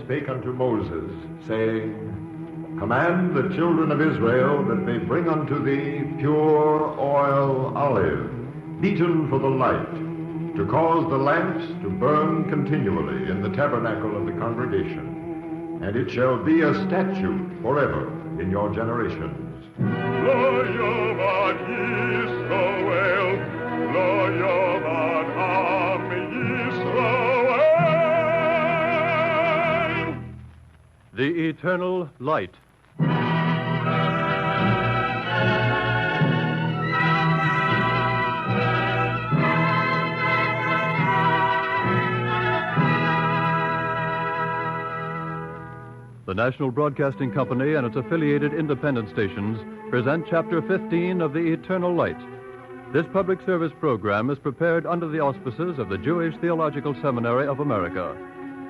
spake unto Moses, saying, Command the children of Israel that they bring unto thee pure oil olive, beaten for the light, to cause the lamps to burn continually in the tabernacle of the congregation. And it shall be a statute forever in your generations. Lo Yovad Yisroel, Lo Yovad Am Yisroel. The Eternal Light. The National Broadcasting Company and its affiliated independent stations present Chapter 15 of The Eternal Light. This public service program is prepared under the auspices of the Jewish Theological Seminary of America.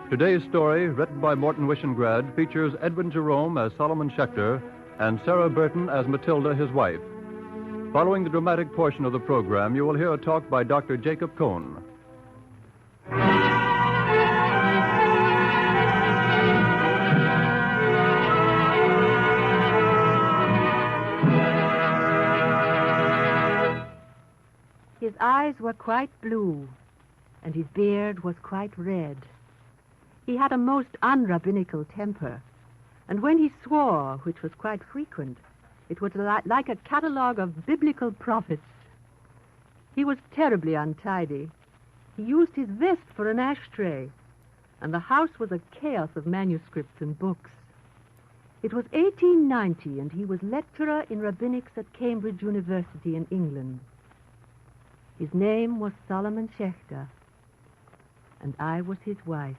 Today's story, written by Morton Wishengrad, features Edwin Jerome as Solomon Schechter and Sarah Burton as Matilda, his wife. Following the dramatic portion of the program, you will hear a talk by Dr. Jacob Cohen. His eyes were quite blue, and his beard was quite red. He had a most unrabbinical temper, and when he swore, which was quite frequent, it was like a catalogue of biblical prophets. He was terribly untidy. He used his vest for an ashtray, and the house was a chaos of manuscripts and books. It was 1890, and he was lecturer in rabbinics at Cambridge University in England. His name was Solomon Schechter, and I was his wife.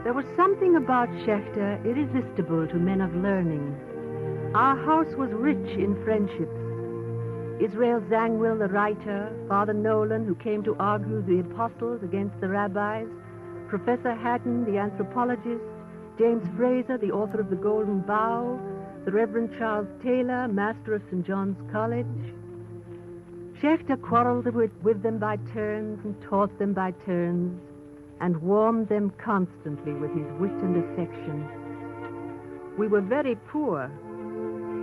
There was something about Schechter irresistible to men of learning. Our house was rich in friendships. Israel Zangwill, the writer, Father Nolan, who came to argue the apostles against the rabbis, Professor Hatton, the anthropologist, James Fraser, the author of The Golden Bough, the Reverend Charles Taylor, master of St. John's College. Schechter quarreled with them by turns and taught them by turns and warmed them constantly with his wit and affection. We were very poor,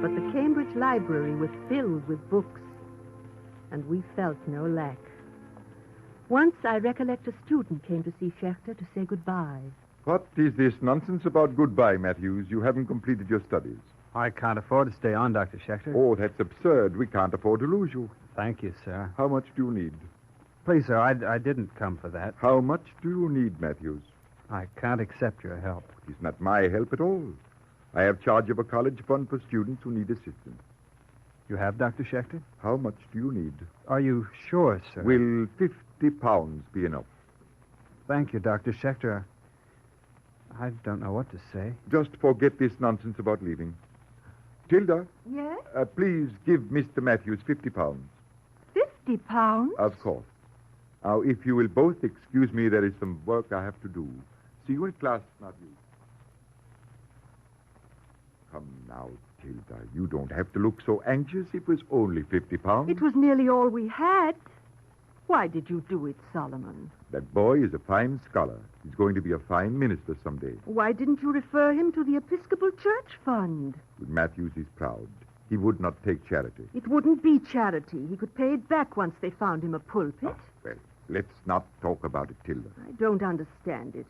but the Cambridge Library was filled with books, and we felt no lack. Once I recollect a student came to see Schechter to say goodbye. What is this nonsense about goodbye, Matthews? You haven't completed your studies. I can't afford to stay on, Dr. Schechter. Oh, that's absurd. We can't afford to lose you. Thank you, sir. How much do you need? Please, sir, I didn't come for that. How much do you need, Matthews? I can't accept your help. It is not my help at all. I have charge of a college fund for students who need assistance. You have, Dr. Schechter? How much do you need? Are you sure, sir? Will £50 be enough? Thank you, Dr. Schechter. I don't know what to say. Just forget this nonsense about leaving. Tilda? Yes? Please give Mr. Matthews £50. £50? Of course. Now, if you will both excuse me, there is some work I have to do. See you in class, Matthews. Come now, Tilda. You don't have to look so anxious. It was only £50. It was nearly all we had. Why did you do it, Solomon? That boy is a fine scholar. He's going to be a fine minister someday. Why didn't you refer him to the Episcopal Church Fund? But Matthews is proud. He would not take charity. It wouldn't be charity. He could pay it back once they found him a pulpit. Well, let's not talk about it, Tilda. I don't understand it.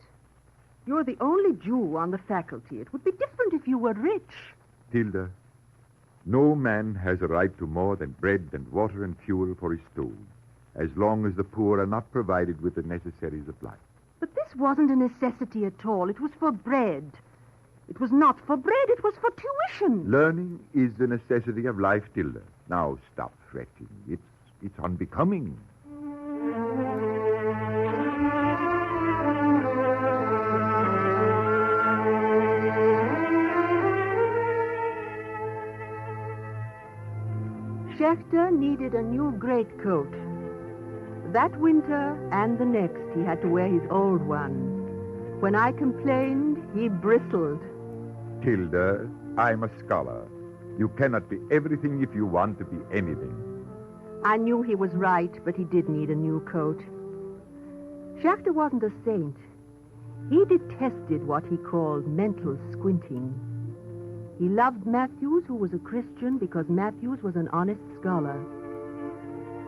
You're the only Jew on the faculty. It would be different if you were rich. Tilda, no man has a right to more than bread and water and fuel for his stove, as long as the poor are not provided with the necessaries of life. But this wasn't a necessity at all. It was for bread. It was not for bread. It was for tuition. Learning is the necessity of life, Tilda. Now stop fretting. It's unbecoming. Schechter needed a new greatcoat. That winter and the next, he had to wear his old one. When I complained, he bristled. Tilda, I'm a scholar. You cannot be everything if you want to be anything. I knew he was right, but he did need a new coat. Schechter wasn't a saint. He detested what he called mental squinting. He loved Matthews, who was a Christian, because Matthews was an honest scholar.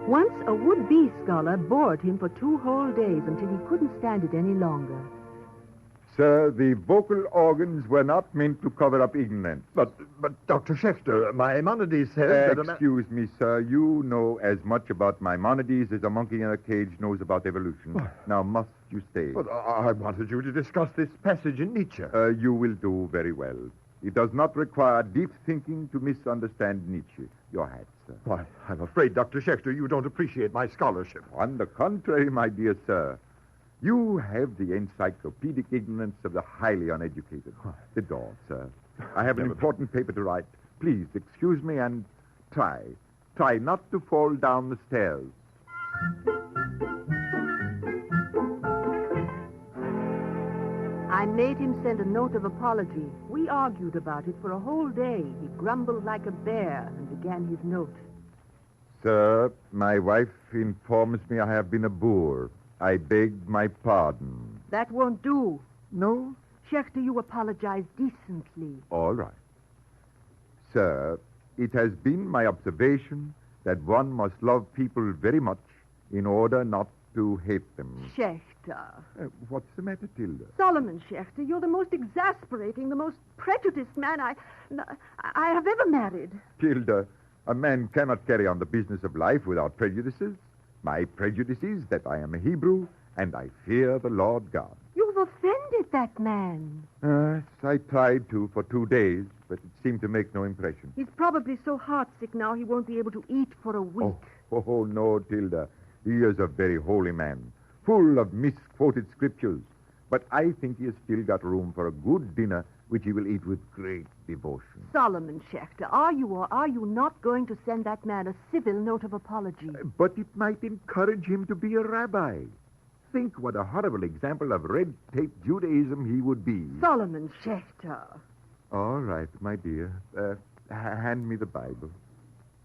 Once a would-be scholar bored him for 2 whole days until he couldn't stand it any longer. Sir, the vocal organs were not meant to cover up ignorance. But Dr. Schechter, Maimonides says that... Excuse me, sir. You know as much about Maimonides as a monkey in a cage knows about evolution. Now, must you stay? But I wanted you to discuss this passage in Nietzsche. You will do very well. It does not require deep thinking to misunderstand Nietzsche. Your hat, sir. Why, I'm afraid, Dr. Schechter, you don't appreciate my scholarship. On the contrary, my dear sir. You have the encyclopedic ignorance of the highly uneducated. The door, sir. I have an important paper to write. Please, excuse me and try. Try not to fall down the stairs. I made him send a note of apology. We argued about it for a whole day. He grumbled like a bear and began his note. Sir, my wife informs me I have been a boor. I beg my pardon. That won't do. No? Schechter, you apologize decently. All right. Sir, it has been my observation that one must love people very much in order not to hate them. Schechter. What's the matter, Tilda? Solomon Schechter, you're the most exasperating, the most prejudiced man I have ever married. Tilda, a man cannot carry on the business of life without prejudices. My prejudice is that I am a Hebrew, and I fear the Lord God. You've offended that man. Yes, I tried to for 2 days, but it seemed to make no impression. He's probably so heartsick now he won't be able to eat for a week. Oh, no, Tilda. He is a very holy man, full of misquoted scriptures. But I think he has still got room for a good dinner, which he will eat with great devotion. Solomon Schechter, are you or are you not going to send that man a civil note of apology? But it might encourage him to be a rabbi. Think what a horrible example of red-tape Judaism he would be. Solomon Schechter. All right, my dear. Hand me the Bible.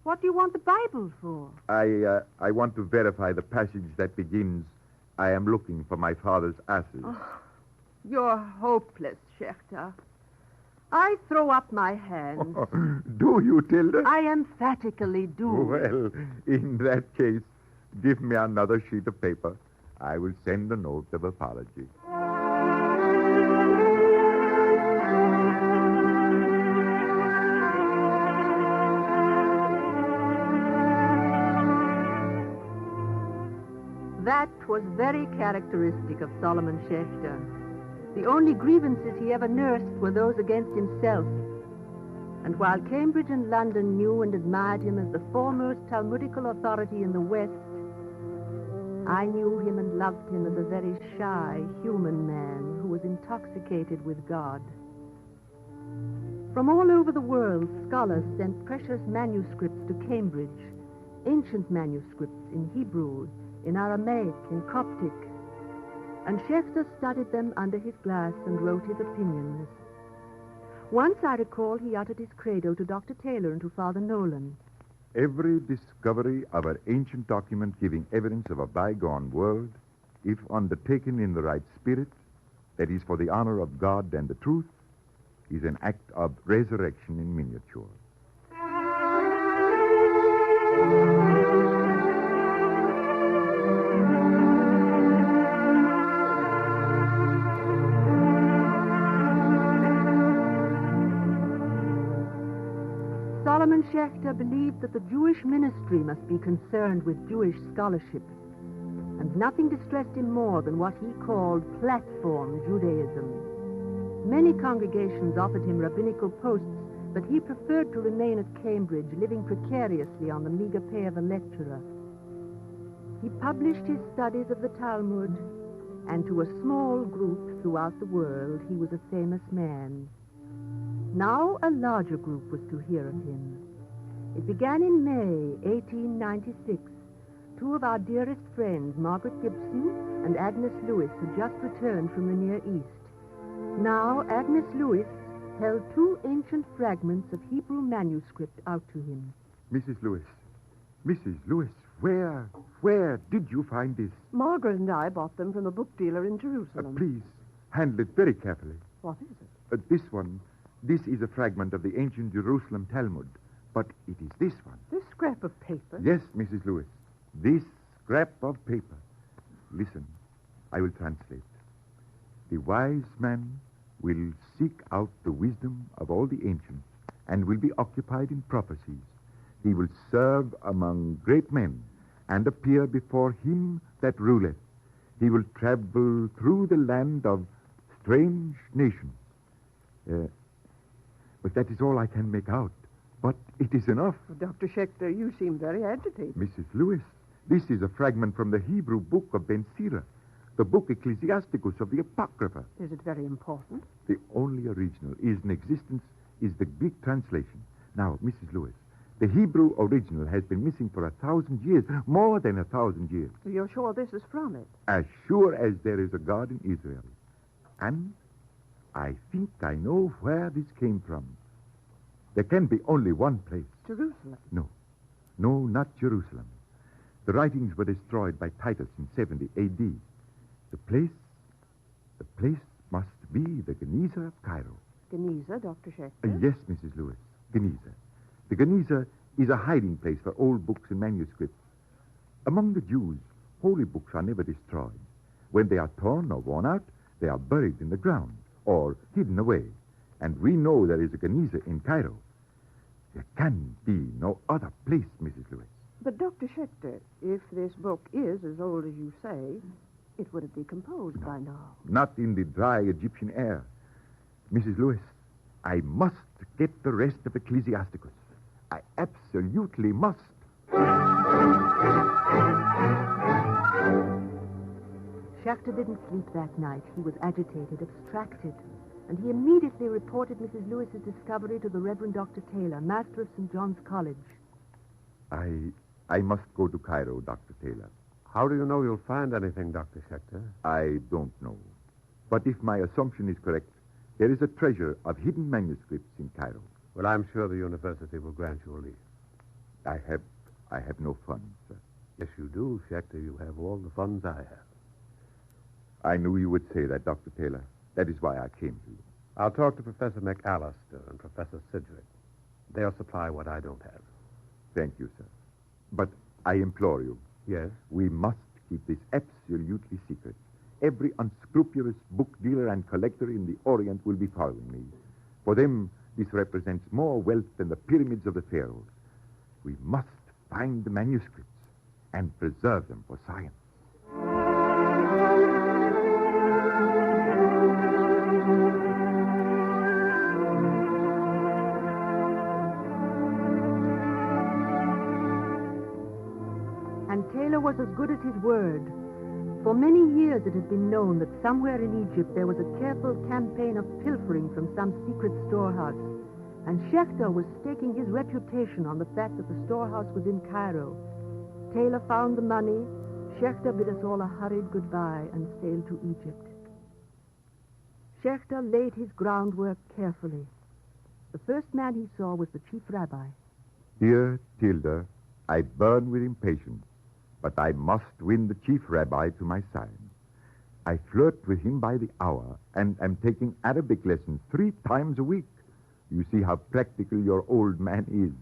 What do you want the Bible for? I want to verify the passage that begins, I am looking for my father's asses. Oh, you're hopeless, Schechter. I throw up my hands. Do you, Tilda? I emphatically do. Well, in that case, give me another sheet of paper. I will send a note of apology. That was very characteristic of Solomon Schechter. The only grievances he ever nursed were those against himself. And while Cambridge and London knew and admired him as the foremost Talmudical authority in the West, I knew him and loved him as a very shy, human man who was intoxicated with God. From all over the world, scholars sent precious manuscripts to Cambridge, ancient manuscripts in Hebrew, in Aramaic, in Coptic. And Schechter studied them under his glass and wrote his opinions. Once, I recall, he uttered his credo to Dr. Taylor and to Father Nolan. Every discovery of an ancient document giving evidence of a bygone world, if undertaken in the right spirit, that is for the honor of God and the truth, is an act of resurrection in miniature. Solomon Schechter believed that the Jewish ministry must be concerned with Jewish scholarship, and nothing distressed him more than what he called platform Judaism. Many congregations offered him rabbinical posts, but he preferred to remain at Cambridge, living precariously on the meager pay of a lecturer. He published his studies of the Talmud, and to a small group throughout the world, he was a famous man. Now a larger group was to hear of him. It began in May 1896. Two of our dearest friends, Margaret Gibson and Agnes Lewis, had just returned from the Near East. Now Agnes Lewis, held two ancient fragments of Hebrew manuscript out to him. Mrs. Lewis, where did you find this? Margaret and I bought them from a book dealer in Jerusalem. Please, handle it very carefully. What is it? This is a fragment of the ancient Jerusalem Talmud. But it is this one. This scrap of paper? Yes, Mrs. Lewis. This scrap of paper. Listen, I will translate. The wise man will seek out the wisdom of all the ancients and will be occupied in prophecies. He will serve among great men and appear before him that ruleth. He will travel through the land of strange nations. But that is all I can make out. But it is enough. Well, Dr. Schechter, you seem very agitated. Mrs. Lewis, this is a fragment from the Hebrew book of Ben Sira, the book Ecclesiasticus of the Apocrypha. Is it very important? The only original is in existence is the Greek translation. Now, Mrs. Lewis, the Hebrew original has been missing for 1,000 years, more than 1,000 years. So you're sure this is from it? As sure as there is a God in Israel. And I think I know where this came from. There can be only one place. Jerusalem? No, not Jerusalem. The writings were destroyed by Titus in 70 A.D. The place must be the Geniza of Cairo. Geniza, Dr. Schechter? Yes, Mrs. Lewis, Geniza. The Geniza is a hiding place for old books and manuscripts. Among the Jews, holy books are never destroyed. When they are torn or worn out, they are buried in the ground or hidden away. And we know there is a Geniza in Cairo. There can be no other place, Mrs. Lewis. But, Dr. Schechter, if this book is as old as you say, it would have decomposed by now. Not in the dry Egyptian air. Mrs. Lewis, I must get the rest of Ecclesiasticus. I absolutely must. Schechter didn't sleep that night. He was agitated, abstracted. And he immediately reported Mrs. Lewis's discovery to the Reverend Dr. Taylor, master of St. John's College. I must go to Cairo, Dr. Taylor. How do you know you'll find anything, Dr. Schechter? I don't know. But if my assumption is correct, there is a treasure of hidden manuscripts in Cairo. Well, I'm sure the university will grant you a leave. I have no funds, sir. Yes, you do, Schechter. You have all the funds I have. I knew you would say that, Dr. Taylor. That is why I came to you. I'll talk to Professor McAllister and Professor Sidgwick. They'll supply what I don't have. Thank you, sir. But I implore you. Yes? We must keep this absolutely secret. Every unscrupulous book dealer and collector in the Orient will be following me. For them, this represents more wealth than the pyramids of the pharaohs. We must find the manuscripts and preserve them for science. And Taylor was as good as his word. For many years it had been known that somewhere in Egypt there was a careful campaign of pilfering from some secret storehouse. And Schechter was staking his reputation on the fact that the storehouse was in Cairo. Taylor found the money. Schechter bid us all a hurried goodbye and sailed to Egypt. Schechter laid his groundwork carefully. The first man he saw was the chief rabbi. Dear Tilda, I burn with impatience, but I must win the chief rabbi to my side. I flirt with him by the hour and am taking Arabic lessons 3 times a week. You see how practical your old man is.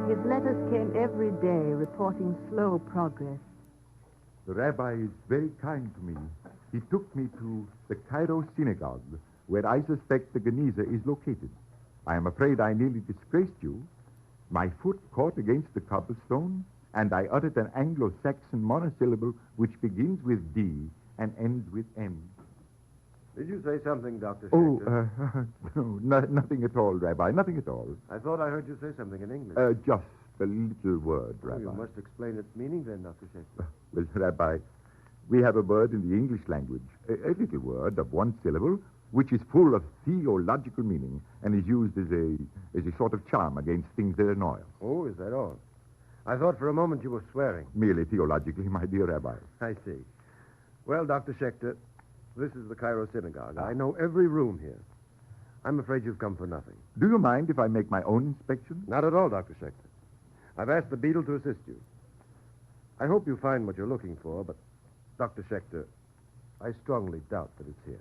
His letters came every day, reporting slow progress. The rabbi is very kind to me. He took me to the Cairo Synagogue, where I suspect the Geniza is located. I am afraid I nearly disgraced you. My foot caught against the cobblestone, and I uttered an Anglo-Saxon monosyllable which begins with D and ends with N. Did you say something, Dr. Schechter? No, nothing at all, Rabbi, nothing at all. I thought I heard you say something in English. Just a little word, Rabbi. You must explain its meaning then, Dr. Schechter. Well, Rabbi, we have a word in the English language, a little word of one syllable, which is full of theological meaning and is used as a sort of charm against things that annoy us. Oh, is that all? I thought for a moment you were swearing. Merely theologically, my dear Rabbi. I see. Well, Dr. Schechter, this is the Cairo Synagogue. I know every room here. I'm afraid you've come for nothing. Do you mind if I make my own inspection? Not at all, Dr. Schechter. I've asked the beadle to assist you. I hope you find what you're looking for, but, Dr. Schechter, I strongly doubt that it's here.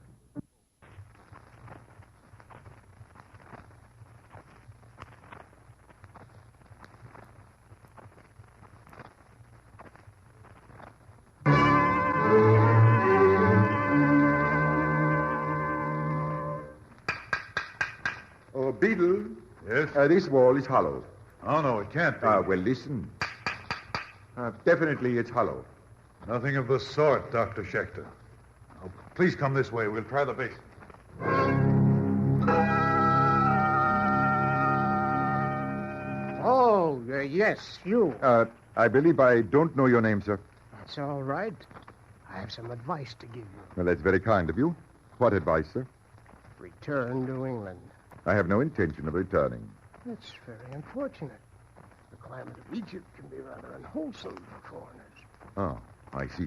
Oh, Beadle. Yes? This wall is hollow. Oh, no, it can't be. Well, listen. Definitely it's hollow. Nothing of the sort, Dr. Schechter. Oh, please come this way. We'll try the base. Oh, yes, you. I believe I don't know your name, sir. That's all right. I have some advice to give you. Well, that's very kind of you. What advice, sir? Return to England. I have no intention of returning. That's very unfortunate. The climate of Egypt can be rather unwholesome for foreigners. Oh, I see.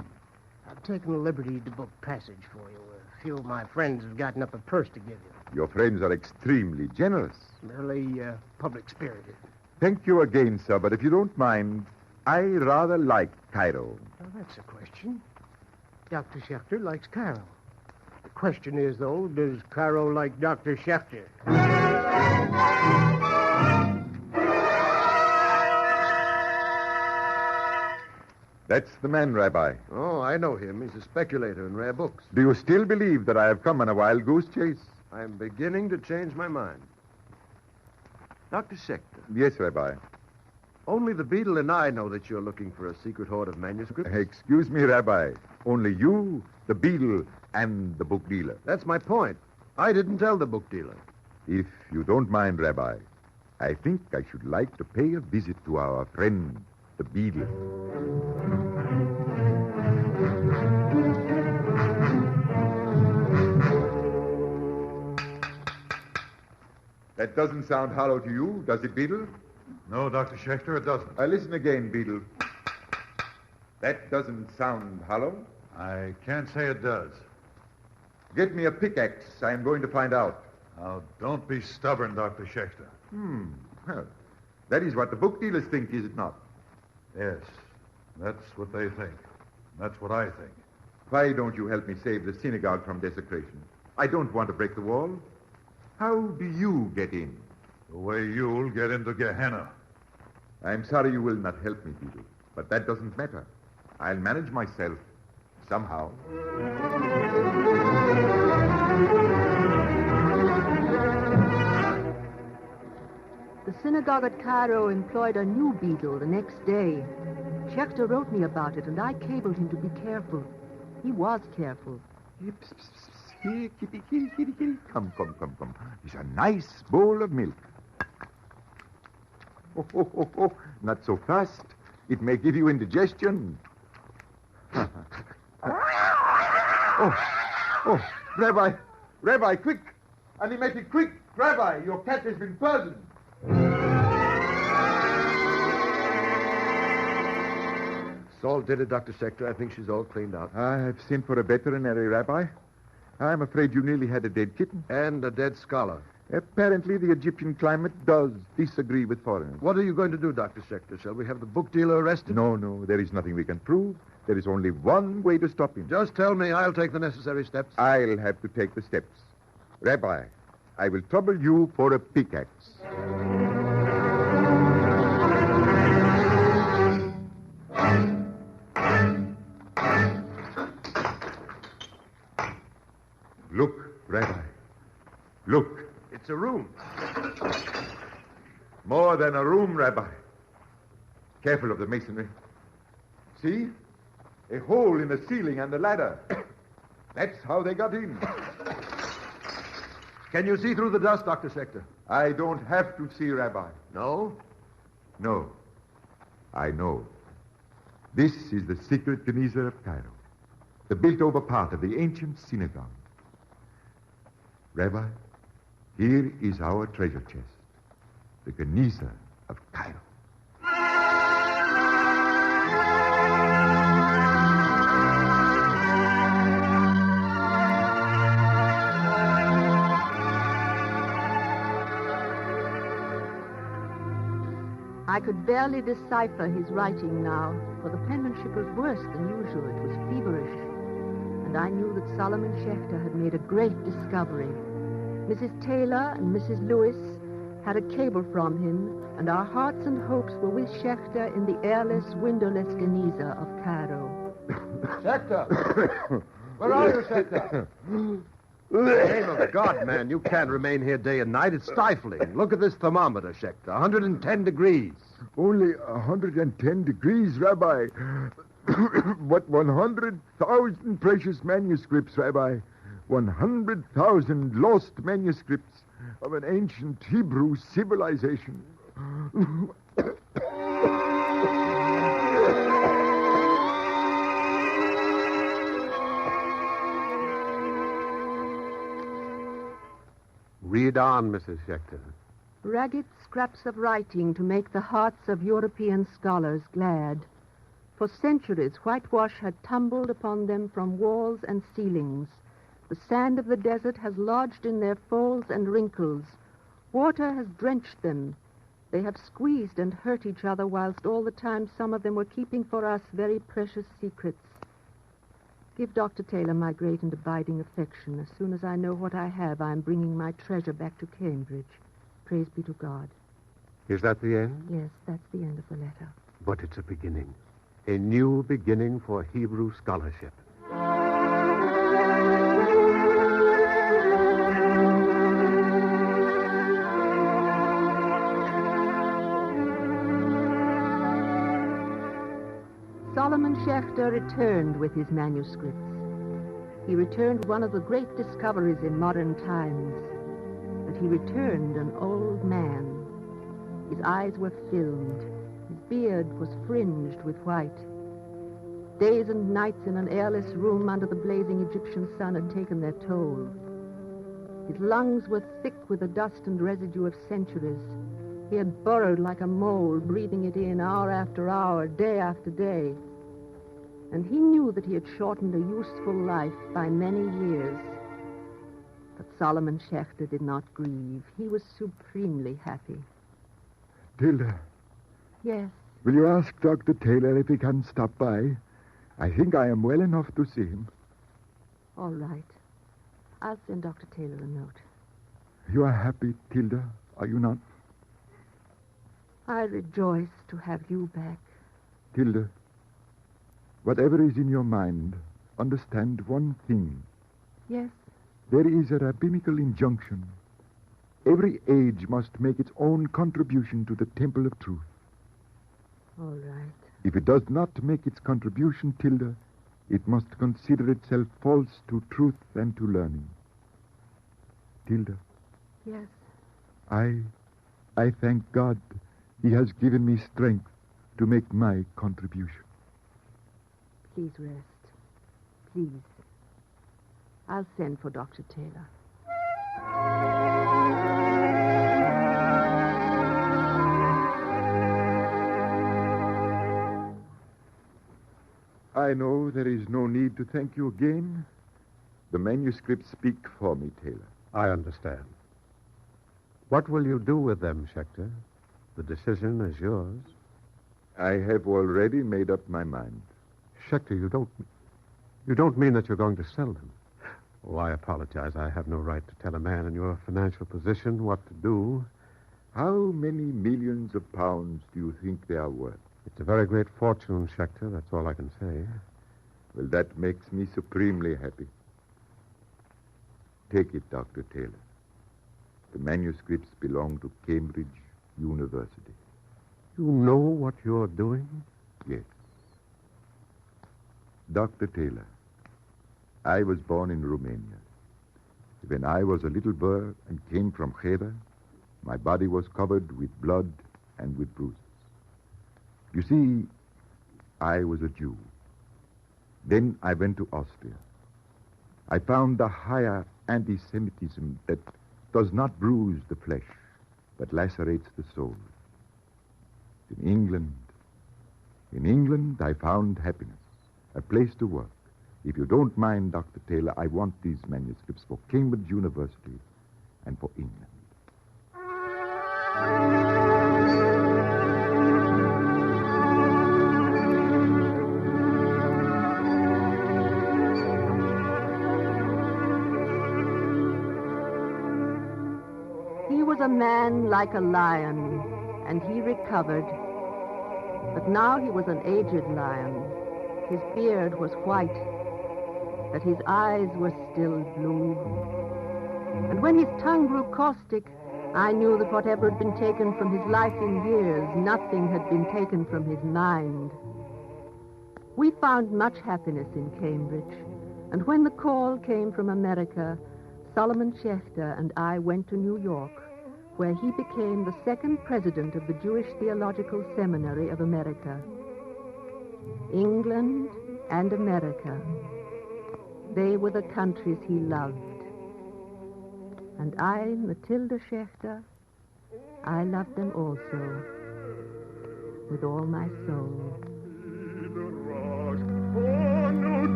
I've taken the liberty to book passage for you. A few of my friends have gotten up a purse to give you. Your friends are extremely generous. Merely public-spirited. Thank you again, sir, but if you don't mind, I rather like Cairo. Well, that's a question. Dr. Schechter likes Cairo. The question is, though, does Cairo like Dr. Schechter? That's the man, Rabbi. Oh, I know him. He's a speculator in rare books. Do you still believe that I have come on a wild goose chase? I'm beginning to change my mind. Dr. Schechter, Yes, Rabbi. only the beadle and I know that you're looking for a secret hoard of manuscripts. Excuse me, Rabbi. Only you, the beadle, and the book dealer. That's my point. I didn't tell the book dealer. If you don't mind, Rabbi, I think I should like to pay a visit to our friend, the beadle. That doesn't sound hollow to you, does it, Beadle? No, Dr. Schechter, it doesn't. Listen again, Beadle. That doesn't sound hollow. I can't say it does. Get me a pickaxe. I am going to find out. Now, don't be stubborn, Dr. Schechter. Well, that is what the book dealers think, is it not? Yes, that's what they think. That's what I think. Why don't you help me save the synagogue from desecration? I don't want to break the wall. How do you get in? The way you'll get into Gehenna. I'm sorry you will not help me, Beadle, but that doesn't matter. I'll manage myself somehow. The synagogue at Cairo employed a new beadle the next day. Schechter wrote me about it, and I cabled him to be careful. He was careful. Here, kitty. Come. It's a nice bowl of milk. Oh, not so fast. It may give you indigestion. Oh, Rabbi, quick. And make it quick. Rabbi, your cat has been poisoned. Szold did it, Dr. Schechter. I think she's all cleaned out. I've sent for a veterinary, Rabbi. I'm afraid you nearly had a dead kitten. And a dead scholar. Apparently, the Egyptian climate does disagree with foreigners. What are you going to do, Dr. Schechter? Shall we have the book dealer arrested? No, there is nothing we can prove. There is only one way to stop him. Just tell me. I'll take the necessary steps. I'll have to take the steps. Rabbi, I will trouble you for a pickaxe. Look, Rabbi. Look. It's a room. More than a room, Rabbi. Careful of the masonry. See? A hole in the ceiling and the ladder. That's how they got in. Can you see through the dust, Dr. Schechter? I don't have to see, Rabbi. No? No. I know. This is the secret Geniza of Cairo, the built-over part of the ancient synagogue. Rabbi, here is our treasure chest, the Geniza of Cairo. I could barely decipher his writing now, for the penmanship was worse than usual. It was feverish. And I knew that Solomon Schechter had made a great discovery. Mrs. Taylor and Mrs. Lewis had a cable from him, and our hearts and hopes were with Schechter in the airless, windowless Geniza of Cairo. Schechter! Where are you, Schechter? In the name of God, man, you can't remain here day and night. It's stifling. Look at this thermometer, Schechter. 110 degrees. Only 110 degrees, Rabbi. But 100,000 precious manuscripts, Rabbi. 100,000 lost manuscripts of an ancient Hebrew civilization. Read on, Mrs. Schechter. Ragged scraps of writing to make the hearts of European scholars glad. For centuries, whitewash had tumbled upon them from walls and ceilings. The sand of the desert has lodged in their folds and wrinkles. Water has drenched them. They have squeezed and hurt each other, whilst all the time some of them were keeping for us very precious secrets. Give Dr. Taylor my great and abiding affection. As soon as I know what I have, I am bringing my treasure back to Cambridge. Praise be to God. Is that the end? Yes, that's the end of the letter. But it's a beginning. A new beginning for Hebrew scholarship. Solomon Schechter returned with his manuscripts. He returned one of the great discoveries in modern times. But he returned an old man. His eyes were filmed. His beard was fringed with white. Days and nights in an airless room under the blazing Egyptian sun had taken their toll. His lungs were thick with the dust and residue of centuries. He had burrowed like a mole, breathing it in hour after hour, day after day. And he knew that he had shortened a useful life by many years. But Solomon Schechter did not grieve. He was supremely happy. Tilda, Yes. will you ask Dr. Taylor if he can stop by? I think I am well enough to see him. All right. I'll send Dr. Taylor a note. You are happy, Tilda, are you not? I rejoice to have you back. Tilda, whatever is in your mind, understand one thing. Yes? There is a rabbinical injunction. Every age must make its own contribution to the temple of truth. All right. If it does not make its contribution, Tilda, it must consider itself false to truth and to learning. Tilda. Yes. I thank God he has given me strength to make my contribution. Please rest. Please. I'll send for Dr. Taylor. I know there is no need to thank you again. The manuscripts speak for me, Taylor. I understand. What will you do with them, Schechter? The decision is yours. I have already made up my mind. Schechter, you don't mean that you're going to sell them. Oh, I apologize. I have no right to tell a man in your financial position what to do. How many millions of pounds do you think they are worth? It's a very great fortune, Schechter. That's all I can say. Well, that makes me supremely happy. Take it, Dr. Taylor. The manuscripts belong to Cambridge University. You know what you're doing? Yes. Dr. Taylor, I was born in Romania. When I was a little boy and came from Schechter, my body was covered with blood and with bruises. You see, I was a Jew. Then I went to Austria. I found the higher anti-Semitism that does not bruise the flesh, but lacerates the soul. In England, I found happiness, a place to work. If you don't mind, Dr. Taylor, I want these manuscripts for Cambridge University and for England. a man like a lion, and he recovered. But now he was an aged lion. His beard was white, but his eyes were still blue. And when his tongue grew caustic, I knew that whatever had been taken from his life in years, nothing had been taken from his mind. We found much happiness in Cambridge, and when the call came from America, Solomon Schechter and I went to New York, where he became the second president of the Jewish Theological Seminary of America. England and America, they were the countries he loved. And I, Matilda Schechter, I loved them also, with all my soul.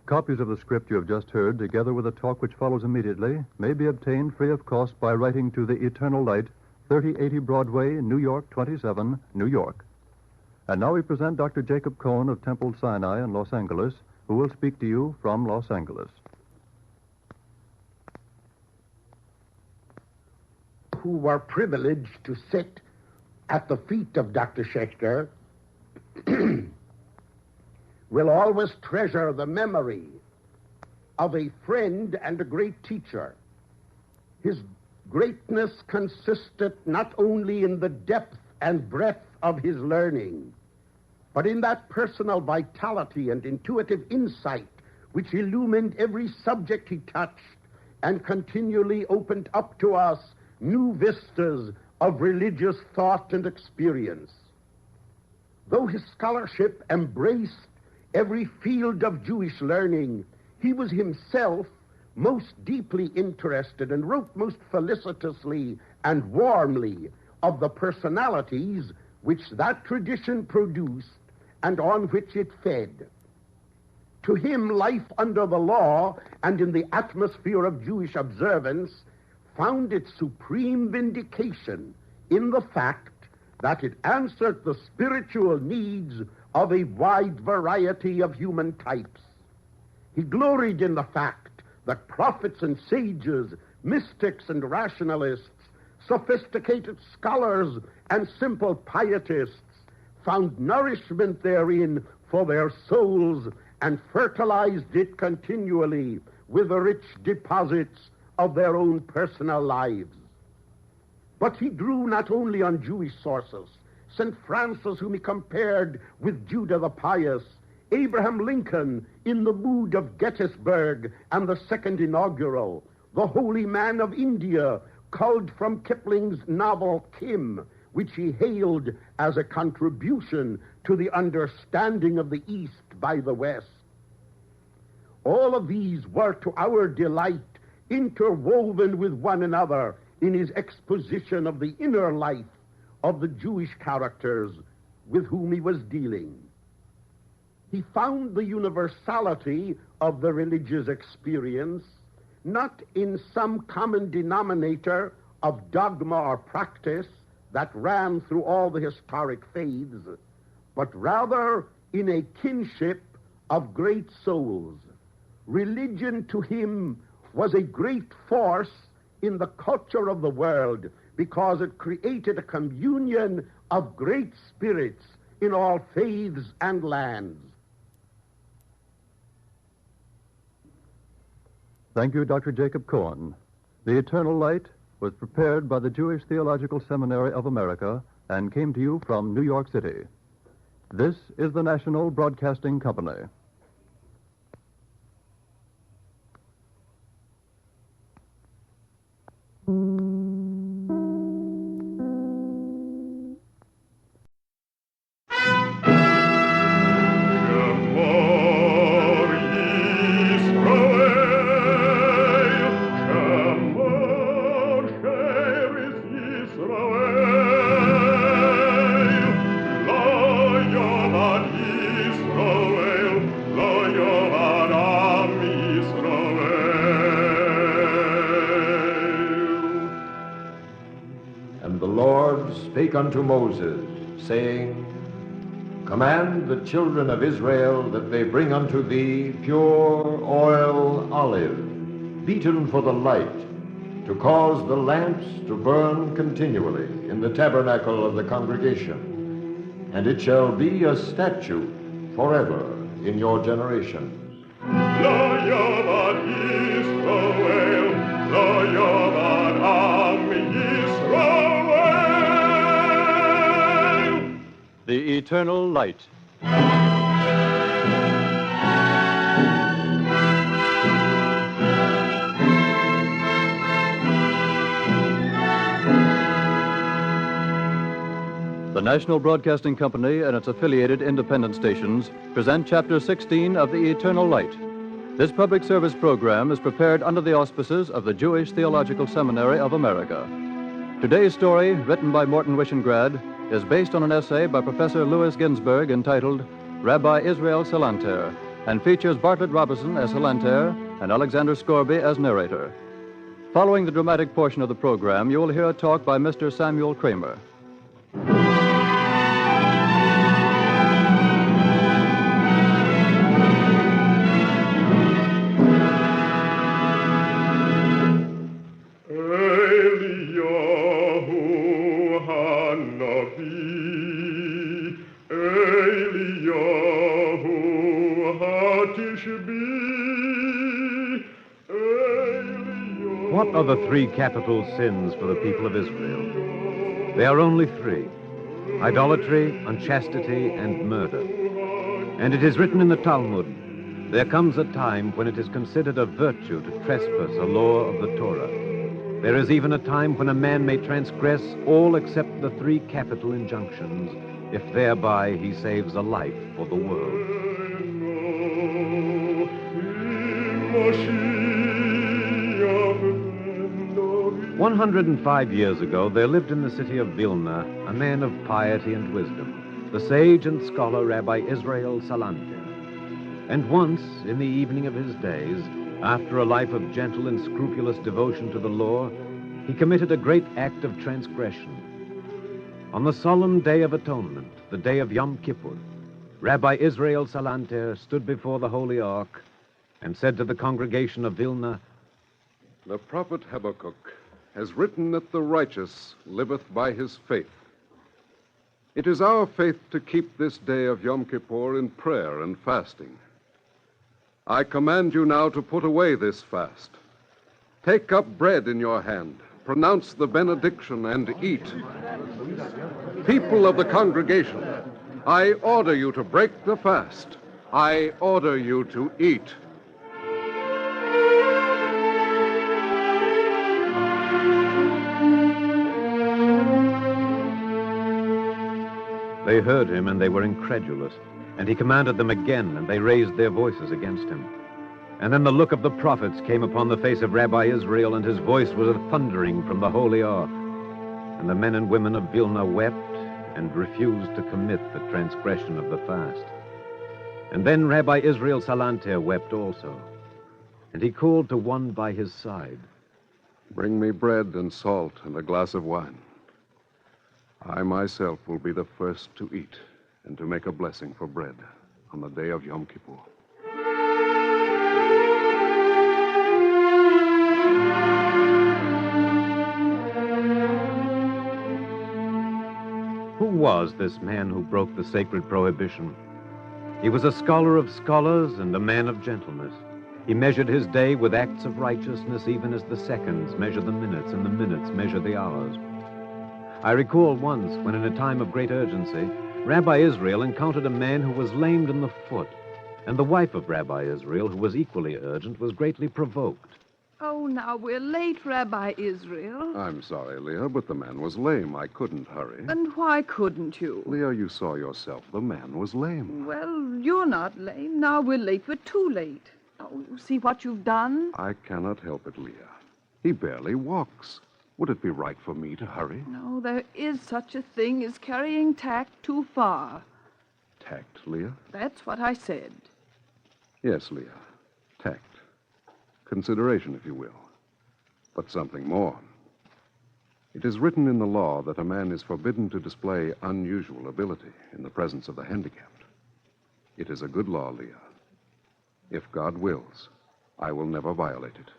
Copies of the script you have just heard, together with a talk which follows immediately, may be obtained free of cost by writing to the Eternal Light, 3080 Broadway, New York 27, New York. And now we present Dr. Jacob Cohen of Temple Sinai in Los Angeles, who will speak to you from Los Angeles. Who were privileged to sit at the feet of Dr. Schechter will always treasure the memory of a friend and a great teacher. His greatness consisted not only in the depth and breadth of his learning, but in that personal vitality and intuitive insight which illumined every subject he touched and continually opened up to us new vistas of religious thought and experience. Though his scholarship embraced every field of Jewish learning, he was himself most deeply interested and wrote most felicitously and warmly of the personalities which that tradition produced and on which it fed. To him, life under the law and in the atmosphere of Jewish observance found its supreme vindication in the fact that it answered the spiritual needs of a wide variety of human types. He gloried in the fact that prophets and sages, mystics and rationalists, sophisticated scholars and simple pietists found nourishment therein for their souls and fertilized it continually with the rich deposits of their own personal lives. But he drew not only on Jewish sources. St. Francis, whom he compared with Judah the Pious, Abraham Lincoln in the mood of Gettysburg and the Second Inaugural, the holy man of India, culled from Kipling's novel Kim, which he hailed as a contribution to the understanding of the East by the West. All of these were, to our delight, interwoven with one another in his exposition of the inner life of the Jewish characters with whom he was dealing. He found the universality of the religious experience not in some common denominator of dogma or practice that ran through all the historic faiths, but rather in a kinship of great souls. Religion to him was a great force in the culture of the world because it created a communion of great spirits in all faiths and lands. Thank you, Dr. Jacob Cohen. The Eternal Light was prepared by the Jewish Theological Seminary of America and came to you from New York City. This is the National Broadcasting Company. And the Lord spake unto Moses, saying, Command the children of Israel that they bring unto thee pure oil olive, beaten for the light, to cause the lamps to burn continually in the tabernacle of the congregation. And it shall be a statute forever in your generations. The Eternal Light. The National Broadcasting Company and its affiliated independent stations present Chapter 16 of The Eternal Light. This public service program is prepared under the auspices of the Jewish Theological Seminary of America. Today's story, written by Morton Wishengrad, is based on an essay by Professor Louis Ginsberg entitled Rabbi Israel Salanter, and features Bartlett Robinson as Salanter and Alexander Scorby as narrator. Following the dramatic portion of the program, you will hear a talk by Mr. Samuel Kramer. What are the three capital sins for the people of Israel? They are only three: idolatry, unchastity, and murder. And it is written in the Talmud, there comes a time when it is considered a virtue to trespass a law of the Torah. There is even a time when a man may transgress all except the three capital injunctions, if thereby he saves a life for the world. 105 years ago, there lived in the city of Vilna a man of piety and wisdom, the sage and scholar Rabbi Israel Salanter. And once, in the evening of his days, after a life of gentle and scrupulous devotion to the law, he committed a great act of transgression. On the solemn Day of Atonement, the day of Yom Kippur, Rabbi Israel Salanter stood before the Holy Ark and said to the congregation of Vilna, The prophet Habakkuk has written that the righteous liveth by his faith. It is our faith to keep this day of Yom Kippur in prayer and fasting. I command you now to put away this fast. Take up bread in your hand, pronounce the benediction, and eat. People of the congregation, I order you to break the fast. I order you to eat. They heard him, and they were incredulous. And he commanded them again, and they raised their voices against him. And then the look of the prophets came upon the face of Rabbi Israel, and his voice was a thundering from the Holy Ark. And the men and women of Vilna wept and refused to commit the transgression of the fast. And then Rabbi Israel Salanter wept also. And he called to one by his side, Bring me bread and salt and a glass of wine. I myself will be the first to eat and to make a blessing for bread on the day of Yom Kippur. Who was this man who broke the sacred prohibition? He was a scholar of scholars and a man of gentleness. He measured his day with acts of righteousness, even as the seconds measure the minutes and the minutes measure the hours. I recall once when, in a time of great urgency, Rabbi Israel encountered a man who was lamed in the foot, and the wife of Rabbi Israel, who was equally urgent, was greatly provoked. Oh, now we're late, Rabbi Israel. I'm sorry, Leah, but the man was lame. I couldn't hurry. And why couldn't you? Leah, you saw yourself. The man was lame. Well, you're not lame. Now we're late. We're too late. Oh, see what you've done? I cannot help it, Leah. He barely walks. Would it be right for me to hurry? No, there is such a thing as carrying tact too far. Tact, Leah? That's what I said. Yes, Leah. Tact. Consideration, if you will. But something more. It is written in the law that a man is forbidden to display unusual ability in the presence of the handicapped. It is a good law, Leah. If God wills, I will never violate it.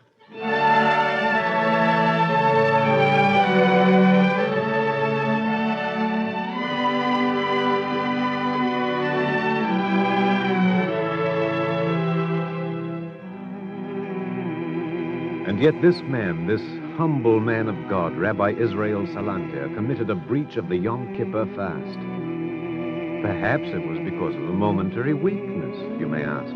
And yet this man, this humble man of God, Rabbi Israel Salanter, committed a breach of the Yom Kippur fast. Perhaps it was because of a momentary weakness, you may ask.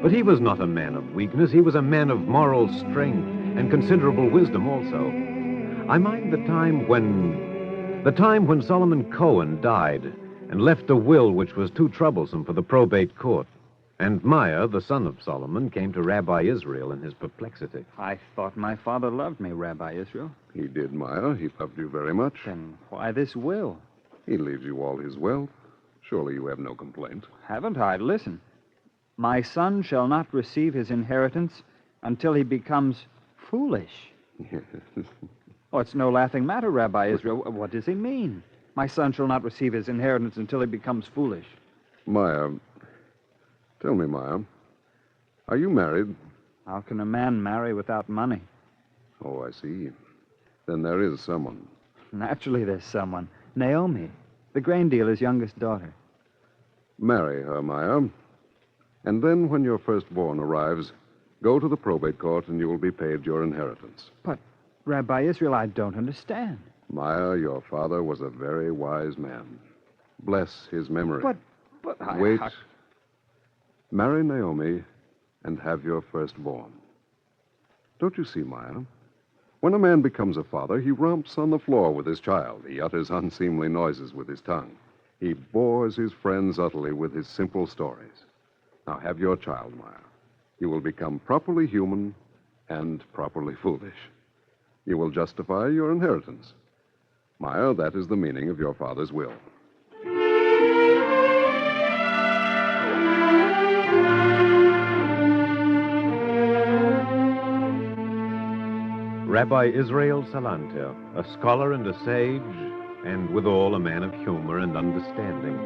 But he was not a man of weakness. He was a man of moral strength and considerable wisdom also. I mind the time when Solomon Cohen died and left a will which was too troublesome for the probate court. And Meyer, the son of Solomon, came to Rabbi Israel in his perplexity. I thought my father loved me, Rabbi Israel. He did, Meyer. He loved you very much. Then why this will? He leaves you all his wealth. Surely you have no complaint. Haven't I? Listen. My son shall not receive his inheritance until he becomes foolish. Oh, it's no laughing matter, Rabbi Israel. What does he mean? My son shall not receive his inheritance until he becomes foolish. Meyer, tell me, Meyer, are you married? How can a man marry without money? Oh, I see. Then there is someone. Naturally there's someone. Naomi, the grain dealer's youngest daughter. Marry her, Meyer. And then when your firstborn arrives, go to the probate court and you will be paid your inheritance. But, Rabbi Israel, I don't understand. Meyer, your father was a very wise man. Bless his memory. But Wait. Marry Naomi and have your firstborn. Don't you see, Meyer? When a man becomes a father, he romps on the floor with his child. He utters unseemly noises with his tongue. He bores his friends utterly with his simple stories. Now have your child, Meyer. You will become properly human and properly foolish. You will justify your inheritance. Meyer, that is the meaning of your father's will. Rabbi Israel Salanter, a scholar and a sage, and withal a man of humor and understanding.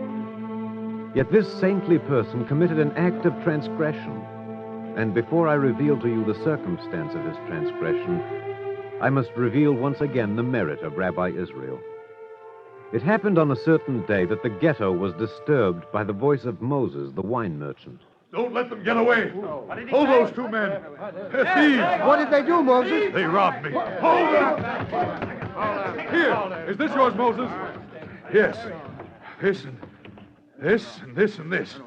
Yet this saintly person committed an act of transgression. And before I reveal to you the circumstance of his transgression, I must reveal once again the merit of Rabbi Israel. It happened on a certain day that the ghetto was disturbed by the voice of Moses, the wine merchant. Don't let them get away. Hold those two men. They're thieves. What did they do, Moses? They robbed me. Hold them. Here. Is this yours, Moses? Yes. This and this and this and this.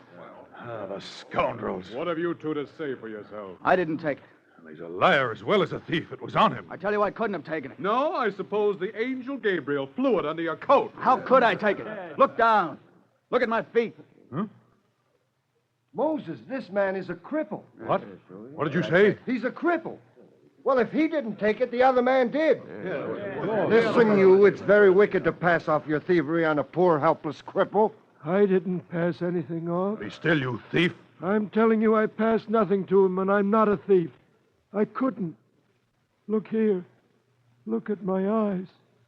Ah, the scoundrels. What have you two to say for yourself? I didn't take it. He's a liar as well as a thief. It was on him. I tell you, I couldn't have taken it. No, I suppose the angel Gabriel flew it under your coat. How could I take it? Look down. Look at my feet. Huh? Moses, this man is a cripple. What? What did you say? He's a cripple. Well, if he didn't take it, the other man did. Listen, you, it's very wicked to pass off your thievery on a poor, helpless cripple. I didn't pass anything off. Be still, you thief. I'm telling you I passed nothing to him, and I'm not a thief. I couldn't. Look here. Look at my eyes.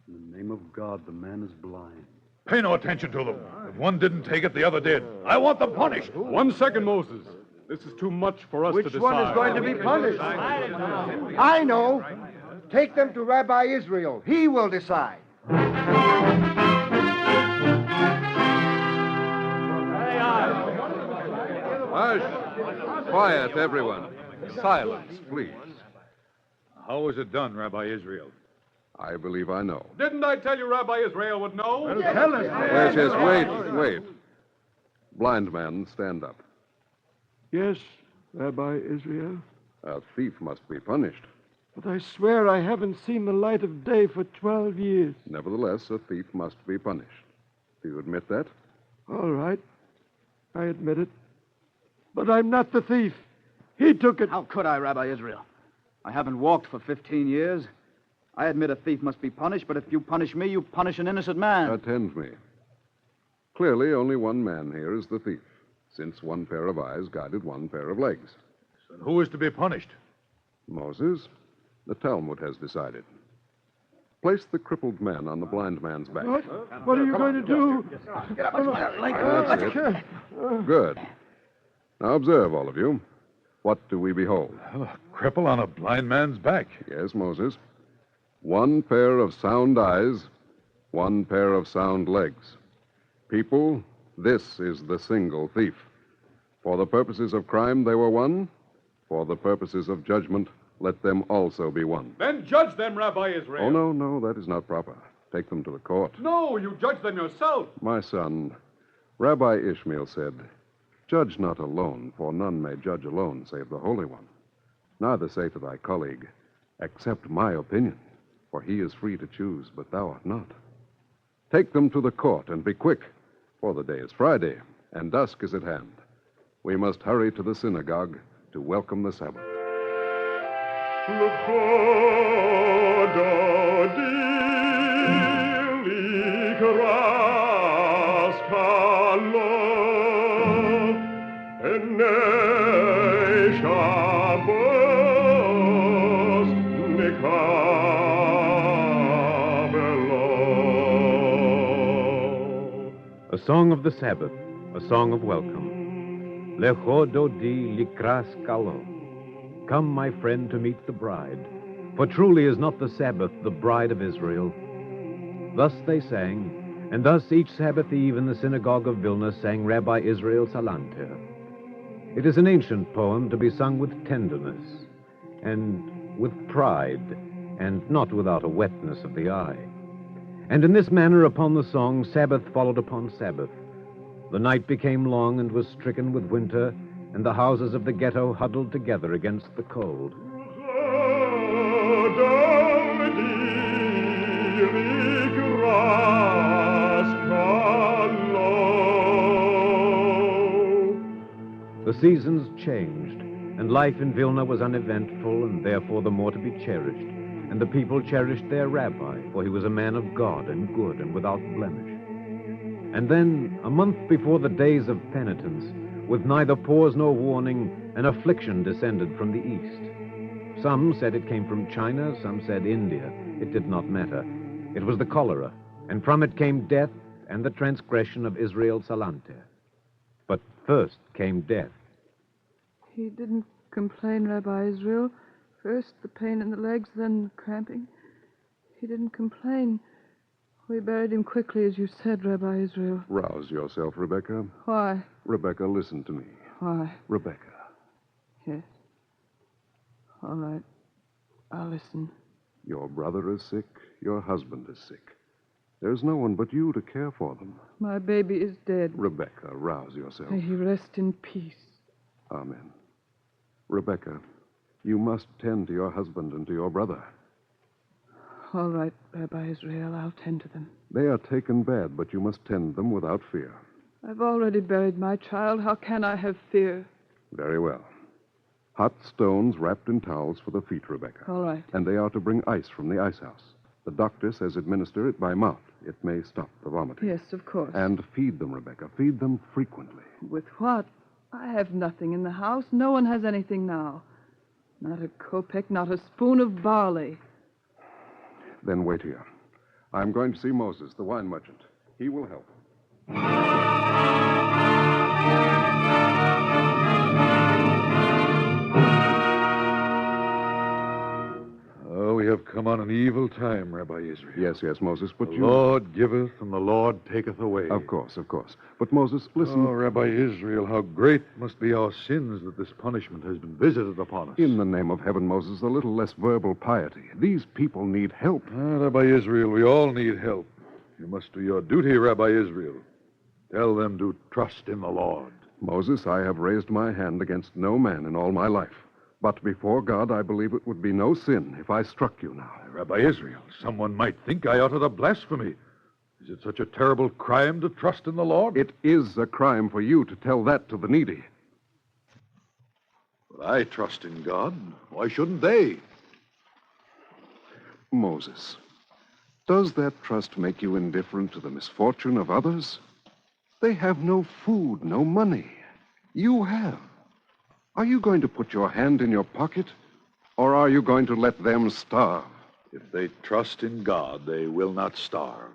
In the name of God, the man is blind. Pay no attention to them. If one didn't take it, the other did. I want them punished. 1 second, Moses. This is too much for us to decide. Which one is going to be punished? I know. Take them to Rabbi Israel. He will decide. Hush. Quiet, everyone. Silence, please. How was it done, Rabbi Israel? I believe I know. Didn't I tell you Rabbi Israel would know? Tell us. Yes, wait. Blind man, stand up. Yes, Rabbi Israel. A thief must be punished. But I swear I haven't seen the light of day for 12 years. Nevertheless, a thief must be punished. Do you admit that? All right. I admit it. But I'm not the thief. He took it. How could I, Rabbi Israel? I haven't walked for 15 years. I admit a thief must be punished, but if you punish me, you punish an innocent man. Attend me. Clearly, only one man here is the thief, since one pair of eyes guided one pair of legs. So who is to be punished? Moses, the Talmud has decided. Place the crippled man on the blind man's back. What are you going to do? That's it. Good. Now observe, all of you. What do we behold? A cripple on a blind man's back. Yes, Moses. One pair of sound eyes, one pair of sound legs. People, this is the single thief. For the purposes of crime, they were one. For the purposes of judgment, let them also be one. Then judge them, Rabbi Israel. Oh, no, that is not proper. Take them to the court. No, you judge them yourself. My son, Rabbi Ishmael said, "Judge not alone, for none may judge alone save the Holy One. Neither say to thy colleague, accept my opinion, for he is free to choose, but thou art not. Take them to the court and be quick, for the day is Friday, and dusk is at hand. We must hurry to the synagogue to welcome the Sabbath." A song of the Sabbath, a song of welcome. Lecho dodi likras kalo. Come, my friend, to meet the bride. For truly is not the Sabbath the bride of Israel. Thus they sang, and thus each Sabbath eve in the synagogue of Vilna sang Rabbi Israel Salanter. It is an ancient poem to be sung with tenderness and with pride, and not without a wetness of the eye. And in this manner upon the song, Sabbath followed upon Sabbath. The night became long and was stricken with winter, and the houses of the ghetto huddled together against the cold. The seasons changed, and life in Vilna was uneventful and therefore the more to be cherished. And the people cherished their rabbi, for he was a man of God and good and without blemish. And then, a month before the days of penitence, with neither pause nor warning, an affliction descended from the east. Some said it came from China, some said India. It did not matter. It was the cholera, and from it came death and the transgression of Israel Salanter. But first came death. He didn't complain, Rabbi Israel. First the pain in the legs, then cramping. He didn't complain. We buried him quickly, as you said, Rabbi Israel. Rouse yourself, Rebecca. Why? Rebecca, listen to me. Why? Rebecca. Yes. All right. I'll listen. Your brother is sick. Your husband is sick. There's no one but you to care for them. My baby is dead. Rebecca, rouse yourself. May he rest in peace. Amen. Rebecca, you must tend to your husband and to your brother. All right, Rabbi Israel, I'll tend to them. They are taken bad, but you must tend them without fear. I've already buried my child. How can I have fear? Very well. Hot stones wrapped in towels for the feet, Rebecca. All right. And they are to bring ice from the ice house. The doctor says administer it by mouth. It may stop the vomiting. Yes, of course. And feed them, Rebecca. Feed them frequently. With what? I have nothing in the house. No one has anything now. Not a kopeck, not a spoon of barley. Then wait here. I'm going to see Moses, the wine merchant. He will help. Oh, we have come on an evil time, Rabbi Israel. Yes, Moses, but the Lord giveth and the Lord taketh away. Of course. But, Moses, listen. Oh, Rabbi Israel, how great must be our sins that this punishment has been visited upon us. In the name of heaven, Moses, a little less verbal piety. These people need help. Rabbi Israel, we all need help. You must do your duty, Rabbi Israel. Tell them to trust in the Lord. Moses, I have raised my hand against no man in all my life. But before God, I believe it would be no sin if I struck you now. Rabbi Israel, someone might think I uttered a blasphemy. Is it such a terrible crime to trust in the Lord? It is a crime for you to tell that to the needy. But I trust in God. Why shouldn't they? Moses, does that trust make you indifferent to the misfortune of others? They have no food, no money. You have. Are you going to put your hand in your pocket, or are you going to let them starve? If they trust in God, they will not starve.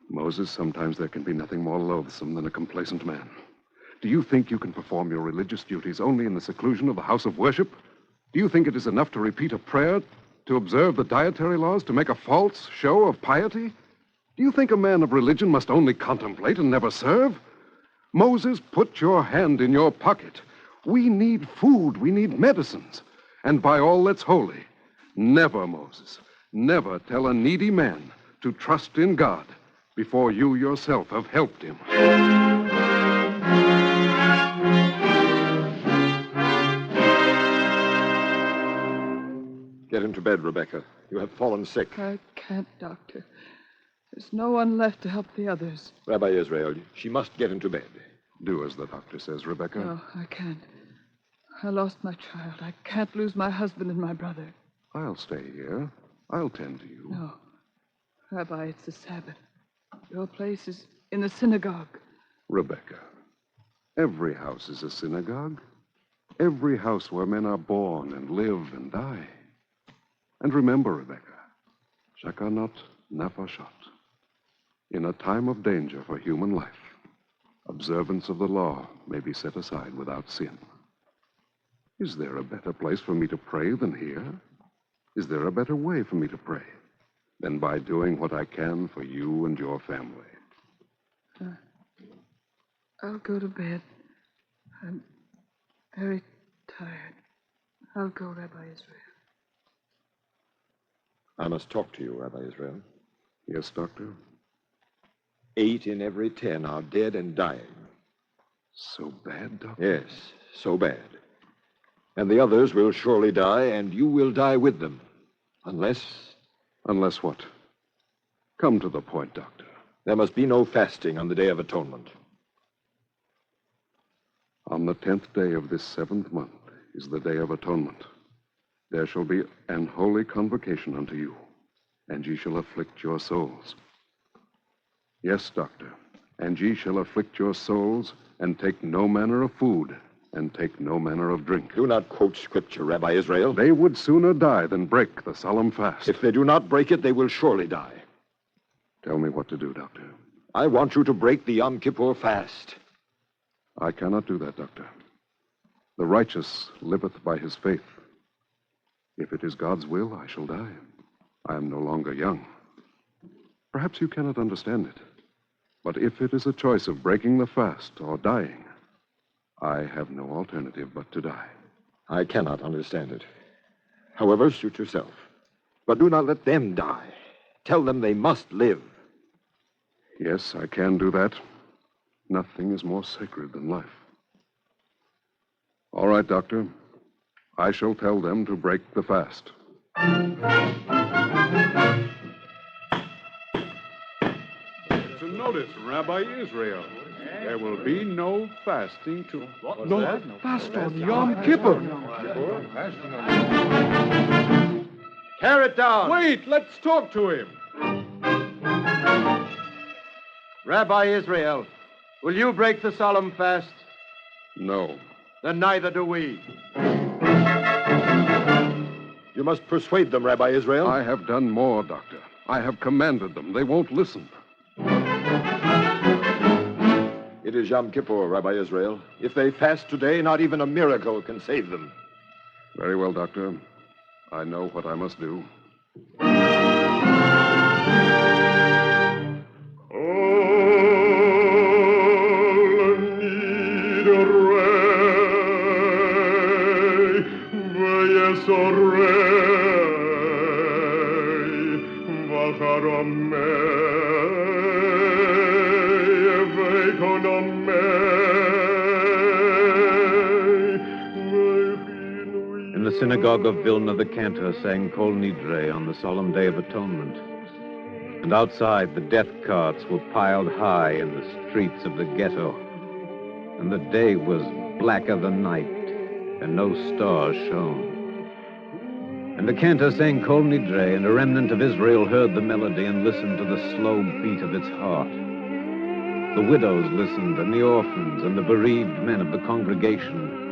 Moses, sometimes there can be nothing more loathsome than a complacent man. Do you think you can perform your religious duties only in the seclusion of the house of worship? Do you think it is enough to repeat a prayer, to observe the dietary laws, to make a false show of piety? Do you think a man of religion must only contemplate and never serve? Moses, put your hand in your pocket. We need food. We need medicines. And by all that's holy, never, Moses, never tell a needy man to trust in God before you yourself have helped him. Get him to bed, Rebecca. You have fallen sick. I can't, Doctor. There's no one left to help the others. Rabbi Israel, she must get into bed. Do as the doctor says, Rebecca. No, I can't. I lost my child. I can't lose my husband and my brother. I'll stay here. I'll tend to you. No. Rabbi, it's the Sabbath. Your place is in the synagogue. Rebecca, every house is a synagogue. Every house where men are born and live and die. And remember, Rebecca, shakanot nafashot. In a time of danger for human life, observance of the law may be set aside without sin. Is there a better place for me to pray than here? Is there a better way for me to pray than by doing what I can for you and your family? I'll go to bed. I'm very tired. I'll go, Rabbi Israel. I must talk to you, Rabbi Israel. Yes, Doctor? 8 in every 10 are dead and dying. So bad, Doctor? Yes, so bad. And the others will surely die, and you will die with them. Unless... Unless what? Come to the point, Doctor. There must be no fasting on the Day of Atonement. On the 10th day of this 7th month is the Day of Atonement. There shall be an holy convocation unto you, and ye shall afflict your souls. Yes, Doctor, and ye shall afflict your souls, and take no manner of food, and take no manner of drink. Do not quote Scripture, Rabbi Israel. They would sooner die than break the solemn fast. If they do not break it, they will surely die. Tell me what to do, Doctor. I want you to break the Yom Kippur fast. I cannot do that, Doctor. The righteous liveth by his faith. If it is God's will, I shall die. I am no longer young. Perhaps you cannot understand it. But if it is a choice of breaking the fast or dying, I have no alternative but to die. I cannot understand it. However, suit yourself. But do not let them die. Tell them they must live. Yes, I can do that. Nothing is more sacred than life. All right, Doctor. I shall tell them to break the fast. To notice, Rabbi Israel, there will be no fasting to... No fast on Yom Kippur. Tear it down. Wait, let's talk to him. Rabbi Israel, will you break the solemn fast? No. Then neither do we. You must persuade them, Rabbi Israel. I have done more, Doctor. I have commanded them. They won't listen. It is Yom Kippur, Rabbi Israel. If they fast today, not even a miracle can save them. Very well, Doctor. I know what I must do. In the synagogue of Vilna, the cantor sang Kol Nidre on the solemn Day of Atonement. And outside, the death carts were piled high in the streets of the ghetto. And the day was blacker than night, and no stars shone. And the cantor sang Kol Nidre, and a remnant of Israel heard the melody and listened to the slow beat of its heart. The widows listened, and the orphans, and the bereaved men of the congregation.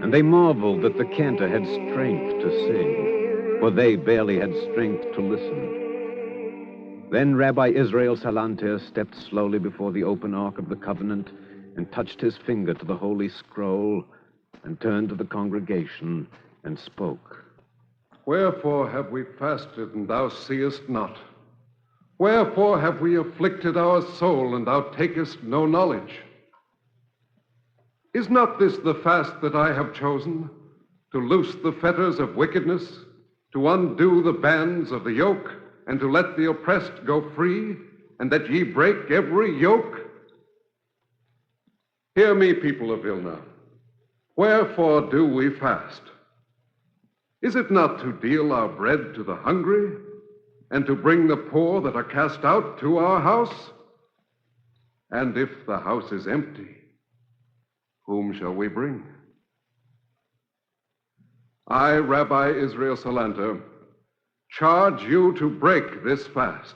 And they marveled that the cantor had strength to sing. for they barely had strength to listen. Then Rabbi Israel Salanter stepped slowly before the open ark of the covenant and touched his finger to the holy scroll and turned to the congregation and spoke. Wherefore have we fasted, and thou seest not? Wherefore have we afflicted our soul, and thou takest no knowledge? Is not this the fast that I have chosen, to loose the fetters of wickedness, to undo the bands of the yoke, and to let the oppressed go free, and that ye break every yoke? Hear me, people of Vilna. Wherefore do we fast? Is it not to deal our bread to the hungry, and to bring the poor that are cast out to our house? And if the house is empty, whom shall we bring? I, Rabbi Israel Salanter, charge you to break this fast.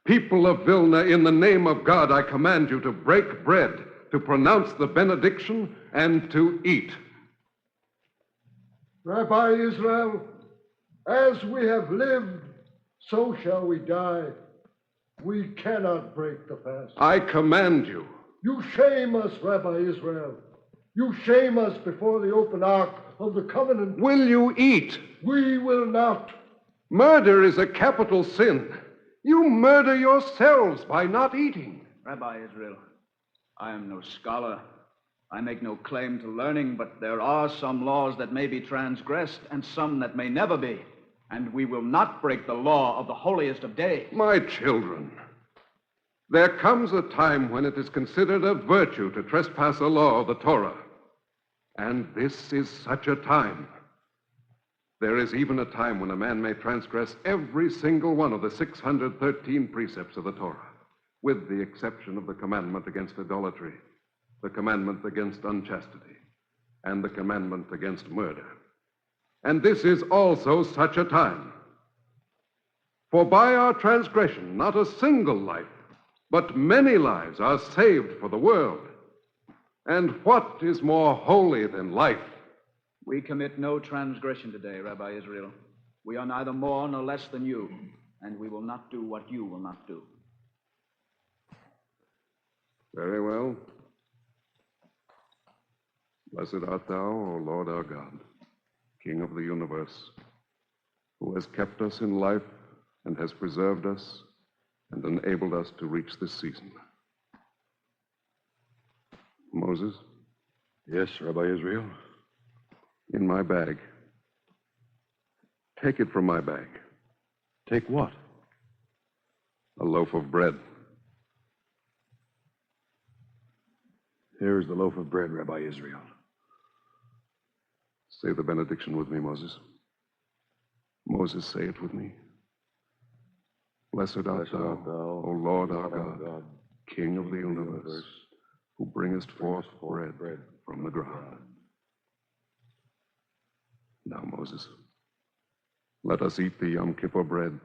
People of Vilna, in the name of God, I command you to break bread, to pronounce the benediction, and to eat. Rabbi Israel, as we have lived, so shall we die. We cannot break the fast. I command you. You shame us, Rabbi Israel. You shame us before the open ark of the covenant. Will you eat? We will not. Murder is a capital sin. You murder yourselves by not eating. Rabbi Israel, I am no scholar. I make no claim to learning, but there are some laws that may be transgressed and some that may never be. And we will not break the law of the holiest of days. My children, there comes a time when it is considered a virtue to trespass a law of the Torah. And this is such a time. There is even a time when a man may transgress every single one of the 613 precepts of the Torah, with the exception of the commandment against idolatry, the commandment against unchastity, and the commandment against murder. And this is also such a time. For by our transgression, not a single life, but many lives are saved for the world. And what is more holy than life? We commit no transgression today, Rabbi Israel. We are neither more nor less than you, and we will not do what you will not do. Very well. Blessed art thou, O Lord our God, King of the universe, who has kept us in life and has preserved us and enabled us to reach this season. Moses? Yes, Rabbi Israel? In my bag. Take it from my bag. Take what? A loaf of bread. Here is the loaf of bread, Rabbi Israel. Say the benediction with me, Moses. Moses, say it with me. Blessed art thou, O Lord our God, King of the universe, who bringest forth bread from the ground. Now, Moses, let us eat the Yom Kippur bread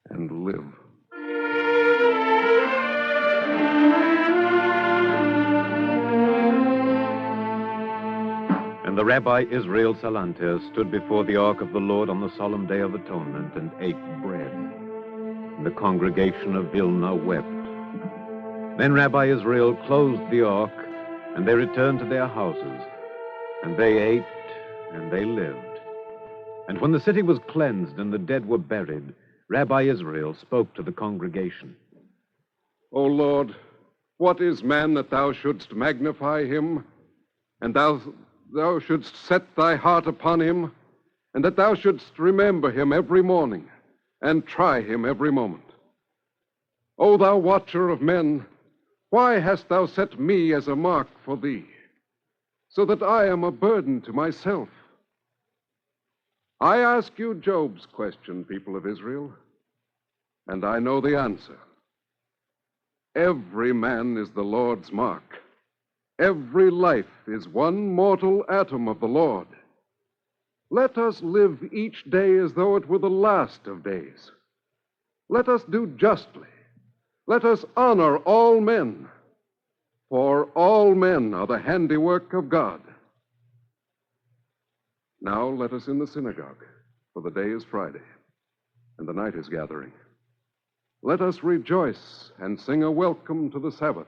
and live. And the Rabbi Israel Salanter stood before the ark of the Lord on the solemn day of atonement and ate bread. And the congregation of Vilna wept. Then Rabbi Israel closed the ark, and they returned to their houses. And they ate, and they lived. And when the city was cleansed and the dead were buried, Rabbi Israel spoke to the congregation. O Lord, what is man that thou shouldst magnify him, and thou shouldst set thy heart upon him, and that thou shouldst remember him every morning, and try him every moment? O thou watcher of men, why hast thou set me as a mark for thee, so that I am a burden to myself? I ask you Job's question, people of Israel, and I know the answer. Every man is the Lord's mark. Every life is one mortal atom of the Lord. Let us live each day as though it were the last of days. Let us do justly. Let us honor all men, for all men are the handiwork of God. Now let us in the synagogue for the day is Friday, and the night is gathering. Let us rejoice and sing a welcome to the Sabbath.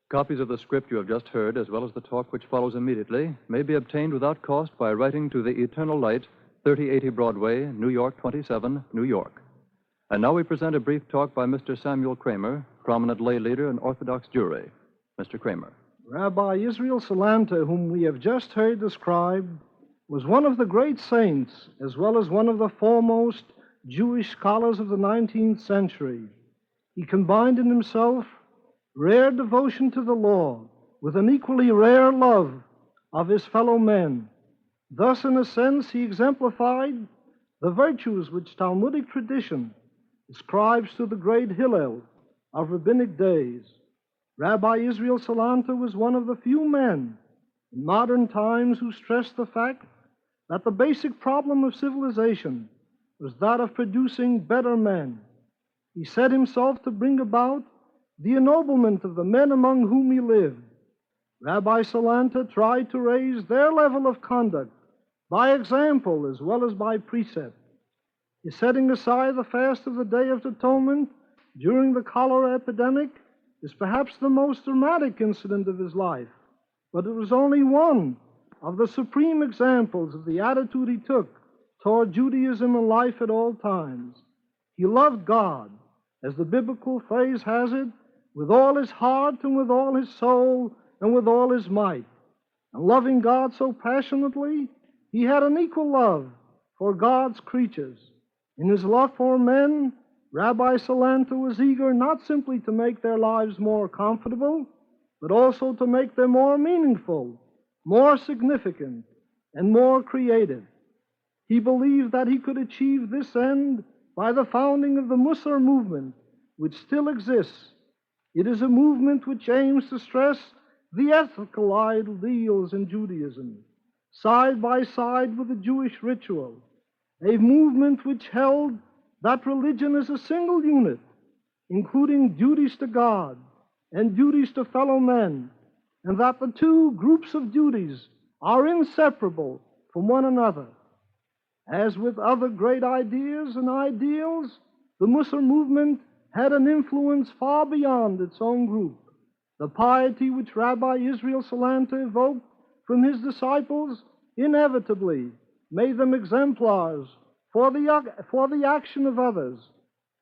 Copies of the script you have just heard, as well as the talk which follows immediately, may be obtained without cost by writing to the Eternal Light, 3080 Broadway, New York 27, New York. And now we present a brief talk by Mr. Samuel Kramer, prominent lay leader in Orthodox Jewry. Mr. Kramer. Rabbi Israel Salanter, whom we have just heard described, was one of the great saints, as well as one of the foremost Jewish scholars of the 19th century. He combined in himself rare devotion to the law with an equally rare love of his fellow men. Thus, in a sense, he exemplified the virtues which Talmudic tradition ascribes to the great Hillel of rabbinic days. Rabbi Israel Salanter was one of the few men in modern times who stressed the fact that the basic problem of civilization was that of producing better men. He set himself to bring about the ennoblement of the men among whom he lived. Rabbi Salanter tried to raise their level of conduct by example as well as by precept. His setting aside the fast of the Day of Atonement during the cholera epidemic is perhaps the most dramatic incident of his life, but it was only one of the supreme examples of the attitude he took toward Judaism and life at all times. He loved God, as the biblical phrase has it, with all his heart and with all his soul and with all his might. And loving God so passionately, he had an equal love for God's creatures. In his love for men, Rabbi Salanter was eager not simply to make their lives more comfortable, but also to make them more meaningful, more significant, and more creative. He believed that he could achieve this end by the founding of the Musar movement, which still exists. It is a movement which aims to stress the ethical ideals in Judaism, side by side with the Jewish ritual, a movement which held that religion is a single unit, including duties to God and duties to fellow men, and that the two groups of duties are inseparable from one another. As with other great ideas and ideals, the Musar movement had an influence far beyond its own group. The piety which Rabbi Israel Salanter evoked from his disciples inevitably made them exemplars for the action of others.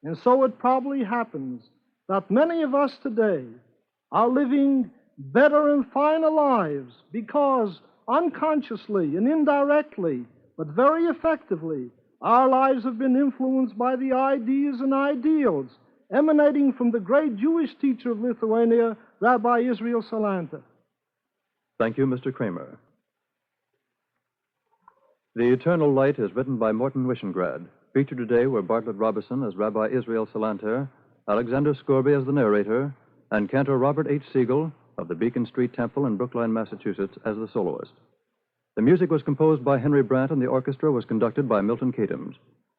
And so it probably happens that many of us today are living better and finer lives because unconsciously and indirectly, but very effectively, our lives have been influenced by the ideas and ideals emanating from the great Jewish teacher of Lithuania, Rabbi Israel Salanter. Thank you, Mr. Kramer. The Eternal Light is written by Morton Wishengrad. Featured today were Bartlett Robison as Rabbi Israel Salanter, Alexander Scorby as the narrator, and Cantor Robert H. Siegel of the Beacon Street Temple in Brookline, Massachusetts, as the soloist. The music was composed by Henry Brandt, and the orchestra was conducted by Milton Katims.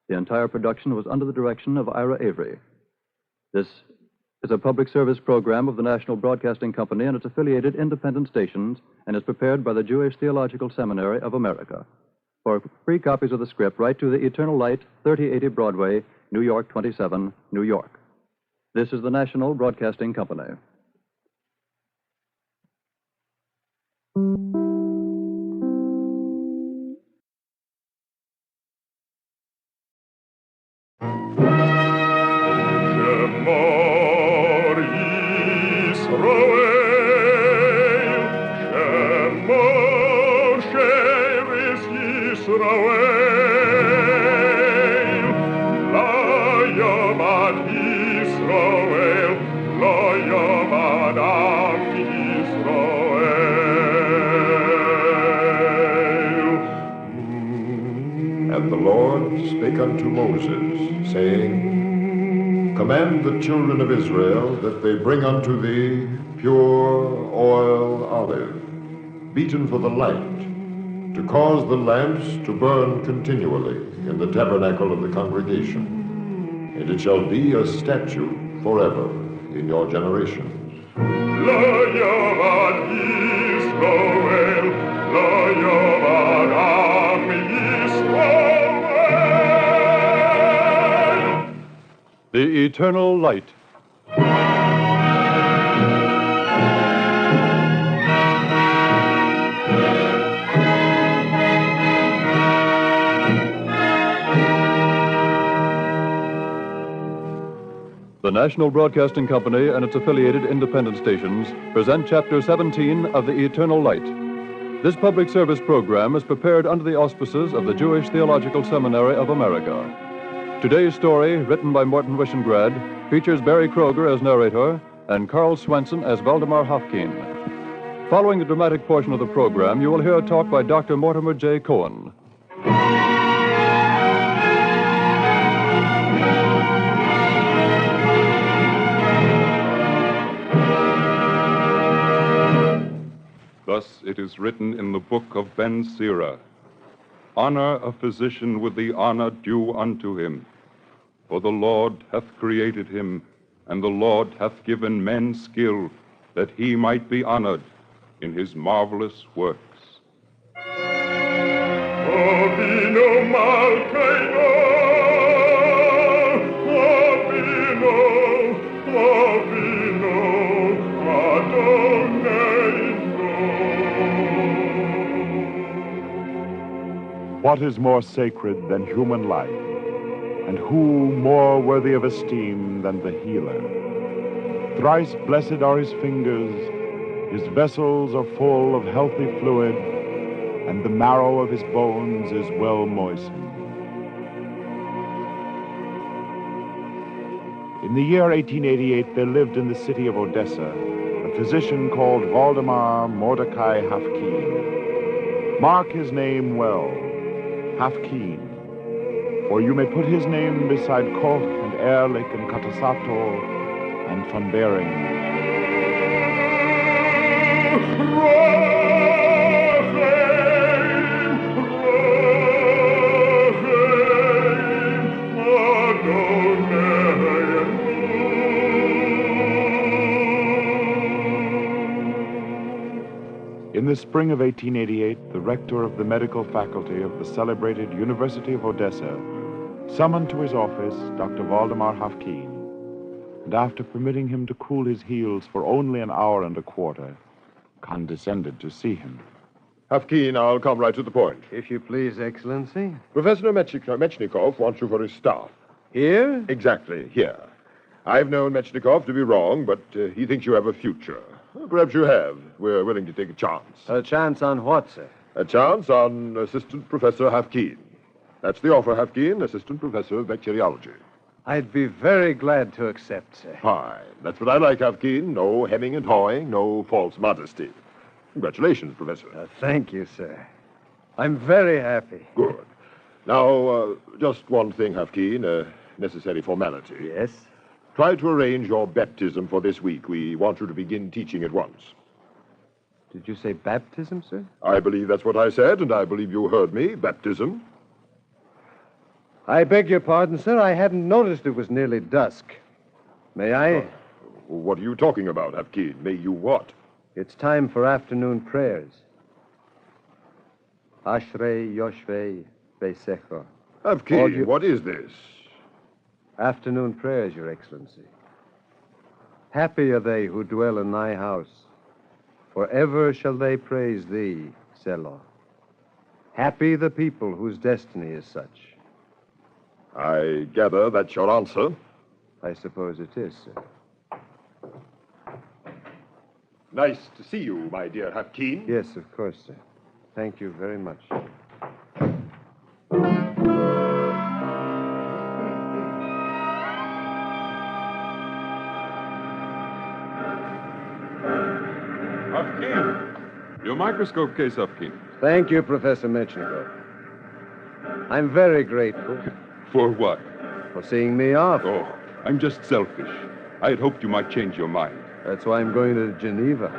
The entire production was under the direction of Ira Avery. This is a public service program of the National Broadcasting Company and its affiliated independent stations, and is prepared by the Jewish Theological Seminary of America. For free copies of the script, write to the Eternal Light, 3080 Broadway, New York 27, New York. This is the National Broadcasting Company. And the Lord spake unto Moses, saying, Command the children of Israel that they bring unto thee pure oil olive, beaten for the light, to cause the lamps to burn continually in the tabernacle of the congregation. And it shall be a statute forever in your generations. The Eternal Light. The National Broadcasting Company and its affiliated independent stations present Chapter 17 of The Eternal Light. This public service program is prepared under the auspices of the Jewish Theological Seminary of America. Today's story, written by Morton Wishengrad, features Barry Kroger as narrator and Carl Swenson as Waldemar Haffkine. Following the dramatic portion of the program, you will hear a talk by Dr. Mortimer J. Cohen. Thus it is written in the book of Ben Sirah, honor a physician with the honor due unto him. For the Lord hath created him, and the Lord hath given men skill, that he might be honored in his marvelous works. What is more sacred than human life? And who more worthy of esteem than the healer? Thrice blessed are his fingers, his vessels are full of healthy fluid, and the marrow of his bones is well moistened. In the year 1888, there lived in the city of Odessa a physician called Waldemar Mordecai Haffkine. Mark his name well. Haffkine, for you may put his name beside Koch and Ehrlich and Katasato and von Behring. In the spring of 1888, the rector of the medical faculty of the celebrated University of Odessa summoned to his office Dr. Waldemar Haffkine, and after permitting him to cool his heels for only an hour and a quarter, condescended to see him. Haffkine, I'll come right to the point. If you please, Excellency. Professor Metchnikov wants you for his staff. Here? Exactly, here. I've known Metchnikov to be wrong, but he thinks you have a future. Perhaps you have. We're willing to take a chance. A chance on what, sir? A chance on Assistant Professor Haffkine. That's the offer, Haffkine, Assistant Professor of Bacteriology. I'd be very glad to accept, sir. Fine. That's what I like, Haffkine. No hemming and hawing, no false modesty. Congratulations, Professor. Thank you, sir. I'm very happy. Good. Now, just one thing, Haffkine, a necessary formality. Yes? Try to arrange your baptism for this week. We want you to begin teaching at once. Did you say baptism, sir? I believe that's what I said, and I believe you heard me. Baptism. I beg your pardon, sir. I hadn't noticed it was nearly dusk. May I? What are you talking about, Haffkine? May you what? It's time for afternoon prayers. Ashrei Yoshvei Beisecho. Haffkine, what is this? Afternoon prayers, Your Excellency. Happy are they who dwell in thy house. Forever shall they praise thee, Selah. Happy the people whose destiny is such. I gather that's your answer. I suppose it is, sir. Nice to see you, my dear Haffkine. Yes, of course, sir. Thank you very much. Haffkine, your microscope case, Haffkine. Thank you, Professor Metchnikov. I'm very grateful. For what? For seeing me off. Oh, I'm just selfish. I had hoped you might change your mind. That's why I'm going to Geneva.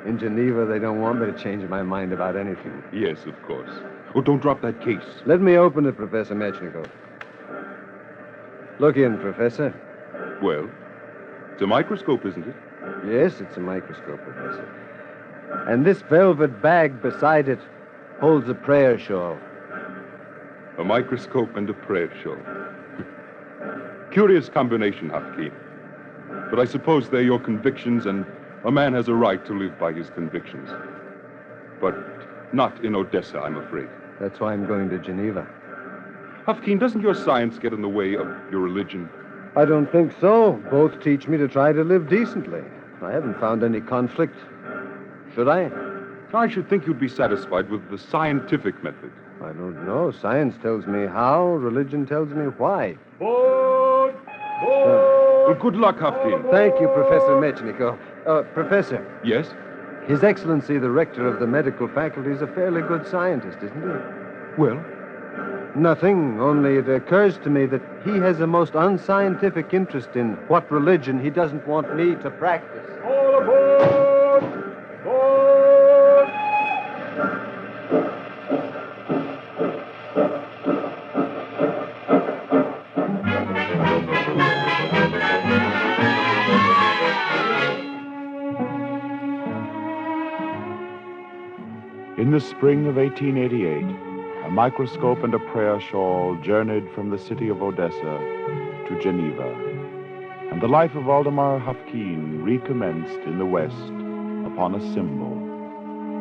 In Geneva, they don't want me to change my mind about anything. Yes, of course. Oh, don't drop that case. Let me open it, Professor Mechnikov. Look in, Professor. Well, it's a microscope, isn't it? Yes, it's a microscope, Professor. And this velvet bag beside it holds a prayer shawl. A microscope and a prayer shawl. Curious combination, Haffkine. But I suppose they're your convictions, and a man has a right to live by his convictions. But not in Odessa, I'm afraid. That's why I'm going to Geneva. Haffkine, doesn't your science get in the way of your religion? I don't think so. Both teach me to try to live decently. I haven't found any conflict. Should I? I should think you'd be satisfied with the scientific method. I don't know. Science tells me how. Religion tells me why. Board! Well, good luck, Haffkine. Thank you, Professor Mechnikov. Professor. Yes? His Excellency, the rector of the medical faculty, is a fairly good scientist, isn't he? Well? Nothing, only it occurs to me that he has a most unscientific interest in what religion he doesn't want me to practice. All aboard! In the spring of 1888, a microscope and a prayer shawl journeyed from the city of Odessa to Geneva, and the life of Waldemar Haffkine recommenced in the West upon a symbol.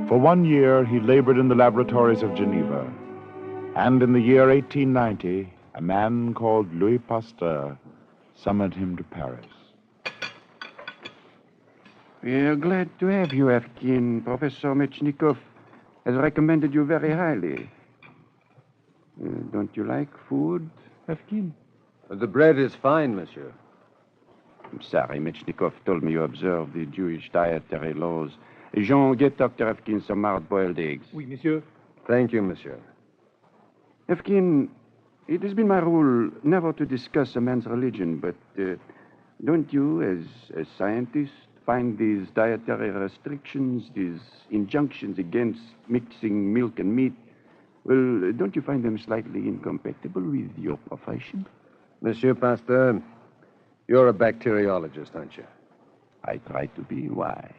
For 1 year, he labored in the laboratories of Geneva, and in the year 1890, a man called Louis Pasteur summoned him to Paris. We're glad to have you, Haffkine. Professor Mechnikov has recommended you very highly. Don't you like food, Haffkine? The bread is fine, monsieur. I'm sorry, Mechnikov told me you observe the Jewish dietary laws. Jean, get Dr. Haffkine some hard-boiled eggs. Oui, monsieur. Thank you, monsieur. Haffkine, it has been my rule never to discuss a man's religion, but don't you, as a scientist, find these dietary restrictions, these injunctions against mixing milk and meat, well, don't you find them slightly incompatible with your profession? Monsieur Pasteur, you're a bacteriologist, aren't you? I try to be. Why?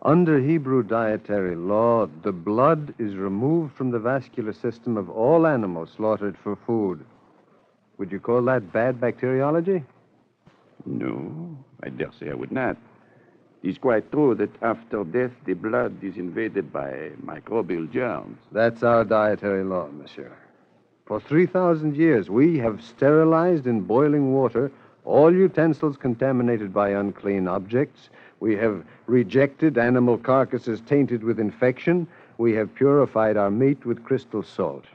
Under Hebrew dietary law, the blood is removed from the vascular system of all animals slaughtered for food. Would you call that bad bacteriology? No, I dare say I would not. It's quite true that after death, the blood is invaded by microbial germs. That's our dietary law, monsieur. For 3,000 years, we have sterilized in boiling water all utensils contaminated by unclean objects. We have rejected animal carcasses tainted with infection. We have purified our meat with crystal salt.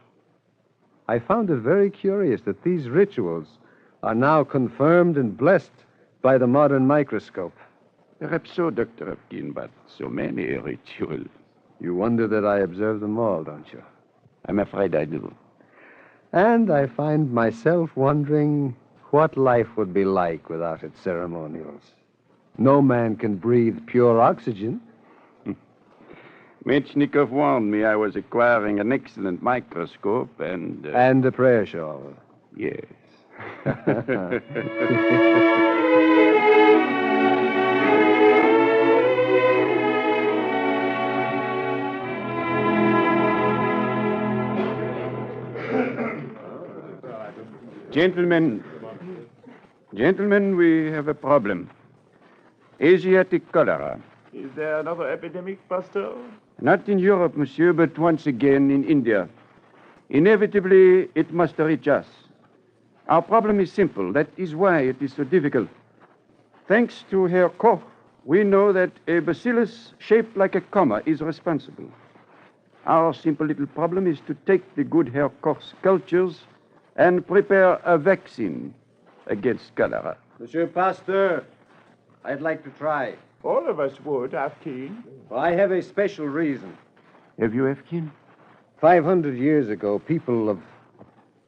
I found it very curious that these rituals are now confirmed and blessed by the modern microscope. Perhaps so, Dr. Haffkine, but so many rituals. You wonder that I observe them all, don't you? I'm afraid I do. And I find myself wondering what life would be like without its ceremonials. No man can breathe pure oxygen. Mechnikov warned me I was acquiring an excellent microscope and... And a prayer shawl. Yes. Gentlemen, we have a problem. Asiatic cholera. Is there another epidemic, Pasteur? Not in Europe, monsieur, but once again in India. Inevitably, it must reach us. Our problem is simple. That is why it is so difficult. Thanks to Herr Koch, we know that a bacillus shaped like a comma is responsible. Our simple little problem is to take the good Herr Koch's cultures and prepare a vaccine against cholera. Monsieur Pasteur, I'd like to try. All of us would, Haffkine. I have a special reason. Have you, Haffkine? 500 years ago, people of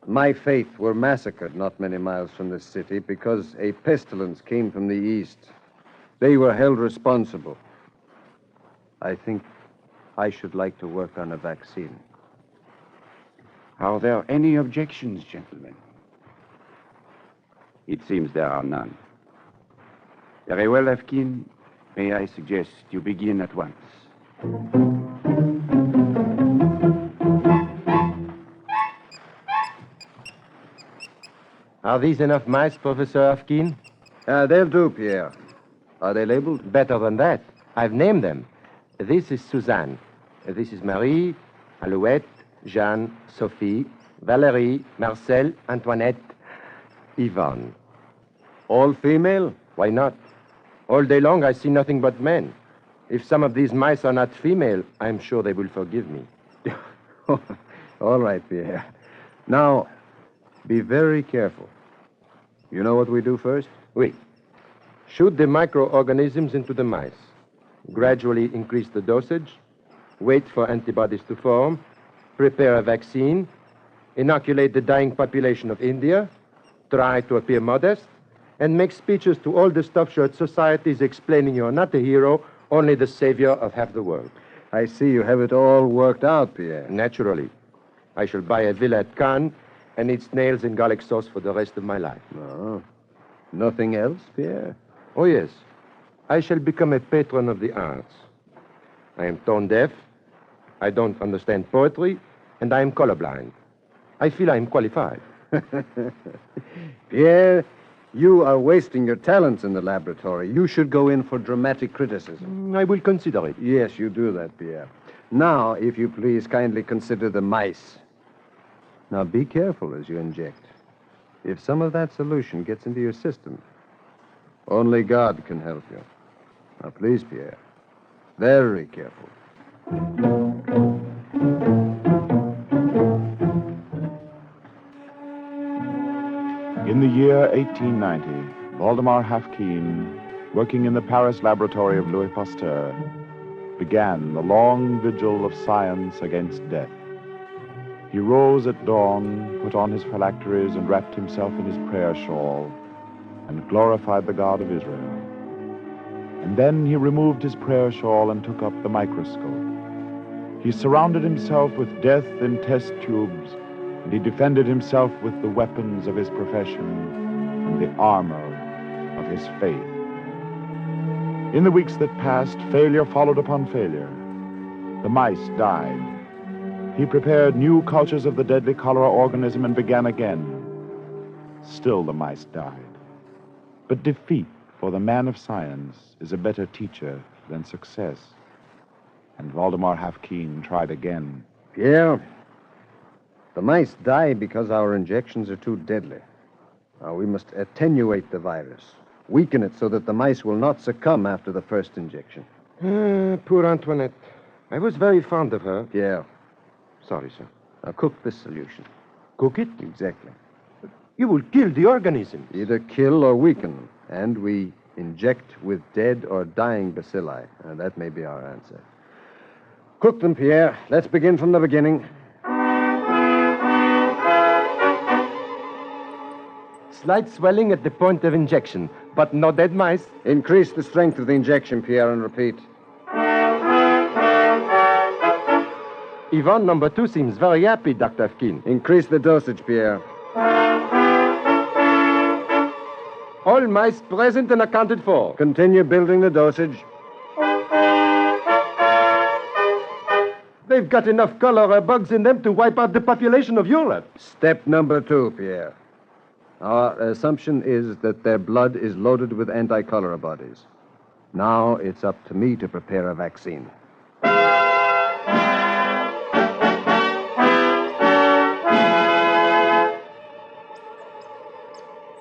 My faith were massacred not many miles from this city because a pestilence came from the east. They were held responsible. I think I should like to work on a vaccine. Are there any objections, gentlemen? It seems there are none. Very well, Haffkine. May I suggest you begin at once? Are these enough mice, Professor Haffkine? They'll do, Pierre. Are they labeled? Better than that. I've named them. This is Suzanne. This is Marie, Alouette, Jeanne, Sophie, Valérie, Marcel, Antoinette, Yvonne. All female? Why not? All day long I see nothing but men. If some of these mice are not female, I'm sure they will forgive me. All right, Pierre. Now, be very careful. You know what we do first? Oui. Shoot the microorganisms into the mice. Gradually increase the dosage. Wait for antibodies to form. Prepare a vaccine. Inoculate the dying population of India. Try to appear modest. And make speeches to all the stuffed-shirt societies explaining you're not a hero, only the savior of half the world. I see you have it all worked out, Pierre. Naturally. I shall buy a villa at Cannes and eat snails in garlic sauce for the rest of my life. Oh. Nothing else, Pierre? Oh, yes. I shall become a patron of the arts. I am tone deaf. I don't understand poetry, and I am colorblind. I feel I am qualified. Pierre, you are wasting your talents in the laboratory. You should go in for dramatic criticism. I will consider it. Yes, you do that, Pierre. Now, if you please, kindly consider the mice. Now, be careful as you inject. If some of that solution gets into your system, only God can help you. Now, please, Pierre, very careful. In the year 1890, Waldemar Haffkine, working in the Paris laboratory of Louis Pasteur, began the long vigil of science against death. He rose at dawn, put on his phylacteries, and wrapped himself in his prayer shawl, and glorified the God of Israel. And then he removed his prayer shawl and took up the microscope. He surrounded himself with death in test tubes, and he defended himself with the weapons of his profession and the armor of his faith. In the weeks that passed, failure followed upon failure. The mice died. He prepared new cultures of the deadly cholera organism and began again. Still the mice died. But defeat for the man of science is a better teacher than success. And Waldemar Haffkine tried again. Pierre, the mice die because our injections are too deadly. Now, we must attenuate the virus, weaken it so that the mice will not succumb after the first injection. Poor Antoinette. I was very fond of her. Pierre. Sorry, sir. Now, cook this solution. Cook it? Exactly. You will kill the organism. Either kill or weaken. And we inject with dead or dying bacilli. That may be our answer. Cook them, Pierre. Let's begin from the beginning. Slight swelling at the point of injection, but no dead mice. Increase the strength of the injection, Pierre, and repeat. Yvonne, number 2, seems very happy, Dr. Haffkine. Increase the dosage, Pierre. All mice present and accounted for. Continue building the dosage. They've got enough cholera bugs in them to wipe out the population of Europe. Step number 2, Pierre. Our assumption is that their blood is loaded with anti-cholera bodies. Now it's up to me to prepare a vaccine.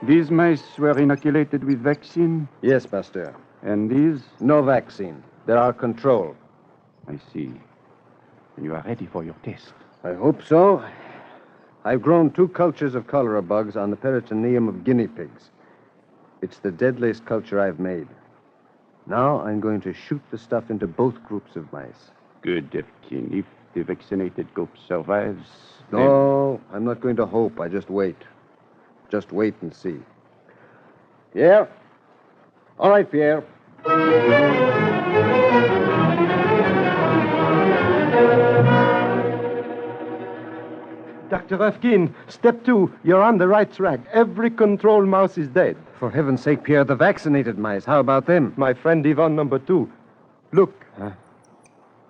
These mice were inoculated with vaccine? Yes, Pasteur. And these? No vaccine. They're our control. I see. And you are ready for your test? I hope so. I've grown 2 cultures of cholera bugs on the peritoneum of guinea pigs. It's the deadliest culture I've made. Now I'm going to shoot the stuff into both groups of mice. Good, Haffkine. the vaccinated group survives... No, I'm not going to hope. I just wait. Just wait and see. Pierre? All right, Pierre. Dr. Haffkine, step 2. You're on the right track. Every control mouse is dead. For heaven's sake, Pierre, the vaccinated mice. How about them? My friend Ivan number 2. Look. Huh?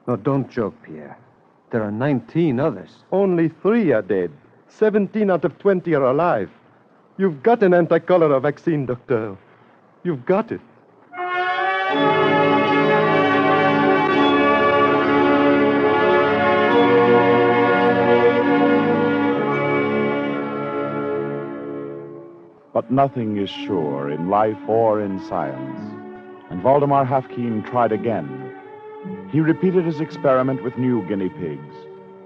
No, don't joke, Pierre. There are 19 others. Only 3 are dead. 17 out of 20 are alive. You've got an anti-cholera vaccine, Doctor. You've got it. But nothing is sure in life or in science, and Waldemar Haffkine tried again. He repeated his experiment with new guinea pigs,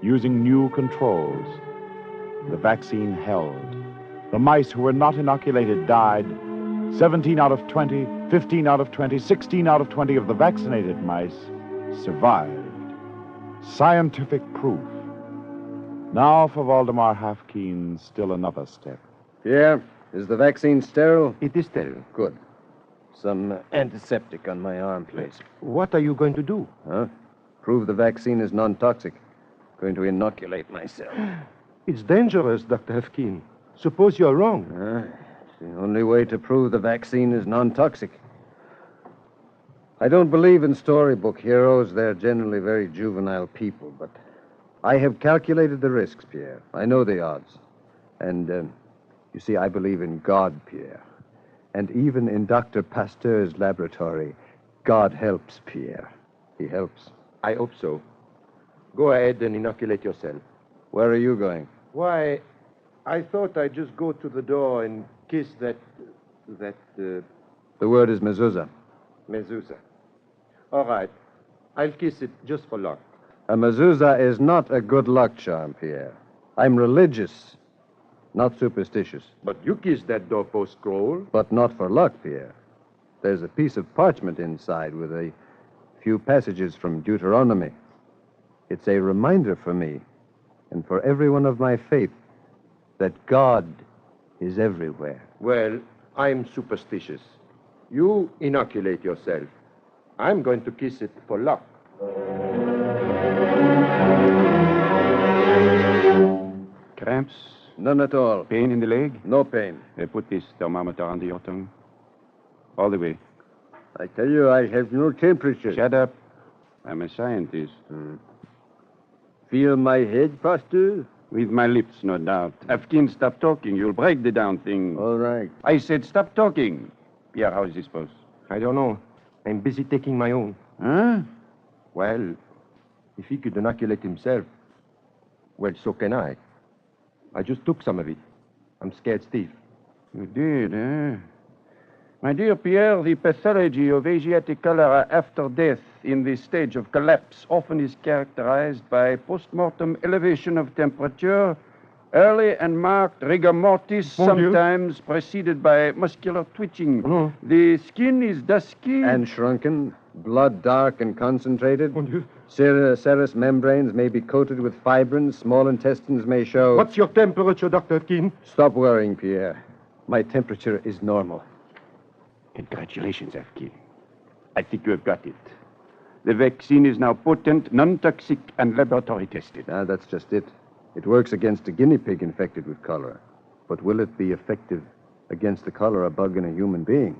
using new controls. The vaccine held. The mice who were not inoculated died. 17 out of 20, 15 out of 20, 16 out of 20 of the vaccinated mice survived. Scientific proof. Now for Waldemar Haffkine, still another step. Pierre, is the vaccine sterile? It is sterile. Good. Some antiseptic on my arm, please. What are you going to do? Huh? Prove the vaccine is non-toxic. Going to inoculate myself. It's dangerous, Dr. Haffkine. Suppose you're wrong. It's the only way to prove the vaccine is non-toxic. I don't believe in storybook heroes. They're generally very juvenile people, but I have calculated the risks, Pierre. I know the odds. And, you see, I believe in God, Pierre. And even in Dr. Pasteur's laboratory, God helps, Pierre. He helps. I hope so. Go ahead and inoculate yourself. Where are you going? Why, I thought I'd just go to the door and kiss that... The word is mezuzah. Mezuzah. All right. I'll kiss it just for luck. A mezuzah is not a good luck charm, Pierre. I'm religious, not superstitious. But you kissed that doorpost scroll. But not for luck, Pierre. There's a piece of parchment inside with a few passages from Deuteronomy. It's a reminder for me, and for everyone of my faith, that God is everywhere. Well, I'm superstitious. You inoculate yourself. I'm going to kiss it for luck. Cramps? None at all. Pain in the leg? No pain. Put this thermometer under your tongue. All the way. I tell you, I have no temperature. Shut up. I'm a scientist. Feel my head, Pasteur? With my lips, no doubt. Haffkine, stop talking. You'll break the down thing. All right. I said stop talking. Pierre, how is this supposed? I don't know. I'm busy taking my own. Huh? Well, if he could inoculate himself, well, so can I. I just took some of it. I'm scared stiff. You did, eh? My dear Pierre, the pathology of Asiatic cholera after death in the stage of collapse often is characterized by post-mortem elevation of temperature, early and marked rigor mortis, sometimes preceded by muscular twitching. The skin is dusky. And shrunken, blood dark and concentrated. Serous membranes may be coated with fibrins, small intestines may show... What's your temperature, Dr. Haffkine? Stop worrying, Pierre. My temperature is normal. Congratulations, Haffkine. I think you have got it. The vaccine is now potent, non-toxic, and laboratory tested. That's just it. It works against a guinea pig infected with cholera. But will it be effective against the cholera bug in a human being?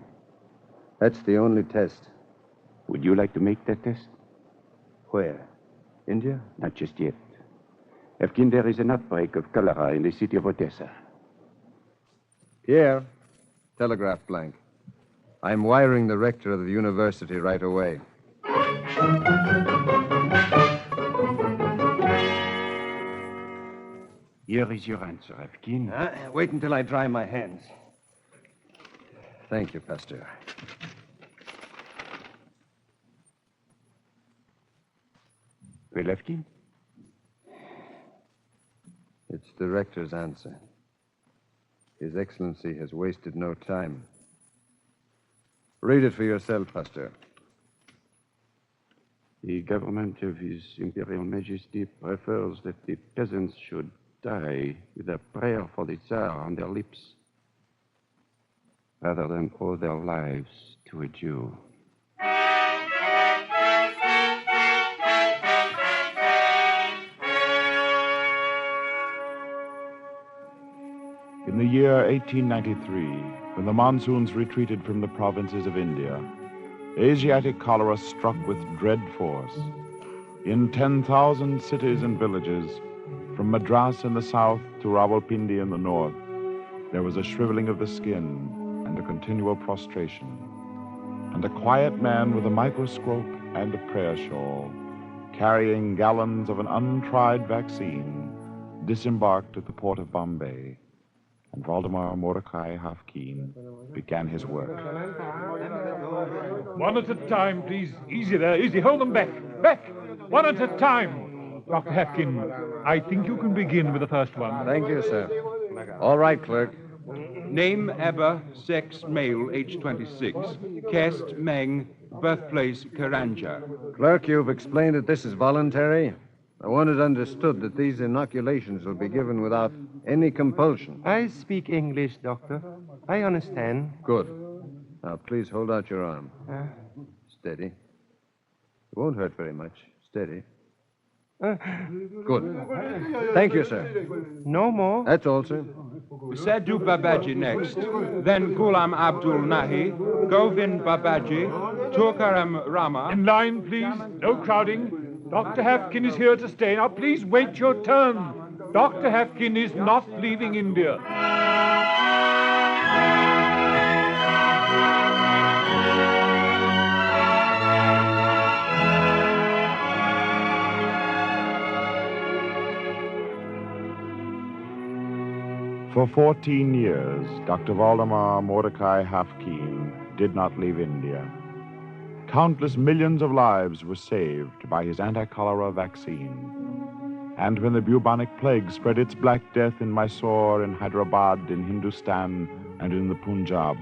That's the only test. Would you like to make that test? Where? India? Not just yet. Haffkine, there is an outbreak of cholera in the city of Odessa. Pierre, telegraph blank. I'm wiring the rector of the university right away. Here is your answer, Haffkine. Wait until I dry my hands. Thank you, Pasteur. Well, Haffkine? It's the rector's answer. His Excellency has wasted no time. Read it for yourself, Pasteur. The government of His Imperial Majesty prefers that the peasants should die with a prayer for the Tsar on their lips, rather than owe their lives to a Jew. In the year 1893, when the monsoons retreated from the provinces of India, Asiatic cholera struck with dread force. In 10,000 cities and villages, from Madras in the south to Rawalpindi in the north, there was a shriveling of the skin and a continual prostration. And a quiet man with a microscope and a prayer shawl, carrying gallons of an untried vaccine, disembarked at the port of Bombay, and Waldemar Mordecai Haffkine began his work. One at a time, please. Easy there, easy. Hold them back. Back! One at a time. Dr. Haffkine, I think you can begin with the first one. Thank you, sir. All right, clerk. Name, Abba, sex, male, age 26. Caste, Meng, birthplace, Karanja. Clerk, you've explained that this is voluntary. I want it understood that these inoculations will be given without any compulsion. I speak English, doctor. I understand. Good. Now, please hold out your arm. Steady. It won't hurt very much. Steady. Good. Thank you, sir. No more? That's all, sir. Sadhu Babaji next. Then Ghulam Abdul Nahi, Govind Babaji, Turkaram Rama. In line, please. No crowding. Dr. Haffkine is here to stay. Now, please wait your turn. Dr. Haffkine is not leaving India. For 14 years, Dr. Waldemar Mordecai Haffkine did not leave India. Countless millions of lives were saved by his anti-cholera vaccine. And when the bubonic plague spread its black death in Mysore, in Hyderabad, in Hindustan, and in the Punjab,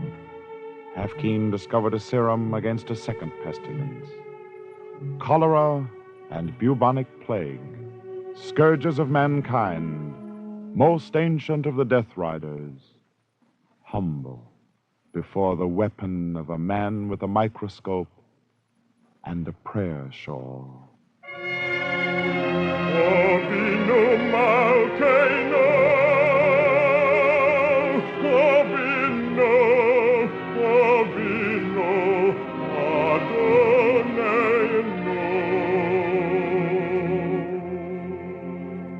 Haffkine discovered a serum against a second pestilence. Cholera and bubonic plague, scourges of mankind, most ancient of the death riders, humble before the weapon of a man with a microscope and a prayer shawl.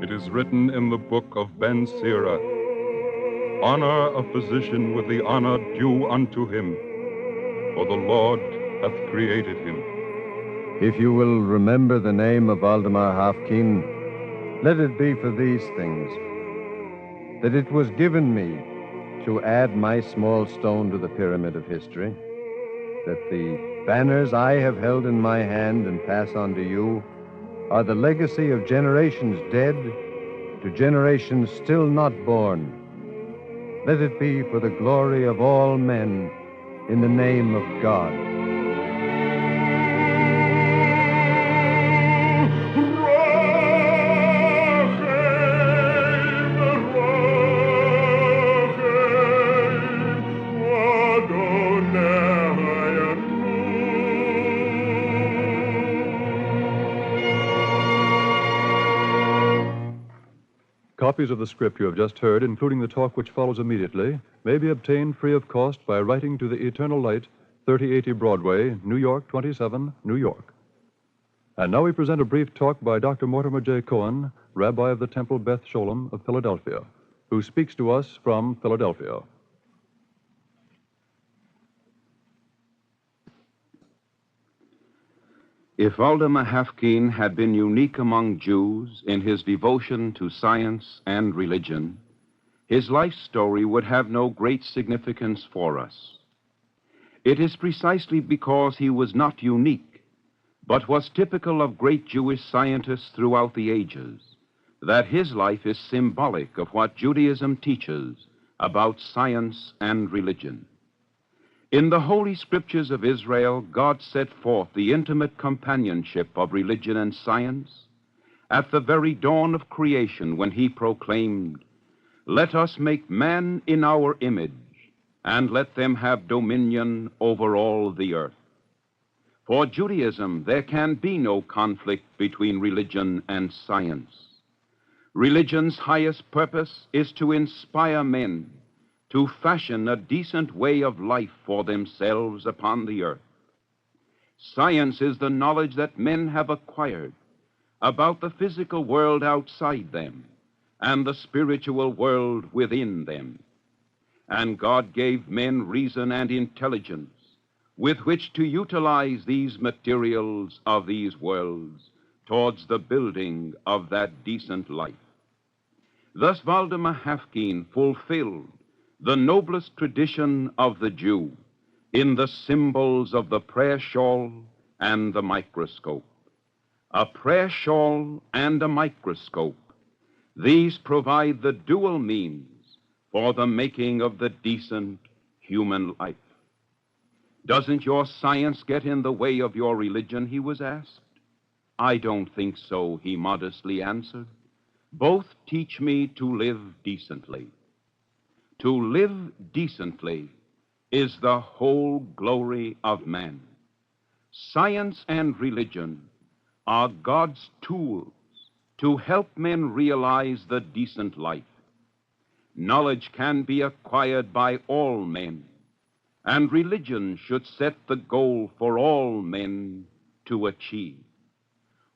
It is written in the book of Ben Sira, honor a physician with the honor due unto him, for the Lord hath created him. If you will remember the name of Waldemar Haffkine, let it be for these things, that it was given me to add my small stone to the pyramid of history, that the banners I have held in my hand and pass on to you are the legacy of generations dead to generations still not born. Let it be for the glory of all men in the name of God. Copies of the script you have just heard, including the talk which follows immediately, may be obtained free of cost by writing to the Eternal Light, 3080 Broadway, New York 27, New York. And now we present a brief talk by Dr. Mortimer J. Cohen, Rabbi of the Temple Beth Sholom of Philadelphia, who speaks to us from Philadelphia. If Waldemar Haffkine had been unique among Jews in his devotion to science and religion, his life story would have no great significance for us. It is precisely because he was not unique, but was typical of great Jewish scientists throughout the ages, that his life is symbolic of what Judaism teaches about science and religion. In the Holy Scriptures of Israel, God set forth the intimate companionship of religion and science at the very dawn of creation when he proclaimed, "Let us make man in our image, and let them have dominion over all the earth." For Judaism, there can be no conflict between religion and science. Religion's highest purpose is to inspire men to fashion a decent way of life for themselves upon the earth. Science is the knowledge that men have acquired about the physical world outside them and the spiritual world within them. And God gave men reason and intelligence with which to utilize these materials of these worlds towards the building of that decent life. Thus Waldemar Haffkine fulfilled the noblest tradition of the Jew in the symbols of the prayer shawl and the microscope. A prayer shawl and a microscope, these provide the dual means for the making of the decent human life. "Doesn't your science get in the way of your religion?" he was asked. "I don't think so," he modestly answered. "Both teach me to live decently." To live decently is the whole glory of man. Science and religion are God's tools to help men realize the decent life. Knowledge can be acquired by all men, and religion should set the goal for all men to achieve.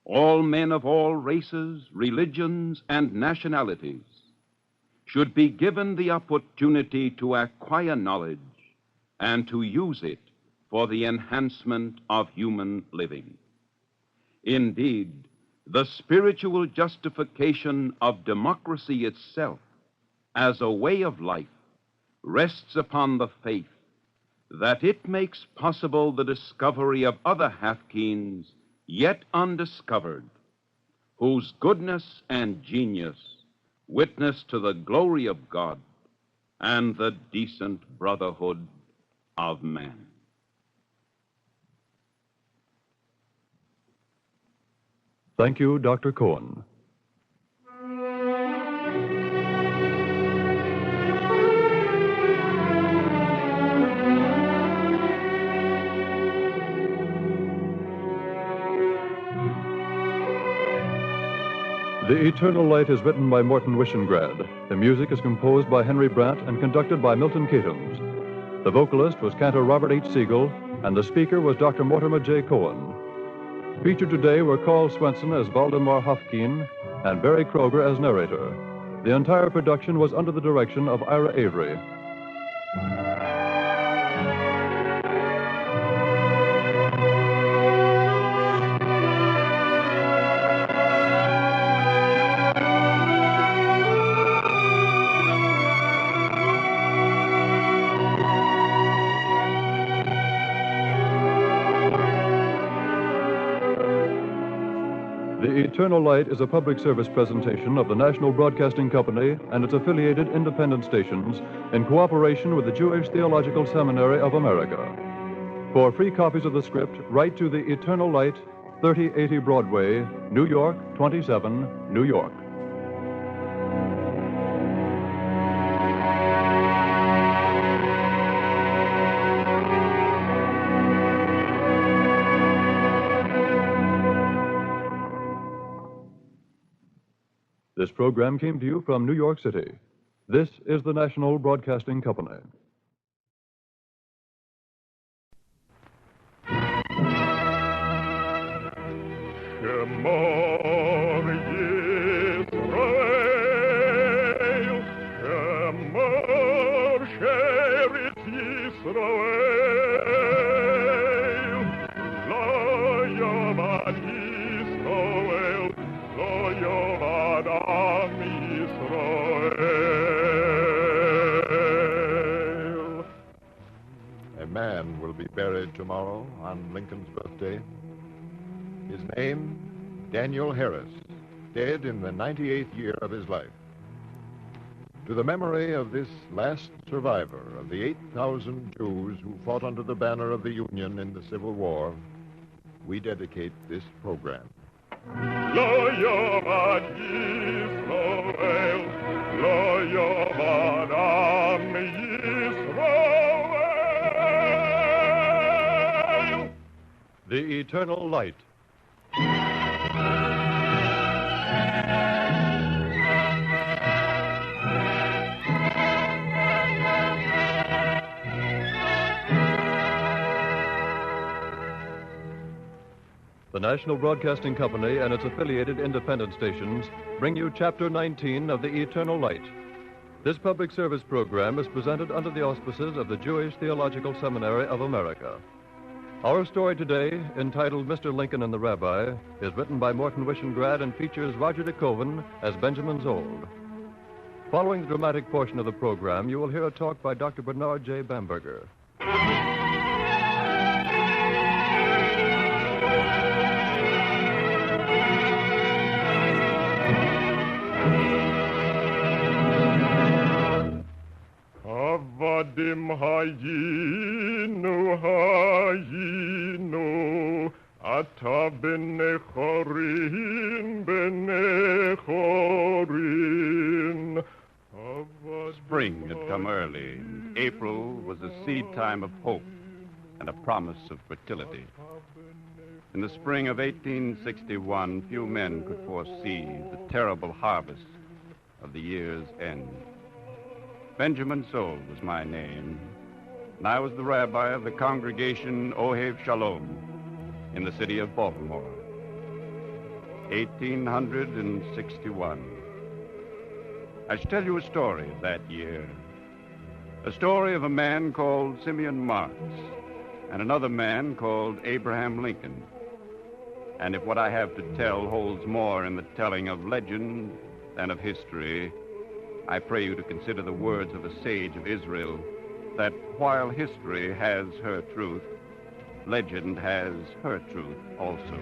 All men of all races, religions, and nationalities should be given the opportunity to acquire knowledge and to use it for the enhancement of human living. Indeed, the spiritual justification of democracy itself as a way of life rests upon the faith that it makes possible the discovery of other Haffkines yet undiscovered, whose goodness and genius witness to the glory of God and the decent brotherhood of man. Thank you, Dr. Cohen. The Eternal Light is written by Morton Wishengrad. The music is composed by Henry Brandt and conducted by Milton Katums. The vocalist was Cantor Robert H. Siegel, and the speaker was Dr. Mortimer J. Cohen. Featured today were Carl Swenson as Waldemar Haffkine and Barry Kroger as narrator. The entire production was under the direction of Ira Avery. The Eternal Light is a public service presentation of the National Broadcasting Company and its affiliated independent stations in cooperation with the Jewish Theological Seminary of America. For free copies of the script, write to The Eternal Light, 3080 Broadway, New York, 27, New York. This program came to you from New York City. This is the National Broadcasting Company. A man will be buried tomorrow on Lincoln's birthday. His name, Daniel Harris, dead in the 98th year of his life. To the memory of this last survivor of the 8,000 Jews who fought under the banner of the Union in the Civil War, we dedicate this program. Lo yovad Yisroel, lo yovad Am Yisroel. The Eternal Light. The National Broadcasting Company and its affiliated independent stations bring you Chapter 19 of The Eternal Light. This public service program is presented under the auspices of the Jewish Theological Seminary of America. Our story today, entitled Mr. Lincoln and the Rabbi, is written by Morton Wishengrad and features Roger de Cohen as Benjamin Szold. Following the dramatic portion of the program, you will hear a talk by Dr. Bernard J. Bamberger. Avadim hayinu, ata benechorin. Spring had come early. April was a seed time of hope and a promise of fertility. In the spring of 1861, few men could foresee the terrible harvest of the year's end. Benjamin Szold was my name, and I was the rabbi of the congregation Ohev Shalom in the city of Baltimore. 1861. I should tell you a story of that year. A story of a man called Simeon Marx and another man called Abraham Lincoln. And if what I have to tell holds more in the telling of legend than of history, I pray you to consider the words of a sage of Israel, that while history has her truth, legend has her truth also.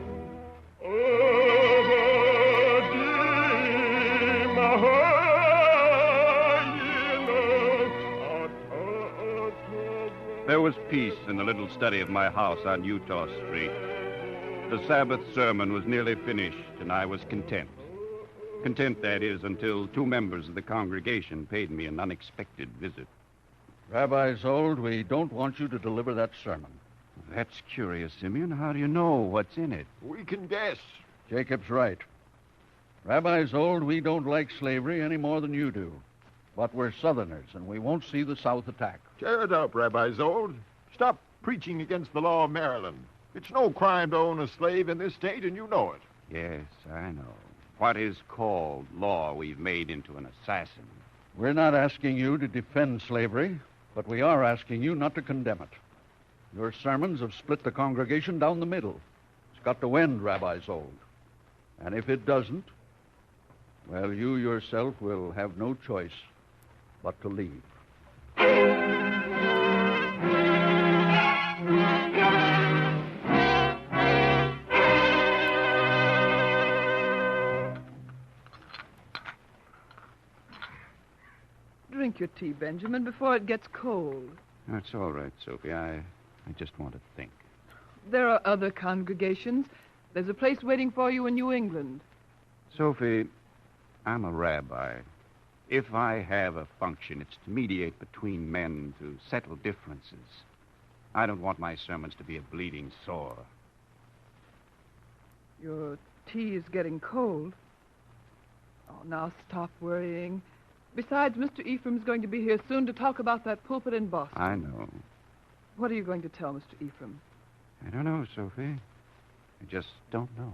There was peace in the little study of my house on Utah Street. The Sabbath sermon was nearly finished, and I was content. Content, that is, until two members of the congregation paid me an unexpected visit. Rabbi Szold, we don't want you to deliver that sermon. That's curious, Simeon. How do you know what's in it? We can guess. Jacob's right. Rabbi Szold, we don't like slavery any more than you do. But we're Southerners, and we won't see the South attack. Tear it up, Rabbi Szold. Stop preaching against the law of Maryland. It's no crime to own a slave in this state, and you know it. Yes, I know. What is called law we've made into an assassin. We're not asking you to defend slavery, but we are asking you not to condemn it. Your sermons have split the congregation down the middle. It's got to end, Rabbi Szold. And if it doesn't, well, you yourself will have no choice but to leave. Drink your tea, Benjamin, before it gets cold. That's all right, Sophie. I just want to think. There are other congregations. There's a place waiting for you in New England. Sophie, I'm a rabbi. If I have a function, it's to mediate between men, to settle differences. I don't want my sermons to be a bleeding sore. Your tea is getting cold. Oh, now stop worrying. Besides, Mr. Ephraim's going to be here soon to talk about that pulpit in Boston. I know. What are you going to tell Mr. Ephraim? I don't know, Sophie. I just don't know.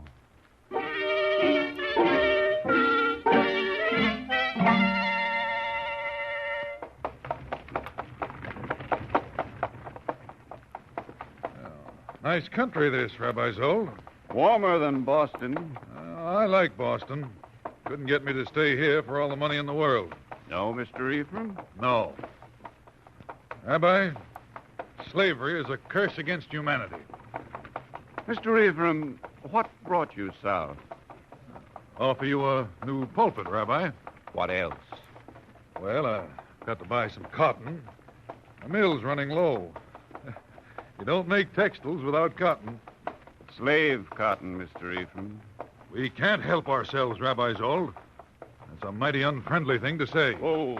Nice country, this, Rabbi Szold. Warmer than Boston. I like Boston. Couldn't get me to stay here for all the money in the world. No, Mr. Ephraim? No. Rabbi, slavery is a curse against humanity. Mr. Ephraim, what brought you south? Offer you a new pulpit, Rabbi. What else? Well, I've got to buy some cotton. The mill's running low. You don't make textiles without cotton. Slave cotton, Mr. Ephraim. We can't help ourselves, Rabbi Szold. That's a mighty unfriendly thing to say. Oh.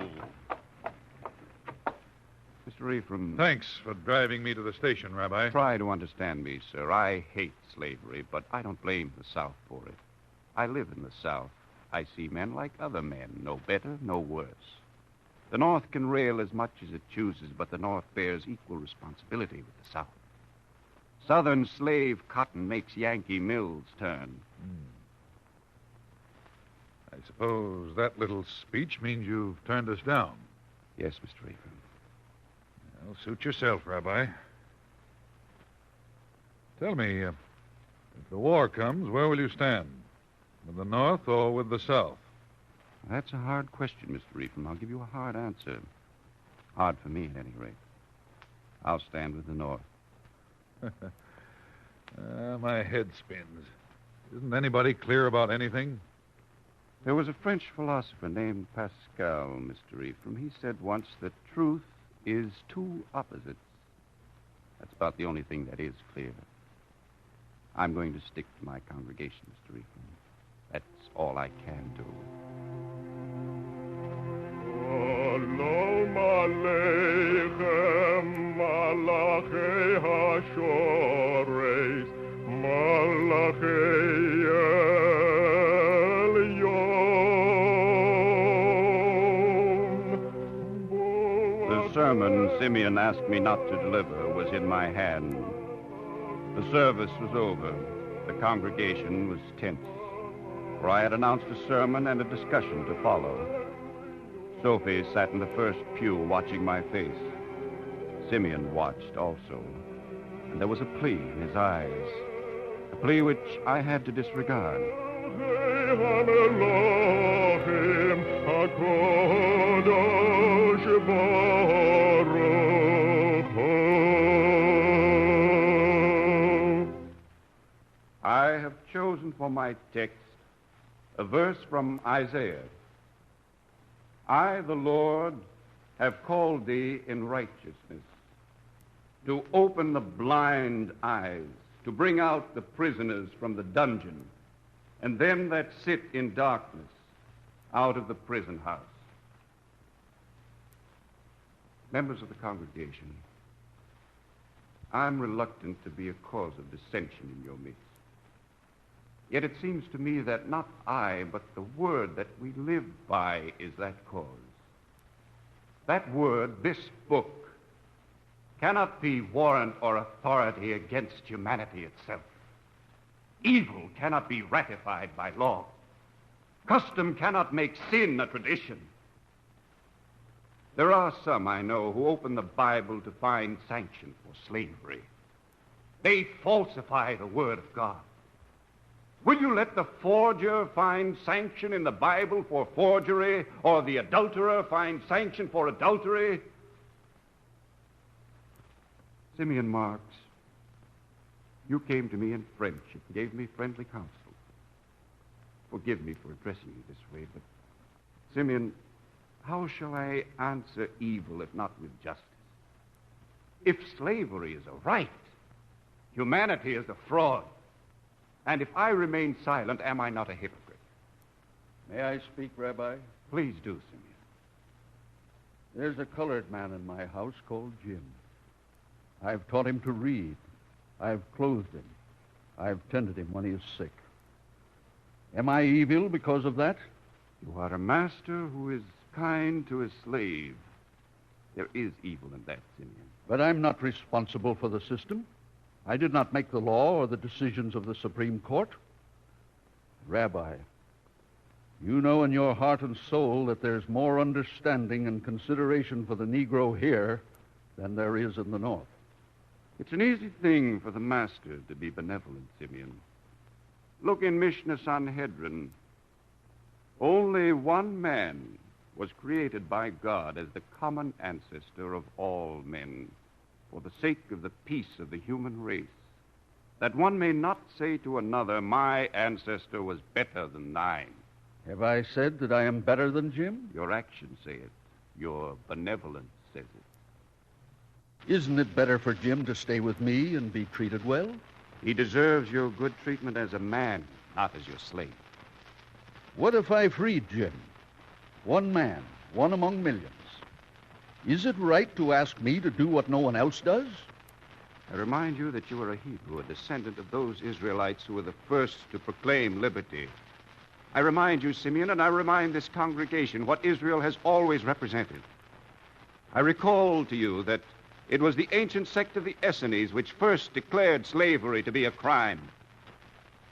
Mr. Ephraim. Thanks for driving me to the station, Rabbi. Try to understand me, sir. I hate slavery, but I don't blame the South for it. I live in the South. I see men like other men, no better, no worse. The North can rail as much as it chooses, but the North bears equal responsibility with the South. Southern slave cotton makes Yankee mills turn. I suppose that little speech means you've turned us down. Yes, Mr. Ephraim. Well, suit yourself, Rabbi. Tell me, if the war comes, where will you stand? With the North or with the South? That's a hard question, Mr. Ephraim. I'll give you a hard answer. Hard for me, at any rate. I'll stand with the North. My head spins. Isn't anybody clear about anything? There was a French philosopher named Pascal, Mr. Ephraim. He said once that truth is two opposites. That's about the only thing that is clear. I'm going to stick to my congregation, Mr. Ephraim. That's all I can do. Shalom Aleichem, Malachei HaShores, Malachei Elyon. The sermon Simeon asked me not to deliver was in my hand. The service was over. The congregation was tense, for I had announced a sermon and a discussion to follow. Sophie sat in the first pew watching my face. Simeon watched also. And there was a plea in his eyes, a plea which I had to disregard. I have chosen for my text a verse from Isaiah. I, the Lord, have called thee in righteousness, to open the blind eyes, to bring out the prisoners from the dungeon, and them that sit in darkness out of the prison house. Members of the congregation, I'm reluctant to be a cause of dissension in your midst. Yet it seems to me that not I, but the word that we live by is that cause. That word, this book, cannot be warrant or authority against humanity itself. Evil cannot be ratified by law. Custom cannot make sin a tradition. There are some, I know, who open the Bible to find sanction for slavery. They falsify the Word of God. Will you let the forger find sanction in the Bible for forgery, or the adulterer find sanction for adultery? Simeon Marks, you came to me in friendship, gave me friendly counsel. Forgive me for addressing you this way, but, Simeon, how shall I answer evil if not with justice? If slavery is a right, humanity is a fraud. And if I remain silent, am I not a hypocrite? May I speak, Rabbi? Please do, Simeon. There's a colored man in my house called Jim. I've taught him to read. I've clothed him. I've tended him when he is sick. Am I evil because of that? You are a master who is kind to a slave. There is evil in that, Simeon. But I'm not responsible for the system. I did not make the law or the decisions of the Supreme Court. Rabbi, you know in your heart and soul that there's more understanding and consideration for the Negro here than there is in the North. It's an easy thing for the master to be benevolent, Simeon. Look in Mishnah Sanhedrin. Only one man was created by God as the common ancestor of all men, for the sake of the peace of the human race, that one may not say to another, my ancestor was better than thine. Have I said that I am better than Jim? Your actions say it. Your benevolence says it. Isn't it better for Jim to stay with me and be treated well? He deserves your good treatment as a man, not as your slave. What if I freed Jim? One man, one among millions. Is it right to ask me to do what no one else does? I remind you that you are a Hebrew, a descendant of those Israelites who were the first to proclaim liberty. I remind you, Simeon, and I remind this congregation what Israel has always represented. I recall to you that it was the ancient sect of the Essenes which first declared slavery to be a crime.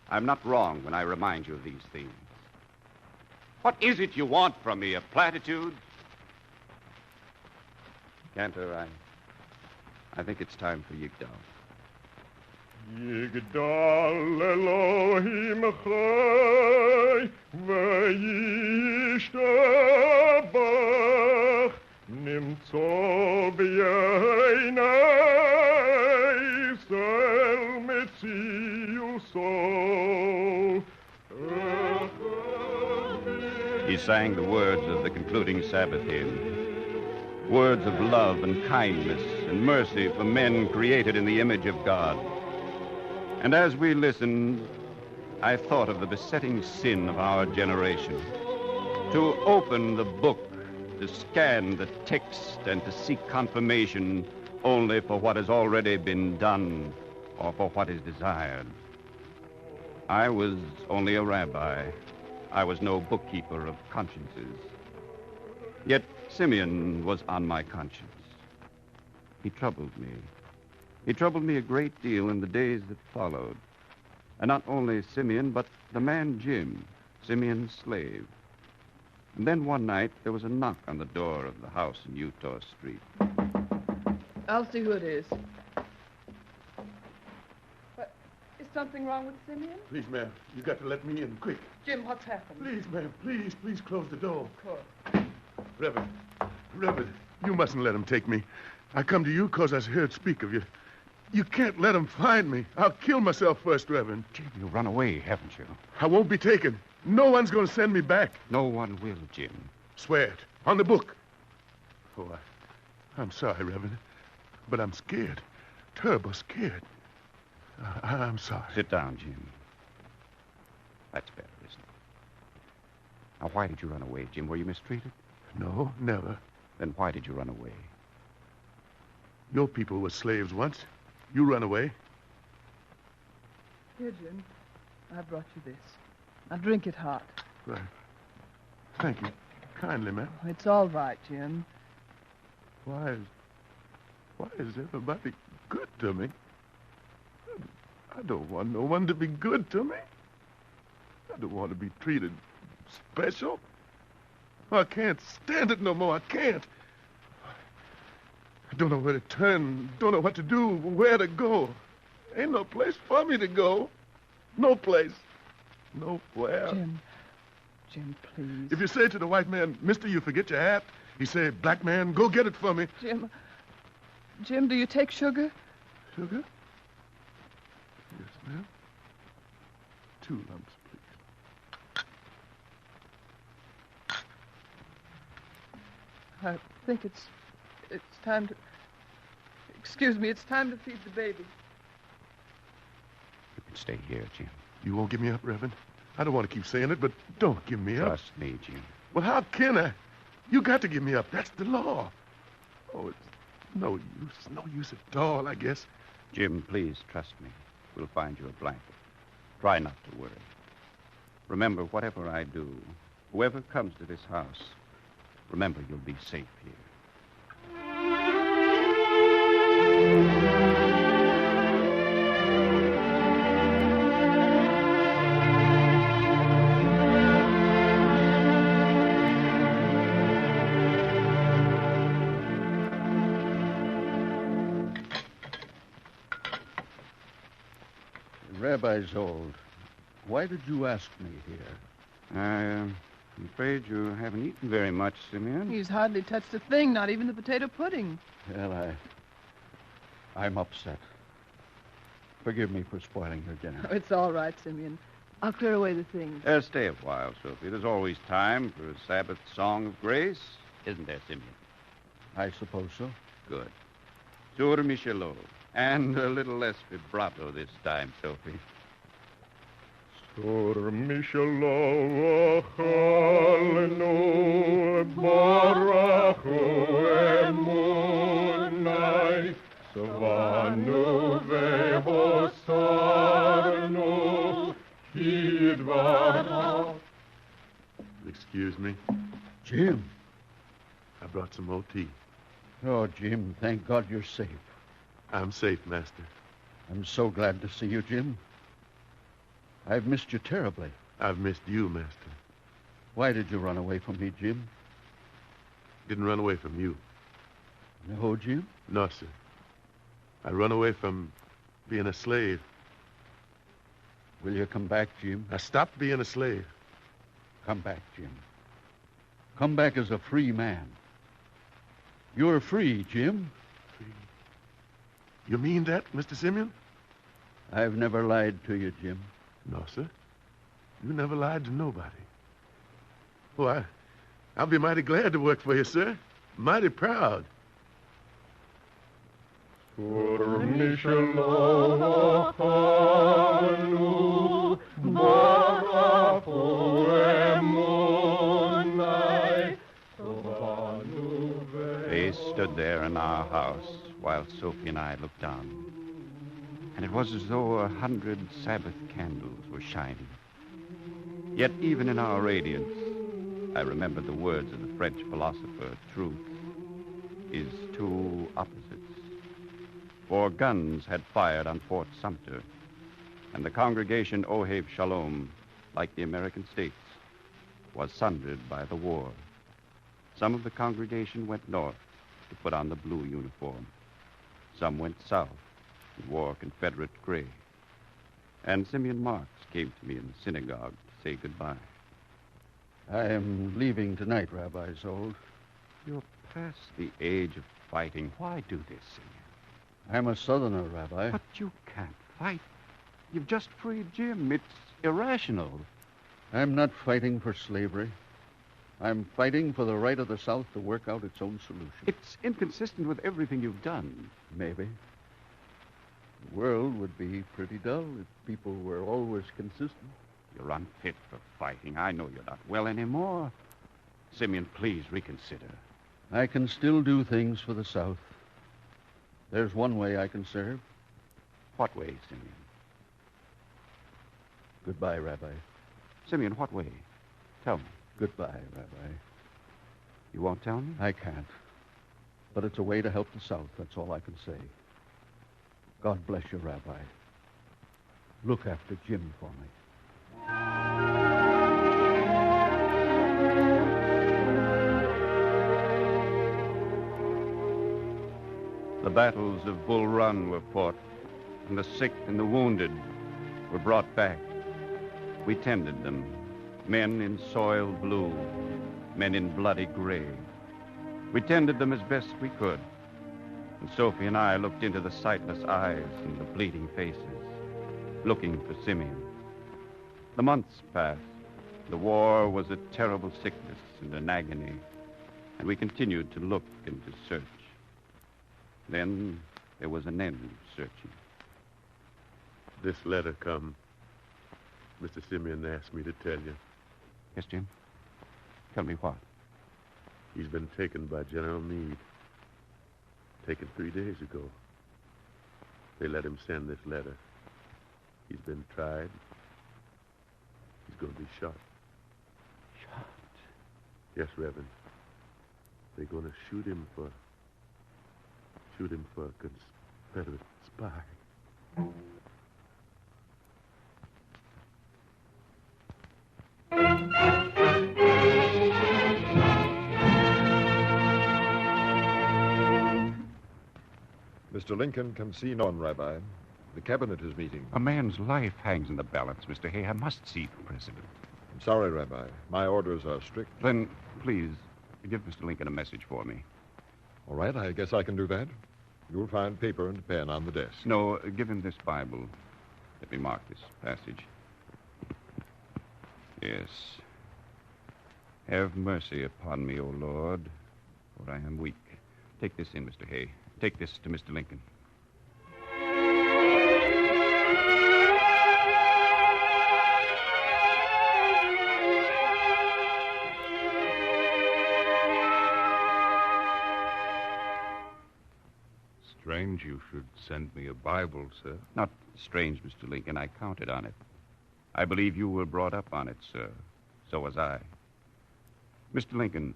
I'm not wrong when I remind you of these things. What is it you want from me, a platitude? Cantor, I think it's time for Yigdal. Yigdal Elohim Chai V'yishtabach Nimtzo b'yeinai Sel Metziuso. He sang the words of the concluding Sabbath hymn. Words of love and kindness and mercy for men created in the image of God. And as we listened, I thought of the besetting sin of our generation. To open the book, to scan the text, and to seek confirmation only for what has already been done or for what is desired. I was only a rabbi. I was no bookkeeper of consciences. Yet Simeon was on my conscience. He troubled me. He troubled me a great deal in the days that followed. And not only Simeon, but the man Jim, Simeon's slave. And then one night, there was a knock on the door of the house in Utah Street. I'll see who it is. What, is something wrong with Simeon? Please, ma'am, you got to let me in, quick. Jim, what's happened? Please, ma'am, please close the door. Of course. Reverend, you mustn't let him take me. I come to you because I heard speak of you. You can't let him find me. I'll kill myself first, Reverend. Jim, you run away, haven't you? I won't be taken. No one's going to send me back. No one will, Jim. Swear it. On the book. Oh, I'm sorry, Reverend, but I'm scared. Terrible scared. I'm sorry. Sit down, Jim. That's better, isn't it? Now, why did you run away, Jim? Were you mistreated? No, never. Then why did you run away? Your people were slaves once. You run away. Here, Jim. I brought you this. Now drink it hot. Right. Thank you. Kindly, ma'am. Oh, it's all right, Jim. Why is everybody good to me? I don't want no one to be good to me. I don't want to be treated special. I can't stand it no more. I can't. I don't know where to turn, don't know what to do, where to go. Ain't no place for me to go. No place. Nowhere. Jim, please. If you say to the white man, mister, you forget your hat, he say, black man, go get it for me. Jim, do you take sugar? Sugar? Yes, ma'am. 2 lumps, please. I think it's time to... Excuse me, it's time to feed the baby. You can stay here, Jim. You won't give me up, Reverend? I don't want to keep saying it, but don't give me up. Trust me, Jim. Well, how can I? You got to give me up. That's the law. Oh, it's no use. No use at all, I guess. Jim, please trust me. We'll find you a blanket. Try not to worry. Remember, whatever I do, whoever comes to this house, remember you'll be safe here. Rabbi Szold, why did you ask me here? I'm afraid you haven't eaten very much, Simeon. He's hardly touched a thing, not even the potato pudding. Well, I'm upset. Forgive me for spoiling your dinner. Oh, it's all right, Simeon. I'll clear away the things. Stay a while, Sophie. There's always time for a Sabbath song of grace. isn't there, Simeon? I suppose so. Good. Sur Michelot. And a little less vibrato this time, Sophie. Sur Michelot chalenu barachu emunai savanu vehosarnu hidvara. Excuse me. Jim. I brought some more tea. Oh, Jim, thank God you're safe. I'm safe, Master. I'm so glad to see you, Jim. I've missed you terribly. I've missed you, Master. Why did you run away from me, Jim? Didn't run away from you. No, Jim? No, sir. I run away from being a slave. Will you come back, Jim? I stopped being a slave. Come back, Jim. Come back as a free man. You're free, Jim. Free? You mean that, Mr. Simeon? I've never lied to you, Jim. No, sir. You never lied to nobody. Oh, I'll be mighty glad to work for you, sir. Mighty proud. Sur Michelot chalenu barachu emunai savanu vehosarnu. They stood there in our house while Sophie and I looked on. And it was as though 100 Sabbath candles were shining. Yet even in our radiance, I remembered the words of the French philosopher, truth is two opposites. For guns had fired on Fort Sumter, and the congregation Ohev Shalom, like the American states, was sundered by the war. Some of the congregation went north to put on the blue uniform. Some went south and wore Confederate gray. And Simeon Marks came to me in the synagogue to say goodbye. I am leaving tonight, Rabbi Szold. You're past the age of fighting. Why do this, Simeon? I'm a Southerner, Rabbi. But you can't fight. You've just freed Jim. It's irrational. I'm not fighting for slavery. I'm fighting for the right of the South to work out its own solution. It's inconsistent with everything you've done. Maybe. The world would be pretty dull if people were always consistent. You're unfit for fighting. I know you're not well anymore. Simeon, please reconsider. I can still do things for the South. There's one way I can serve. What way, Simeon? Goodbye, Rabbi. Simeon, what way? Tell me. Goodbye, Rabbi. You won't tell me? I can't. But it's a way to help the South. That's all I can say. God bless you, Rabbi. Look after Jim for me. The battles of Bull Run were fought, and the sick and the wounded were brought back. We tended them, men in soil blue, men in bloody gray. We tended them as best we could, and Sophie and I looked into the sightless eyes and the bleeding faces, looking for Simeon. The months passed. The war was a terrible sickness and an agony, and we continued to look and to search. Then there was an end of searching. This letter come. Mr. Simeon asked me to tell you. Yes, Jim? Tell me what? He's been taken by General Meade. Taken 3 days ago. They let him send this letter. He's been tried. He's going to be shot. Shot? Yes, Reverend. They're going to shoot him for a Confederate spy. Mr. Lincoln can see no one, Rabbi. The cabinet is meeting. A man's life hangs in the balance, Mr. Hay. I must see the president. I'm sorry, Rabbi. My orders are strict. Then, please, give Mr. Lincoln a message for me. All right, I guess I can do that. You'll find paper and pen on the desk. No, give him this Bible. Let me mark this passage. Yes. Have mercy upon me, O Lord, for I am weak. Take this in, Mr. Hay. Take this to Mr. Lincoln. Strange you should send me a Bible, sir. Not strange, Mr. Lincoln. I counted on it. I believe you were brought up on it, sir. So was I. Mr. Lincoln,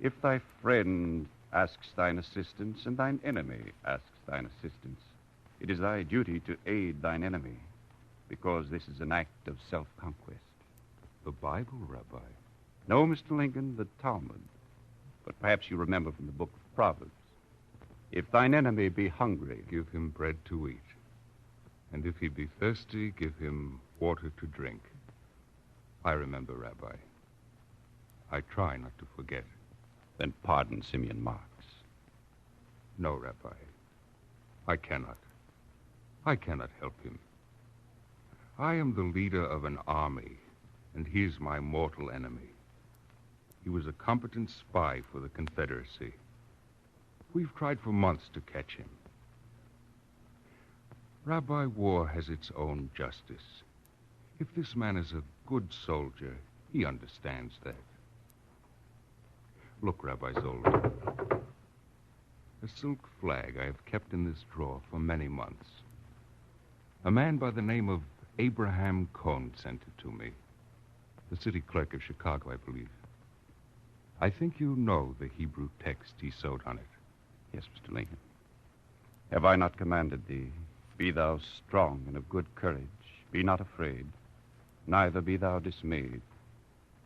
if thy friend asks thine assistance, and thine enemy asks thine assistance, it is thy duty to aid thine enemy, because this is an act of self-conquest. The Bible, Rabbi? No, Mr. Lincoln, the Talmud. But perhaps you remember from the book of Proverbs. If thine enemy be hungry, give him bread to eat. And if he be thirsty, give him water to drink. I remember, Rabbi. I try not to forget. Then pardon Simeon Marx. No, Rabbi. I cannot. I cannot help him. I am the leader of an army, and he is my mortal enemy. He was a competent spy for the Confederacy. We've tried for months to catch him. Rabbi, war has its own justice. If this man is a good soldier, he understands that. Look, Rabbi Szold. A silk flag I have kept in this drawer for many months. A man by the name of Abraham Cohen sent it to me. The city clerk of Chicago, I believe. I think you know the Hebrew text he sewed on it. Yes, Mr. Lincoln. Have I not commanded thee, be thou strong and of good courage, be not afraid, neither be thou dismayed,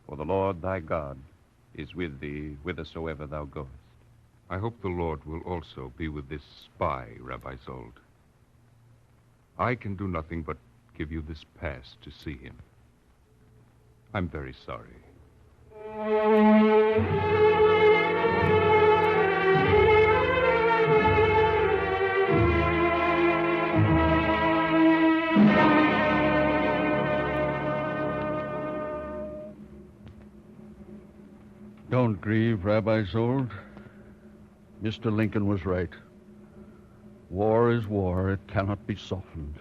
for the Lord thy God is with thee whithersoever thou goest. I hope the Lord will also be with this spy, Rabbi Szold. I can do nothing but give you this pass to see him. I'm very sorry. Don't grieve, Rabbi Szold. Mr. Lincoln was right. War is war. It cannot be softened.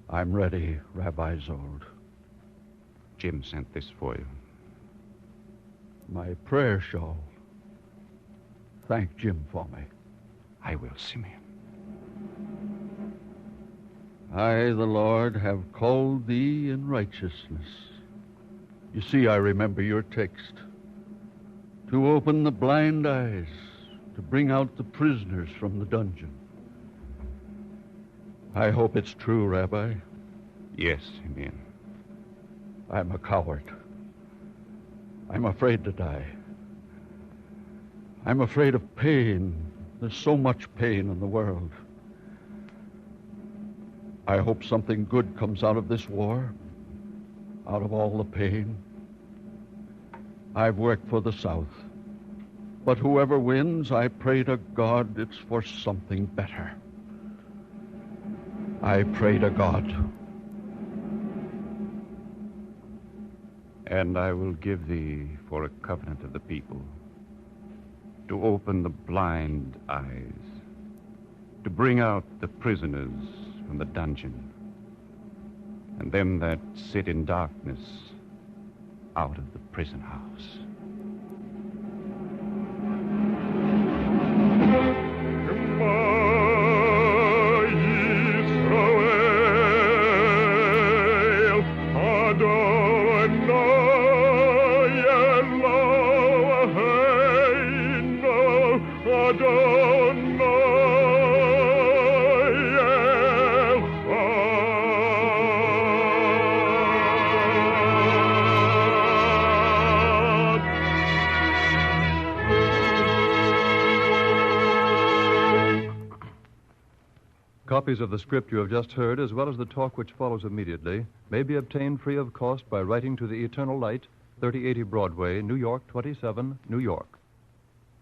I'm ready, Rabbi Szold. Jim sent this for you. My prayer shawl. Thank Jim for me. I will, Simeon. I, the Lord, have called thee in righteousness. You see, I remember your text. To open the blind eyes, to bring out the prisoners from the dungeon. I hope it's true, Rabbi. Yes, Simeon. I'm a coward. I'm afraid to die. I'm afraid of pain. There's so much pain in the world. I hope something good comes out of this war, out of all the pain. I've worked for the South. But whoever wins, I pray to God it's for something better. I pray to God. And I will give thee for a covenant of the people to open the blind eyes, to bring out the prisoners from the dungeon, and them that sit in darkness out of the prison house. Copies of the script you have just heard, as well as the talk which follows immediately, may be obtained free of cost by writing to the Eternal Light, 3080 Broadway, New York 27, New York.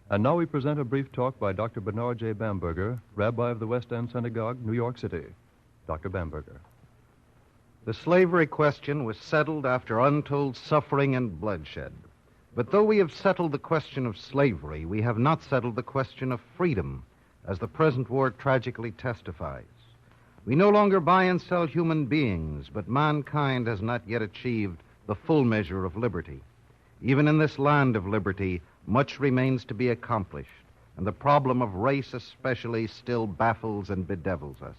And now we present a brief talk by Dr. Bernard J. Bamberger, Rabbi of the West End Synagogue, New York City. Dr. Bamberger. The slavery question was settled after untold suffering and bloodshed. But though we have settled the question of slavery, we have not settled the question of freedom, as the present war tragically testifies. We no longer buy and sell human beings, but mankind has not yet achieved the full measure of liberty. Even in this land of liberty, much remains to be accomplished, and the problem of race especially still baffles and bedevils us.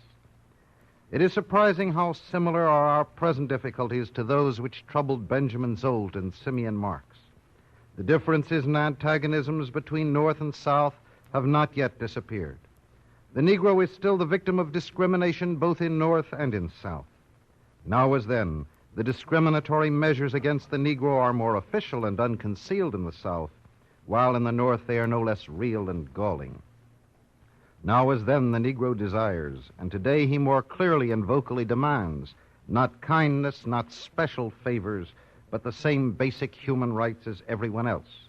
It is surprising how similar are our present difficulties to those which troubled Benjamin Szold and Simeon Marx. The differences and antagonisms between North and South have not yet disappeared. The Negro is still the victim of discrimination both in North and in South. Now as then, the discriminatory measures against the Negro are more official and unconcealed in the South, while in the North they are no less real and galling. Now as then the Negro desires, and today he more clearly and vocally demands, not kindness, not special favors, but the same basic human rights as everyone else.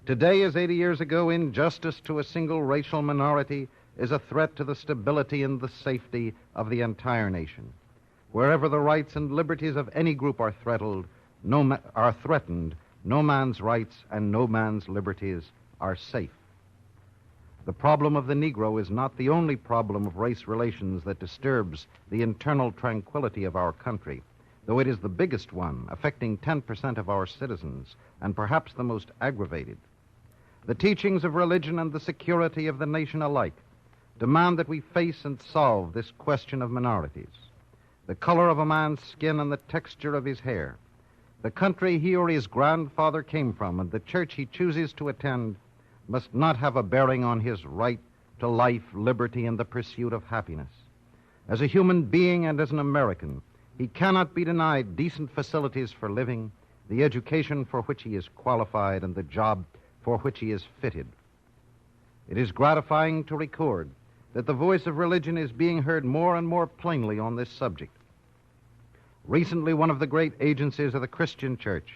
Today, as 80 years ago, injustice to a single racial minority is a threat to the stability and the safety of the entire nation. Wherever the rights and liberties of any group are threatened, no man's rights and no man's liberties are safe. The problem of the Negro is not the only problem of race relations that disturbs the internal tranquility of our country, though it is the biggest one, affecting 10% of our citizens, and perhaps the most aggravated. The teachings of religion and the security of the nation alike demand that we face and solve this question of minorities. The color of a man's skin and the texture of his hair, the country he or his grandfather came from, and the church he chooses to attend must not have a bearing on his right to life, liberty, and the pursuit of happiness. As a human being and as an American, he cannot be denied decent facilities for living, the education for which he is qualified, and the job for which he is fitted. It is gratifying to record that the voice of religion is being heard more and more plainly on this subject. Recently, one of the great agencies of the Christian Church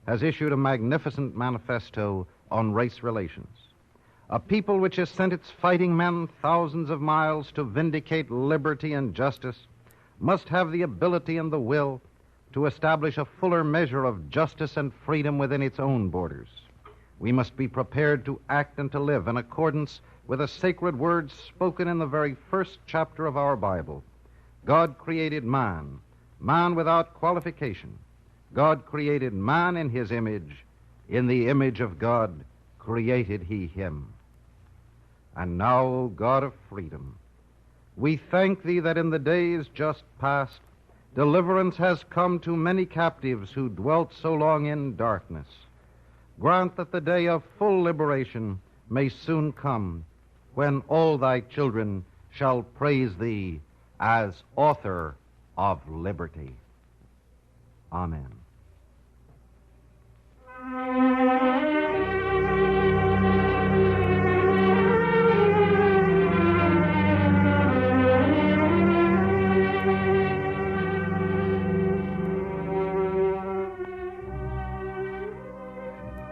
has issued a magnificent manifesto on race relations. A people which has sent its fighting men thousands of miles to vindicate liberty and justice must have the ability and the will to establish a fuller measure of justice and freedom within its own borders. We must be prepared to act and to live in accordance with the sacred words spoken in the very first chapter of our Bible. God created man, man without qualification. God created man in his image. In the image of God created he him. And now, O God of freedom, we thank thee that in the days just past, deliverance has come to many captives who dwelt so long in darkness. Grant that the day of full liberation may soon come, when all thy children shall praise thee as author of liberty. Amen.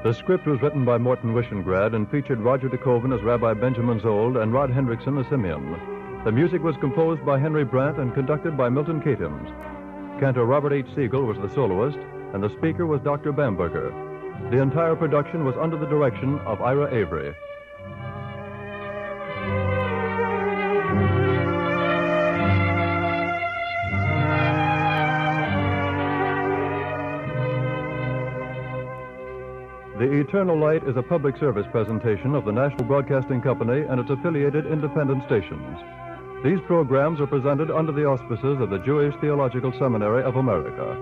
The script was written by Morton Wishengrad and featured Roger de Koven as Rabbi Benjamin Szold and Rod Hendrickson as Simeon. The music was composed by Henry Brandt and conducted by Milton Katims. Cantor Robert H. Siegel was the soloist, and the speaker was Dr. Bamberger. The entire production was under the direction of Ira Avery. The Eternal Light is a public service presentation of the National Broadcasting Company and its affiliated independent stations. These programs are presented under the auspices of the Jewish Theological Seminary of America.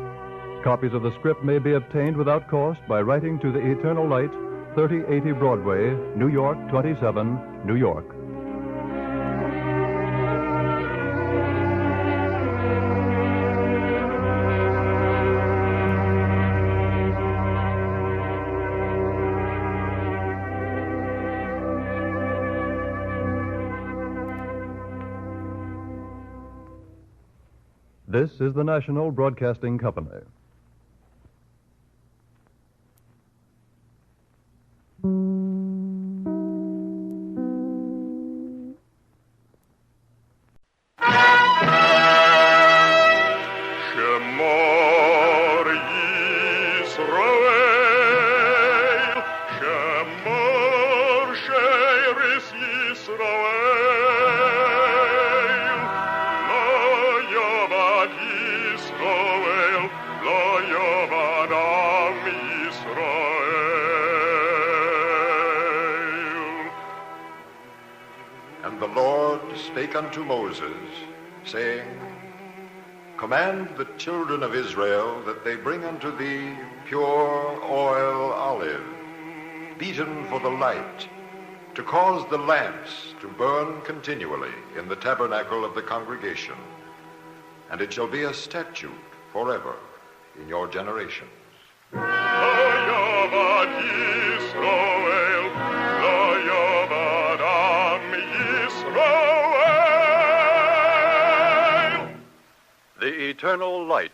Copies of the script may be obtained without cost by writing to the Eternal Light, 3080 Broadway, New York 27, New York. This is the National Broadcasting Company. Shemor Yisrael the Lord spake unto Moses, saying, Command the children of Israel that they bring unto thee pure oil olive, beaten for the light, to cause the lamps to burn continually in the tabernacle of the congregation. And it shall be a statute forever in your generations. The Eternal Light.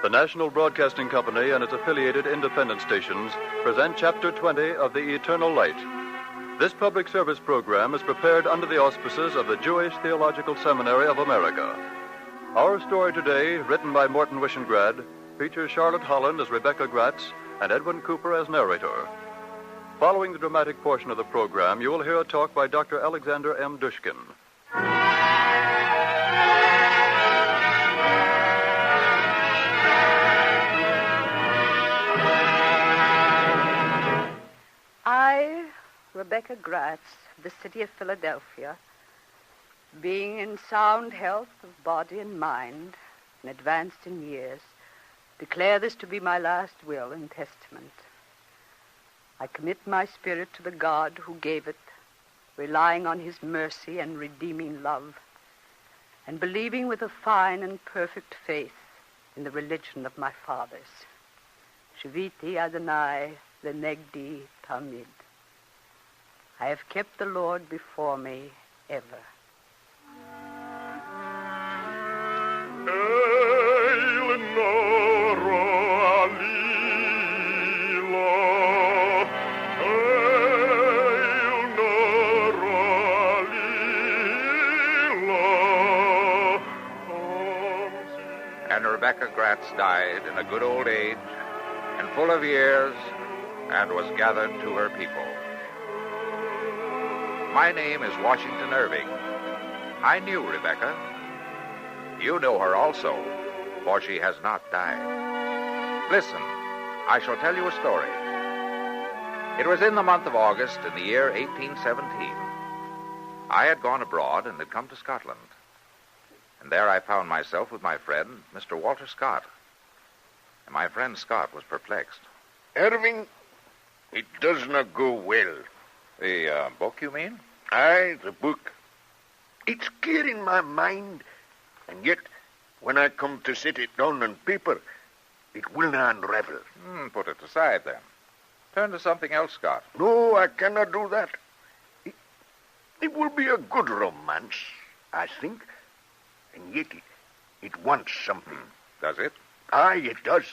The National Broadcasting Company and its affiliated independent stations present Chapter 20 of The Eternal Light. This public service program is prepared under the auspices of the Jewish Theological Seminary of America. Our story today, written by Morton Wishengrad, features Charlotte Holland as Rebecca Gratz and Edwin Cooper as narrator. Following the dramatic portion of the program, you will hear a talk by Dr. Alexander M. Dushkin. I, Rebecca Gratz, of the city of Philadelphia, being in sound health of body and mind, and advanced in years, declare this to be my last will and testament. I commit my spirit to the God who gave it, relying on his mercy and redeeming love, and believing with a fine and perfect faith in the religion of my fathers. Shiviti Adonai lenegdi tamid. I have kept the Lord before me ever. And Rebecca Gratz died in a good old age and full of years, and was gathered to her people. My name is Washington Irving. I knew Rebecca. You know her also, for she has not died. Listen, I shall tell you a story. It was in the month of August in the year 1817. I had gone abroad and had come to Scotland. And there I found myself with my friend, Mr. Walter Scott. And my friend Scott was perplexed. Irving, it does not go well. The book, you mean? Aye, the book. It's clear in my mind, and yet, when I come to set it down on paper, it will not unravel. Put it aside, then. Turn to something else, Scott. No, I cannot do that. It will be a good romance, I think, and yet it wants something. Does it? Aye, it does.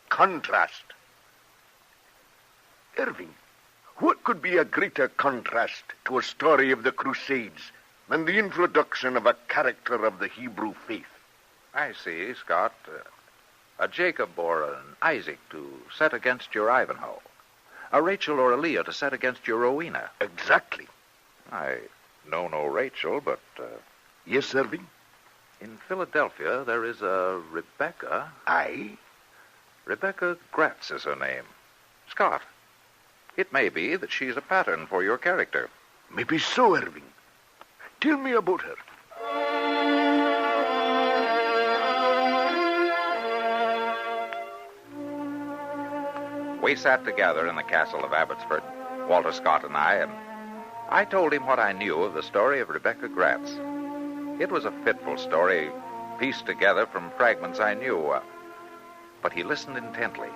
Contrast. Irving, what could be a greater contrast to a story of the Crusades than the introduction of a character of the Hebrew faith? I see, Scott. A Jacob or an Isaac to set against your Ivanhoe. A Rachel or a Leah to set against your Rowena. Exactly. I know no Rachel, but... Yes, Irving? In Philadelphia, there is a Rebecca. Aye? Rebecca Gratz is her name. Scott, it may be that she's a pattern for your character. Maybe so, Irving. Tell me about her. We sat together in the castle of Abbotsford, Walter Scott and I told him what I knew of the story of Rebecca Gratz. It was a fitful story, pieced together from fragments I knew, but he listened intently.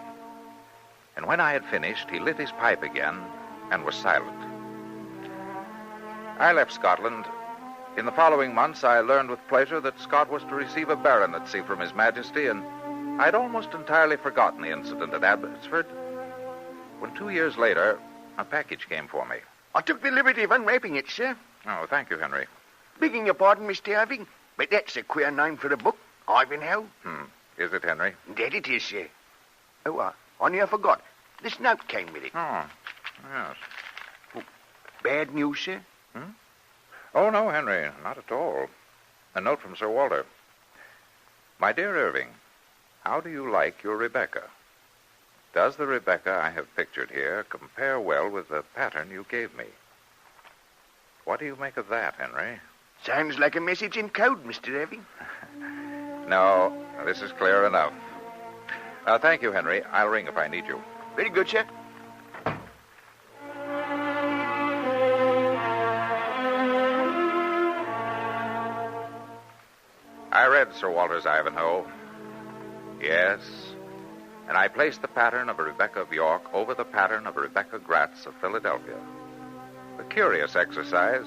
And when I had finished, he lit his pipe again and was silent. I left Scotland. In the following months, I learned with pleasure that Scott was to receive a baronetcy from His Majesty, and I'd almost entirely forgotten the incident at Abbotsford, when 2 years later, a package came for me. I took the liberty of unwrapping it, sir. Oh, thank you, Henry. Begging your pardon, Mr. Irving, but that's a queer name for a book, Ivanhoe. Is it, Henry? That it is, sir. Oh, I near forgot. This note came with it. Oh, yes. Oh, bad news, sir? Oh, no, Henry, not at all. A note from Sir Walter. My dear Irving, how do you like your Rebecca? Does the Rebecca I have pictured here compare well with the pattern you gave me? What do you make of that, Henry? Sounds like a message in code, Mr. Irving. No, this is clear enough. Thank you, Henry. I'll ring if I need you. Very good, sir. I read Sir Walter's Ivanhoe. Yes. And I placed the pattern of a Rebecca of York over the pattern of a Rebecca Gratz of Philadelphia. A curious exercise.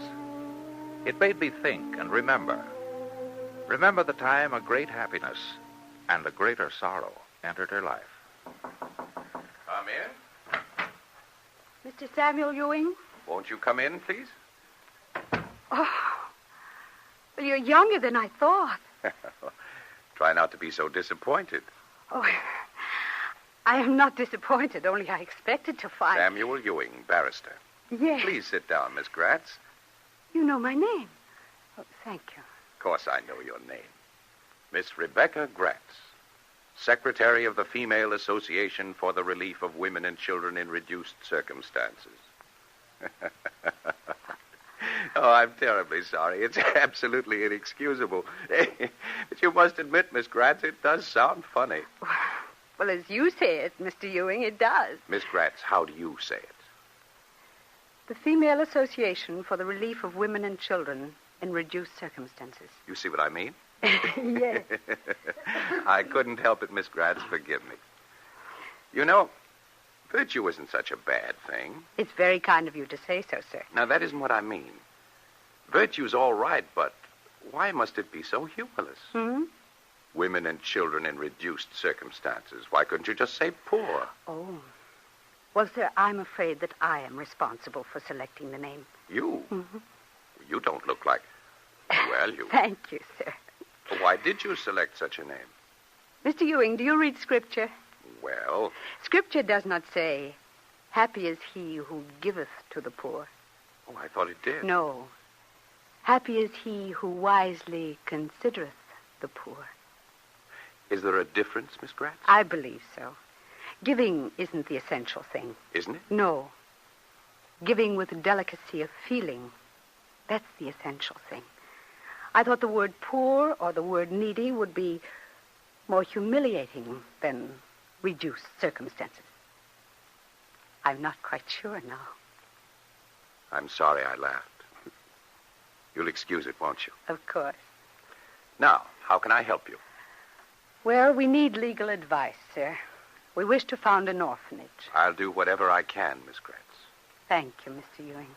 It made me think and remember. Remember the time a great happiness and a greater sorrow entered her life. Come in. Mr. Samuel Ewing? Won't you come in, please? Oh, well, you're younger than I thought. Try not to be so disappointed. Oh, I am not disappointed, only I expected to find... Samuel Ewing, barrister. Yes. Please sit down, Miss Gratz. You know my name. Oh, thank you. Of course I know your name. Miss Rebecca Gratz, Secretary of the Female Association for the Relief of Women and Children in Reduced Circumstances. Oh, I'm terribly sorry. It's absolutely inexcusable. But you must admit, Miss Gratz, it does sound funny. Well, as you say it, Mr. Ewing, it does. Miss Gratz, how do you say it? The Female Association for the Relief of Women and Children in Reduced Circumstances. You see what I mean? Yes. I couldn't help it, Miss Gratz. Forgive me. You know, virtue isn't such a bad thing. It's very kind of you to say so, sir. Now, that isn't what I mean. Virtue's all right, but why must it be so humorless? Hmm? Women and children in reduced circumstances. Why couldn't you just say poor? Oh. Well, sir, I'm afraid that I am responsible for selecting the name. You? Mm-hmm. You don't look like... Well, you... Thank you, sir. Why did you select such a name? Mr. Ewing, do you read Scripture? Well... Scripture does not say, happy is he who giveth to the poor. Oh, I thought it did. No. Happy is he who wisely considereth the poor. Is there a difference, Miss Gratz? I believe so. Giving isn't the essential thing. Isn't it? No. Giving with delicacy of feeling, that's the essential thing. I thought the word poor or the word needy would be more humiliating than reduced circumstances. I'm not quite sure now. I'm sorry I laughed. You'll excuse it, won't you? Of course. Now, how can I help you? Well, we need legal advice, sir. We wish to found an orphanage. I'll do whatever I can, Miss Gratz. Thank you, Mr. Ewing.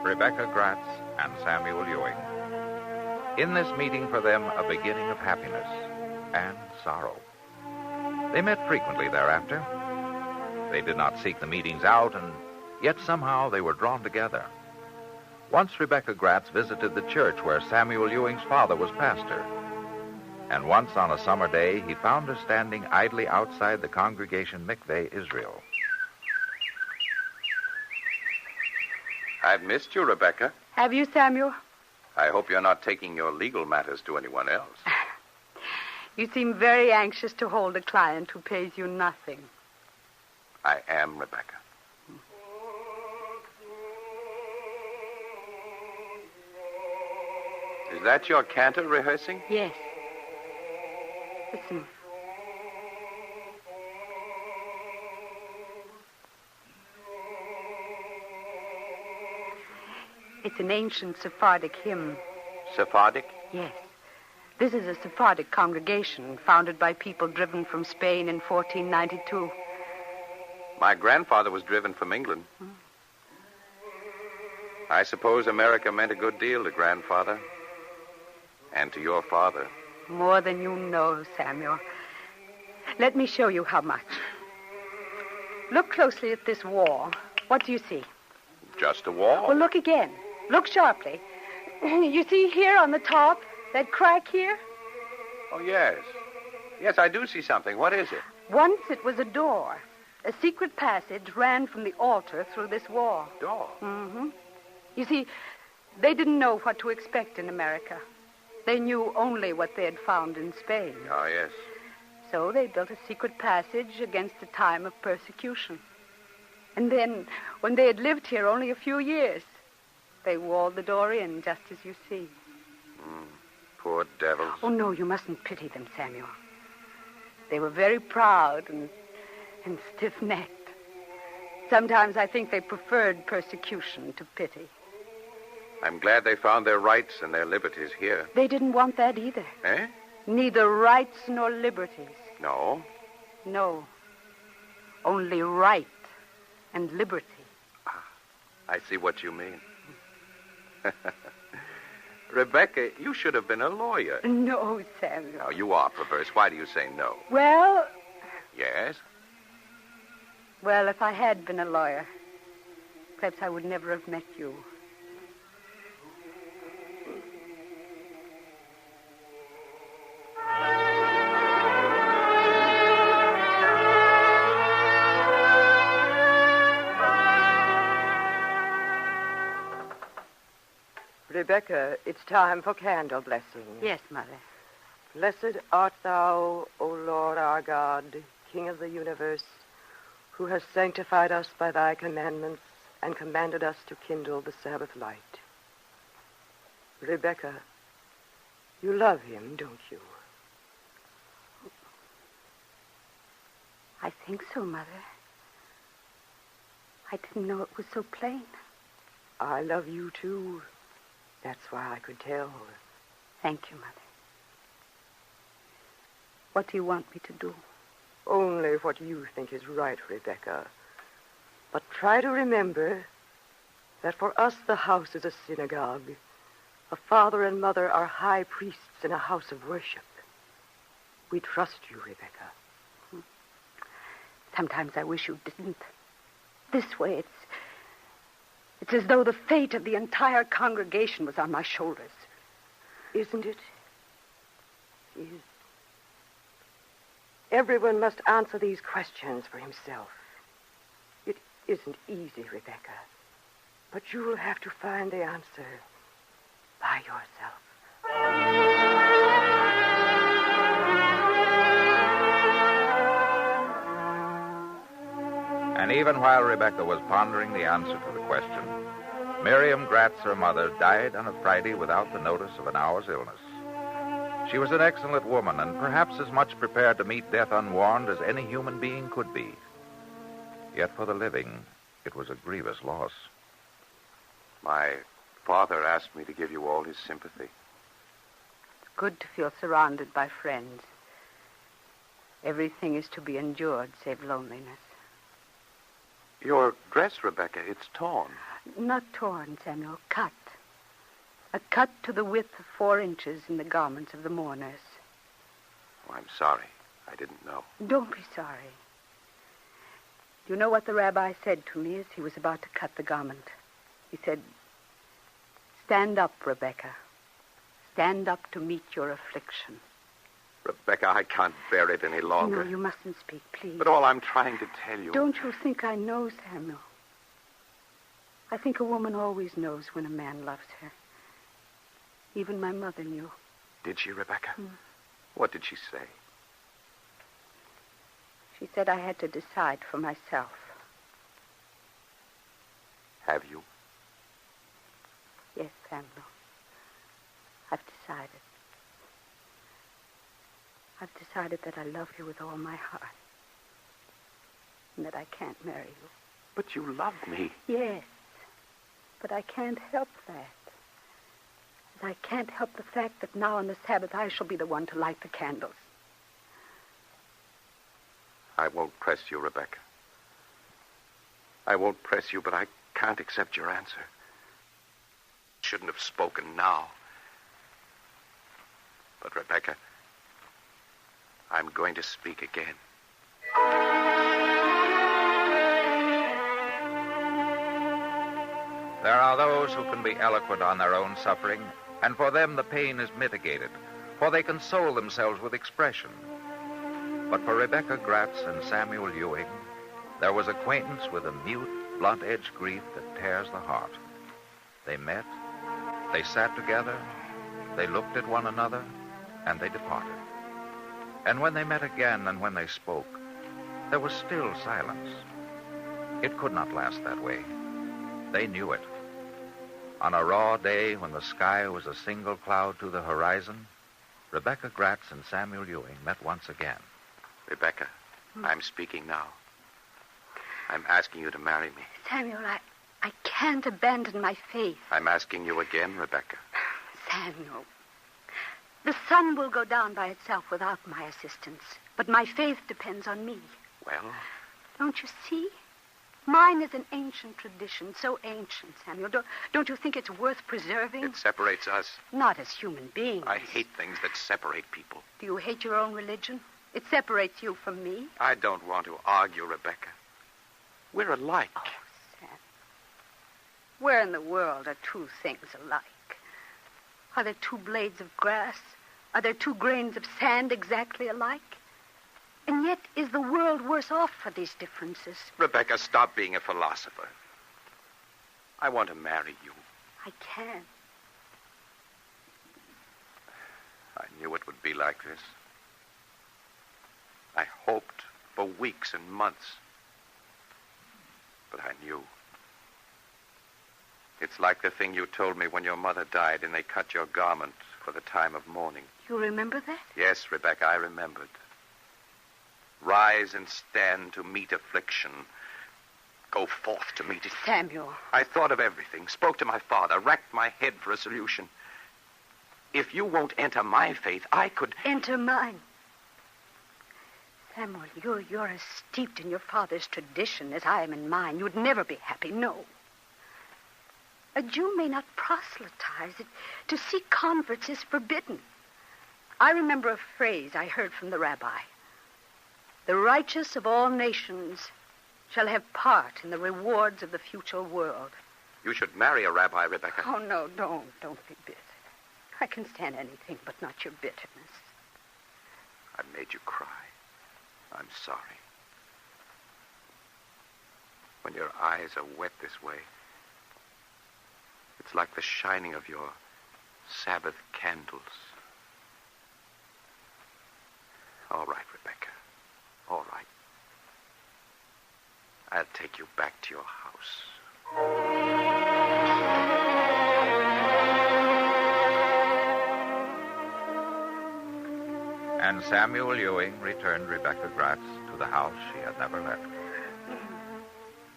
Rebecca Gratz and Samuel Ewing. In this meeting for them, a beginning of happiness and sorrow. They met frequently thereafter. They did not seek the meetings out, and yet somehow they were drawn together. Once Rebecca Gratz visited the church where Samuel Ewing's father was pastor. And once on a summer day, he found her standing idly outside the congregation mikveh Israel. I've missed you, Rebecca. Have you, Samuel? I hope you're not taking your legal matters to anyone else. You seem very anxious to hold a client who pays you nothing. I am, Rebecca. Is that your cantor rehearsing? Yes. Listen. It's an ancient Sephardic hymn. Sephardic? Yes. This is a Sephardic congregation founded by people driven from Spain in 1492. My grandfather was driven from England. I suppose America meant a good deal to Grandfather and to your father. More than you know, Samuel. Let me show you how much. Look closely at this wall. What do you see? Just a wall? Well, look again. Look sharply. You see here on the top, that crack here? Oh, yes. Yes, I do see something. What is it? Once it was a door. A secret passage ran from the altar through this wall. Door? Mm-hmm. You see, they didn't know what to expect in America. They knew only what they had found in Spain. Oh, yes. So they built a secret passage against a time of persecution. And then, when they had lived here only a few years, they walled the door in, just as you see. Poor devils. Oh, no, you mustn't pity them, Samuel. They were very proud and stiff-necked. Sometimes I think they preferred persecution to pity. I'm glad they found their rights and their liberties here. They didn't want that either. Eh? Neither rights nor liberties. No. No. Only right and liberty. I see what you mean. Rebecca, you should have been a lawyer. No, Samuel. No, you are perverse. Why do you say no? Well, Yes? if I had been a lawyer, perhaps I would never have met you. Rebecca, it's time for candle blessing. Yes, Mother. Blessed art thou, O Lord our God, King of the universe, who has sanctified us by thy commandments and commanded us to kindle the Sabbath light. Rebecca, you love him, don't you? I think so, Mother. I didn't know it was so plain. I love you, too. That's why I could tell. Thank you, Mother. What do you want me to do? Only what you think is right, Rebecca. But try to remember that for us the house is a synagogue. A father and mother are high priests in a house of worship. We trust you, Rebecca. Sometimes I wish you didn't. This way, it's as though the fate of the entire congregation was on my shoulders. Isn't it? Is. Everyone must answer these questions for himself. It isn't easy, Rebecca, but you'll have to find the answer by yourself. And even while Rebecca was pondering the answer to the question, Miriam Gratz, her mother, died on a Friday without the notice of an hour's illness. She was an excellent woman and perhaps as much prepared to meet death unwarned as any human being could be. Yet for the living, it was a grievous loss. My father asked me to give you all his sympathy. It's good to feel surrounded by friends. Everything is to be endured save loneliness. Your dress, Rebecca, it's torn. Not torn, Samuel. Cut. A cut to the width of 4 inches in the garments of the mourners. Oh, I'm sorry. I didn't know. Don't be sorry. Do you know what the rabbi said to me as he was about to cut the garment? He said, "Stand up, Rebecca. Stand up to meet your affliction." Rebecca, I can't bear it any longer. No, you mustn't speak, please. But all I'm trying to tell you... Don't you think I know, Samuel? I think a woman always knows when a man loves her. Even my mother knew. Did she, Rebecca? What did she say? She said I had to decide for myself. Have you? Yes, Samuel. I've decided. I've decided that I love you with all my heart. And that I can't marry you. But you love me. Yes. But I can't help that. I can't help the fact that now on the Sabbath I shall be the one to light the candles. I won't press you, Rebecca. I won't press you, but I can't accept your answer. Shouldn't have spoken now. But, Rebecca, I'm going to speak again. There are those who can be eloquent on their own suffering, and for them the pain is mitigated, for they console themselves with expression. But for Rebecca Gratz and Samuel Ewing, There was acquaintance with a mute, blunt-edged grief that tears the heart. They met, they sat together, they looked at one another, and they departed. And when they met again and when they spoke, there was still silence. It could not last that way. They knew it. On a raw day when the sky was a single cloud to the horizon, Rebecca Gratz and Samuel Ewing met once again. Rebecca, I'm speaking now. I'm asking you to marry me. Samuel, I can't abandon my faith. I'm asking you again, Rebecca. Samuel, the sun will go down by itself without my assistance, but my faith depends on me. Well? Don't you see? Mine is an ancient tradition, so ancient, Samuel. Don't you think it's worth preserving? It separates us. Not as human beings. I hate things that separate people. Do you hate your own religion? It separates you from me. I don't want to argue, Rebecca. We're alike. Oh, Sam. Where in the world are two things alike? Are there two blades of grass? Are there two grains of sand exactly alike? And yet, is the world worse off for these differences? Rebecca, stop being a philosopher. I want to marry you. I can't. I knew it would be like this. I hoped for weeks and months. But I knew. It's like the thing you told me when your mother died and they cut your garment for the time of mourning. You remember that? Yes, Rebecca, I remembered. Rise and stand to meet affliction. Go forth to meet it. Samuel. I thought of everything, spoke to my father, racked my head for a solution. If you won't enter my faith, I could... Enter mine. Samuel, you're as steeped in your father's tradition as I am in mine. You'd never be happy, no. A Jew may not proselytize. To seek converts is forbidden. I remember a phrase I heard from the rabbi. The righteous of all nations shall have part in the rewards of the future world. You should marry a rabbi, Rebecca. Oh, no, don't be bitter. I can stand anything but not your bitterness. I've made you cry. I'm sorry. When your eyes are wet this way, it's like the shining of your Sabbath candles. All right, Rebecca. All right. I'll take you back to your house. And Samuel Ewing returned Rebecca Gratz to the house she had never left.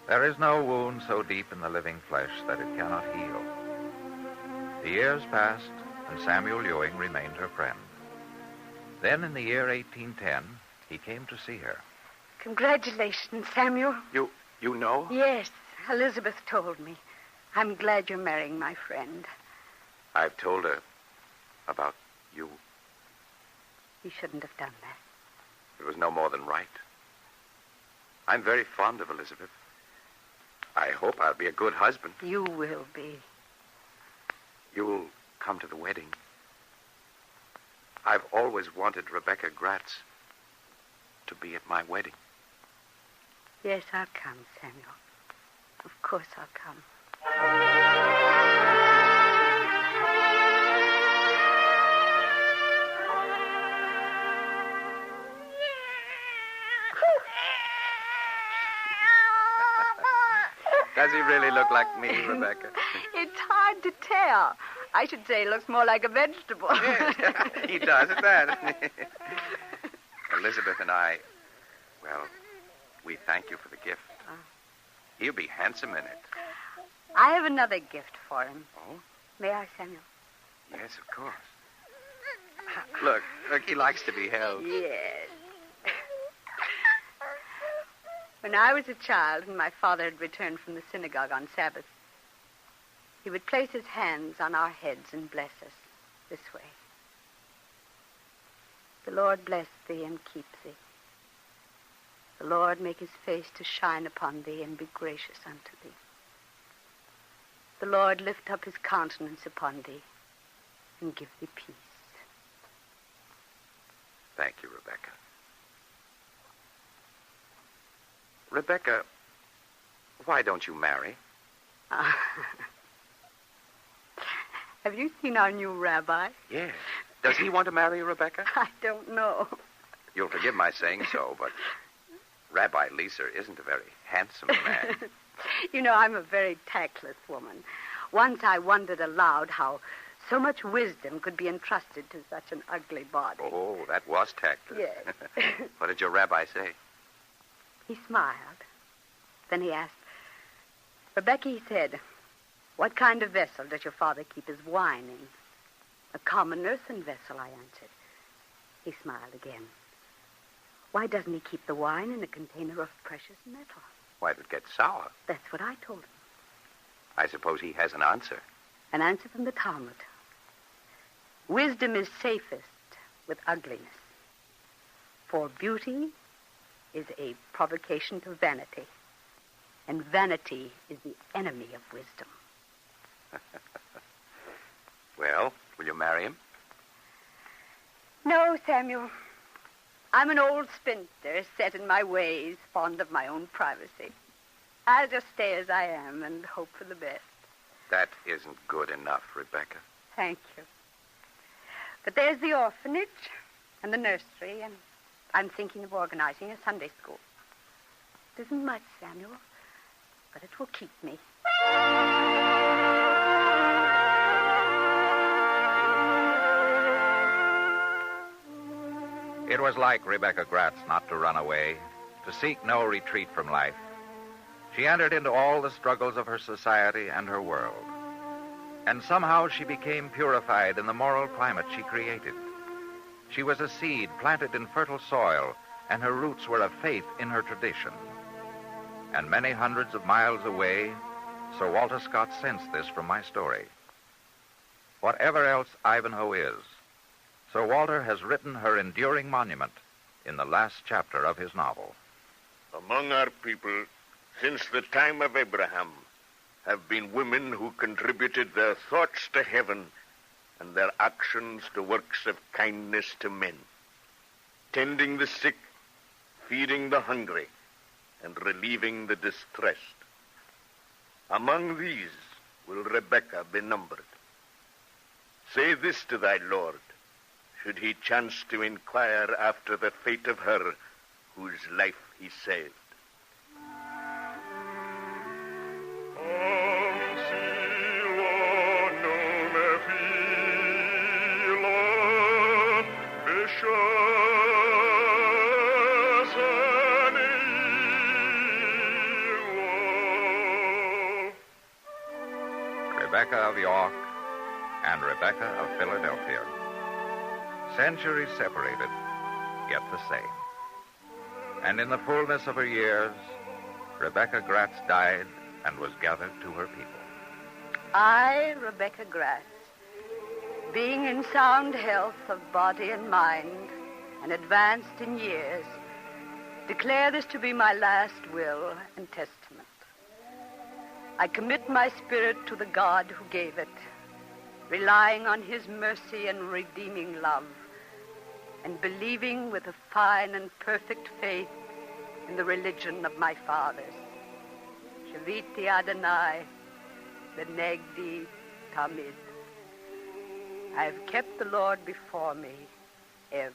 There is no wound so deep in the living flesh that it cannot heal. The years passed, and Samuel Ewing remained her friend. Then, in the year 1810, he came to see her. Congratulations, Samuel. You know? Yes, Elizabeth told me. I'm glad you're marrying my friend. I've told her about you. You shouldn't have done that. It was no more than right. I'm very fond of Elizabeth. I hope I'll be a good husband. You will be. You'll come to the wedding. I've always wanted Rebecca Gratz to be at my wedding. Yes, I'll come, Samuel. Of course I'll come. Does he really look like me, Rebecca? It's hard to tell. I should say he looks more like a vegetable. Yes, he does, at that. Elizabeth and I, well, we thank you for the gift. He'll be handsome in it. I have another gift for him. Oh? May I, Samuel? Yes, of course. Look, he likes to be held. Yes. When I was a child and my father had returned from the synagogue on Sabbath, he would place his hands on our heads and bless us this way. The Lord bless thee and keep thee. The Lord make his face to shine upon thee and be gracious unto thee. The Lord lift up his countenance upon thee and give thee peace. Thank you, Rebecca. Rebecca, why don't you marry? Have you seen our new rabbi? Yes. Does he want to marry you, Rebecca? I don't know. You'll forgive my saying so, but Rabbi Leeser isn't a very handsome man. You know, I'm a very tactless woman. Once I wondered aloud how so much wisdom could be entrusted to such an ugly body. Oh, that was tactless. Yes. What did your rabbi say? He smiled. Then he asked, Rebecca, he said, what kind of vessel does your father keep his wine in? A common earthen vessel, I answered. He smiled again. Why doesn't he keep the wine in a container of precious metal? Why, it would get sour. That's what I told him. I suppose he has an answer. An answer from the Talmud. Wisdom is safest with ugliness, for beauty is a provocation to vanity, and vanity is the enemy of wisdom. Well, will you marry him? No, Samuel. I'm an old spinster, set in my ways, fond of my own privacy. I'll just stay as I am and hope for the best. That isn't good enough, Rebecca. Thank you. But there's the orphanage and the nursery, and I'm thinking of organizing a Sunday school. It isn't much, Samuel, but it will keep me. It was like Rebecca Gratz not to run away, to seek no retreat from life. She entered into all the struggles of her society and her world. And somehow she became purified in the moral climate she created. She was a seed planted in fertile soil, and her roots were of faith in her tradition. And many hundreds of miles away, Sir Walter Scott sensed this from my story. Whatever else Ivanhoe is, Sir Walter has written her enduring monument in the last chapter of his novel. Among our people, since the time of Abraham, have been women who contributed their thoughts to heaven and their actions to works of kindness to men, tending the sick, feeding the hungry, and relieving the distressed. Among these will Rebecca be numbered. Say this to thy Lord, should he chance to inquire after the fate of her whose life he saved. Rebecca of York and Rebecca of Philadelphia. Centuries separated, yet the same. And in the fullness of her years, Rebecca Gratz died and was gathered to her people. I, Rebecca Gratz, being in sound health of body and mind, and advanced in years, declare this to be my last will and testament. I commit my spirit to the God who gave it, relying on his mercy and redeeming love, and believing with a fine and perfect faith in the religion of my fathers. Shaviti Adonai, Benegdi Tamid. I have kept the Lord before me ever.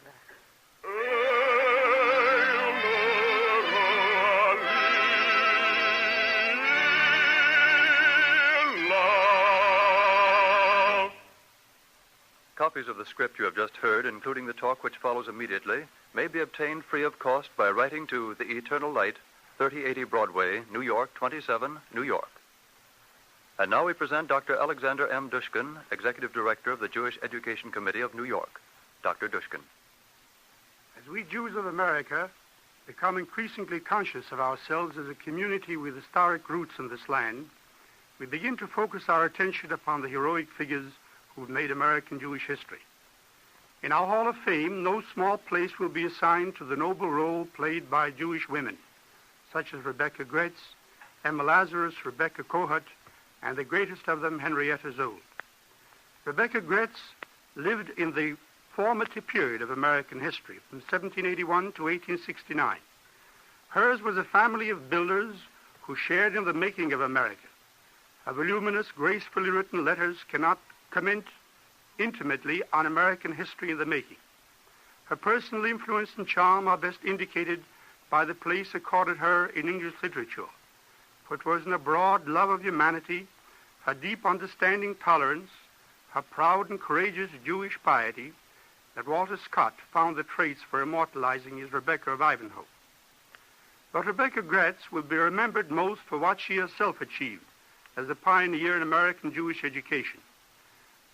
Copies of the script you have just heard, including the talk which follows immediately, may be obtained free of cost by writing to The Eternal Light, 3080 Broadway, New York, 27, New York. And now we present Dr. Alexander M. Dushkin, Executive Director of the Jewish Education Committee of New York. Dr. Dushkin. As we Jews of America become increasingly conscious of ourselves as a community with historic roots in this land, we begin to focus our attention upon the heroic figures who have made American Jewish history. In our Hall of Fame, no small place will be assigned to the noble role played by Jewish women, such as Rebecca Gratz, Emma Lazarus, Rebecca Cohen, and the greatest of them, Henrietta Szold. Rebecca Gratz lived in the formative period of American history, from 1781 to 1869. Hers was a family of builders who shared in the making of America. Her voluminous, gracefully written letters cannot comment intimately on American history in the making. Her personal influence and charm are best indicated by the place accorded her in English literature, for it was in a broad love of humanity, her deep understanding tolerance, her proud and courageous Jewish piety, that Walter Scott found the traits for immortalizing his Rebecca of Ivanhoe. But Rebecca Gratz will be remembered most for what she herself achieved as a pioneer in American Jewish education.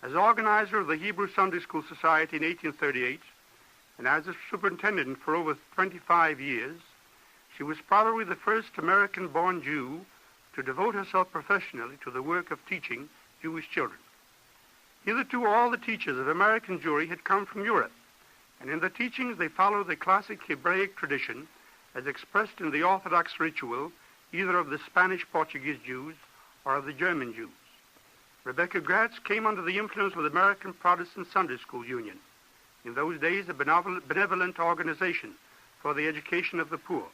As organizer of the Hebrew Sunday School Society in 1838, and as a superintendent for over 25 years, she was probably the first American-born Jew to devote herself professionally to the work of teaching Jewish children. Hitherto, all the teachers of American Jewry had come from Europe, and in their teachings they followed the classic Hebraic tradition as expressed in the Orthodox ritual either of the Spanish-Portuguese Jews or of the German Jews. Rebecca Gratz came under the influence of the American Protestant Sunday School Union, in those days a benevolent organization for the education of the poor.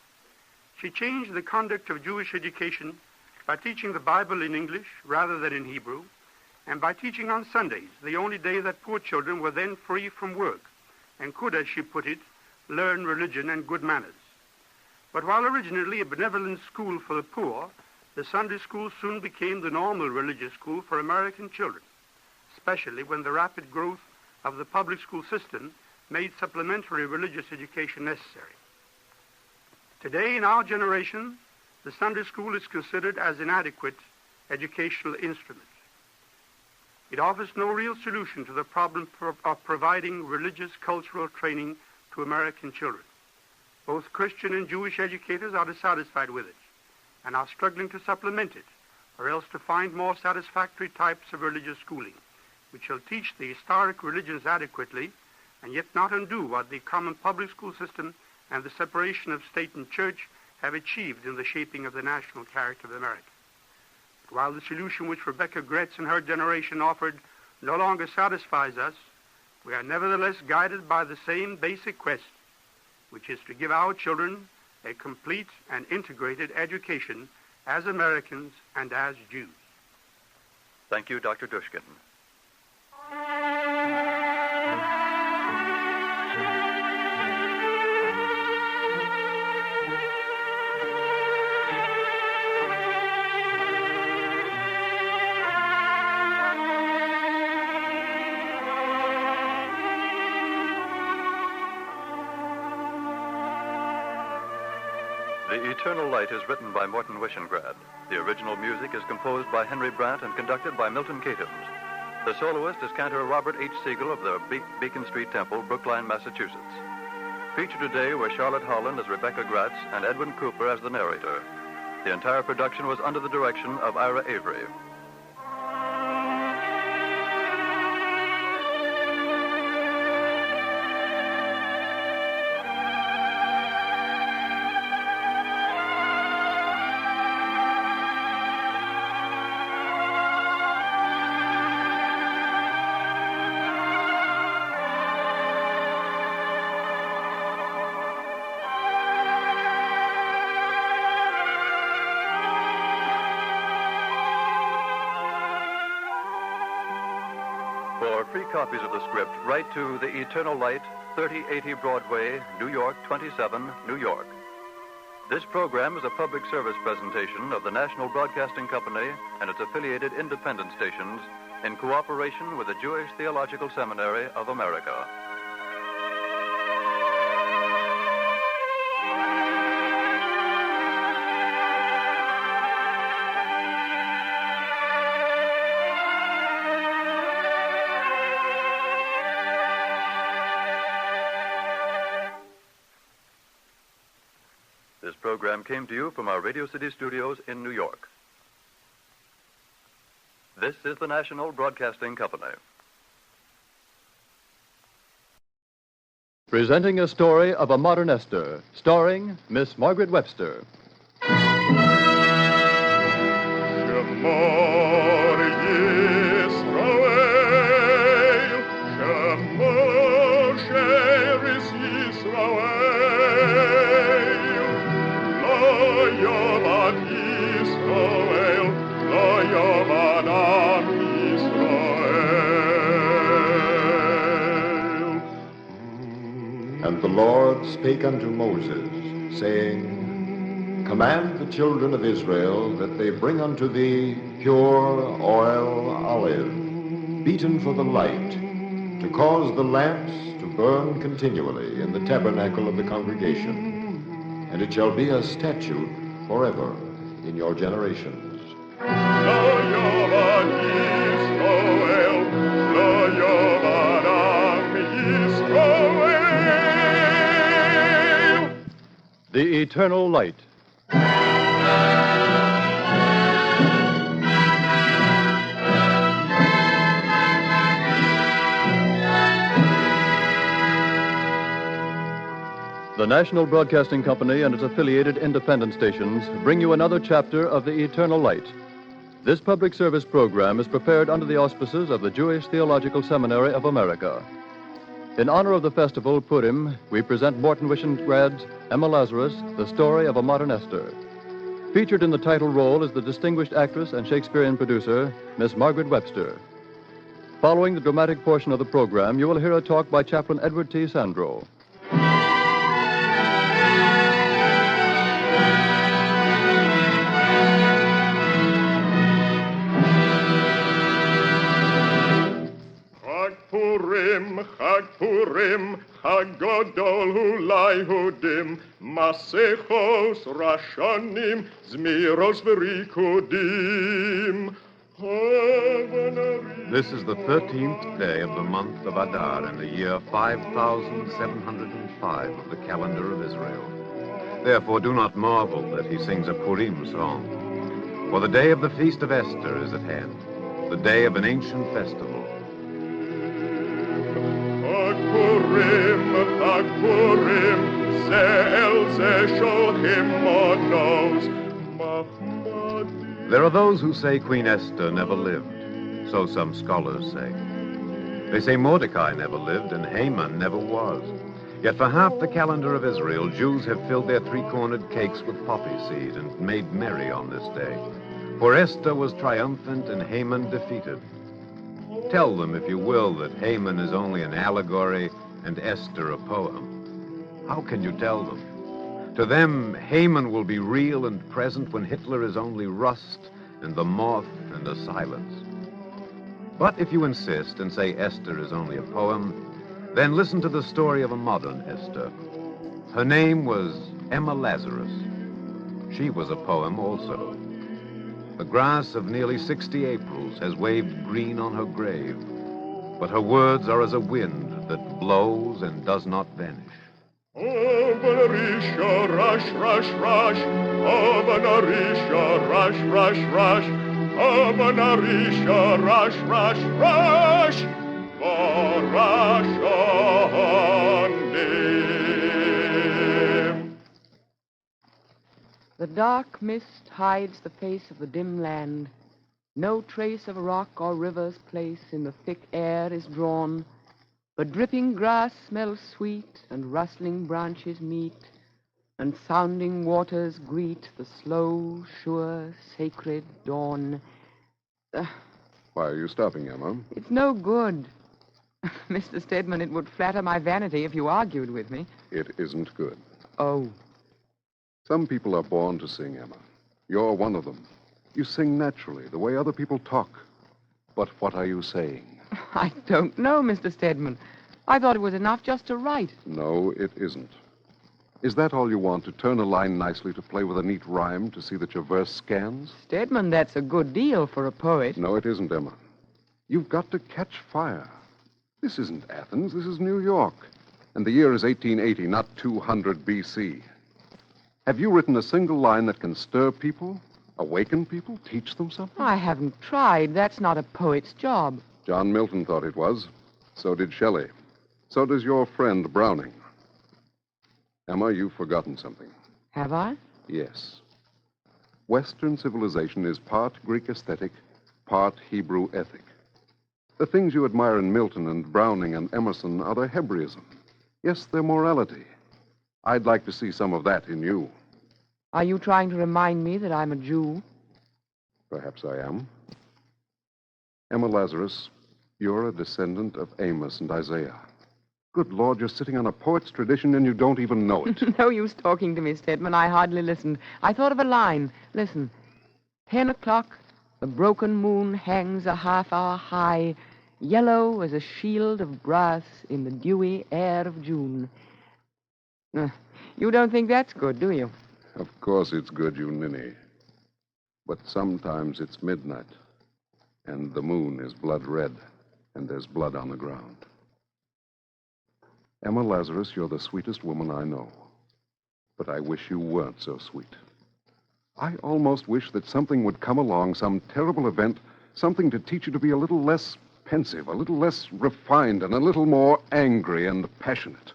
She changed the conduct of Jewish education by teaching the Bible in English rather than in Hebrew, and by teaching on Sundays, the only day that poor children were then free from work and could, as she put it, learn religion and good manners. But while originally a benevolent school for the poor, the Sunday school soon became the normal religious school for American children, especially when the rapid growth of the public school system made supplementary religious education necessary. Today, in our generation, the Sunday school is considered as an inadequate educational instrument. It offers no real solution to the problem of providing religious cultural training to American children. Both Christian and Jewish educators are dissatisfied with it and are struggling to supplement it, or else to find more satisfactory types of religious schooling, which shall teach the historic religions adequately and yet not undo what the common public school system and the separation of state and church have achieved in the shaping of the national character of America. But while the solution which Rebecca Gratz and her generation offered no longer satisfies us, we are nevertheless guided by the same basic quest, which is to give our children a complete and integrated education as Americans and as Jews. Thank you, Dr. Dushkin. The Eternal Light is written by Morton Wishengrad. The original music is composed by Henry Brandt and conducted by Milton Katims. The soloist is Cantor Robert H. Siegel of the Beacon Street Temple, Brookline, Massachusetts. Featured today were Charlotte Holland as Rebecca Gratz and Edwin Cooper as the narrator. The entire production was under the direction of Ira Avery. For free copies of the script, write to The Eternal Light, 3080 Broadway, New York 27, New York. This program is a public service presentation of the National Broadcasting Company and its affiliated independent stations in cooperation with the Jewish Theological Seminary of America. This program came to you from our Radio City studios in New York. This is the National Broadcasting Company. Presenting a story of a modern Esther, starring Miss Margaret Webster. Yovad Yisroel, Lo Yovad Am Yisrael. And the Lord spake unto Moses, saying, Command the children of Israel that they bring unto thee pure oil olive, beaten for the light, to cause the lamps to burn continually in the tabernacle of the congregation. And it shall be a statute forever in your generations. Lo Yovad Yisroel, Lo Yovad Am Yisroel. The Eternal Light. The National Broadcasting Company and its affiliated independent stations bring you another chapter of The Eternal Light. This public service program is prepared under the auspices of the Jewish Theological Seminary of America. In honor of the festival Purim, we present Morton Wishengrad's Emma Lazarus, The Story of a Modern Esther. Featured in the title role is the distinguished actress and Shakespearean producer, Miss Margaret Webster. Following the dramatic portion of the program, you will hear a talk by Chaplain Edward T. Sandro. Chag Purim, Chag Godol Hu Layehudim, Masechos Rashanim, Zmiros V'Rikudim. This is the 13th day of the month of Adar in the year 5705 of the calendar of Israel. Therefore do not marvel that he sings a Purim song. For the day of the feast of Esther is at hand, the day of an ancient festival. Chag Purim, Ze'el Ze Sholchim Monos. There are those who say Queen Esther never lived. So some scholars say. They say Mordecai never lived and Haman never was. Yet for half the calendar of Israel, Jews have filled their three-cornered cakes with poppy seed and made merry on this day. For Esther was triumphant and Haman defeated. Tell them, if you will, that Haman is only an allegory and Esther a poem. How can you tell them? To them, Haman will be real and present when Hitler is only rust and the moth and the silence. But if you insist and say Esther is only a poem, then listen to the story of a modern Esther. Her name was Emma Lazarus. She was a poem also. The grass of nearly 60 Aprils has waved green on her grave, but her words are as a wind that blows and does not vanish. Avanarisha, rush, rush, rush. Avanarisha, rush, rush, rush. Avanarisha, rush, rush, rush. Varashanim. The dark mist hides the face of the dim land. No trace of rock or river's place in the thick air is drawn. But dripping grass smells sweet, and rustling branches meet, and sounding waters greet the slow, sure, sacred dawn. Why are you stopping, Emma? It's no good. Mr. Stedman, it would flatter my vanity if you argued with me. It isn't good. Oh. Some people are born to sing, Emma. You're one of them. You sing naturally, the way other people talk. But what are you saying? I don't know, Mr. Stedman. I thought it was enough just to write. No, it isn't. Is that all you want, to turn a line nicely, to play with a neat rhyme, to see that your verse scans? Stedman, that's a good deal for a poet. No, it isn't, Emma. You've got to catch fire. This isn't Athens, this is New York. And the year is 1880, not 200 B.C. Have you written a single line that can stir people, awaken people, teach them something? I haven't tried. That's not a poet's job. John Milton thought it was. So did Shelley. So does your friend Browning. Emma, you've forgotten something. Have I? Yes. Western civilization is part Greek aesthetic, part Hebrew ethic. The things you admire in Milton and Browning and Emerson are their Hebraism. Yes, their morality. I'd like to see some of that in you. Are you trying to remind me that I'm a Jew? Perhaps I am. Emma Lazarus, you're a descendant of Amos and Isaiah. Good Lord, you're sitting on a poet's tradition and you don't even know it. No use talking to me, Stedman. I hardly listened. I thought of a line. Listen. 10 o'clock, the broken moon hangs a half hour high, yellow as a shield of brass in the dewy air of June. You don't think that's good, do you? Of course it's good, you ninny. But sometimes it's midnight, and the moon is blood red, and there's blood on the ground. Emma Lazarus, you're the sweetest woman I know. But I wish you weren't so sweet. I almost wish that something would come along, some terrible event, something to teach you to be a little less pensive, a little less refined, and a little more angry and passionate.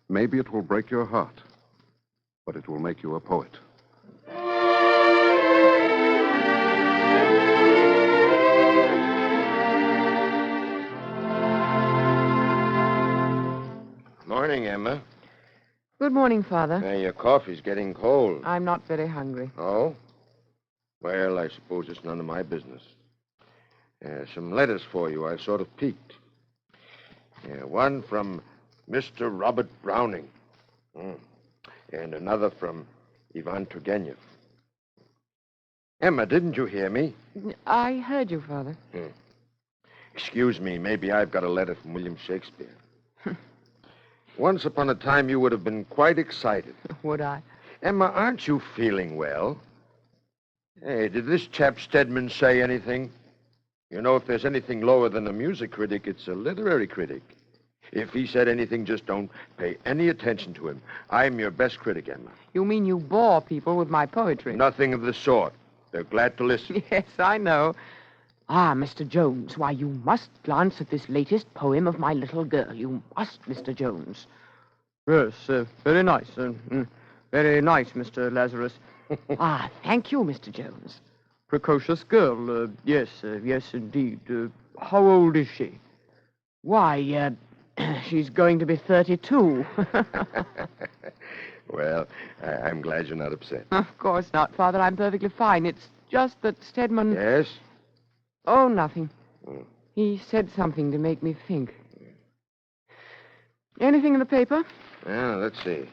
Maybe it will break your heart, but it will make you a poet. Morning, Emma. Good morning, Father. Your coffee's getting cold. I'm not very hungry. Oh? Well, I suppose it's none of my business. Some letters for you. I sort of peeked. One from Mr. Robert Browning. And another from Ivan Turgenev. Emma, didn't you hear me? I heard you, Father. Excuse me, maybe I've got a letter from William Shakespeare. Once upon a time, you would have been quite excited. Would I? Emma, aren't you feeling well? Hey, did this chap Stedman say anything? You know, if there's anything lower than a music critic, it's a literary critic. If he said anything, just don't pay any attention to him. I'm your best critic, Emma. You mean you bore people with my poetry? Nothing of the sort. They're glad to listen. Yes, I know. Ah, Mr. Jones, why, you must glance at this latest poem of my little girl. You must, Mr. Jones. Yes, very nice. Very nice, Mr. Lazarus. Thank you, Mr. Jones. Precocious girl. Yes, indeed. How old is she? Why, she's going to be 32. Well, I'm glad you're not upset. Of course not, Father. I'm perfectly fine. It's just that Stedman... Yes? Oh, nothing. He said something to make me think. Anything in the paper? Yeah, let's see.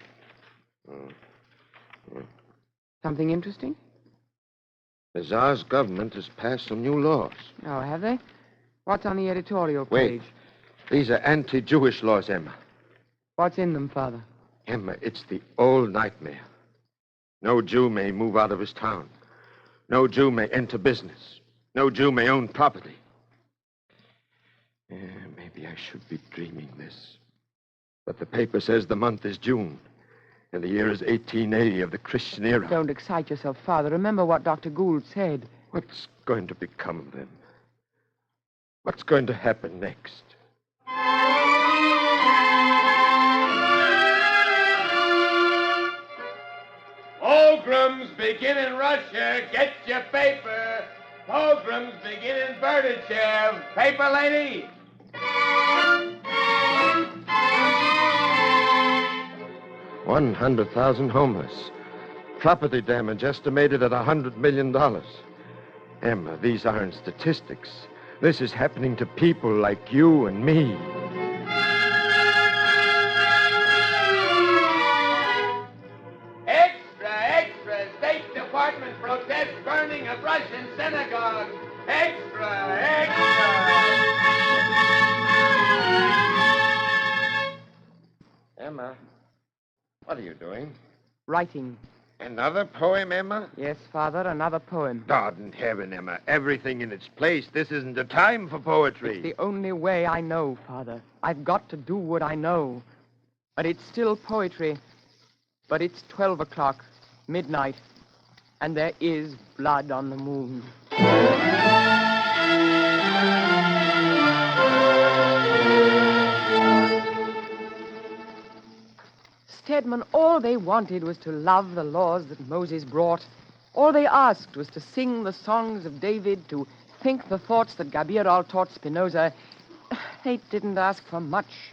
Something interesting? The Tsar's government has passed some new laws. Oh, have they? What's on the editorial page? Wait. These are anti-Jewish laws, Emma. What's in them, Father? Emma, it's the old nightmare. No Jew may move out of his town. No Jew may enter business. No Jew may own property. Maybe I should be dreaming this. But the paper says the month is June, and the year is 1880 of the Christian era. Don't excite yourself, Father. Remember what Dr. Gould said. What's going to become of them? What's going to happen next? Pilgrims begin in Russia. Get your paper. Pilgrims begin in Berdichev. Paper, lady. 100,000 homeless. Property damage estimated at $100 million. Emma, these aren't statistics. This is happening to people like you and me. Extra. State Department protests burning of Russian synagogue. Extra. Emma, what are you doing? Writing. Another poem, Emma? Yes, Father, another poem. God in heaven, Emma. Everything in its place. This isn't the time for poetry. It's the only way I know, Father. I've got to do what I know. But it's still poetry. But it's 12 o'clock, midnight, and there is blood on the moon. Stedman, all they wanted was to love the laws that Moses brought. All they asked was to sing the songs of David, to think the thoughts that Gabriel taught Spinoza. They didn't ask for much.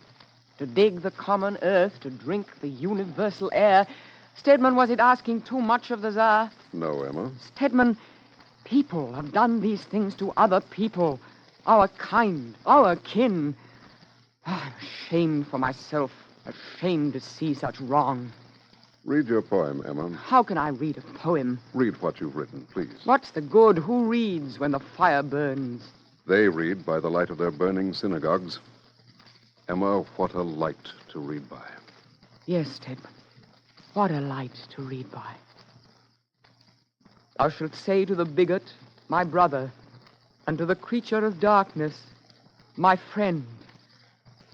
To dig the common earth, to drink the universal air. Stedman, was it asking too much of the Tsar? No, Emma. Stedman, people have done these things to other people. Our kind, our kin. I'm ashamed for myself, ashamed to see such wrong. Read your poem, Emma. How can I read a poem? Read what you've written, please. What's the good? Who reads when the fire burns? They read by the light of their burning synagogues. Emma, what a light to read by. Yes, Stedman. What a light to read by. Thou shalt say to the bigot, my brother, and to the creature of darkness, my friend,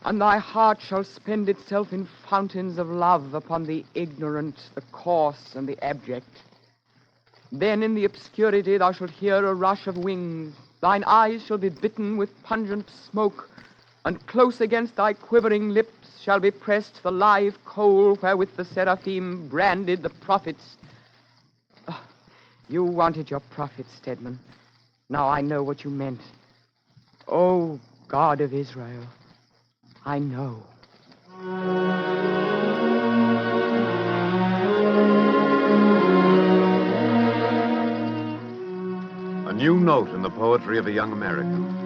and thy heart shall spend itself in fountains of love upon the ignorant, the coarse, and the abject. Then in the obscurity thou shalt hear a rush of wings, thine eyes shall be bitten with pungent smoke, and close against thy quivering lips shall be pressed the live coal wherewith the seraphim branded the prophets. Oh, you wanted your prophets, Stedman. Now I know what you meant. Oh, God of Israel, I know. A new note in the poetry of a young American.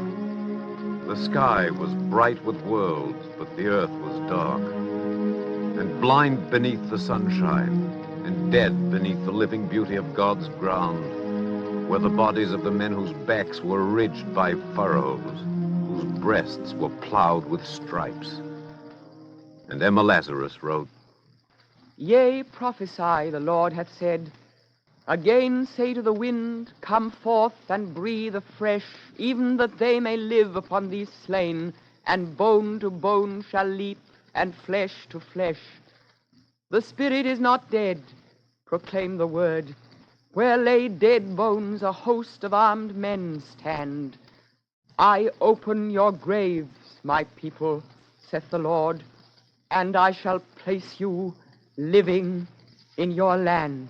The sky was bright with worlds, but the earth was dark, and blind beneath the sunshine, and dead beneath the living beauty of God's ground, were the bodies of the men whose backs were ridged by furrows, whose breasts were plowed with stripes. And Emma Lazarus wrote, Yea, prophesy, the Lord hath said. Again say to the wind, come forth and breathe afresh, even that they may live upon these slain, and bone to bone shall leap, and flesh to flesh. The spirit is not dead, proclaim the word. Where lay dead bones, a host of armed men stand. I open your graves, my people, saith the Lord, and I shall place you living in your land.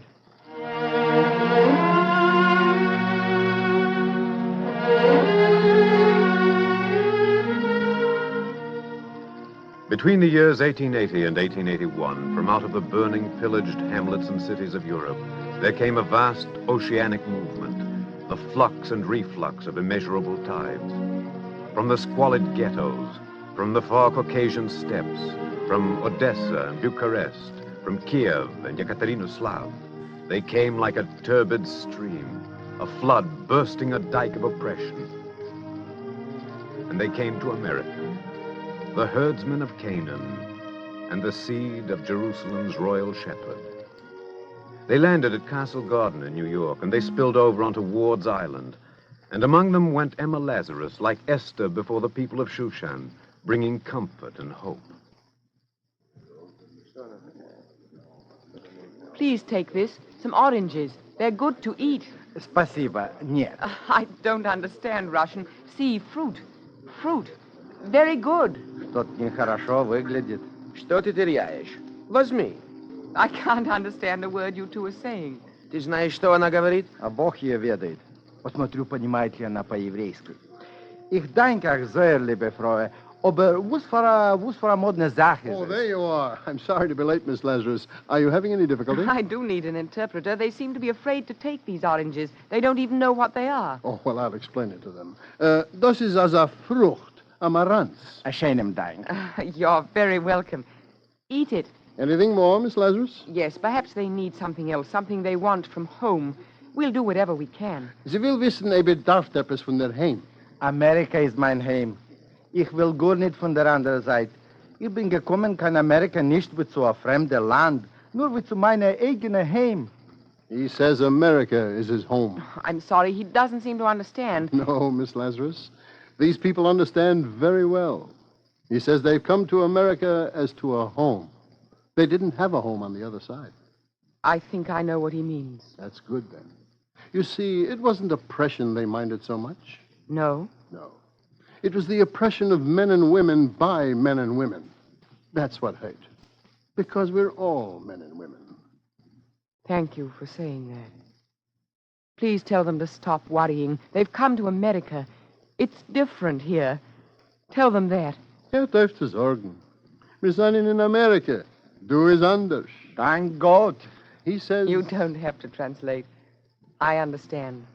Between the years 1880 and 1881, from out of the burning, pillaged hamlets and cities of Europe, there came a vast oceanic movement, the flux and reflux of immeasurable tides. From the squalid ghettos, from the far Caucasian steppes, from Odessa and Bucharest, from Kiev and Yekaterinoslav, they came like a turbid stream, a flood bursting a dike of oppression. And they came to America, the herdsmen of Canaan, and the seed of Jerusalem's royal shepherd. They landed at Castle Garden in New York, and they spilled over onto Ward's Island. And among them went Emma Lazarus, like Esther before the people of Shushan, bringing comfort and hope. Please take this, some oranges. They're good to eat. Спасибо, нет. I don't understand Russian. See, fruit. Fruit. Very good. Что-то нехорошо выглядит. Что ты теряешь? Возьми. I can't understand a word you two are saying. Ты знаешь, что она говорит? А Бог ее ведает. Посмотрю, понимает ли она по-еврейски. Ich danke euch sehr, liebe Frau. Aber was für eine moderne Sache ist Oh, there you are. I'm sorry to be late, Miss Lazarus. Are you having any difficulty? I do need an interpreter. They seem to be afraid to take these oranges. They don't even know what they are. Oh, well, I'll explain it to them. Das ist also Frucht, Amaranth. A schönem Dank. You're very welcome. Eat it. Anything more, Miss Lazarus? Yes, perhaps they need something else, something they want from home. We'll do whatever we can. Sie will wissen, bedarf etwas von der Heim. Amerika ist mein Heim. Ich will gar nicht von der anderen Seite. Ich bin gekommen, kein Amerika nicht wie zu einem fremden Land, nur wie zu meiner eigenen Heim. He says America is his home. I'm sorry, he doesn't seem to understand. No, Miss Lazarus. These people understand very well. He says they've come to America as to a home. They didn't have a home on the other side. I think I know what he means. That's good, then. You see, it wasn't oppression they minded so much. No? No. It was the oppression of men and women by men and women. That's what hurt. Because we're all men and women. Thank you for saying that. Please tell them to stop worrying. They've come to America. It's different here. Tell them that. Hört auf zu sorgen. Wir sind in Amerika. Du ist anders. Thank God. He says... You don't have to translate. I understand.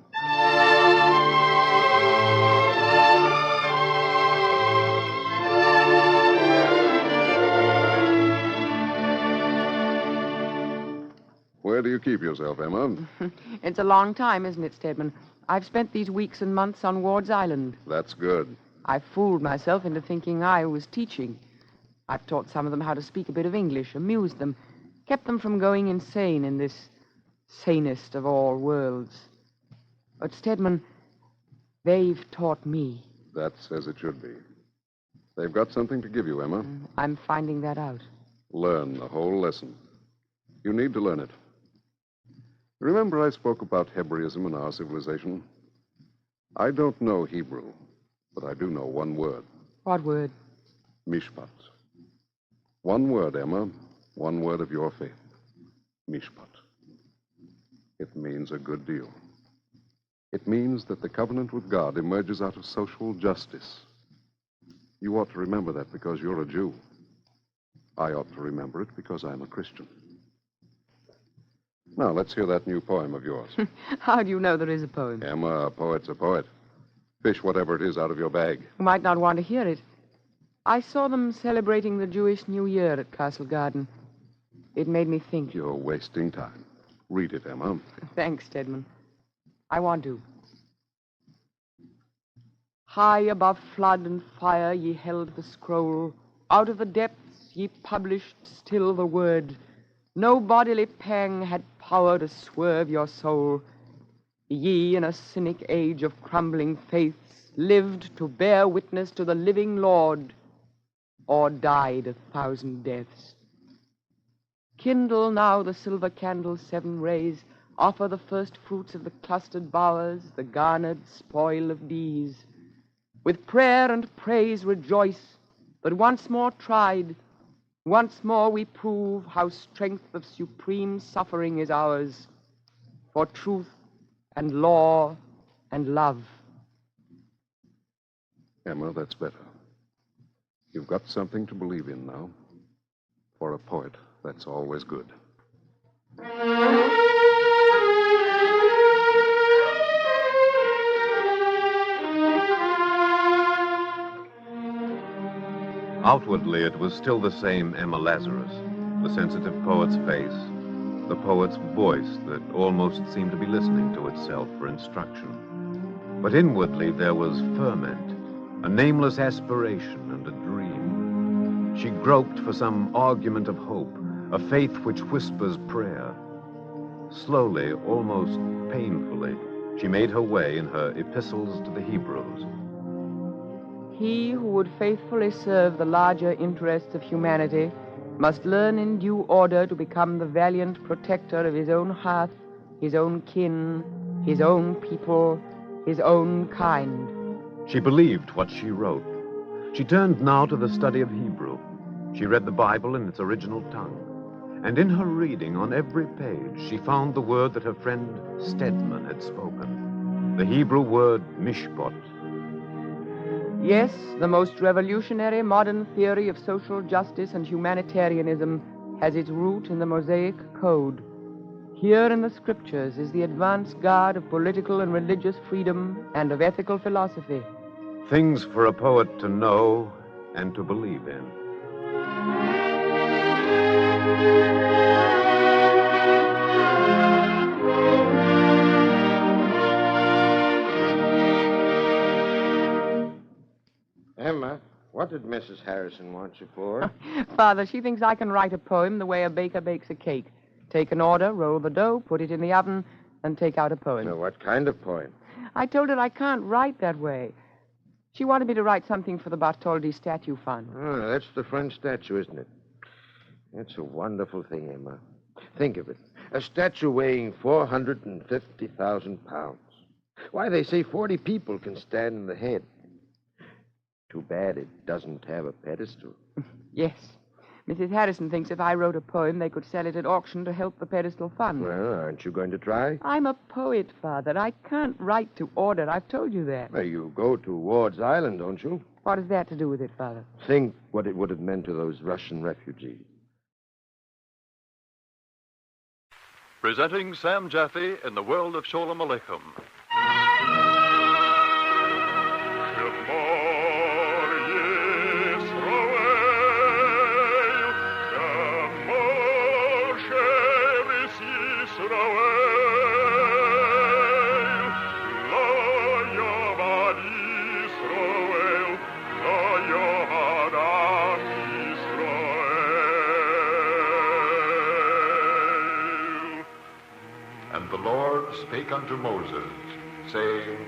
Where do you keep yourself, Emma? It's a long time, isn't it, Stedman? I've spent these weeks and months on Ward's Island. That's good. I fooled myself into thinking I was teaching. I've taught some of them how to speak a bit of English, amused them, kept them from going insane in this sanest of all worlds. But, Stedman, they've taught me. That's as it should be. They've got something to give you, Emma. I'm finding that out. Learn the whole lesson. You need to learn it. Remember I spoke about Hebraism in our civilization? I don't know Hebrew, but I do know one word. What word? Mishpat. One word, Emma. One word of your faith. Mishpat. It means a good deal. It means that the covenant with God emerges out of social justice. You ought to remember that because you're a Jew. I ought to remember it because I'm a Christian. Now, let's hear that new poem of yours. How do you know there is a poem? Emma, a poet's a poet. Fish whatever it is out of your bag. You might not want to hear it. I saw them celebrating the Jewish New Year at Castle Garden. It made me think. You're wasting time. Read it, Emma. Thanks, Stedman. I want to. High above flood and fire ye held the scroll. Out of the depths ye published still the word. No bodily pang had power to swerve your soul. Ye, in a cynic age of crumbling faiths, lived to bear witness to the living Lord, or died 1,000 deaths. Kindle now the silver candle's 7 rays, offer the first fruits of the clustered bowers, the garnered spoil of bees. With prayer and praise rejoice, but once more tried, once more we prove how strength of supreme suffering is ours, for truth and law and love. Emma, that's better. You've got something to believe in now. For a poet, that's always good. Outwardly, it was still the same Emma Lazarus, the sensitive poet's face, the poet's voice that almost seemed to be listening to itself for instruction. But inwardly, there was ferment, a nameless aspiration and a dream. She groped for some argument of hope, a faith which whispers prayer. Slowly, almost painfully, she made her way in her epistles to the Hebrews. He who would faithfully serve the larger interests of humanity must learn in due order to become the valiant protector of his own hearth, his own kin, his own people, his own kind. She believed what she wrote. She turned now to the study of Hebrew. She read the Bible in its original tongue. And in her reading, on every page, she found the word that her friend Stedman had spoken, the Hebrew word mishpat. Yes, the most revolutionary modern theory of social justice and humanitarianism has its root in the Mosaic Code. Here in the Scriptures is the advance guard of political and religious freedom and of ethical philosophy. Things for a poet to know and to believe in. Emma, what did Mrs. Harrison want you for? Father, she thinks I can write a poem the way a baker bakes a cake. Take an order, roll the dough, put it in the oven, and take out a poem. Now, what kind of poem? I told her I can't write that way. She wanted me to write something for the Bartholdi Statue Fund. Oh, that's the front statue, isn't it? It's a wonderful thing, Emma. Think of it. A statue weighing 450,000 pounds. Why, they say 40 people can stand in the head. Too bad it doesn't have a pedestal. Yes. Mrs. Harrison thinks if I wrote a poem, they could sell it at auction to help the pedestal fund. Well, aren't you going to try? I'm a poet, Father. I can't write to order. I've told you that. Well, you go to Ward's Island, don't you? What has that to do with it, Father? Think what it would have meant to those Russian refugees. presenting Sam Jaffe in the world of Sholom Aleichem. Spake unto Moses, saying,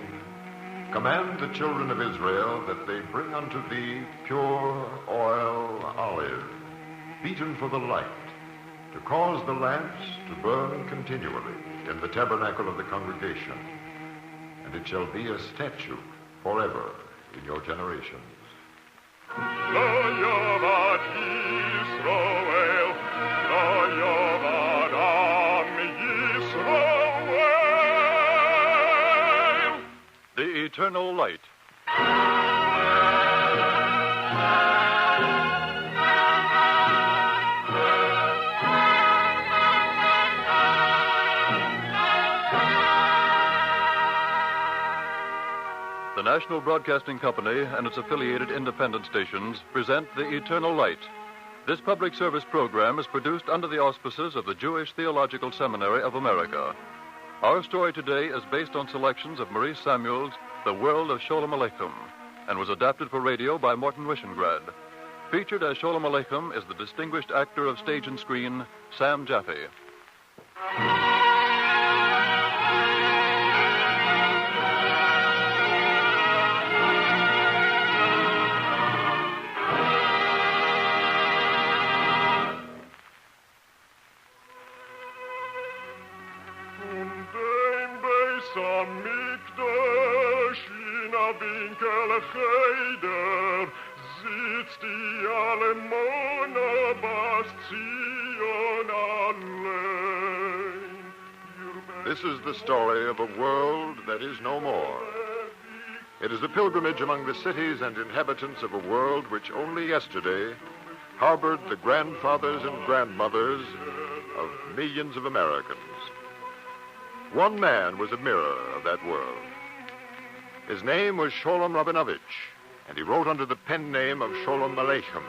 Command the children of Israel that they bring unto thee pure oil olive, beaten for the light, to cause the lamps to burn continually in the tabernacle of the congregation. And it shall be a statute forever in your generations. The Eternal Light. The National Broadcasting Company and its affiliated independent stations present The Eternal Light. This public service program is produced under the auspices of the Jewish Theological Seminary of America. Our story today is based on selections of Maurice Samuel's The World of Sholom Aleichem and was adapted for radio by Morton Wishengrad. Featured as Sholom Aleichem is the distinguished actor of stage and screen, Sam Jaffe. Schechter sitzt die Alemona Bastion allein. This is the story of a world that is no more. It is the pilgrimage among the cities and inhabitants of a world which only yesterday harbored the grandfathers and grandmothers of millions of Americans. One man was a mirror of that world. His name was Sholom Rabinovich, and he wrote under the pen name of Sholom Aleichem.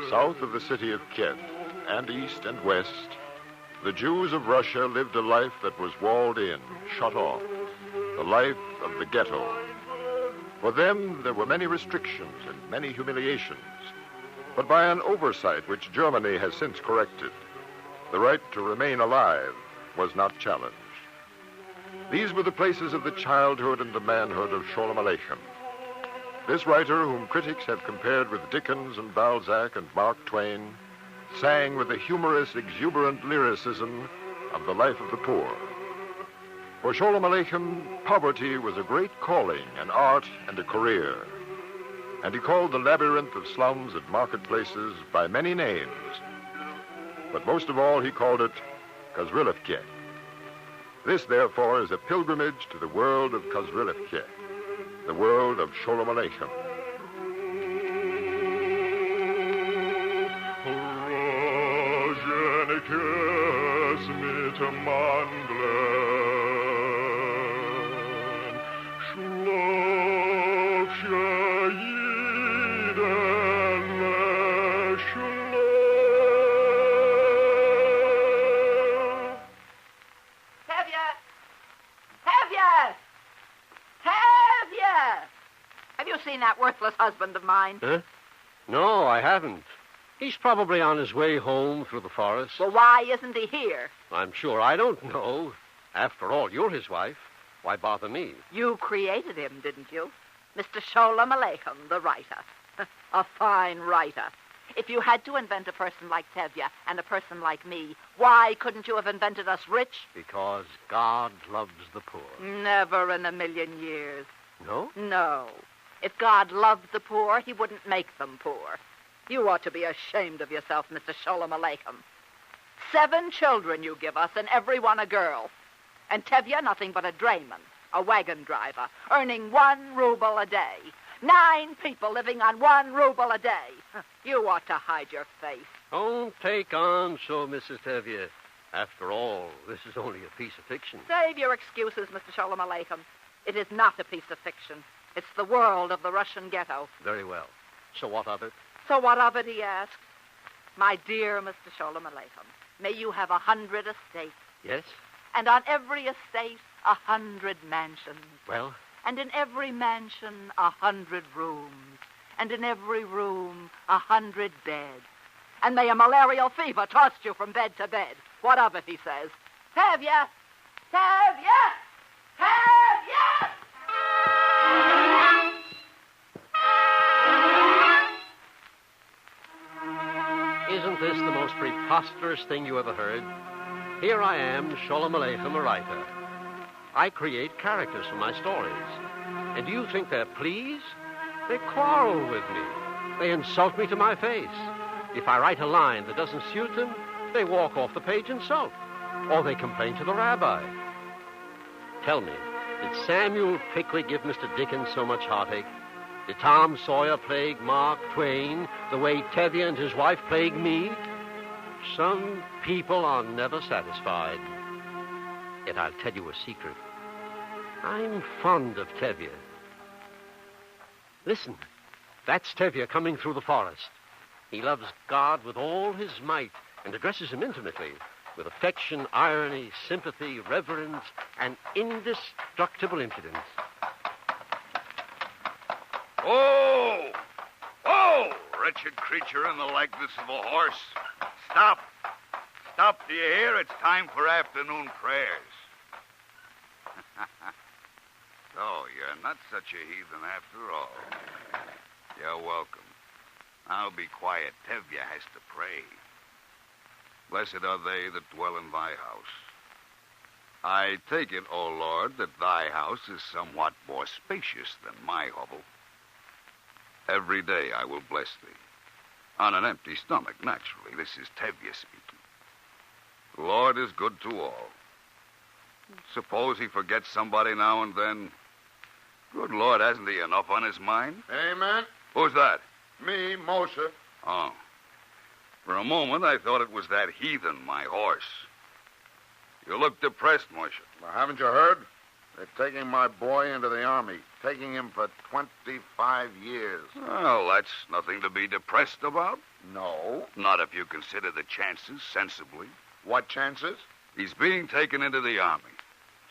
South of the city of Kiev, and east and west, the Jews of Russia lived a life that was walled in, shut off, the life of the ghetto. For them, there were many restrictions and many humiliations. But by an oversight which Germany has since corrected, the right to remain alive was not challenged. These were the places of the childhood and the manhood of Sholom Aleichem. This writer, whom critics have compared with Dickens and Balzac and Mark Twain, sang with the humorous, exuberant lyricism of the life of the poor. For Sholom Aleichem, poverty was a great calling, an art, and a career. And he called the labyrinth of slums and marketplaces by many names. But most of all, he called it Kozrilivke. This, therefore, is a pilgrimage to the world of Kozrilivke, the world of Sholom Aleichem. That worthless husband of mine. Huh? No, I haven't. He's probably on his way home through the forest. Well, why isn't he here? I'm sure I don't know. After all, you're his wife. Why bother me? You created him, didn't you? Mr. Sholom Aleichem, the writer. A fine writer. If you had to invent a person like Tevye and a person like me, why couldn't you have invented us rich? Because God loves the poor. Never in a million years. No? No. If God loved the poor, he wouldn't make them poor. You ought to be ashamed of yourself, Mr. Sholom Aleichem. 7 children you give us, and every one a girl. And Tevye nothing but a drayman, a wagon driver, earning 1 ruble a day. 9 people living on 1 ruble a day. You ought to hide your face. Don't take on so, Mrs. Tevye. After all, this is only a piece of fiction. Save your excuses, Mr. Sholom Aleichem. It is not a piece of fiction. It's the world of the Russian ghetto. Very well. So what of it? So what of it, he asked. My dear Mr. Sholom Aleichem, may you have 100 estates. Yes? And on every estate, 100 mansions. Well? And in every mansion, 100 rooms. And in every room, 100 beds. And may a malarial fever toss you from bed to bed. What of it, he says. Tevye! Tevye! Tevye! Isn't this the most preposterous thing you ever heard? Here I am, Sholom Aleichem, a writer. I create characters for my stories. And do you think they're pleased? They quarrel with me. They insult me to my face. If I write a line that doesn't suit them, they walk off the page and sulk. Or they complain to the rabbi. Tell me, did Samuel Pickwick give Mr. Dickens so much heartache? Did Tom Sawyer plague Mark Twain the way Tevye and his wife plague me? Some people are never satisfied. Yet I'll tell you a secret. I'm fond of Tevye. Listen, that's Tevye coming through the forest. He loves God with all his might and addresses him intimately, with affection, irony, sympathy, reverence, and indestructible impudence. Oh! Oh! Wretched creature in the likeness of a horse. Stop. Stop, do you hear? It's time for afternoon prayers. Oh, you're not such a heathen after all. You're welcome. Now be quiet. Tevye has to pray. Blessed are they that dwell in thy house. I take it, O Lord, that thy house is somewhat more spacious than my hovel. Every day I will bless thee. On an empty stomach, naturally. This is Tevye speaking. The Lord is good to all. Suppose he forgets somebody now and then. Good Lord, hasn't he enough on his mind? Amen. Who's that? Me, Moshe. Oh. For a moment, I thought it was that heathen, my horse. You look depressed, Moshe. Well, haven't you heard? They're taking my boy into the army, taking him for 25 years. Well, that's nothing to be depressed about. No. Not if you consider the chances sensibly. What chances? He's being taken into the army.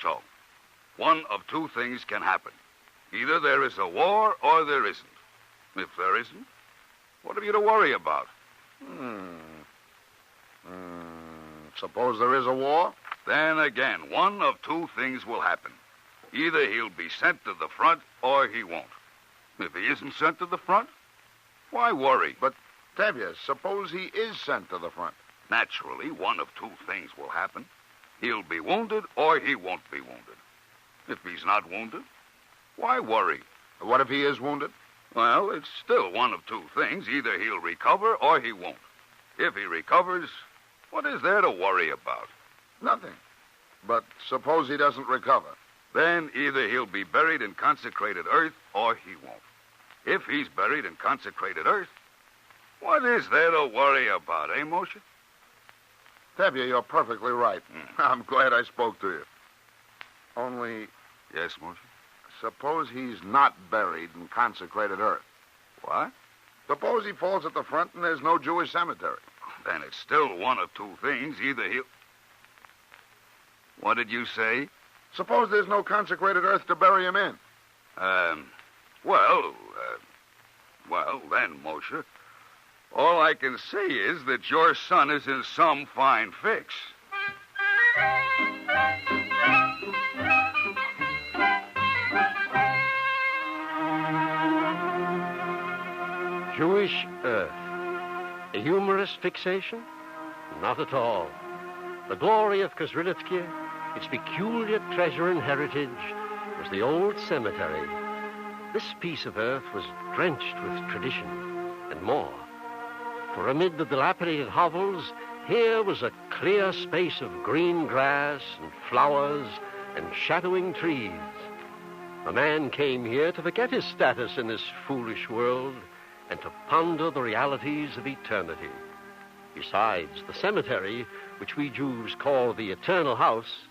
So, one of two things can happen. Either there is a war or there isn't. If there isn't, what have you to worry about? Suppose there is a war? Then again, one of two things will happen. Either he'll be sent to the front or he won't. If he isn't sent to the front, why worry? But, Tevye, suppose he is sent to the front. Naturally, one of two things will happen. He'll be wounded or he won't be wounded. If he's not wounded, why worry? What if he is wounded? Well, it's still one of two things. Either he'll recover or he won't. If he recovers, what is there to worry about? Nothing. But suppose he doesn't recover. Then either he'll be buried in consecrated earth or he won't. If he's buried in consecrated earth, what is there to worry about, eh, Moshe? Tevye, you're perfectly right. I'm glad I spoke to you. Only... Yes, Moshe? Suppose he's not buried in consecrated earth. What? Suppose he falls at the front and there's no Jewish cemetery. Then it's still one of two things. Either he'll... What did you say? Suppose there's no consecrated earth to bury him in. Well, then, Moshe, all I can say is that your son is in some fine fix. Jewish earth. A humorous fixation? Not at all. The glory of Kozrilitsky, its peculiar treasure and heritage, was the old cemetery. This piece of earth was drenched with tradition and more. For amid the dilapidated hovels, here was a clear space of green grass and flowers and shadowing trees, A man came here to forget his status in this foolish world and to ponder the realities of eternity. Besides, the cemetery, which we Jews call the eternal house,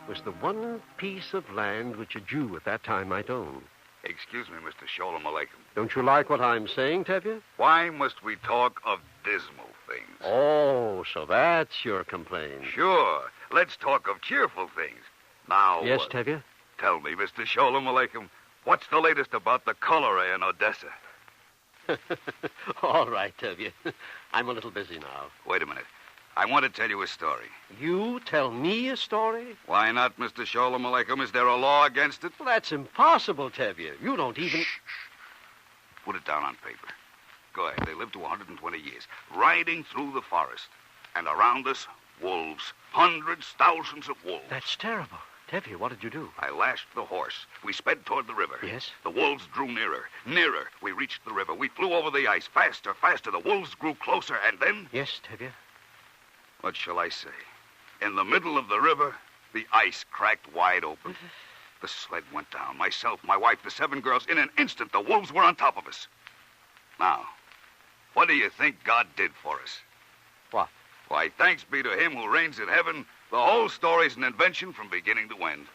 was the one piece of land which a Jew at that time might own. Excuse me, Mr. Sholom Aleichem. Don't you like what I'm saying, Tevye? Why must we talk of dismal things? Oh, so that's your complaint. Sure. Let's talk of cheerful things. Now... Yes, Tevye? Tell me, Mr. Sholom Aleichem, what's the latest about the cholera in Odessa? All right, Tevye. I'm a little busy now. Wait a minute. I want to tell you a story. You tell me a story? Why not, Mr. Sholom Aleichem? Is there a law against it? Well, that's impossible, Tevye. You don't even... Shh. Put it down on paper. Go ahead. They lived to 120 years, riding through the forest. And around us, wolves. Hundreds, thousands of wolves. That's terrible. Tevye, what did you do? I lashed the horse. We sped toward the river. Yes? The wolves drew nearer. Nearer. We reached the river. We flew over the ice. Faster, faster. The wolves grew closer, and then... Yes, Tevye? What shall I say? In the middle of the river, the ice cracked wide open. The sled went down. Myself, my wife, the 7 girls. In an instant, the wolves were on top of us. Now, what do you think God did for us? What? Why, thanks be to him who reigns in heaven, the whole story's an invention from beginning to end.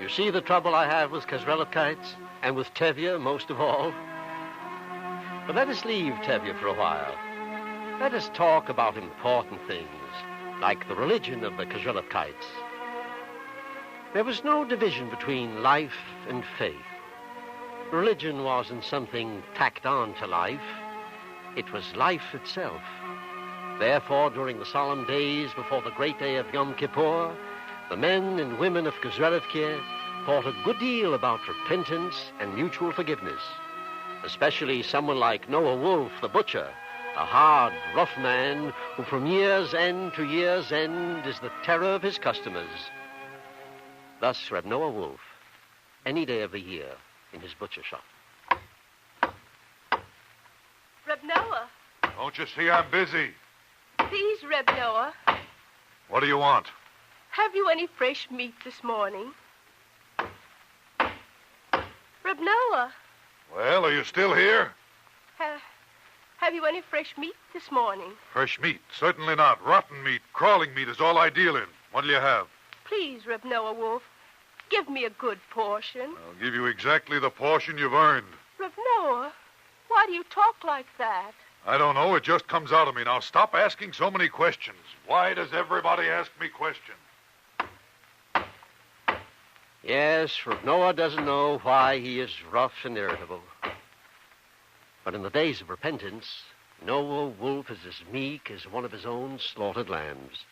You see the trouble I have with Kazrelikites, and with Tevye most of all? But let us leave Tevye for a while. Let us talk about important things, like the religion of the Kazrelikites. There was no division between life and faith. Religion wasn't something tacked on to life. It was life itself. Therefore, during the solemn days before the great day of Yom Kippur, the men and women of Kazrelikiye thought a good deal about repentance and mutual forgiveness, especially someone like Noah Wolf, the butcher, a hard, rough man who from year's end to year's end is the terror of his customers. Thus, Reb Noah Wolf, any day of the year, in his butcher shop. Reb Noah. Don't you see I'm busy? Please, Reb Noah. What do you want? Have you any fresh meat this morning? Reb Noah. Well, are you still here? Have you any fresh meat this morning? Fresh meat? Certainly not. Rotten meat, crawling meat is all I deal in. What'll you have? Please, Reb Noah Wolf, give me a good portion. I'll give you exactly the portion you've earned. Reb Noah, why do you talk like that? I don't know. It just comes out of me. Now, stop asking so many questions. Why does everybody ask me questions? Yes, Reb Noah doesn't know why he is rough and irritable. But in the days of repentance, Noah Wolf is as meek as one of his own slaughtered lambs.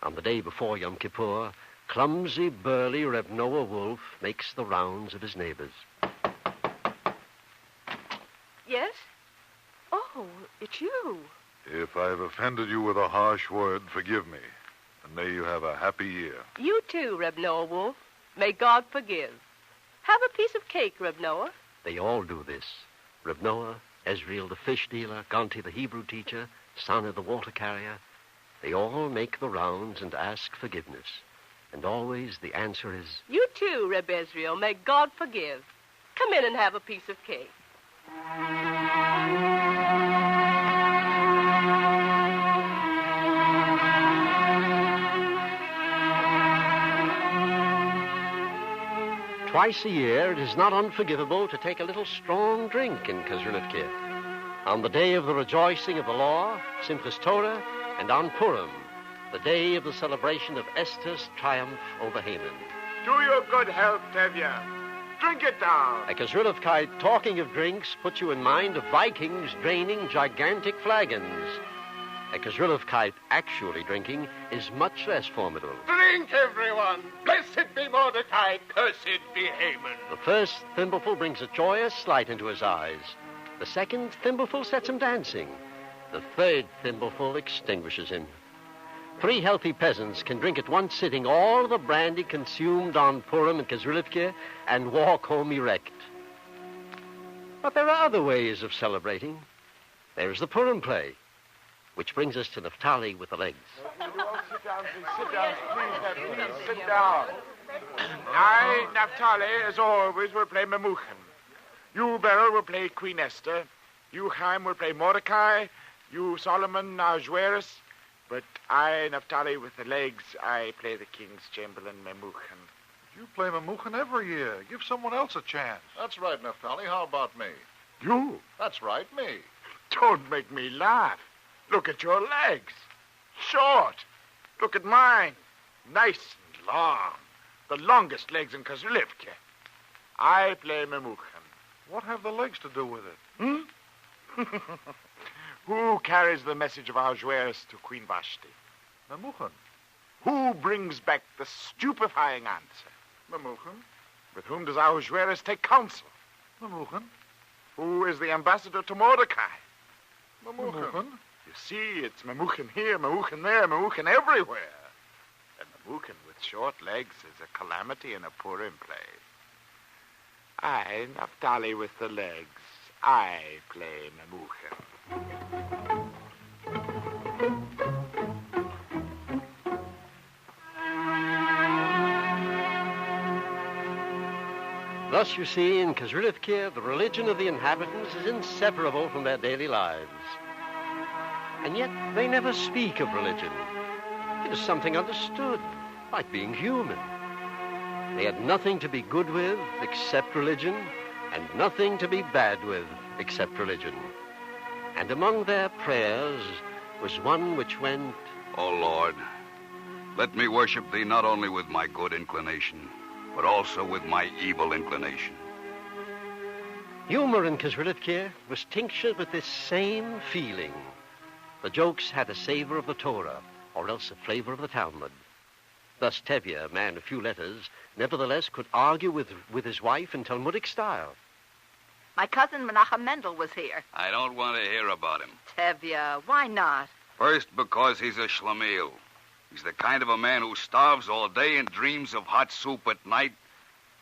On the day before Yom Kippur, clumsy, burly Reb Noah Wolf makes the rounds of his neighbors. Yes? Oh, it's you. If I've offended you with a harsh word, forgive me. And may you have a happy year. You too, Reb Noah Wolf. May God forgive. Have a piece of cake, Reb Noah. They all do this. Reb Noah, Ezriel the fish dealer, Gonti the Hebrew teacher, Sana the water carrier, they all make the rounds and ask forgiveness. And always the answer is... You too, Reb Ezriel. May God forgive. Come in and have a piece of cake. Twice a year, it is not unforgivable to take a little strong drink in Kazrelikiye. On the day of the rejoicing of the law, Simchas Torah, and on Purim, the day of the celebration of Esther's triumph over Haman. To your good health, Tevye. Drink it down. A Kazrelikiye talking of drinks puts you in mind of Vikings draining gigantic flagons. A Kazrelikiye actually drinking is much less formidable. Drink, everyone. Blessed be Mordecai. Cursed be Haman. The first thimbleful brings a joyous light into his eyes. The second thimbleful sets him dancing. The third thimbleful extinguishes him. 3 healthy peasants can drink at one sitting all the brandy consumed on Purim and Kazrelikiye and walk home erect. But there are other ways of celebrating. There is the Purim play. Which brings us to Naphtali with the legs. Sit down, please, sit down. I, Naphtali, as always, will play Memucan. You, Beryl, will play Queen Esther. You, Chaim, will play Mordecai. You, Solomon, Ahasuerus. But I, Naphtali, with the legs, I play the King's Chamberlain, Memucan. You play Memucan every year. Give someone else a chance. That's right, Naphtali. How about me? You? That's right, me. Don't make me laugh. Look at your legs. Short. Look at mine. Nice and long. The longest legs in Kozlivka. I play Memucan. What have the legs to do with it? Who carries the message of Ahasuerus to Queen Vashti? Memucan. Who brings back the stupefying answer? Memucan. With whom does Ahasuerus take counsel? Memucan. Who is the ambassador to Mordecai? Memucan. You see, it's Memucan here, Memucan there, Memucan everywhere. And Memucan with short legs is a calamity in a Purim play. I, Naphtali with the legs, I play Memucan. Thus, you see, in Kozlivka, the religion of the inhabitants is inseparable from their daily lives. And yet, they never speak of religion. It is something understood, like being human. They had nothing to be good with except religion, and nothing to be bad with except religion. And among their prayers was one which went, O Lord, let me worship thee not only with my good inclination, but also with my evil inclination. Humor in Kozlivka was tinctured with this same feeling. The jokes had a savor of the Torah, or else a flavor of the Talmud. Thus Tevye, a man of few letters, nevertheless could argue with his wife in Talmudic style. My cousin Menachem Mendel was here. I don't want to hear about him. Tevye, why not? First, because he's a schlemiel. He's the kind of a man who starves all day and dreams of hot soup at night,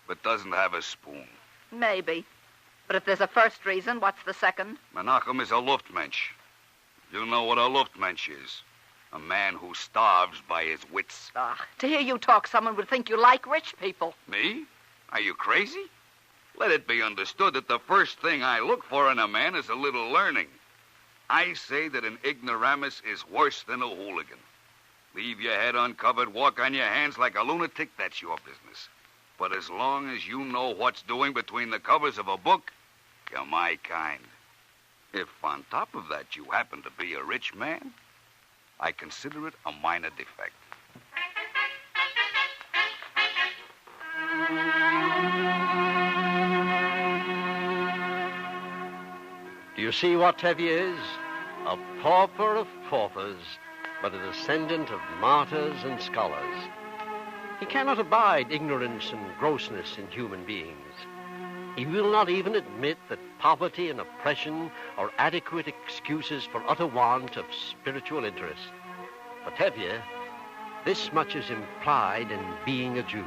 but doesn't have a spoon. Maybe. But if there's a first reason, what's the second? Menachem is a Luftmensch. You know what a Luftmensch is. A man who starves by his wits. To hear you talk, someone would think you like rich people. Me? Are you crazy? Let it be understood that the first thing I look for in a man is a little learning. I say that an ignoramus is worse than a hooligan. Leave your head uncovered, walk on your hands like a lunatic, that's your business. But as long as you know what's doing between the covers of a book, you're my kind. If on top of that you happen to be a rich man, I consider it a minor defect. Do you see what Tevye is? A pauper of paupers, but a descendant of martyrs and scholars. He cannot abide ignorance and grossness in human beings. He will not even admit that poverty and oppression are adequate excuses for utter want of spiritual interest. For Tevye, this much is implied in being a Jew.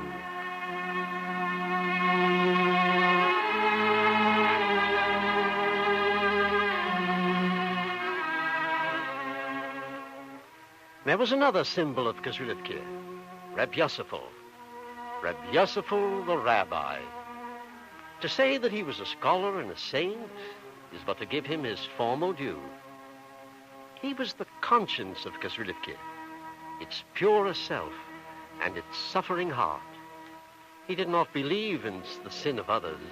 There was another symbol of Kozlivka, Reb Yosefel. Reb Yosefel the rabbi. To say that he was a scholar and a saint is but to give him his formal due. He was the conscience of Kozlivka, its purer self and its suffering heart. He did not believe in the sin of others.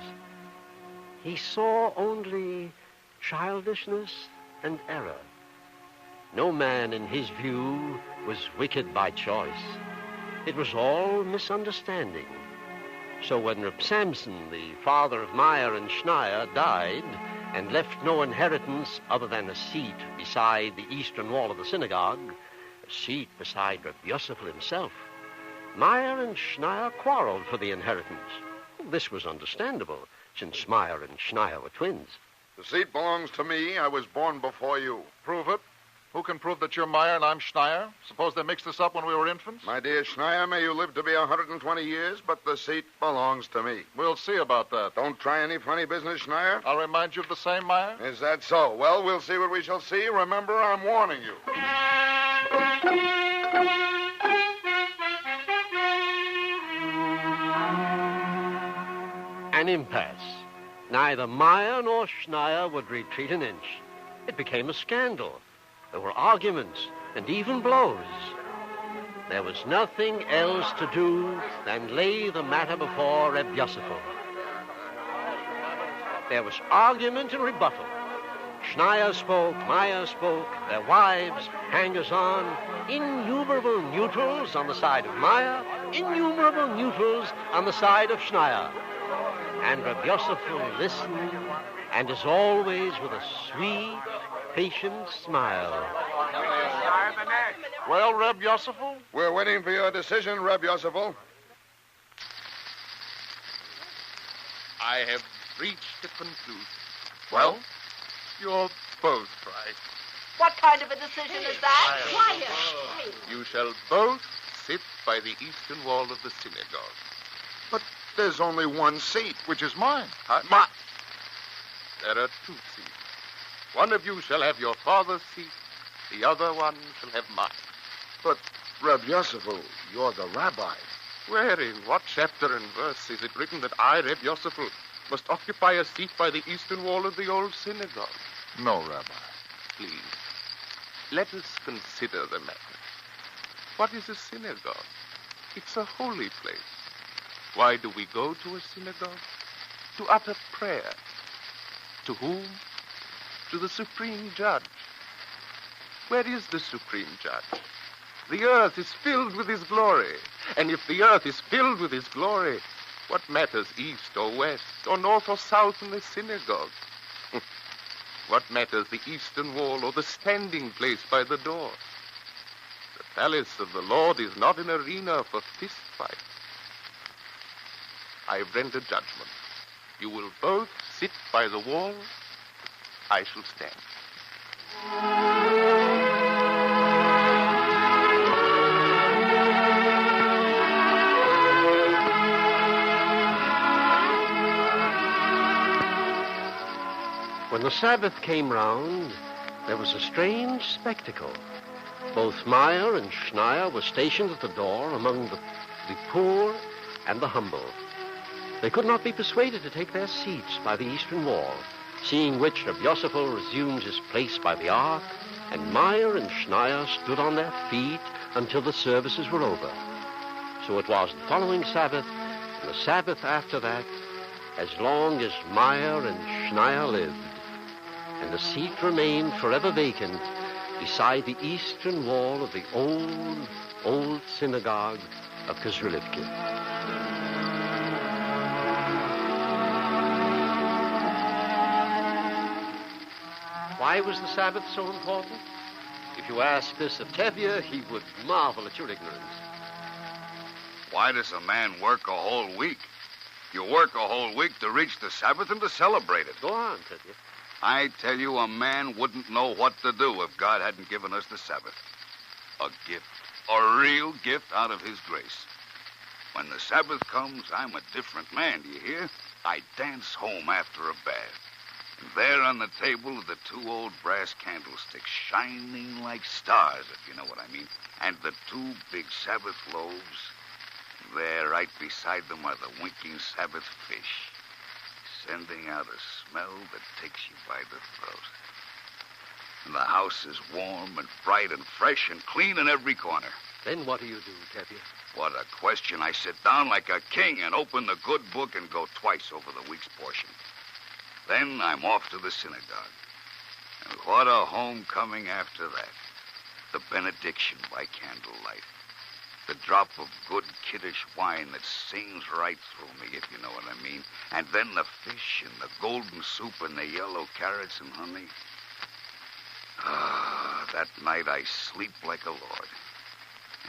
He saw only childishness and error. No man, in his view, was wicked by choice. It was all misunderstanding. So when Reb Samson, the father of Meyer and Schneier, died and left no inheritance other than a seat beside the eastern wall of the synagogue, a seat beside Reb Yosefel himself, Meyer and Schneier quarreled for the inheritance. This was understandable, since Meyer and Schneier were twins. The seat belongs to me. I was born before you. Prove it. Who can prove that you're Meyer and I'm Schneier? Suppose they mixed us up when we were infants? My dear Schneier, may you live to be 120 years, but the seat belongs to me. We'll see about that. Don't try any funny business, Schneier. I'll remind you of the same, Meyer. Is that so? Well, we'll see what we shall see. Remember, I'm warning you. An impasse. Neither Meyer nor Schneier would retreat an inch. It became a scandal. There were arguments and even blows. There was nothing else to do than lay the matter before Reb Yosefel. There was argument and rebuttal. Schneier spoke, Meyer spoke, their wives, hangers-on, innumerable neutrals on the side of Meyer, innumerable neutrals on the side of Schneier. And Reb Yosefel listened, and as always with a sweet, patient smile. Well, Reb Yosefel? We're waiting for your decision, Reb Yosefel. I have reached a conclusion. Well? You're both right. What kind of a decision is that? Quiet! You shall both sit by the eastern wall of the synagogue. But there's only one seat, which is mine. There are two seats. One of you shall have your father's seat. The other one shall have mine. But, Reb Yosefel, you're the rabbi. Where, in what chapter and verse is it written that I, Reb Yosefel, must occupy a seat by the eastern wall of the old synagogue? No, Rabbi. Please, let us consider the matter. What is a synagogue? It's a holy place. Why do we go to a synagogue? To utter prayer. To whom? To the supreme judge. Where is the supreme judge? The earth is filled with his glory. And if the earth is filled with his glory, what matters east or west or north or south in the synagogue? What matters the eastern wall or the standing place by the door? The palace of the Lord is not an arena for fist fights. I render judgment. You will both sit by the wall. I shall stand. When the Sabbath came round, there was a strange spectacle. Both Meyer and Schneier were stationed at the door among the poor and the humble. They could not be persuaded to take their seats by the eastern wall, seeing which Reb Yosefel resumed his place by the ark, and Meyer and Schneier stood on their feet until the services were over. So it was the following Sabbath, and the Sabbath after that, as long as Meyer and Schneier lived, and the seat remained forever vacant beside the eastern wall of the old synagogue of Kozrulivki. Why was the Sabbath so important? If you ask this of Tevye, he would marvel at your ignorance. Why does a man work a whole week? You work a whole week to reach the Sabbath and to celebrate it. Go on, Tevye. I tell you, a man wouldn't know what to do if God hadn't given us the Sabbath. A gift, a real gift out of his grace. When the Sabbath comes, I'm a different man, do you hear? I dance home after a bath. And there on the table are the two old brass candlesticks, shining like stars, if you know what I mean, and the two big Sabbath loaves. And there, right beside them, are the winking Sabbath fish, sending out a smell that takes you by the throat. And the house is warm and bright and fresh and clean in every corner. Then what do you do, Tevye? What a question. I sit down like a king and open the good book and go twice over the week's portion. Then I'm off to the synagogue. And what a homecoming after that. The benediction by candlelight. The drop of good kiddish wine that sings right through me, if you know what I mean. And then the fish and the golden soup and the yellow carrots and honey. Ah, that night I sleep like a lord.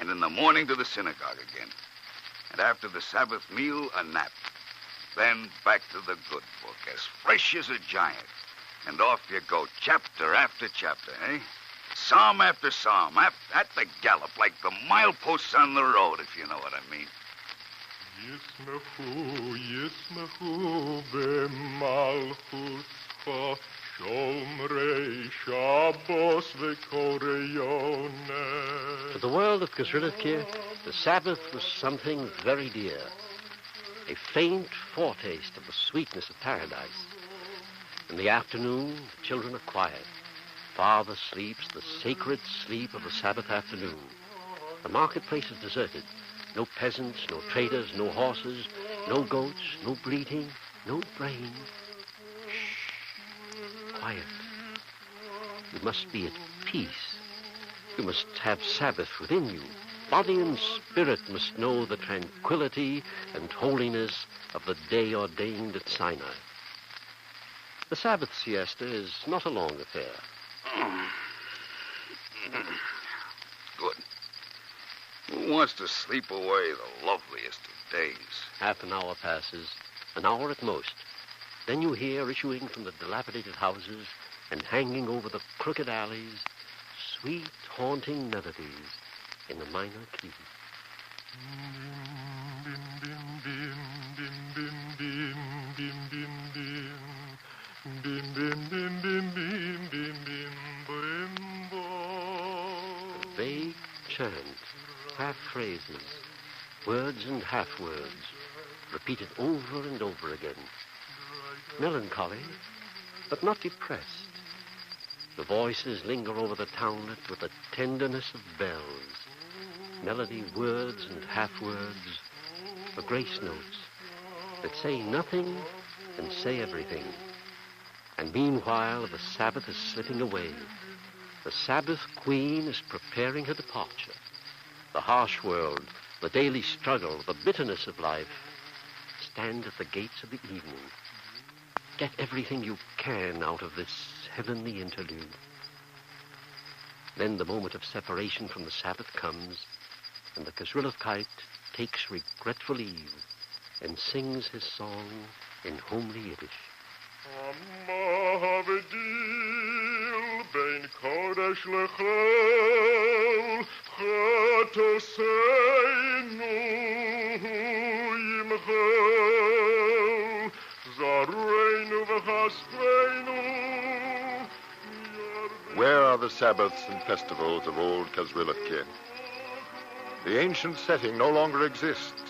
And in the morning to the synagogue again. And after the Sabbath meal, a nap. Then back to the good book, as fresh as a giant. And off you go, chapter after chapter, eh? Psalm after psalm, at the gallop, like the mileposts on the road, if you know what I mean. Yismechu b'malchuscha shomrei Shabbos v'koreyoneh. To the world of Kezrilivke, the Sabbath was something very dear. A faint foretaste of the sweetness of paradise. In the afternoon, the children are quiet. Father sleeps the sacred sleep of the Sabbath afternoon. The marketplace is deserted. No peasants, no traders, no horses, no goats, no bleating, no braying. Shh. Quiet. You must be at peace. You must have Sabbath within you. Body and spirit must know the tranquility and holiness of the day ordained at Sinai. The Sabbath siesta is not a long affair. Good. Who wants to sleep away the loveliest of days? Half an hour passes, an hour at most. Then you hear issuing from the dilapidated houses and hanging over the crooked alleys sweet, haunting melodies in a minor key. A vague chant, half phrases, words and half words, repeated over and over again. Melancholy, but not depressed. The voices linger over the townlet with the tenderness of bells. Melody, words and half words, the grace notes that say nothing and say everything. And meanwhile, the Sabbath is slipping away. The Sabbath queen is preparing her departure. The harsh world, the daily struggle, the bitterness of life stand at the gates of the evening. Get everything you can out of this heavenly interlude. Then the moment of separation from the Sabbath comes, and the Kezrilivkite takes regretful leave and sings his song in homely Yiddish. Amavdil bein kodesh lechol chatoseinu yimchol zareinu v'chaspeinu. Where are the Sabbaths and festivals of old Kezrilivke? The ancient setting no longer exists.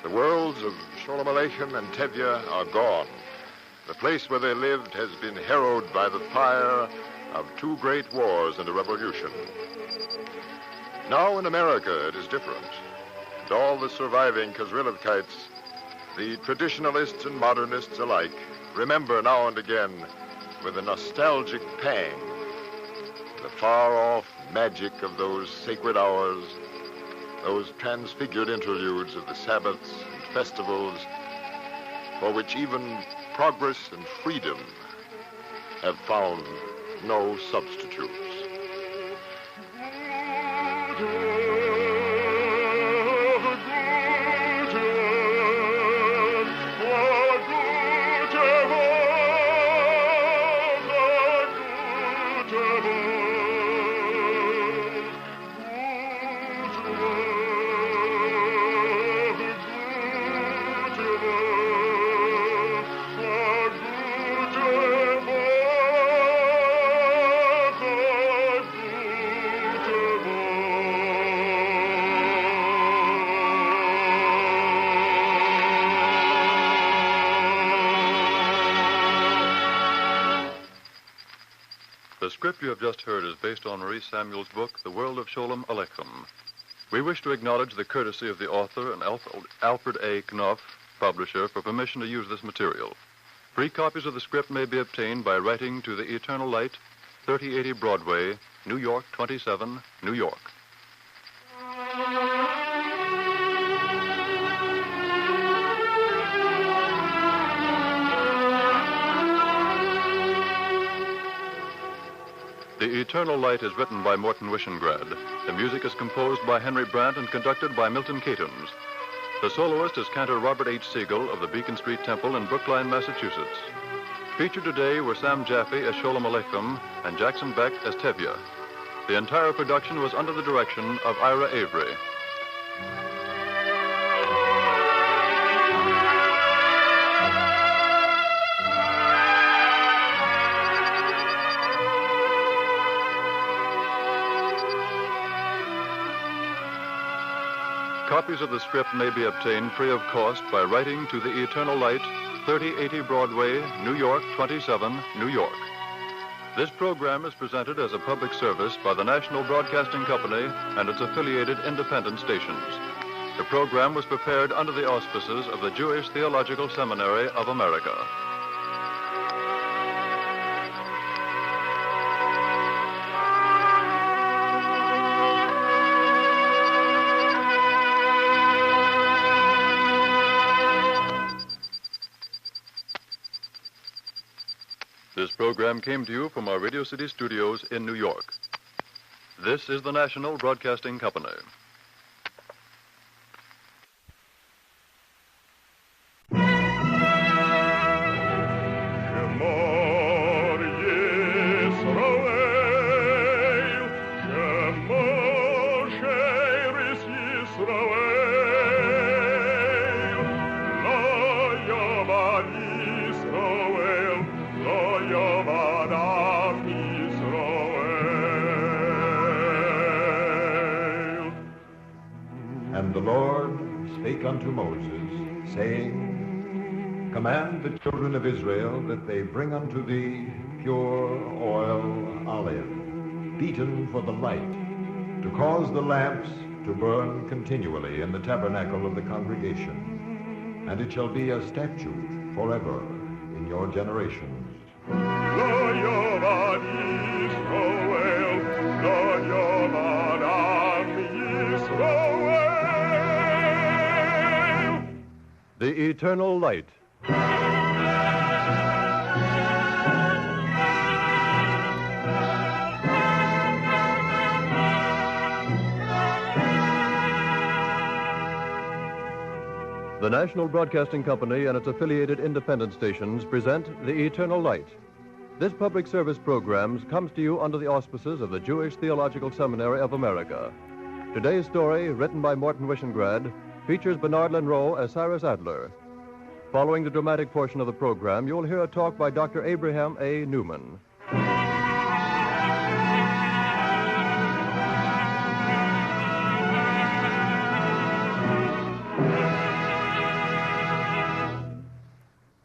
The worlds of Sholom Aleichem and Tevye are gone. The place where they lived has been harrowed by the fire of two great wars and a revolution. Now in America it is different. And all the surviving Kezrilivkites, the traditionalists and modernists alike, remember now and again with a nostalgic pang the far-off magic of those sacred hours, those transfigured interludes of the Sabbaths and festivals for which even progress and freedom have found no substitutes. The script you have just heard is based on Marie Samuel's book, The World of Sholom Aleichem. We wish to acknowledge the courtesy of the author and Alfred A. Knopf, publisher, for permission to use this material. Free copies of the script may be obtained by writing to The Eternal Light, 3080 Broadway, New York 27, New York. The Eternal Light is written by Morton Wishengrad. The music is composed by Henry Brandt and conducted by Milton Catons. The soloist is cantor Robert H. Siegel of the Beacon Street Temple in Brookline, Massachusetts. Featured today were Sam Jaffe as Sholom Aleichem and Jackson Beck as Tevye. The entire production was under the direction of Ira Avery. Copies of the script may be obtained free of cost by writing to The Eternal Light, 3080 Broadway, New York 27, New York. This program is presented as a public service by the National Broadcasting Company and its affiliated independent stations. The program was prepared under the auspices of the Jewish Theological Seminary of America. This program came to you from our Radio City studios in New York. This is the National Broadcasting Company. And the Lord spake unto Moses, saying, Command the children of Israel that they bring unto thee pure oil olive, beaten for the light, to cause the lamps to burn continually in the tabernacle of the congregation. And it shall be a statute forever in your generations. The Eternal Light. The National Broadcasting Company and its affiliated independent stations present The Eternal Light. This public service program comes to you under the auspices of the Jewish Theological Seminary of America. Today's story, written by Morton Wishengrad, features Bernard Lenroe as Cyrus Adler. Following the dramatic portion of the program, you'll hear a talk by Dr. Abraham A. Newman.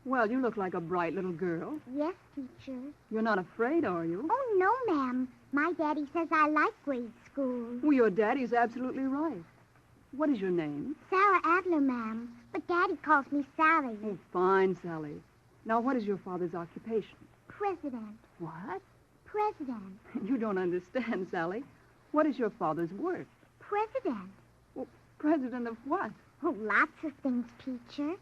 Well, you look like a bright little girl. Yes, teacher. You're not afraid, are you? Oh, no, ma'am. My daddy says I like grade school. Well, your daddy's absolutely right. What is your name? Sarah Adler, ma'am. But Daddy calls me Sally. Oh, fine, Sally. Now, what is your father's occupation? President. What? President. You don't understand, Sally. What is your father's work? President. Well, president of what? Oh, lots of things, teacher.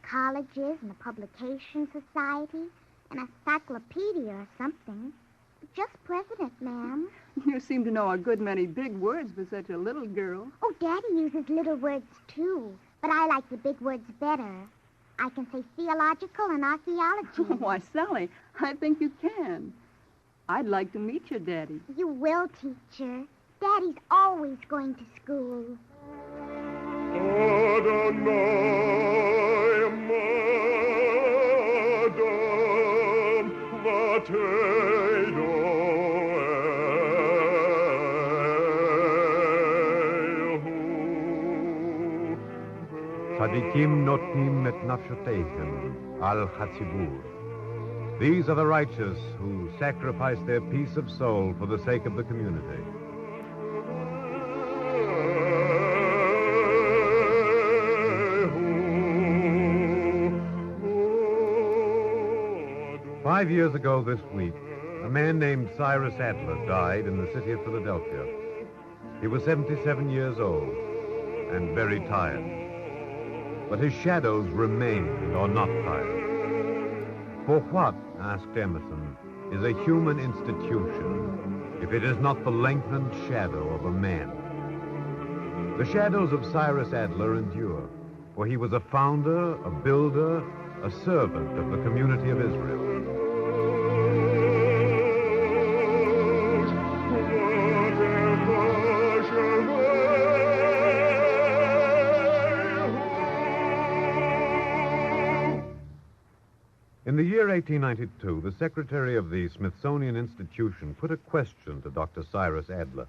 Colleges and a publication society, an encyclopedia or something. But just president, ma'am. You seem to know a good many big words for such a little girl. Oh, Daddy uses little words, too. But I like the big words better. I can say theological and archaeology. Why, Sally, I think you can. I'd like to meet your daddy. You will, teacher. Daddy's always going to school. Tzadikim notnim et nafshoteichem al chatzibur. These are the righteous who sacrifice their peace of soul for the sake of the community. "5 years ago this week, a man named Cyrus Adler died in the city of Philadelphia. He was 77 years old and very tired. But his shadows remain and are not tired. For what, asked Emerson, is a human institution if it is not the lengthened shadow of a man? The shadows of Cyrus Adler endure. for he was a founder, a builder, a servant of the community of Israel. In the year 1892, the secretary of the Smithsonian Institution put a question to Dr. Cyrus Adler.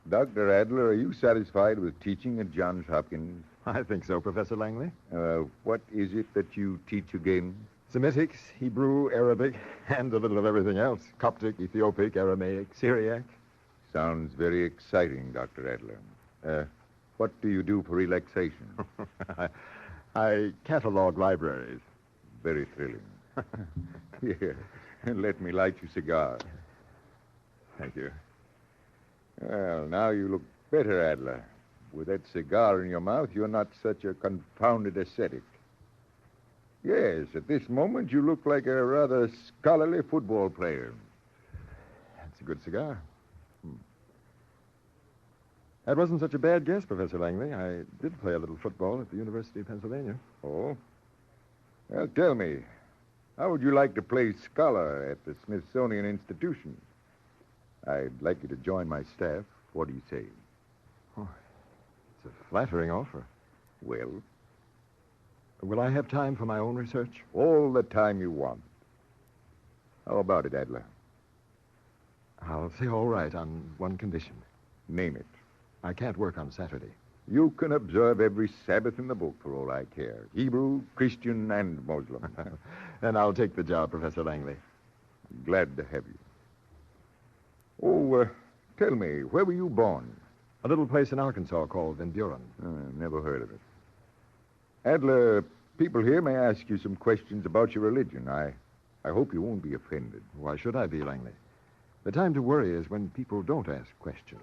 Dr. Adler, are you satisfied with teaching at Johns Hopkins? I think so, Professor Langley. What is it that you teach again? Semitics, Hebrew, Arabic, and a little of everything else. Coptic, Ethiopic, Aramaic, Syriac. Sounds very exciting, Dr. Adler. What do you do for relaxation? I catalog libraries. Very thrilling. Here, let me light you a cigar. Thank you. Well, now you look better, Adler. With that cigar in your mouth, you're not such a confounded ascetic. Yes, at this moment, you look like a rather scholarly football player. That's a good cigar. That wasn't such a bad guess, Professor Langley. I did play a little football at the University of Pennsylvania. Oh? Well, tell me, how would you like to play scholar at the Smithsonian Institution? I'd like you to join my staff. What do you say? Oh, it's a flattering offer. Well? Will I have time for my own research? All the time you want. How about it, Adler? I'll say all right on one condition. Name it. I can't work on Saturday. You can observe every Sabbath in the book for all I care. Hebrew, Christian, and Muslim. Then I'll take the job, Professor Langley. Glad to have you. Oh, tell me, where were you born? A little place in Arkansas called Van Buren. Never heard of it. Adler, people here may ask you some questions about your religion. I hope you won't be offended. Why should I be, Langley? The time to worry is when people don't ask questions.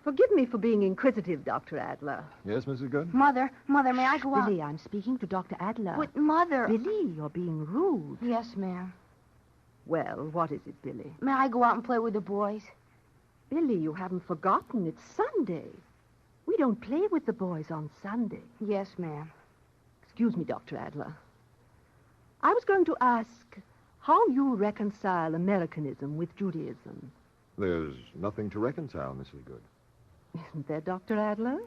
Forgive me for being inquisitive, Dr. Adler. Yes, Mrs. Good? Mother, may I go out? Billy, I'm speaking to Dr. Adler. But, Mother... Billy, you're being rude. Yes, ma'am. Well, what is it, Billy? May I go out and play with the boys? Billy, you haven't forgotten it's Sunday. We don't play with the boys on Sunday. Yes, ma'am. Excuse me, Dr. Adler. I was going to ask how you reconcile Americanism with Judaism. There's nothing to reconcile, Mrs. Good. Isn't there, Dr. Adler?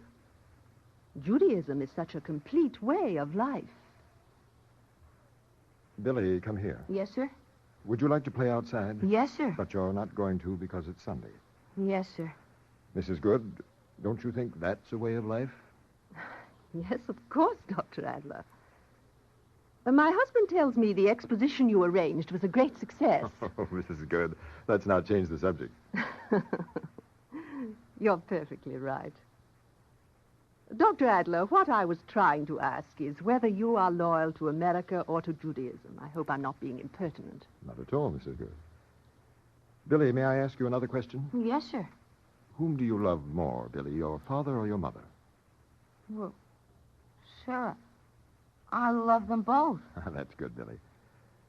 Judaism is such a complete way of life. Billy, come here. Yes, sir? Would you like to play outside? Yes, sir. But you're not going to because it's Sunday. Yes, sir. Mrs. Good, don't you think that's a way of life? Yes, of course, Dr. Adler. My husband tells me the exposition you arranged was a great success. Oh, Mrs. Good, let's not change the subject. You're perfectly right. Dr. Adler, what I was trying to ask is whether you are loyal to America or to Judaism. I hope I'm not being impertinent. Not at all, Mrs. Good. Billy, may I ask you another question? Yes, sir. Whom do you love more, Billy, your father or your mother? Well, sir, I love them both. That's good, Billy.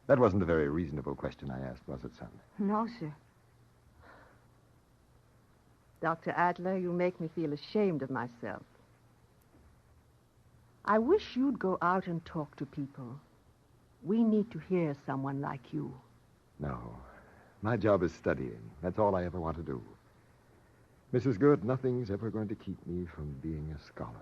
That wasn't a very reasonable question I asked, was it, son? No, sir. Dr. Adler, you make me feel ashamed of myself. I wish you'd go out and talk to people. We need to hear someone like you. No. My job is studying. That's all I ever want to do. Mrs. Good, nothing's ever going to keep me from being a scholar.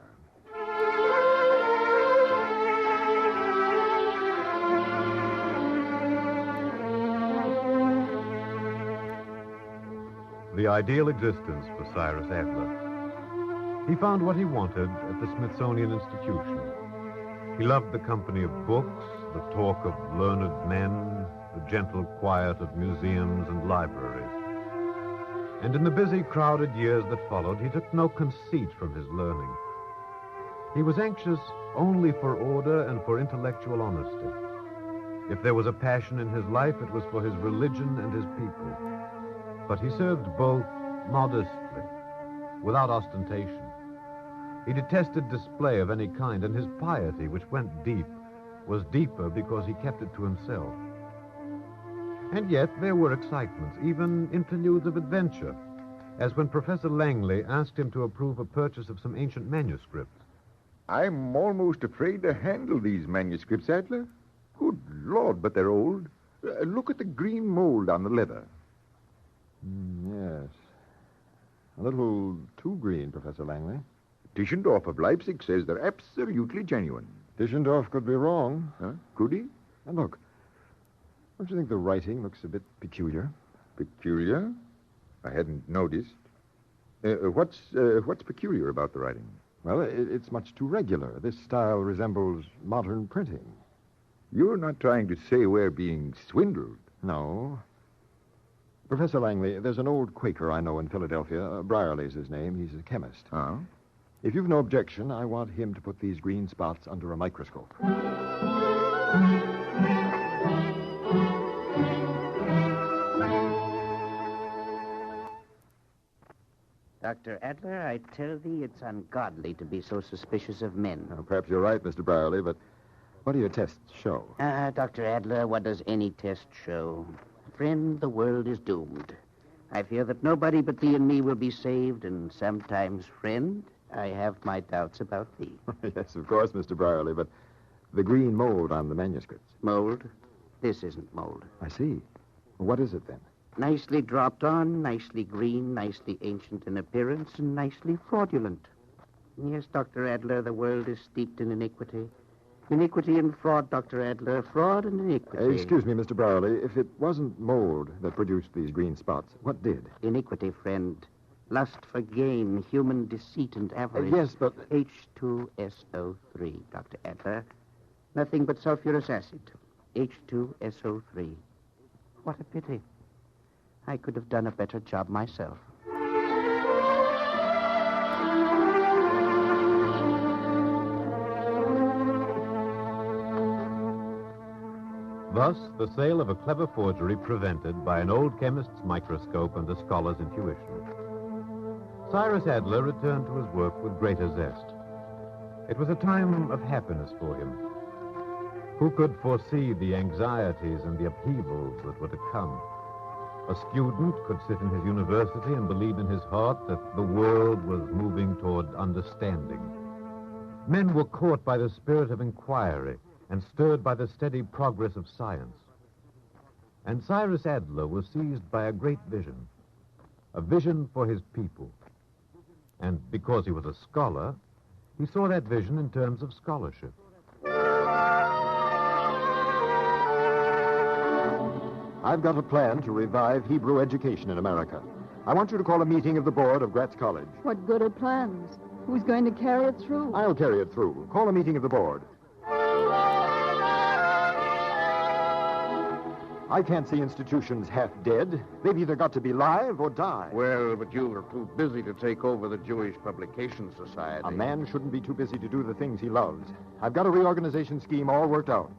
The ideal existence for Cyrus Adler. He found what he wanted at the Smithsonian Institution. He loved the company of books, the talk of learned men, the gentle quiet of museums and libraries. And in the busy, crowded years that followed, he took no conceit from his learning. He was anxious only for order and for intellectual honesty. If there was a passion in his life, it was for his religion and his people. But he served both modestly, without ostentation. He detested display of any kind, and his piety, which went deep, was deeper because he kept it to himself. And yet there were excitements, even interludes of adventure, as when Professor Langley asked him to approve a purchase of some ancient manuscripts. I'm almost afraid to handle these manuscripts, Adler. Good Lord, but they're old. Look at the green mold on the leather. Yes. A little too green, Professor Langley. Tischendorf of Leipzig says they're absolutely genuine. Tischendorf could be wrong. Huh? Could he? And look, don't you think the writing looks a bit peculiar? Peculiar? I hadn't noticed. What's peculiar about the writing? Well, it's much too regular. This style resembles modern printing. You're not trying to say we're being swindled. No. Professor Langley, there's an old Quaker I know in Philadelphia. Brierly's his name. He's a chemist. Oh? If you've no objection, I want him to put these green spots under a microscope. Dr. Adler, I tell thee it's ungodly to be so suspicious of men. Perhaps you're right, Mr. Brierly, but what do your tests show? Dr. Adler, what does any test show? Friend, the world is doomed. I fear that nobody but thee and me will be saved, and sometimes, friend, I have my doubts about thee. Yes, of course, Mr. Brierly, but the green mold on the manuscripts. Mold? This isn't mold. I see. What is it, then? Nicely dropped on, nicely green, nicely ancient in appearance, and nicely fraudulent. Yes, Dr. Adler, the world is steeped in iniquity. Iniquity and fraud, Dr. Adler. Fraud and iniquity. Excuse me, Mr. Brierly. If it wasn't mold that produced these green spots, what did? Iniquity, friend. Lust for gain, human deceit and avarice. Yes, but... H2SO3, Dr. Adler. Nothing but sulfurous acid. H2SO3. What a pity. I could have done a better job myself. Thus, the sale of a clever forgery prevented by an old chemist's microscope and the scholar's intuition. Cyrus Adler returned to his work with greater zest. It was a time of happiness for him. Who could foresee the anxieties and the upheavals that were to come? A student could sit in his university and believe in his heart that the world was moving toward understanding. Men were caught by the spirit of inquiry and stirred by the steady progress of science. And Cyrus Adler was seized by a great vision, a vision for his people. And because he was a scholar, he saw that vision in terms of scholarship. I've got a plan to revive Hebrew education in America. I want you to call a meeting of the board of Gratz College. What good are plans? Who's going to carry it through? I'll carry it through. Call a meeting of the board. I can't see institutions half dead. They've either got to be live or die. Well, but you were too busy to take over the Jewish Publication Society. A man shouldn't be too busy to do the things he loves. I've got a reorganization scheme all worked out.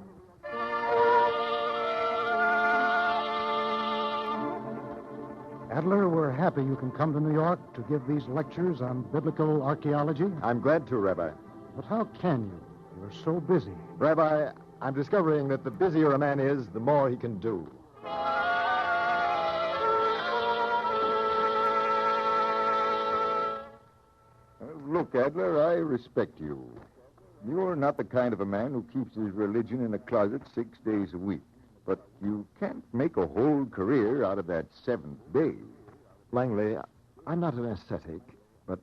Adler, we're happy you can come to New York to give these lectures on biblical archaeology. I'm glad to, Rabbi. But how can you? You're so busy. Rabbi, I'm discovering that the busier a man is, the more he can do. Look, Adler, I respect you. You're not the kind of a man who keeps his religion in a closet 6 days a week. But you can't make a whole career out of that seventh day. Langley, I'm not an ascetic, but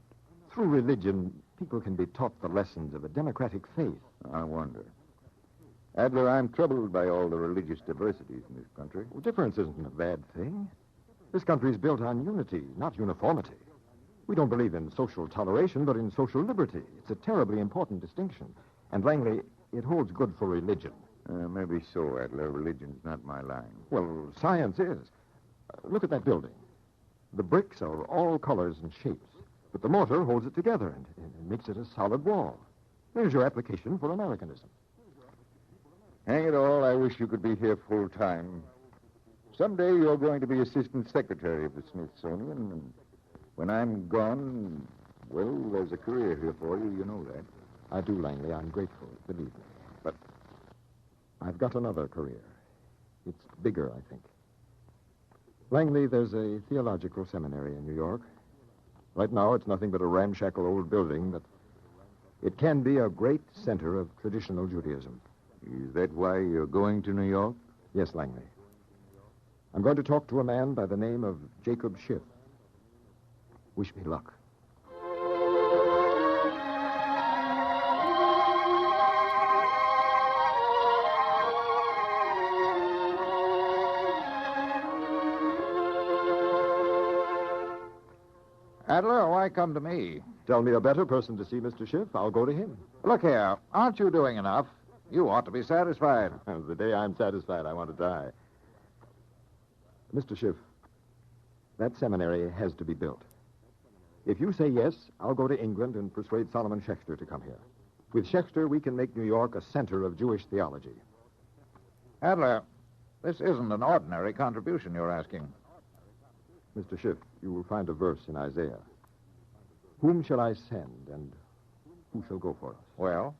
through religion, people can be taught the lessons of a democratic faith. I wonder. Adler, I'm troubled by all the religious diversities in this country. Well, difference isn't a bad thing. This country's built on unity, not uniformity. We don't believe in social toleration, but in social liberty. It's a terribly important distinction. And, Langley, it holds good for religion. Maybe so, Adler. Religion's not my line. Well, science is. Look at that building. The bricks are all colors and shapes, but the mortar holds it together and makes it a solid wall. There's your application for Americanism. Hang it all, I wish you could be here full time. Someday you're going to be assistant secretary of the Smithsonian, and when I'm gone, well, there's a career here for you. You know that. I do, Langley. I'm grateful, believe me. But I've got another career. It's bigger, I think. Langley, there's a theological seminary in New York. Right now, it's nothing but a ramshackle old building, but it can be a great center of traditional Judaism. Is that why you're going to New York? Yes, Langley. I'm going to talk to a man by the name of Jacob Schiff. Wish me luck. Adler, why come to me? Tell me a better person to see Mr. Schiff. I'll go to him. Look here, aren't you doing enough? You ought to be satisfied. The day I'm satisfied, I want to die. Mr. Schiff, that seminary has to be built. If you say yes, I'll go to England and persuade Solomon Schechter to come here. With Schechter, we can make New York a center of Jewish theology. Adler, this isn't an ordinary contribution you're asking. Mr. Schiff, you will find a verse in Isaiah. Whom shall I send, and who shall go for us? Well?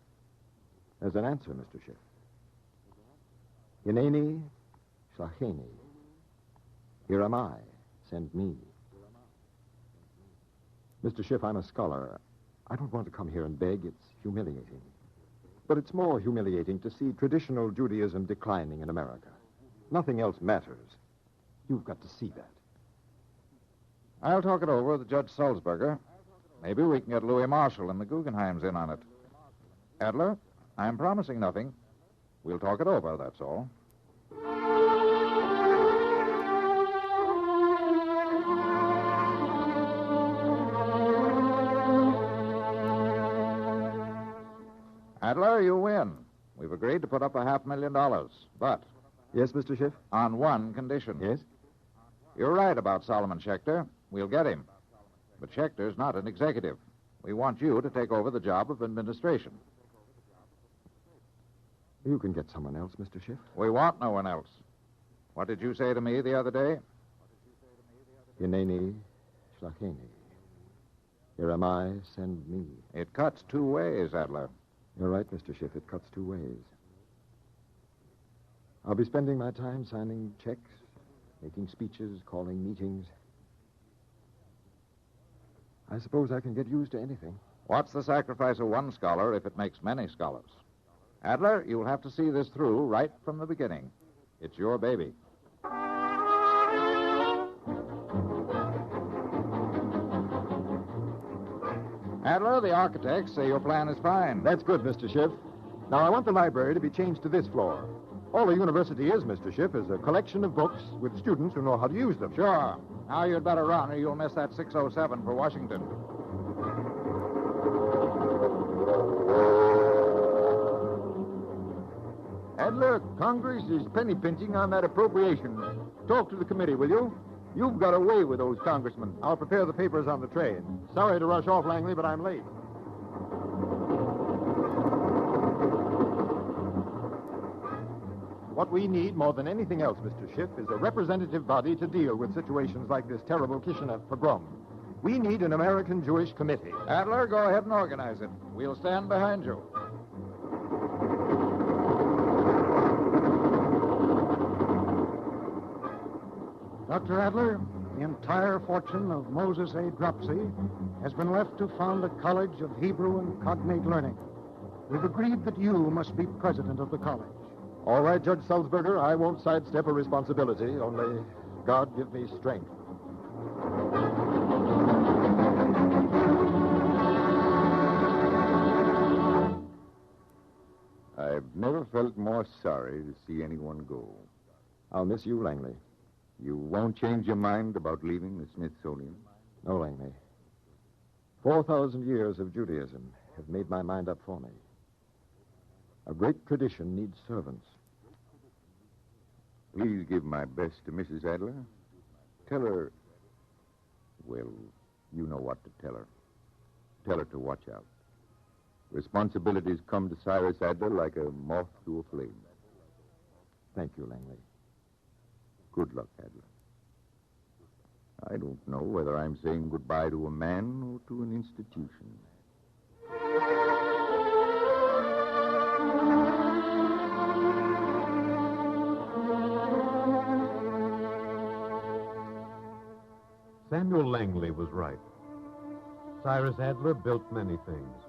There's an answer, Mr. Schiff. Hineni, shlacheni. Here am I, send me. Mr. Schiff, I'm a scholar. I don't want to come here and beg. It's humiliating. But it's more humiliating to see traditional Judaism declining in America. Nothing else matters. You've got to see that. I'll talk it over with Judge Sulzberger. Maybe we can get Louis Marshall and the Guggenheims in on it. Adler, I'm promising nothing. We'll talk it over, that's all. Adler, you win. We've agreed to put up $500,000. But... Yes, Mr. Schiff? On one condition. Yes? You're right about Solomon Schechter. We'll get him. But Schechter's not an executive. We want you to take over the job of administration. You can get someone else, Mr. Schiff. We want no one else. What did you say to me the other day? Hineni, shlacheni. Here am I, send me. It cuts two ways, Adler. You're right, Mr. Schiff. It cuts two ways. I'll be spending my time signing checks, making speeches, calling meetings. I suppose I can get used to anything. What's the sacrifice of one scholar if it makes many scholars? Adler, you'll have to see this through right from the beginning. It's your baby. Adler, the architects say your plan is fine. That's good, Mr. Schiff. Now, I want the library to be changed to this floor. All the university is, Mr. Schiff, is a collection of books with students who know how to use them. Sure. Now you'd better run or you'll miss that 6:07 for Washington. Adler, Congress is penny pinching on that appropriation. Talk to the committee, will you? You've got away with those congressmen. I'll prepare the papers on the train. Sorry to rush off, Langley, but I'm late. What we need more than anything else, Mr. Schiff, is a representative body to deal with situations like this terrible Kishinev pogrom. We need an American Jewish committee. Adler, go ahead and organize it. We'll stand behind you. Dr. Adler, the entire fortune of Moses A. Dropsy has been left to found a college of Hebrew and cognate learning. We've agreed that you must be president of the college. All right, Judge Sulzberger, I won't sidestep a responsibility, only God give me strength. I've never felt more sorry to see anyone go. I'll miss you, Langley. You won't change your mind about leaving the Smithsonian? No, Langley. 4,000 years of Judaism have made my mind up for me. A great tradition needs servants. Please give my best to Mrs. Adler. Tell her... Well, you know what to tell her. Tell her to watch out. Responsibilities come to Cyrus Adler like a moth to a flame. Thank you, Langley. Good luck, Adler. I don't know whether I'm saying goodbye to a man or to an institution. Uncle Langley was right. Cyrus Adler built many things,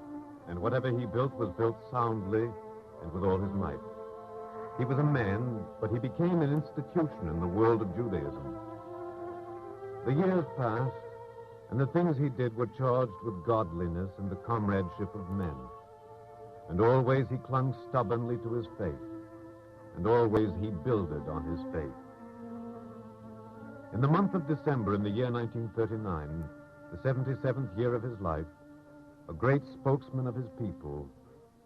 and whatever he built was built soundly and with all his might. He was a man, but he became an institution in the world of Judaism. The years passed, and the things he did were charged with godliness and the comradeship of men. And always he clung stubbornly to his faith, and always he builded on his faith. In the month of December in the year 1939, the 77th year of his life, a great spokesman of his people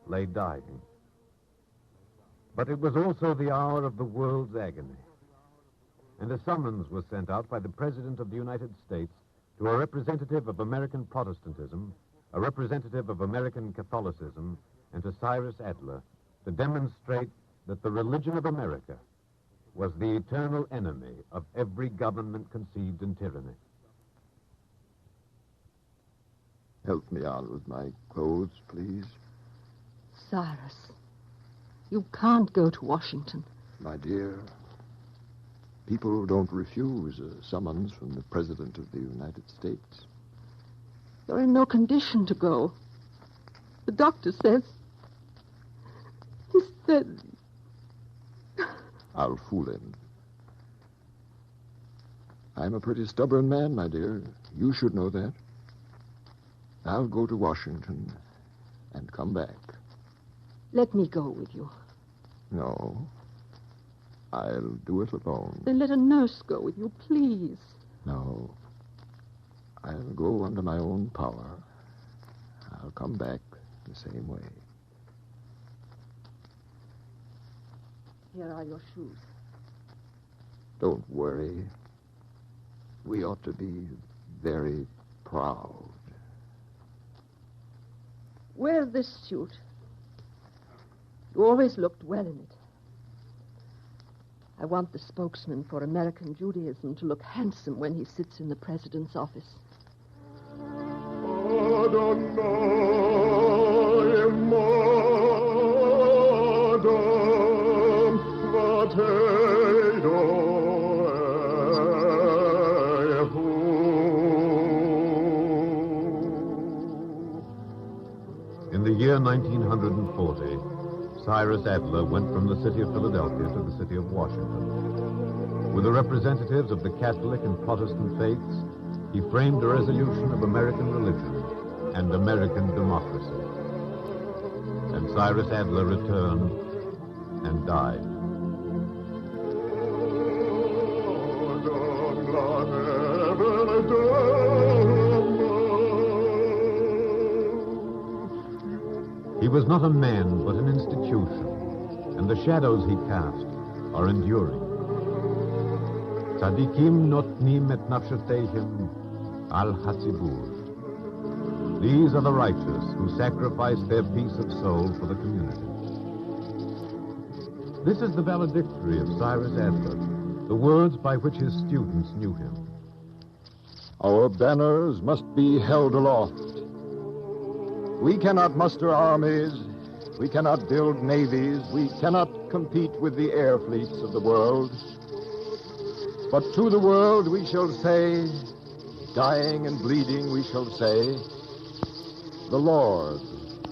lay dying. But it was also the hour of the world's agony. And a summons was sent out by the President of the United States to a representative of American Protestantism, a representative of American Catholicism, and to Cyrus Adler to demonstrate that the religion of America was the eternal enemy of every government conceived in tyranny. Help me on with my clothes, please. Cyrus, you can't go to Washington. My dear, people don't refuse a summons from the President of the United States. You're in no condition to go. The doctor says... He said... I'll fool him. I'm a pretty stubborn man, my dear. You should know that. I'll go to Washington and come back. Let me go with you. No. I'll do it alone. Then let a nurse go with you, please. No. I'll go under my own power. I'll come back the same way. Here are your shoes. Don't worry. We ought to be very proud. Wear this suit. You always looked well in it. I want the spokesman for American Judaism to look handsome when he sits in the president's office. In the year 1940, Cyrus Adler went from the city of Philadelphia to the city of Washington. With the representatives of the Catholic and Protestant faiths, he framed a resolution of American religion and American democracy. And Cyrus Adler returned and died. He was not a man, but an institution, and the shadows he cast are enduring. Tzadikim notnim et nafshateihim al hatzibur. These are the righteous who sacrifice their peace of soul for the community. This is the valedictory of Cyrus Adler, the words by which his students knew him. Our banners must be held aloft. We cannot muster armies. We cannot build navies. We cannot compete with the air fleets of the world. But to the world we shall say, dying and bleeding we shall say, the Lord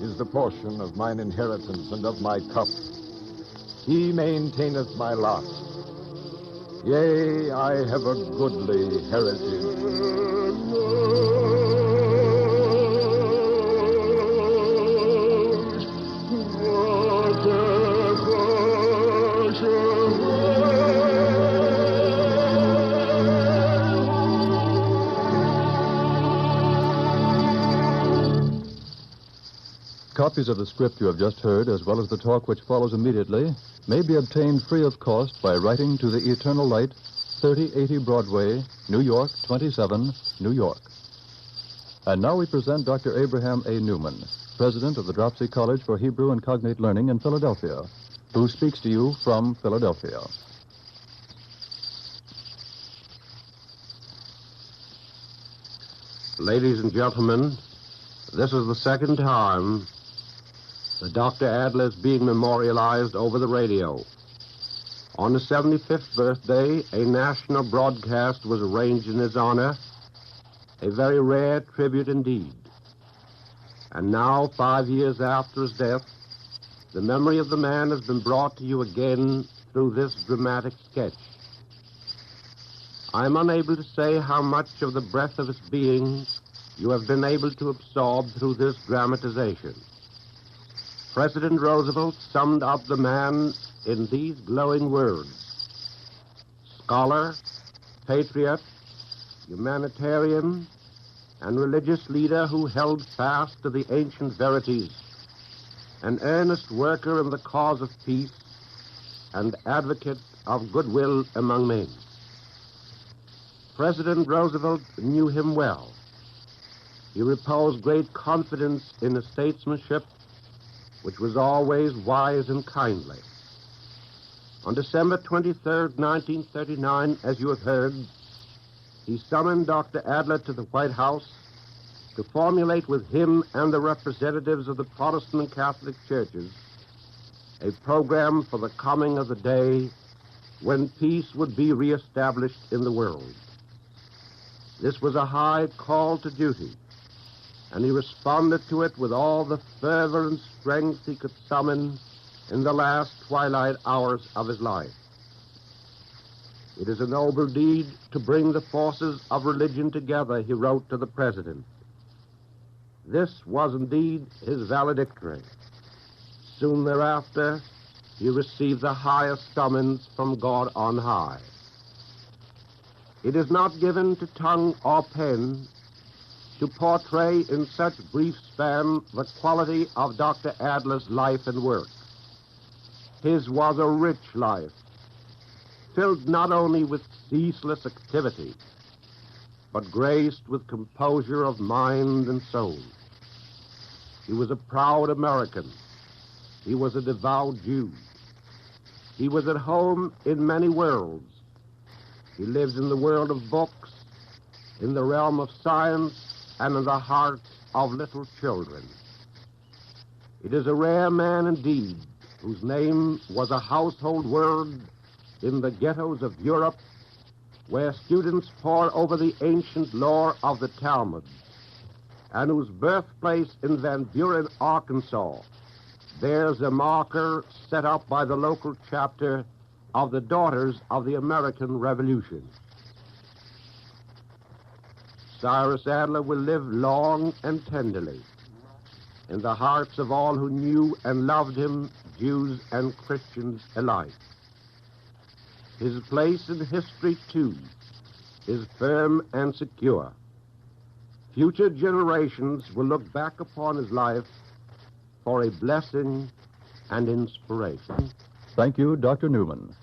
is the portion of mine inheritance and of my cup. He maintaineth my lot. Yea, I have a goodly heritage. Copies of the script you have just heard, as well as the talk which follows immediately, may be obtained free of cost by writing to the Eternal Light, 3080 Broadway, New York, 27, New York. And now we present Dr. Abraham A. Newman, president of the Dropsy College for Hebrew and Cognate Learning in Philadelphia, who speaks to you from Philadelphia. Ladies and gentlemen, this is the second time that Dr. Adler is being memorialized over the radio. On his 75th birthday, a national broadcast was arranged in his honor, a very rare tribute indeed. And now, 5 years after his death, the memory of the man has been brought to you again through this dramatic sketch. I am unable to say how much of the breath of his being you have been able to absorb through this dramatization. President Roosevelt summed up the man in these glowing words: scholar, patriot, humanitarian, and religious leader who held fast to the ancient verities, an earnest worker in the cause of peace, and advocate of goodwill among men. President Roosevelt knew him well. He reposed great confidence in his statesmanship, which was always wise and kindly. On December 23rd, 1939, as you have heard, he summoned Dr. Adler to the White House to formulate with him and the representatives of the Protestant and Catholic churches a program for the coming of the day when peace would be reestablished in the world. This was a high call to duty, and he responded to it with all the fervor and strength he could summon in the last twilight hours of his life. It is a noble deed to bring the forces of religion together, he wrote to the president. This was indeed his valedictory. Soon thereafter, he received the highest summons from God on high. It is not given to tongue or pen to portray in such brief span the quality of Dr. Adler's life and work. His was a rich life, filled not only with ceaseless activity, but graced with composure of mind and soul. He was a proud American. He was a devout Jew. He was at home in many worlds. He lived in the world of books, in the realm of science, and in the hearts of little children. It is a rare man indeed, whose name was a household word in the ghettos of Europe, where students pore over the ancient lore of the Talmud, and whose birthplace in Van Buren, Arkansas, bears a marker set up by the local chapter of the Daughters of the American Revolution. Cyrus Adler will live long and tenderly in the hearts of all who knew and loved him, Jews and Christians alike. His place in history, too, is firm and secure. Future generations will look back upon his life for a blessing and inspiration. Thank you, Dr. Newman.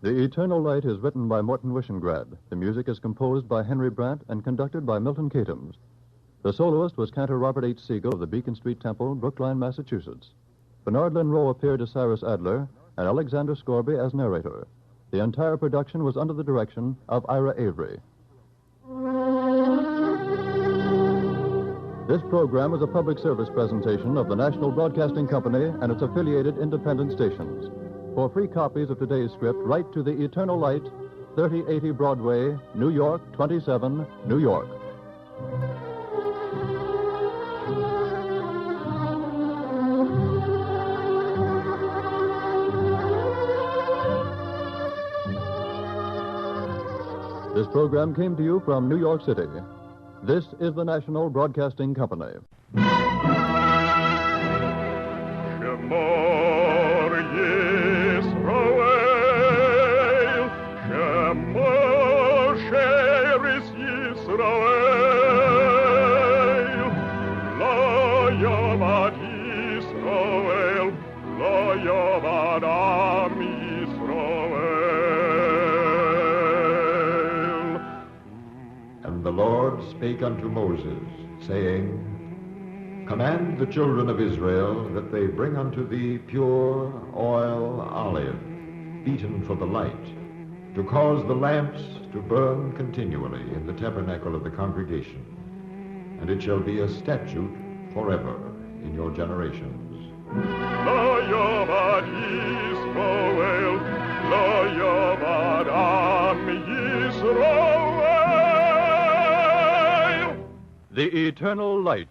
The Eternal Light is written by Morton Wishengrad. The music is composed by Henry Brandt and conducted by Milton Catums. The soloist was cantor Robert H. Siegel of the Beacon Street Temple, Brookline, Massachusetts. Bernard Monroe appeared as Cyrus Adler and Alexander Scorby as narrator. The entire production was under the direction of Ira Avery. This program is a public service presentation of the National Broadcasting Company and its affiliated independent stations. For free copies of today's script, write to the Eternal Light, 3080 Broadway, New York, 27, New York. This program came to you from New York City. This is the National Broadcasting Company. And the Lord spake unto Moses, saying, Command the children of Israel that they bring unto thee pure oil olive, beaten for the light, to cause the lamps to burn continually in the tabernacle of the congregation. And it shall be a statute forever in your generations. The Eternal Light.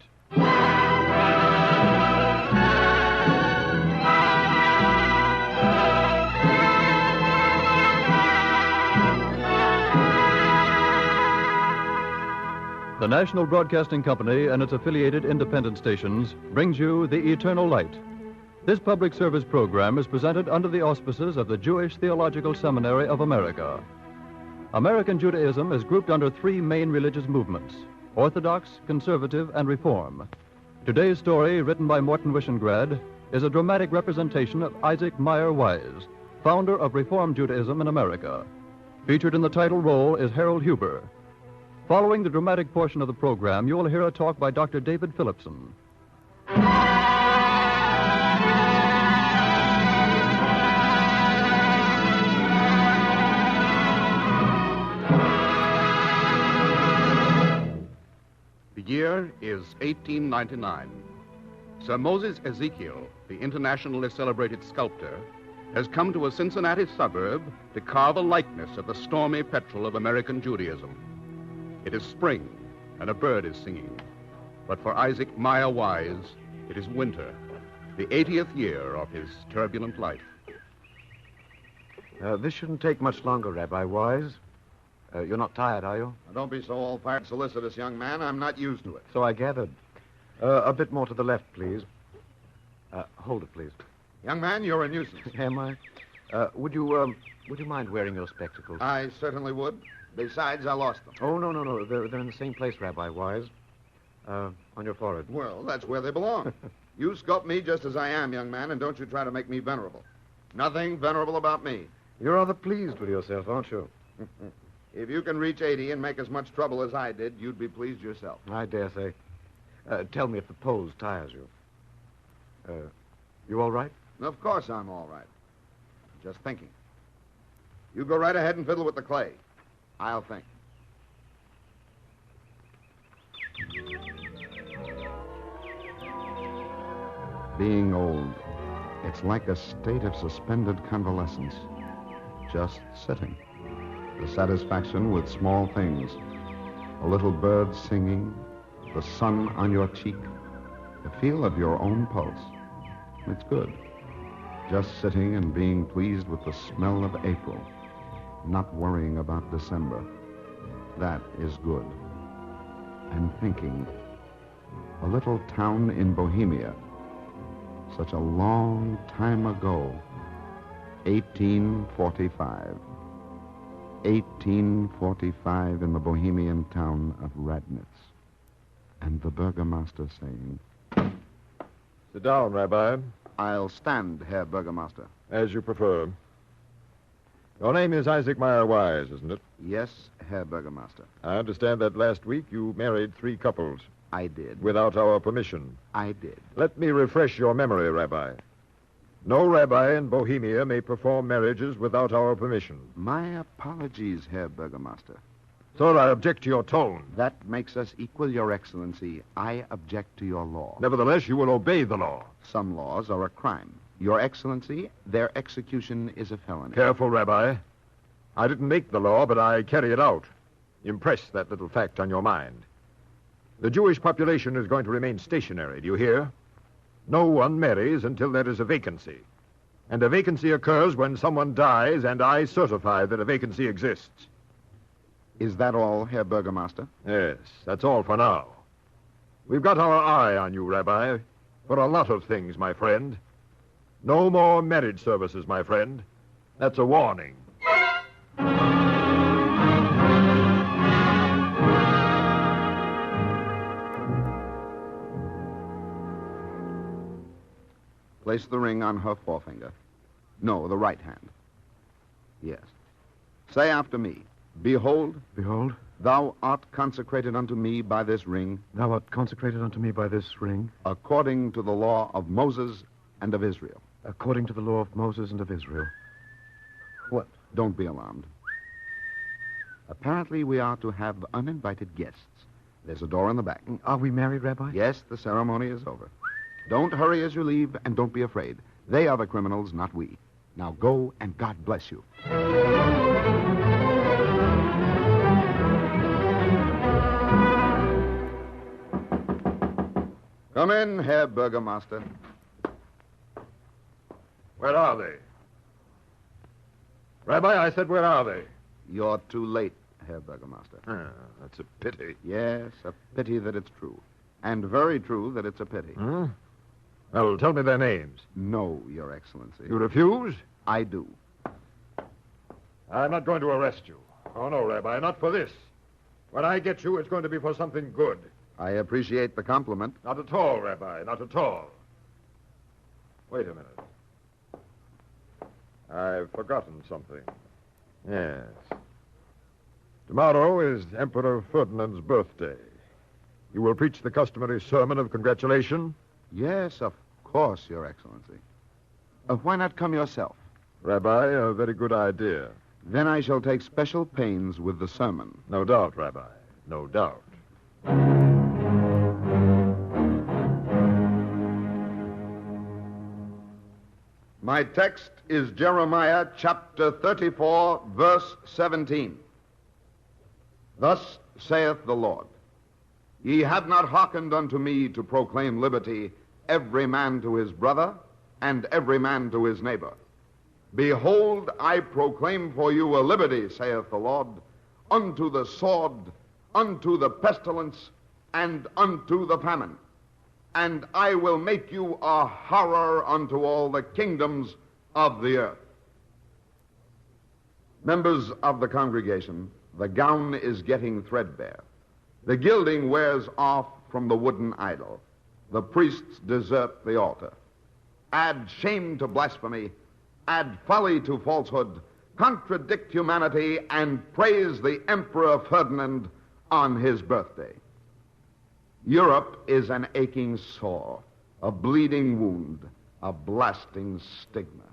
The National Broadcasting Company and its affiliated independent stations brings you The Eternal Light. This public service program is presented under the auspices of the Jewish Theological Seminary of America. American Judaism is grouped under three main religious movements: Orthodox, Conservative, and Reform. Today's story, written by Morton Wishengrad, is a dramatic representation of Isaac Meyer Wise, founder of Reform Judaism in America. Featured in the title role is Harold Huber. Following the dramatic portion of the program, you will hear a talk by Dr. David Phillipson. The year is 1899. Sir Moses Ezekiel, the internationally celebrated sculptor, has come to a Cincinnati suburb to carve a likeness of the stormy petrel of American Judaism. It is spring, and a bird is singing. But for Isaac Meyer Wise, it is winter, the 80th year of his turbulent life. This shouldn't take much longer, Rabbi Wise. You're not tired, are you? Now, don't be so all-fired solicitous, young man. I'm not used to it. So I gathered. A bit more to the left, please. Hold it, please. Young man, you're a nuisance. Am I? Would you mind wearing your spectacles? I certainly would. Besides, I lost them. Oh, no. They're in the same place, Rabbi Wise. On your forehead. Well, that's where they belong. You sculpt me just as I am, young man, and don't you try to make me venerable. Nothing venerable about me. You're rather pleased with yourself, aren't you? If you can reach 80 and make as much trouble as I did, you'd be pleased yourself. I dare say. Tell me if the pose tires you. You all right? Of course I'm all right. Just thinking. You go right ahead and fiddle with the clay. I'll think. Being old, it's like a state of suspended convalescence. Just sitting. The satisfaction with small things. A little bird singing, the sun on your cheek, the feel of your own pulse. It's good. Just sitting and being pleased with the smell of April, not worrying about December. That is good. And thinking, a little town in Bohemia, such a long time ago, 1845. 1845 in the Bohemian town of Radnitz. And the burgomaster saying, Sit down, Rabbi. I'll stand, Herr Burgomaster. As you prefer. Your name is Isaac Meyer Wise, isn't it? Yes, Herr Burgermaster. I understand that last week you married 3 couples. I did. Without our permission. I did. Let me refresh your memory, Rabbi. No rabbi in Bohemia may perform marriages without our permission. My apologies, Herr Burgermaster. Sir, I object to your tone. That makes us equal, Your Excellency. I object to your law. Nevertheless, you will obey the law. Some laws are a crime. Your Excellency, their execution is a felony. Careful, Rabbi. I didn't make the law, but I carry it out. Impress that little fact on your mind. The Jewish population is going to remain stationary, do you hear? No one marries until there is a vacancy. And a vacancy occurs when someone dies, and I certify that a vacancy exists. Is that all, Herr Burgermaster? Yes, that's all for now. We've got our eye on you, Rabbi, for a lot of things, my friend. No more marriage services, my friend. That's a warning. Place the ring on her forefinger. No, the right hand. Yes. Say after me, Behold, Behold, thou art consecrated unto me by this ring, thou art consecrated unto me by this ring, according to the law of Moses and of Israel. according to the law of Moses and of Israel. What? Don't be alarmed. Apparently, we are to have uninvited guests. There's a door in the back. Are we married, Rabbi? Yes, the ceremony is over. Don't hurry as you leave, and don't be afraid. They are the criminals, not we. Now go, and God bless you. Come in, Herr Burgermaster. Where are they? Rabbi, I said, where are they? You're too late, Herr Burgermaster. That's a pity. Yes, a pity that it's true. And very true that it's a pity. Hmm? Well, tell me their names. No, Your Excellency. You refuse? I do. I'm not going to arrest you. Oh, no, Rabbi, not for this. When I get you, it's going to be for something good. I appreciate the compliment. Not at all, Rabbi, not at all. Wait a minute. I've forgotten something. Yes. Tomorrow is Emperor Ferdinand's birthday. You will preach the customary sermon of congratulation? Yes, of course, Your Excellency. Why not come yourself? Rabbi, a very good idea. Then I shall take special pains with the sermon. No doubt, Rabbi. No doubt. My text is Jeremiah chapter 34, verse 17. Thus saith the Lord, Ye have not hearkened unto me to proclaim liberty, every man to his brother, and every man to his neighbor. Behold, I proclaim for you a liberty, saith the Lord, unto the sword, unto the pestilence, and unto the famine. And I will make you a horror unto all the kingdoms of the earth. Members of the congregation, the gown is getting threadbare. The gilding wears off from the wooden idol. The priests desert the altar. Add shame to blasphemy, add folly to falsehood, contradict humanity, and praise the Emperor Ferdinand on his birthday. Europe is an aching sore, a bleeding wound, a blasting stigma.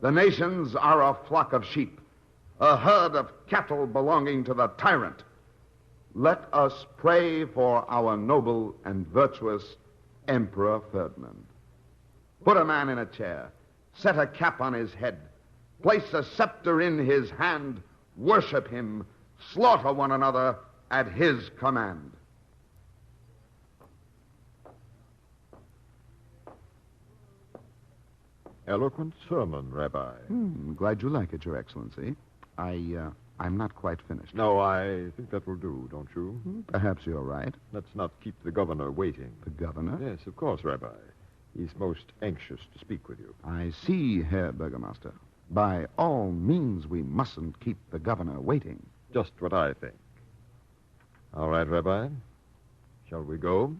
The nations are a flock of sheep, a herd of cattle belonging to the tyrant. Let us pray for our noble and virtuous Emperor Ferdinand. Put a man in a chair, set a cap on his head, place a scepter in his hand, worship him, slaughter one another at his command. Eloquent sermon, Rabbi. Glad you like it, Your Excellency. I'm not quite finished. No, I think that will do, don't you? Perhaps you're right. Let's not keep the governor waiting. The governor? Yes, of course, Rabbi. He's most anxious to speak with you. I see, Herr Burgermaster. By all means, we mustn't keep the governor waiting. Just what I think. All right, Rabbi. Shall we go?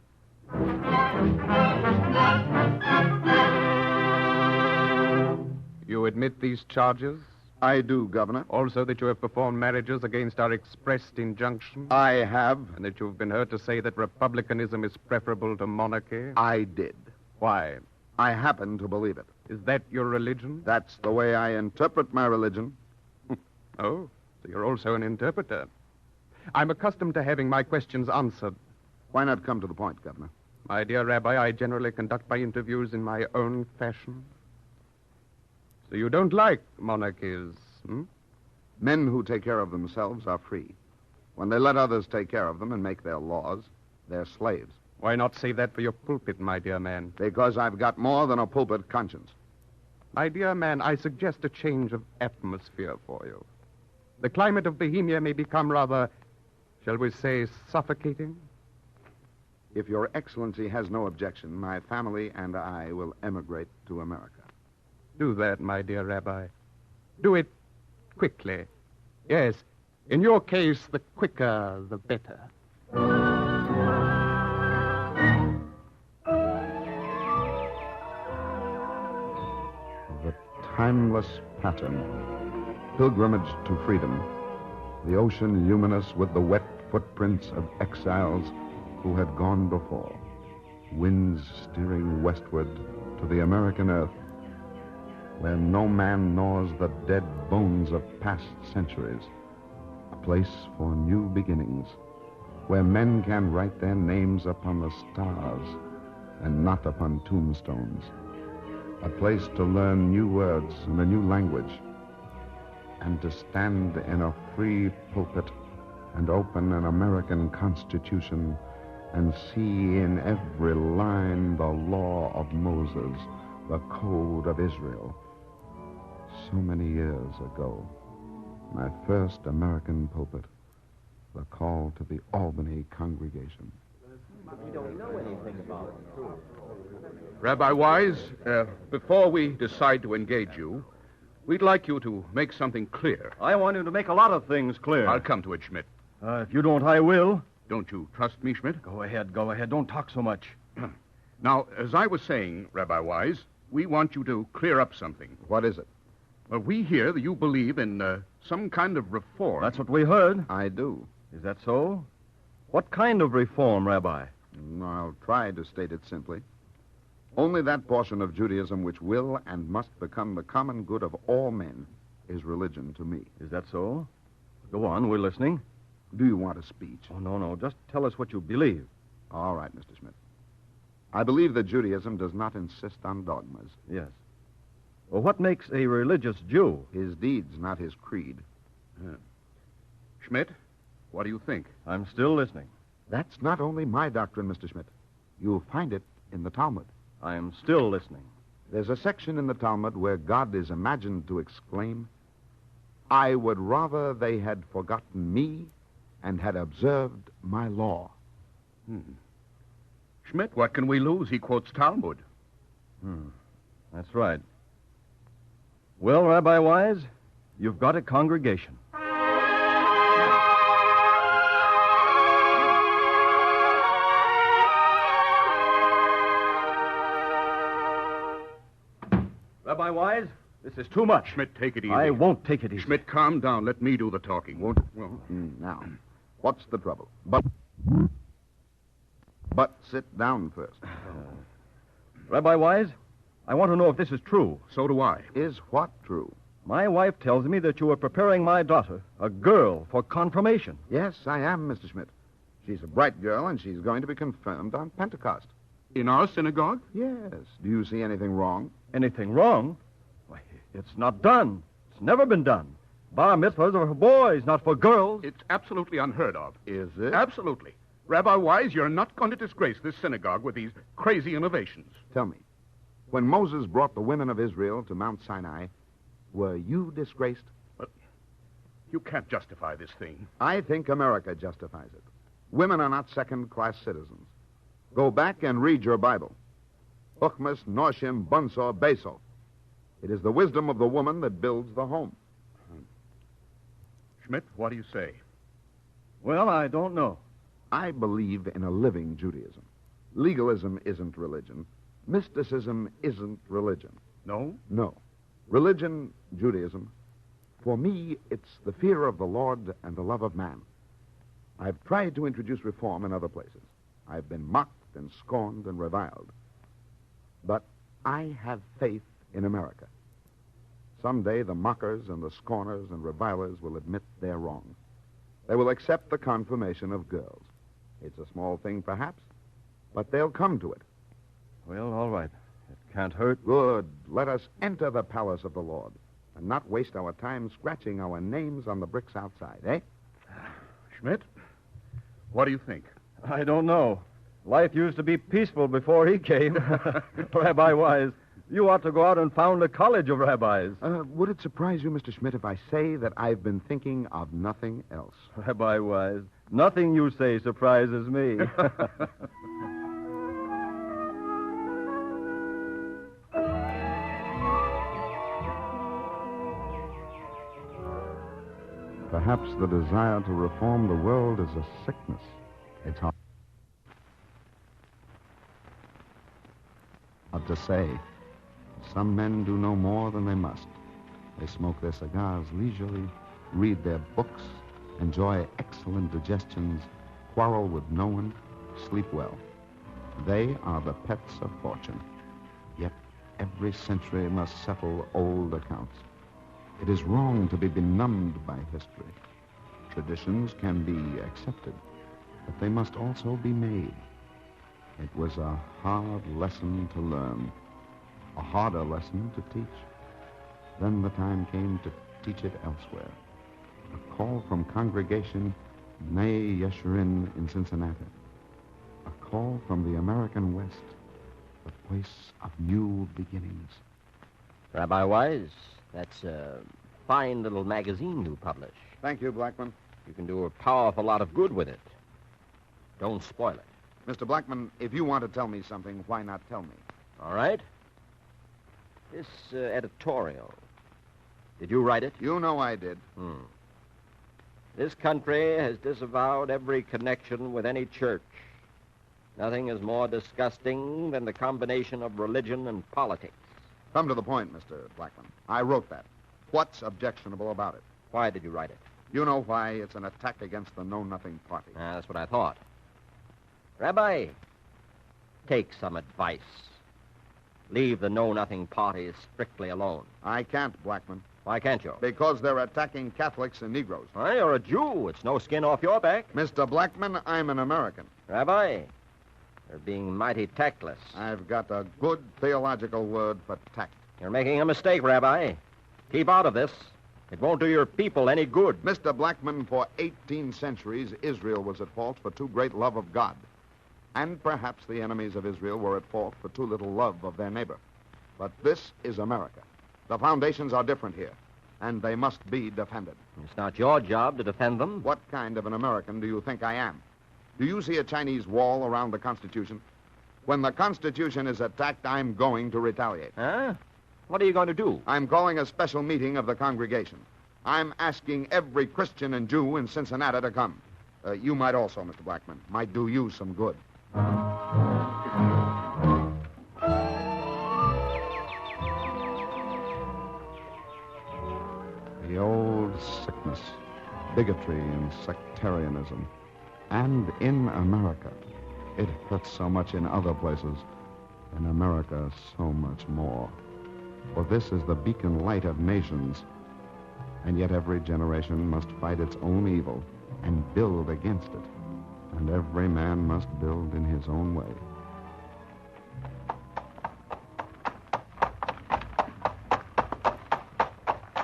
You admit these charges? I do, Governor. Also that you have performed marriages against our expressed injunction? I have. And that you've been heard to say that republicanism is preferable to monarchy? I did. Why? I happen to believe it. Is that your religion? That's the way I interpret my religion. Oh, so you're also an interpreter. I'm accustomed to having my questions answered. Why not come to the point, Governor? My dear Rabbi, I generally conduct my interviews in my own fashion. So you don't like monarchies, hmm? Men who take care of themselves are free. When they let others take care of them and make their laws, they're slaves. Why not say that for your pulpit, my dear man? Because I've got more than a pulpit conscience. My dear man, I suggest a change of atmosphere for you. The climate of Bohemia may become rather, shall we say, suffocating. If Your Excellency has no objection, my family and I will emigrate to America. Do that, my dear Rabbi. Do it quickly. Yes, in your case, the quicker, the better. The timeless pattern. Pilgrimage to freedom. The ocean luminous with the wet footprints of exiles who had gone before. Winds steering westward to the American earth, where no man gnaws the dead bones of past centuries. A place for new beginnings, where men can write their names upon the stars and not upon tombstones. A place to learn new words in a new language, and to stand in a free pulpit and open an American Constitution and see in every line the law of Moses, the code of Israel. So many years ago, my first American pulpit, the call to the Albany congregation. We don't know anything about it. Rabbi Wise, before we decide to engage you, we'd like you to make something clear. I want you to make a lot of things clear. I'll come to it, Schmidt. If you don't, I will. Don't you trust me, Schmidt? Go ahead, go ahead. Don't talk so much. Now, as I was saying, Rabbi Wise, we want you to clear up something. What is it? Well, we hear that you believe in some kind of reform. That's what we heard. I do. Is that so? What kind of reform, Rabbi? I'll try to state it simply. Only that portion of Judaism which will and must become the common good of all men is religion to me. Is that so? Go on, we're listening. Do you want a speech? Oh, no. Just tell us what you believe. All right, Mr. Schmidt. I believe that Judaism does not insist on dogmas. Yes. Well, what makes a religious Jew? His deeds, not his creed. Schmidt, what do you think? I'm still listening. That's not only my doctrine, Mr. Schmidt. You'll find it in the Talmud. I am still listening. There's a section in the Talmud where God is imagined to exclaim, I would rather they had forgotten me and had observed my law. Schmidt, what can we lose? He quotes Talmud. That's right. Well, Rabbi Wise, you've got a congregation. Rabbi Wise, this is too much. Schmidt, take it easy. I won't take it easy. Schmidt, calm down. Let me do the talking. Won't? Well, now, what's the trouble? But sit down first. Rabbi Wise, I want to know if this is true. So do I. Is what true? My wife tells me that you are preparing my daughter, a girl, for confirmation. Yes, I am, Mr. Schmidt. She's a bright girl, and she's going to be confirmed on Pentecost. In our synagogue? Yes. Do you see anything wrong? Anything wrong? Why, it's not done. It's never been done. Bar mitzvahs are for boys, not for girls. It's absolutely unheard of. Is it? Absolutely. Rabbi Wise, you're not going to disgrace this synagogue with these crazy innovations. Tell me, when Moses brought the women of Israel to Mount Sinai, were you disgraced? But you can't justify this thing. I think America justifies it. Women are not second-class citizens. Go back and read your Bible. Uchmas, Noshim, Bunsor, Beso. It is the wisdom of the woman that builds the home. Schmidt, what do you say? Well, I don't know. I believe in a living Judaism. Legalism isn't religion. Mysticism isn't religion. No? No. Religion, Judaism, For me, it's the fear of the Lord and the love of man. I've tried to introduce reform in other places. I've been mocked and scorned and reviled. But I have faith in America. Someday the mockers and the scorners and revilers will admit they're wrong. They will accept the confirmation of girls. It's a small thing, perhaps, but they'll come to it. Well, all right. It can't hurt. Good. Let us enter the palace of the Lord and not waste our time scratching our names on the bricks outside, eh? Schmidt, what do you think? I don't know. Life used to be peaceful before he came. Rabbi Wise, you ought to go out and found a college of rabbis. Would it surprise you, Mr. Schmidt, if I say that I've been thinking of nothing else? Rabbi Wise, nothing you say surprises me. Perhaps the desire to reform the world is a sickness. It's hard to say. Some men do no more than they must. They smoke their cigars leisurely, read their books, enjoy excellent digestions, quarrel with no one, sleep well. They are the pets of fortune. Yet every century must settle old accounts. It is wrong to be benumbed by history. Traditions can be accepted, but they must also be made. It was a hard lesson to learn, a harder lesson to teach. Then the time came to teach it elsewhere. A call from Congregation Bnei Yeshurun in Cincinnati. A call from the American West, the place of new beginnings. Rabbi Wise, that's a fine little magazine you publish. Thank you, Blackman. You can do a powerful lot of good with it. Don't spoil it. Mr. Blackman, if you want to tell me something, why not tell me? All right. This editorial, did you write it? You know I did. This country has disavowed every connection with any church. Nothing is more disgusting than the combination of religion and politics. Come to the point, Mr. Blackman. I wrote that. What's objectionable about it? Why did you write it? You know why. It's an attack against the Know-Nothing Party. That's what I thought. Rabbi, take some advice. Leave the Know-Nothing Party strictly alone. I can't, Blackman. Why can't you? Because they're attacking Catholics and Negroes. Well, you're a Jew. It's no skin off your back. Mr. Blackman, I'm an American. Rabbi, you're being mighty tactless. I've got a good theological word for tact. You're making a mistake, Rabbi. Keep out of this. It won't do your people any good. Mr. Blackman, for 18 centuries, Israel was at fault for too great love of God. And perhaps the enemies of Israel were at fault for too little love of their neighbor. But this is America. The foundations are different here, and they must be defended. It's not your job to defend them. What kind of an American do you think I am? Do you see a Chinese wall around the Constitution? When the Constitution is attacked, I'm going to retaliate. Huh? What are you going to do? I'm calling a special meeting of the congregation. I'm asking every Christian and Jew in Cincinnati to come. You might also, Mr. Blackman. Might do you some good. The old sickness, bigotry and sectarianism. And in America. It hurts so much in other places. In America, so much more. For this is the beacon light of nations. And yet every generation must fight its own evil and build against it. And every man must build in his own way.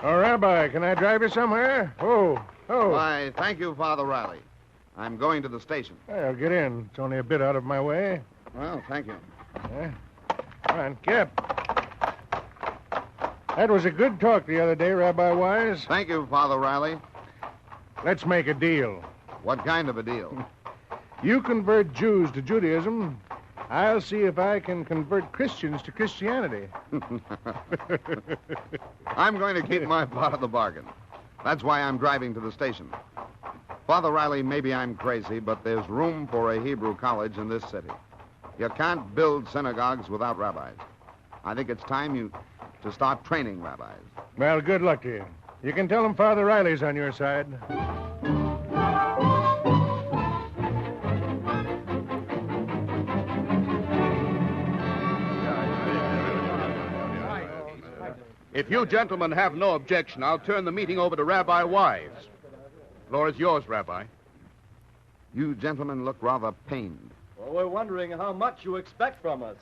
Oh, Rabbi, can I drive you somewhere? Oh. Why, thank you, Father Riley. I'm going to the station. Well, get in. It's only a bit out of my way. Well, thank you. Come on, Kip. That was a good talk the other day, Rabbi Wise. Thank you, Father Riley. Let's make a deal. What kind of a deal? You convert Jews to Judaism. I'll see if I can convert Christians to Christianity. I'm going to keep my part of the bargain. That's why I'm driving to the station. Father Riley, maybe I'm crazy, but there's room for a Hebrew college in this city. You can't build synagogues without rabbis. I think it's time to start training rabbis. Well, good luck to you. You can tell him Father Riley's on your side. If you gentlemen have no objection, I'll turn the meeting over to Rabbi Wise. Floor is yours, Rabbi. You gentlemen look rather pained. Well, we're wondering how much you expect from us.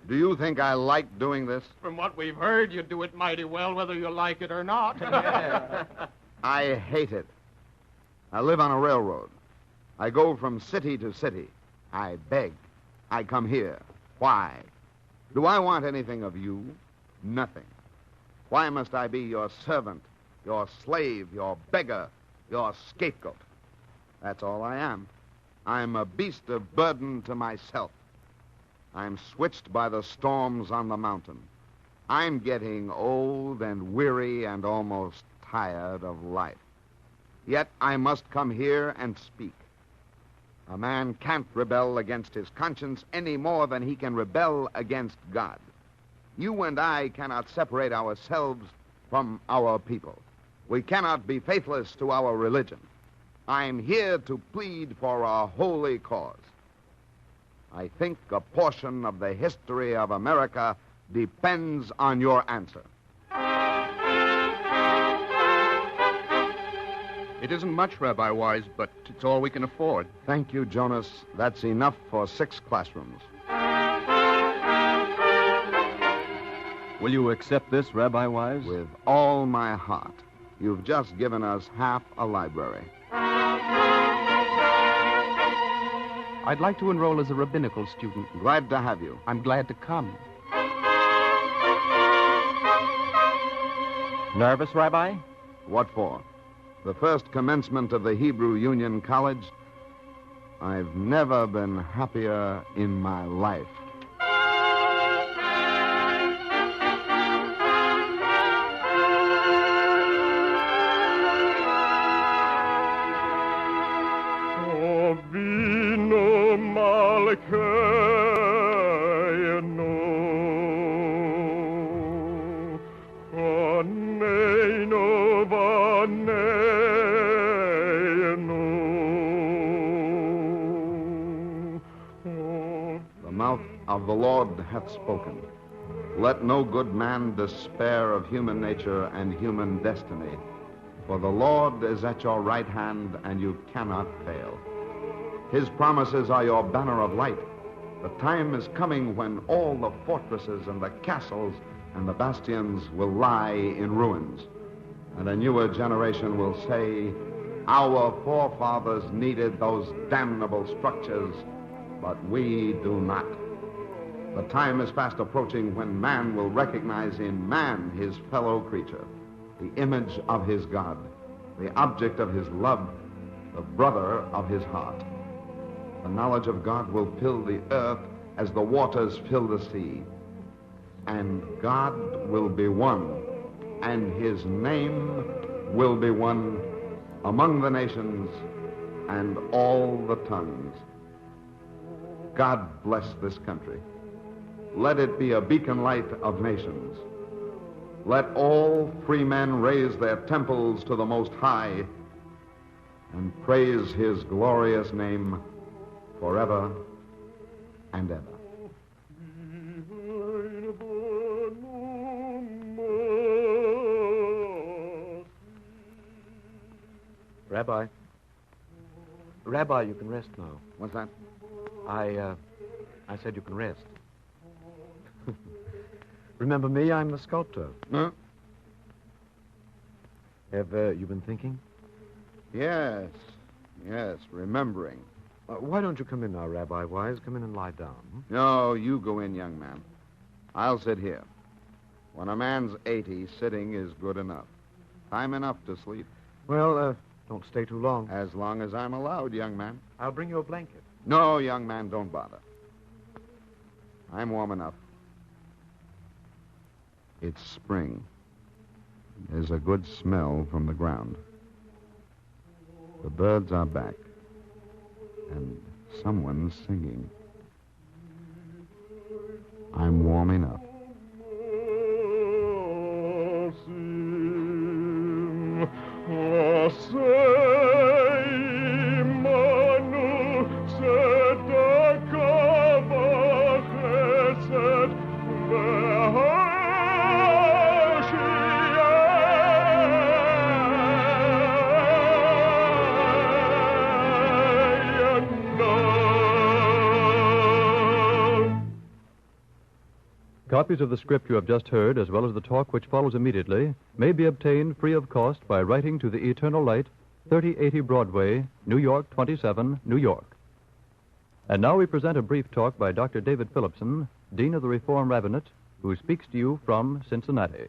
Do you think I like doing this? From what we've heard, you do it mighty well, whether you like it or not. I hate it. I live on a railroad. I go from city to city. I beg. I come here. Why? Do I want anything of you? Nothing. Why must I be your servant, your slave, your beggar, your scapegoat? That's all I am. I'm a beast of burden to myself. I'm switched by the storms on the mountain. I'm getting old and weary and almost tired of life. Yet I must come here and speak. A man can't rebel against his conscience any more than he can rebel against God. You and I cannot separate ourselves from our people. We cannot be faithless to our religion. I'm here to plead for a holy cause. I think a portion of the history of America depends on your answer. It isn't much, Rabbi Wise, but it's all we can afford. Thank you, Jonas. That's enough for 6 classrooms. Will you accept this, Rabbi Wise? With all my heart. You've just given us half a library. I'd like to enroll as a rabbinical student. Glad to have you. I'm glad to come. Nervous, Rabbi? What for? The first commencement of the Hebrew Union College? I've never been happier in my life. Of the Lord hath spoken. Let no good man despair of human nature and human destiny, for the Lord is at your right hand, and you cannot fail. His promises are your banner of light. The time is coming when all the fortresses and the castles and the bastions will lie in ruins, and a newer generation will say, our forefathers needed those damnable structures, but we do not. The time is fast approaching when man will recognize in man his fellow creature, the image of his God, the object of his love, the brother of his heart. The knowledge of God will fill the earth as the waters fill the sea. And God will be one, and his name will be one among the nations and all the tongues. God bless this country. Let it be a beacon light of nations. Let all free men raise their temples to the Most High and praise his glorious name forever and ever. Rabbi, you can rest now. What's that? I said you can rest. Remember me? I'm the sculptor. Huh? Have you been thinking? Yes, remembering. Why don't you come in now, Rabbi Wise? Come in and lie down. No, you go in, young man. I'll sit here. When a man's 80, sitting is good enough. Time enough to sleep. Well, don't stay too long. As long as I'm allowed, young man. I'll bring you a blanket. No, young man, don't bother. I'm warm enough. It's spring. There's a good smell from the ground. The birds are back. And someone's singing. I'm warm enough. Copies of the script you have just heard, as well as the talk which follows immediately, may be obtained free of cost by writing to the Eternal Light, 3080 Broadway, New York 27, New York. And now we present a brief talk by Dr. David Phillipson, Dean of the Reform Rabbinate, who speaks to you from Cincinnati.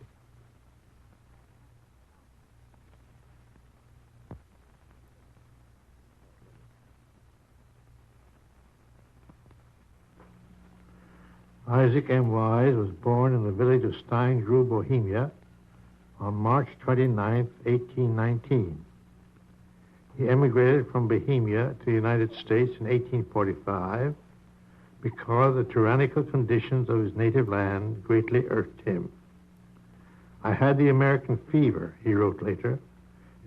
Isaac M. Wise was born in the village of Steingru, Bohemia, on March 29, 1819. He emigrated from Bohemia to the United States in 1845 because the tyrannical conditions of his native land greatly irked him. "I had the American fever," he wrote later,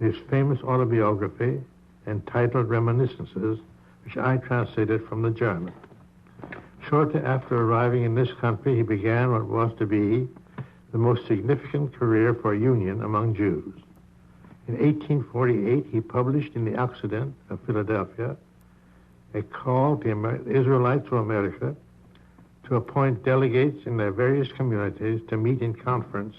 in his famous autobiography entitled Reminiscences, which I translated from the German. Shortly after arriving in this country, he began what was to be the most significant career for union among Jews. In 1848, he published in the Occident of Philadelphia a call to the Israelites of America to appoint delegates in their various communities to meet in conference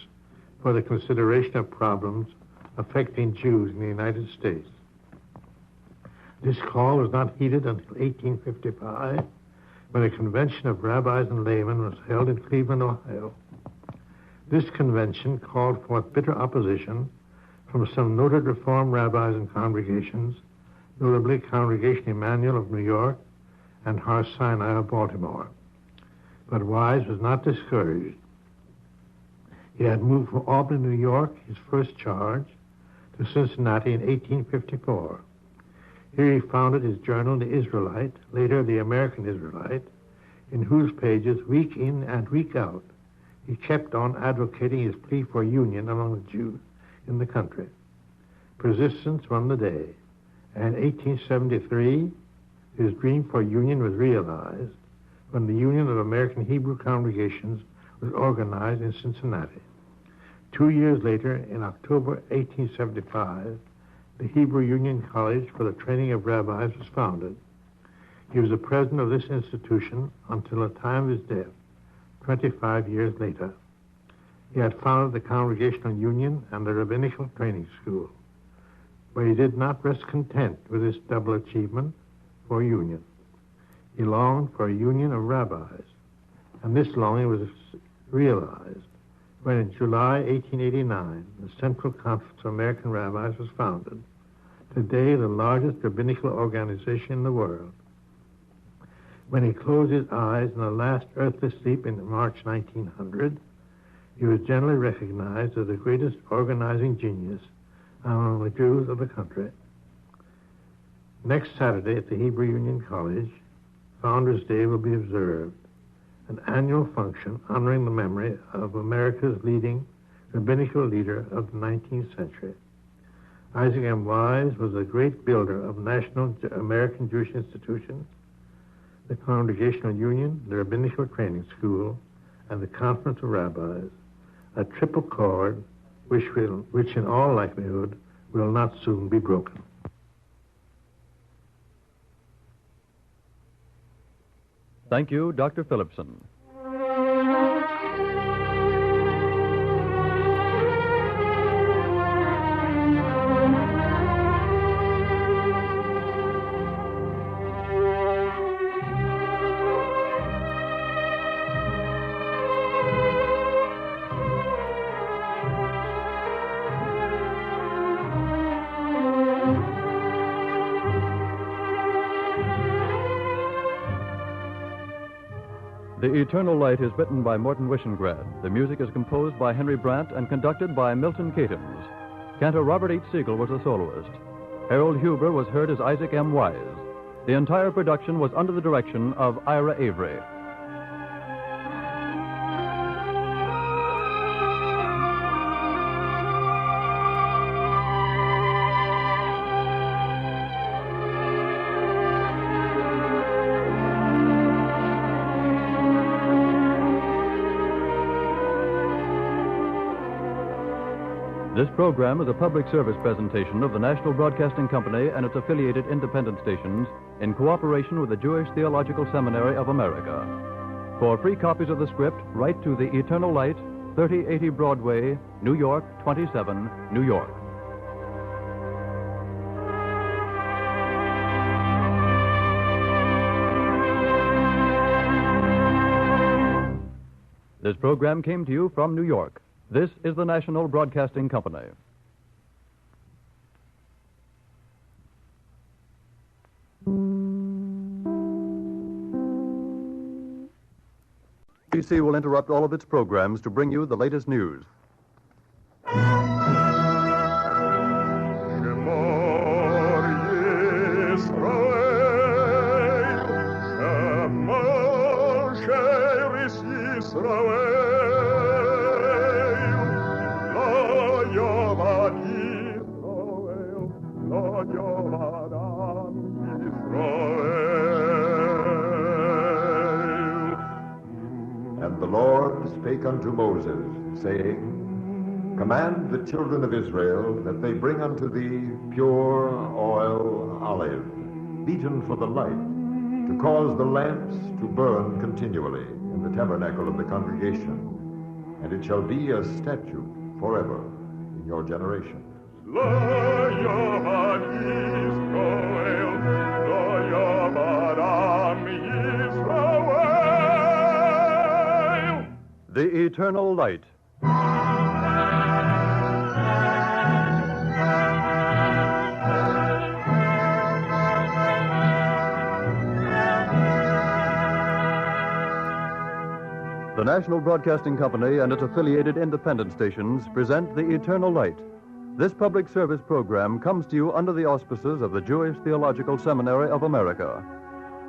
for the consideration of problems affecting Jews in the United States. This call was not heeded until 1855, when a convention of rabbis and laymen was held in Cleveland, Ohio. This convention called forth bitter opposition from some noted Reform rabbis and congregations, notably Congregation Emmanuel of New York and Har Sinai of Baltimore. But Wise was not discouraged. He had moved from Albany, New York, his first charge, to Cincinnati in 1854. Here he founded his journal, The Israelite, later The American Israelite, in whose pages, week in and week out, he kept on advocating his plea for union among the Jews in the country. Persistence won the day, and in 1873, his dream for union was realized when the Union of American Hebrew Congregations was organized in Cincinnati. 2 years later, in October 1875, the Hebrew Union College for the Training of Rabbis was founded. He was the president of this institution until the time of his death, 25 years later. He had founded the Congregational Union and the Rabbinical Training School, but he did not rest content with this double achievement for union. He longed for a union of rabbis, and this longing was realized when in July 1889, the Central Conference of American Rabbis was founded, today the largest rabbinical organization in the world. When he closed his eyes in the last earthly sleep in March 1900, he was generally recognized as the greatest organizing genius among the Jews of the country. Next Saturday at the Hebrew Union College, Founders' Day will be observed, an annual function honoring the memory of America's leading rabbinical leader of the 19th century. Isaac M. Wise was a great builder of national American Jewish institutions, the Congregational Union, the Rabbinical Training School, and the Conference of Rabbis, a triple cord which in all likelihood will not soon be broken. Thank you, Dr. Phillipson. The Eternal Light is written by Morton Wishengrad. The music is composed by Henry Brandt and conducted by Milton Catons. Cantor Robert H. Siegel was the soloist. Harold Huber was heard as Isaac M. Wise. The entire production was under the direction of Ira Avery. This program is a public service presentation of the National Broadcasting Company and its affiliated independent stations in cooperation with the Jewish Theological Seminary of America. For free copies of the script, write to The Eternal Light, 3080 Broadway, New York, 27, New York. This program came to you from New York. This is the National Broadcasting Company. BBC will interrupt all of its programs to bring you the latest news. And the Lord spake unto Moses, saying, Command the children of Israel that they bring unto thee pure oil olive, beaten for the light, to cause the lamps to burn continually in the tabernacle of the congregation. And it shall be a statute forever in your generation. The Eternal Light. The National Broadcasting Company and its affiliated independent stations present The Eternal Light. This public service program comes to you under the auspices of the Jewish Theological Seminary of America.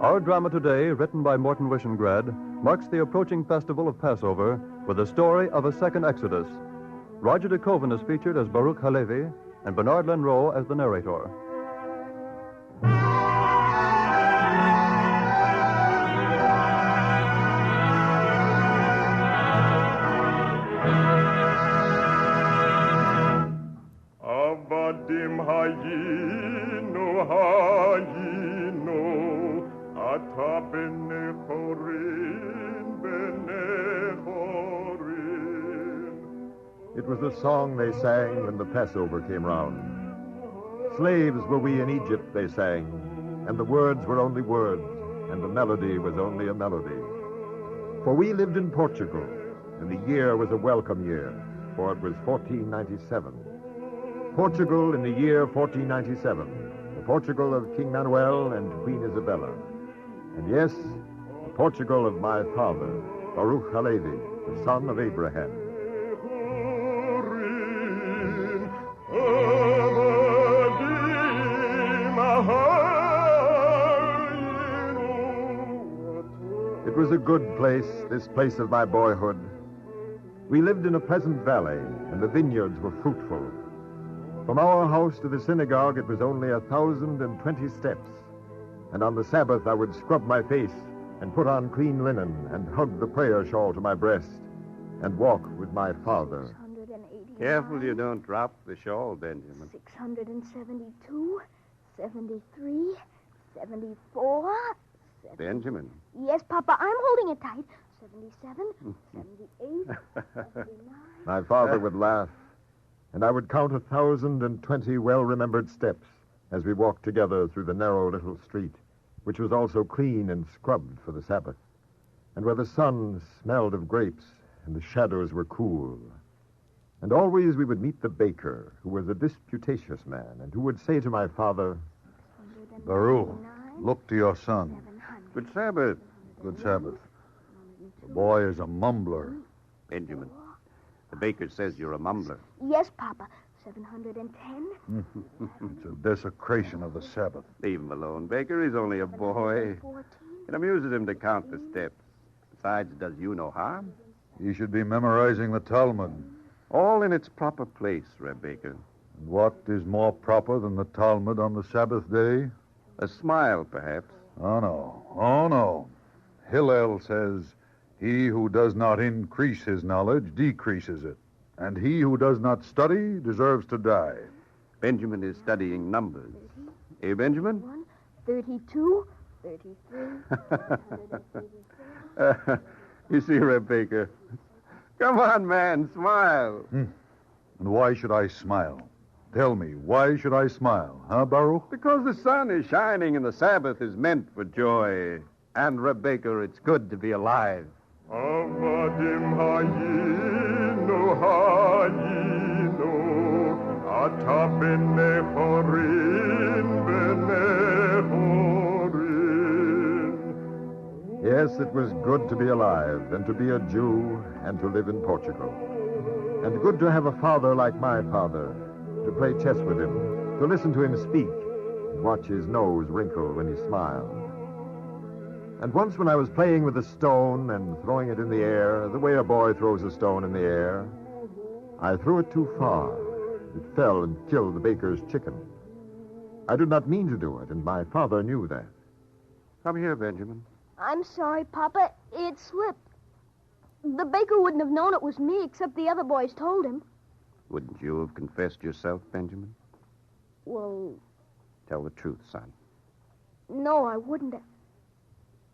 Our drama today, written by Morton Wishengrad, marks the approaching festival of Passover with a story of a second Exodus. Roger de Cohen is featured as Baruch Halevi and Bernard Lenroe as the narrator. Avadim hayinu hayinu ata bene chorin. It was the song they sang when the Passover came round. Slaves were we in Egypt, they sang, and the words were only words, and the melody was only a melody. For we lived in Portugal, and the year was a welcome year, for it was 1497. Portugal in the year 1497, the Portugal of King Manuel and Queen Isabella. And yes, the Portugal of my father, Baruch Halevi, the son of Abraham. It was a good place, this place of my boyhood. We lived in a pleasant valley, and the vineyards were fruitful. From our house to the synagogue, it was only 1,020 steps. And on the Sabbath, I would scrub my face and put on clean linen and hug the prayer shawl to my breast and walk with my father. Careful you don't drop the shawl, Benjamin. 672, 73, 74. Benjamin. Yes, Papa, I'm holding it tight. 77, 78, 79. My father would laugh, and I would count 1,020 well-remembered steps as we walked together through the narrow little street, which was also clean and scrubbed for the Sabbath, and where the sun smelled of grapes and the shadows were cool. And always we would meet the baker, who was a disputatious man, and who would say to my father, Baruch, look to your son. Good Sabbath. Good Sabbath. The boy is a mumbler. Benjamin, the baker says you're a mumbler. Yes, Papa. 710. It's a desecration of the Sabbath. Leave him alone, Baker. He's only a boy. 14. It amuses him to count the steps. Besides, it does you no harm. He should be memorizing the Talmud. All in its proper place, Reb Baker. And what is more proper than the Talmud on the Sabbath day? A smile, perhaps. Oh, no. Oh, no. Hillel says, he who does not increase his knowledge decreases it. And he who does not study deserves to die. Benjamin is studying numbers. Eh, Benjamin? 32, 33. You see, Rebecca. Come on, man, smile. And why should I smile? Tell me, why should I smile, huh, Baruch? Because the sun is shining and the Sabbath is meant for joy. And, Rebecca, it's good to be alive. Avadim hayinu hayinu ata benechorin benechorin. Yes, it was good to be alive and to be a Jew and to live in Portugal. And good to have a father like my father, to play chess with him, to listen to him speak, and watch his nose wrinkle when he smiled. And once when I was playing with a stone and throwing it in the air, the way a boy throws a stone in the air, I threw it too far. It fell and killed the baker's chicken. I did not mean to do it, and my father knew that. Come here, Benjamin. I'm sorry, Papa. It slipped. The baker wouldn't have known it was me except the other boys told him. Wouldn't you have confessed yourself, Benjamin? Well, Tell the truth, son. no, I wouldn't have.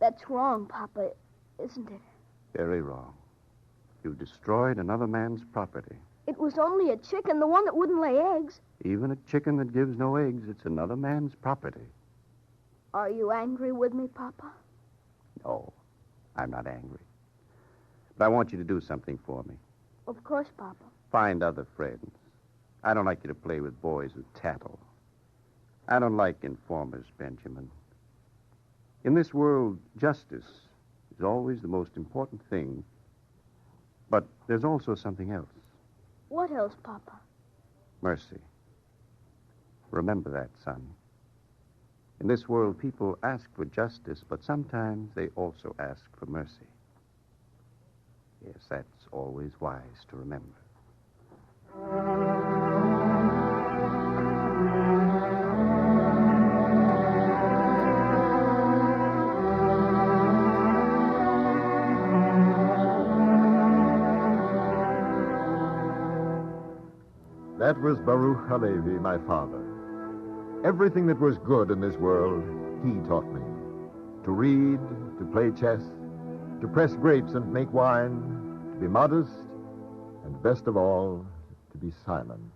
That's wrong, Papa, isn't it? Very wrong. You destroyed another man's property. It was only a chicken, the one that wouldn't lay eggs. Even a chicken that gives no eggs, it's another man's property. Are you angry with me, Papa? No, I'm not angry. But I want you to do something for me. Of course, Papa. Find other friends. I don't like you to play with boys who tattle. I don't like informers, Benjamin. In this world, justice is always the most important thing. But there's also something else. What else, Papa? Mercy. Remember that, son. In this world, people ask for justice, but sometimes they also ask for mercy. Yes, that's always wise to remember. That was Baruch Halevi, my father. Everything that was good in this world, he taught me. To read, to play chess, to press grapes and make wine, to be modest, and best of all, to be silent.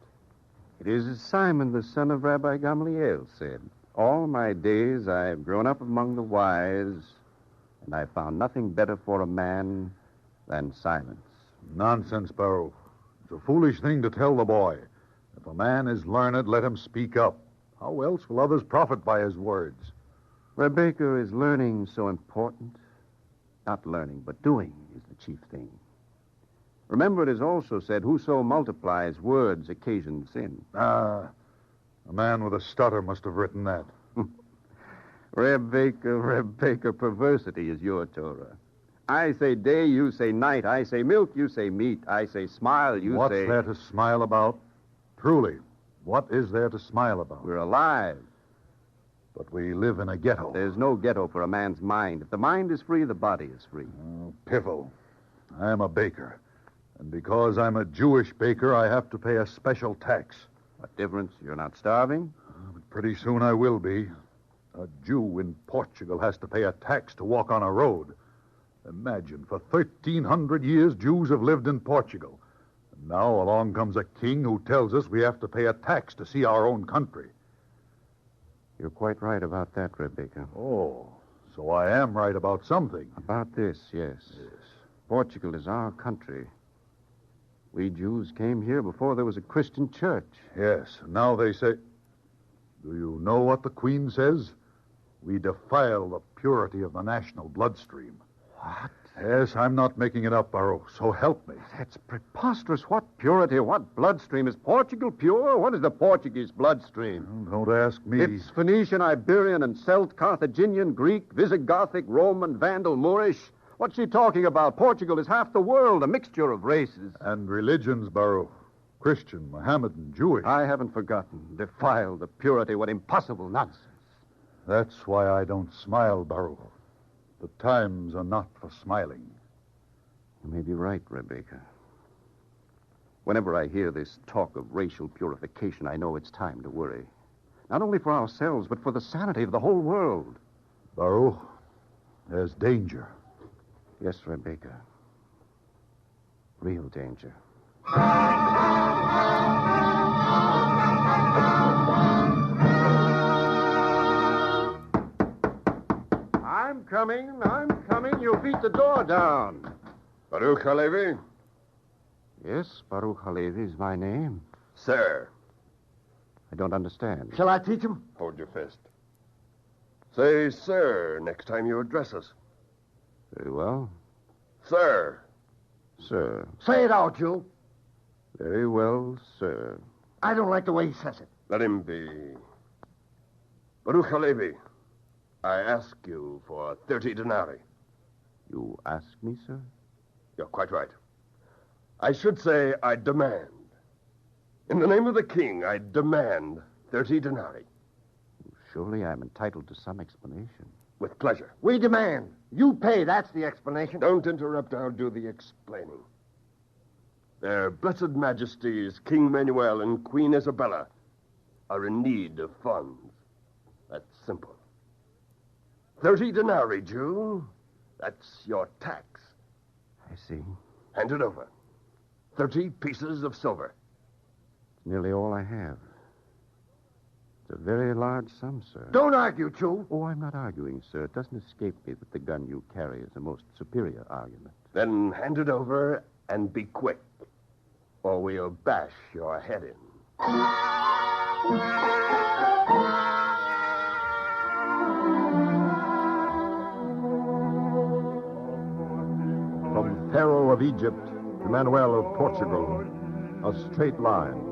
It is as Simon, the son of Rabbi Gamliel, said, "All my days I've grown up among the wise, and I found nothing better for a man than silence." Nonsense, Baruch. It's a foolish thing to tell the boy. If a man is learned, let him speak up. How else will others profit by his words? Rebecca, is learning so important? Not learning, but doing is the chief thing. Remember, it is also said, whoso multiplies words occasions sin. A man with a stutter must have written that. Rebecca, perversity is your Torah. I say day, you say night. I say milk, you say meat. I say smile, you What's say... there to smile about? Truly, what is there to smile about? We're alive. But we live in a ghetto. There's no ghetto for a man's mind. If the mind is free, the body is free. Oh, piffle. I am a baker. And because I'm a Jewish baker, I have to pay a special tax. What difference? You're not starving? But pretty soon I will be. A Jew in Portugal has to pay a tax to walk on a road. Imagine, for 1,300 years, Jews have lived in Portugal. And now along comes a king who tells us we have to pay a tax to see our own country. You're quite right about that, Rebecca. Oh, so I am right about something. About this, yes. Portugal is our country. We Jews came here before there was a Christian church. Yes, now they say... Do you know what the Queen says? We defile the purity of the national bloodstream. What? Yes, I'm not making it up, Baruch, so help me. That's preposterous. What purity, what bloodstream? Is Portugal pure? What is the Portuguese bloodstream? Don't ask me. It's Phoenician, Iberian, and Celt, Carthaginian, Greek, Visigothic, Roman, Vandal, Moorish. What's she talking about? Portugal is half the world, a mixture of races. And religions, Baruch. Christian, Mohammedan, Jewish. I haven't forgotten. Defile the purity. What impossible nonsense. That's why I don't smile, Baruch. The times are not for smiling. You may be right, Rebecca. Whenever I hear this talk of racial purification, I know it's time to worry. Not only for ourselves, but for the sanity of the whole world. Baruch, there's danger. Yes, Rebecca. Real danger. I'm coming. You beat the door down. Baruch Halevi? Yes, Baruch Halevi is my name. Sir. I don't understand. Shall I teach him? Hold your fist. Say, sir, next time you address us. Very well. Sir. Sir. Say it out, Jew. Very well, sir. I don't like the way he says it. Let him be. Baruch Halevi, I ask you for 30 denarii. You ask me, sir? You're quite right. I should say I demand. In the name of the king, I demand 30 denarii. Surely I'm entitled to some explanation. With pleasure. We demand. You pay, that's the explanation. Don't interrupt, I'll do the explaining. Their blessed majesties, King Manuel and Queen Isabella, are in need of funds. That's simple. 30 denarii, Jew. That's your tax. I see. Hand it over. 30 pieces of silver. It's nearly all I have. It's a very large sum, sir. Don't argue, Jew. Oh, I'm not arguing, sir. It doesn't escape me that the gun you carry is a most superior argument. Then hand it over and be quick, or we'll bash your head in. From Pharaoh of Egypt to Manuel of Portugal, a straight line.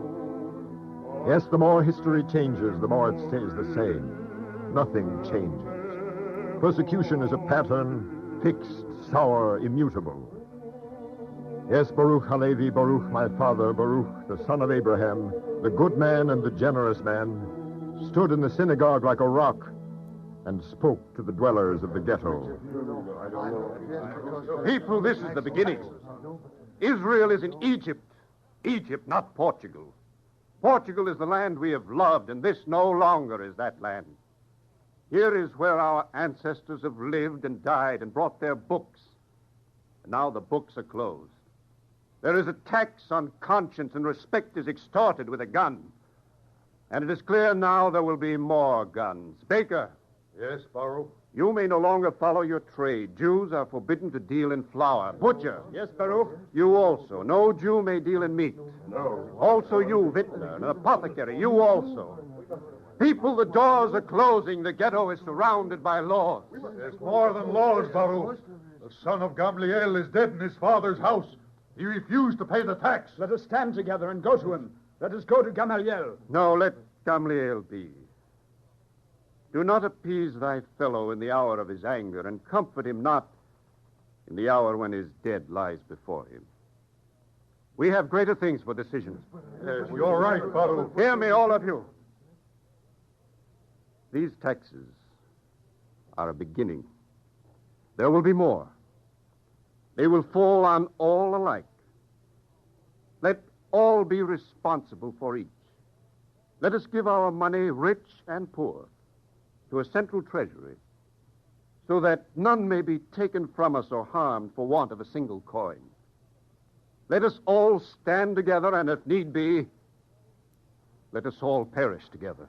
Yes, the more history changes, the more it stays the same. Nothing changes. Persecution is a pattern, fixed, sour, immutable. Yes, Baruch Halevi, Baruch my father, Baruch, the son of Abraham, the good man and the generous man, stood in the synagogue like a rock and spoke to the dwellers of the ghetto. People, this is the beginning. Israel is in Egypt. Egypt, not Portugal. Portugal is the land we have loved, and this no longer is that land. Here is where our ancestors have lived and died and brought their books. And now the books are closed. There is a tax on conscience, and respect is extorted with a gun. And it is clear now there will be more guns. Baker. Yes, Baruch? You may no longer follow your trade. Jews are forbidden to deal in flour. Butcher. Yes, Baruch? You also. No Jew may deal in meat. No. Also you, Vintner, an apothecary. You also. People, the doors are closing. The ghetto is surrounded by laws. There's more than laws, Baruch. The son of Gamliel is dead in his father's house. He refused to pay the tax. Let us stand together and go to him. Let us go to Gamaliel. No, let Gamliel be. Do not appease thy fellow in the hour of his anger, and comfort him not in the hour when his dead lies before him. We have greater things for decisions. Yes, you're right, Baruch. Hear me, all of you. These taxes are a beginning. There will be more. They will fall on all alike. Let all be responsible for each. Let us give our money, rich and poor, to a central treasury, so that none may be taken from us or harmed for want of a single coin. Let us all stand together, and if need be, let us all perish together.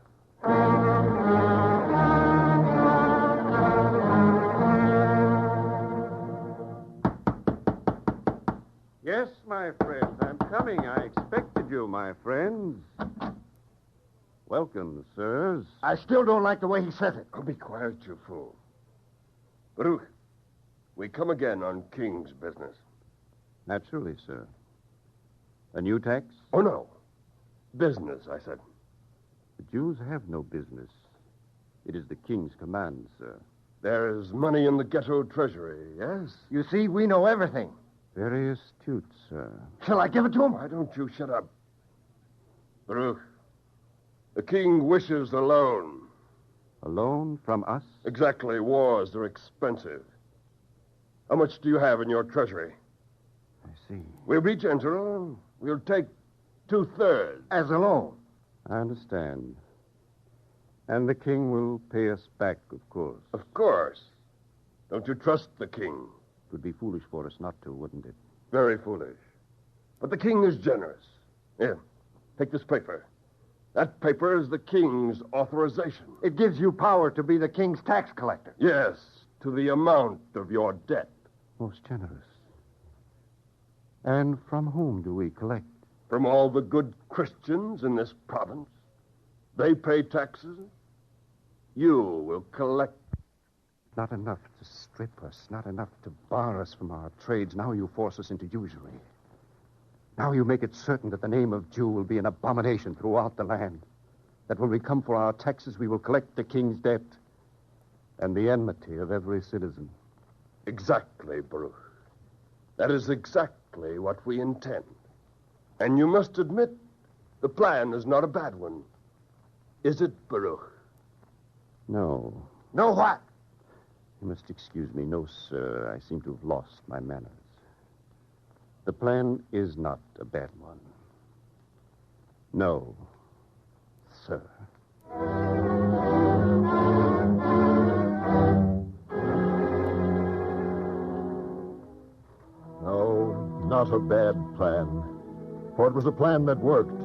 Yes, my friends, I'm coming. I expected you, my friends. Welcome, sirs. I still don't like the way he says it. Oh, be quiet, you fool. Baruch, we come again on King's business. Naturally, sir. A new tax? Oh, no. Business, I said. The Jews have no business. It is the king's command, sir. There is money in the ghetto treasury, yes? You see, we know everything. Very astute, sir. Shall I give it to him? Why don't you shut up? Baruch, the king wishes a loan. A loan from us? Exactly. Wars are expensive. How much do you have in your treasury? I see. We'll be gentle. We'll take 2/3. As a loan. I understand. And the king will pay us back, of course. Of course. Don't you trust the king? It would be foolish for us not to, wouldn't it? Very foolish. But the king is generous. Here, take this paper. That paper is the king's authorization. It gives you power to be the king's tax collector. Yes, to the amount of your debt. Most generous. And from whom do we collect? From all the good Christians in this province. They pay taxes. You will collect. Not enough to strip us, not enough to bar us from our trades. Now you force us into usury. Now you make it certain that the name of Jew will be an abomination throughout the land. That when we come for our taxes, we will collect the king's debt and the enmity of every citizen. Exactly, Baruch. That is exactly what we intend. And you must admit, the plan is not a bad one. Is it, Baruch? No. No what? You must excuse me. No, sir. I seem to have lost my manners. The plan is not a bad one. No, sir. No, not a bad plan. For it was a plan that worked.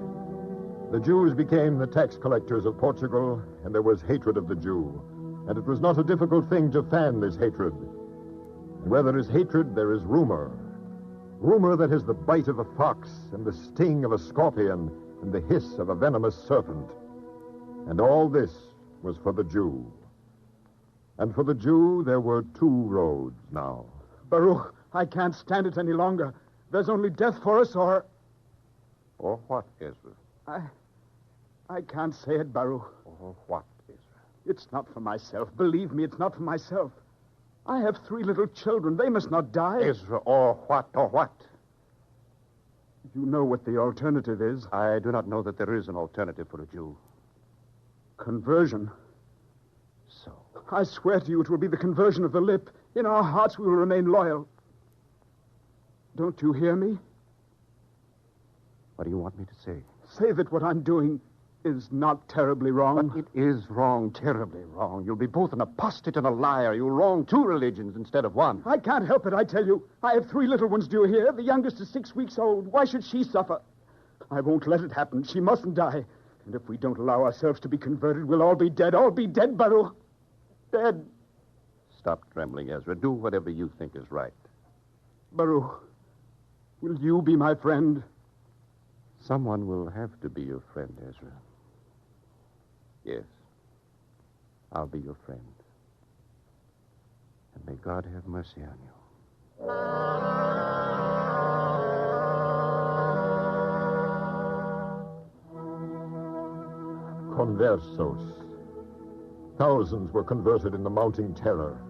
The Jews became the tax collectors of Portugal, and there was hatred of the Jew. And it was not a difficult thing to fan this hatred. And where there is hatred, there is rumor. Rumor that is the bite of a fox, and the sting of a scorpion, and the hiss of a venomous serpent. And all this was for the Jew. And for the Jew, there were two roads now. Baruch, I can't stand it any longer. There's only death for us, or... Or what, Ezra? I can't say it, Baruch. Or what, Ezra? It's not for myself. Believe me, it's not for myself. I have 3 little children. They must not die. Ezra, or what, or what? You know what the alternative is. I do not know that there is an alternative for a Jew. Conversion. So? I swear to you it will be the conversion of the lip. In our hearts we will remain loyal. Don't you hear me? What do you want me to say? Say that what I'm doing is not terribly wrong. But it is wrong, terribly wrong. You'll be both an apostate and a liar. You'll wrong 2 religions instead of one. I can't help it, I tell you. I have 3 little ones, do you hear? The youngest is 6 weeks old. Why should she suffer? I won't let it happen. She mustn't die. And if we don't allow ourselves to be converted, we'll all be dead. All be dead, Baruch. Dead. Stop trembling, Ezra. Do whatever you think is right. Baruch, will you be my friend? Someone will have to be your friend, Ezra. Yes. I'll be your friend. And may God have mercy on you. Conversos. Thousands were converted in the mounting terror.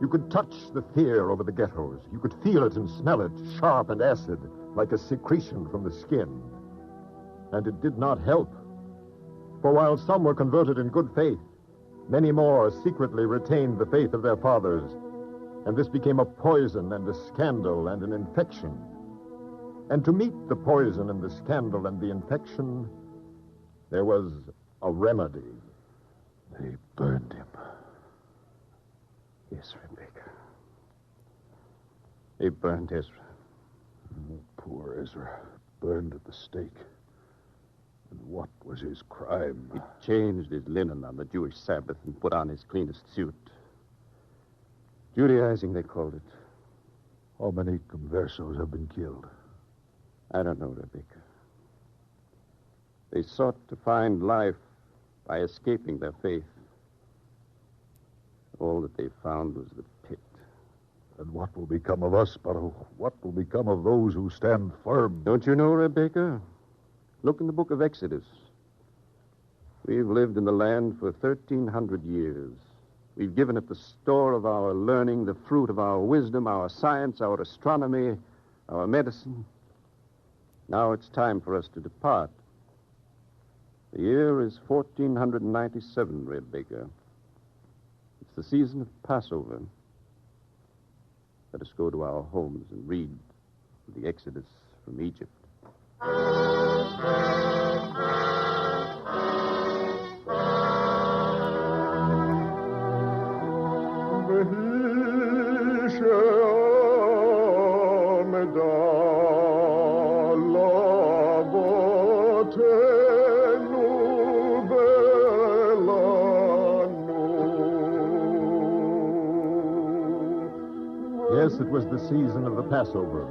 You could touch the fear over the ghettos. You could feel it and smell it, sharp and acid, like a secretion from the skin. And it did not help. For while some were converted in good faith, many more secretly retained the faith of their fathers. And this became a poison and a scandal and an infection. And to meet the poison and the scandal and the infection, there was a remedy. They burned him. Yes, Rebecca. They burned Ezra. Oh, poor Ezra. Burned at the stake. And what was his crime? He changed his linen on the Jewish Sabbath and put on his cleanest suit. Judaizing, they called it. How many conversos have been killed? I don't know, Rebecca. They sought to find life by escaping their faith. All that they found was the pit. And what will become of us, Baruch? What will become of those who stand firm? Don't you know, Rebecca? Look in the book of Exodus. We've lived in the land for 1,300 years. We've given it the store of our learning, the fruit of our wisdom, our science, our astronomy, our medicine. Now it's time for us to depart. The year is 1497, Rebecca. It's the season of Passover. Let us go to our homes and read the Exodus from Egypt. Vehishe Yes, it was the season of the Passover.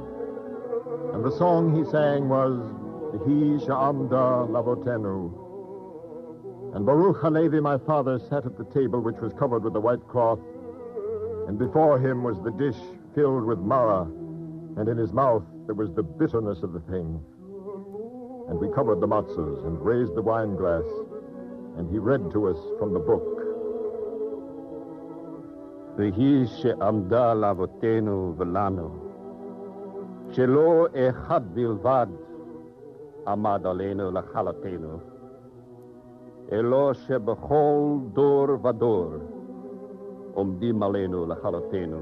And the song he sang was, Hi Sha'amda Lavotenu. And Baruch Halevi, my father, sat at the table which was covered with a white cloth, and before him was the dish filled with marah, and in his mouth there was the bitterness of the thing. And we covered the matzahs and raised the wine glass, and he read to us from the book. V'hi she'amda lavotenu v'lanu, shelo echad bilvad amad aleinu lachalotenu, elo shebechol dor vador omdim aleinu lachalotenu,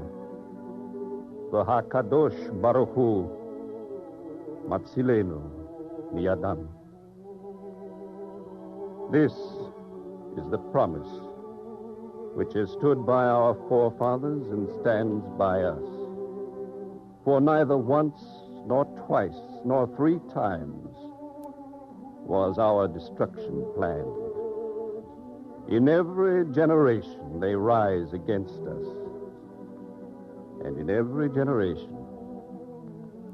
v'hakadosh baruch hu matzilenu miyadam. This is the promise which has stood by our forefathers and stands by us. For neither once, nor twice, nor 3 times was our destruction planned. In every generation they rise against us, and in every generation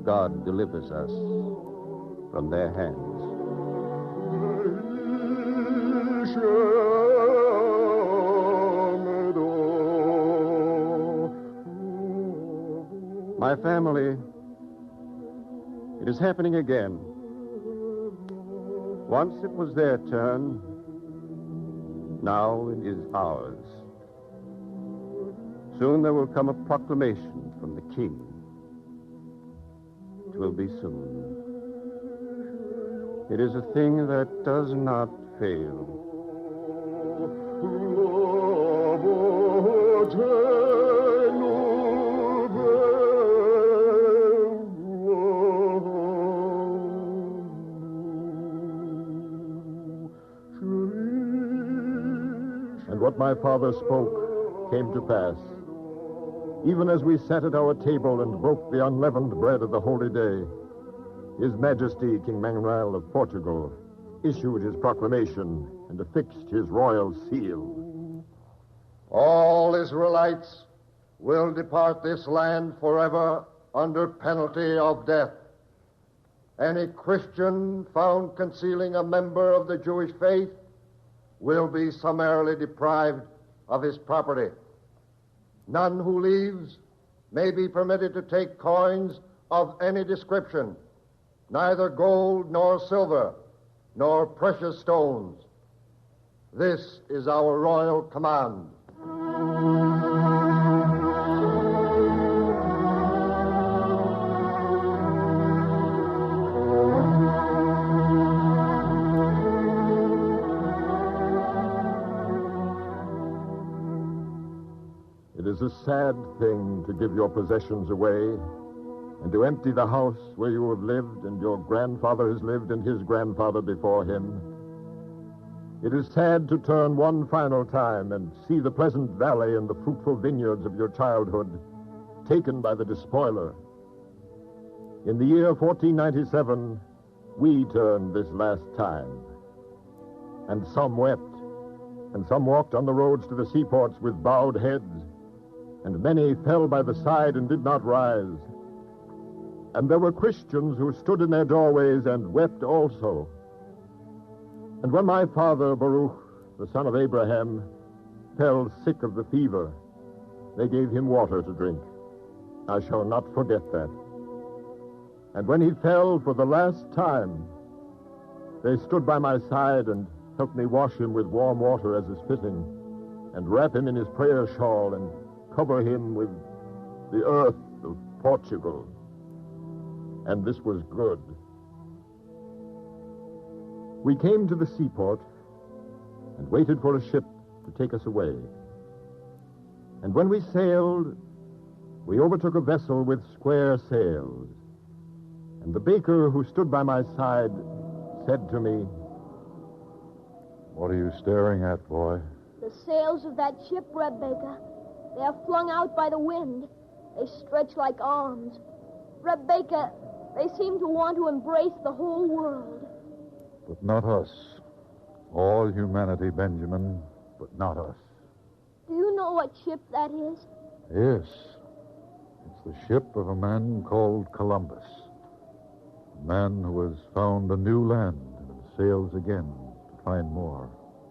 God delivers us from their hands. My family, it is happening again. Once it was their turn, now it is ours. Soon there will come a proclamation from the king. It will be soon. It is a thing that does not fail. And what my father spoke came to pass. Even as we sat at our table and broke the unleavened bread of the holy day, His Majesty King Manuel of Portugal issued his proclamation and affixed his royal seal. All Israelites will depart this land forever under penalty of death. Any Christian found concealing a member of the Jewish faith will be summarily deprived of his property. None who leaves may be permitted to take coins of any description, neither gold nor silver, nor precious stones. This is our royal command. It is a sad thing to give your possessions away and to empty the house where you have lived and your grandfather has lived and his grandfather before him. It is sad to turn one final time and see the pleasant valley and the fruitful vineyards of your childhood taken by the despoiler. In the year 1497, we turned this last time. And some wept, and some walked on the roads to the seaports with bowed heads, and many fell by the side and did not rise. And there were Christians who stood in their doorways and wept also. And when my father, Baruch, the son of Abraham, fell sick of the fever, they gave him water to drink. I shall not forget that. And when he fell for the last time, they stood by my side and helped me wash him with warm water as is fitting, and wrap him in his prayer shawl and cover him with the earth of Portugal. And this was good. We came to the seaport and waited for a ship to take us away. And when we sailed, we overtook a vessel with square sails. And the baker who stood by my side said to me, "What are you staring at, boy?" The sails of that ship, Reb Baker. They are flung out by the wind. They stretch like arms. Reb Baker, They seem to want to embrace the whole world. But not us. All humanity, Benjamin, but not us. Do you know what ship that is? Yes. It's the ship of a man called Columbus. A man who has found a new land and sails again to find more.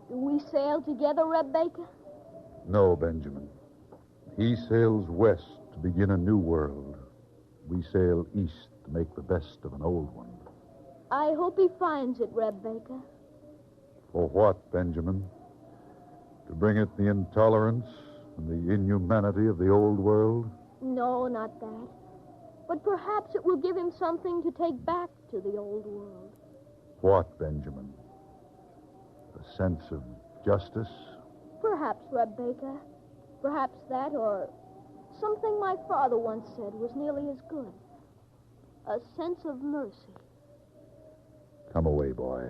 Do we sail together, Reb Baker? No, Benjamin. He sails west to begin a new world. We sail east to make the best of an old one. I hope he finds it, Reb Baker. For what, Benjamin? To bring it the intolerance and the inhumanity of the old world? No, not that. But perhaps it will give him something to take back to the old world. What, Benjamin? A sense of justice? Perhaps, Reb Baker. Perhaps that, or something my father once said was nearly as good. A sense of mercy. Come away, boy.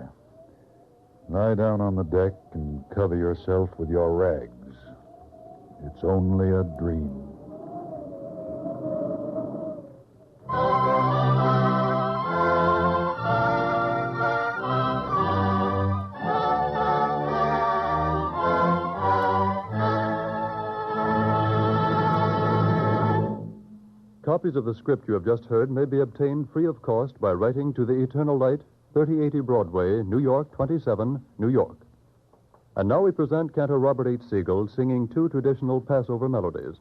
Lie down on the deck and cover yourself with your rags. It's only a dream. Copies of the script you have just heard may be obtained free of cost by writing to the Eternal Light, 3080 Broadway, New York, 27, New York. And now we present Cantor Robert H. Siegel singing two traditional Passover melodies.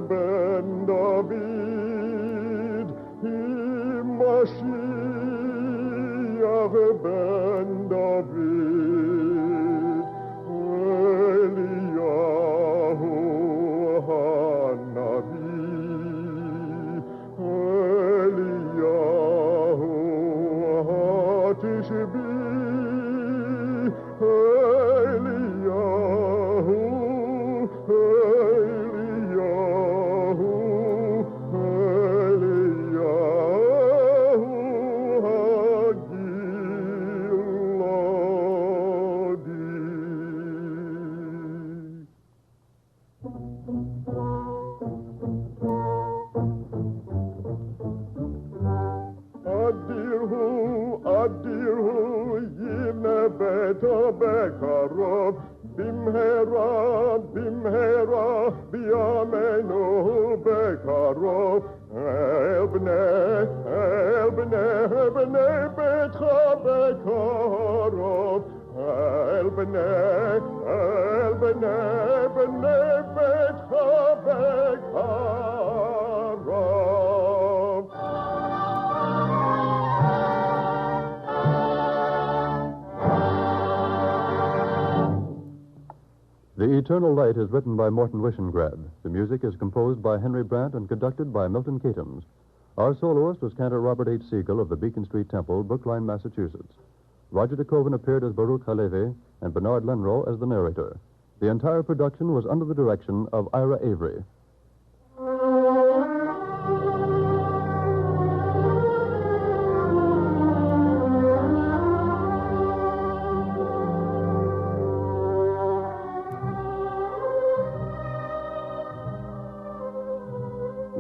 ben David, Mashiach ben David, Eliyahu Hanavi, Eliyahu Hatishbi, Bekarov, Bimhera, Bimhera, Biamenu Bekarov, Elbne Betcha Bekarov, Elbne Betcha Bekarov. The Eternal Light is written by Morton Wishengrad. The music is composed by Henry Brandt and conducted by Milton Catons. Our soloist was Cantor Robert H. Siegel of the Beacon Street Temple, Brookline, Massachusetts. Roger de Koven appeared as Baruch Halevi and Bernard Lenrow as the narrator. The entire production was under the direction of Ira Avery.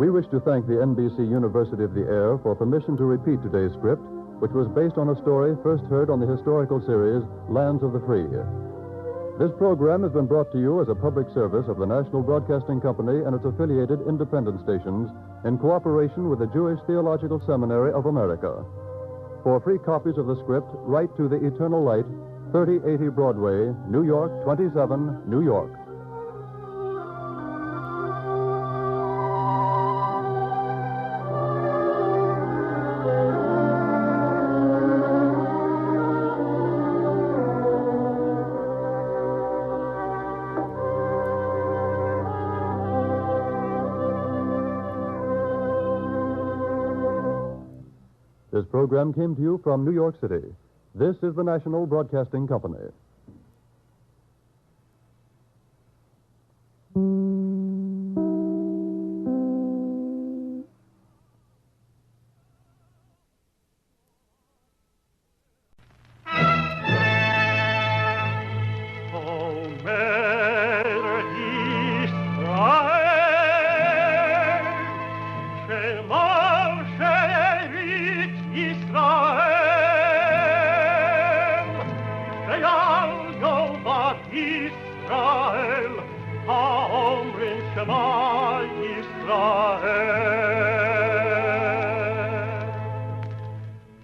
We wish to thank the NBC University of the Air for permission to repeat today's script, which was based on a story first heard on the historical series Lands of the Free. This program has been brought to you as a public service of the National Broadcasting Company and its affiliated independent stations in cooperation with the Jewish Theological Seminary of America. For free copies of the script, write to The Eternal Light, 3080 Broadway, New York, 27, New York. This program came to you from New York City. This is the National Broadcasting Company.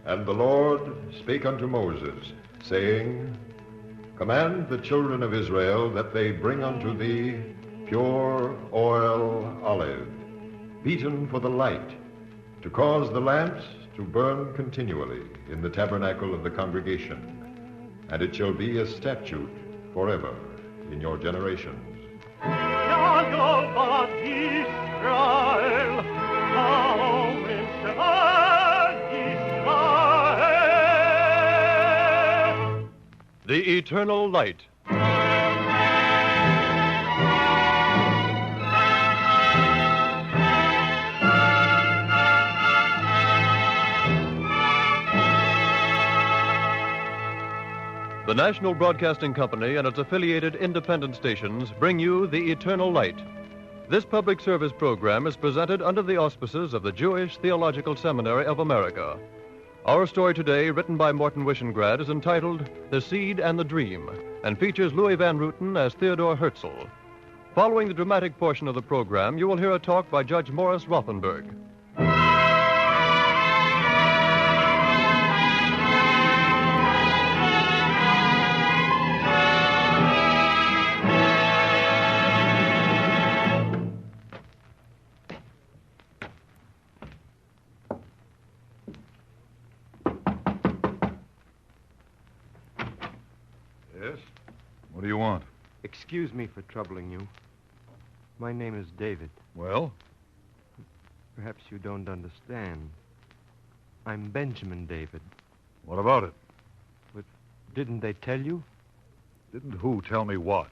And the Lord spake unto Moses, saying, Command the children of Israel that they bring unto thee pure oil olive, beaten for the light, to cause the lamps to burn continually in the tabernacle of the congregation. And it shall be a statute forever in your generations. The Eternal Light. The National Broadcasting Company and its affiliated independent stations bring you The Eternal Light. This public service program is presented under the auspices of the Jewish Theological Seminary of America. Our story today, written by Morton Wishengrad, is entitled The Seed and the Dream, and features Louis Van Rooten as Theodore Herzl. Following the dramatic portion of the program, you will hear a talk by Judge Morris Rothenberg. What do you want? Excuse me for troubling you. My name is David. Well? Perhaps you don't understand. I'm Benjamin David. What about it? But didn't they tell you? Didn't who tell me what?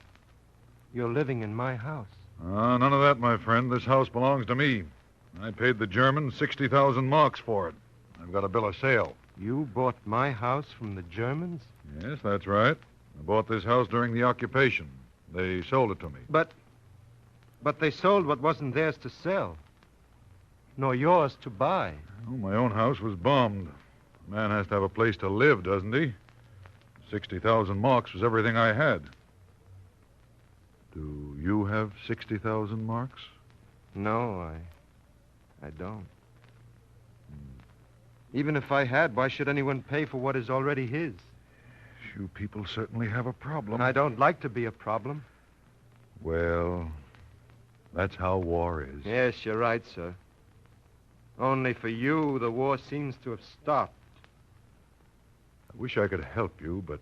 You're living in my house. None of that, my friend. This house belongs to me. I paid the Germans 60,000 marks for it. I've got a bill of sale. You bought my house from the Germans? Yes, that's right. I bought this house during the occupation. They sold it to me. But they sold what wasn't theirs to sell, nor yours to buy. Oh, my own house was bombed. A man has to have a place to live, doesn't he? 60,000 marks was everything I had. Do you have 60,000 marks? No, I don't. Even if I had, why should anyone pay for what is already his? You people certainly have a problem. I don't like to be a problem. Well, that's how war is. Yes, you're right, sir. Only for you, the war seems to have stopped. I wish I could help you, but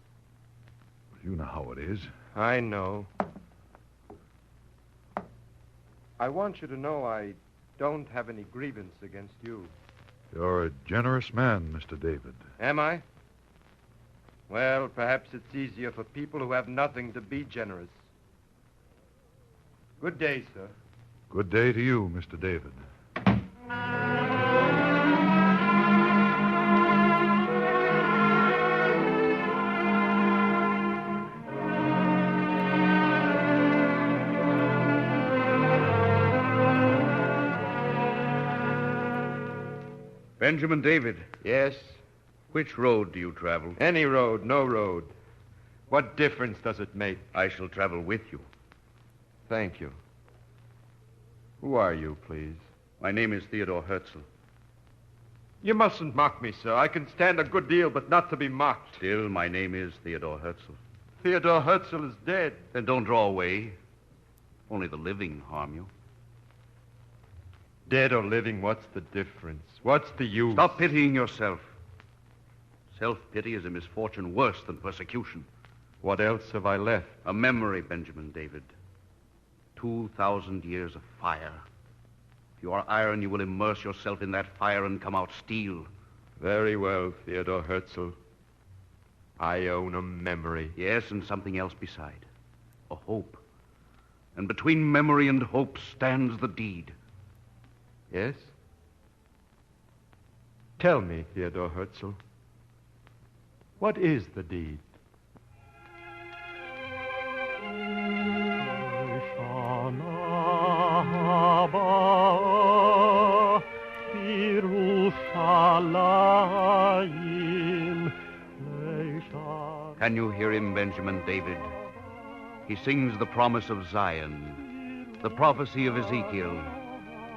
you know how it is. I know. I want you to know I don't have any grievance against you. You're a generous man, Mr. David. Am I? Well, perhaps it's easier for people who have nothing to be generous. Good day, sir. Good day to you, Mr. David. Benjamin David. Yes? Which road do you travel? Any road, no road. What difference does it make? I shall travel with you. Thank you. Who are you, please? My name is Theodore Herzl. You mustn't mock me, sir. I can stand a good deal, but not to be mocked. Still, my name is Theodore Herzl. Theodore Herzl is dead. Then don't draw away. Only the living harm you. Dead or living, what's the difference? What's the use? Stop pitying yourself. Self-pity is a misfortune worse than persecution. What else have I left? A memory, Benjamin David. 2,000 years of fire. If you are iron, you will immerse yourself in that fire and come out steel. Very well, Theodore Herzl. I own a memory. Yes, and something else beside. A hope. And between memory and hope stands the deed. Yes? Tell me, Theodore Herzl. What is the deed? Can you hear him, Benjamin David? He sings the promise of Zion, the prophecy of Ezekiel,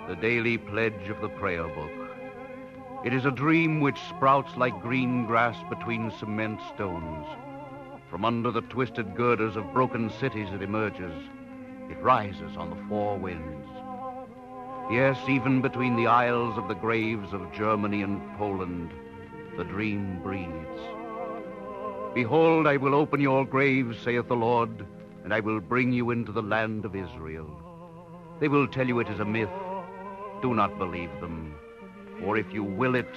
the daily pledge of the prayer book. It is a dream which sprouts like green grass between cement stones. From under the twisted girders of broken cities it emerges. It rises on the four winds. Yes, even between the aisles of the graves of Germany and Poland, the dream breathes. Behold, I will open your graves, saith the Lord, and I will bring you into the land of Israel. They will tell you it is a myth. Do not believe them, for if you will it,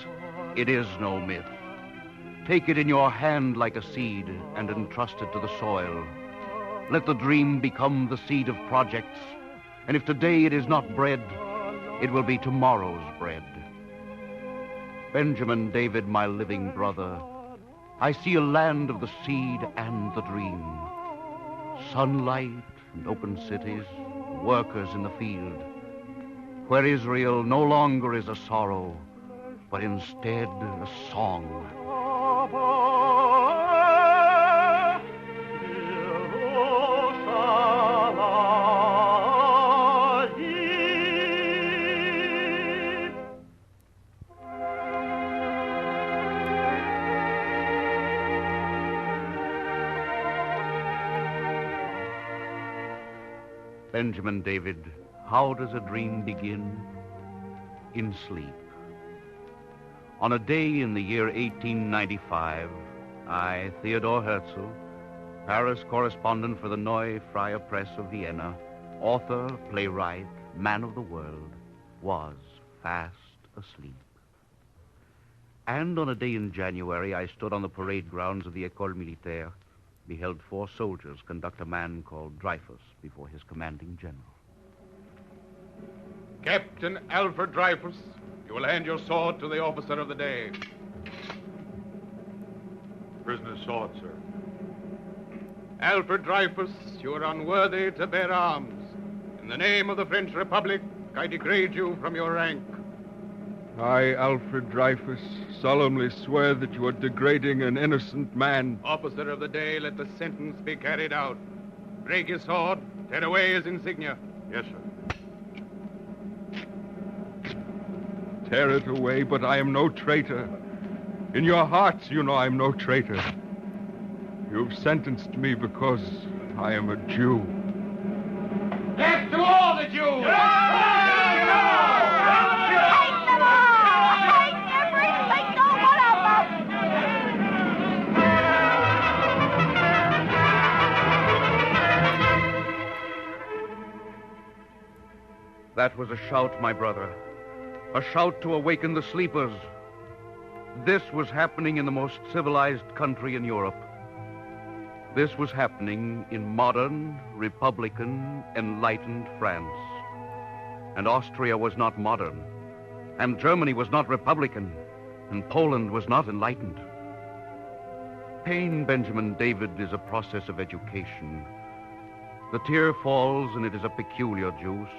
it is no myth. Take it in your hand like a seed and entrust it to the soil. Let the dream become the seed of projects, and if today it is not bread, it will be tomorrow's bread. Benjamin David, my living brother, I see a land of the seed and the dream. Sunlight and open cities, workers in the field, where Israel no longer is a sorrow, but instead a song. Benjamin David, how does a dream begin? In sleep. On a day in the year 1895, I, Theodore Herzl, Paris correspondent for the Neue Freie Press of Vienna, author, playwright, man of the world, was fast asleep. And on a day in January, I stood on the parade grounds of the École Militaire, beheld 4 soldiers conduct a man called Dreyfus before his commanding general. Captain Alfred Dreyfus, you will hand your sword to the officer of the day. Prisoner's sword, sir. Alfred Dreyfus, you are unworthy to bear arms. In the name of the French Republic, I degrade you from your rank. I, Alfred Dreyfus, solemnly swear that you are degrading an innocent man. Officer of the day, let the sentence be carried out. Break his sword, tear away his insignia. Yes, sir. Tear it away, but I am no traitor. In your hearts, you know I am no traitor. You've sentenced me because I am a Jew. Death to all the Jews! That was a shout, my brother. A shout to awaken the sleepers. This was happening in the most civilized country in Europe. This was happening in modern, republican, enlightened France. And Austria was not modern. And Germany was not republican. And Poland was not enlightened. Pain, Benjamin David, is a process of education. The tear falls, and it is a peculiar juice.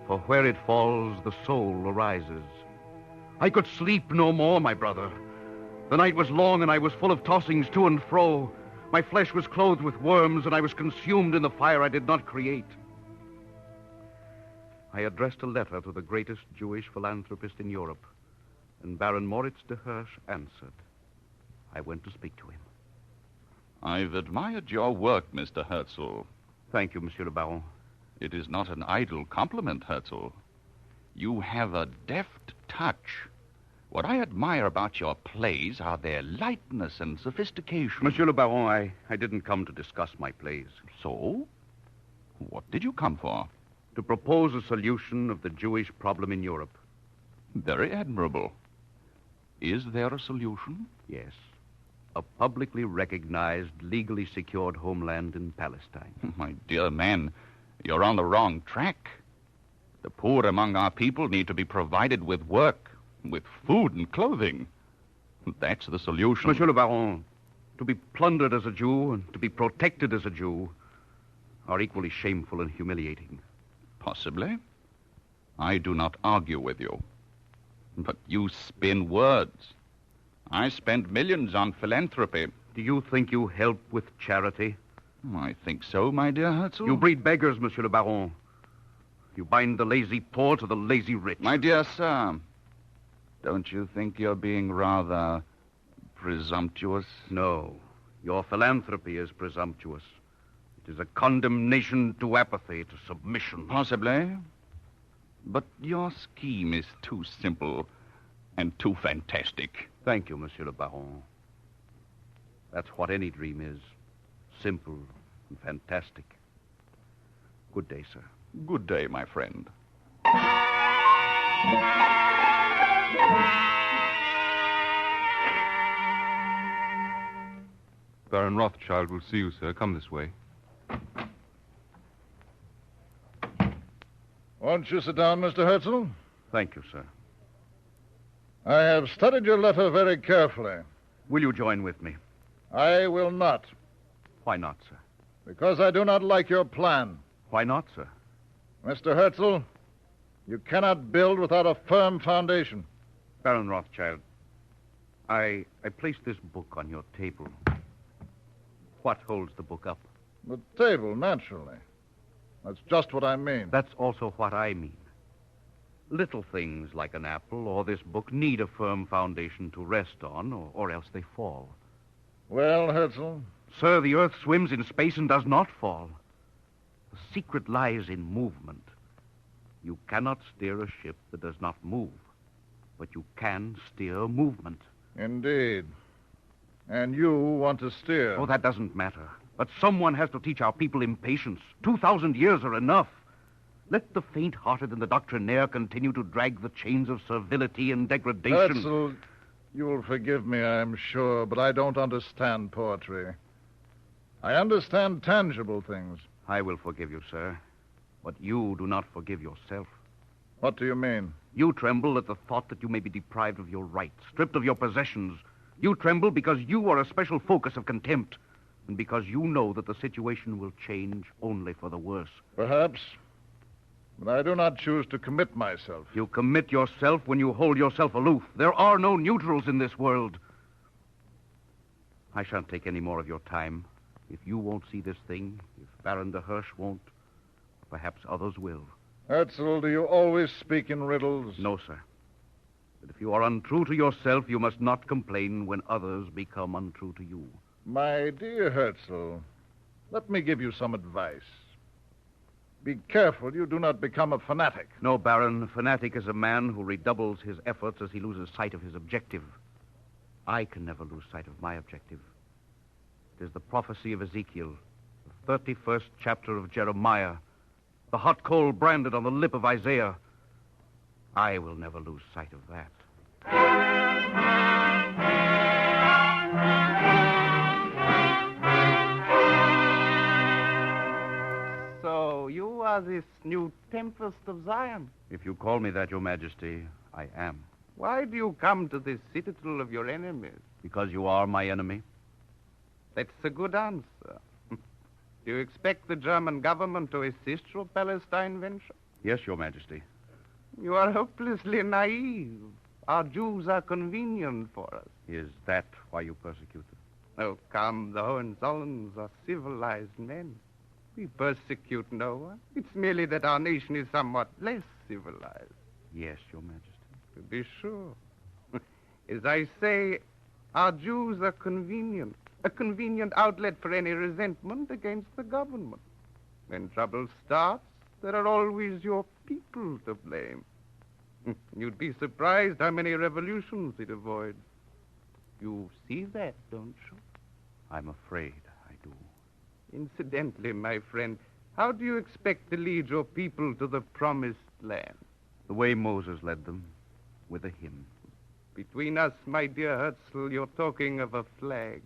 For where it falls, the soul arises. I could sleep no more, my brother. The night was long, and I was full of tossings to and fro. My flesh was clothed with worms, and I was consumed in the fire I did not create. I addressed a letter to the greatest Jewish philanthropist in Europe, and Baron Moritz de Hirsch answered. I went to speak to him. I've admired your work, Mr. Herzl. Thank you, Monsieur le Baron. It is not an idle compliment, Herzl. You have a deft touch. What I admire about your plays are their lightness and sophistication. Monsieur le Baron, I didn't come to discuss my plays. So? What did you come for? To propose a solution of the Jewish problem in Europe. Very admirable. Is there a solution? Yes. A publicly recognized, legally secured homeland in Palestine. My dear man, you're on the wrong track. The poor among our people need to be provided with work, with food and clothing. That's the solution. Monsieur le Baron, to be plundered as a Jew and to be protected as a Jew are equally shameful and humiliating. Possibly. I do not argue with you. But you spin words. I spend millions on philanthropy. Do you think you help with charity? I think so, my dear Herzl. You breed beggars, Monsieur le Baron. You bind the lazy poor to the lazy rich. My dear sir, don't you think you're being rather presumptuous? No. Your philanthropy is presumptuous. It is a condemnation to apathy, to submission. Possibly. But your scheme is too simple and too fantastic. Thank you, Monsieur le Baron. That's what any dream is. Simple and fantastic. Good day, sir. Good day, my friend. Baron Rothschild will see you, sir. Come this way. Won't you sit down, Mr. Herzl? Thank you, sir. I have studied your letter very carefully. Will you join with me? I will not. Why not, sir? Because I do not like your plan. Why not, sir? Mr. Herzl, you cannot build without a firm foundation. Baron Rothschild, I placed this book on your table. What holds the book up? The table, naturally. That's just what I mean. That's also what I mean. Little things like an apple or this book need a firm foundation to rest on, or else they fall. Well, Herzl? Sir, the Earth swims in space and does not fall. The secret lies in movement. You cannot steer a ship that does not move, but you can steer movement. Indeed. And you want to steer. Oh, that doesn't matter. But someone has to teach our people impatience. 2,000 years are enough. Let the faint-hearted and the doctrinaire continue to drag the chains of servility and degradation. Herzl, you'll forgive me, I am sure, but I don't understand poetry. I understand tangible things. I will forgive you, sir. But you do not forgive yourself. What do you mean? You tremble at the thought that you may be deprived of your rights, stripped of your possessions. You tremble because you are a special focus of contempt, and because you know that the situation will change only for the worse. Perhaps. But I do not choose to commit myself. You commit yourself when you hold yourself aloof. There are no neutrals in this world. I shan't take any more of your time. If you won't see this thing, if Baron de Hirsch won't, perhaps others will. Herzl, do you always speak in riddles? No, sir. But if you are untrue to yourself, you must not complain when others become untrue to you. My dear Herzl, let me give you some advice. Be careful you do not become a fanatic. No, Baron. A fanatic is a man who redoubles his efforts as he loses sight of his objective. I can never lose sight of my objective. It is the prophecy of Ezekiel, the 31st chapter of Jeremiah, the hot coal branded on the lip of Isaiah. I will never lose sight of that. So you are this new Tempest of Zion? If you call me that, Your Majesty, I am. Why do you come to this citadel of your enemies? Because you are my enemy. That's a good answer. Do you expect the German government to assist your Palestine venture? Yes, Your Majesty. You are hopelessly naive. Our Jews are convenient for us. Is that why you persecute them? Oh, come, the Hohenzollerns are civilized men. We persecute no one. It's merely that our nation is somewhat less civilized. Yes, Your Majesty. To be sure. As I say, our Jews are convenient. A convenient outlet for any resentment against the government. When trouble starts, there are always your people to blame. You'd be surprised how many revolutions it avoids. You see that, don't you? I'm afraid I do. Incidentally, my friend, how do you expect to lead your people to the promised land? The way Moses led them, with a hymn. Between us, my dear Herzl, you're talking of a flag.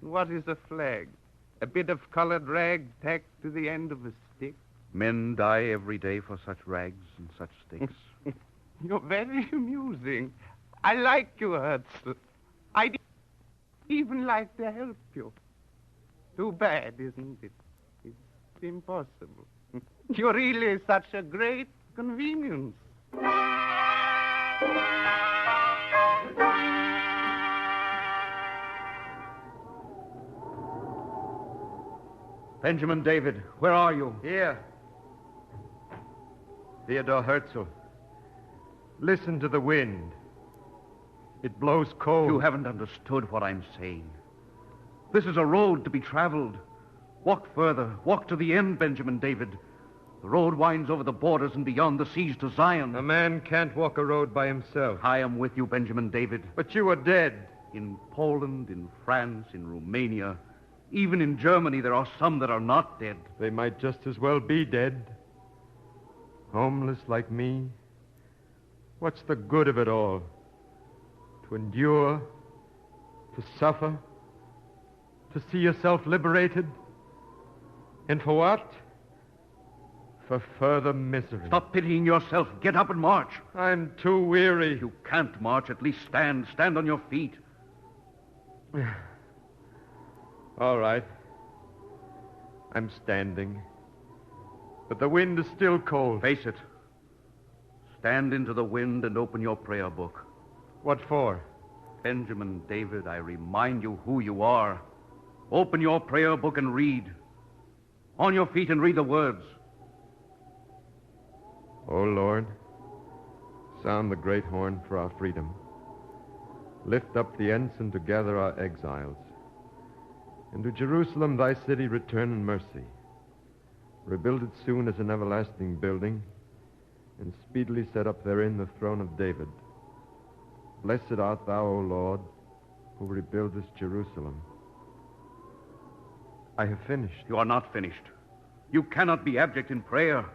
And what is a flag? A bit of colored rag tacked to the end of a stick? Men die every day for such rags and such sticks. You're very amusing. I like you, Herzl. I'd even like to help you. Too bad, isn't it? It's impossible. You're really such a great convenience. Benjamin David, where are you? Here. Theodore Herzl. Listen to the wind. It blows cold. You haven't understood what I'm saying. This is a road to be traveled. Walk further. Walk to the end, Benjamin David. The road winds over the borders and beyond the seas to Zion. A man can't walk a road by himself. I am with you, Benjamin David. But you are dead. In Poland, in France, in Romania, even in Germany, there are some that are not dead. They might just as well be dead. Homeless like me. What's the good of it all? To endure, to suffer, to see yourself liberated. And for what? For further misery. Stop pitying yourself. Get up and march. I'm too weary. You can't march. At least stand. Stand on your feet. All right. I'm standing. But the wind is still cold. Face it. Stand into the wind and open your prayer book. What for? Benjamin David, I remind you who you are. Open your prayer book and read. On your feet and read the words. O Lord, sound the great horn for our freedom. Lift up the ensign to gather our exiles. And to Jerusalem, thy city, return in mercy. Rebuild it soon as an everlasting building, and speedily set up therein the throne of David. Blessed art thou, O Lord, who rebuildest Jerusalem. I have finished. You are not finished. You cannot be abject in prayer.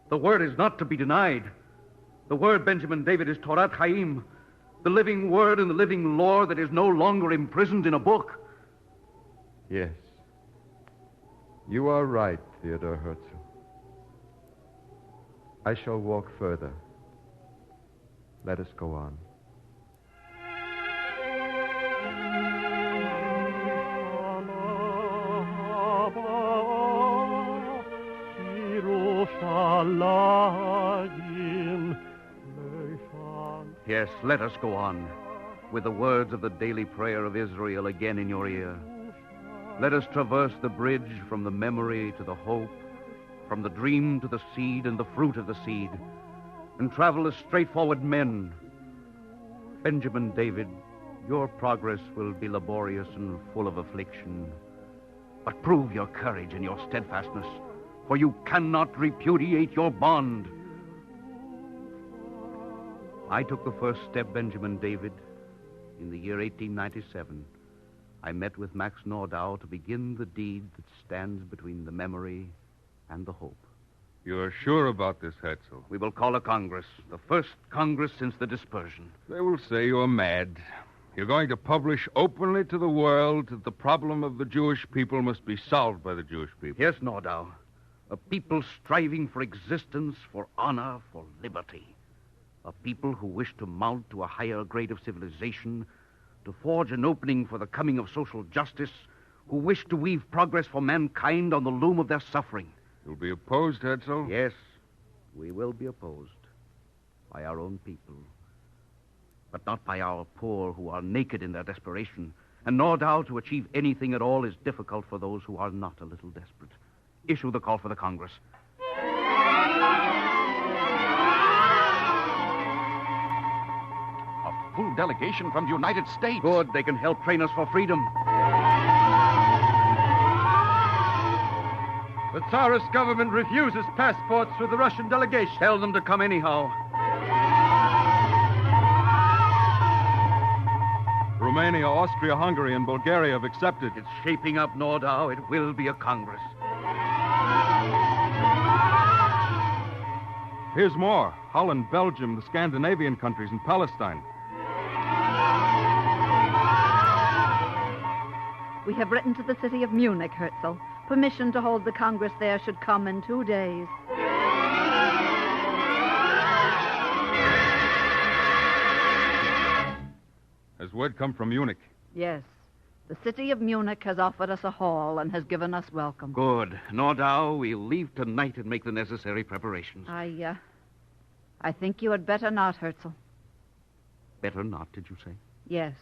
The word is not to be denied. The word, Benjamin David, is Torah Chaim, the living word and the living law that is no longer imprisoned in a book. Yes. You are right, Theodore Herzl. I shall walk further. Let us go on. Yes, let us go on, with the words of the daily prayer of Israel again in your ear. Let us traverse the bridge from the memory to the hope, from the dream to the seed and the fruit of the seed, and travel as straightforward men. Benjamin David, your progress will be laborious and full of affliction, but prove your courage and your steadfastness, for you cannot repudiate your bond. I took the first step, Benjamin David, in the year 1897. I met with Max Nordau to begin the deed that stands between the memory and the hope. You're sure about this, Herzl? We will call a Congress, the first Congress since the dispersion. They will say you're mad. You're going to publish openly to the world that the problem of the Jewish people must be solved by the Jewish people. Yes, Nordau. A people striving for existence, for honor, for liberty. A people who wish to mount to a higher grade of civilization, to forge an opening for the coming of social justice, who wish to weave progress for mankind on the loom of their suffering. You'll be opposed, Herzl? Yes, we will be opposed by our own people, but not by our poor who are naked in their desperation, and no doubt to achieve anything at all is difficult for those who are not a little desperate. Issue the call for the Congress. A full delegation from the United States. Good. They can help train us for freedom. The Tsarist government refuses passports for the Russian delegation. Tell them to come anyhow. Romania, Austria, Hungary, and Bulgaria have accepted. It's shaping up, Nordau. It will be a Congress. Here's more. Holland, Belgium, the Scandinavian countries, and Palestine. We have written to the city of Munich, Herzl. Permission to hold the Congress there should come in 2 days. Has word come from Munich? Yes. The city of Munich has offered us a hall and has given us welcome. Good. Nordau, we'll leave tonight and make the necessary preparations. I think you had better not, Herzl. Better not, did you say? Yes.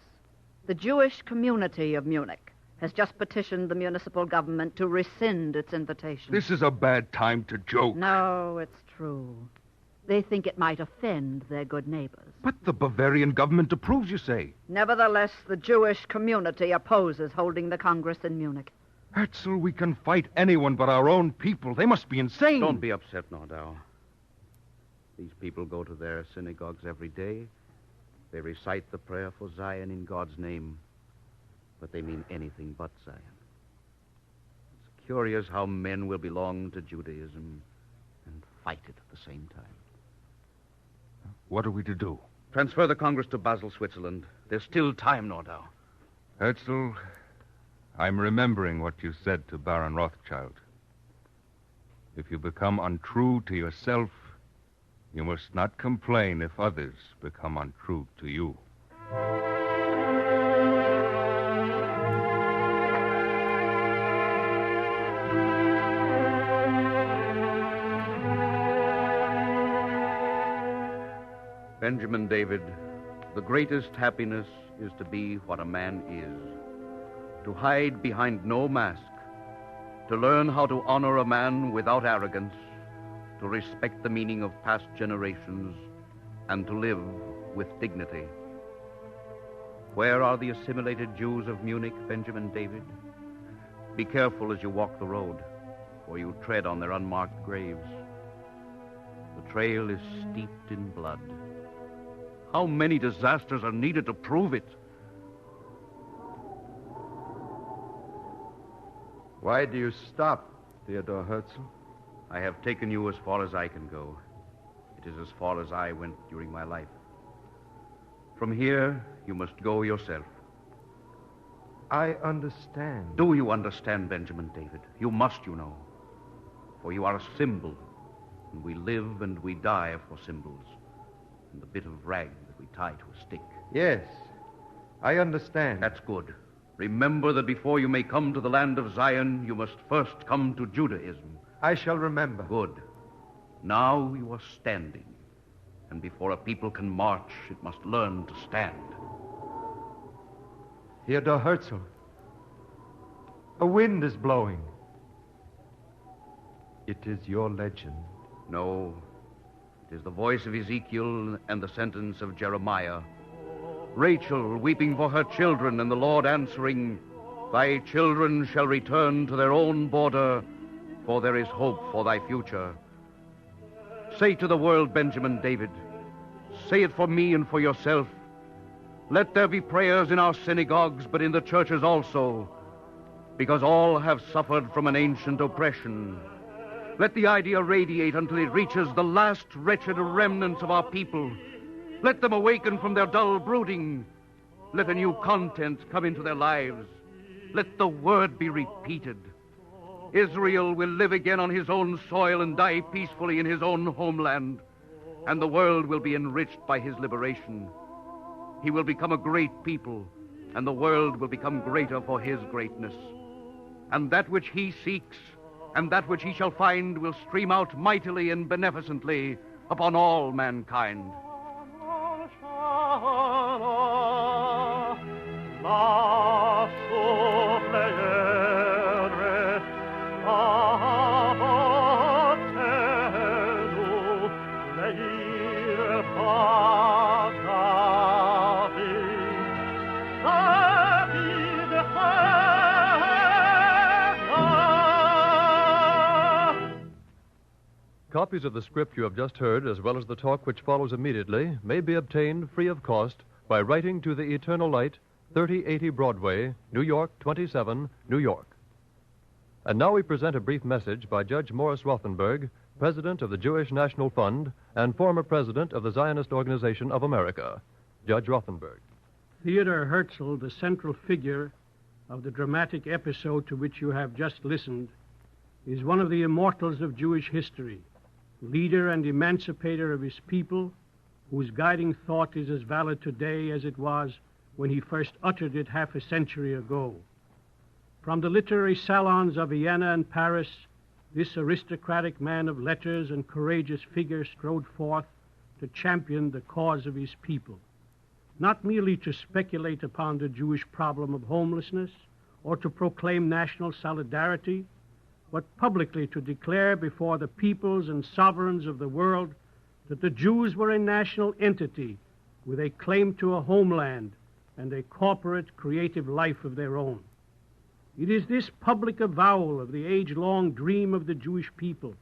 The Jewish community of Munich has just petitioned the municipal government to rescind its invitation. This is a bad time to joke. No, it's true. They think it might offend their good neighbors. But the Bavarian government approves, you say? Nevertheless, the Jewish community opposes holding the Congress in Munich. Herzl, we can fight anyone but our own people. They must be insane. Don't be upset, Nordau. These people go to their synagogues every day. They recite the prayer for Zion in God's name, but they mean anything but Zion. It's curious how men will belong to Judaism and fight it at the same time. What are we to do? Transfer the Congress to Basel, Switzerland. There's still time, Nordau. Herzl, I'm remembering what you said to Baron Rothschild. If you become untrue to yourself, you must not complain if others become untrue to you. Benjamin David, the greatest happiness is to be what a man is, to hide behind no mask, to learn how to honor a man without arrogance, to respect the meaning of past generations, and to live with dignity. Where are the assimilated Jews of Munich, Benjamin David? Be careful as you walk the road, for you tread on their unmarked graves. The trail is steeped in blood. How many disasters are needed to prove it? Why do you stop, Theodor Herzl? I have taken you as far as I can go. It is as far as I went during my life. From here, you must go yourself. I understand. Do you understand, Benjamin David? You must, you know. For you are a symbol, and we live and we die for symbols, and the bit of rag that we tie to a stick. Yes, I understand. That's good. Remember that before you may come to the land of Zion, you must first come to Judaism. I shall remember. Good. Now you are standing, and before a people can march, it must learn to stand. Theodor Herzl, a wind is blowing. It is your legend. No, it is the voice of Ezekiel and the sentence of Jeremiah. Rachel weeping for her children, and the Lord answering, "Thy children shall return to their own border, for there is hope for thy future." Say to the world, Benjamin David, say it for me and for yourself. Let there be prayers in our synagogues, but in the churches also, because all have suffered from an ancient oppression. Let the idea radiate until it reaches the last wretched remnants of our people. Let them awaken from their dull brooding. Let a new content come into their lives. Let the word be repeated. Israel will live again on his own soil and die peacefully in his own homeland, and the world will be enriched by his liberation. He will become a great people, and the world will become greater for his greatness. And that which he seeks, and that which he shall find, will stream out mightily and beneficently upon all mankind. Copies of the script you have just heard, as well as the talk which follows immediately, may be obtained free of cost by writing to the Eternal Light, 3080 Broadway, New York 27, New York. And now we present a brief message by Judge Morris Rothenberg, President of the Jewish National Fund and former President of the Zionist Organization of America. Judge Rothenberg. Theodor Herzl, the central figure of the dramatic episode to which you have just listened, is one of the immortals of Jewish history, leader and emancipator of his people, whose guiding thought is as valid today as it was when he first uttered it half a century ago. From the literary salons of Vienna and Paris, this aristocratic man of letters and courageous figure strode forth to champion the cause of his people, not merely to speculate upon the Jewish problem of homelessness or to proclaim national solidarity, but publicly to declare before the peoples and sovereigns of the world that the Jews were a national entity with a claim to a homeland and a corporate creative life of their own. It is this public avowal of the age-long dream of the Jewish people,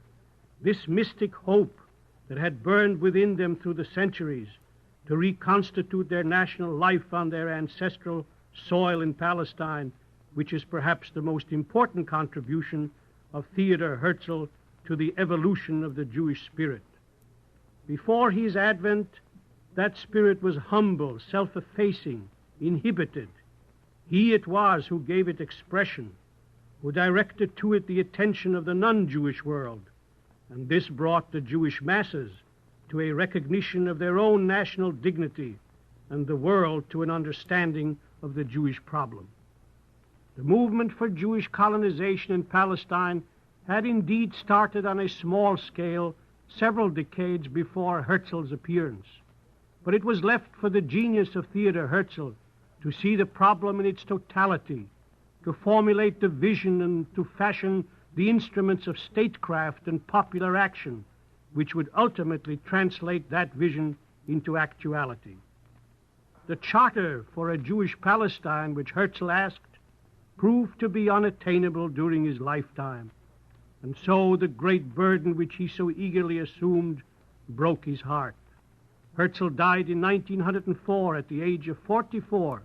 this mystic hope that had burned within them through the centuries to reconstitute their national life on their ancestral soil in Palestine, which is perhaps the most important contribution of Theodor Herzl to the evolution of the Jewish spirit. Before his advent, that spirit was humble, self-effacing, inhibited. He it was who gave it expression, who directed to it the attention of the non-Jewish world, and this brought the Jewish masses to a recognition of their own national dignity and the world to an understanding of the Jewish problem. The movement for Jewish colonization in Palestine had indeed started on a small scale several decades before Herzl's appearance, but it was left for the genius of Theodor Herzl to see the problem in its totality, to formulate the vision and to fashion the instruments of statecraft and popular action, which would ultimately translate that vision into actuality. The charter for a Jewish Palestine, which Herzl asked, proved to be unattainable during his lifetime, and so the great burden which he so eagerly assumed broke his heart. Herzl died in 1904 at the age of 44.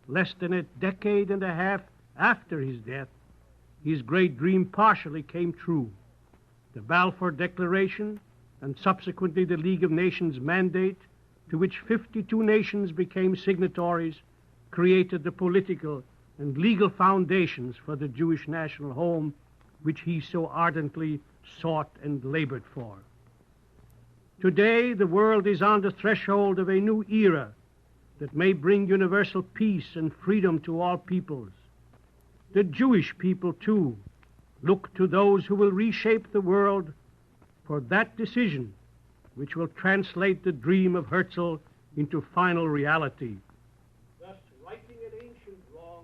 Less than a decade and a half after his death, his great dream partially came true. The Balfour Declaration, and subsequently the League of Nations mandate, to which 52 nations became signatories, created the political and legal foundations for the Jewish national home, which he so ardently sought and labored for. Today, the world is on the threshold of a new era that may bring universal peace and freedom to all peoples. The Jewish people, too, look to those who will reshape the world for that decision which will translate the dream of Herzl into final reality, thus righting an ancient wrong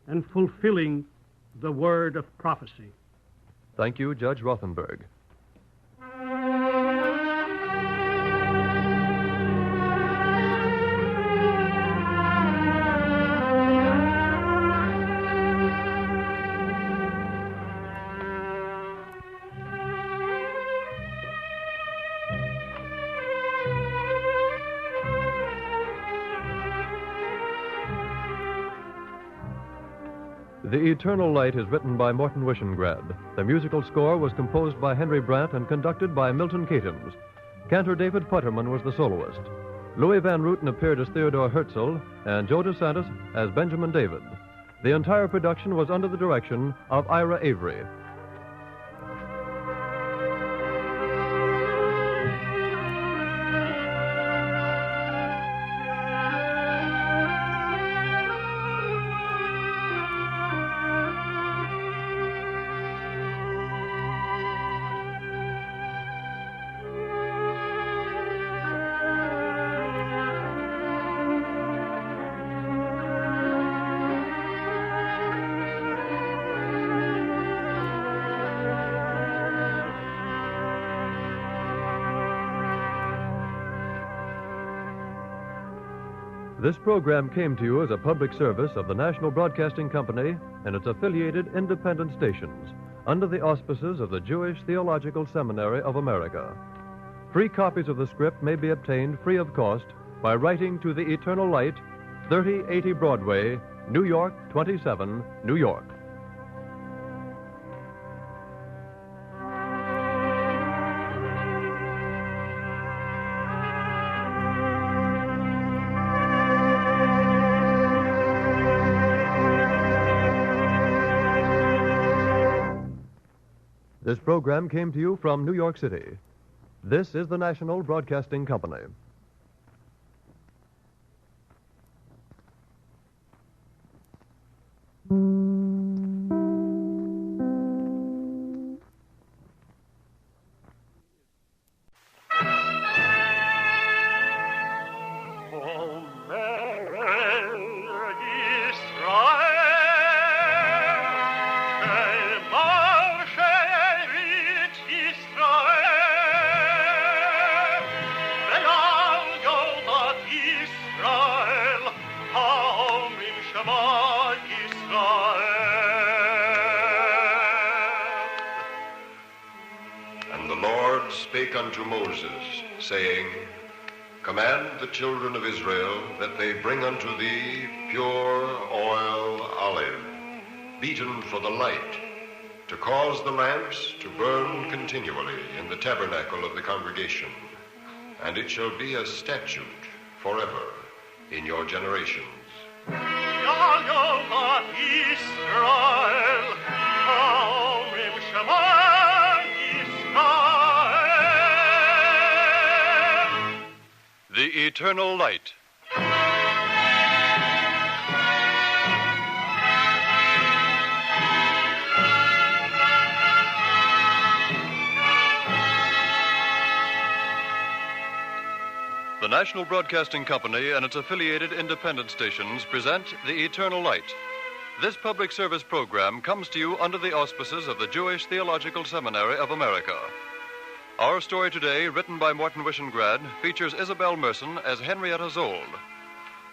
and fulfilling the word of prophecy. Thank you, Judge Rothenberg. The Eternal Light is written by Morton Wishengrad. The musical score was composed by Henry Brandt and conducted by Milton Katims. Cantor David Putterman was the soloist. Louis Van Rooten appeared as Theodor Herzl and Joe DeSantis as Benjamin David. The entire production was under the direction of Ira Avery. This program came to you as a public service of the National Broadcasting Company and its affiliated independent stations. under the auspices of the Jewish Theological Seminary of America. Free copies of the script may be obtained free of cost by writing to the Eternal Light, 3080 Broadway, New York 27, New York. This program came to you from New York City. This is the National Broadcasting Company. Spake unto Moses, saying, Command the children of Israel that they bring unto thee pure oil olive, beaten for the light, to cause the lamps to burn continually in the tabernacle of the congregation. And it shall be a statute forever in your generations. The Eternal Light. The National Broadcasting Company and its affiliated independent stations present The Eternal Light. This public service program comes to you under the auspices of the Jewish Theological Seminary of America. Our story today, written by Morton Wishengrad, features Isabel Merson as Henrietta Szold.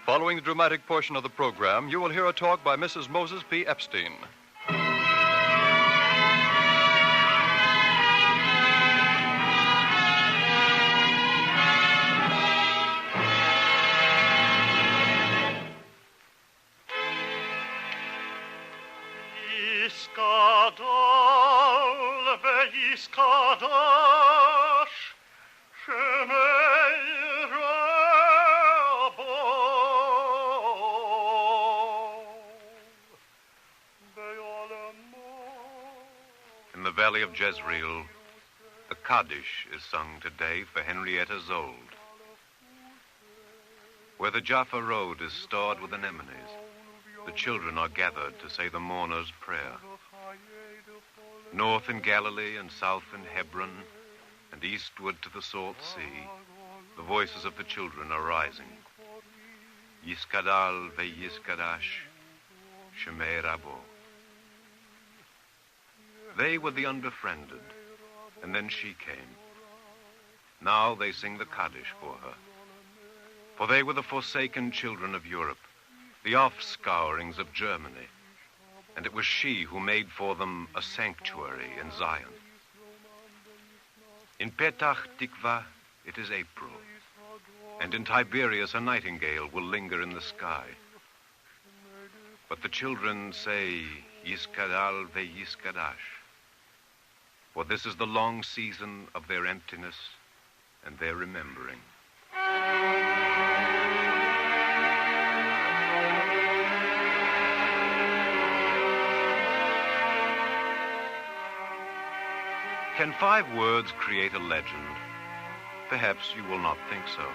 Following the dramatic portion of the program, you will hear a talk by Mrs. Moses P. Epstein. In the valley of Jezreel, the Kaddish is sung today for Henrietta Szold. Where the Jaffa road is stored with anemones, the children are gathered to say the mourner's prayer. North in Galilee and south in Hebron and eastward to the Salt Sea, the voices of the children are rising. Yiskadal ve'yiskadash, Shemei Rabo. They were the unbefriended, and then she came. Now they sing the Kaddish for her. For they were the forsaken children of Europe, the offscourings of Germany, and it was she who made for them a sanctuary in Zion. In Petach Tikva, it is April, and in Tiberias a nightingale will linger in the sky. But the children say, Yiskadal ve'yiskadash, for this is the long season of their emptiness and their remembering. Can 5 words create a legend? Perhaps you will not think so.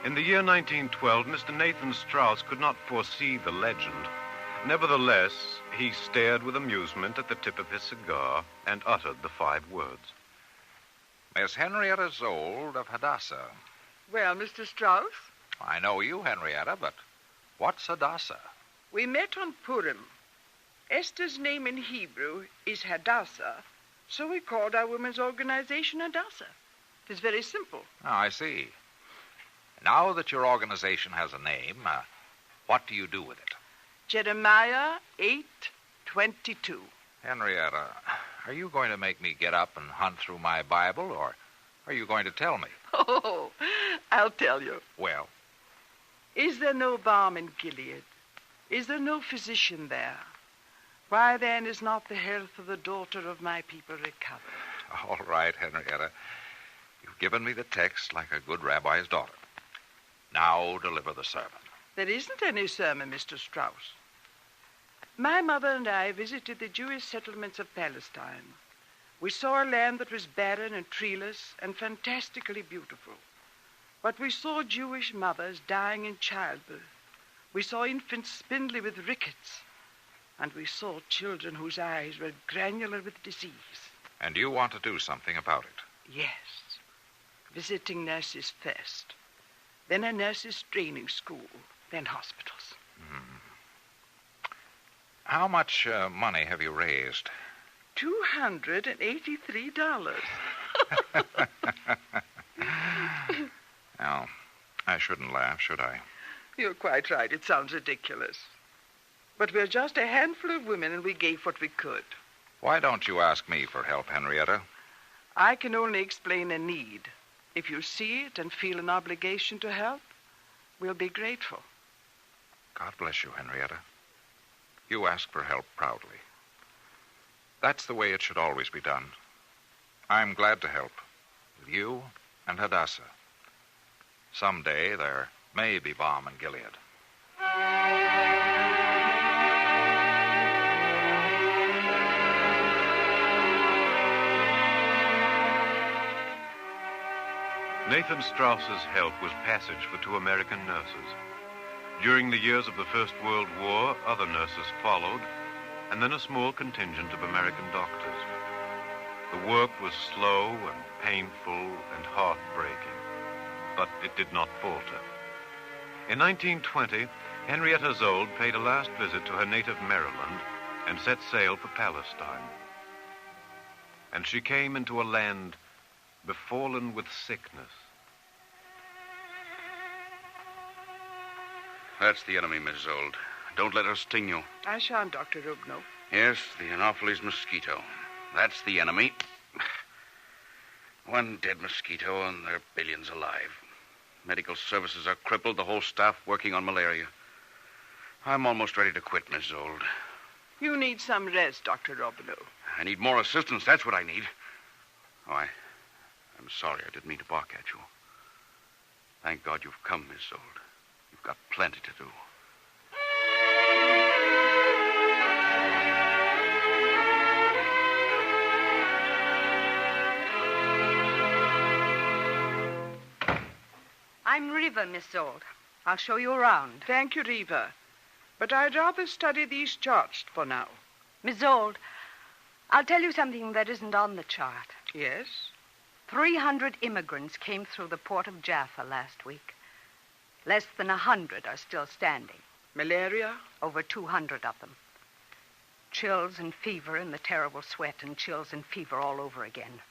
In the year 1912, Mr. Nathan Strauss could not foresee the legend. Nevertheless, he stared with amusement at the tip of his cigar and uttered the 5 words. Miss Henrietta Szold of Hadassah. Well, Mr. Strauss? I know you, Henrietta, but what's Hadassah? We met on Purim. Esther's name in Hebrew is Hadassah, so we called our women's organization Hadassah. It is very simple. Oh, I see. Now that your organization has a name, what do you do with it? Jeremiah 8:22. Henrietta, are you going to make me get up and hunt through my Bible, or are you going to tell me? Oh, I'll tell you. Well? Is there no balm in Gilead? Is there no physician there? Why, then, is not the health of the daughter of my people recovered? All right, Henrietta. You've given me the text like a good rabbi's daughter. Now deliver the sermon. There isn't any sermon, Mr. Strauss. My mother and I visited the Jewish settlements of Palestine. We saw a land that was barren and treeless and fantastically beautiful. But we saw Jewish mothers dying in childbirth. We saw infants spindly with rickets. And we saw children whose eyes were granular with disease. And you want to do something about it? Yes. Visiting nurses first. Then a nurses' training school. Then hospitals. How much money have you raised? $283. Now, I shouldn't laugh, should I? You're quite right. It sounds ridiculous. But we're just a handful of women, and we gave what we could. Why don't you ask me for help, Henrietta? I can only explain a need. If you see it and feel an obligation to help, we'll be grateful. God bless you, Henrietta. You ask for help proudly. That's the way it should always be done. I'm glad to help, with you and Hadassah. Someday there may be balm in Gilead. Nathan Strauss's help was passage for 2 American nurses. During the years of the First World War, other nurses followed, and then a small contingent of American doctors. The work was slow and painful and heartbreaking, but it did not falter. In 1920, Henrietta Szold paid a last visit to her native Maryland and set sail for Palestine. And she came into a land befallen with sickness. That's the enemy, Miss Szold. Don't let her sting you. I shan't, Dr. Rubno. Yes, the Anopheles mosquito. That's the enemy. One dead mosquito, and there are billions alive. Medical services are crippled, the whole staff working on malaria. I'm almost ready to quit, Miss Szold. You need some rest, Dr. Rubno. I need more assistance. That's what I need. Oh, I'm sorry. I didn't mean to bark at you. Thank God you've come, Miss Szold. You've got plenty to do. I'm Riva, Miss Szold. I'll show you around. Thank you, Riva. But I'd rather study these charts for now. Miss Szold, I'll tell you something that isn't on the chart. Yes? 300 immigrants came through the port of Jaffa last week. Less than 100 are still standing. Malaria? Over 200 of them. Chills and fever and the terrible sweat, and chills and fever all over again.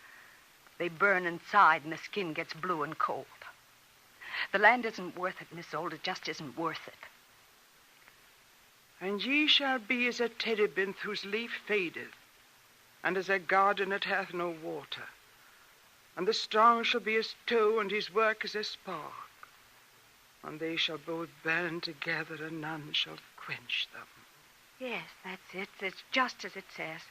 They burn inside and the skin gets blue and cold. The land isn't worth it, Miss Szold. It just isn't worth it. And ye shall be as a terebinth whose leaf fadeth, and as a garden that hath no water. And the strong shall be as tow, and his work as a spark. And they shall both burn together, and none shall quench them. Yes, that's it. It's just as it says.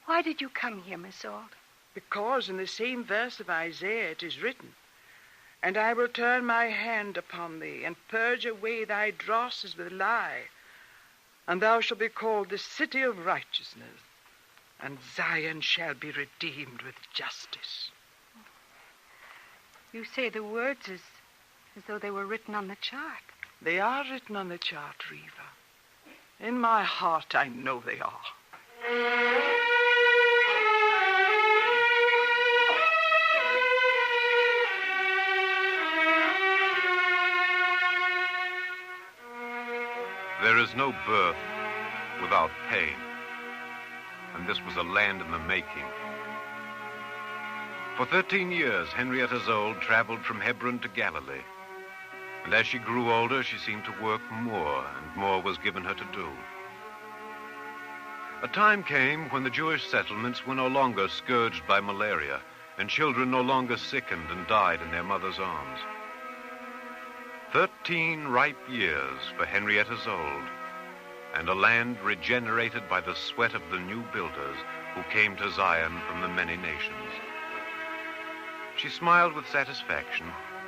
Why did you come here, Miss Szold? Because in the same verse of Isaiah it is written, "And I will turn my hand upon thee, and purge away thy drosses with lye, and thou shalt be called the city of righteousness, and Zion shall be redeemed with justice." You say the words as though they were written on the chart. They are written on the chart, Riva. In my heart, I know they are. There is no birth without pain, and this was a land in the making. For 13 years, Henrietta Szold traveled from Hebron to Galilee, and as she grew older, she seemed to work more, and more was given her to do. A time came when the Jewish settlements were no longer scourged by malaria, and children no longer sickened and died in their mother's arms. 13 ripe years for Henrietta Szold, and a land regenerated by the sweat of the new builders who came to Zion from the many nations. She smiled with satisfaction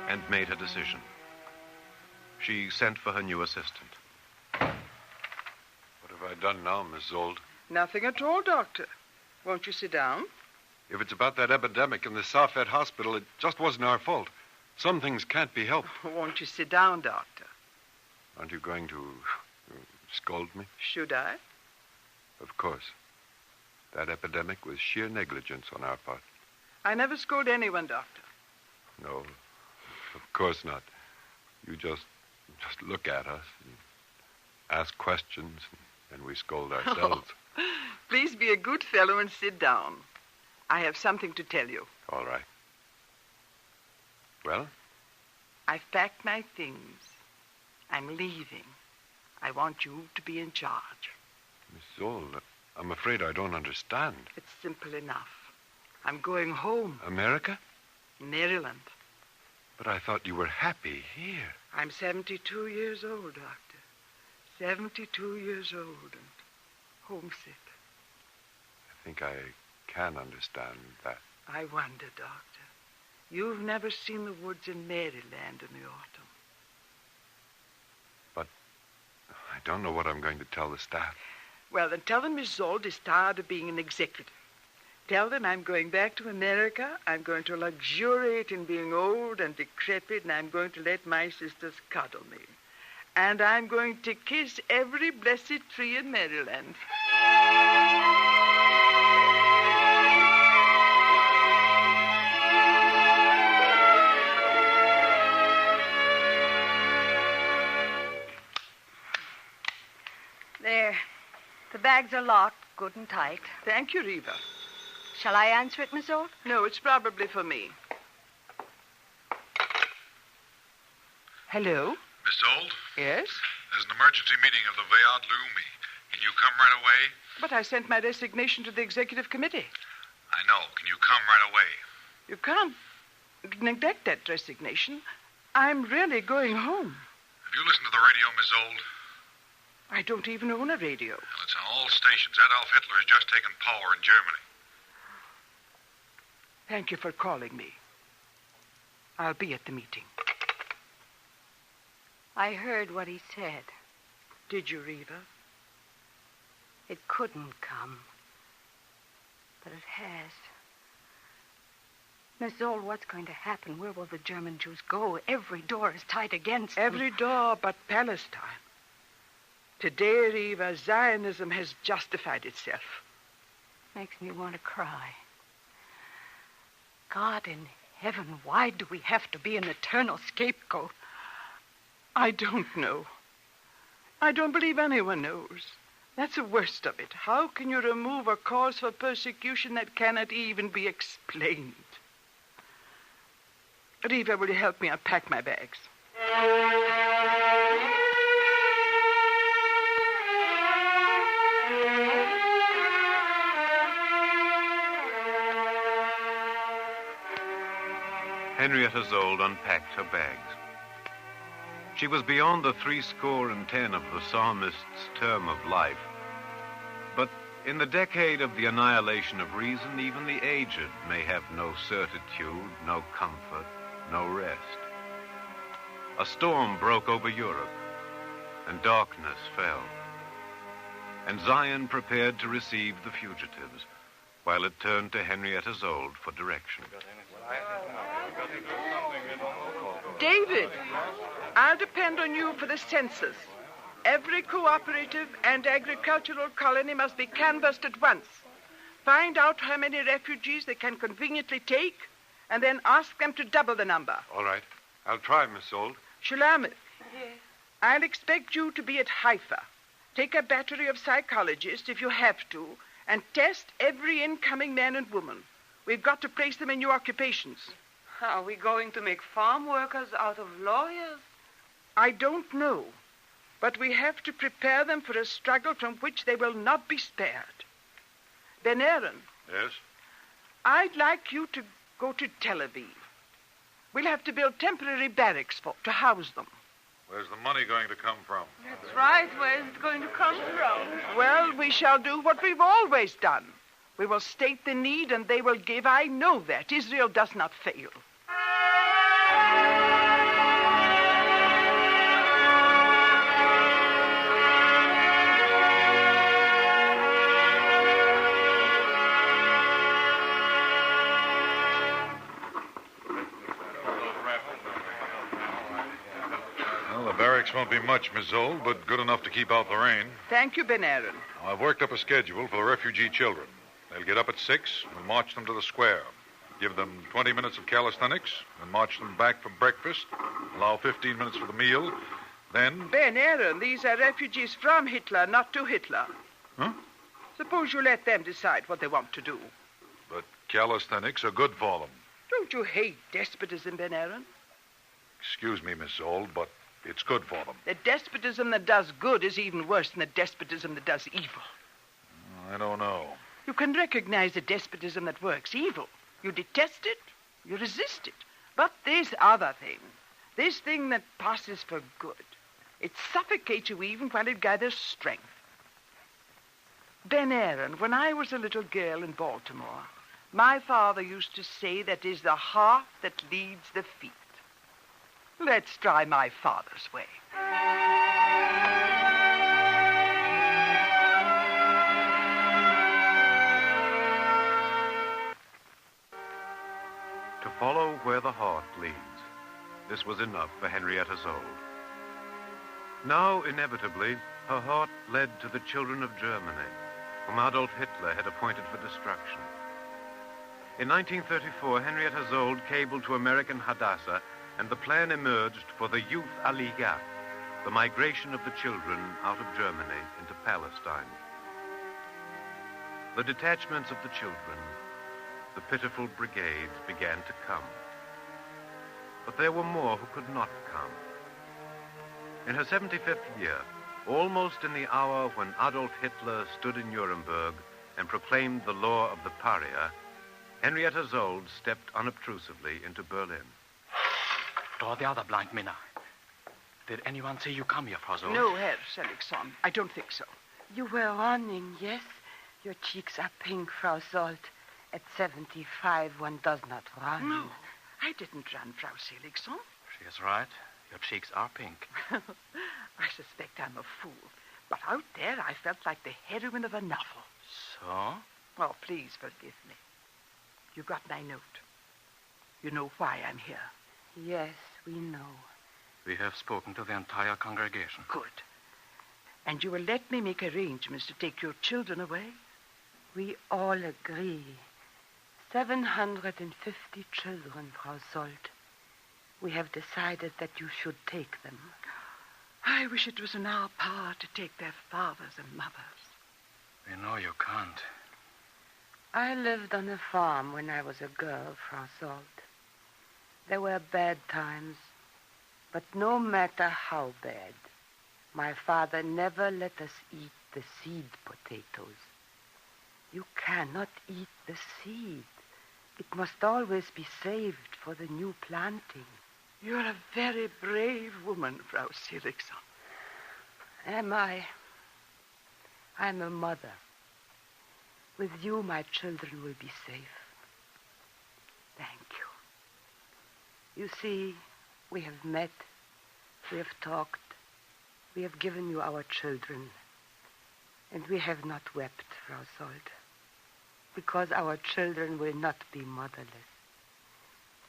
and made her decision. She sent for her new assistant. What have I done now, Miss Szold? Nothing at all, Doctor. Won't you sit down? If it's about that epidemic in the Safed hospital, it just wasn't our fault. Some things can't be helped. Won't you sit down, Doctor? Aren't you going to scold me? Should I? Of course. That epidemic was sheer negligence on our part. I never scold anyone, Doctor. No, of course not. You just look at us and ask questions, and we scold ourselves. Oh, please be a good fellow and sit down. I have something to tell you. All right. Well? I've packed my things. I'm leaving. I want you to be in charge. Miss Szold, I'm afraid I don't understand. It's simple enough. I'm going home. America? Maryland. But I thought you were happy here. I'm 72 years old, Doctor. 72 years old and homesick. I think I can understand that. I wonder, Doctor. You've never seen the woods in Maryland in the autumn. But I don't know what I'm going to tell the staff. Well, then tell them Miss Szold is tired of being an executive. Tell them I'm going back to America. I'm going to luxuriate in being old and decrepit, and I'm going to let my sisters cuddle me. And I'm going to kiss every blessed tree in Maryland. There. The bags are locked, good and tight. Thank you, Reva. Shall I answer it, Miss Szold? No, it's probably for me. Hello? Miss Szold? Yes? There's an emergency meeting of the Vayad Leumi. Can you come right away? But I sent my resignation to the executive committee. I know. Can you come right away? You can't neglect that resignation. I'm really going home. Have you listened to the radio, Miss Szold? I don't even own a radio. Well, it's on all stations. Adolf Hitler has just taken power in Germany. Thank you for calling me. I'll be at the meeting. I heard what he said. Did you, Reva? It couldn't come. But it has. Miss Szold, what's going to happen? Where will the German Jews go? Every door is tight against them. Every door but Palestine. Today, Reva, Zionism has justified itself. Makes me want to cry. God in heaven, why do we have to be an eternal scapegoat? I don't know. I don't believe anyone knows. That's the worst of it. How can you remove a cause for persecution that cannot even be explained? Reva, will you help me unpack my bags? Henrietta Szold unpacked her bags. She was beyond the 70 of the psalmist's term of life. But in the decade of the annihilation of reason, even the aged may have no certitude, no comfort, no rest. A storm broke over Europe, and darkness fell. And Zion prepared to receive the fugitives, while it turned to Henrietta Szold for direction. David, I'll depend on you for the census. Every cooperative and agricultural colony must be canvassed at once. Find out how many refugees they can conveniently take, and then ask them to double the number. All right. I'll try, Miss Szold. Sholom, Yes. I'll expect you to be at Haifa. Take a battery of psychologists if you have to, and test every incoming man and woman. We've got to place them in new occupations. Are we going to make farm workers out of lawyers? I don't know. But But we have to prepare them for a struggle from which they will not be spared. Ben Aaron. Yes? I'd like you to go to Tel Aviv. We'll have to build temporary barracks to house them. Where's the money going to come from? That's right. Where's it going to come from? Well, we shall do what we've always done. We will state the need and they will give. I know that. Israel does not fail. Barracks won't be much, Miss Szold, but good enough to keep out the rain. Thank you, Ben Aaron. I've worked up a schedule for the refugee children. They'll get up at 6 and march them to the square. Give them 20 minutes of calisthenics and march them back for breakfast. Allow 15 minutes for the meal. Then... Ben Aaron, these are refugees from Hitler, not to Hitler. Huh? Suppose you let them decide what they want to do. But calisthenics are good for them. Don't you hate despotism, Ben Aaron? Excuse me, Miss Szold, but it's good for them. The despotism that does good is even worse than the despotism that does evil. I don't know. You can recognize a despotism that works evil. You detest it, you resist it. But this other thing, this thing that passes for good, it suffocates you even while it gathers strength. Ben Aaron, when I was a little girl in Baltimore, my father used to say that is the heart that leads the feet. Let's try my father's way. To follow where the heart leads. This was enough for Henrietta Szold. Now, inevitably, her heart led to the children of Germany, whom Adolf Hitler had appointed for destruction. In 1934, Henrietta Szold cabled to American Hadassah, and the plan emerged for the Youth Aliyah, the migration of the children out of Germany into Palestine. The detachments of the children, the pitiful brigades, began to come. But there were more who could not come. In her 75th year, almost in the hour when Adolf Hitler stood in Nuremberg and proclaimed the law of the pariah, Henrietta Szold stepped unobtrusively into Berlin. Draw the other blind Minna. Did anyone see you come here, Frau Szold? No, Herr Seligson. I don't think so. You were running, yes? Your cheeks are pink, Frau Szold. At 75, one does not run. No, I didn't run, Frau Seligson. She is right. Your cheeks are pink. I suspect I'm a fool. But out there, I felt like the heroine of a novel. So? Oh, please forgive me. You got my note. You know why I'm here. Yes, we know. We have spoken to the entire congregation. Good. And you will let me make arrangements to take your children away? We all agree. 750 children, Frau Szold. We have decided that you should take them. I wish it was in our power to take their fathers and mothers. We know you can't. I lived on a farm when I was a girl, Frau Szold. There were bad times, but no matter how bad, my father never let us eat the seed potatoes. You cannot eat the seed. It must always be saved for the new planting. You're a very brave woman, Frau Seligson. Am I? I'm a mother. With you, my children will be safe. Thank you. You see, we have met, we have talked, we have given you our children, and we have not wept, Frau Szold, because our children will not be motherless.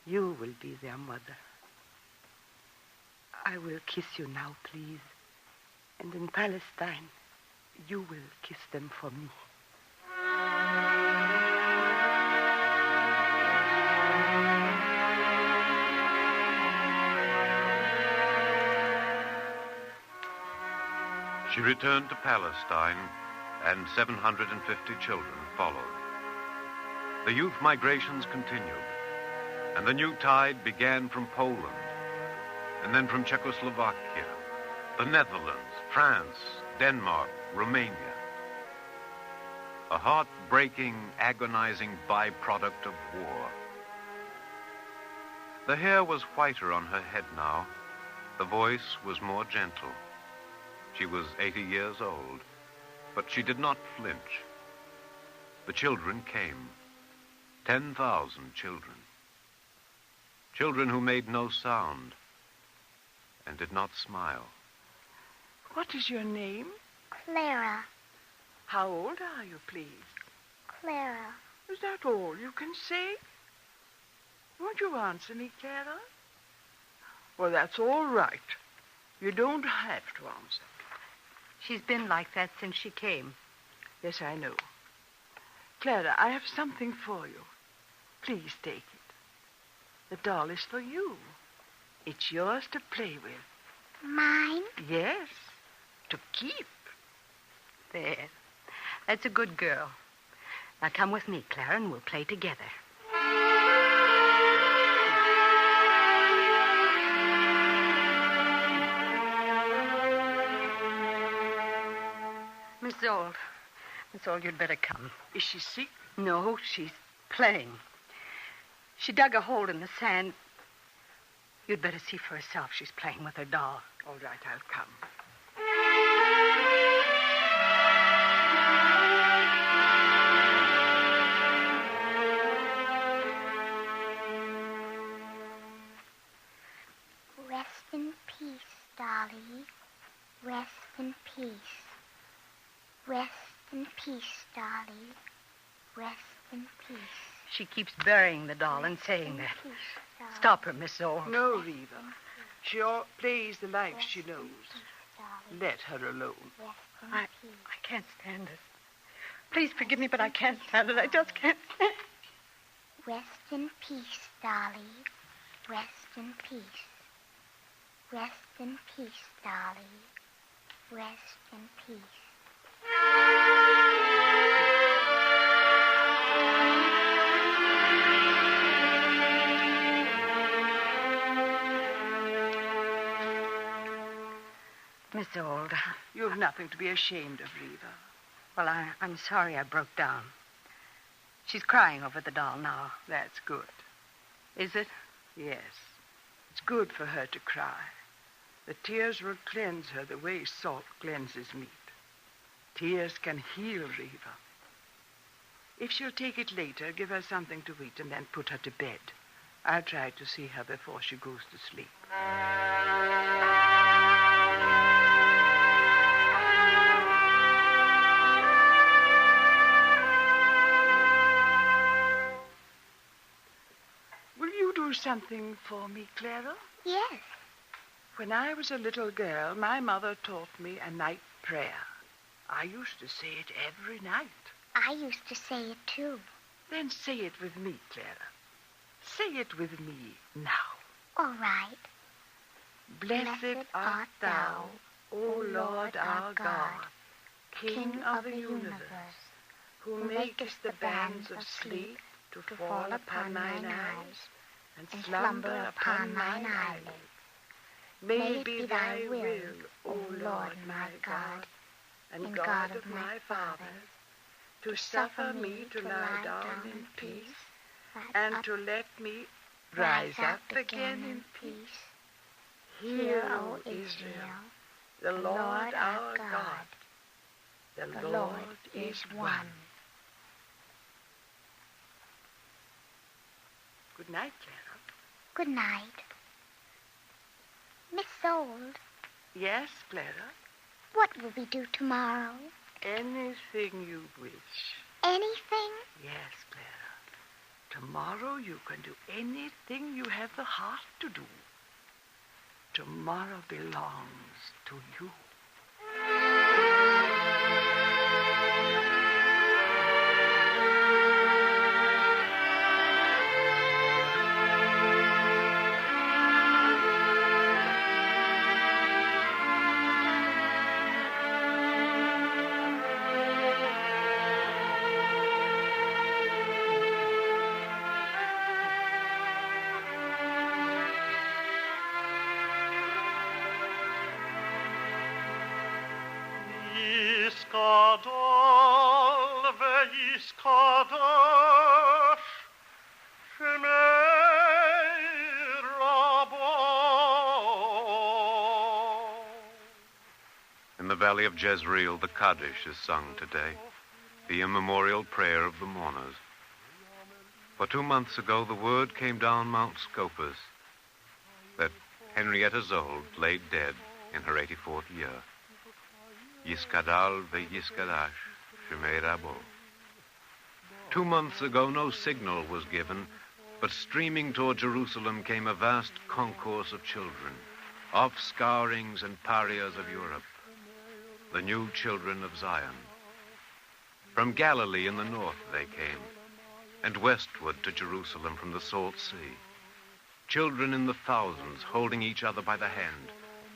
You will be their mother. I will kiss you now, please, and in Palestine, you will kiss them for me. She returned to Palestine, and 750 children followed. The youth migrations continued, and the new tide began from Poland, and then from Czechoslovakia, the Netherlands, France, Denmark, Romania. A heart-breaking, agonizing byproduct of war. The hair was whiter on her head now. The voice was more gentle. She was 80 years old, but she did not flinch. The children came. 10,000 children. Children who made no sound and did not smile. What is your name? Clara. How old are you, please? Clara. Is that all you can say? Won't you answer me, Clara? Well, that's all right. You don't have to answer. She's been like that since she came. Yes, I know. Clara, I have something for you. Please take it. The doll is for you. It's yours to play with. Mine? Yes, to keep. There. That's a good girl. Now come with me, Clara, and we'll play together. Miss Szold. Miss Szold, you'd better come. Is she sick? No, she's playing. She dug a hole in the sand. You'd better see for herself. She's playing with her doll. All right, I'll come. Rest in peace, Dolly. Rest in peace. Rest in peace, Dolly. Rest in peace. She keeps burying the doll and saying that. Stop her, Miss Szold. No, Reva. She all plays the life she knows. Let her alone. I can't stand it. Please forgive me, but I can't stand it. I just can't stand it. Rest in peace, Dolly. Rest in peace. Rest in peace, Dolly. Rest in peace. Miss Szold. You have nothing to be ashamed of, Reva. Well, I'm sorry I broke down. She's crying over the doll now. That's good. Is it? Yes. It's good for her to cry. The tears will cleanse her the way salt cleanses meat. Tears can heal Reva. If she'll take it later, give her something to eat and then put her to bed. I'll try to see her before she goes to sleep. Will you do something for me, Clara? Yes. When I was a little girl, my mother taught me a night prayer. I used to say it every night. I used to say it, too. Then say it with me, Clara. Say it with me now. All right. Blessed art thou, O Lord our God, King of the universe, who makest the bands of sleep to fall upon mine eyes and slumber upon mine eyelids. May it be thy will, O Lord my God, and God of my fathers, to suffer me to lie down in peace, and to let me rise up again in peace. Hear, O Israel, the Lord our God, the Lord is one. Good night, Clara. Good night. Miss Szold. Yes, Clara? What will we do tomorrow? Anything you wish. Anything? Yes, Clara. Tomorrow you can do anything you have the heart to do. Tomorrow belongs to you. גדול ואיש קדוש שמי רבו. In the valley of Jezreel, the Kaddish is sung today, the immemorial prayer of the mourners. For 2 months ago, the word came down Mount Scopus that Henrietta Szold lay dead in her 84th year. Yiskadal ve'yiskadash shemei rabo. 2 months ago, no signal was given, but streaming toward Jerusalem came a vast concourse of children, offscourings and pariahs of Europe, the new children of Zion. From Galilee in the north they came, and westward to Jerusalem from the Salt Sea. Children in the thousands holding each other by the hand,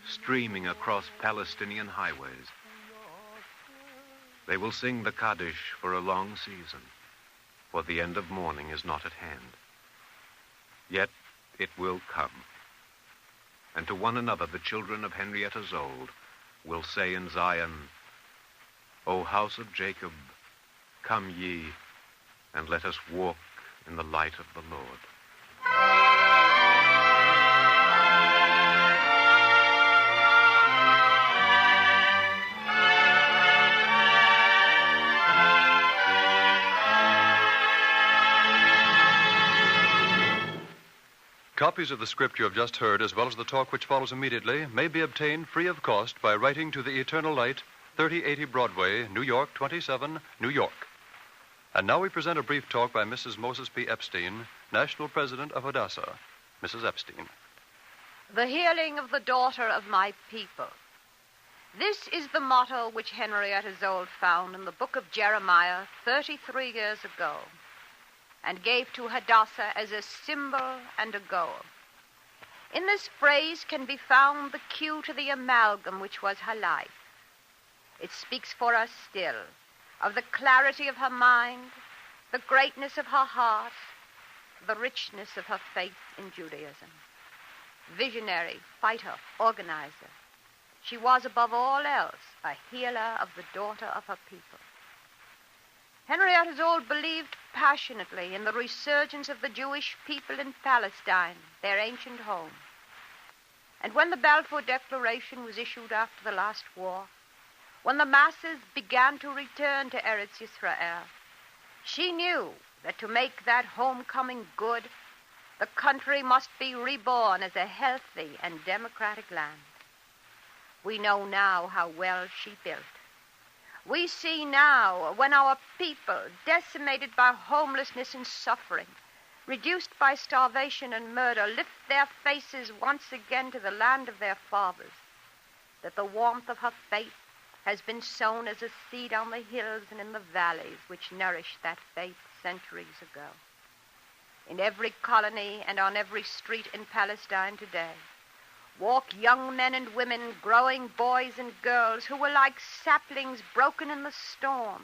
streaming across Palestinian highways. They will sing the Kaddish for a long season, for the end of mourning is not at hand. Yet it will come. And to one another the children of Henrietta Szold will say in Zion, O house of Jacob, come ye, and let us walk in the light of the Lord. Copies of the script you have just heard, as well as the talk which follows immediately, may be obtained free of cost by writing to the Eternal Light, 3080 Broadway, New York, 27, New York. And now we present a brief talk by Mrs. Moses P. Epstein, National President of Hadassah. Mrs. Epstein. The healing of the daughter of my people. This is the motto which Henrietta Szold found in the book of Jeremiah 33 years ago, and gave to Hadassah as a symbol and a goal. In this phrase can be found the cue to the amalgam which was her life. It speaks for us still of the clarity of her mind, the greatness of her heart, the richness of her faith in Judaism. Visionary, fighter, organizer, she was above all else a healer of the daughter of her people. Henrietta Szold believed passionately in the resurgence of the Jewish people in Palestine, their ancient home. And when the Balfour Declaration was issued after the last war, when the masses began to return to Eretz Yisrael, she knew that to make that homecoming good, the country must be reborn as a healthy and democratic land. We know now how well she built. We see now when our people, decimated by homelessness and suffering, reduced by starvation and murder, lift their faces once again to the land of their fathers, that the warmth of her faith has been sown as a seed on the hills and in the valleys which nourished that faith centuries ago. In every colony and on every street in Palestine today walk young men and women, growing boys and girls who were like saplings broken in the storm,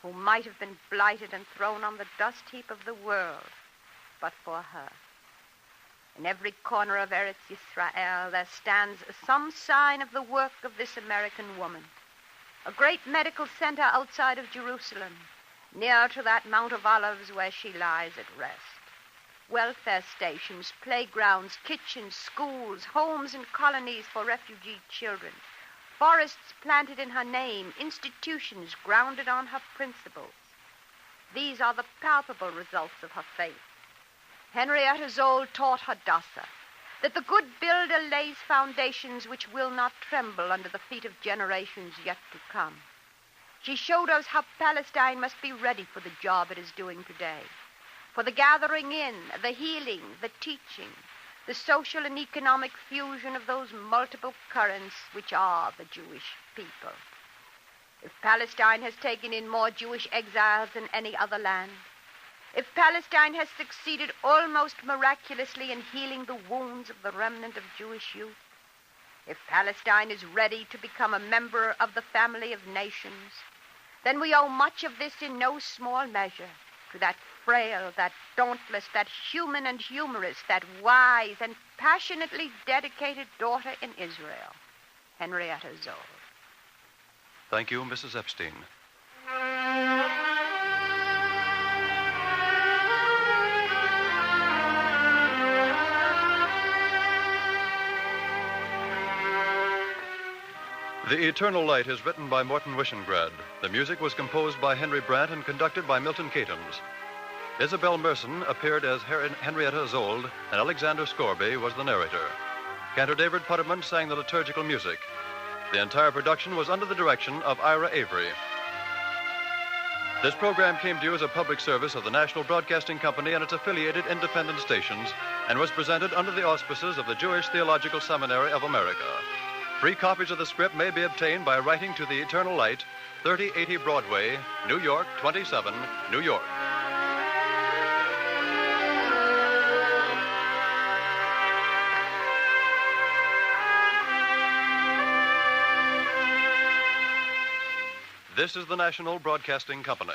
who might have been blighted and thrown on the dust heap of the world but for her. In every corner of Eretz Yisrael there stands some sign of the work of this American woman. A great medical center outside of Jerusalem, near to that Mount of Olives where she lies at rest. Welfare stations, playgrounds, kitchens, schools, homes and colonies for refugee children, forests planted in her name, institutions grounded on her principles. These are the palpable results of her faith. Henrietta Szold taught Hadassah that the good builder lays foundations which will not tremble under the feet of generations yet to come. She showed us how Palestine must be ready for the job it is doing today, for the gathering in, the healing, the teaching, the social and economic fusion of those multiple currents which are the Jewish people. If Palestine has taken in more Jewish exiles than any other land, if Palestine has succeeded almost miraculously in healing the wounds of the remnant of Jewish youth, if Palestine is ready to become a member of the family of nations, then we owe much of this in no small measure to that frail, that dauntless, that human and humorous, that wise and passionately dedicated daughter in Israel, Henrietta Szold. Thank you, Mrs. Epstein. The Eternal Light is written by Morton Wishengrad. The music was composed by Henry Brandt and conducted by Milton Catons. Isabel Merson appeared as Henrietta Szold, and Alexander Scorby was the narrator. Cantor David Putterman sang the liturgical music. The entire production was under the direction of Ira Avery. This program came to you as a public service of the National Broadcasting Company and its affiliated independent stations, and was presented under the auspices of the Jewish Theological Seminary of America. Free copies of the script may be obtained by writing to The Eternal Light, 3080 Broadway, New York, 27, New York. This is the National Broadcasting Company.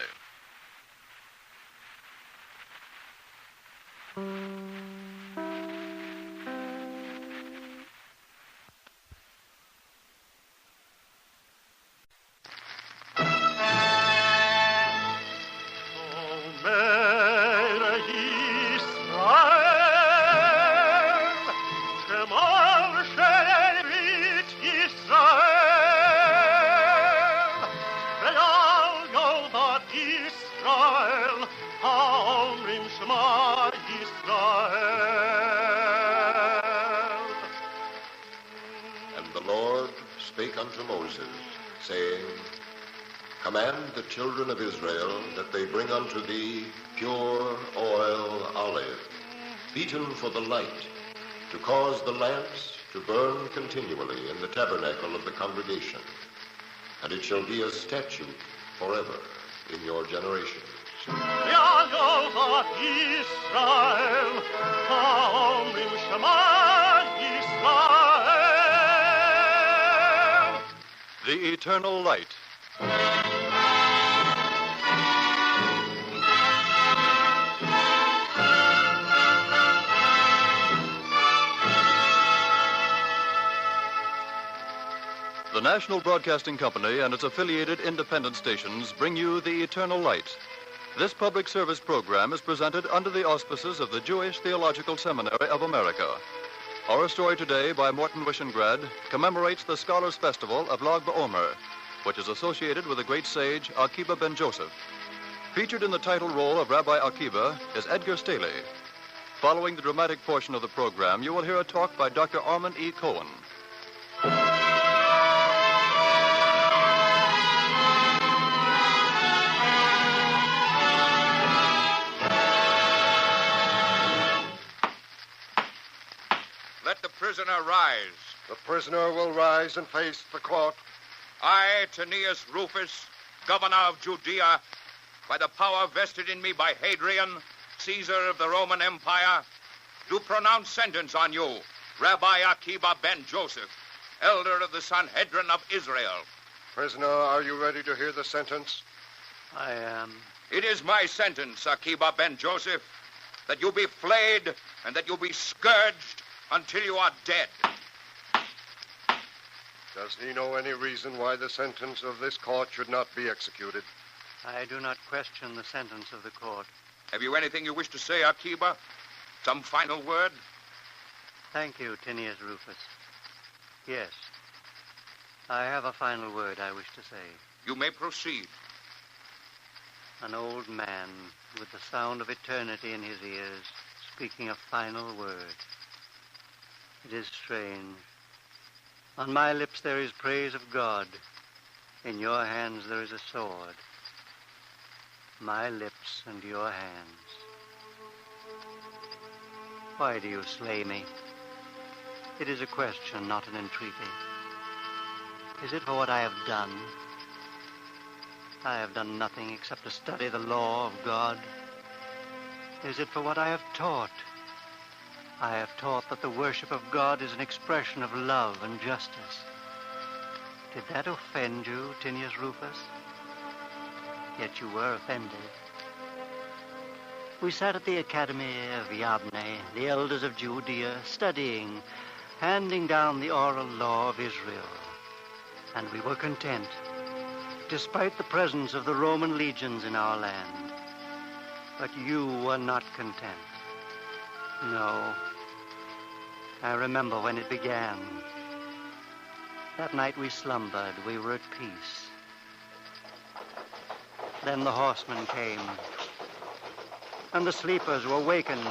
Unto Moses, saying, Command the children of Israel that they bring unto thee pure oil olive, beaten for the light, to cause the lamps to burn continually in the tabernacle of the congregation. And it shall be a statute forever in your generations. The Eternal Light. The National Broadcasting Company and its affiliated independent stations bring you The Eternal Light. This public service program is presented under the auspices of the Jewish Theological Seminary of America. Our story today by Morton Wishengrad commemorates the Scholars' Festival of Lag BaOmer, which is associated with the great sage Akiba ben Joseph. Featured in the title role of Rabbi Akiba is Edgar Staley. Following the dramatic portion of the program, you will hear a talk by Dr. Armand E. Cohen. Let the prisoner rise. The prisoner will rise and face the court. I, Tinius Rufus, governor of Judea, by the power vested in me by Hadrian, Caesar of the Roman Empire, do pronounce sentence on you, Rabbi Akiba ben Joseph, elder of the Sanhedrin of Israel. Prisoner, are you ready to hear the sentence? I am. It is my sentence, Akiba ben Joseph, that you be flayed and that you be scourged until you are dead. Does he know any reason why the sentence of this court should not be executed? I do not question the sentence of the court. Have you anything you wish to say, Akiba? Some final word? Thank you, Tinius Rufus. Yes. I have a final word I wish to say. You may proceed. An old man with the sound of eternity in his ears, speaking a final word. It is strange. On my lips there is praise of God. In your hands there is a sword. My lips and your hands. Why do you slay me? It is a question, not an entreaty. Is it for what I have done? I have done nothing except to study the law of God. Is it for what I have taught? I have taught that the worship of God is an expression of love and justice. Did that offend you, Tinius Rufus? Yet you were offended. We sat at the Academy of Yabne, the elders of Judea, studying, handing down the oral law of Israel. And we were content, despite the presence of the Roman legions in our land. But you were not content. No. I remember when it began. That night we slumbered. We were at peace. Then the horsemen came, and the sleepers were wakened.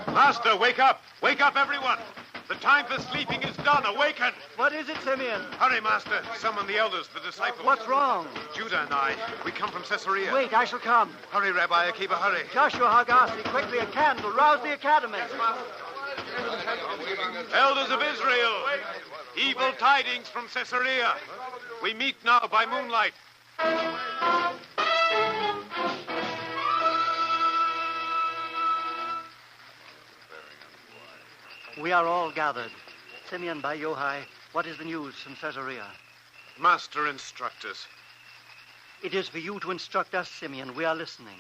Master, wake up! Wake up, everyone! The time for sleeping is done. Awaken! What is it, Simeon? Hurry, Master. Summon the elders, the disciples. What's wrong? Judah and I. We come from Caesarea. Wait, I shall come. Hurry, Rabbi Akiba, hurry. Joshua Hargasi, quickly a candle. Rouse the academy. Elders of Israel, evil tidings from Caesarea. We meet now by moonlight. We are all gathered. Simeon Bar Yochai, what is the news from Caesarea? Master, instruct us. It is for you to instruct us, Simeon. We are listening.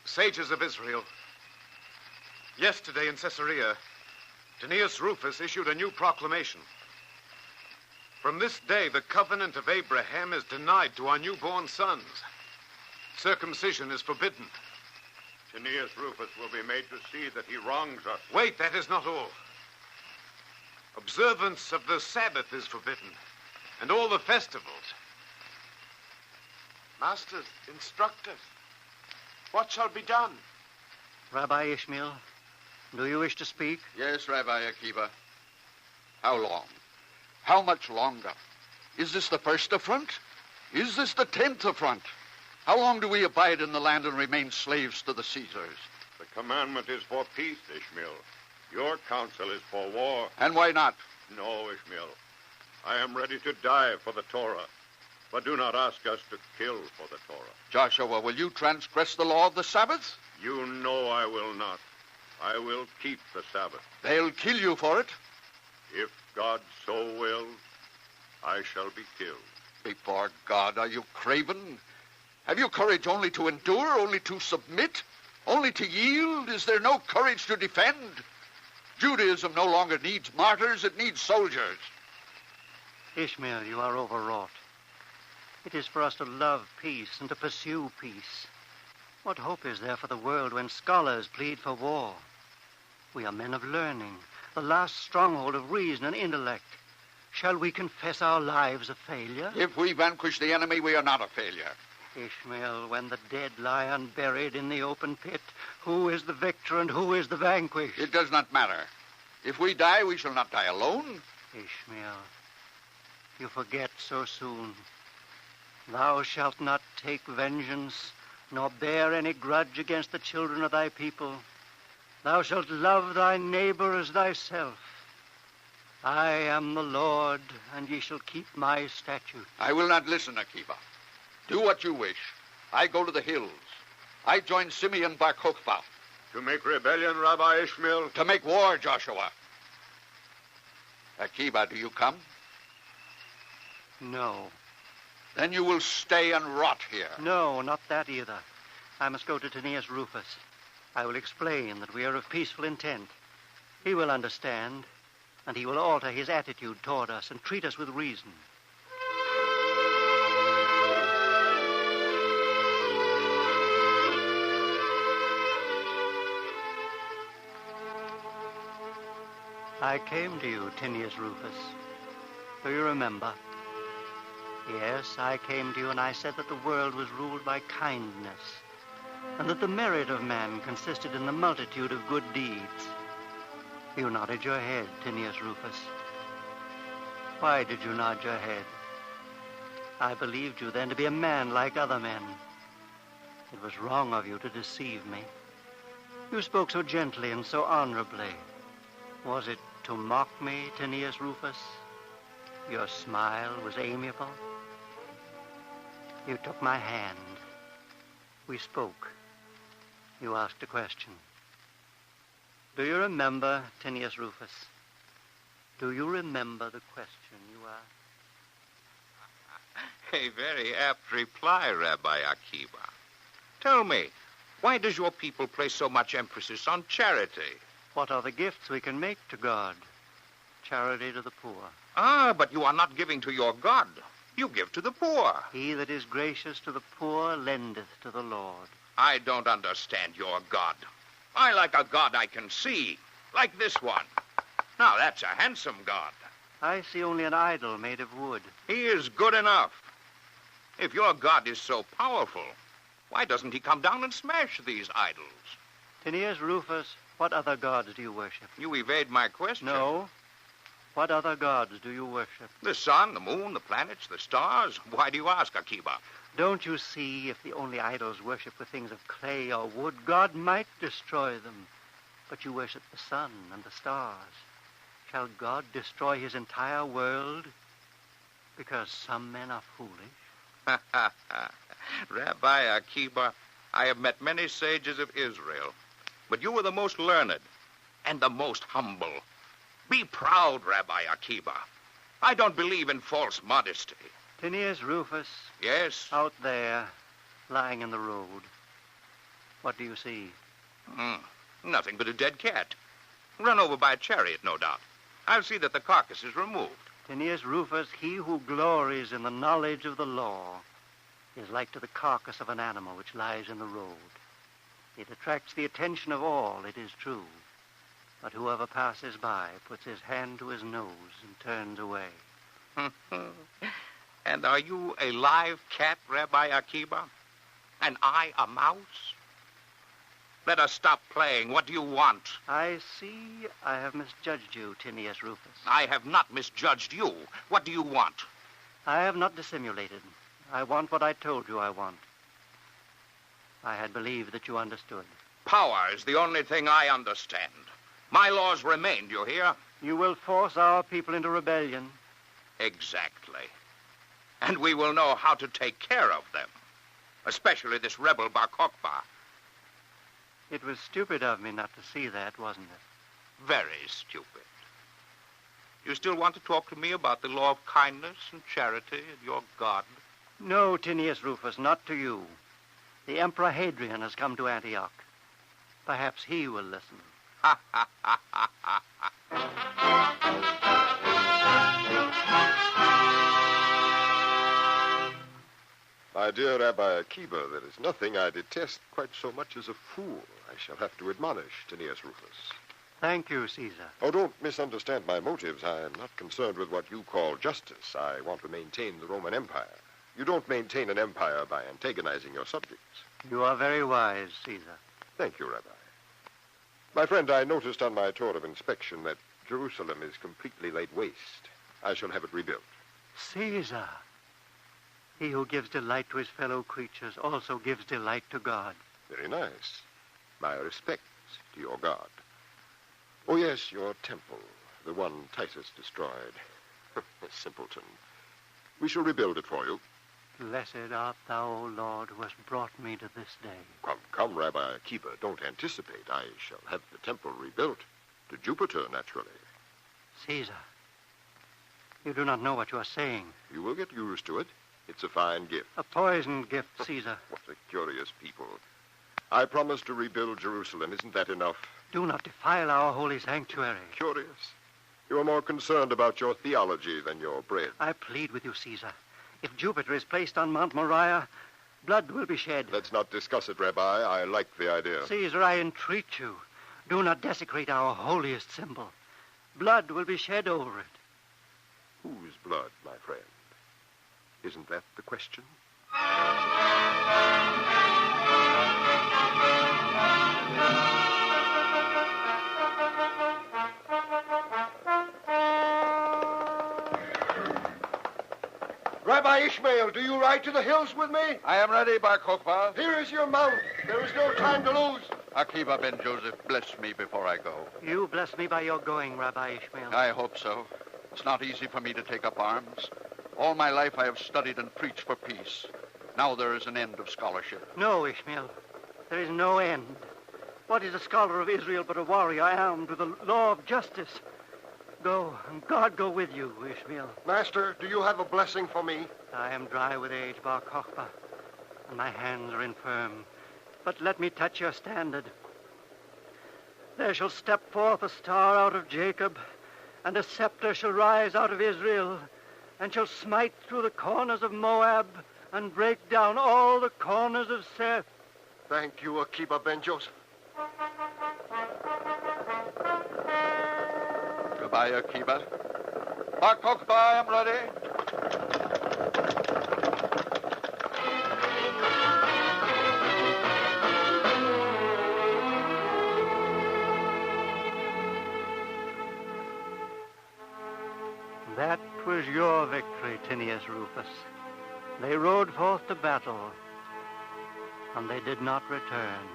Sages of Israel, yesterday in Caesarea, Tinius Rufus issued a new proclamation. From this day, the covenant of Abraham is denied to our newborn sons. Circumcision is forbidden. Tinius Rufus will be made to see that he wrongs us. Wait, that is not all. Observance of the Sabbath is forbidden, and all the festivals. Masters, instruct us. What shall be done? Rabbi Ishmael, do you wish to speak? Yes, Rabbi Akiba. How long? How much longer? Is this the first affront? Is this the 10th affront? How long do we abide in the land and remain slaves to the Caesars? The commandment is for peace, Ishmael. Your counsel is for war. And why not? No, Ishmael. I am ready to die for the Torah. But do not ask us to kill for the Torah. Joshua, will you transgress the law of the Sabbath? You know I will not. I will keep the Sabbath. They'll kill you for it. If God so wills, I shall be killed. Before God, are you craven? Have you courage only to endure, only to submit, only to yield? Is there no courage to defend? Judaism no longer needs martyrs, it needs soldiers. Ishmael, you are overwrought. It is for us to love peace and to pursue peace. What hope is there for the world when scholars plead for war? We are men of learning, the last stronghold of reason and intellect. Shall we confess our lives a failure? If we vanquish the enemy, we are not a failure. Ishmael, when the dead lie unburied in the open pit, who is the victor and who is the vanquished? It does not matter. If we die, we shall not die alone. Ishmael, you forget so soon. Thou shalt not take vengeance, nor bear any grudge against the children of thy people. Thou shalt love thy neighbor as thyself. I am the Lord, and ye shall keep my statutes. I will not listen, Akiba. Do what you wish. I go to the hills. I join Simeon Bar Kokhba. To make rebellion, Rabbi Ishmael? To make war, Joshua. Akiba, do you come? No. Then you will stay and rot here. No, not that either. I must go to Tinius Rufus. I will explain that we are of peaceful intent. He will understand, and he will alter his attitude toward us and treat us with reason. I came to you, Tinius Rufus. Do you remember? Yes, I came to you and I said that the world was ruled by kindness, and that the merit of man consisted in the multitude of good deeds. You nodded your head, Tinius Rufus. Why did you nod your head? I believed you then to be a man like other men. It was wrong of you to deceive me. You spoke so gently and so honorably. Was it to mock me, Tinius Rufus? Your smile was amiable. You took my hand. We spoke. You asked a question. Do you remember, Tinius Rufus? Do you remember the question you asked? A very apt reply, Rabbi Akiba. Tell me, why does your people place so much emphasis on charity? What are the gifts we can make to God? Charity to the poor. Ah, but you are not giving to your God. You give to the poor. He that is gracious to the poor lendeth to the Lord. I don't understand your God. I like a God I can see, like this one. Now, that's a handsome God. I see only an idol made of wood. He is good enough. If your God is so powerful, why doesn't he come down and smash these idols? Tinius Rufus, what other gods do you worship? You evade my question. No. What other gods do you worship? The sun, the moon, the planets, the stars. Why do you ask, Akiba? Don't you see, if the only idols worshipped were things of clay or wood, God might destroy them. But you worship the sun and the stars. Shall God destroy his entire world because some men are foolish? Rabbi Akiba, I have met many sages of Israel, but you were the most learned and the most humble. Be proud, Rabbi Akiba. I don't believe in false modesty. Tinius Rufus. Yes? Out there, lying in the road. What do you see? Nothing but a dead cat. Run over by a chariot, no doubt. I'll see that the carcass is removed. Tinius Rufus, he who glories in the knowledge of the law is like to the carcass of an animal which lies in the road. It attracts the attention of all, it is true. But whoever passes by puts his hand to his nose and turns away. And are you a live cat, Rabbi Akiba? And I a mouse? Let us stop playing. What do you want? I see I have misjudged you, Tinius Rufus. I have not misjudged you. What do you want? I have not dissimulated. I want what I told you I want. I had believed that you understood. Power is the only thing I understand. My laws remain, do you hear? You will force our people into rebellion. Exactly. And we will know how to take care of them. Especially this rebel Bar Kokhba. It was stupid of me not to see that, wasn't it? Very stupid. You still want to talk to me about the law of kindness and charity and your God? No, Tinius Rufus, not to you. The Emperor Hadrian has come to Antioch. Perhaps he will listen. My dear Rabbi Akiba, there is nothing I detest quite so much as a fool. I shall have to admonish Tinius Rufus. Thank you, Caesar. Oh, don't misunderstand my motives. I am not concerned with what you call justice. I want to maintain the Roman Empire. You don't maintain an empire by antagonizing your subjects. You are very wise, Caesar. Thank you, Rabbi. My friend, I noticed on my tour of inspection that Jerusalem is completely laid waste. I shall have it rebuilt. Caesar, he who gives delight to his fellow creatures also gives delight to God. Very nice. My respects to your God. Oh, yes, your temple, the one Titus destroyed. Simpleton. We shall rebuild it for you. Blessed art thou, O Lord, who hast brought me to this day. Come, Rabbi Akiba, don't anticipate. I shall have the temple rebuilt. To Jupiter, naturally. Caesar, you do not know what you are saying. You will get used to it. It's a fine gift. A poisoned gift, Caesar. What a curious people. I promised to rebuild Jerusalem. Isn't that enough? Do not defile our holy sanctuary. Curious. You are more concerned about your theology than your bread. I plead with you, Caesar. If Jupiter is placed on Mount Moriah, blood will be shed. Let's not discuss it, Rabbi. I like the idea. Caesar, I entreat you. Do not desecrate our holiest symbol. Blood will be shed over it. Whose blood, my friend? Isn't that the question? Rabbi Ishmael, do you ride to the hills with me? I am ready, Bar Kokhba. Here is your mount. There is no time to lose. Akiba ben Joseph, bless me before I go. You bless me by your going, Rabbi Ishmael. I hope so. It's not easy for me to take up arms. All my life I have studied and preached for peace. Now there is an end of scholarship. No, Ishmael. There is no end. What is a scholar of Israel but a warrior armed with the law of justice? Go, and God go with you, Ishmael. Master, do you have a blessing for me? I am dry with age, Bar Kokhba, and my hands are infirm. But let me touch your standard. There shall step forth a star out of Jacob, and a scepter shall rise out of Israel, and shall smite through the corners of Moab, and break down all the corners of Seth. Thank you, Akiba ben Joseph. Goodbye, Akiba. Cook, I am ready. That was your victory, Tinius Rufus. They rode forth to battle, and they did not return.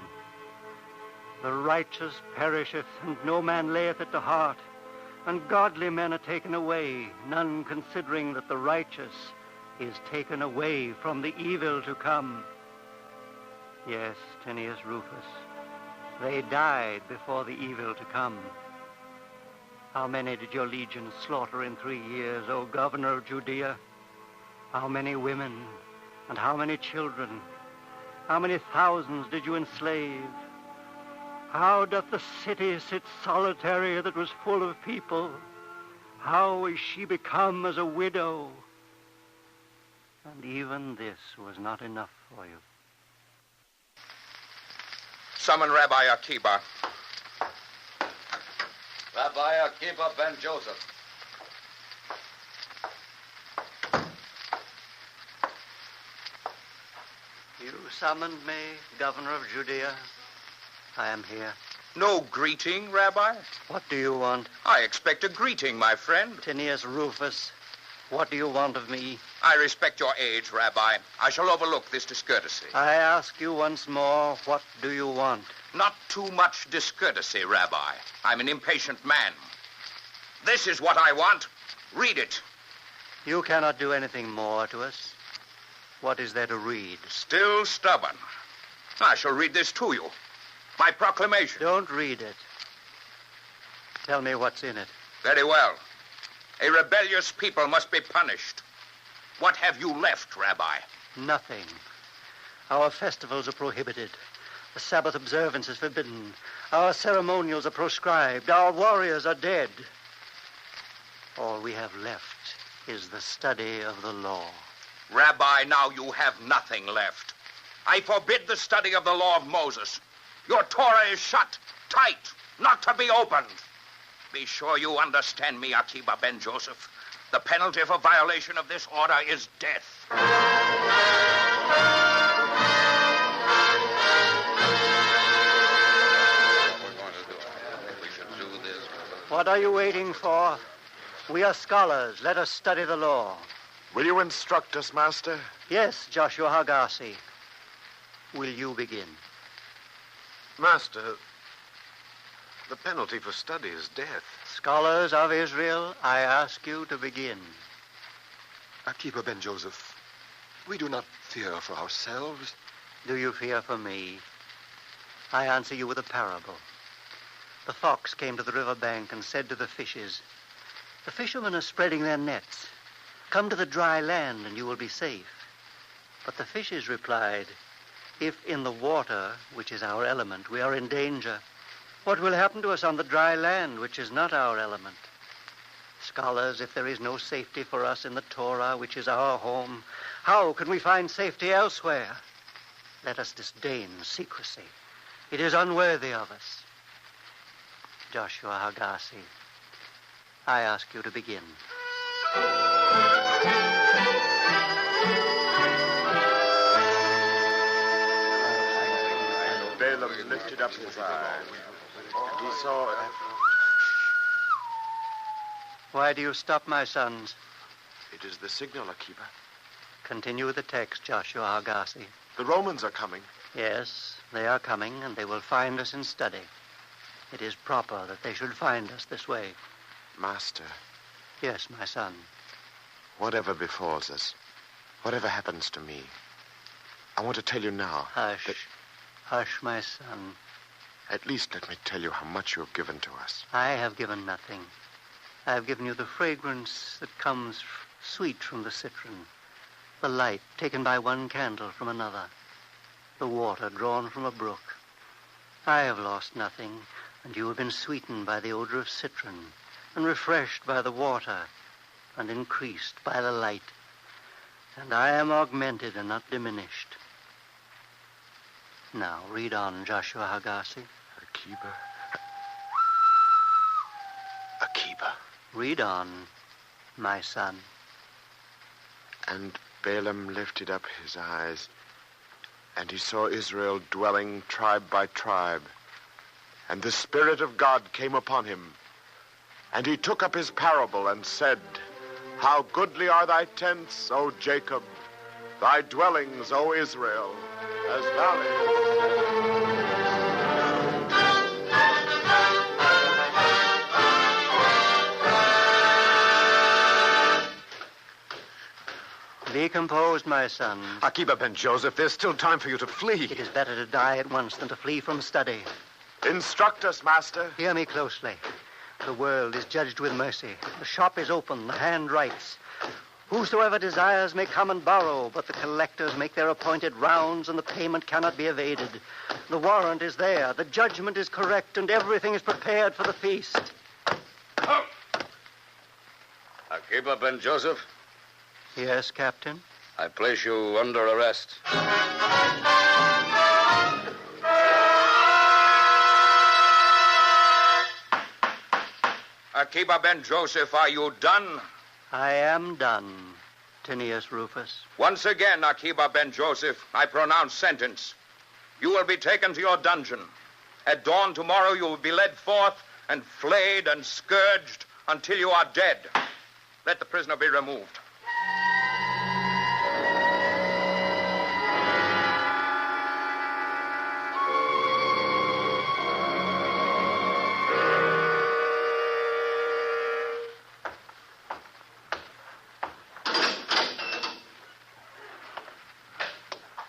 The righteous perisheth, and no man layeth it to heart, and godly men are taken away, none considering that the righteous is taken away from the evil to come. Yes, Tinius Rufus, they died before the evil to come. How many did your legions slaughter in 3 years, O governor of Judea? How many women and how many children? How many thousands did you enslave? How doth the city sit solitary that was full of people? How is she become as a widow? And even this was not enough for you. Summon Rabbi Akiba. Rabbi Akiba ben Joseph. You summoned me, governor of Judea. I am here. No greeting, Rabbi? What do you want? I expect a greeting, my friend. Tinius Rufus, what do you want of me? I respect your age, Rabbi. I shall overlook this discourtesy. I ask you once more, what do you want? Not too much discourtesy, Rabbi. I'm an impatient man. This is what I want. Read it. You cannot do anything more to us. What is there to read? Still stubborn. I shall read this to you. My proclamation. Don't read it. Tell me what's in it. Very well. A rebellious people must be punished. What have you left, Rabbi? Nothing. Our festivals are prohibited. The Sabbath observance is forbidden. Our ceremonials are proscribed. Our warriors are dead. All we have left is the study of the law. Rabbi, now you have nothing left. I forbid the study of the law of Moses. Your Torah is shut, tight, not to be opened. Be sure you understand me, Akiba ben Joseph. The penalty for violation of this order is death. What are you waiting for? We are scholars. Let us study the law. Will you instruct us, Master? Yes, Joshua Hagassi. Will you begin? Master, the penalty for study is death. Scholars of Israel, I ask you to begin. Akiba ben Joseph, we do not fear for ourselves. Do you fear for me? I answer you with a parable. The fox came to the river bank and said to the fishes, "The fishermen are spreading their nets. Come to the dry land and you will be safe." But the fishes replied, "If in the water, which is our element, we are in danger, what will happen to us on the dry land, which is not our element?" Scholars, if there is no safety for us in the Torah, which is our home, how can we find safety elsewhere? Let us disdain secrecy. It is unworthy of us. Joshua Hagassi, I ask you to begin. Balaam lifted up his eyes, and he saw... Why do you stop, my sons? It is the signal, Akiba. Continue with the text, Joshua Hagassi. The Romans are coming. Yes, they are coming, and they will find us in study. It is proper that they should find us this way. Master. Yes, my son. Whatever befalls us, whatever happens to me, I want to tell you now... Hush. Hush, my son. At least let me tell you how much you have given to us. I have given nothing. I have given you the fragrance that comes sweet from the citron, the light taken by one candle from another, the water drawn from a brook. I have lost nothing, and you have been sweetened by the odor of citron, and refreshed by the water, and increased by the light. And I am augmented and not diminished. Now, read on, Joshua Hagassi. Akiba. Akiba. Read on. my son. And Balaam lifted up his eyes, and he saw Israel dwelling tribe by tribe. And the Spirit of God came upon him. And he took up his parable and said, How goodly are thy tents, O Jacob, thy dwellings, O Israel, as valleys. Be composed, my son. Akiba ben Joseph, there's still time for you to flee. It is better to die at once than to flee from study. Instruct us, master. Hear me closely. The world is judged with mercy. The shop is open. The hand writes. Whosoever desires may come and borrow, but the collectors make their appointed rounds, and the payment cannot be evaded. The warrant is there. The judgment is correct, and everything is prepared for the feast. Akiba ben Joseph? Yes, Captain? I place you under arrest. Akiba ben Joseph, are you done? I am done, Tinius Rufus. Once again, Akiba ben Joseph, I pronounce sentence. You will be taken to your dungeon. At dawn tomorrow, you will be led forth and flayed and scourged until you are dead. Let the prisoner be removed.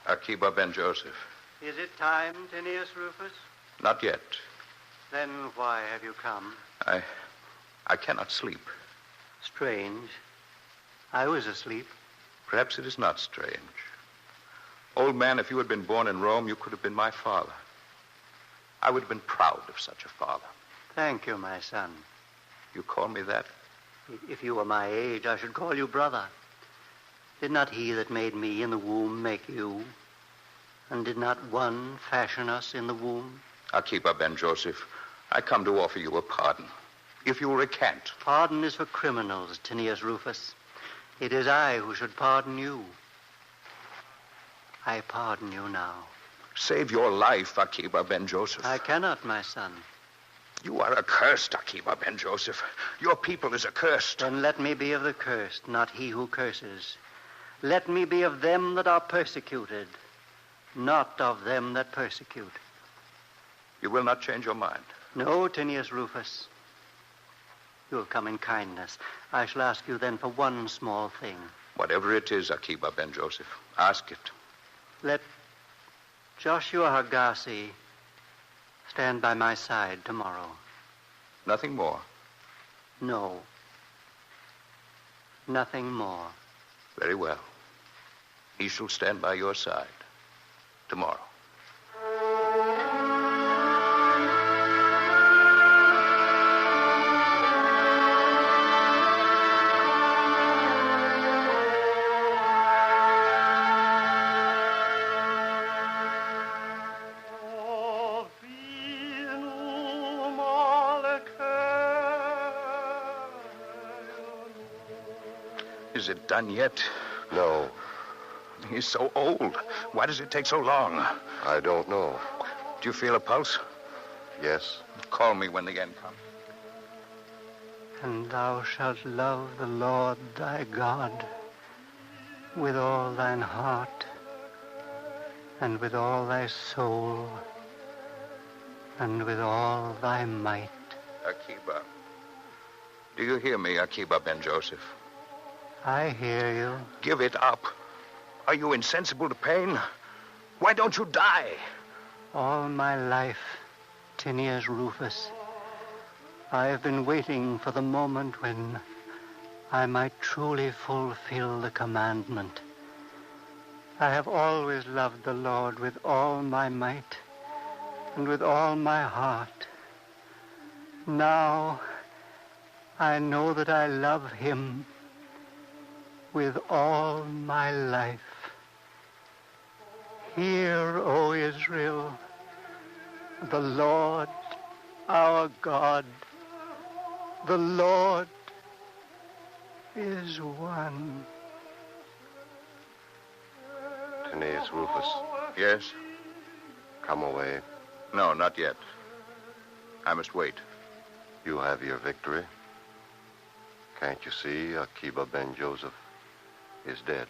Akiba ben Joseph. Is it time, Tinius Rufus? Not yet. Then why have you come? I cannot sleep. Strange. I was asleep. Perhaps it is not strange. Old man, if you had been born in Rome, you could have been my father. I would have been proud of such a father. Thank you, my son. You call me that? If you were my age, I should call you brother. Did not he that made me in the womb make you? And did not one fashion us in the womb? Akiba ben Joseph, I come to offer you a pardon. If you recant. Pardon is for criminals, Tinius Rufus. It is I who should pardon you. I pardon you now. Save your life, Akiba ben Joseph. I cannot, my son. You are accursed, Akiba ben Joseph. Your people is accursed. Then let me be of the cursed, not he who curses. Let me be of them that are persecuted, not of them that persecute. You will not change your mind? No, Tinius Rufus. You have come in kindness. I shall ask you then for one small thing. Whatever it is, Akiba ben Joseph, ask it. Let Joshua Hargassi stand by my side tomorrow. Nothing more? No. Nothing more. Very well. He shall stand by your side tomorrow. Is it done yet? No. He's so old. Why does it take so long? I don't know. Do you feel a pulse? Yes. Call me when the end comes. And thou shalt love the Lord thy God with all thine heart and with all thy soul and with all thy might. Akiba. Do you hear me, Akiba ben Joseph? I hear you. Give it up. Are you insensible to pain? Why don't you die? All my life, Tinius Rufus, I have been waiting for the moment when I might truly fulfill the commandment. I have always loved the Lord with all my might and with all my heart. Now I know that I love him with all my life. Hear, O Israel, the Lord our God, the Lord is won. Aeneas Rufus. Yes? Come away. No, not yet. I must wait. You have your victory. Can't you see Akiba ben Joseph is dead?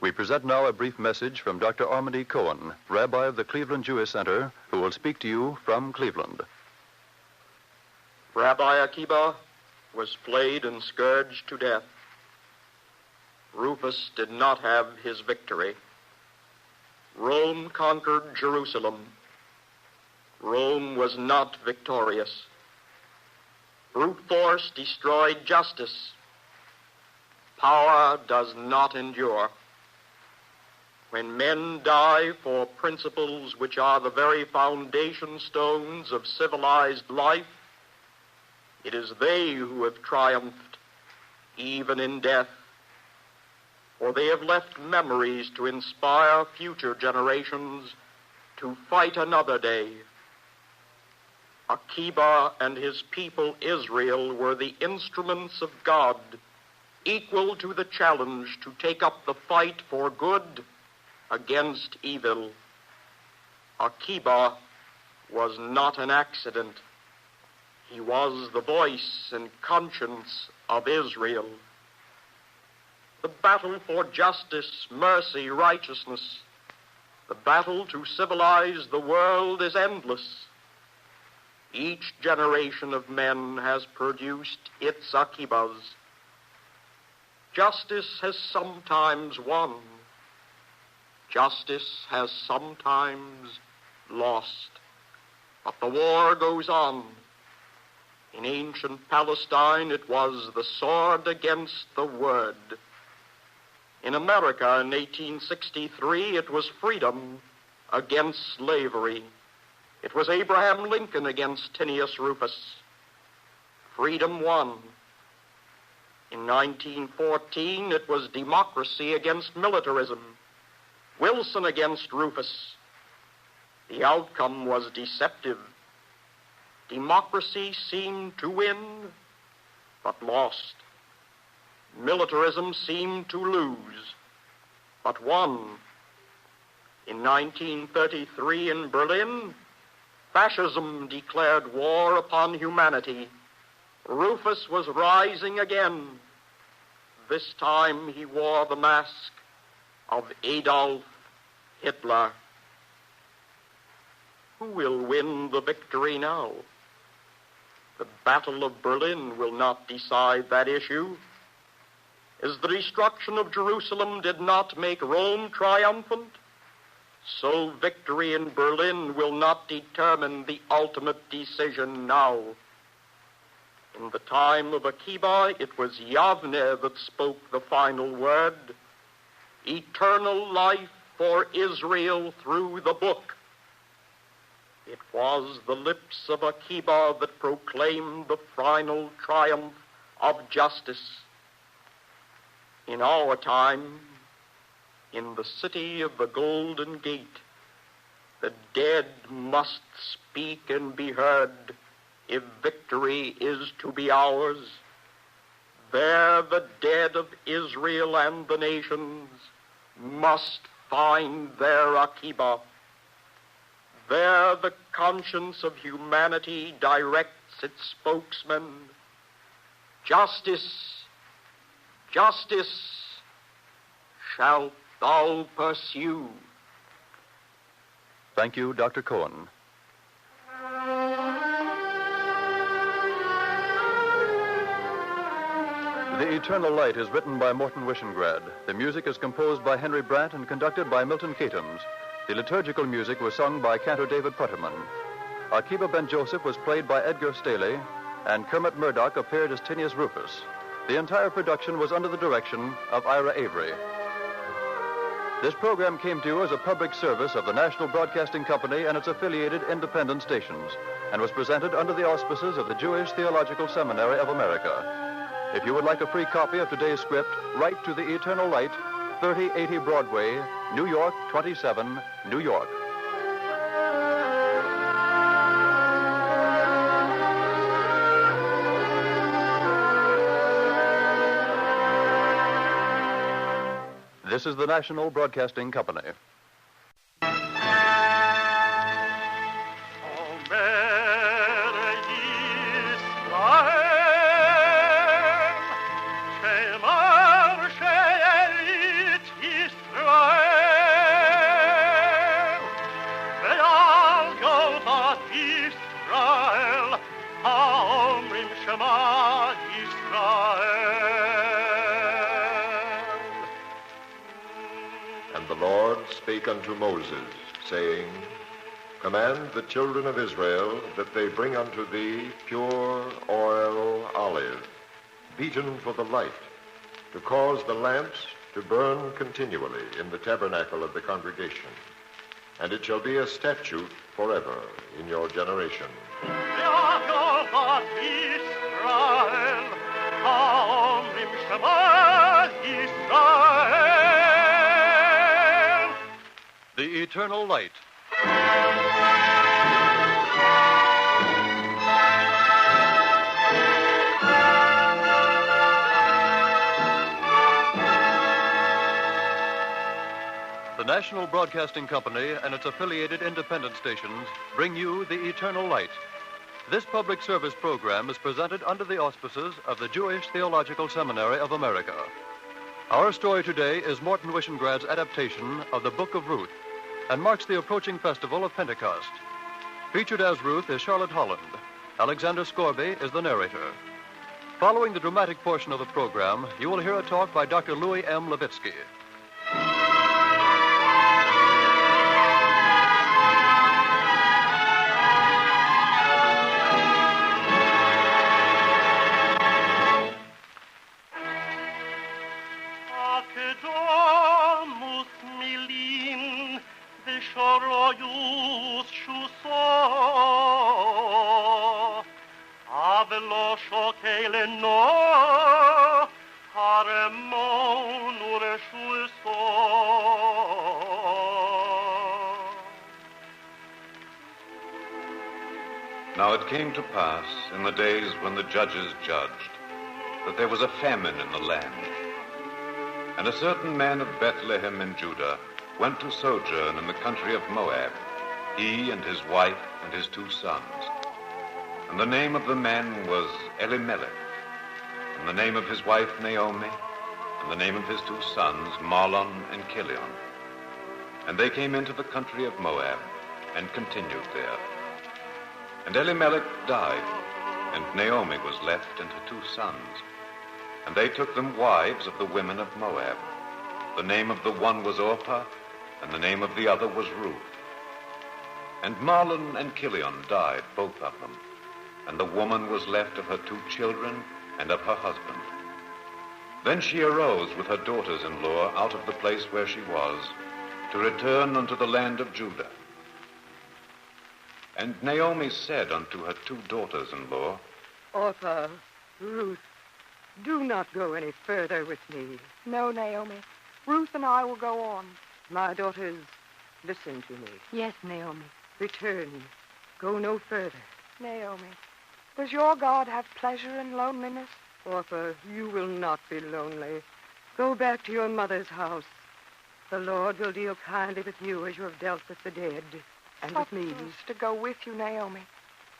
We present now a brief message from Dr. Armand Cohen, Rabbi of the Cleveland Jewish Center, who will speak to you from Cleveland. Rabbi Akiba was flayed and scourged to death. Rufus did not have his victory. Rome conquered Jerusalem. Rome was not victorious. Brute force destroyed justice. Power does not endure. When men die for principles which are the very foundation stones of civilized life, it is they who have triumphed, even in death, for they have left memories to inspire future generations to fight another day. Akiba and his people Israel were the instruments of God, equal to the challenge to take up the fight for good against evil. Akiba was not an accident. He was the voice and conscience of Israel. The battle for justice, mercy, righteousness, the battle to civilize the world is endless. Each generation of men has produced its Akibas. Justice has sometimes won. Justice has sometimes lost. But the war goes on. In ancient Palestine, it was the sword against the word. In America in 1863, it was freedom against slavery. It was Abraham Lincoln against Aeneas Rufus. Freedom won. In 1914, it was democracy against militarism. Wilson against Rufus. The outcome was deceptive. Democracy seemed to win, but lost. Militarism seemed to lose, but won. In 1933 in Berlin, fascism declared war upon humanity. Rufus was rising again. This time he wore the mask of Adolf Hitler. Who will win the victory now? The Battle of Berlin will not decide that issue. As the destruction of Jerusalem did not make Rome triumphant, so victory in Berlin will not determine the ultimate decision now. In the time of Akiba, it was Yavne that spoke the final word. Eternal life for Israel through the book. It was the lips of Akiba that proclaimed the final triumph of justice. In our time, in the city of the Golden Gate, the dead must speak and be heard if victory is to be ours. There the dead of Israel and the nations must find their Akiba. There the conscience of humanity directs its spokesman. Justice, justice shalt thou pursue. Thank you, Dr. Cohen. The Eternal Light is written by Morton Wishengrad. The music is composed by Henry Brandt and conducted by Milton Katams. The liturgical music was sung by Cantor David Putterman. Akiba Ben Joseph was played by Edgar Staley, and Kermit Murdoch appeared as Tinius Rufus. The entire production was under the direction of Ira Avery. This program came to you as a public service of the National Broadcasting Company and its affiliated independent stations, and was presented under the auspices of the Jewish Theological Seminary of America. If you would like a free copy of today's script, write to the Eternal Light, 3080 Broadway, New York 27, New York. This is the National Broadcasting Company. And the Lord spake unto Moses, saying, Command the children of Israel that they bring unto thee pure oil olive, beaten for the light, to cause the lamps to burn continually in the tabernacle of the congregation. And it shall be a statute forever in your generation. The Eternal Light. The National Broadcasting Company and its affiliated independent stations bring you The Eternal Light. This public service program is presented under the auspices of the Jewish Theological Seminary of America. Our story today is Morton Wishengrad's adaptation of the Book of Ruth and marks the approaching festival of Pentecost. Featured as Ruth is Charlotte Holland. Alexander Scorby is the narrator. Following the dramatic portion of the program, you will hear a talk by Dr. Louis M. Levitsky. Now it came to pass, in the days when the judges judged, that there was a famine in the land. And a certain man of Bethlehem in Judah went to sojourn in the country of Moab, he and his wife and his 2 sons. And the name of the man was Elimelech, and the name of his wife Naomi, and the name of his 2 sons Mahlon and Chilion. And they came into the country of Moab, and continued there. And Elimelech died, and Naomi was left and her 2 sons. And they took them wives of the women of Moab. The name of the one was Orpah, and the name of the other was Ruth. And Mahlon and Chilion died, both of them. And the woman was left of her 2 children and of her husband. Then she arose with her daughters-in-law out of the place where she was, to return unto the land of Judah. And Naomi said unto her 2 daughters-in-law, Orpah, Ruth, do not go any further with me. No, Naomi. Ruth and I will go on. My daughters, listen to me. Yes, Naomi. Return. Go no further. Naomi, does your God have pleasure in loneliness? Orpah, you will not be lonely. Go back to your mother's house. The Lord will deal kindly with you as you have dealt with the dead and with me. To go with you, Naomi.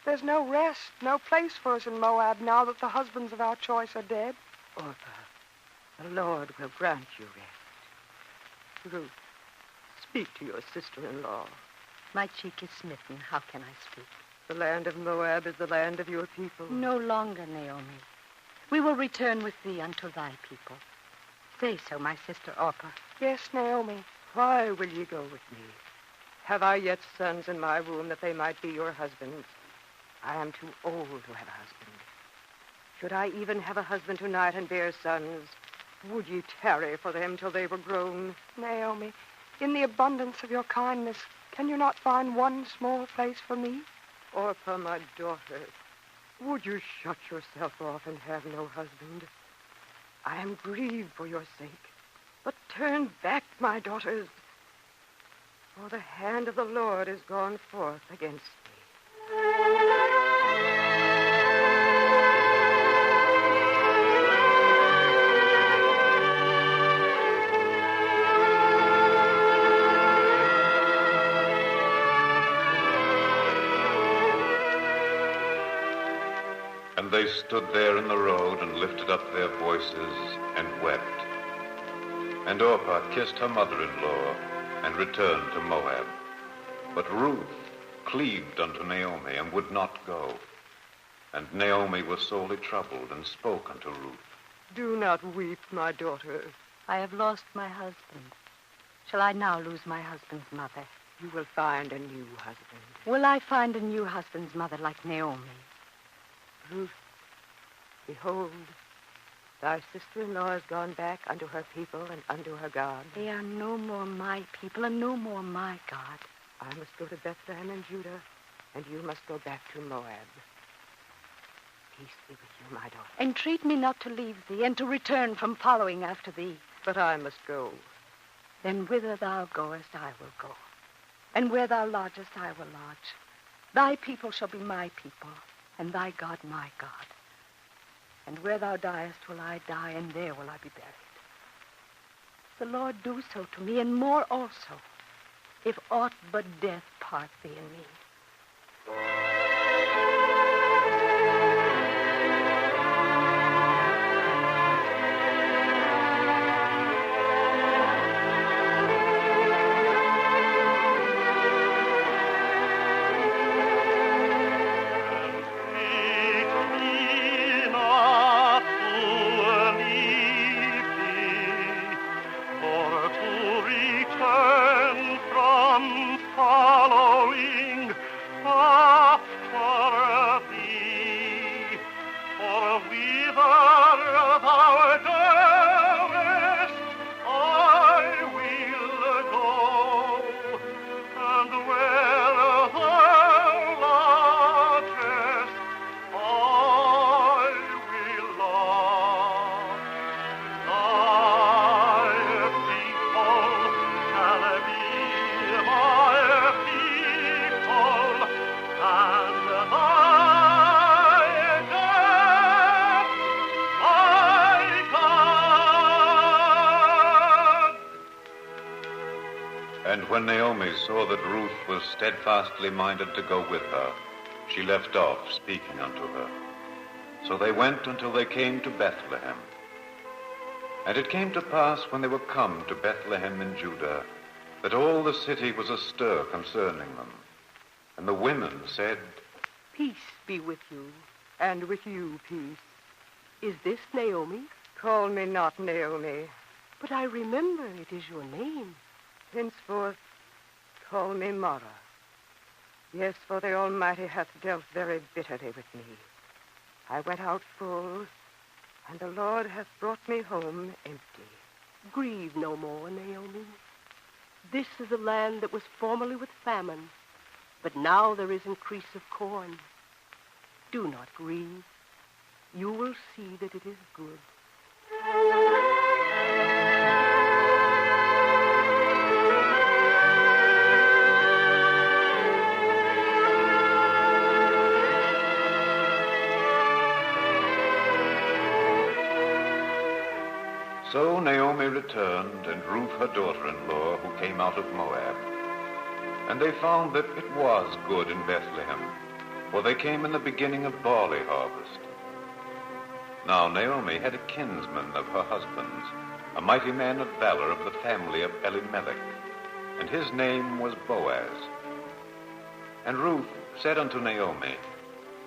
There's no rest, no place for us in Moab now that the husbands of our choice are dead. Orpah, the Lord will grant you rest. Ruth, speak to your sister-in-law. My cheek is smitten. How can I speak? The land of Moab is the land of your people. No longer, Naomi. We will return with thee unto thy people. Say so, my sister Orpah. Yes, Naomi. Why will ye go with me? Have I yet sons in my womb that they might be your husbands? I am too old to have a husband. Should I even have a husband tonight and bear sons, would ye tarry for them till they were grown? Naomi, in the abundance of your kindness, can you not find one small place for me? Orpah, my daughter, would you shut yourself off and have no husband? I am grieved for your sake. But turn back, my daughters, for the hand of the Lord is gone forth against me. And they stood there in the road and lifted up their voices and wept. And Orpah kissed her mother-in-law and returned to Moab. But Ruth cleaved unto Naomi and would not go. And Naomi was sorely troubled and spoke unto Ruth. Do not weep, my daughter. I have lost my husband. Shall I now lose my husband's mother? You will find a new husband. Will I find a new husband's mother like Naomi? Ruth, behold, thy sister-in-law is gone back unto her people and unto her God. They are no more my people and no more my God. I must go to Bethlehem in Judah, and you must go back to Moab. Peace be with you, my daughter. Entreat me not to leave thee and to return from following after thee. But I must go. Then whither thou goest, I will go. And where thou lodgest, I will lodge. Thy people shall be my people, and thy God my God. And where thou diest will I die, and there will I be buried. The Lord do so to me, and more also, if aught but death part thee and me. And when Naomi saw that Ruth was steadfastly minded to go with her, she left off speaking unto her. So they went until they came to Bethlehem. And it came to pass, when they were come to Bethlehem in Judah, that all the city was astir concerning them. And the women said, Peace be with you, and with you peace. Is this Naomi? Call me not Naomi. But I remember it is your name. Henceforth, call me Mara. Yes, for the Almighty hath dealt very bitterly with me. I went out full, and the Lord hath brought me home empty. Grieve no more, Naomi. This is a land that was formerly with famine, but now there is increase of corn. Do not grieve. You will see that it is good. So Naomi returned, and Ruth her daughter-in-law, who came out of Moab. And they found that it was good in Bethlehem, for they came in the beginning of barley harvest. Now Naomi had a kinsman of her husband's, a mighty man of valor of the family of Elimelech, and his name was Boaz. And Ruth said unto Naomi,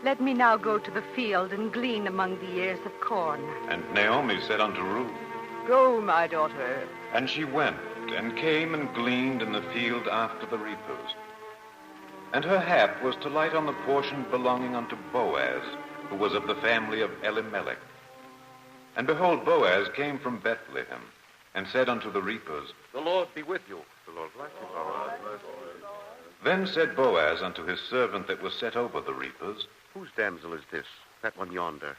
Let me now go to the field and glean among the ears of corn. And Naomi said unto Ruth, Go, my daughter. And she went, and came and gleaned in the field after the reapers. And her hap was to light on the portion belonging unto Boaz, who was of the family of Elimelech. And behold, Boaz came from Bethlehem, and said unto the reapers, The Lord be with you. The Lord bless you, Boaz. Then said Boaz unto his servant that was set over the reapers, Whose damsel is this? That one yonder.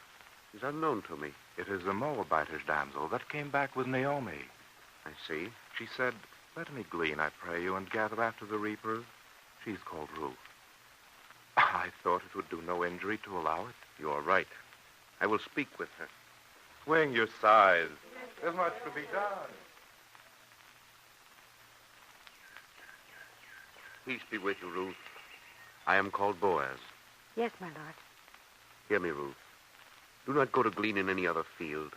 Is unknown to me. It is the Moabiter's damsel that came back with Naomi. I see. She said, Let me glean, I pray you, and gather after the reapers. She's called Ruth. I thought it would do no injury to allow it. You are right. I will speak with her. Swing your sighs. There's much to be done. Peace be with you, Ruth. I am called Boaz. Yes, my lord. Hear me, Ruth. Do not go to glean in any other field.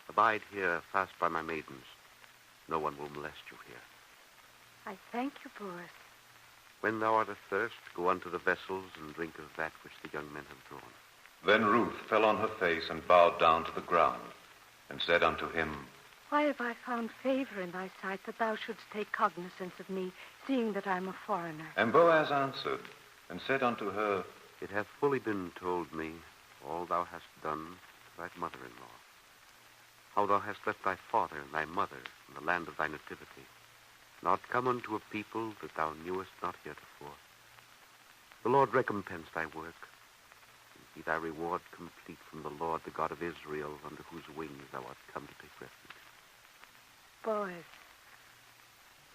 Abide here fast by my maidens. No one will molest you here. I thank you, Boaz. When thou art athirst, go unto the vessels and drink of that which the young men have drawn. Then Ruth fell on her face and bowed down to the ground, and said unto him, Why have I found favor in thy sight that thou shouldst take cognizance of me, seeing that I am a foreigner? And Boaz answered, and said unto her, It hath fully been told me all thou hast done to thy mother-in-law, how thou hast left thy father and thy mother in the land of thy nativity, not come unto a people that thou knewest not heretofore. The Lord recompense thy work, and be thy reward complete from the Lord, the God of Israel, under whose wings thou art come to take refuge. Boaz,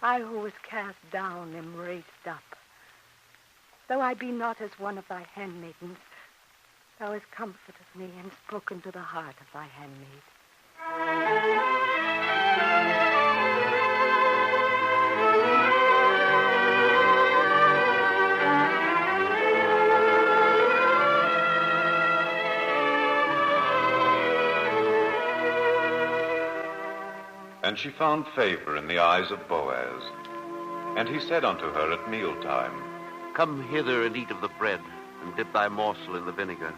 I who was cast down am raised up. Though I be not as one of thy handmaidens, thou hast comforted me and spoken to the heart of thy handmaid. And she found favor in the eyes of Boaz. And he said unto her at mealtime, Come hither and eat of the bread, and dip thy morsel in the vinegar.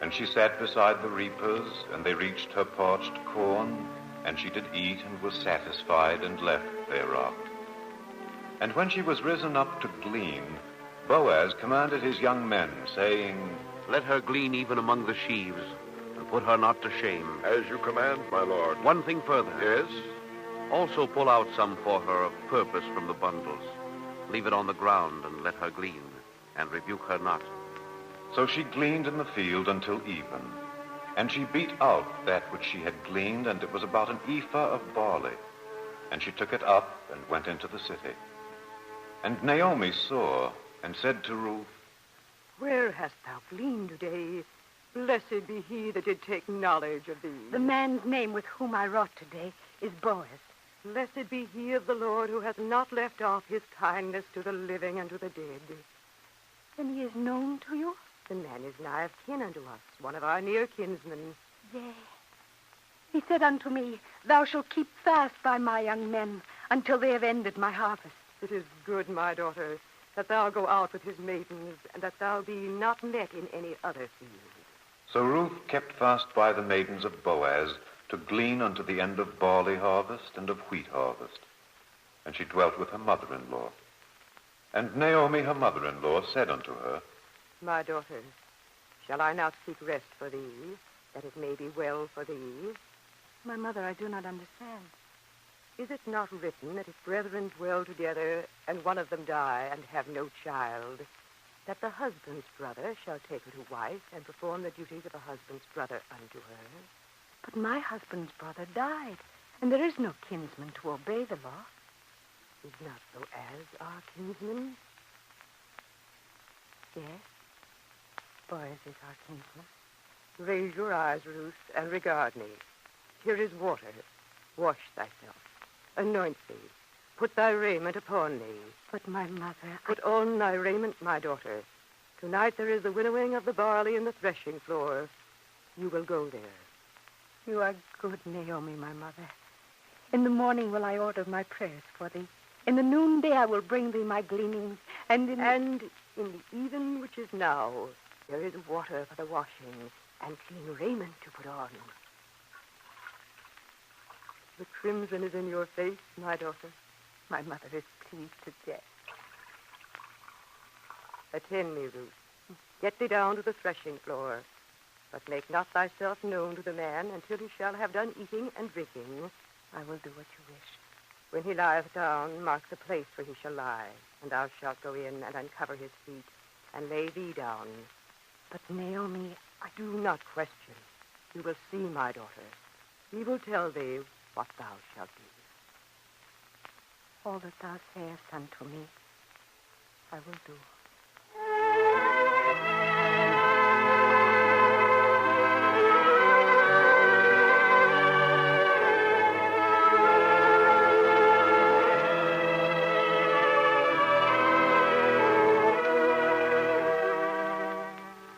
And she sat beside the reapers, and they reached her parched corn, and she did eat and was satisfied, and left thereof. And when she was risen up to glean, Boaz commanded his young men, saying, Let her glean even among the sheaves, and put her not to shame. As you command, my lord. One thing further. Yes? Also pull out some for her of purpose from the bundles. Leave it on the ground, and let her glean, and rebuke her not. So she gleaned in the field until even. And she beat out that which she had gleaned, and it was about an ephah of barley. And she took it up and went into the city. And Naomi saw, and said to Ruth, Where hast thou gleaned today? Blessed be he that did take knowledge of thee. The man's name with whom I wrought today is Boaz. Blessed be he of the Lord who hath not left off his kindness to the living and to the dead. Then he is known to you? The man is nigh of kin unto us, one of our near kinsmen. Yea. He said unto me, Thou shalt keep fast by my young men until they have ended my harvest. It is good, my daughter, that thou go out with his maidens, and that thou be not met in any other field. So Ruth kept fast by the maidens of Boaz, to glean unto the end of barley harvest and of wheat harvest. And she dwelt with her mother-in-law. And Naomi, her mother-in-law, said unto her, My daughter, shall I not seek rest for thee, that it may be well for thee? My mother, I do not understand. Is it not written that if brethren dwell together, and one of them die and have no child, that the husband's brother shall take her to wife and perform the duties of a husband's brother unto her? But my husband's brother died, and there is no kinsman to obey the law. Is not so as our kinsman? Yes, Boaz is our kinsman. Raise your eyes, Ruth, and regard me. Here is water. Wash thyself. Anoint thee. Put thy raiment upon thee. But my mother... Put on thy raiment, my daughter. Tonight there is the winnowing of the barley in the threshing floor. You will go there. You are good, Naomi, my mother. In the morning will I order my prayers for thee. In the noonday I will bring thee my gleanings, and in the even which is now, There is water for the washing and clean raiment to put on. The crimson is in your face, my daughter. My mother is pleased to death. Attend me, Ruth. Get thee down to the threshing floor. But make not thyself known to the man until he shall have done eating and drinking. I will do what you wish. When he lieth down, mark the place where he shall lie, and thou shalt go in and uncover his feet, and lay thee down. But Naomi, I do not question. You will see my daughter. He will tell thee what thou shalt do. All that thou sayest unto me, I will do.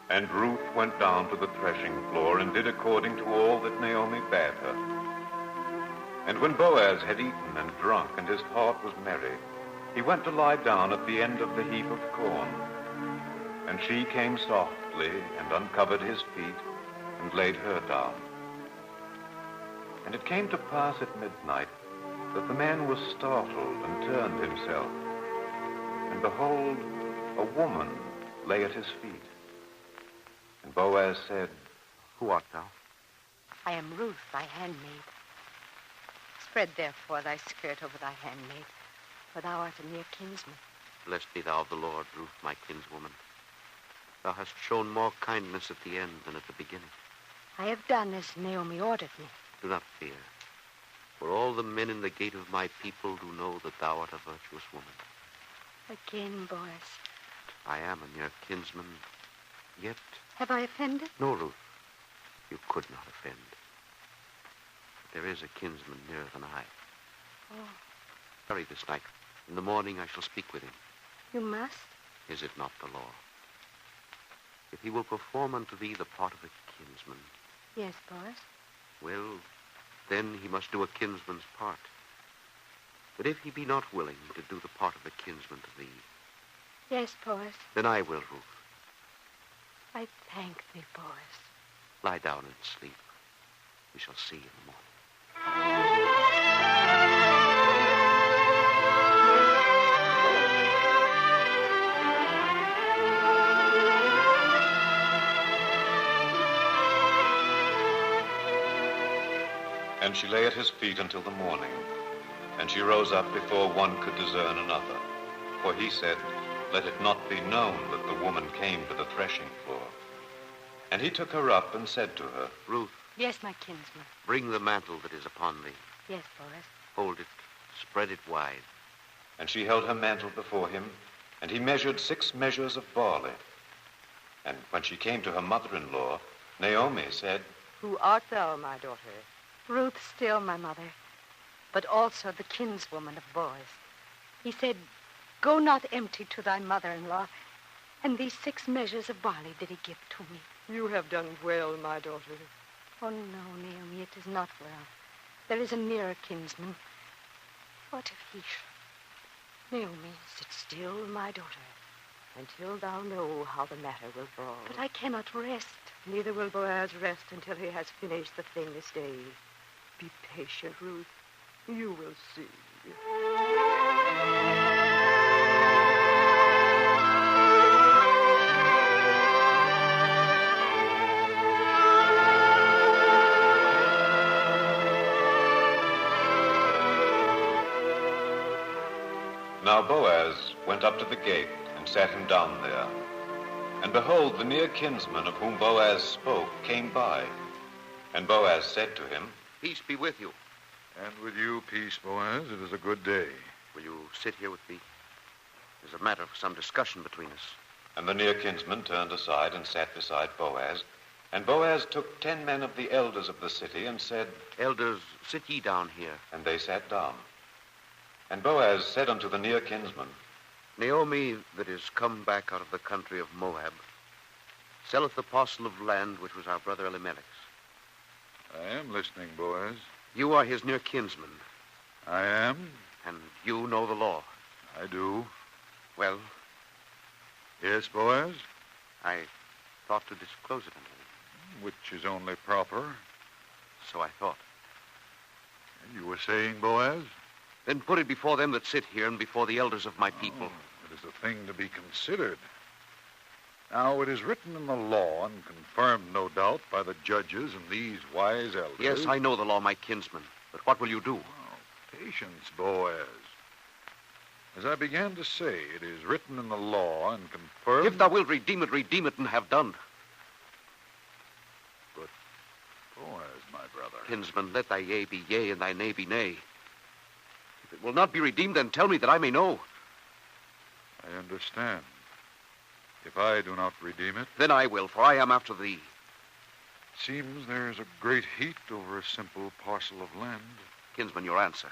And Ruth went down to the threshing floor and did according to all that Naomi bade her. And when Boaz had eaten and drunk, and his heart was merry, he went to lie down at the end of the heap of corn. And she came softly and uncovered his feet and laid her down. And it came to pass at midnight that the man was startled and turned himself. And behold, a woman lay at his feet. And Boaz said, Who art thou? I am Ruth, thy handmaid. Spread therefore thy skirt over thy handmaid, for thou art a near kinsman. Blessed be thou of the Lord, Ruth, my kinswoman. Thou hast shown more kindness at the end than at the beginning. I have done as Naomi ordered me. Do not fear, for all the men in the gate of my people do know that thou art a virtuous woman. Again, Boaz. I am a near kinsman, yet... Have I offended? No, Ruth. You could not offend. But there is a kinsman nearer than I. Oh. Hurry this night. In the morning I shall speak with him. You must? Is it not the law? If he will perform unto thee the part of a kinsman... Yes, Boaz. Well, then he must do a kinsman's part. But if he be not willing to do the part of a kinsman to thee... Yes, Boaz. Then I will, Ruth. I thank thee, Boaz. Lie down and sleep. We shall see in the morning. And she lay at his feet until the morning. And she rose up before one could discern another. For he said, Let it not be known that the woman came to the threshing floor. And he took her up and said to her, Ruth. Yes, my kinsman. Bring the mantle that is upon thee. Yes, Boaz. Hold it, spread it wide. And she held her mantle before him, and he measured 6 measures of barley. And when she came to her mother-in-law, Naomi said, Who art thou, my daughter? Ruth still, my mother, but also the kinswoman of Boaz. He said, Go not empty to thy mother-in-law, and these 6 measures of barley did he give to me. You have done well, my daughter. Oh, no, Naomi, it is not well. There is a nearer kinsman. What if he should... Naomi, sit still, my daughter, until thou know how the matter will fall. But I cannot rest. Neither will Boaz rest until he has finished the thing this day. Be patient, Ruth. You will see. Now Boaz went up to the gate and sat him down there. And behold, the near kinsman of whom Boaz spoke came by. And Boaz said to him, Peace be with you. And with you, peace, Boaz. It is a good day. Will you sit here with me? There's a matter for some discussion between us. And the near kinsman turned aside and sat beside Boaz. And Boaz took 10 men of the elders of the city and said, Elders, sit ye down here. And they sat down. And Boaz said unto the near kinsman, Naomi, that is come back out of the country of Moab, selleth a parcel of land which was our brother Elimelech's. I am listening, Boaz. You are his near kinsman. I am. And you know the law. I do. Well? Yes, Boaz? I thought to disclose it unto them. Which is only proper. So I thought. And you were saying, Boaz? Then put it before them that sit here and before the elders of my people. It is a thing to be considered. Now, it is written in the law and confirmed, no doubt, by the judges and these wise elders. Yes, I know the law, my kinsman. But what will you do? Oh, patience, Boaz. As I began to say, it is written in the law and confirmed... If thou wilt redeem it, and have done. But, Boaz, my brother... Kinsman, let thy yea be yea and thy nay be nay. If it will not be redeemed, then tell me that I may know. I understand. If I do not redeem it... Then I will, for I am after thee. Seems there is a great heat over a simple parcel of land. Kinsman, your answer.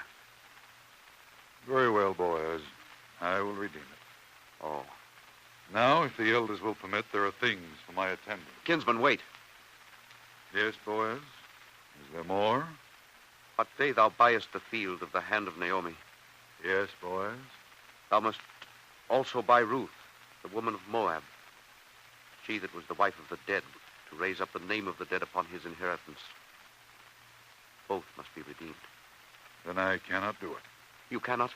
Very well, Boaz. I will redeem it. Oh. Now, if the elders will permit, there are things for my attendance. Kinsman, wait. Yes, Boaz? Is there more? What day thou buyest the field of the hand of Naomi. Yes, Boaz? Thou must also buy Ruth, the woman of Moab, she that was the wife of the dead, to raise up the name of the dead upon his inheritance. Both must be redeemed. Then I cannot do it. You cannot?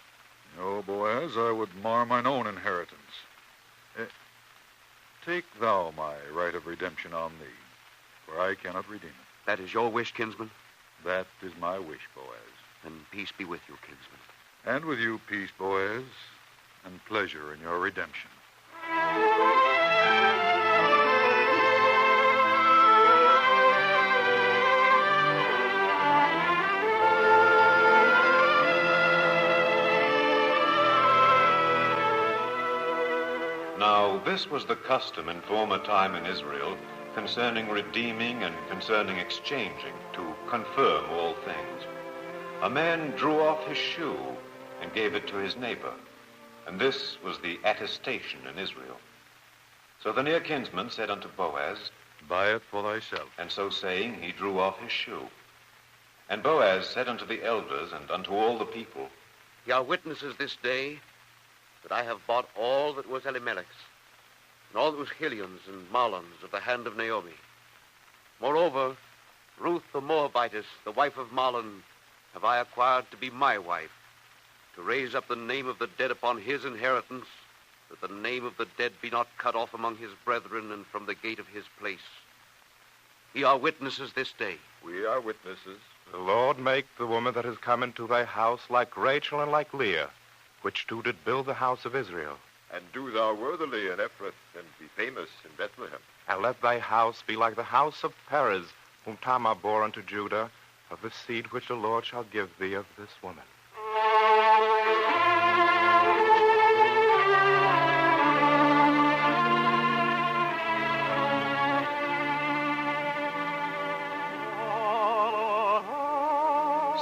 No, Boaz, I would mar mine own inheritance. Take thou my right of redemption on thee, for I cannot redeem it. That is your wish, kinsman? That is my wish, Boaz. And peace be with you, kinsman. And with you, peace, Boaz, and pleasure in your redemption. Now, this was the custom in former time in Israel concerning redeeming and concerning exchanging, to confirm all things. A man drew off his shoe and gave it to his neighbor, and this was the attestation in Israel. So the near kinsman said unto Boaz, Buy it for thyself. And so saying, he drew off his shoe. And Boaz said unto the elders and unto all the people, Ye are witnesses this day that I have bought all that was Elimelech's, and all that was Chilion's and Mahlon's of the hand of Naomi. Moreover, Ruth the Moabitess, the wife of Mahlon, have I acquired to be my wife, to raise up the name of the dead upon his inheritance, that the name of the dead be not cut off among his brethren and from the gate of his place. Ye are witnesses this day. We are witnesses. The Lord make the woman that has come into thy house like Rachel and like Leah, which two did build the house of Israel. And do thou worthily in Ephrath, and be famous in Bethlehem. And let thy house be like the house of Perez, whom Tamar bore unto Judah, of the seed which the Lord shall give thee of this woman.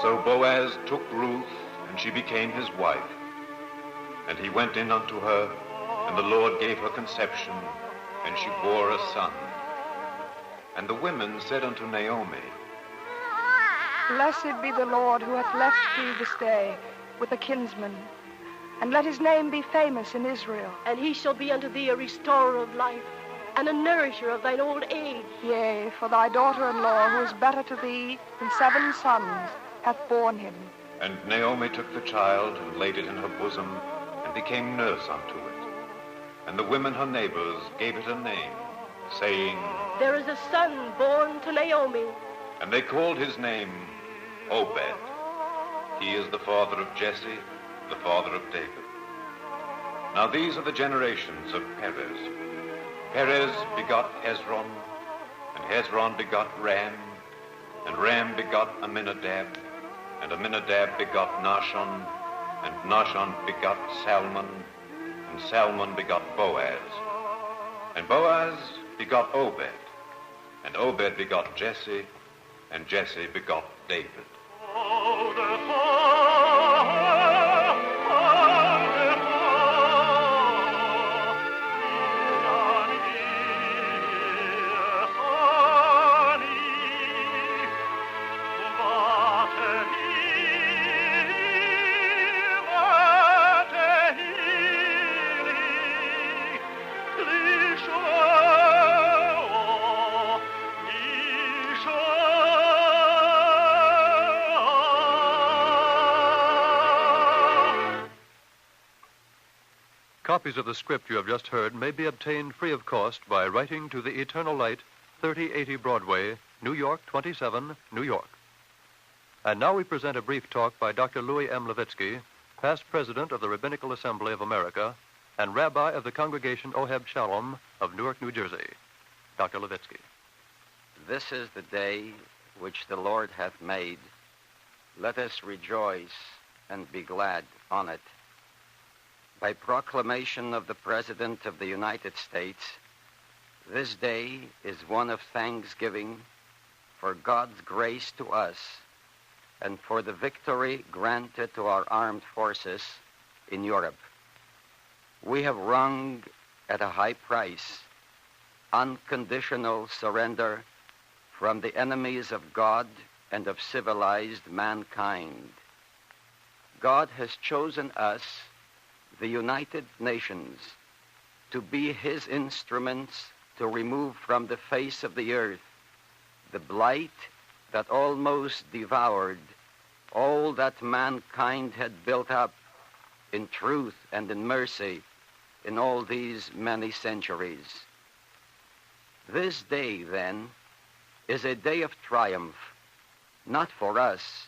So Boaz took Ruth, and she became his wife. And he went in unto her, and the Lord gave her conception, and she bore a son. And the women said unto Naomi, Blessed be the Lord who hath left thee this day with a kinsman, and let his name be famous in Israel. And he shall be unto thee a restorer of life, and a nourisher of thine old age. Yea, for thy daughter-in-law, who is better to thee than 7 sons, hath borne him. And Naomi took the child, and laid it in her bosom, and became nurse unto it. And the women her neighbors gave it a name, saying, There is a son born to Naomi. And they called his name Obed. He is the father of Jesse, the father of David. Now these are the generations of Perez. Perez begot Hezron, and Hezron begot Ram, and Ram begot Amminadab, and Amminadab begot Nahshon, and Nahshon begot Salmon, and Salmon begot Boaz. And Boaz begot Obed, and Obed begot Jesse, and Jesse begot David. Copies of the script you have just heard may be obtained free of cost by writing to the Eternal Light, 3080 Broadway, New York 27, New York. And now we present a brief talk by Dr. Louis M. Levitsky, past president of the Rabbinical Assembly of America and rabbi of the congregation Oheb Shalom of Newark, New Jersey. Dr. Levitsky. This is the day which the Lord hath made. Let us rejoice and be glad on it. By proclamation of the President of the United States, this day is one of thanksgiving for God's grace to us and for the victory granted to our armed forces in Europe. We have wrung at a high price unconditional surrender from the enemies of God and of civilized mankind. God has chosen us, the United Nations, to be his instruments to remove from the face of the earth the blight that almost devoured all that mankind had built up in truth and in mercy in all these many centuries. This day, then, is a day of triumph, not for us,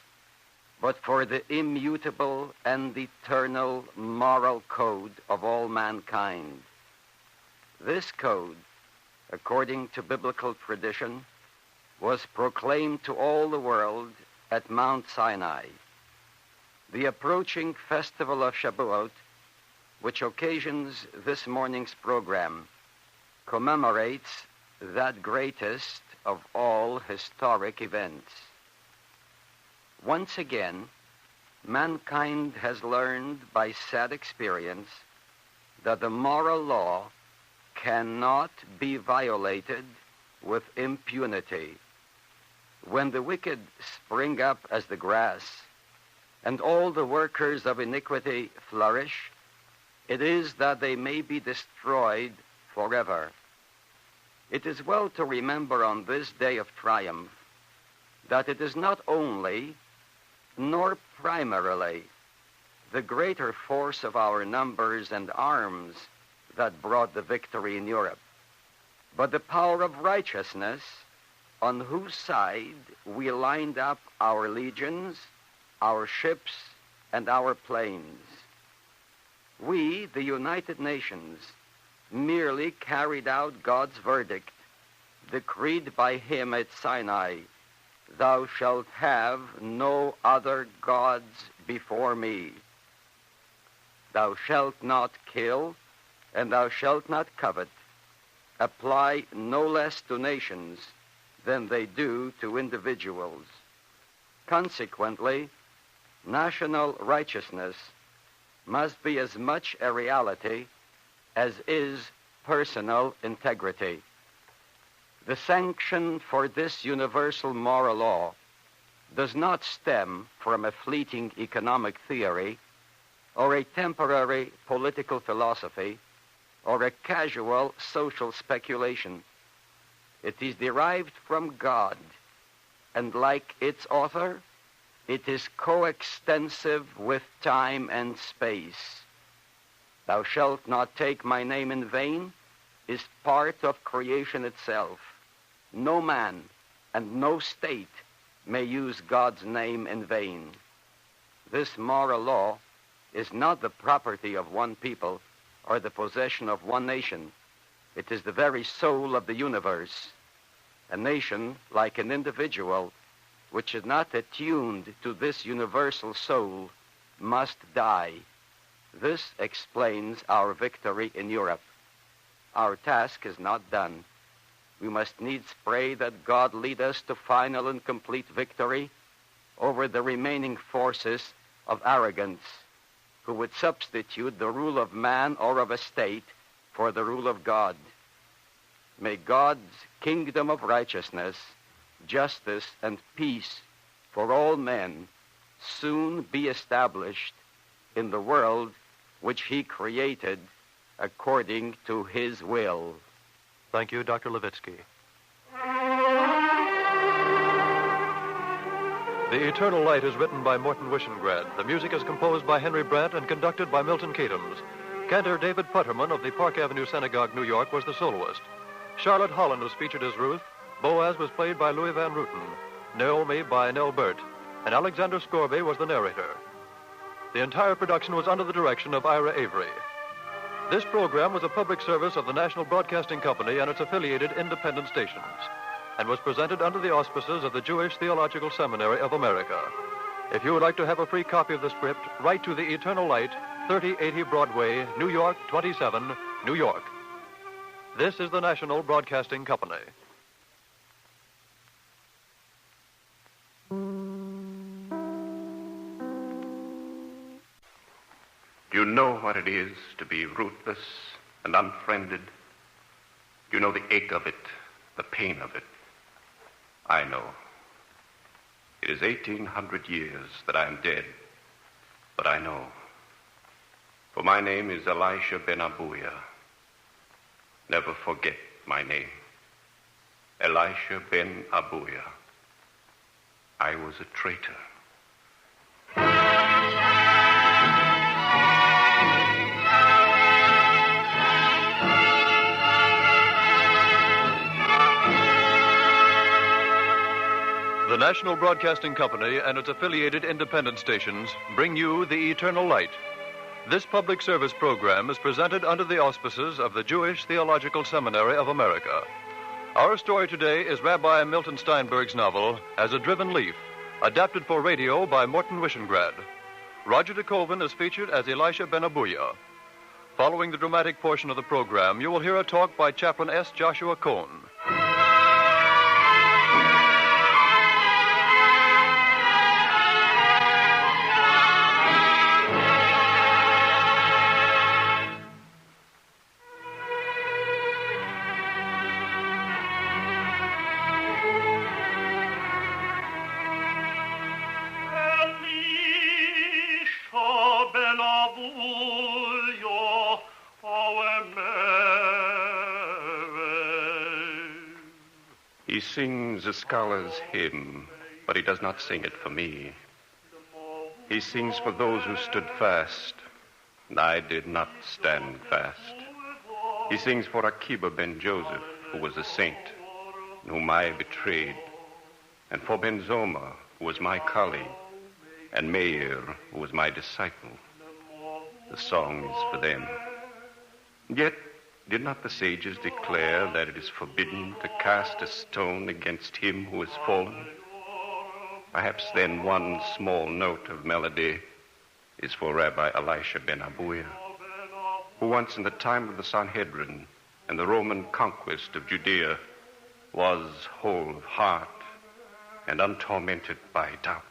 but for the immutable and eternal moral code of all mankind. This code, according to biblical tradition, was proclaimed to all the world at Mount Sinai. The approaching festival of Shavuot, which occasions this morning's program, commemorates that greatest of all historic events. Once again, mankind has learned by sad experience that the moral law cannot be violated with impunity. When the wicked spring up as the grass and all the workers of iniquity flourish, it is that they may be destroyed forever. It is well to remember on this day of triumph that it is not only nor primarily the greater force of our numbers and arms that brought the victory in Europe, but the power of righteousness on whose side we lined up our legions, our ships, and our planes. We, the United Nations, merely carried out God's verdict, decreed by him at Sinai, "Thou shalt have no other gods before me. Thou shalt not kill, and thou shalt not covet," apply no less to nations than they do to individuals. Consequently, national righteousness must be as much a reality as is personal integrity. The sanction for this universal moral law does not stem from a fleeting economic theory or a temporary political philosophy or a casual social speculation. It is derived from God, and like its author, it is coextensive with time and space. "Thou shalt not take my name in vain" is part of creation itself. No man and no state may use God's name in vain. This moral law is not the property of one people or the possession of one nation. It is the very soul of the universe. A nation, like an individual, which is not attuned to this universal soul, must die. This explains our victory in Europe. Our task is not done. We must needs pray that God lead us to final and complete victory over the remaining forces of arrogance, who would substitute the rule of man or of a state for the rule of God. May God's kingdom of righteousness, justice, and peace for all men soon be established in the world which he created according to his will. Thank you, Dr. Levitsky. The Eternal Light is written by Morton Wishengrad. The music is composed by Henry Brandt and conducted by Milton Katims. Cantor David Putterman of the Park Avenue Synagogue, New York, was the soloist. Charlotte Holland was featured as Ruth. Boaz was played by Louis Van Ruten. Naomi by Nell Burt. And Alexander Scorby was the narrator. The entire production was under the direction of Ira Avery. This program was a public service of the National Broadcasting Company and its affiliated independent stations, and was presented under the auspices of the Jewish Theological Seminary of America. If you would like to have a free copy of the script, write to the Eternal Light, 3080 Broadway, New York, 27, New York. This is the National Broadcasting Company. Do you know what it is to be rootless and unfriended? Do you know the ache of it, the pain of it? I know. It is 1,800 years that I am dead, but I know. For my name is Elisha ben Abuya. Never forget my name. Elisha ben Abuya. I was a traitor. The National Broadcasting Company and its affiliated independent stations bring you The Eternal Light. This public service program is presented under the auspices of the Jewish Theological Seminary of America. Our story today is Rabbi Milton Steinberg's novel, As a Driven Leaf, adapted for radio by Morton Wishengrad. Roger de Koven is featured as Elisha ben Abuya. Following the dramatic portion of the program, you will hear a talk by Chaplain S. Joshua Cohen. He sings a scholar's hymn, but he does not sing it for me. He sings for those who stood fast, and I did not stand fast. He sings for Akiba ben Joseph, who was a saint, and whom I betrayed, and for Ben Zoma, who was my colleague, and Meir, who was my disciple. The song is for them. Yet, did not the sages declare that it is forbidden to cast a stone against him who has fallen? Perhaps then one small note of melody is for Rabbi Elisha ben Abuya, who once in the time of the Sanhedrin and the Roman conquest of Judea was whole of heart and untormented by doubt.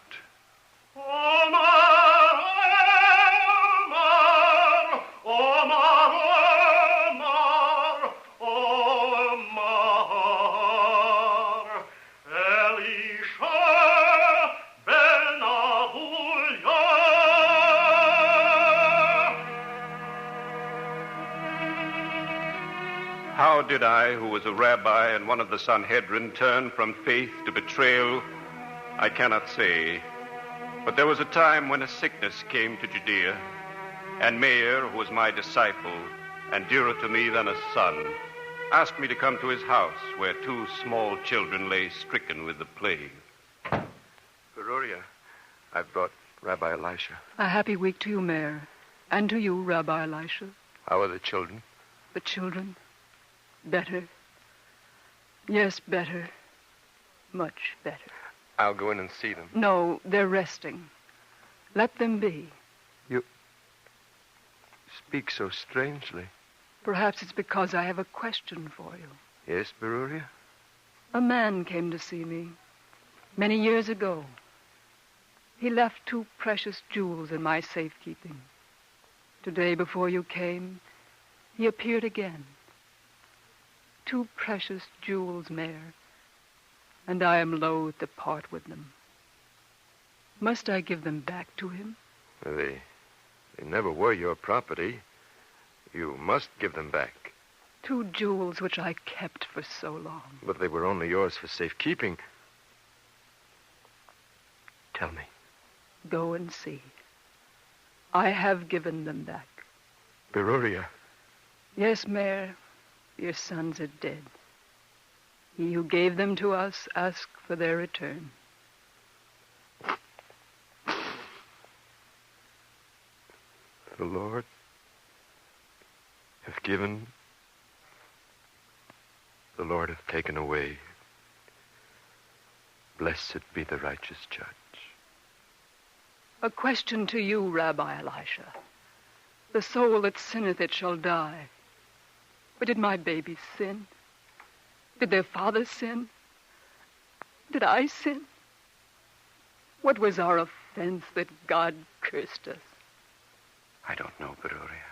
How did I, who was a rabbi and one of the Sanhedrin, turn from faith to betrayal? I cannot say. But there was a time when a sickness came to Judea, and Meir, who was my disciple and dearer to me than a son, asked me to come to his house where two small children lay stricken with the plague. Veruria, I've brought Rabbi Elisha. A happy week to you, Mayor, and to you, Rabbi Elisha. How are the children? The children? Better. Yes, better. Much better. I'll go in and see them. No, they're resting. Let them be. You speak so strangely. Perhaps it's because I have a question for you. Yes, Veruria? A man came to see me many years ago. He left two precious jewels in my safekeeping. Today, before you came, he appeared again. Two precious jewels, Mayor, and I am loath to part with them. Must I give them back to him? They never were your property. You must give them back. Two jewels which I kept for so long. But they were only yours for safekeeping. Tell me. Go and see. I have given them back. Beruria. Yes, Mayor, your sons are dead. He who gave them to us asked for their return. The Lord hath given, the Lord hath taken away. Blessed be the righteous judge. A question to you, Rabbi Elisha. The soul that sinneth, it shall die. But did my babies sin? Did their father sin? Did I sin? What was our offense that God cursed us? I don't know, Beruria.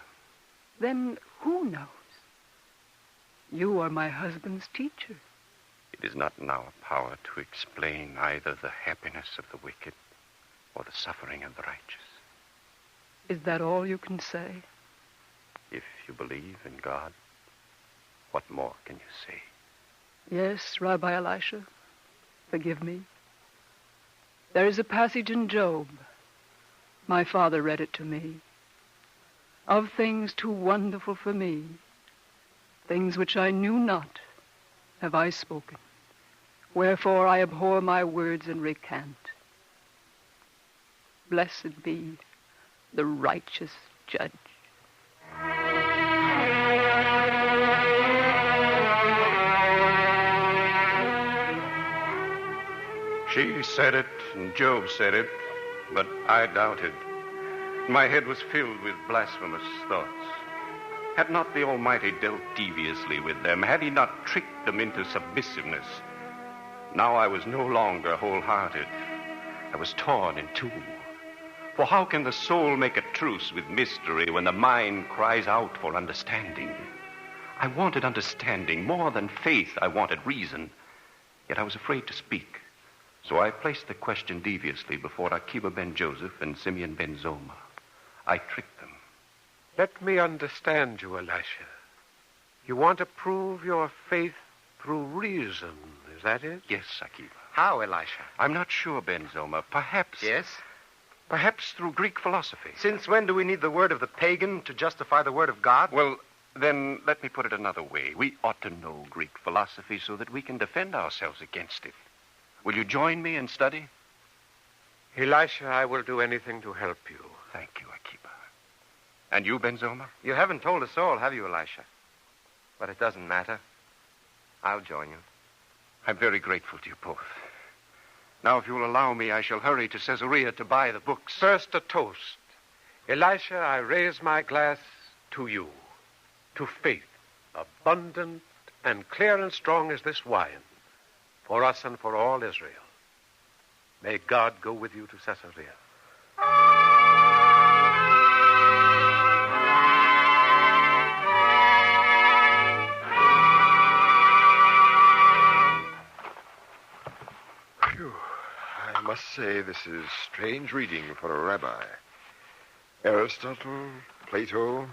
Then who knows? You are my husband's teacher. It is not in our power to explain either the happiness of the wicked or the suffering of the righteous. Is that all you can say? If you believe in God, what more can you say? Yes, Rabbi Elisha, forgive me. There is a passage in Job. My father read it to me. Of things too wonderful for me, things which I knew not, have I spoken. Wherefore I abhor my words and recant. Blessed be the righteous judge. She said it, and Job said it, but I doubted. My head was filled with blasphemous thoughts. Had not the Almighty dealt deviously with them? Had he not tricked them into submissiveness? Now I was no longer wholehearted. I was torn in two. For how can the soul make a truce with mystery when the mind cries out for understanding? I wanted understanding. More than faith, I wanted reason. Yet I was afraid to speak. So I placed the question deviously before Akiba ben Joseph and Simeon ben Zoma. I tricked them. Let me understand you, Elisha. You want to prove your faith through reason, is that it? Yes, Akiba. How, Elisha? I'm not sure, Ben Zoma. Perhaps... Yes? Perhaps through Greek philosophy. Since when do we need the word of the pagan to justify the word of God? Well, then let me put it another way. We ought to know Greek philosophy so that we can defend ourselves against it. Will you join me in study? Elisha, I will do anything to help you. Thank you, Akiba. And you, Ben Zoma? You haven't told us all, have you, Elisha? But it doesn't matter. I'll join you. I'm very grateful to you both. Now, if you will allow me, I shall hurry to Caesarea to buy the books. First, a toast. Elisha, I raise my glass to you, to faith, abundant and clear and strong as this wine, for us and for all Israel. May God go with you to Caesarea. Phew. I must say this is strange reading for a rabbi. Aristotle, Plato,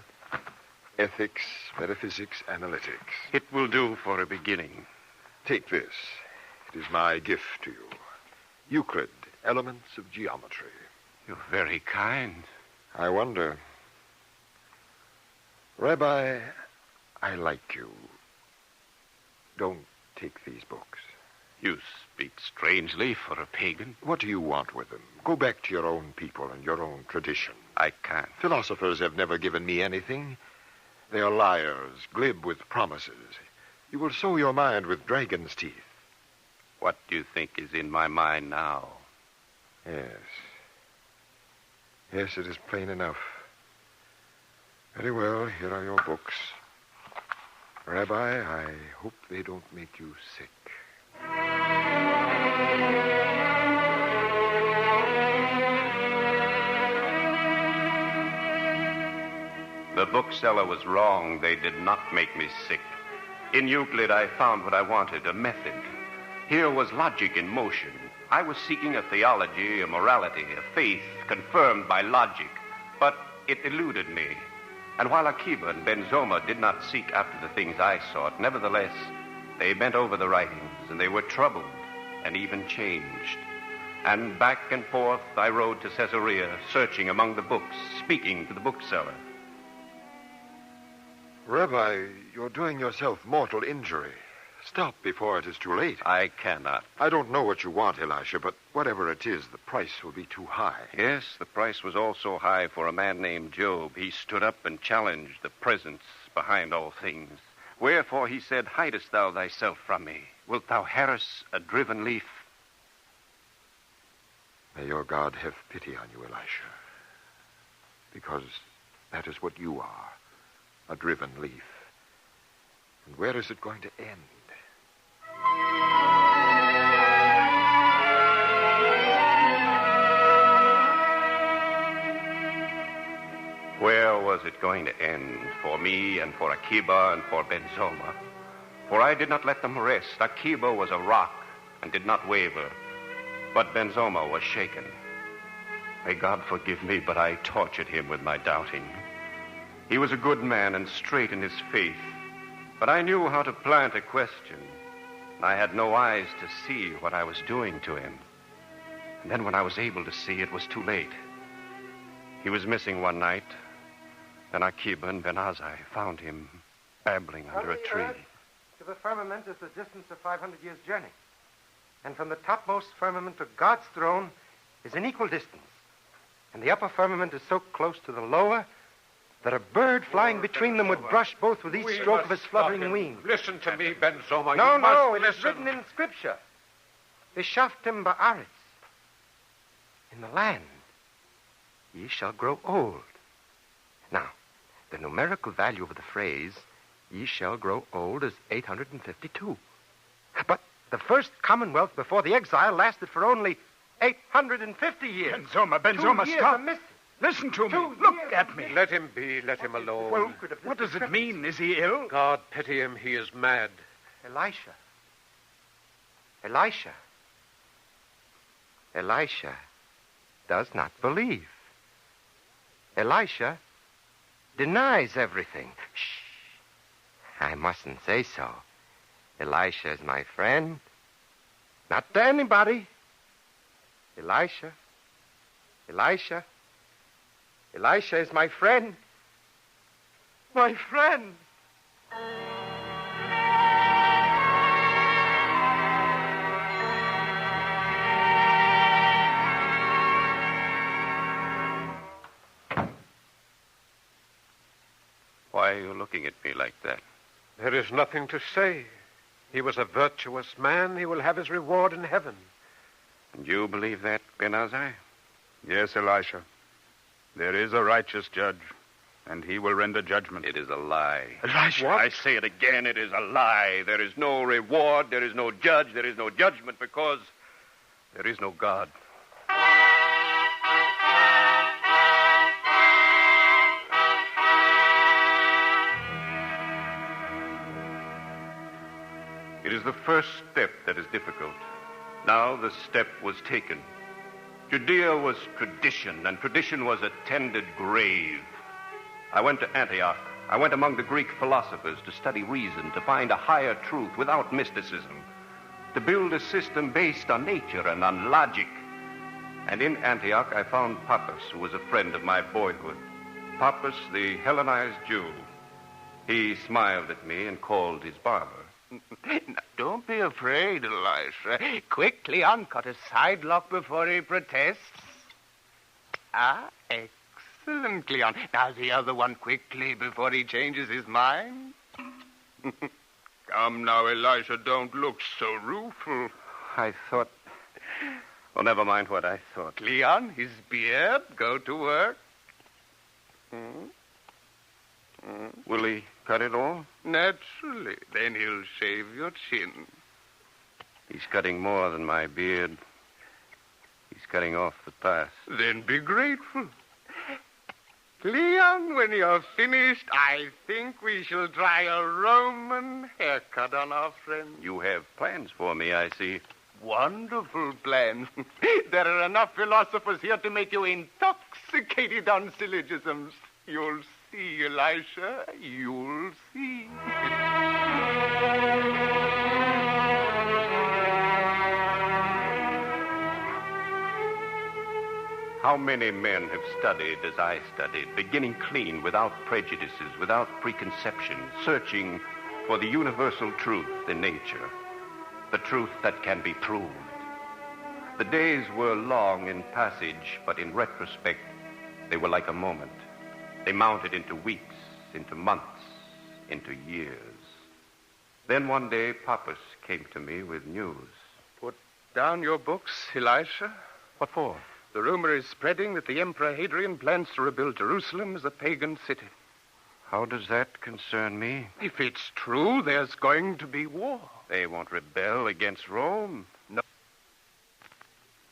ethics, metaphysics, analytics. It will do for a beginning. Take this. It is my gift to you. Euclid, Elements of Geometry. You're very kind. I wonder. Rabbi, I like you. Don't take these books. You speak strangely for a pagan. What do you want with them? Go back to your own people and your own tradition. I can't. Philosophers have never given me anything. They are liars, glib with promises. You will sow your mind with dragon's teeth. What do you think is in my mind now? Yes. Yes, it is plain enough. Very well, here are your books. Rabbi, I hope they don't make you sick. The bookseller was wrong. They did not make me sick. In Euclid, I found what I wanted, a method. Here was logic in motion. I was seeking a theology, a morality, a faith confirmed by logic, but it eluded me. And while Akiba and Ben Zoma did not seek after the things I sought, nevertheless, they bent over the writings, and they were troubled and even changed. And back and forth I rode to Caesarea, searching among the books, speaking to the bookseller. Rabbi, you're doing yourself mortal injury. Stop before it is too late. I cannot. I don't know what you want, Elisha, but whatever it is, the price will be too high. Yes, the price was also high for a man named Job. He stood up and challenged the presence behind all things. Wherefore he said, hidest thou thyself from me? Wilt thou harass a driven leaf? May your God have pity on you, Elisha. Because that is what you are, a driven leaf. And where is it going to end? Where was it going to end for me and for Akiba and for Benzoma? For I did not let them rest. Akiba was a rock and did not waver, but Benzoma was shaken. May God forgive me, but I tortured him with my doubting. He was a good man and straight in his faith, but I knew how to plant a question. I had no eyes to see what I was doing to him. And then when I was able to see, it was too late. He was missing one night. Then Akiba and Ben Azai found him babbling under a tree. To the firmament is the distance of 500 years' journey. And from the topmost firmament to God's throne is an equal distance. And the upper firmament is so close to the lower that a bird flying between them would brush both with each stroke of his fluttering wing. Listen to me, Benzoma. No, it is written in Scripture. Vishaftim ba'aretz. In the land, ye shall grow old. Now, the numerical value of the phrase, ye shall grow old, is 852. But the first Commonwealth before the exile lasted for only 850 years. Benzoma, stop. Listen to me. Look at me. Let him be. Let him alone. Well, what does it mean? Is he ill? God pity him. He is mad. Elisha does not believe. Elisha denies everything. Shh. I mustn't say so. Elisha is my friend. Not to anybody. Elisha is my friend. My friend. Why are you looking at me like that? There is nothing to say. He was a virtuous man. He will have his reward in heaven. And you believe that, Ben Azai? Yes, Elisha. There is a righteous judge, and he will render judgment. It is a lie. Elisha! I say it again, it is a lie. There is no reward, there is no judge, there is no judgment, because there is no God. It is the first step that is difficult. Now the step was taken. Judea was tradition, and tradition was a tended grave. I went to Antioch. I went among the Greek philosophers to study reason, to find a higher truth without mysticism, to build a system based on nature and on logic. And in Antioch, I found Pappus, who was a friend of my boyhood. Pappus, the Hellenized Jew. He smiled at me and called his barber. Now, don't be afraid, Elisha. Quickly uncut a side lock before he protests. Ah, excellent, Cleon. Now the other one quickly before he changes his mind. Come now, Elisha, don't look so rueful. I thought... Well, never mind what I thought. Cleon, his beard, go to work. Will he cut it all? Naturally. Then he'll shave your chin. He's cutting more than my beard. He's cutting off the past. Then be grateful. Cleon, when you're finished, I think we shall try a Roman haircut on our friend. You have plans for me, I see. Wonderful plans. There are enough philosophers here to make you intoxicated on syllogisms. You'll see, Elisha. You'll see. How many men have studied as I studied, beginning clean, without prejudices, without preconceptions, searching for the universal truth in nature, the truth that can be proved. The days were long in passage, but in retrospect, they were like a moment. They mounted into weeks, into months, into years. Then one day, Papas came to me with news. Put down your books, Elisha. What for? The rumor is spreading that the Emperor Hadrian plans to rebuild Jerusalem as a pagan city. How does that concern me? If it's true, there's going to be war. They won't rebel against Rome. No.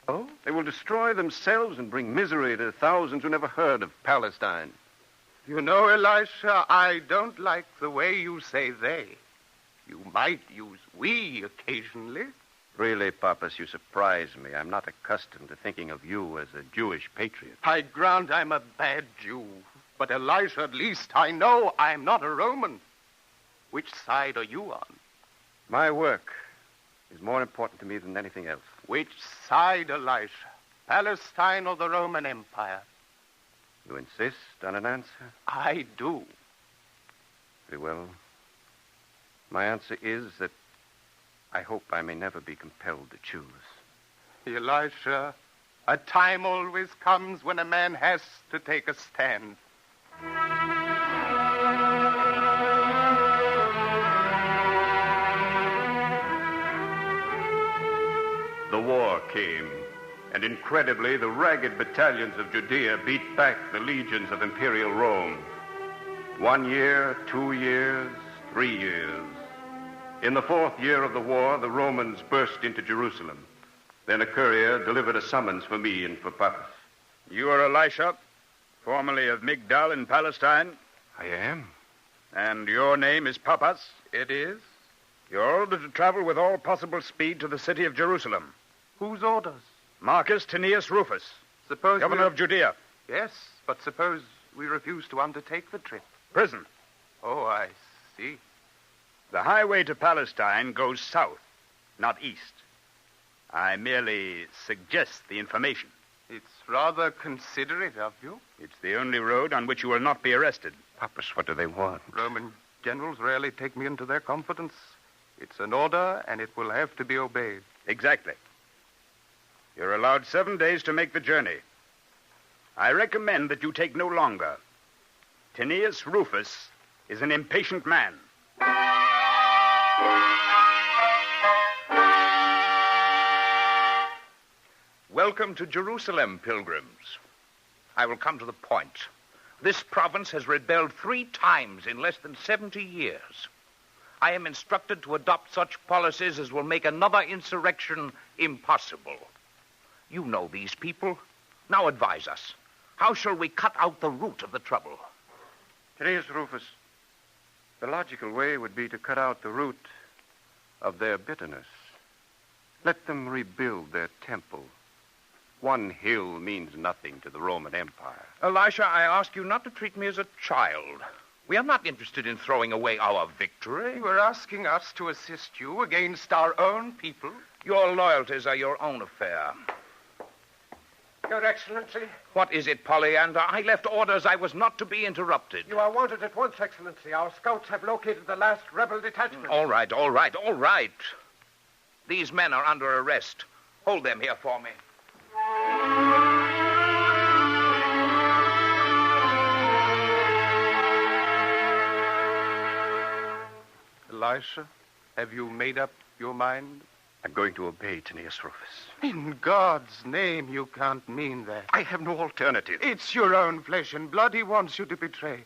Oh? They will destroy themselves and bring misery to thousands who never heard of Palestine. You know, Elisha, I don't like the way you say they. You might use we occasionally. Really, Papas, you surprise me. I'm not accustomed to thinking of you as a Jewish patriot. I grant I'm a bad Jew. But, Elisha, at least I know I'm not a Roman. Which side are you on? My work is more important to me than anything else. Which side, Elisha? Palestine or the Roman Empire? You insist on an answer? I do. Very well. My answer is that I hope I may never be compelled to choose. Elisha, a time always comes when a man has to take a stand. The war came, and incredibly, the ragged battalions of Judea beat back the legions of Imperial Rome. 1 year, 2 years, 3 years. In the 4th year of the war, the Romans burst into Jerusalem. Then a courier delivered a summons for me and for Papas. You are Elisha, formerly of Migdal in Palestine? I am. And your name is Papas? It is. You're ordered to travel with all possible speed to the city of Jerusalem. Whose orders? Marcus Tinius Rufus, governor of Judea. Yes, but suppose we refuse to undertake the trip. Prison. Oh, I see. The highway to Palestine goes south, not east. I merely suggest the information. It's rather considerate of you. It's the only road on which you will not be arrested. Papas, what do they want? Roman generals rarely take me into their confidence. It's an order, and it will have to be obeyed. Exactly. You're allowed 7 days to make the journey. I recommend that you take no longer. Tinius Rufus is an impatient man. Welcome to Jerusalem, pilgrims. I will come to the point. This province has rebelled 3 times in less than 70 years. I am instructed to adopt such policies as will make another insurrection impossible. You know these people. Now advise us. How shall we cut out the root of the trouble? Tinius Rufus, the logical way would be to cut out the root of their bitterness. Let them rebuild their temple. 1 hill means nothing to the Roman Empire. Elisha, I ask you not to treat me as a child. We are not interested in throwing away our victory. You are asking us to assist you against our own people. Your loyalties are your own affair. Your Excellency. What is it, Polyander? I left orders I was not to be interrupted. You are wanted at once, Excellency. Our scouts have located the last rebel detachment. All right. These men are under arrest. Hold them here for me. Elisha, have you made up your mind? I'm going to obey Tinius Rufus. In God's name, you can't mean that. I have no alternative. It's your own flesh and blood he wants you to betray.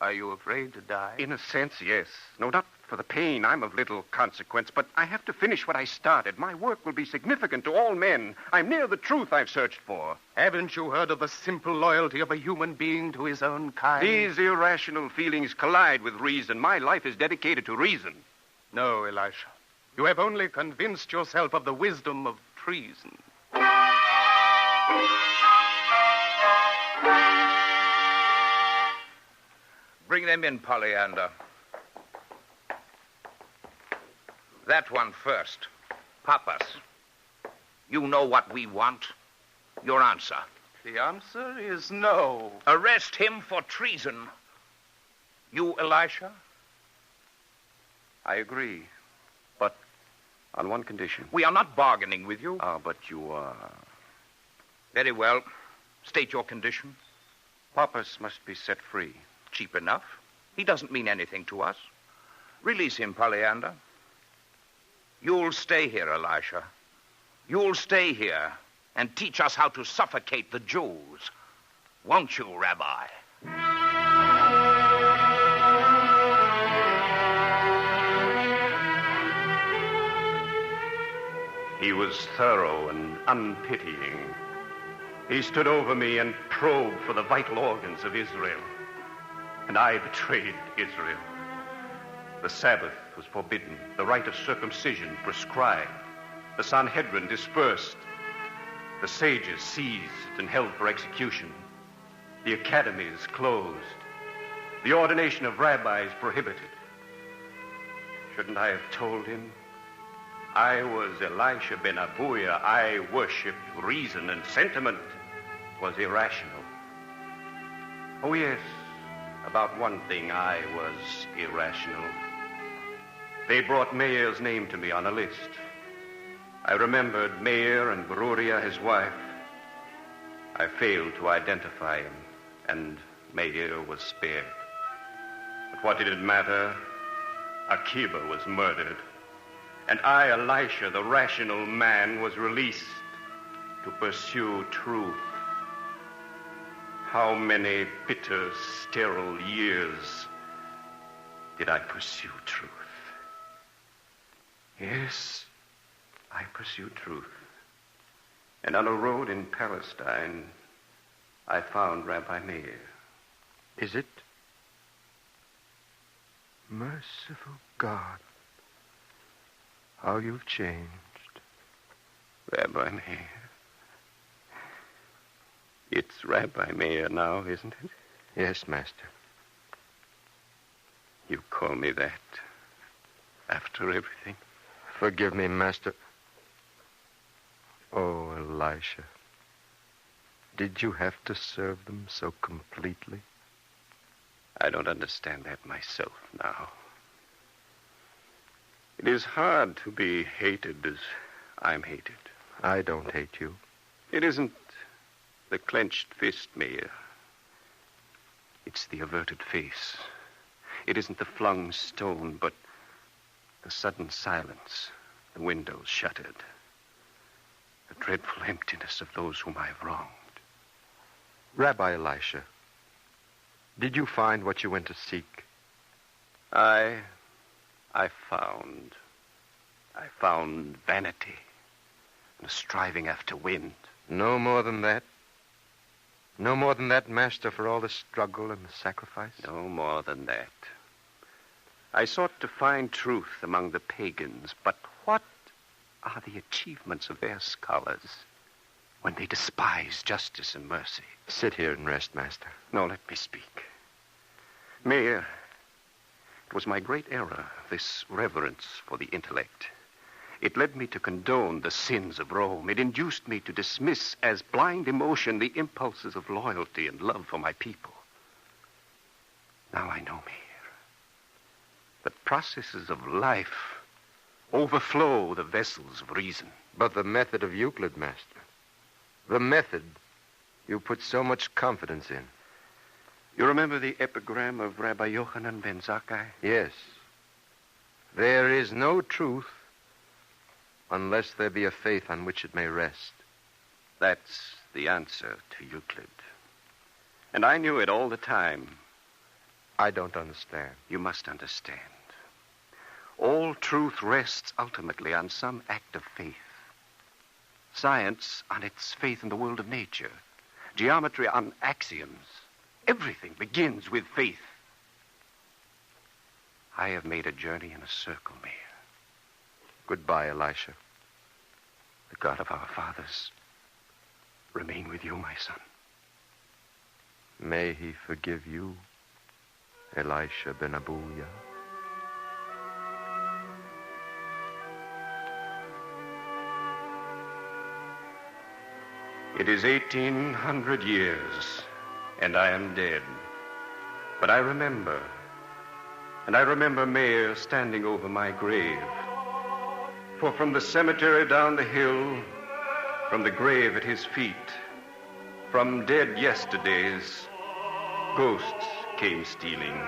Are you afraid to die? In a sense, yes. No, not for the pain. I'm of little consequence, but I have to finish what I started. My work will be significant to all men. I'm near the truth I've searched for. Haven't you heard of the simple loyalty of a human being to his own kind? These irrational feelings collide with reason. My life is dedicated to reason. No, Elisha. You have only convinced yourself of the wisdom of treason. Bring them in, Polyander. That one first. Papas, you know what we want. Your answer. The answer is no. Arrest him for treason. You, Elisha? I agree, but on one condition. We are not bargaining with you. But you are. Very well. State your condition. Papas must be set free. Cheap enough. He doesn't mean anything to us. Release him, Polyander. You'll stay here, Elisha. You'll stay here and teach us how to suffocate the Jews. Won't you, Rabbi? He was thorough and unpitying. He stood over me and probed for the vital organs of Israel. And I betrayed Israel. The Sabbath was forbidden. The rite of circumcision prescribed. The Sanhedrin dispersed. The sages seized and held for execution. The academies closed. The ordination of rabbis prohibited. Shouldn't I have told him? I was Elisha ben Abuya. I worshipped reason, and sentiment was irrational. Oh, yes, about one thing I was irrational. They brought Meir's name to me on a list. I remembered Meir and Beruria, his wife. I failed to identify him, and Meir was spared. But what did it matter? Akiba was murdered. And I, Elisha, the rational man, was released to pursue truth. How many bitter, sterile years did I pursue truth? Yes, I pursued truth. And on a road in Palestine, I found Rabbi Meir. Is it? Merciful God, how you've changed. Rabbi Meir. It's Rabbi Meir now, isn't it? Yes, Master. You call me that after everything? Forgive me, Master. Oh, Elisha. Did you have to serve them so completely? I don't understand that myself now. It is hard to be hated as I'm hated. I don't hate you. It isn't the clenched fist, Meir. It's the averted face. It isn't the flung stone, but the sudden silence, the windows shuttered, the dreadful emptiness of those whom I have wronged. Rabbi Elisha, did you find what you went to seek? I found vanity and a striving after wind. No more than that? No more than that, Master, for all the struggle and the sacrifice? No more than that. I sought to find truth among the pagans, but what are the achievements of their scholars when they despise justice and mercy? Sit here and rest, Master. No, let me speak. Meir, it was my great error, this reverence for the intellect. It led me to condone the sins of Rome. It induced me to dismiss as blind emotion the impulses of loyalty and love for my people. Now I know, Meir, that processes of life overflow the vessels of reason. But the method of Euclid, Master, the method you put so much confidence in. You remember the epigram of Rabbi Yochanan ben Zakkai? Yes. There is no truth unless there be a faith on which it may rest. That's the answer to Euclid. And I knew it all the time. I don't understand. You must understand. All truth rests ultimately on some act of faith. Science on its faith in the world of nature. Geometry on axioms. Everything begins with faith. I have made a journey in a circle, Meir. Goodbye, Elisha. The God of our fathers remain with you, my son. May he forgive you, Elisha ben Abuya. It is 1,800 years, and I am dead. But I remember, and I remember Mayor standing over my grave. For from the cemetery down the hill, from the grave at his feet, from dead yesterdays, ghosts came stealing.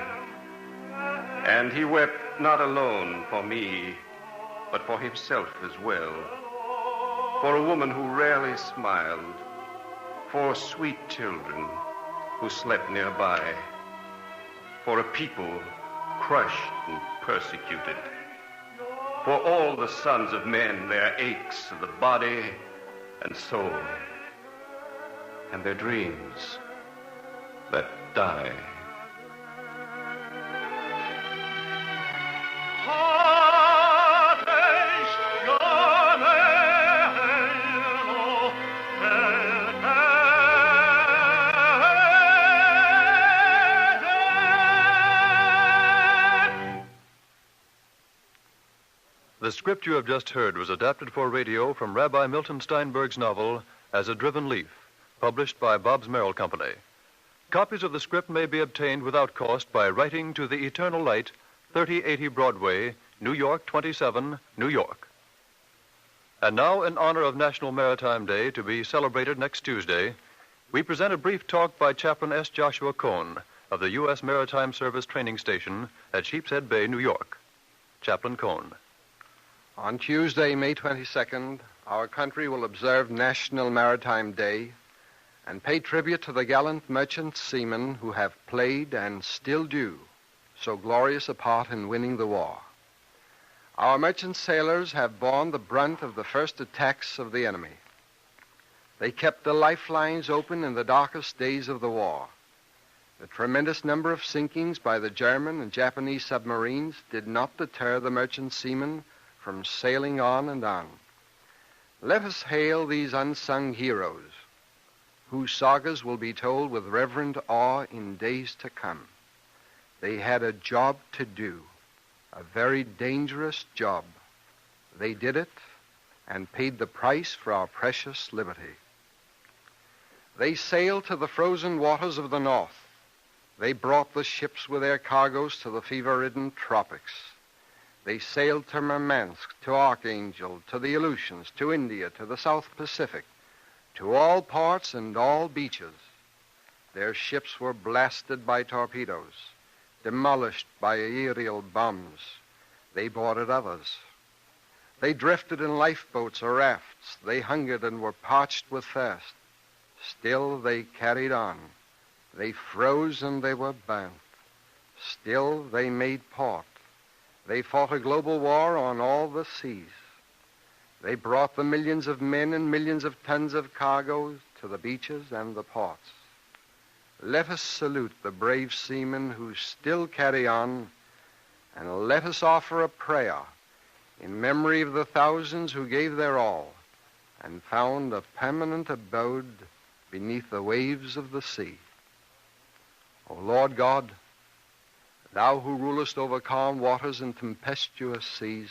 And he wept not alone for me, but for himself as well. For a woman who rarely smiled, for sweet children who slept nearby, for a people crushed and persecuted, for all the sons of men, their aches of the body and soul, and their dreams that die. The script you have just heard was adapted for radio from Rabbi Milton Steinberg's novel, As a Driven Leaf, published by Bobbs Merrill Company. Copies of the script may be obtained without cost by writing to the Eternal Light, 3080 Broadway, New York 27, New York. And now, in honor of National Maritime Day, to be celebrated next Tuesday, we present a brief talk by Chaplain S. Joshua Cohen of the U.S. Maritime Service Training Station at Sheepshead Bay, New York. Chaplain Cohen. On Tuesday, May 22nd, our country will observe National Maritime Day and pay tribute to the gallant merchant seamen who have played and still do so glorious a part in winning the war. Our merchant sailors have borne the brunt of the first attacks of the enemy. They kept the lifelines open in the darkest days of the war. The tremendous number of sinkings by the German and Japanese submarines did not deter the merchant seamen from sailing on and on. Let us hail these unsung heroes, whose sagas will be told with reverent awe in days to come. They had a job to do, a very dangerous job. They did it and paid the price for our precious liberty. They sailed to the frozen waters of the north. They brought the ships with their cargoes to the fever-ridden tropics. They sailed to Murmansk, to Archangel, to the Aleutians, to India, to the South Pacific, to all ports and all beaches. Their ships were blasted by torpedoes, demolished by aerial bombs. They boarded others. They drifted in lifeboats or rafts. They hungered and were parched with thirst. Still they carried on. They froze and they were burnt. Still they made port. They fought a global war on all the seas. They brought the millions of men and millions of tons of cargoes to the beaches and the ports. Let us salute the brave seamen who still carry on, and let us offer a prayer in memory of the thousands who gave their all and found a permanent abode beneath the waves of the sea. O Lord God, Thou who rulest over calm waters and tempestuous seas,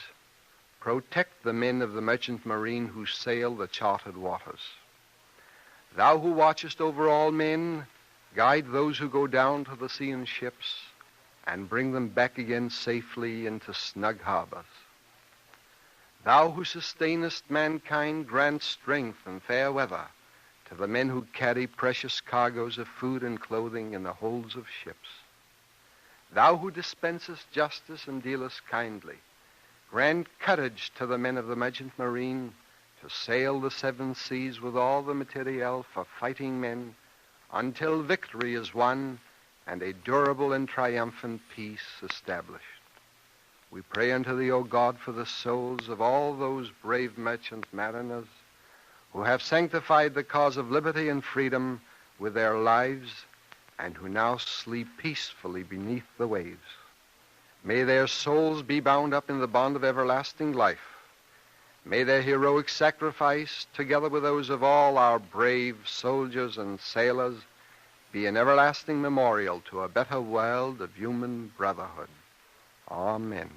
protect the men of the merchant marine who sail the charted waters. Thou who watchest over all men, guide those who go down to the sea in ships and bring them back again safely into snug harbors. Thou who sustainest mankind, grant strength and fair weather to the men who carry precious cargoes of food and clothing in the holds of ships. Thou who dispensest justice and dealest kindly, grant courage to the men of the merchant marine to sail the seven seas with all the materiel for fighting men until victory is won and a durable and triumphant peace established. We pray unto Thee, O God, for the souls of all those brave merchant mariners who have sanctified the cause of liberty and freedom with their lives and who now sleep peacefully beneath the waves. May their souls be bound up in the bond of everlasting life. May their heroic sacrifice, together with those of all our brave soldiers and sailors, be an everlasting memorial to a better world of human brotherhood. Amen.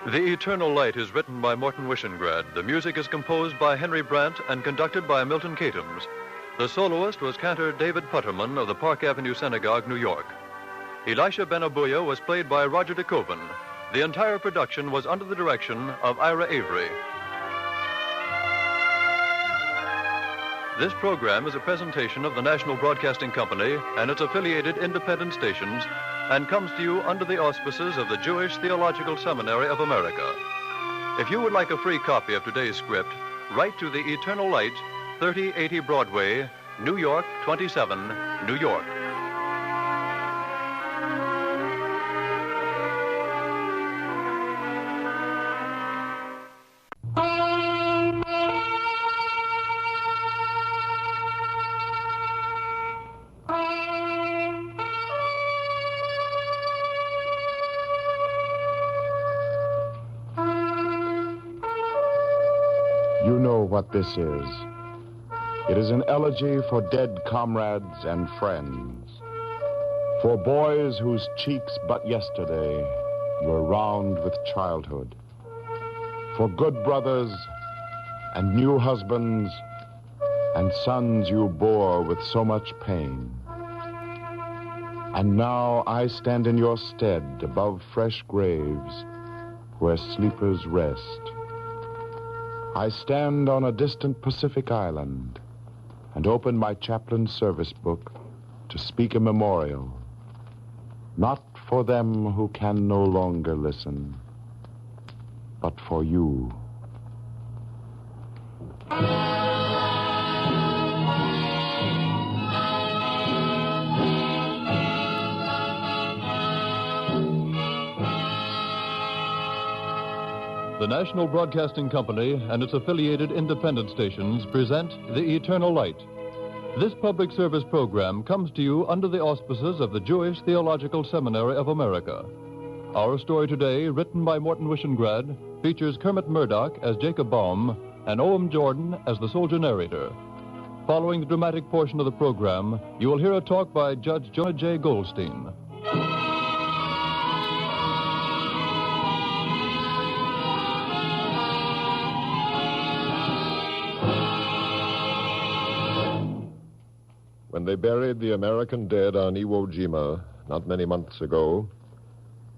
The Eternal Light is written by Morton Wishengrad. The music is composed by Henry Brandt and conducted by Milton Catums. The soloist was cantor David Putterman of the Park Avenue Synagogue, New York. Elisha Ben Abuya was played by Roger de Koven. The entire production was under the direction of Ira Avery. This program is a presentation of the National Broadcasting Company and its affiliated independent stations and comes to you under the auspices of the Jewish Theological Seminary of America. If you would like a free copy of today's script, write to the Eternal Light, 3080 Broadway, New York, 27, New York. You know what this is. It is an elegy for dead comrades and friends, for boys whose cheeks but yesterday were round with childhood, for good brothers and new husbands and sons you bore with so much pain. And now I stand in your stead above fresh graves where sleepers rest. I stand on a distant Pacific island and open my chaplain's service book to speak a memorial, not for them who can no longer listen, but for you. The National Broadcasting Company and its affiliated independent stations present The Eternal Light. This public service program comes to you under the auspices of the Jewish Theological Seminary of America. Our story today, written by Morton Wishengrad, features Kermit Murdoch as Jacob Baum and Owen Jordan as the soldier narrator. Following the dramatic portion of the program, you will hear a talk by Judge Jonah J. Goldstein. When they buried the American dead on Iwo Jima not many months ago,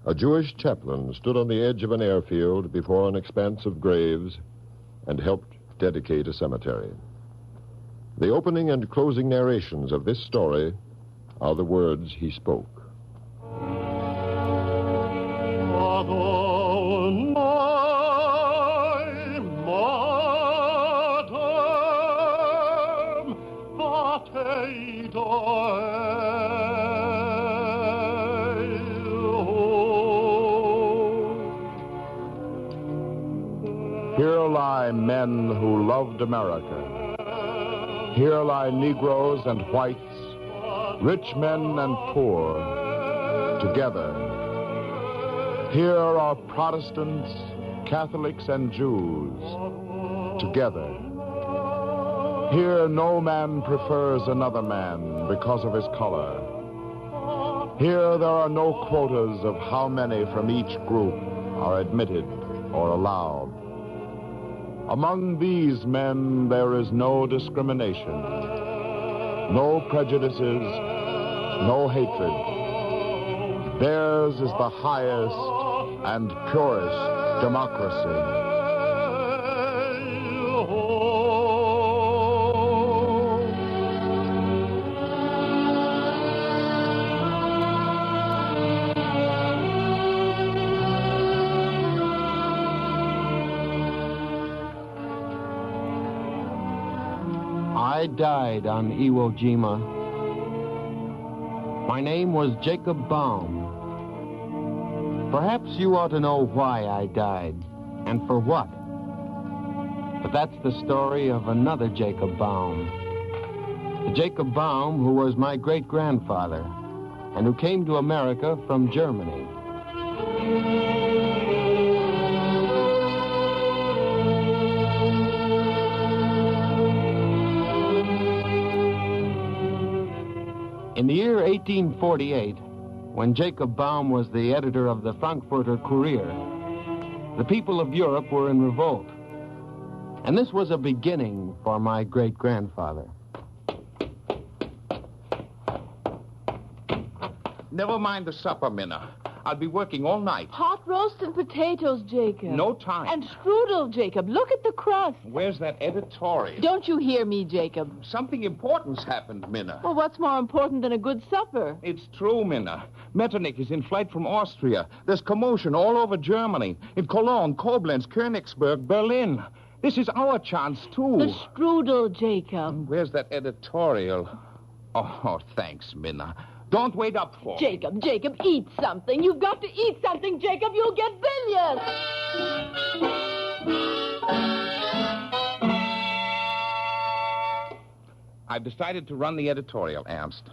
a Jewish chaplain stood on the edge of an airfield before an expanse of graves and helped dedicate a cemetery. The opening and closing narrations of this story are the words he spoke. Here lie men who loved America. Here lie Negroes and whites, rich men and poor, together. Here are Protestants, Catholics, and Jews, together. Here no man prefers another man because of his color. Here there are no quotas of how many from each group are admitted or allowed. Among these men there is no discrimination, no prejudices, no hatred. Theirs is the highest and purest democracy. I died on Iwo Jima. My name was Jacob Baum. Perhaps you ought to know why I died, and for what. But that's the story of another Jacob Baum. The Jacob Baum who was my great-grandfather, and who came to America from Germany. In the year 1848, when Jacob Baum was the editor of the Frankfurter Kurier, The people of Europe were in revolt. And this was a beginning for my great-grandfather. Never mind the supper, Minna. I'll be working all night. Hot roast and potatoes, Jacob. No time. And strudel, Jacob. Look at the crust. Where's that editorial? Don't you hear me, Jacob? Something important's happened, Minna. Well, what's more important than a good supper? It's true, Minna. Metternich is in flight from Austria. There's commotion all over Germany. In Cologne, Koblenz, Königsberg, Berlin. This is our chance, too. The strudel, Jacob. Where's that editorial? Oh, thanks, Minna. Don't wait up for me. Jacob, eat something. You've got to eat something, Jacob. You'll get billions. I've decided to run the editorial, Ernst.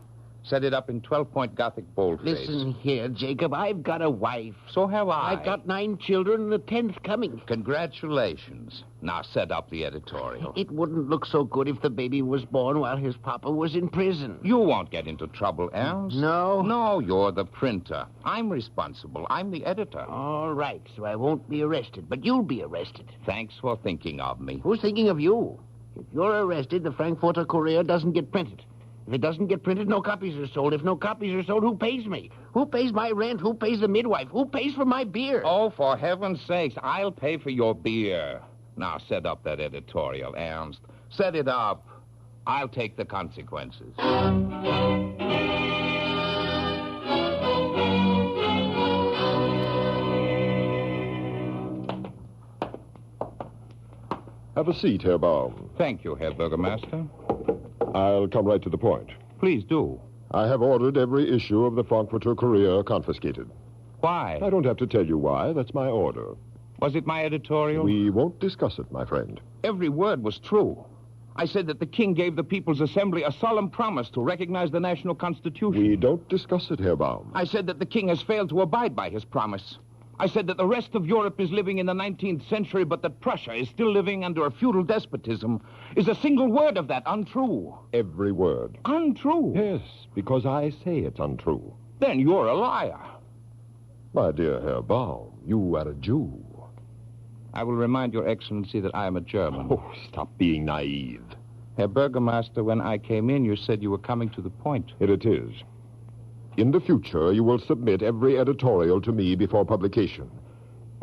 Set it up in 12-point Gothic boldface. Listen here, Jacob. I've got a wife. So have I. I've got 9 children and the 10th coming. Congratulations. Now set up the editorial. It wouldn't look so good if the baby was born while his papa was in prison. You won't get into trouble, Ernst. No? No, you're the printer. I'm responsible. I'm the editor. All right, so I won't be arrested, but you'll be arrested. Thanks for thinking of me. Who's thinking of you? If you're arrested, the Frankfurter Courier doesn't get printed. If it doesn't get printed, no copies are sold. If no copies are sold, who pays me? Who pays my rent? Who pays the midwife? Who pays for my beer? Oh, for heaven's sakes, I'll pay for your beer. Now, set up that editorial, Ernst. Set it up. I'll take the consequences. Have a seat, Herr Baum. Thank you, Herr Bürgermeister. I'll come right to the point. Please do. I have ordered every issue of the Frankfurter Courier confiscated. Why? I don't have to tell you why. That's my order. Was it my editorial? We won't discuss it, my friend. Every word was true. I said that the king gave the People's Assembly a solemn promise to recognize the national constitution. We don't discuss it, Herr Baum. I said that the king has failed to abide by his promise. I said that the rest of Europe is living in the 19th century, but that Prussia is still living under a feudal despotism. Is a single word of that untrue? Every word. Untrue? Yes, because I say it's untrue. Then you're a liar. My dear Herr Baum, you are a Jew. I will remind Your Excellency that I am a German. Oh, stop being naive. Herr Bürgermeister, when I came in, you said you were coming to the point. Here it is. In the future, you will submit every editorial to me before publication.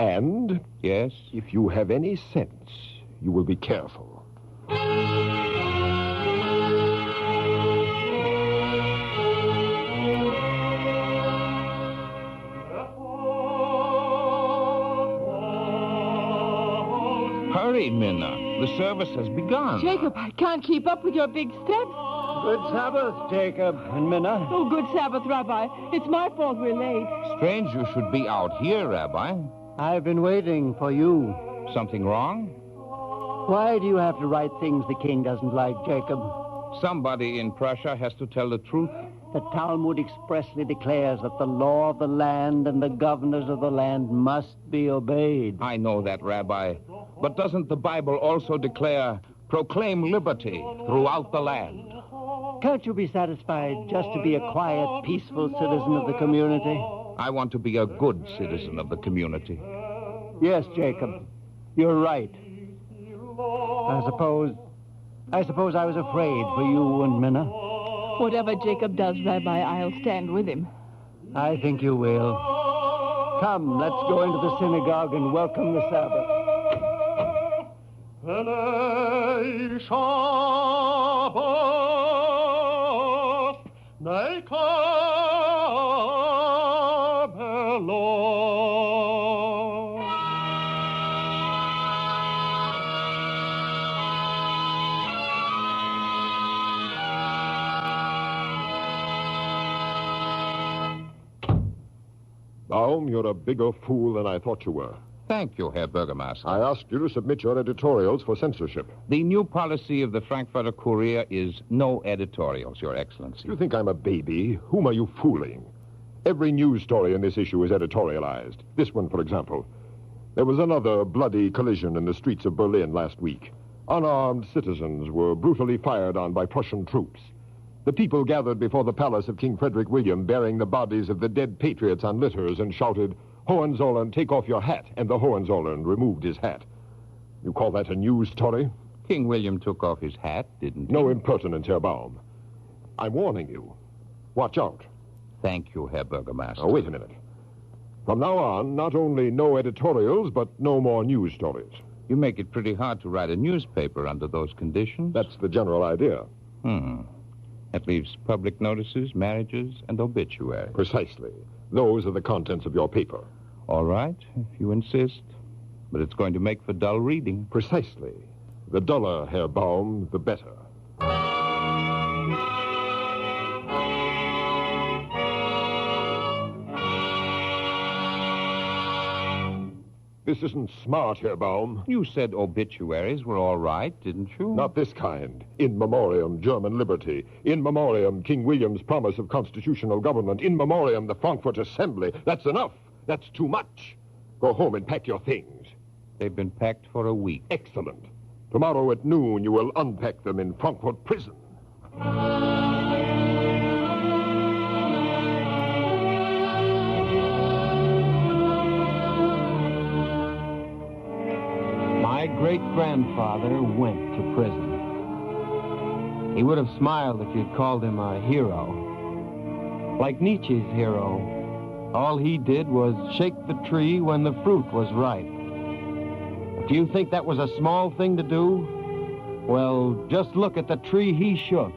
And... Yes? If you have any sense, you will be careful. Hurry, Minna. The service has begun. Jacob, I can't keep up with your big steps. Good Sabbath, Jacob and Minna. Oh, good Sabbath, Rabbi. It's my fault we're late. Strange you should be out here, Rabbi. I've been waiting for you. Something wrong? Why do you have to write things the king doesn't like, Jacob? Somebody in Prussia has to tell the truth. The Talmud expressly declares that the law of the land and the governors of the land must be obeyed. I know that, Rabbi. But doesn't the Bible also declare, proclaim liberty throughout the land? Can't you be satisfied just to be a quiet, peaceful citizen of the community? I want to be a good citizen of the community. Yes, Jacob. You're right. I suppose I was afraid for you and Minna. Whatever Jacob does, Rabbi, I'll stand with him. I think you will. Come, let's go into the synagogue and welcome the Sabbath. Baum, you're a bigger fool than I thought you were. Thank you, Herr Bürgermeister. I asked you to submit your editorials for censorship. The new policy of the Frankfurter Courier is no editorials, Your Excellency. You think I'm a baby? Whom are you fooling? Every news story in this issue is editorialized. This one, for example. There was another bloody collision in the streets of Berlin last week. Unarmed citizens were brutally fired on by Prussian troops. The people gathered before the palace of King Frederick William bearing the bodies of the dead patriots on litters and shouted, Hohenzollern, take off your hat. And the Hohenzollern removed his hat. You call that a news story? King William took off his hat, didn't he? No impertinence, Herr Baum. I'm warning you. Watch out. Thank you, Herr Bürgermeister. Now, wait a minute. From now on, not only no editorials, but no more news stories. You make it pretty hard to write a newspaper under those conditions. That's the general idea. That leaves public notices, marriages, and obituaries. Precisely. Those are the contents of your paper. All right, if you insist. But it's going to make for dull reading. Precisely. The duller, Herr Baum, the better. This isn't smart, Herr Baum. You said obituaries were all right, didn't you? Not this kind. In memoriam, German liberty. In memoriam, King William's promise of constitutional government. In memoriam, the Frankfurt Assembly. That's enough. That's too much. Go home and pack your things. They've been packed for a week. Excellent. Tomorrow at noon, you will unpack them in Frankfurt prison. My great-grandfather went to prison. He would have smiled if you'd called him a hero. Like Nietzsche's hero, all he did was shake the tree when the fruit was ripe. Do you think that was a small thing to do? Well, just look at the tree he shook.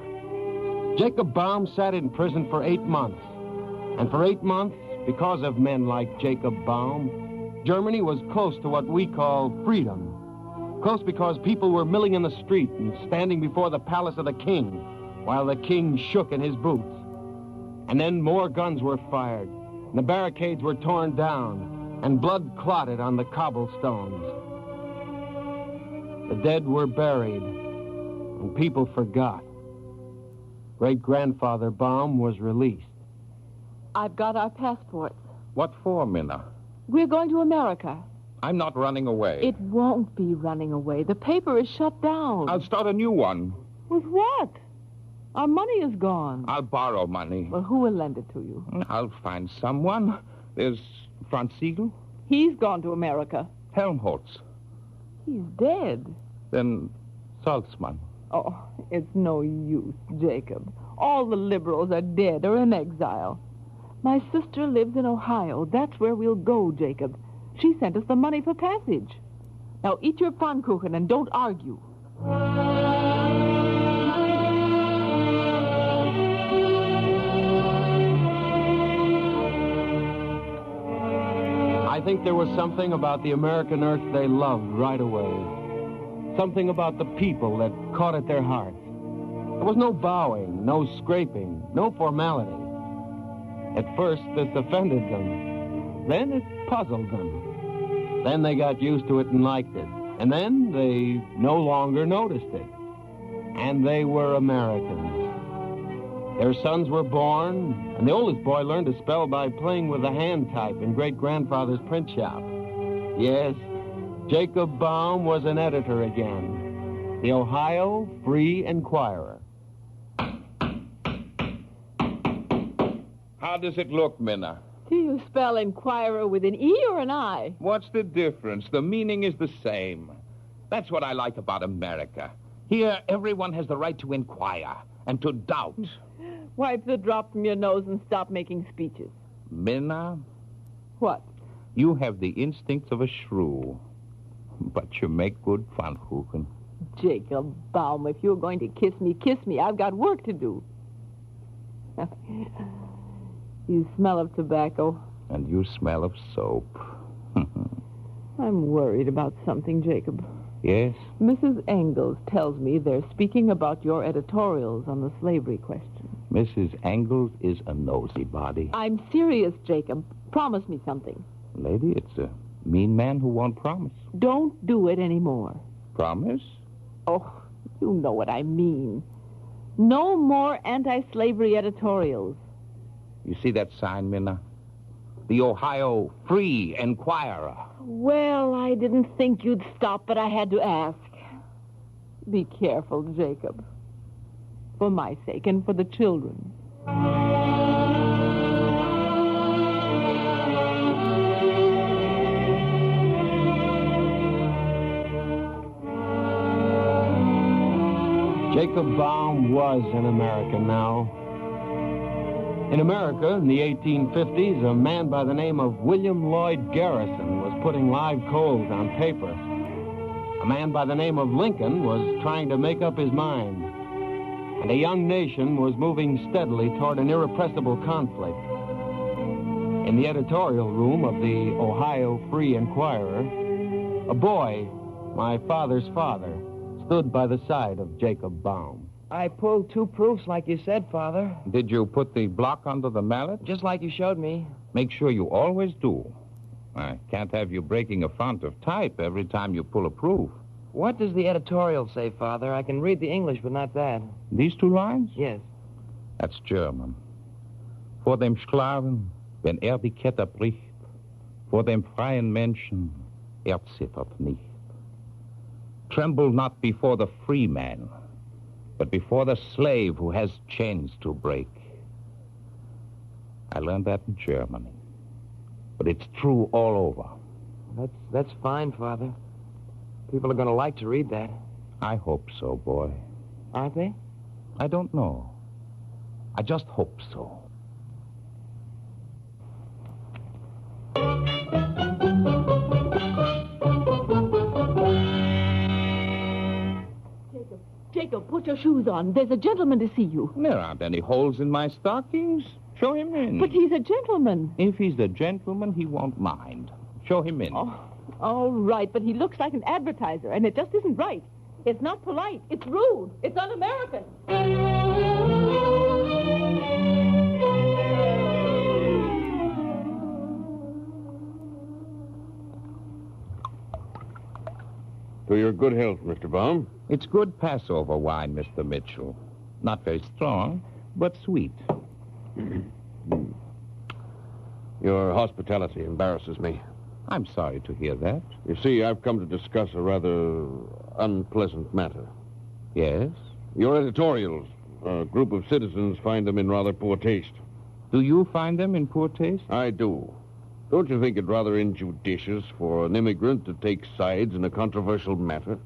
Jacob Baum sat in prison for 8 months. And for 8 months, because of men like Jacob Baum, Germany was close to what we call freedom. Close because people were milling in the street and standing before the palace of the king, while the king shook in his boots. And then more guns were fired, and the barricades were torn down, and blood clotted on the cobblestones. The dead were buried, and people forgot. Great-grandfather Baum was released. I've got our passports. What for, Minna? We're going to America. I'm not running away. It won't be running away. The paper is shut down. I'll start a new one. With what? Our money is gone. I'll borrow money. Well, who will lend it to you? I'll find someone. There's Franz Siegel. He's gone to America. Helmholtz. He's dead. Then Salzman. Oh, it's no use, Jacob. All the liberals are dead or in exile. My sister lives in Ohio. That's where we'll go, Jacob. She sent us the money for passage. Now eat your pfannkuchen and don't argue. I think there was something about the American earth they loved right away. Something about the people that caught at their hearts. There was no bowing, no scraping, no formality. At first, this offended them. Then it puzzled them. Then they got used to it and liked it. And then they no longer noticed it. And they were Americans. Their sons were born, and the oldest boy learned to spell by playing with the hand type in great-grandfather's print shop. Yes, Jacob Baum was an editor again. The Ohio Free Enquirer. How does it look, Minna? Do you spell Enquirer with an E or an I? What's the difference? The meaning is the same. That's what I like about America. Here, everyone has the right to inquire and to doubt. Wipe the drop from your nose and stop making speeches. Minna? What? You have the instincts of a shrew, but you make good pfannkuchen. Jacob Baum, if you're going to kiss me, kiss me. I've got work to do. You smell of tobacco. And you smell of soap. I'm worried about something, Jacob. Yes? Mrs. Engels tells me they're speaking about your editorials on the slavery question. Mrs. Engels is a nosy body. I'm serious, Jacob. Promise me something. Lady, it's a mean man who won't promise. Don't do it anymore. Promise? Oh, you know what I mean. No more anti-slavery editorials. You see that sign, Minna? The Ohio Free Enquirer. Well, I didn't think you'd stop, but I had to ask. Be careful, Jacob. For my sake and for the children. Jacob Baum was an American now. In America, in the 1850s, a man by the name of William Lloyd Garrison was putting live coals on paper. A man by the name of Lincoln was trying to make up his mind. And a young nation was moving steadily toward an irrepressible conflict. In the editorial room of the Ohio Free Enquirer, a boy, my father's father, stood by the side of Jacob Baum. I pulled 2 proofs like you said, Father. Did you put the block under the mallet? Just like you showed me. Make sure you always do. I can't have you breaking a font of type every time you pull a proof. What does the editorial say, Father? I can read the English, but not that. These 2 lines? Yes. That's German. Vor dem Sklaven, wenn die Kette bricht, vor dem freien Menschen, zittert nicht. Tremble not before the free man, but before the slave who has chains to break. I learned that in Germany. But it's true all over. That's fine, Father. People are going to like to read that. I hope so, boy. Aren't they? I don't know. I just hope so. Jacob, put your shoes on. There's a gentleman to see you. There aren't any holes in my stockings. Show him in. But he's a gentleman. If he's a gentleman, he won't mind. Show him in. Oh, all right, but he looks like an advertiser, and it just isn't right. It's not polite. It's rude. It's un-American. To your good health, Mr. Baum. It's good Passover wine, Mr. Mitchell. Not very strong, but sweet. Your hospitality embarrasses me. I'm sorry to hear that. You see, I've come to discuss a rather unpleasant matter. Yes? Your editorials. A group of citizens find them in rather poor taste. Do you find them in poor taste? I do. Don't you think it rather injudicious for an immigrant to take sides in a controversial matter?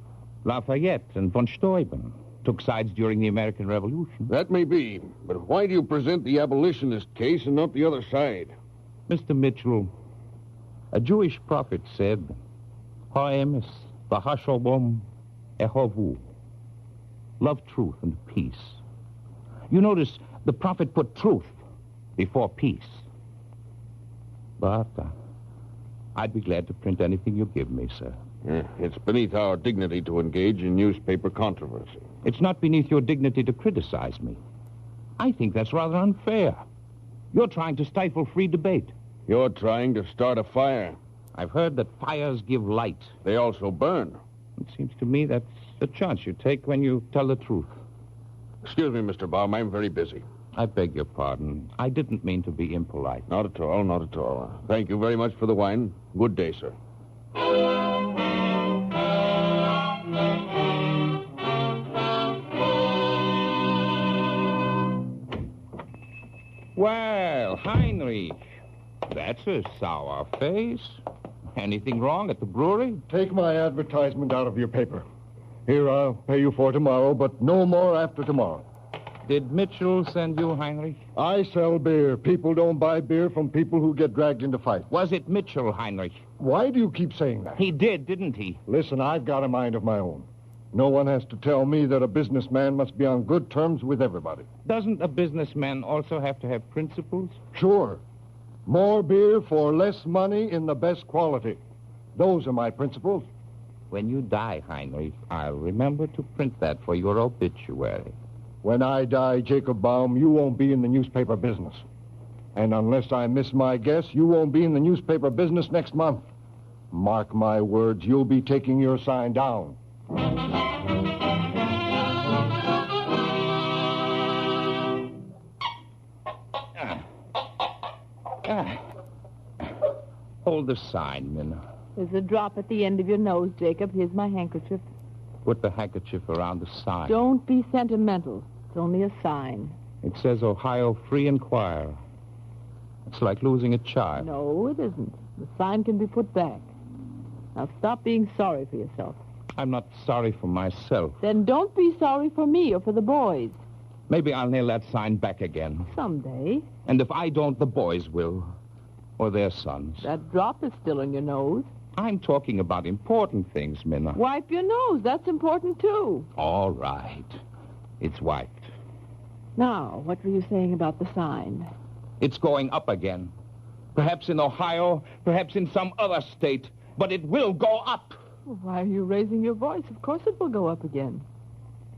Lafayette and von Steuben took sides during the American Revolution. That may be, but why do you present the abolitionist case and not the other side? Mr. Mitchell, a Jewish prophet said, Haemis v'hasholom ehovu. Love truth and peace. You notice the prophet put truth before peace. But I'd be glad to print anything you give me, sir. It's beneath our dignity to engage in newspaper controversy. It's not beneath your dignity to criticize me. I think that's rather unfair. You're trying to stifle free debate. You're trying to start a fire. I've heard that fires give light. They also burn. It seems to me that's the chance you take when you tell the truth. Excuse me, Mr. Baum, I'm very busy. I beg your pardon. I didn't mean to be impolite. Not at all, not at all. Thank you very much for the wine. Good day, sir. Well, Heinrich, that's a sour face. Anything wrong at the brewery? Take my advertisement out of your paper. Here, I'll pay you for tomorrow, but no more after tomorrow. Did Mitchell send you, Heinrich? I sell beer. People don't buy beer from people who get dragged into fights. Was it Mitchell, Heinrich? Why do you keep saying that? He did, didn't he? Listen, I've got a mind of my own. No one has to tell me that a businessman must be on good terms with everybody. Doesn't a businessman also have to have principles? Sure. More beer for less money in the best quality. Those are my principles. When you die, Heinrich, I'll remember to print that for your obituary. When I die, Jacob Baum, you won't be in the newspaper business. And unless I miss my guess, you won't be in the newspaper business next month. Mark my words, you'll be taking your sign down. Hold the sign, Minna. There's a drop at the end of your nose, Jacob. Here's my handkerchief. Put the handkerchief around the sign. Don't be sentimental. It's only a sign. It says Ohio Free Enquirer. It's like losing a child. No, it isn't. The sign can be put back. Now stop being sorry for yourself. I'm not sorry for myself. Then don't be sorry for me or for the boys. Maybe I'll nail that sign back again. Someday. And if I don't, the boys will. Or their sons. That drop is still in your nose. I'm talking about important things, Minna. Wipe your nose. That's important, too. All right. It's wiped. Now, what were you saying about the sign? It's going up again. Perhaps in Ohio, perhaps in some other state. But it will go up. Well, why are you raising your voice? Of course it will go up again.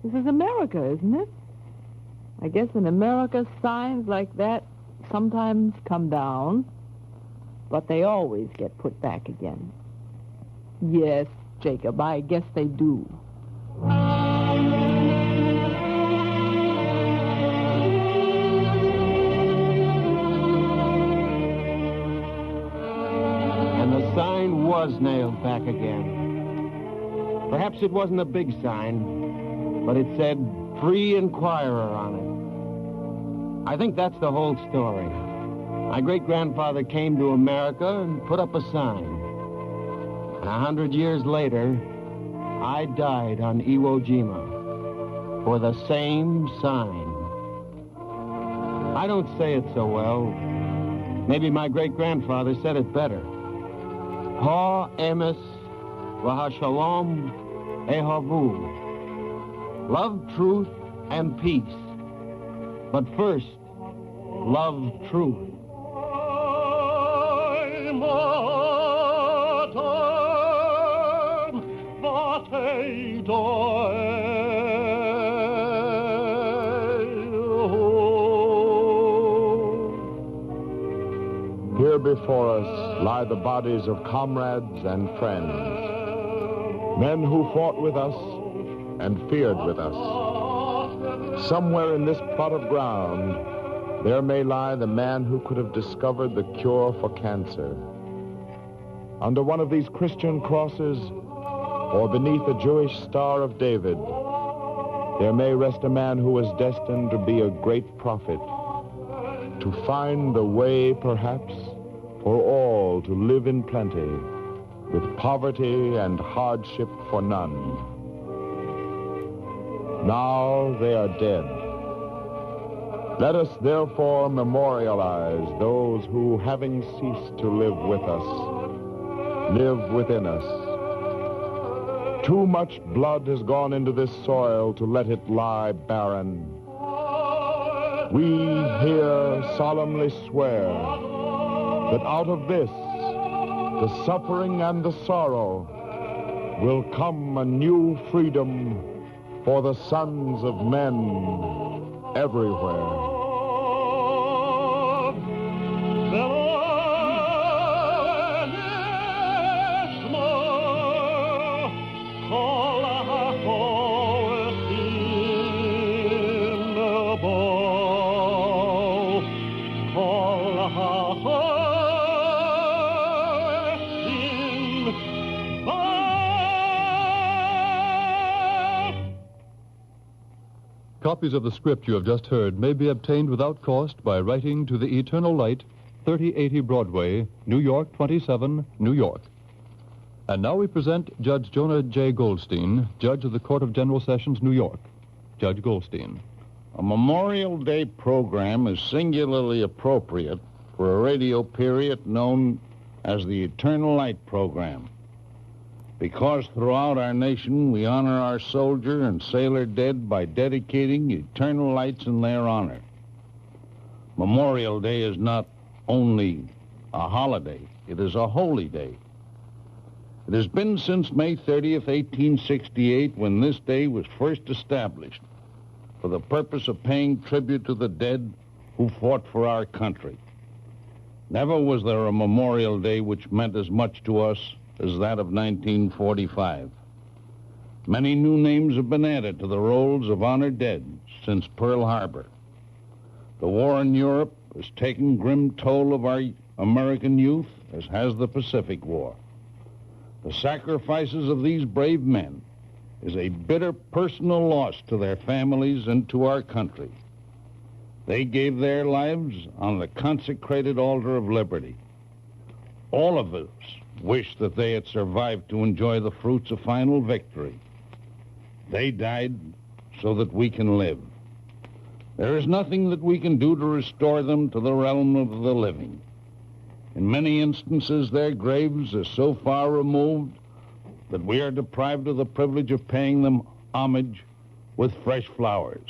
This is America, isn't it? I guess in America, signs like that sometimes come down, but they always get put back again. Yes, Jacob, I guess they do. And the sign was nailed back again. Perhaps it wasn't a big sign, but it said Free Inquirer on it. I think that's the whole story. My great-grandfather came to America and put up a sign. And 100 years later, I died on Iwo Jima for the same sign. I don't say it so well. Maybe my great-grandfather said it better. Ha emes v'ha-sholom ehavu. Love, truth, and peace. But first, love truth. Here before us lie the bodies of comrades and friends, men who fought with us and feared with us. Somewhere in this plot of ground, there may lie the man who could have discovered the cure for cancer. Under one of these Christian crosses, or beneath a Jewish Star of David, there may rest a man who was destined to be a great prophet, to find the way, perhaps, for all to live in plenty, with poverty and hardship for none. Now they are dead. Let us therefore memorialize those who, having ceased to live with us, live within us. Too much blood has gone into this soil to let it lie barren. We here solemnly swear that out of this, the suffering and the sorrow, will come a new freedom for the sons of men everywhere. Copies of the script you have just heard may be obtained without cost by writing to the Eternal Light, 3080 Broadway, New York 27, New York. And now we present Judge Jonah J. Goldstein, Judge of the Court of General Sessions, New York. Judge Goldstein. A Memorial Day program is singularly appropriate for a radio period known as the Eternal Light program, because throughout our nation we honor our soldier and sailor dead by dedicating eternal lights in their honor. Memorial Day is not only a holiday, it is a holy day. It has been since May 30th, 1868, when this day was first established for the purpose of paying tribute to the dead who fought for our country. Never was there a Memorial Day which meant as much to us as that of 1945. Many new names have been added to the rolls of honored dead since Pearl Harbor. The war in Europe has taken grim toll of our American youth, as has the Pacific War. The sacrifices of these brave men is a bitter personal loss to their families and to our country. They gave their lives on the consecrated altar of liberty. All of us wish that they had survived to enjoy the fruits of final victory. They died so that we can live. There is nothing that we can do to restore them to the realm of the living. In many instances, their graves are so far removed that we are deprived of the privilege of paying them homage with fresh flowers.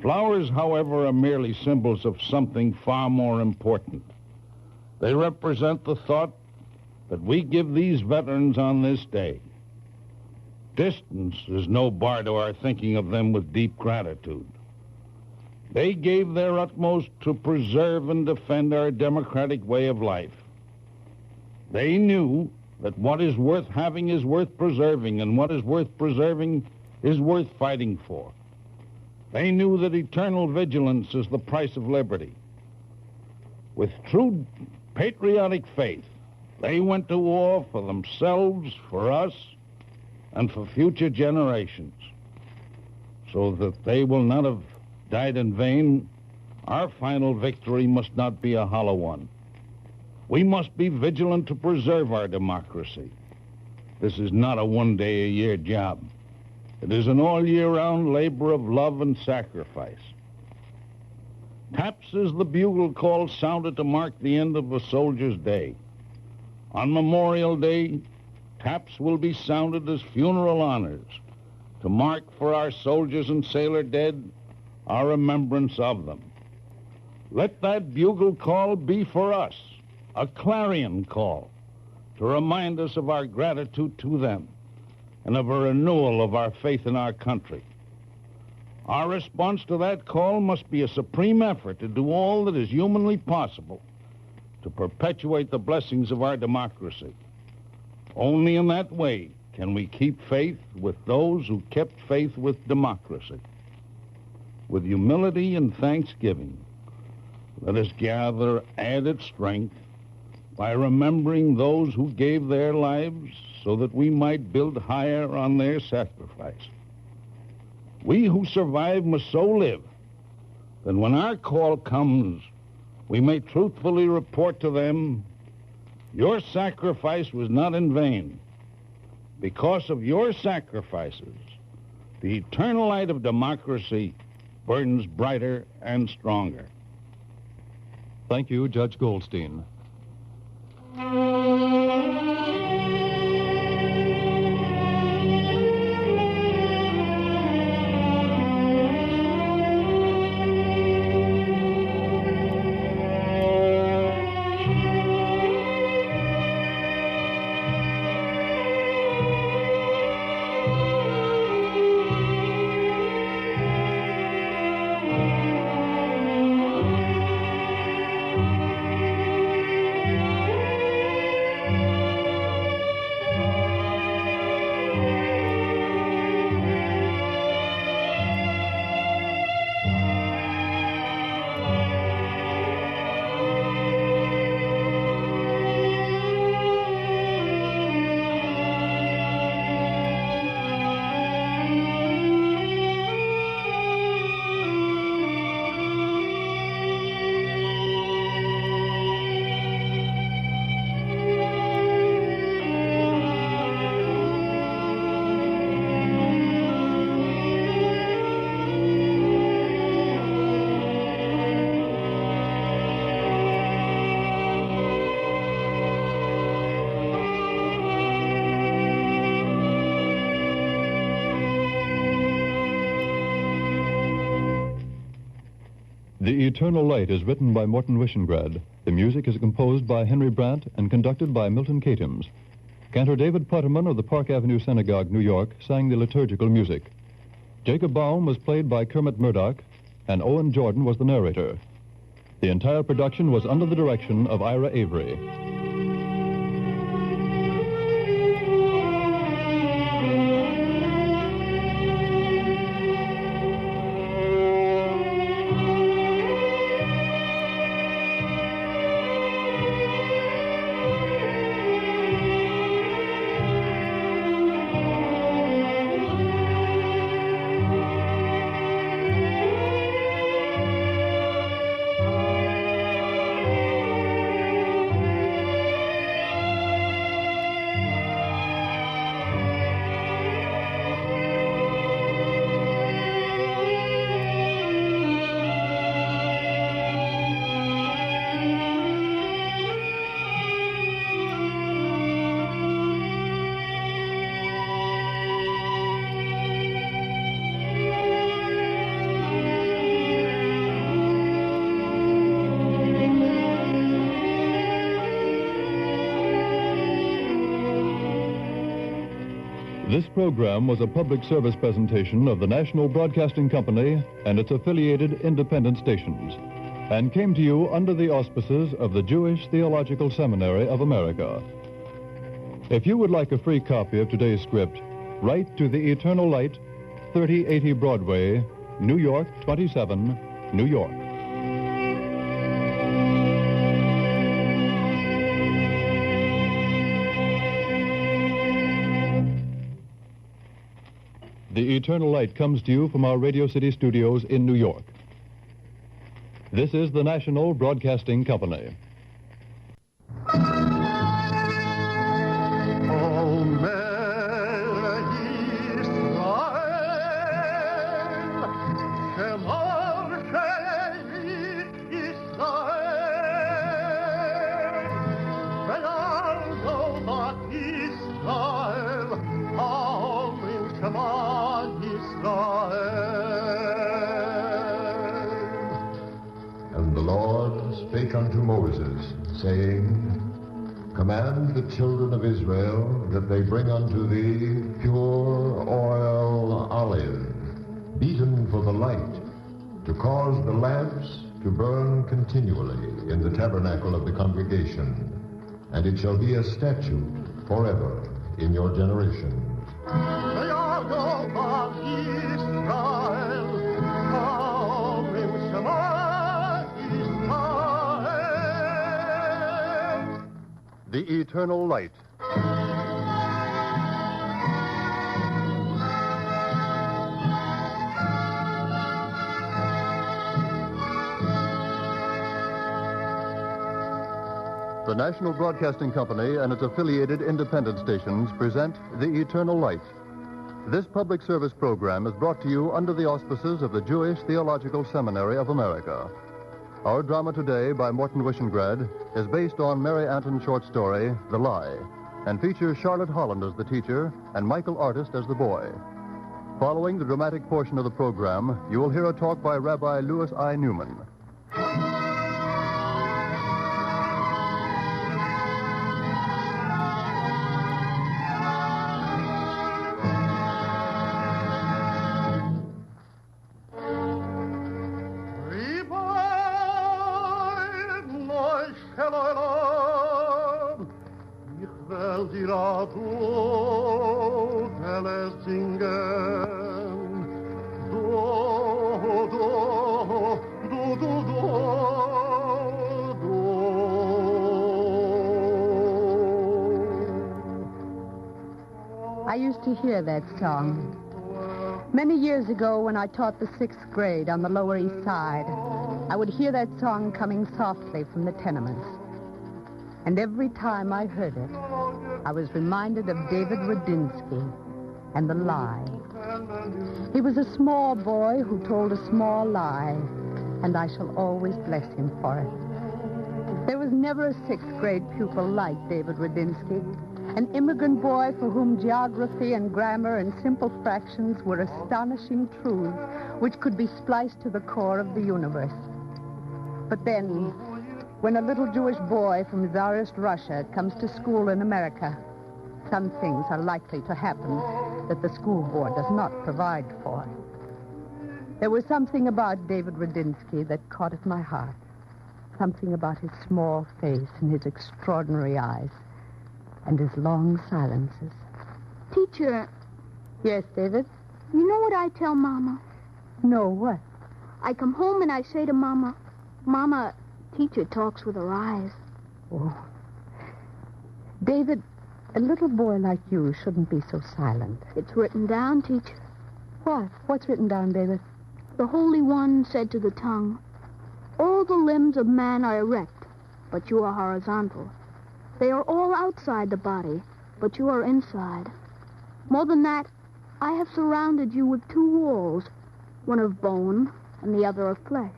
Flowers, however, are merely symbols of something far more important. They represent the thought that we give these veterans on this day. Distance is no bar to our thinking of them with deep gratitude. They gave their utmost to preserve and defend our democratic way of life. They knew that what is worth having is worth preserving, and what is worth preserving is worth fighting for. They knew that eternal vigilance is the price of liberty. With true patriotic faith, they went to war for themselves, for us, and for future generations. So that they will not have died in vain, our final victory must not be a hollow one. We must be vigilant to preserve our democracy. This is not a one-day-a-year job. It is an all-year-round labor of love and sacrifice. Taps is the bugle call sounded to mark the end of a soldier's day. On Memorial Day, taps will be sounded as funeral honors to mark for our soldiers and sailor dead our remembrance of them. Let that bugle call be for us a clarion call to remind us of our gratitude to them and of a renewal of our faith in our country. Our response to that call must be a supreme effort to do all that is humanly possible to perpetuate the blessings of our democracy. Only in that way can we keep faith with those who kept faith with democracy. With humility and thanksgiving, let us gather added strength by remembering those who gave their lives so that we might build higher on their sacrifice. We who survive must so live that when our call comes, we may truthfully report to them, your sacrifice was not in vain. Because of your sacrifices, the eternal light of democracy burns brighter and stronger. Thank you, Judge Goldstein. The Eternal Light is written by Morton Wishengrad. The music is composed by Henry Brandt and conducted by Milton Katims. Cantor David Putterman of the Park Avenue Synagogue, New York, sang the liturgical music. Jacob Baum was played by Kermit Murdoch, and Owen Jordan was the narrator. The entire production was under the direction of Ira Avery. This program was a public service presentation of the National Broadcasting Company and its affiliated independent stations, and came to you under the auspices of the Jewish Theological Seminary of America. If you would like a free copy of today's script, write to The Eternal Light, 3080 Broadway, New York 27, New York. The Eternal Light comes to you from our Radio City studios in New York. This is the National Broadcasting Company. Unto Moses, saying, Command the children of Israel that they bring unto thee pure oil olive, beaten for the light, to cause the lamps to burn continually in the tabernacle of the congregation, and it shall be a statute forever in your generations. The Eternal Light. The National Broadcasting Company and its affiliated independent stations present The Eternal Light. This public service program is brought to you under the auspices of the Jewish Theological Seminary of America. Our drama today by Morton Wishengrad is based on Mary Anton's short story, The Lie, and features Charlotte Holland as the teacher and Michael Artist as the boy. Following the dramatic portion of the program, you will hear a talk by Rabbi Louis I. Newman. I used to hear that song. Many years ago when I taught the 6th grade on the Lower East Side, I would hear that song coming softly from the tenements. And every time I heard it, I was reminded of David Rudinsky and The Lie. He was a small boy who told a small lie, and I shall always bless him for it. There was never a 6th grade pupil like David Rudinsky, an immigrant boy for whom geography and grammar and simple fractions were astonishing truths which could be spliced to the core of the universe. But then, when a little Jewish boy from Tsarist Russia comes to school in America, some things are likely to happen that the school board does not provide for. There was something about David Rudinsky that caught at my heart. Something about his small face and his extraordinary eyes and his long silences. Teacher. Yes, David? You know what I tell Mama? No, what? I come home and I say to Mama, Mama, teacher talks with her eyes. Oh. David, a little boy like you shouldn't be so silent. It's written down, teacher. What? What's written down, David? The Holy One said to the tongue, all the limbs of man are erect, but you are horizontal. They are all outside the body, but you are inside. More than that, I have surrounded you with 2 walls, one of bone and the other of flesh.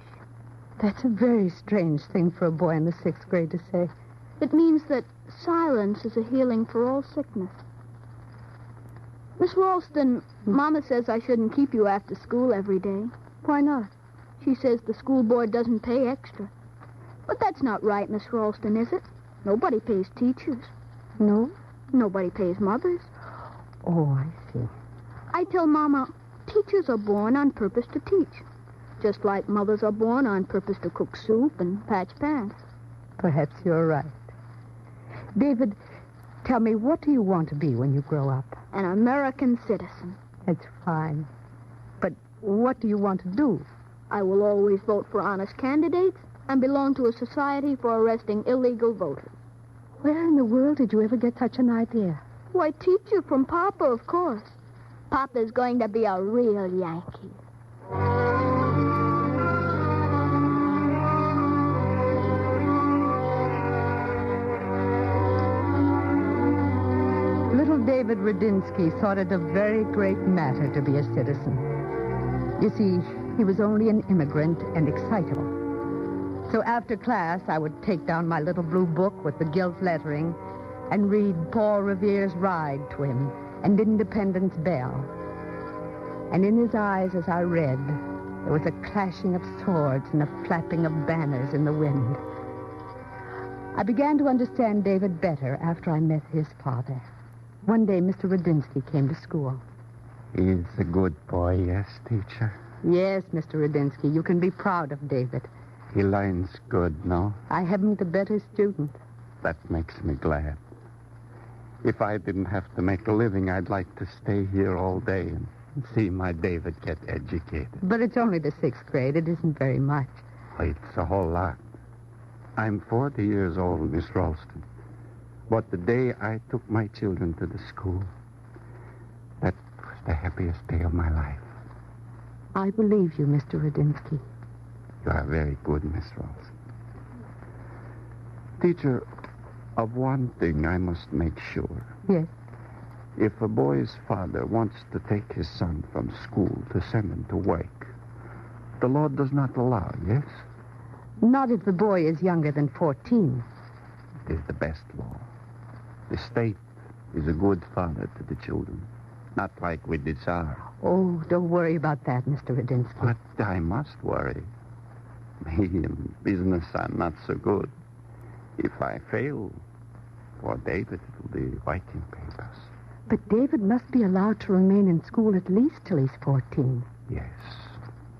That's a very strange thing for a boy in the 6th grade to say. It means that silence is a healing for all sickness. Miss Ralston, Mama says I shouldn't keep you after school every day. Why not? She says the school board doesn't pay extra. But that's not right, Miss Ralston, is it? Nobody pays teachers. No? Nobody pays mothers. Oh, I see. I tell Mama, teachers are born on purpose to teach, just like mothers are born on purpose to cook soup and patch pants. Perhaps you're right. David, tell me, what do you want to be when you grow up? An American citizen. That's fine. But what do you want to do? I will always vote for honest candidates and belong to a society for arresting illegal voters. Where in the world did you ever get such an idea? Why, teacher from Papa, of course. Papa's going to be a real Yankee. Little David Rudinsky thought it a very great matter to be a citizen. You see, he was only an immigrant and excitable. So after class, I would take down my little blue book with the gilt lettering and read Paul Revere's Ride to him and Independence Bell. And in his eyes as I read, there was a clashing of swords and a flapping of banners in the wind. I began to understand David better after I met his father. One day, Mr. Rudinsky came to school. He's a good boy, yes, teacher? Yes, Mr. Rudinsky, you can be proud of David. He learns good, no? I haven't a better student. That makes me glad. If I didn't have to make a living, I'd like to stay here all day and see my David get educated. But it's only the 6th grade. It isn't very much. It's a whole lot. I'm 40 years old, Miss Ralston. But the day I took my children to the school, that was the happiest day of my life. I believe you, Mr. Rudinsky. You are very good, Miss Ralston. Teacher, of one thing I must make sure. Yes? If a boy's father wants to take his son from school to send him to work, the law does not allow, yes? Not if the boy is younger than 14. It is the best law. The state is a good father to the children, not like with the Tsar. Oh, don't worry about that, Mr. Rudinsky. But I must worry. Me in business are not so good. If I fail, for David, it will be writing papers. But David must be allowed to remain in school at least till he's 14. Yes,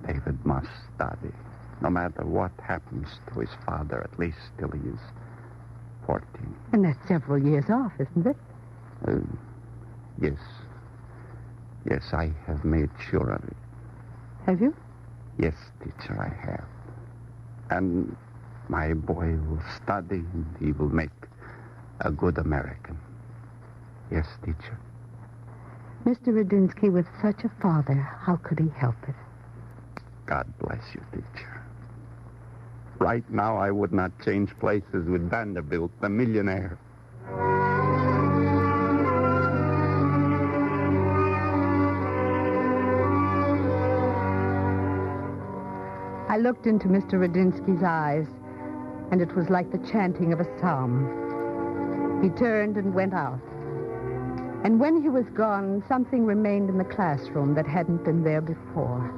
David must study. No matter what happens to his father, at least till he is 14. And that's several years off, isn't it? Yes. Yes, I have made sure of it. Have you? Yes, teacher, I have. And my boy will study and he will make a good American. Yes, teacher. Mr. Rudinsky, with such a father, how could he help it? God bless you, teacher. Right now, I would not change places with Vanderbilt, the millionaire. I looked into Mr. Rudinsky's eyes, and it was like the chanting of a psalm. He turned and went out. And when he was gone, something remained in the classroom that hadn't been there before.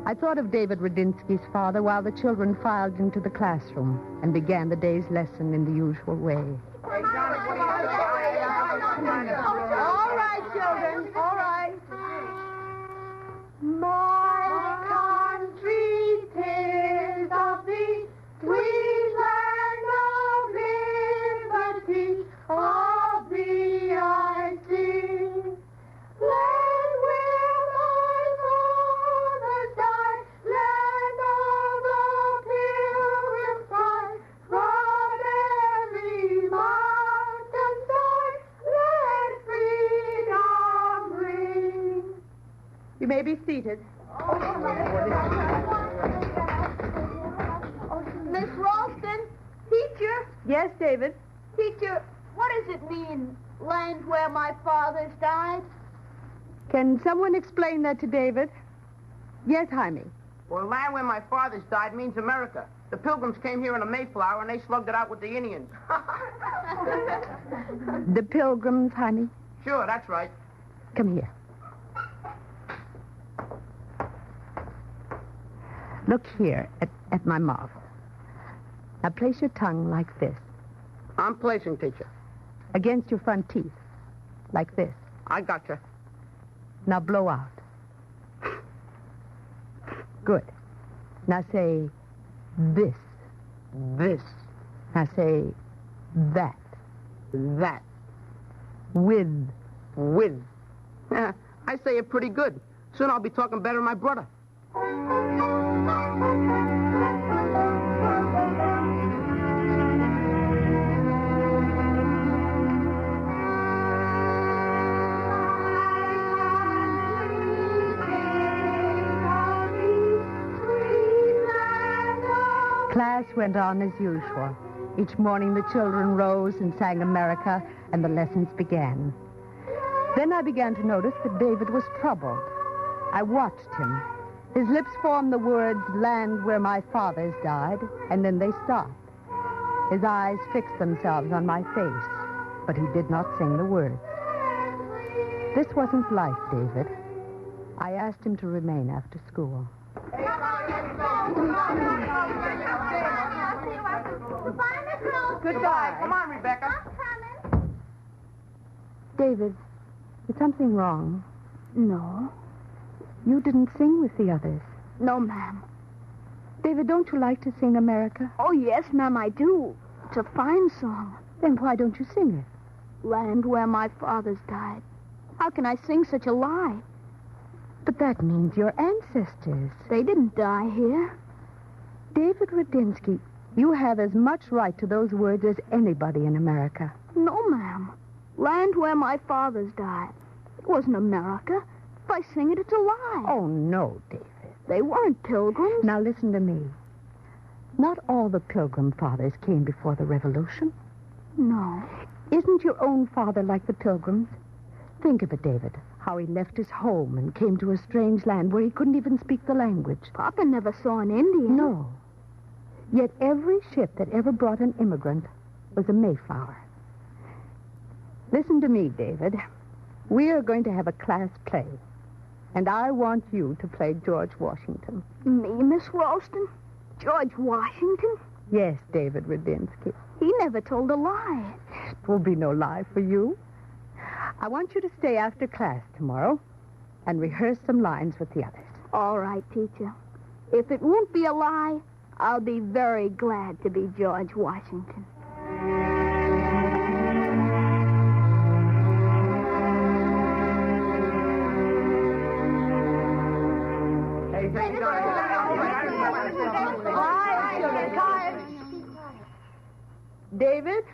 I thought of David Rudinsky's father while the children filed into the classroom and began the day's lesson in the usual way. All right, children, all right. My country, 'tis of thee, sweet land of liberty, of thee I sing. Land where my fathers died, land of the Pilgrim's pride, from every mountain side, let freedom ring. You may be seated. Miss Ralston, teacher. Yes, David? Teacher, what does it mean, land where my fathers died? Can someone explain that to David? Yes, Jaime. Well, land where my fathers died means America. The Pilgrims came here in a Mayflower, and they slugged it out with the Indians. The Pilgrims, Jaime? Sure, that's right. Come here. Look here at my mouth. Now place your tongue like this. I'm placing, teacher. Against your front teeth. Like this. I gotcha. Now blow out. Good. Now say this. This. Now say that. That. With. With. I say it pretty good. Soon I'll be talking better than my brother. Class went on as usual. Each morning the children rose and sang America, and the lessons began. Then I began to notice that David was troubled. I watched him. His lips formed the words, land where my fathers died, and then they stopped. His eyes fixed themselves on my face, but he did not sing the words. This wasn't life, David. I asked him to remain after school. Goodbye. Come on, Rebecca. David, is something wrong? No. You didn't sing with the others. No, ma'am. David, don't you like to sing America? Oh, yes, ma'am, I do. It's a fine song. Then why don't you sing it? Land where my fathers died. How can I sing such a lie? But that means your ancestors. They didn't die here. David Radinsky, you have as much right to those words as anybody in America. No, ma'am. Land where my fathers died. It wasn't America. If I sing it, it's a lie. Oh, no, David. They weren't pilgrims. Now listen to me. Not all the Pilgrim Fathers came before the Revolution. No. Isn't your own father like the Pilgrims? Think of it, David. How he left his home and came to a strange land where he couldn't even speak the language. Papa never saw an Indian. No. Yet every ship that ever brought an immigrant was a Mayflower. Listen to me, David. We are going to have a class play. And I want you to play George Washington. Me, Miss Ralston? George Washington? Yes, David Radinsky. He never told a lie. It will be no lie for you. I want you to stay after class tomorrow and rehearse some lines with the others. All right, teacher. If it won't be a lie, I'll be very glad to be George Washington. David,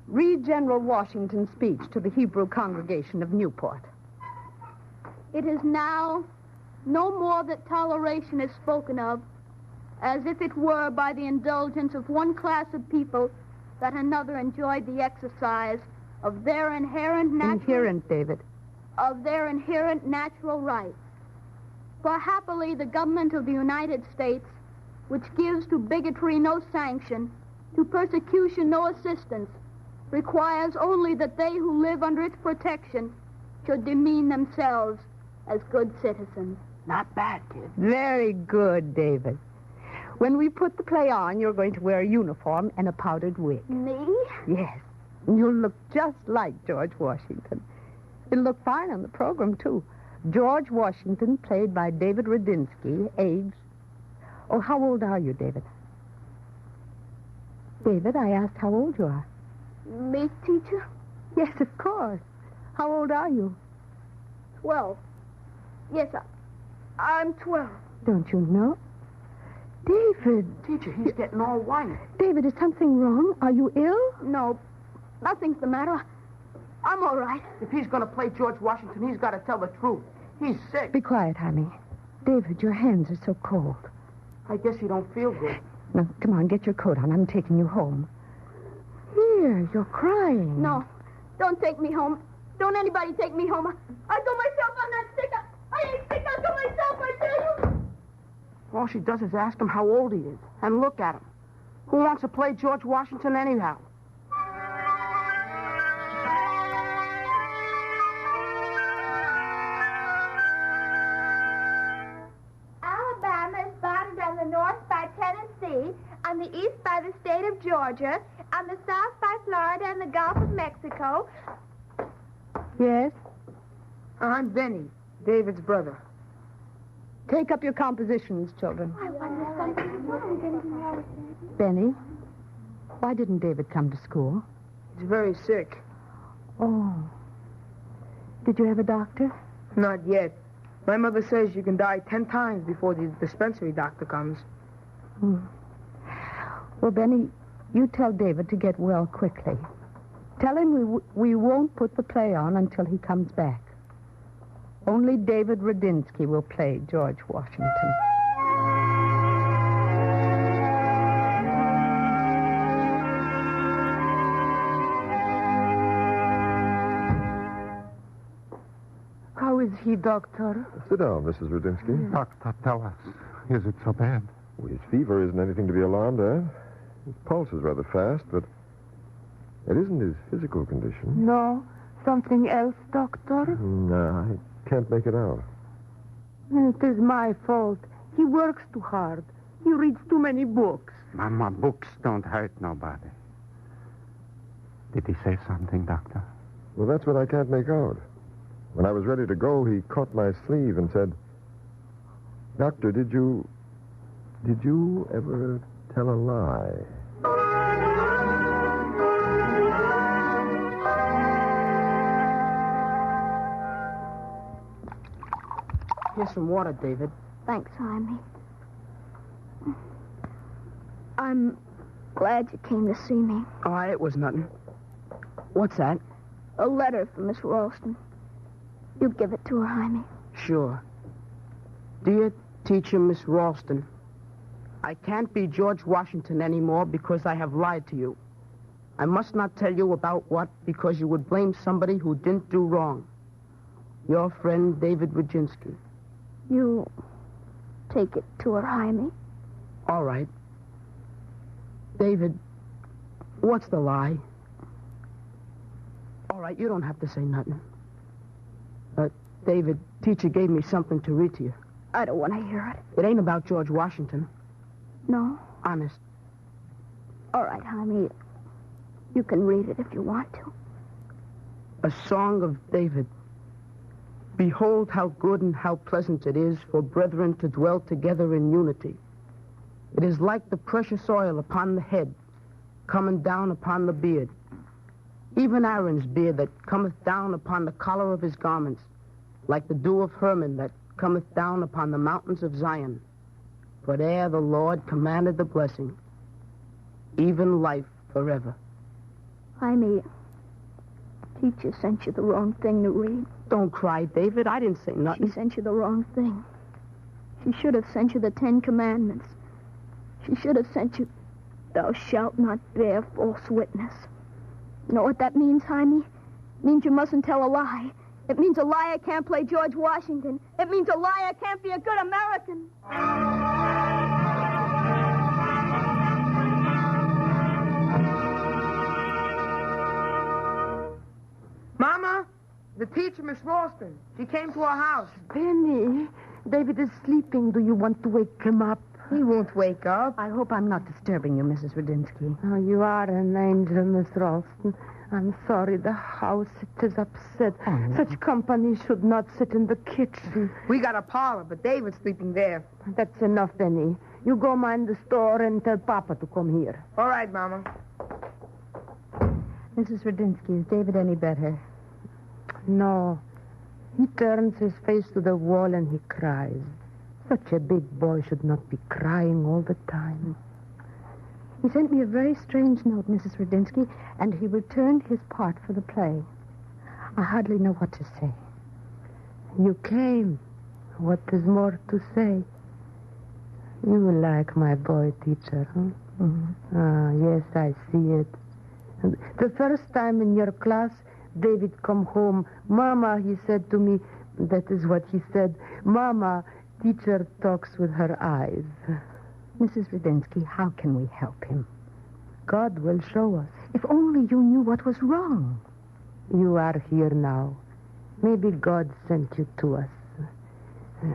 read General Washington's speech to the Hebrew congregation of Newport. It is now no more that toleration is spoken of, as if it were by the indulgence of one class of people that another enjoyed the exercise of their inherent natural rights. For happily the government of the United States, which gives to bigotry no sanction, to persecution no assistance, requires only that they who live under its protection should demean themselves as good citizens. Not bad, kid. Very good, David. When we put the play on, you're going to wear a uniform and a powdered wig. Me? Yes. And you'll look just like George Washington. It'll look fine on the program, too. George Washington, played by David Radinsky, age... Oh, how old are you, David? David, I asked how old you are. Me, teacher? Yes, of course. How old are you? 12. Yes, I'm 12. Don't you know? David. Teacher, he's getting all white. David, is something wrong? Are you ill? No, nothing's the matter. I'm all right. If he's going to play George Washington, he's got to tell the truth. He's sick. Be quiet, honey. David, your hands are so cold. I guess you don't feel good. Now, come on, get your coat on. I'm taking you home. Here, you're crying. No, don't take me home. Don't anybody take me home. I go myself. I'm not sick. I ain't sick. I'll go myself, I tell you. All she does is ask him how old he is. And look at him. Who wants to play George Washington anyhow? Alabama is bounded on the north by Tennessee, on the east by the state of Georgia, on the south by Florida and the Gulf of Mexico. Yes? I'm Benny, David's brother. Take up your compositions, children. Benny, why didn't David come to school? He's very sick. Oh. Did you have a doctor? Not yet. My mother says you can die 10 times before the dispensary doctor comes. Well, Benny, you tell David to get well quickly. Tell him we won't put the play on until he comes back. Only David Rudinsky will play George Washington. How is he, Doctor? Sit down, Mrs. Rudinsky. Doctor, tell us, is it so bad? Well, his fever isn't anything to be alarmed at. His pulse is rather fast, but it isn't his physical condition. No? Something else, Doctor? No, I can't make it out. It is my fault. He works too hard. He reads too many books. Mama, books don't hurt nobody. Did he say something, Doctor? Well, that's what I can't make out. When I was ready to go, he caught my sleeve and said, Doctor, did you ever tell a lie? Here's some water, David. Thanks, Jaime. I'm glad you came to see me. Oh, it was nothing. What's that? A letter from Miss Ralston. You give it to her, Jaime. Sure. Dear teacher, Miss Ralston, I can't be George Washington anymore because I have lied to you. I must not tell you about what because you would blame somebody who didn't do wrong. Your friend, David Rudinsky. You take it to her, Jaime. All right. David, what's the lie? All right, you don't have to say nothing. David, teacher gave me something to read to you. I don't want to hear it. It ain't about George Washington. No? Honest. All right, Jaime. You can read it if you want to. A song of David. Behold how good and how pleasant it is for brethren to dwell together in unity. It is like the precious oil upon the head, coming down upon the beard. Even Aaron's beard that cometh down upon the collar of his garments, like the dew of Hermon that cometh down upon the mountains of Zion. For there the Lord commanded the blessing, even life forever. Jaime, teacher sent you the wrong thing to read. Don't cry, David. I didn't say nothing. She sent you the wrong thing. She should have sent you the 10 Commandments. She should have sent you, thou shalt not bear false witness. You know what that means, Jaime? It means you mustn't tell a lie. It means a liar can't play George Washington. It means a liar can't be a good American. Mama, the teacher, Miss Ralston. She came to our house. Penny, David is sleeping. Do you want to wake him up? He won't wake up. I hope I'm not disturbing you, Mrs. Rudinsky. Oh, you are an angel, Miss Ralston. I'm sorry the house is upset. Oh. Such company should not sit in the kitchen. We got a parlor, but David's sleeping there. That's enough, Benny. You go mind the store and tell Papa to come here. All right, Mama. Mrs. Rudinsky, is David any better? No. He turns his face to the wall and he cries. Such a big boy should not be crying all the time. He sent me a very strange note, Mrs. Rudinsky, and he returned his part for the play. I hardly know what to say. You came. What is more to say? You like my boy, teacher, huh? Mm-hmm. Ah, yes, I see it. The first time in your class, David come home. Mama, he said to me, that is what he said. Mama, teacher talks with her eyes. Mrs. Rudinsky, how can we help him? God will show us. If only you knew what was wrong. You are here now. Maybe God sent you to us.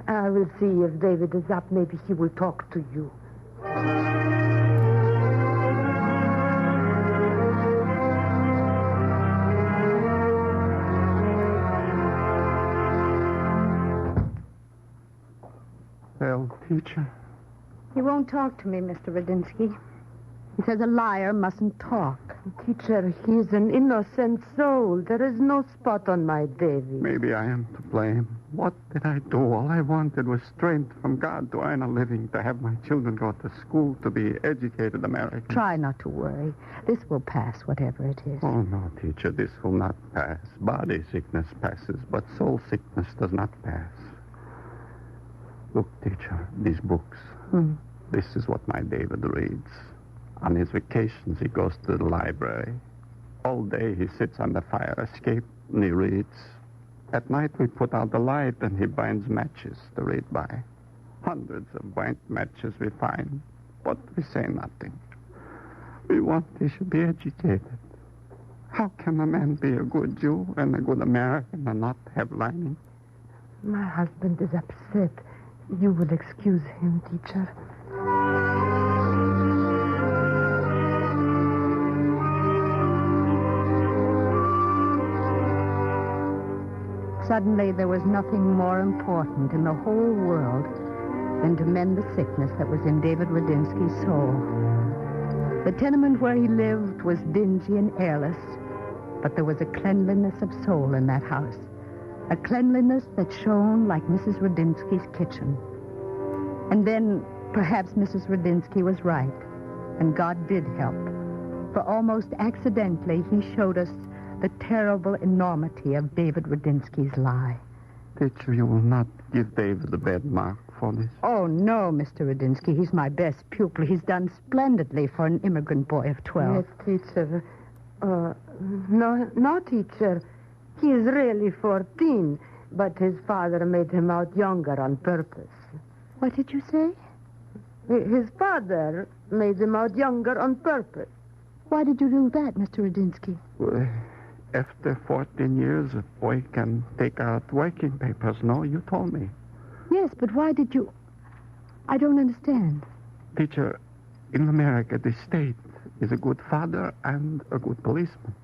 I will see if David is up. Maybe he will talk to you. Well, teacher. He won't talk to me, Mr. Radinsky. He says a liar mustn't talk. Teacher, he's an innocent soul. There is no spot on my David. Maybe I am to blame. What did I do? All I wanted was strength from God to earn a living, to have my children go to school, to be educated Americans. Try not to worry. This will pass, whatever it is. Oh, no, teacher, this will not pass. Body sickness passes, but soul sickness does not pass. Look, teacher, these books. This is what my David reads. On his vacations, he goes to the library. All day, he sits on the fire escape and he reads. At night, we put out the light and he burns matches to read by. Hundreds of burnt matches we find, but we say nothing. We want he should be educated. How can a man be a good Jew and a good American and not have learning? My husband is upset. You will excuse him, teacher. Suddenly, there was nothing more important in the whole world than to mend the sickness that was in David Radinsky's soul. The tenement where he lived was dingy and airless, but there was a cleanliness of soul in that house, a cleanliness that shone like Mrs. Radinsky's kitchen. And then, perhaps Mrs. Radinsky was right, and God did help, for almost accidentally, he showed us the terrible enormity of David Radinsky's lie. Teacher, you will not give David a bad mark for this? Oh, no, Mr. Radinsky. He's my best pupil. He's done splendidly for an immigrant boy of 12. Yes, teacher. No, teacher. He is really 14, but his father made him out younger on purpose. What did you say? His father made him out younger on purpose. Why did you do that, Mr. Radinsky? Well, after 14 years, a boy can take out working papers. No, you told me. Yes, but why did you... I don't understand. Teacher, in America, the state is a good father and a good policeman.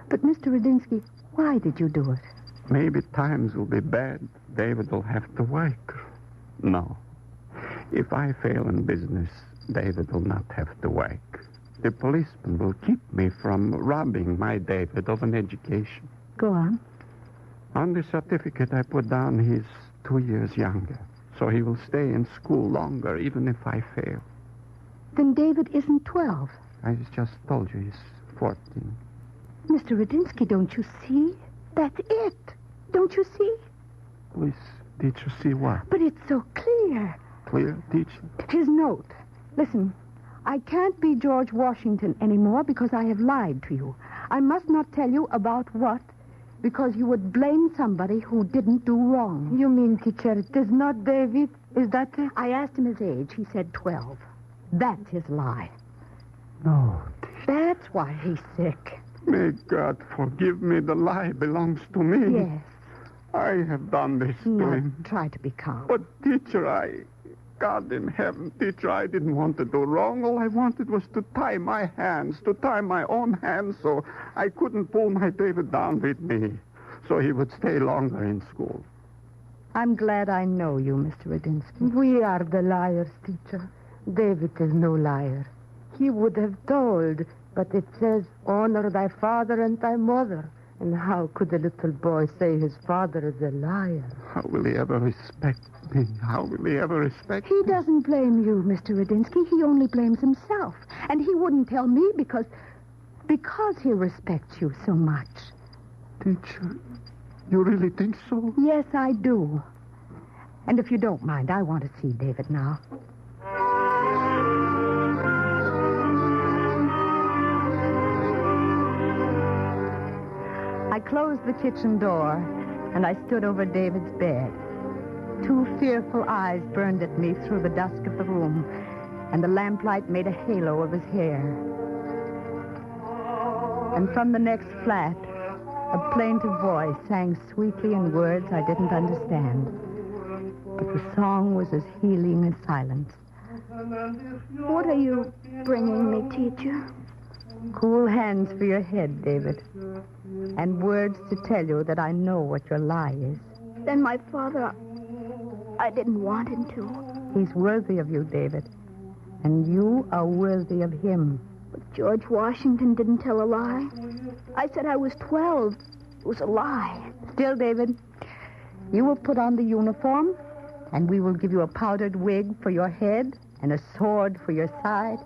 But, Mr. Radinsky, why did you do it? Maybe times will be bad. David will have to work. No. If I fail in business, David will not have to work. The policeman will keep me from robbing my David of an education. Go on. On the certificate, I put down he's 2 years younger, so he will stay in school longer, even if I fail. Then David isn't 12. I just told you he's 14. Mr. Radinsky, don't you see? That's it. Don't you see? Please, teacher, see what? But it's so clear. Clear, teacher? His note. Listen. I can't be George Washington anymore because I have lied to you. I must not tell you about what, because you would blame somebody who didn't do wrong. You mean, teacher, it is not David? Is that it? I asked him his age. He said 12. That's his lie. No, teacher. That's why he's sick. May God forgive me. The lie belongs to me. Yes. I have done this to him. Try to be calm. But, teacher, God in heaven, teacher, I didn't want to do wrong. All I wanted was to tie my hands, to tie my own hands so I couldn't pull my David down with me, so he would stay longer in school. I'm glad I know you, Mr. Radinsky. We are the liars, teacher. David is no liar. He would have told, but it says, honor thy father and thy mother. And how could a little boy say his father is a liar? How will he ever respect me? How will he ever respect me? He doesn't blame you, Mr. Radinsky. He only blames himself. And he wouldn't tell me because he respects you so much. Teacher, you really think so? Yes, I do. And if you don't mind, I want to see David now. I closed the kitchen door, and I stood over David's bed. 2 fearful eyes burned at me through the dusk of the room, and the lamplight made a halo of his hair. And from the next flat, a plaintive voice sang sweetly in words I didn't understand. But the song was as healing as silence. What are you bringing me, teacher? Cool hands for your head, David. And words to tell you that I know what your lie is. Then my father... I didn't want him to. He's worthy of you, David. And you are worthy of him. But George Washington didn't tell a lie. I said I was 12. It was a lie. Still, David, you will put on the uniform, and we will give you a powdered wig for your head and a sword for your side,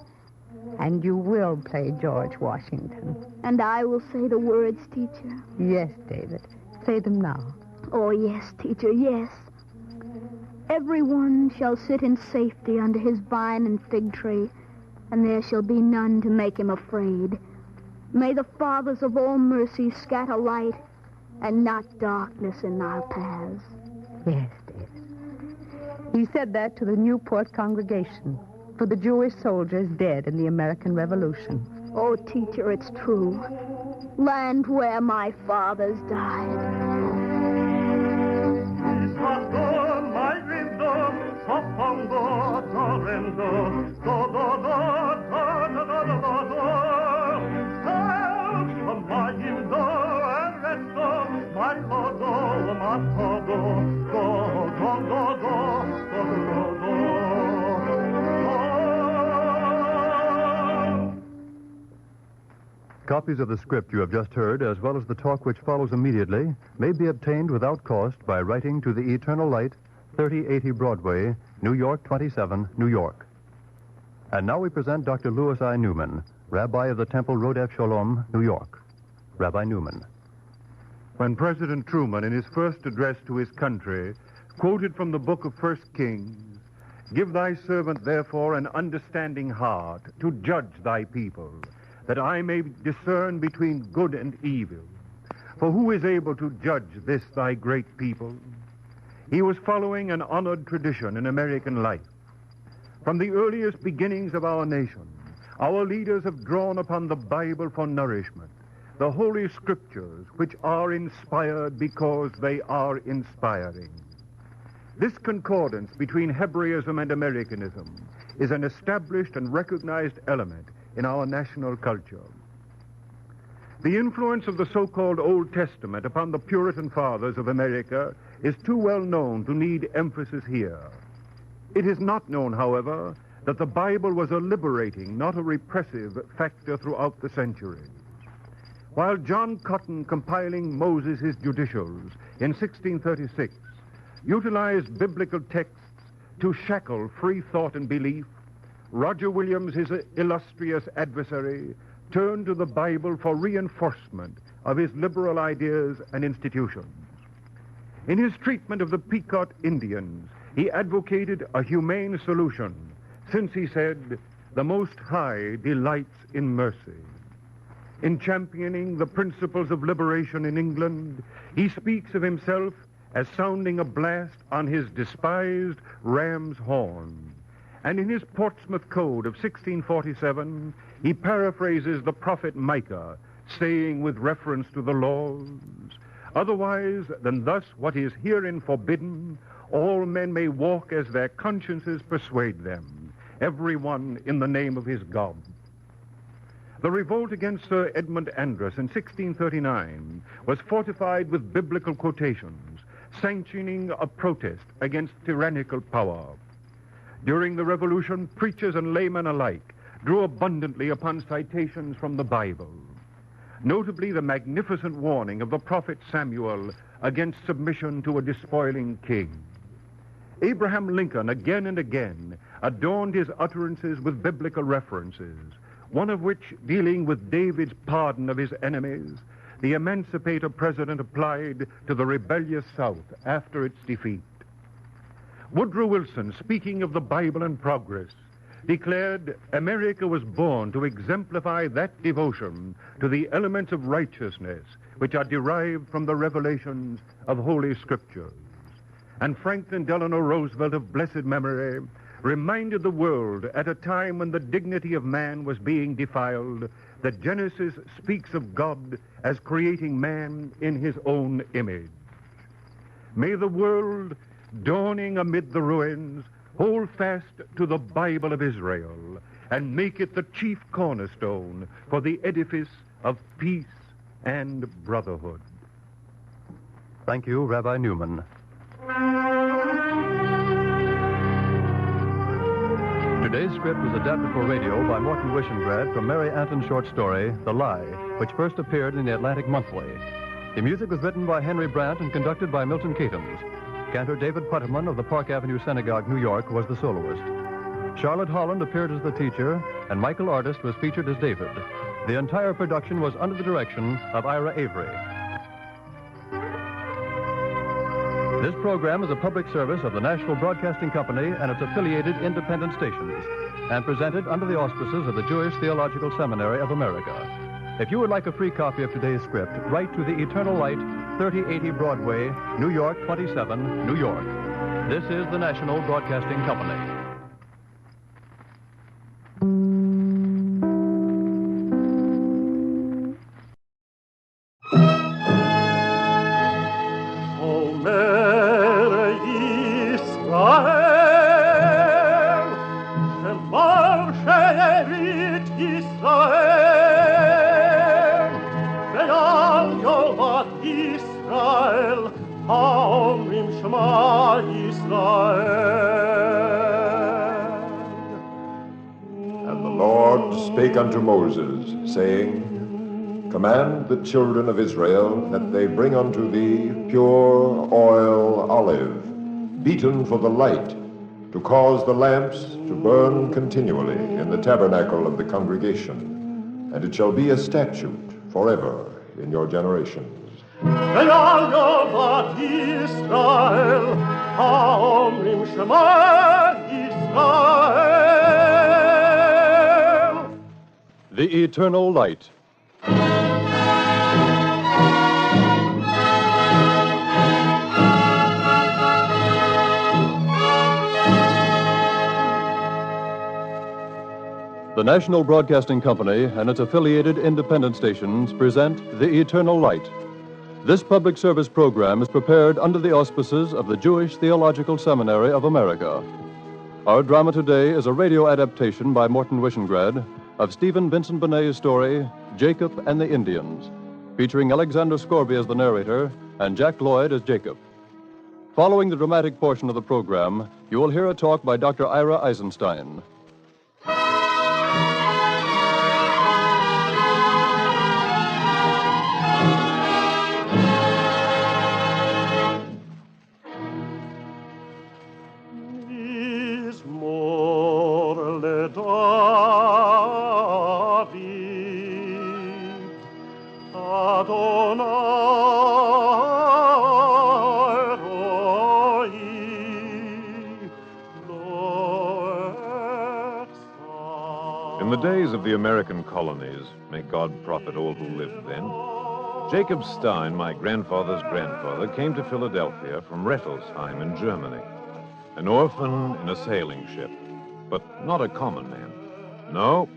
and you will play George Washington. And I will say the words, teacher. Yes, David. Say them now. Oh, yes, teacher, yes. Everyone shall sit in safety under his vine and fig tree, and there shall be none to make him afraid. May the fathers of all mercy scatter light and not darkness in our paths. Yes, David. He said that to the Newport congregation for the Jewish soldiers dead in the American Revolution. Oh, teacher, it's true. Land where my fathers died. Copies of the script you have just heard, as well as the talk which follows immediately, may be obtained without cost by writing to the Eternal Light, 3080 Broadway, New York 27, New York. And now we present Dr. Louis I. Newman, Rabbi of the Temple Rodef Sholom, New York. Rabbi Newman. When President Truman, in his first address to his country, quoted from the book of 1 Kings, "Give thy servant, therefore, an understanding heart to judge thy people, that I may discern between good and evil. For who is able to judge this thy great people?" He was following an honored tradition in American life. From the earliest beginnings of our nation, our leaders have drawn upon the Bible for nourishment, the Holy Scriptures, which are inspired because they are inspiring. This concordance between Hebraism and Americanism is an established and recognized element in our national culture. The influence of the so-called Old Testament upon the Puritan fathers of America is too well known to need emphasis here. It is not known, however, that the Bible was a liberating, not a repressive, factor throughout the centuries. While John Cotton, compiling Moses' Judicials in 1636, utilized biblical texts to shackle free thought and belief, Roger Williams, his illustrious adversary, turned to the Bible for reinforcement of his liberal ideas and institutions. In his treatment of the Pequot Indians, he advocated a humane solution, since, he said, the Most High delights in mercy. In championing the principles of liberation in England, he speaks of himself as sounding a blast on his despised ram's horn. And in his Portsmouth Code of 1647, he paraphrases the prophet Micah, saying with reference to the laws, "Otherwise than thus what is herein forbidden, all men may walk as their consciences persuade them, every one in the name of his God." The revolt against Sir Edmund Andros in 1639 was fortified with biblical quotations, sanctioning a protest against tyrannical power. During the Revolution, preachers and laymen alike drew abundantly upon citations from the Bible, notably the magnificent warning of the prophet Samuel against submission to a despoiling king. Abraham Lincoln again and again adorned his utterances with biblical references, one of which, dealing with David's pardon of his enemies, the emancipator president applied to the rebellious South after its defeat. Woodrow Wilson, speaking of the Bible and progress, declared America was born to exemplify that devotion to the elements of righteousness which are derived from the revelations of Holy Scriptures. And Franklin Delano Roosevelt, of blessed memory, reminded the world at a time when the dignity of man was being defiled that Genesis speaks of God as creating man in his own image. May the world, dawning amid the ruins, hold fast to the Bible of Israel and make it the chief cornerstone for the edifice of peace and brotherhood. Thank you, Rabbi Newman. Today's script was adapted for radio by Morton Wishengrad from Mary Anton's short story, The Lie, which first appeared in the Atlantic Monthly. The music was written by Henry Brandt and conducted by Milton Catons. Cantor David Putterman of the Park Avenue Synagogue, New York, was the soloist. Charlotte Holland appeared as the teacher, and Michael Artist was featured as David. The entire production was under the direction of Ira Avery. This program is a public service of the National Broadcasting Company and its affiliated independent stations, and presented under the auspices of the Jewish Theological Seminary of America. If you would like a free copy of today's script, write to the Eternal Light, 3080 Broadway, New York 27, New York. This is the National Broadcasting Company. Spake unto Moses, saying, Command the children of Israel that they bring unto thee pure oil olive, beaten for the light, to cause the lamps to burn continually in the tabernacle of the congregation, and it shall be a statute forever in your generations. The Eternal Light. The National Broadcasting Company and its affiliated independent stations present The Eternal Light. This public service program is prepared under the auspices of the Jewish Theological Seminary of America. Our drama today is a radio adaptation by Morton Wishengrad of Stephen Vincent Benet's story, Jacob and the Indians, featuring Alexander Scorby as the narrator and Jack Lloyd as Jacob. Following the dramatic portion of the program, you will hear a talk by Dr. Ira Eisenstein. In the days of the American colonies, may God profit all who lived then, Jacob Stein, my grandfather's grandfather, came to Philadelphia from Rettelsheim in Germany. An orphan in a sailing ship, but not a common man. No,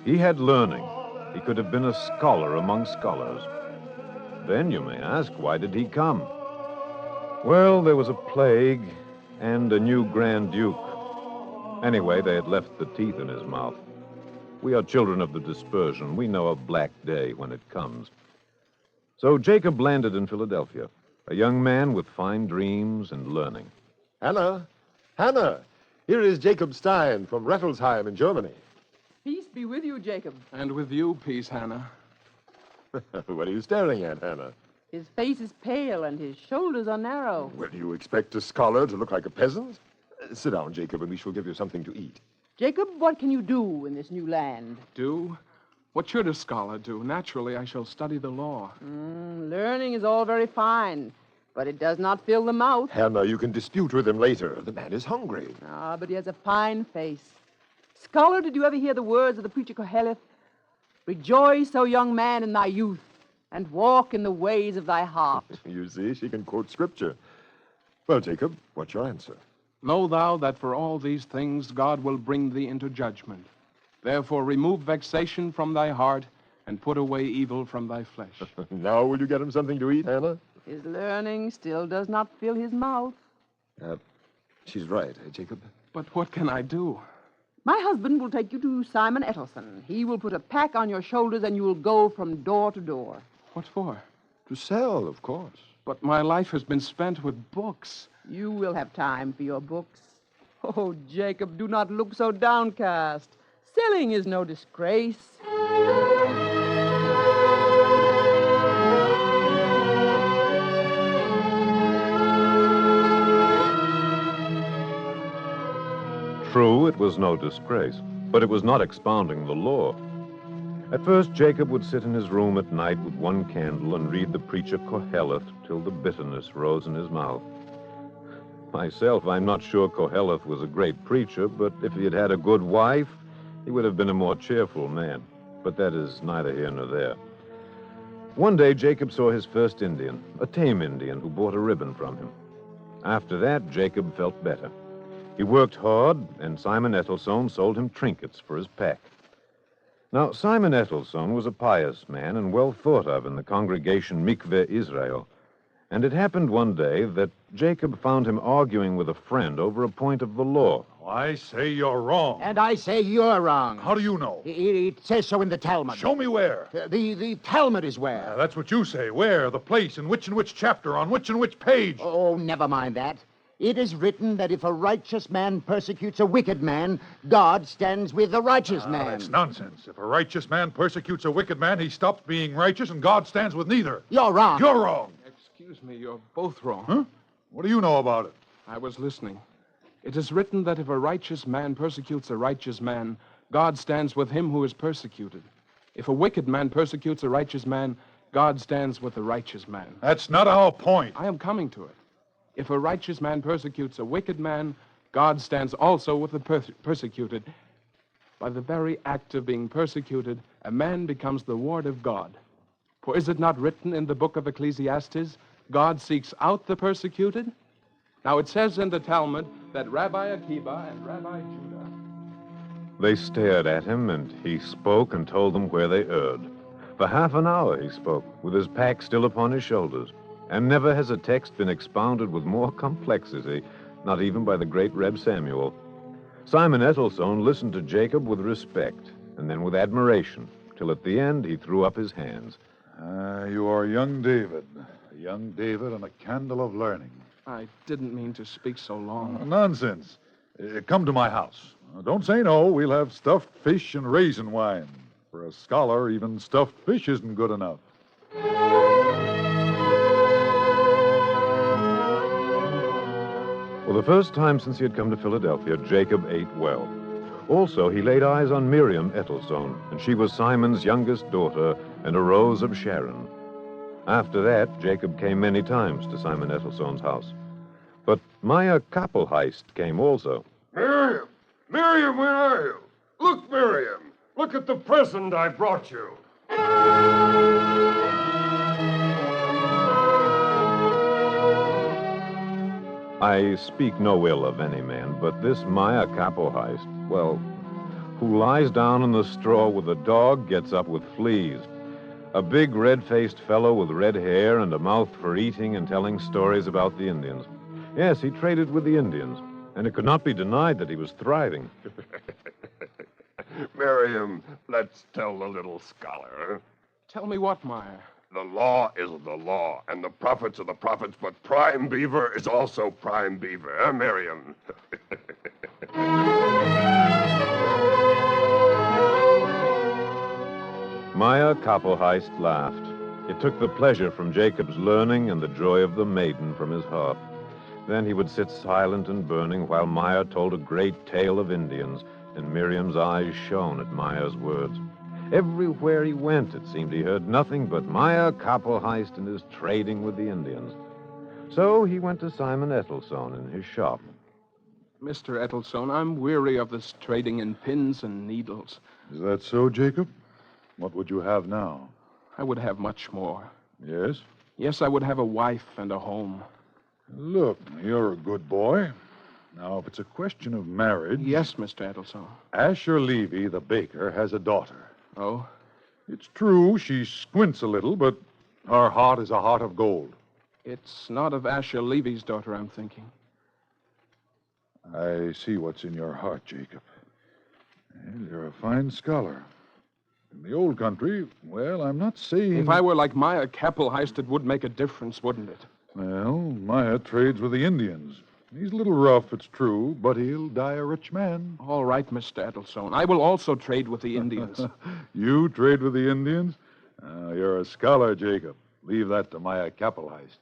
he had learning. He could have been a scholar among scholars. Then you may ask, why did he come? Well, there was a plague and a new Grand Duke. Anyway, they had left the teeth in his mouth. We are children of the dispersion. We know a black day when it comes. So Jacob landed in Philadelphia, a young man with fine dreams and learning. Hannah! Here is Jacob Stein from Rettelsheim in Germany. Peace be with you, Jacob. And with you, peace, Hannah. What are you staring at, Hannah? His face is pale and his shoulders are narrow. Well, do you expect a scholar to look like a peasant? Sit down, Jacob, and we shall give you something to eat. Jacob, what can you do in this new land? Do? What should a scholar do? Naturally, I shall study the law. Learning is all very fine, but it does not fill the mouth. Hannah, you can dispute with him later. The man is hungry. Ah, but he has a fine face. Scholar, did you ever hear the words of the preacher Koheleth? Rejoice, O young man, in thy youth, and walk in the ways of thy heart. You see, she can quote scripture. Well, Jacob, what's your answer? Know thou that for all these things God will bring thee into judgment. Therefore remove vexation from thy heart, and put away evil from thy flesh. Now will you get him something to eat, Hannah? His learning still does not fill his mouth. She's right, Jacob? But what can I do? My husband will take you to Simon Ettelson. He will put a pack on your shoulders, and you will go from door to door. What for? To sell, of course. But my life has been spent with books. You will have time for your books. Oh, Jacob, do not look so downcast. Selling is no disgrace. True, it was no disgrace, but it was not expounding the law. At first, Jacob would sit in his room at night with one candle and read the preacher Koheleth till the bitterness rose in his mouth. Myself, I'm not sure Koheleth was a great preacher, but if he had had a good wife, he would have been a more cheerful man. But that is neither here nor there. One day, Jacob saw his first Indian, a tame Indian who bought a ribbon from him. After that, Jacob felt better. He worked hard, and Simon Ettelsohn sold him trinkets for his pack. Now, Simon Ettelsohn was a pious man and well thought of in the congregation Mikveh Israel. And it happened one day that Jacob found him arguing with a friend over a point of the law. I say you're wrong. And I say you're wrong. How do you know? It says so in the Talmud. Show me where. The Talmud is where. That's what you say. Where? The place, in which chapter, on which and which page? Oh, never mind that. It is written that if a righteous man persecutes a wicked man, God stands with the righteous man. That's nonsense. If a righteous man persecutes a wicked man, he stops being righteous, and God stands with neither. You're wrong. You're wrong. Excuse me, you're both wrong. Huh? What do you know about it? I was listening. It is written that if a righteous man persecutes a righteous man, God stands with him who is persecuted. If a wicked man persecutes a righteous man, God stands with the righteous man. That's not our point. I am coming to it. If a righteous man persecutes a wicked man, God stands also with the persecuted. By the very act of being persecuted, a man becomes the ward of God. For is it not written in the book of Ecclesiastes, God seeks out the persecuted? Now it says in the Talmud that Rabbi Akiba and Rabbi Judah... They stared at him, and he spoke and told them where they erred. For half an hour he spoke, with his pack still upon his shoulders. And never has a text been expounded with more complexity, not even by the great Reb Samuel. Simon Ettelsohn listened to Jacob with respect, and then with admiration, till at the end he threw up his hands. You are young David and a candle of learning. I didn't mean to speak so long. Nonsense. Come to my house. Don't say no. We'll have stuffed fish and raisin wine. For a scholar, even stuffed fish isn't good enough. For the first time since he had come to Philadelphia, Jacob ate well. Also, he laid eyes on Miriam Ettelsohn, and she was Simon's youngest daughter and a rose of Sharon. After that, Jacob came many times to Simon Ettelsohn's house. But Maya Kappelheist came also. Miriam! Miriam, where are you? Look, Miriam! Look at the present I brought you. I speak no ill of any man, but this Maya Kappelheist, well, who lies down in the straw with a dog, gets up with fleas. A big red-faced fellow with red hair and a mouth for eating and telling stories about the Indians. Yes, he traded with the Indians, and it could not be denied that he was thriving. Miriam, let's tell the little scholar. Tell me what, Meyer? The law is the law, and the prophets are the prophets, but prime beaver is also prime beaver, eh, Miriam? Maya Kappelheist laughed. It took the pleasure from Jacob's learning and the joy of the maiden from his heart. Then he would sit silent and burning while Maya told a great tale of Indians, and Miriam's eyes shone at Maya's words. Everywhere he went, it seemed he heard nothing but Maya Kappelheist and his trading with the Indians. So he went to Simon Ettelsohn in his shop. Mr. Ettelsohn, I'm weary of this trading in pins and needles. Is that so, Jacob? What would you have now? I would have much more. Yes? Yes, I would have a wife and a home. Look, you're a good boy. Now, if it's a question of marriage... Yes, Mr. Ettelsohn. Asher Levy, the baker, has a daughter. Oh? It's true, she squints a little, but her heart is a heart of gold. It's not of Asher Levy's daughter I'm thinking. I see what's in your heart, Jacob. Well, you're a fine scholar. In the old country, well, I'm not saying... If I were like Maya Kappelheist, it would make a difference, wouldn't it? Well, Maya trades with the Indians. He's a little rough, it's true, but he'll die a rich man. All right, Mr. Edelstone. I will also trade with the Indians. You trade with the Indians? You're a scholar, Jacob. Leave that to Maya Kappelheist.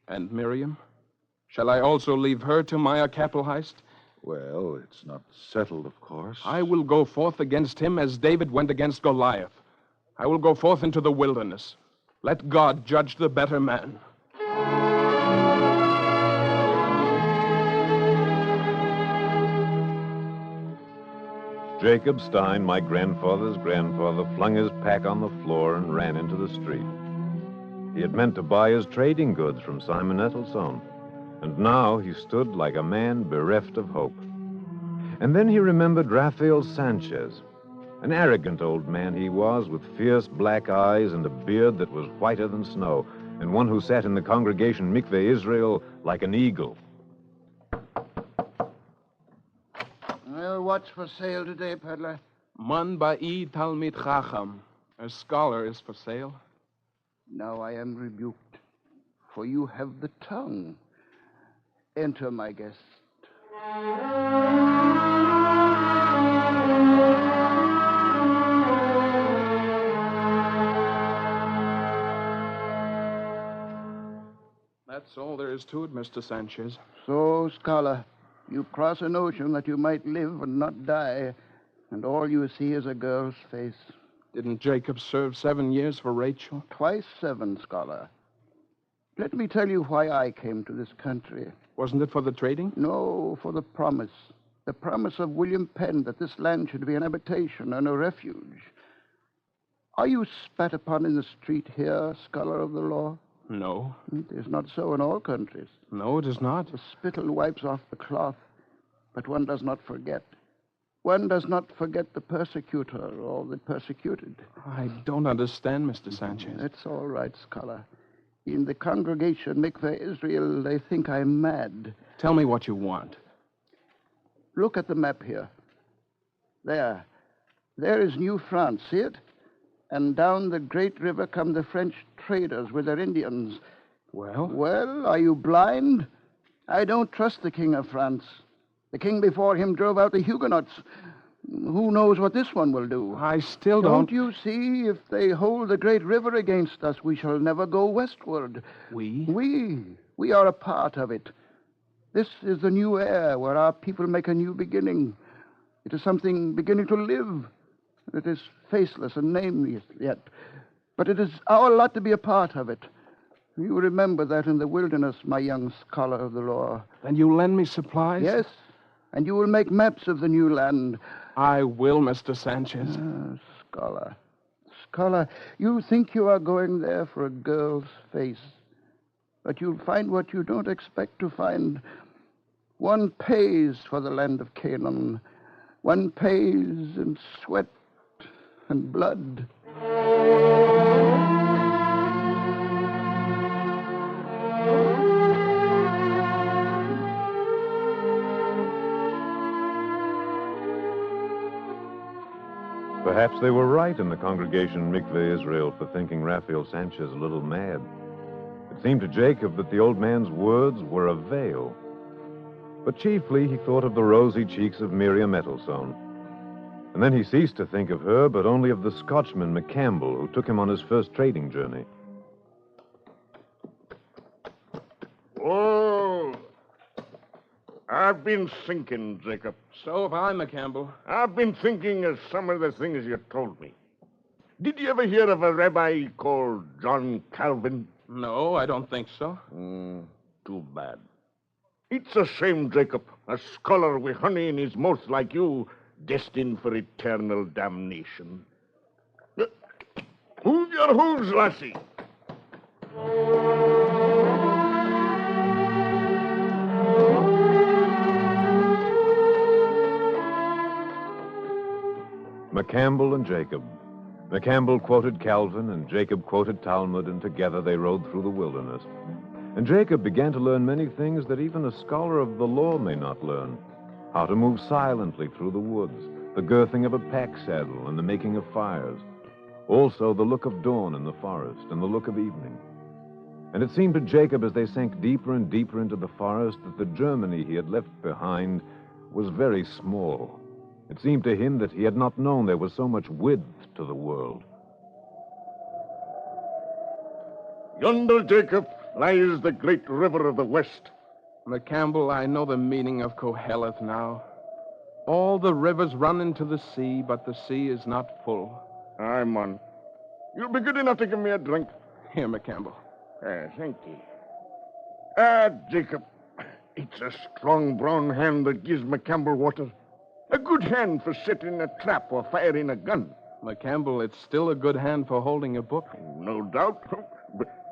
And Miriam? Shall I also leave her to Maya Kappelheist? Well, it's not settled, of course. I will go forth against him as David went against Goliath. I will go forth into the wilderness. Let God judge the better man. Jacob Stein, my grandfather's grandfather, flung his pack on the floor and ran into the street. He had meant to buy his trading goods from Simon Edelstone, and now he stood like a man bereft of hope. And then he remembered Rafael Sanchez, an arrogant old man he was, with fierce black eyes and a beard that was whiter than snow, and one who sat in the congregation Mikveh Israel like an eagle. Well, what's for sale today, peddler? Man ba'i Talmid Chacham. A scholar is for sale. Now I am rebuked, for you have the tongue. Enter, my guest. That's all there is to it, Mr. Sanchez. So, scholar, you cross an ocean that you might live and not die, and all you see is a girl's face. Didn't Jacob serve 7 years for Rachel? Twice 7, scholar. Let me tell you why I came to this country. Wasn't it for the trading? No, for the promise. The promise of William Penn that this land should be an habitation and a refuge. Are you spat upon in the street here, scholar of the law? No. It is not so in all countries. No, it is not. The spittle wipes off the cloth, but one does not forget. One does not forget the persecutor or the persecuted. I don't understand, Mr. Sanchez. That's all right, scholar. In the congregation Mikveh Israel, they think I'm mad. Tell me what you want. Look at the map here. There. There is New France, see it? And down the great river come the French traders with their Indians. Well? Well, are you blind? I don't trust the King of France. The king before him drove out the Huguenots. Who knows what this one will do? I still don't... Don't you see? If they hold the great river against us, we shall never go westward. We? We are a part of it. This is the new era where our people make a new beginning. It is something beginning to live. It is faceless and nameless yet. But it is our lot to be a part of it. You remember that in the wilderness, my young scholar of the law. Then you lend me supplies? Yes, and you will make maps of the new land. I will, Mr. Sanchez. Scholar. Scholar, you think you are going there for a girl's face. But you'll find what you don't expect to find. One pays for the land of Canaan. One pays in sweat and blood. Perhaps they were right in the congregation Mikveh Israel for thinking Raphael Sanchez a little mad. It seemed to Jacob that the old man's words were a veil. But chiefly he thought of the rosy cheeks of Miriam Edelstone. And then he ceased to think of her, but only of the Scotchman McCampbell, who took him on his first trading journey. Oh, I've been thinking, Jacob. So have I, McCampbell. I've been thinking of some of the things you told me. Did you ever hear of a rabbi called John Calvin? No, I don't think so. Too bad. It's a shame, Jacob. A scholar with honey in his mouth like you, destined for eternal damnation. Move your hooves, lassie. McCampbell and Jacob. McCampbell quoted Calvin, and Jacob quoted Talmud, and together they rode through the wilderness. And Jacob began to learn many things that even a scholar of the law may not learn. How to move silently through the woods, the girthing of a pack saddle, and the making of fires. Also the look of dawn in the forest and the look of evening. And it seemed to Jacob as they sank deeper and deeper into the forest that the Germany he had left behind was very small. It seemed to him that he had not known there was so much width to the world. Yonder, Jacob, lies the great river of the West. McCampbell, I know the meaning of Koheleth now. All the rivers run into the sea, but the sea is not full. Aye, man. You'll be good enough to give me a drink. Here, McCampbell. Thank you. Jacob, it's a strong brown hand that gives McCampbell water. A good hand for setting a trap or firing a gun. McCampbell, it's still a good hand for holding a book. No doubt.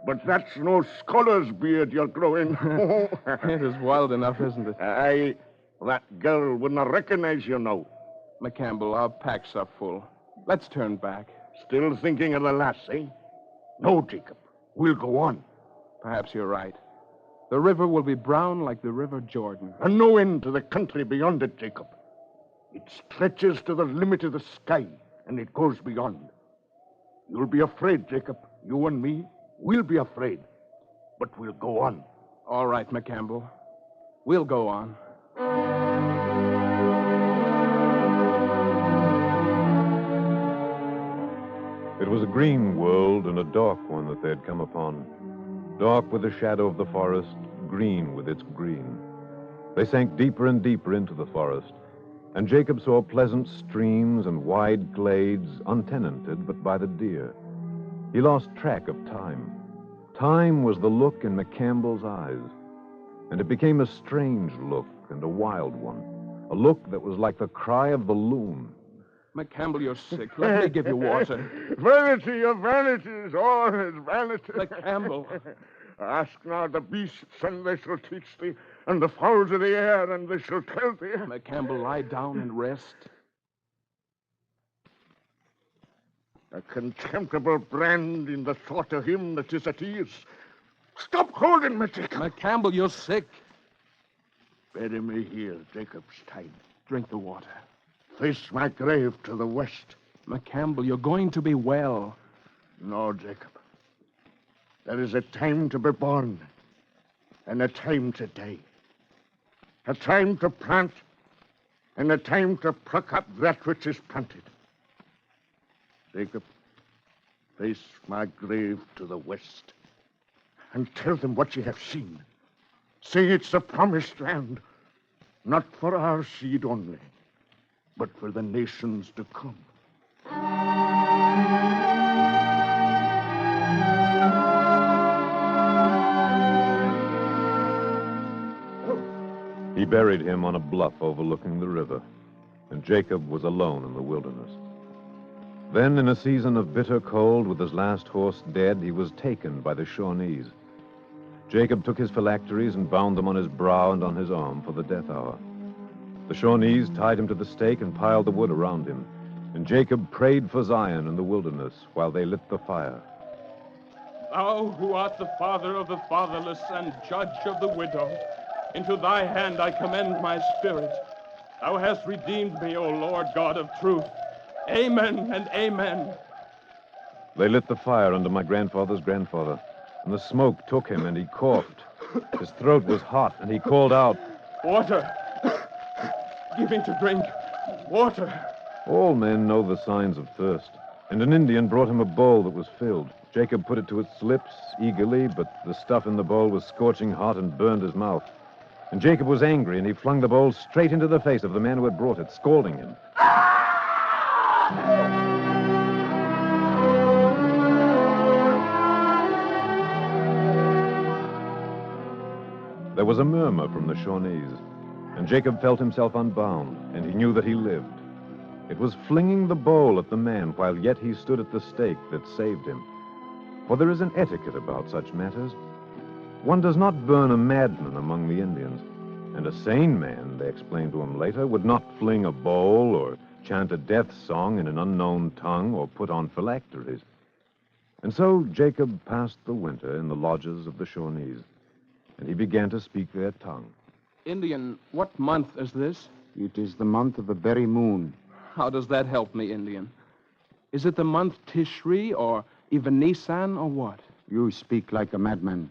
But that's no scholar's beard you're growing. It is wild enough, isn't it? Aye, that girl wouldn't recognize you now. McCampbell, our packs are full. Let's turn back. Still thinking of the lass, eh? No, Jacob. We'll go on. Perhaps you're right. The river will be brown like the River Jordan. And no end to the country beyond it, Jacob. It stretches to the limit of the sky, and it goes beyond. You'll be afraid, Jacob. You and me, we'll be afraid. But we'll go on. All right, McCampbell. We'll go on. It was a green world and a dark one that they had come upon. Dark with the shadow of the forest, green with its green. They sank deeper and deeper into the forest, and Jacob saw pleasant streams and wide glades, untenanted but by the deer. He lost track of time. Time was the look in McCampbell's eyes, and it became a strange look and a wild one, a look that was like the cry of the loon. McCampbell, you're sick. Let me give you water. Vanity of vanities, all is vanity. McCampbell. Ask now the beasts, and they shall teach thee, and the fowls of the air, and they shall tell thee. McCampbell, lie down and rest. A contemptible brand in the thought of him that is at ease. Stop holding me, Jacob. McCampbell, you're sick. Bury me here, Jacob's time. Drink the water. Face my grave to the west. McCampbell, you're going to be well. No, Jacob. There is a time to be born, and a time to die. A time to plant, and a time to pluck up that which is planted. Jacob, face my grave to the west, and tell them what you have seen. Say it's the promised land, not for our seed only, but for the nations to come. He buried him on a bluff overlooking the river, and Jacob was alone in the wilderness. Then, in a season of bitter cold, with his last horse dead, he was taken by the Shawnees. Jacob took his phylacteries and bound them on his brow and on his arm for the death hour. The Shawnees tied him to the stake and piled the wood around him, and Jacob prayed for Zion in the wilderness while they lit the fire. Thou who art the father of the fatherless and judge of the widow, into thy hand I commend my spirit. Thou hast redeemed me, O Lord God of truth. Amen and amen. They lit the fire under my grandfather's grandfather, and the smoke took him, and he coughed. His throat was hot, and he called out, Water! Give me to drink. Water! All men know the signs of thirst, and an Indian brought him a bowl that was filled. Jacob put it to its lips eagerly, but the stuff in the bowl was scorching hot and burned his mouth. And Jacob was angry, and he flung the bowl straight into the face of the man who had brought it, scolding him. There was a murmur from the Shawnees, and Jacob felt himself unbound, and he knew that he lived. It was flinging the bowl at the man while yet he stood at the stake that saved him. For there is an etiquette about such matters. One does not burn a madman among the Indians, and a sane man, they explained to him later, would not fling a bowl or chant a death song in an unknown tongue or put on phylacteries. And so Jacob passed the winter in the lodges of the Shawnees, and he began to speak their tongue. Indian, what month is this? It is the month of the very moon. How does that help me, Indian? Is it the month Tishri or even Nisan or what? You speak like a madman.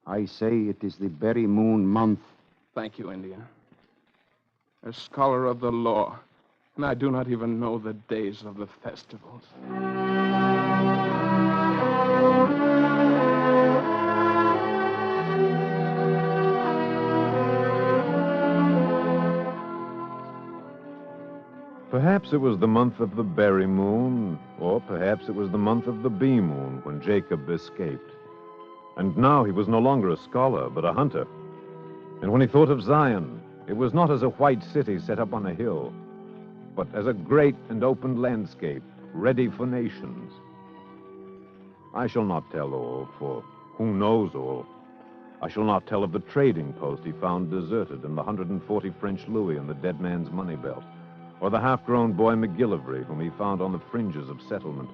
I say it is the berry moon month. Thank you, Indian. A scholar of the law, and I do not even know the days of the festivals. Perhaps it was the month of the berry moon, or perhaps it was the month of the bee moon when Jacob escaped. And now he was no longer a scholar, but a hunter. And when he thought of Zion, it was not as a white city set up on a hill, but as a great and open landscape, ready for nations. I shall not tell all, for who knows all? I shall not tell of the trading post he found deserted and the 140 French louis in the dead man's money belt, or the half-grown boy McGillivray, whom he found on the fringes of settlement,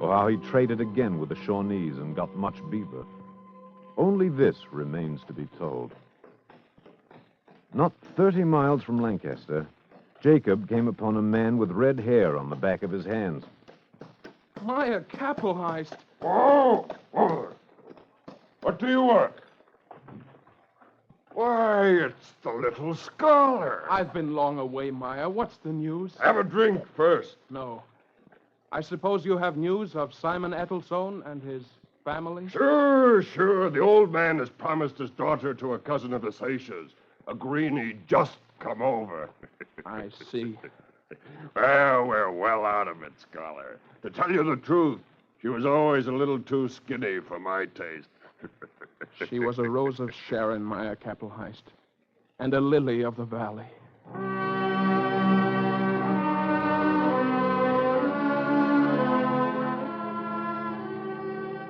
or how he traded again with the Shawnees and got much beaver. Only this remains to be told. Not 30 miles from Lancaster, Jacob came upon a man with red hair on the back of his hands. Maya Kappelheist. Oh! What do you want? Why, it's the little scholar. I've been long away, Maya. What's the news? Have a drink first. No. I suppose you have news of Simon Ethelstone and his family? Sure. The old man has promised his daughter to a cousin of the Seixas, a greenie just come over. I see. Well, we're well out of it, scholar. To tell you the truth, she was always a little too skinny for my taste. She was a rose of Sharon, Maya Kappelheist, and a lily of the valley.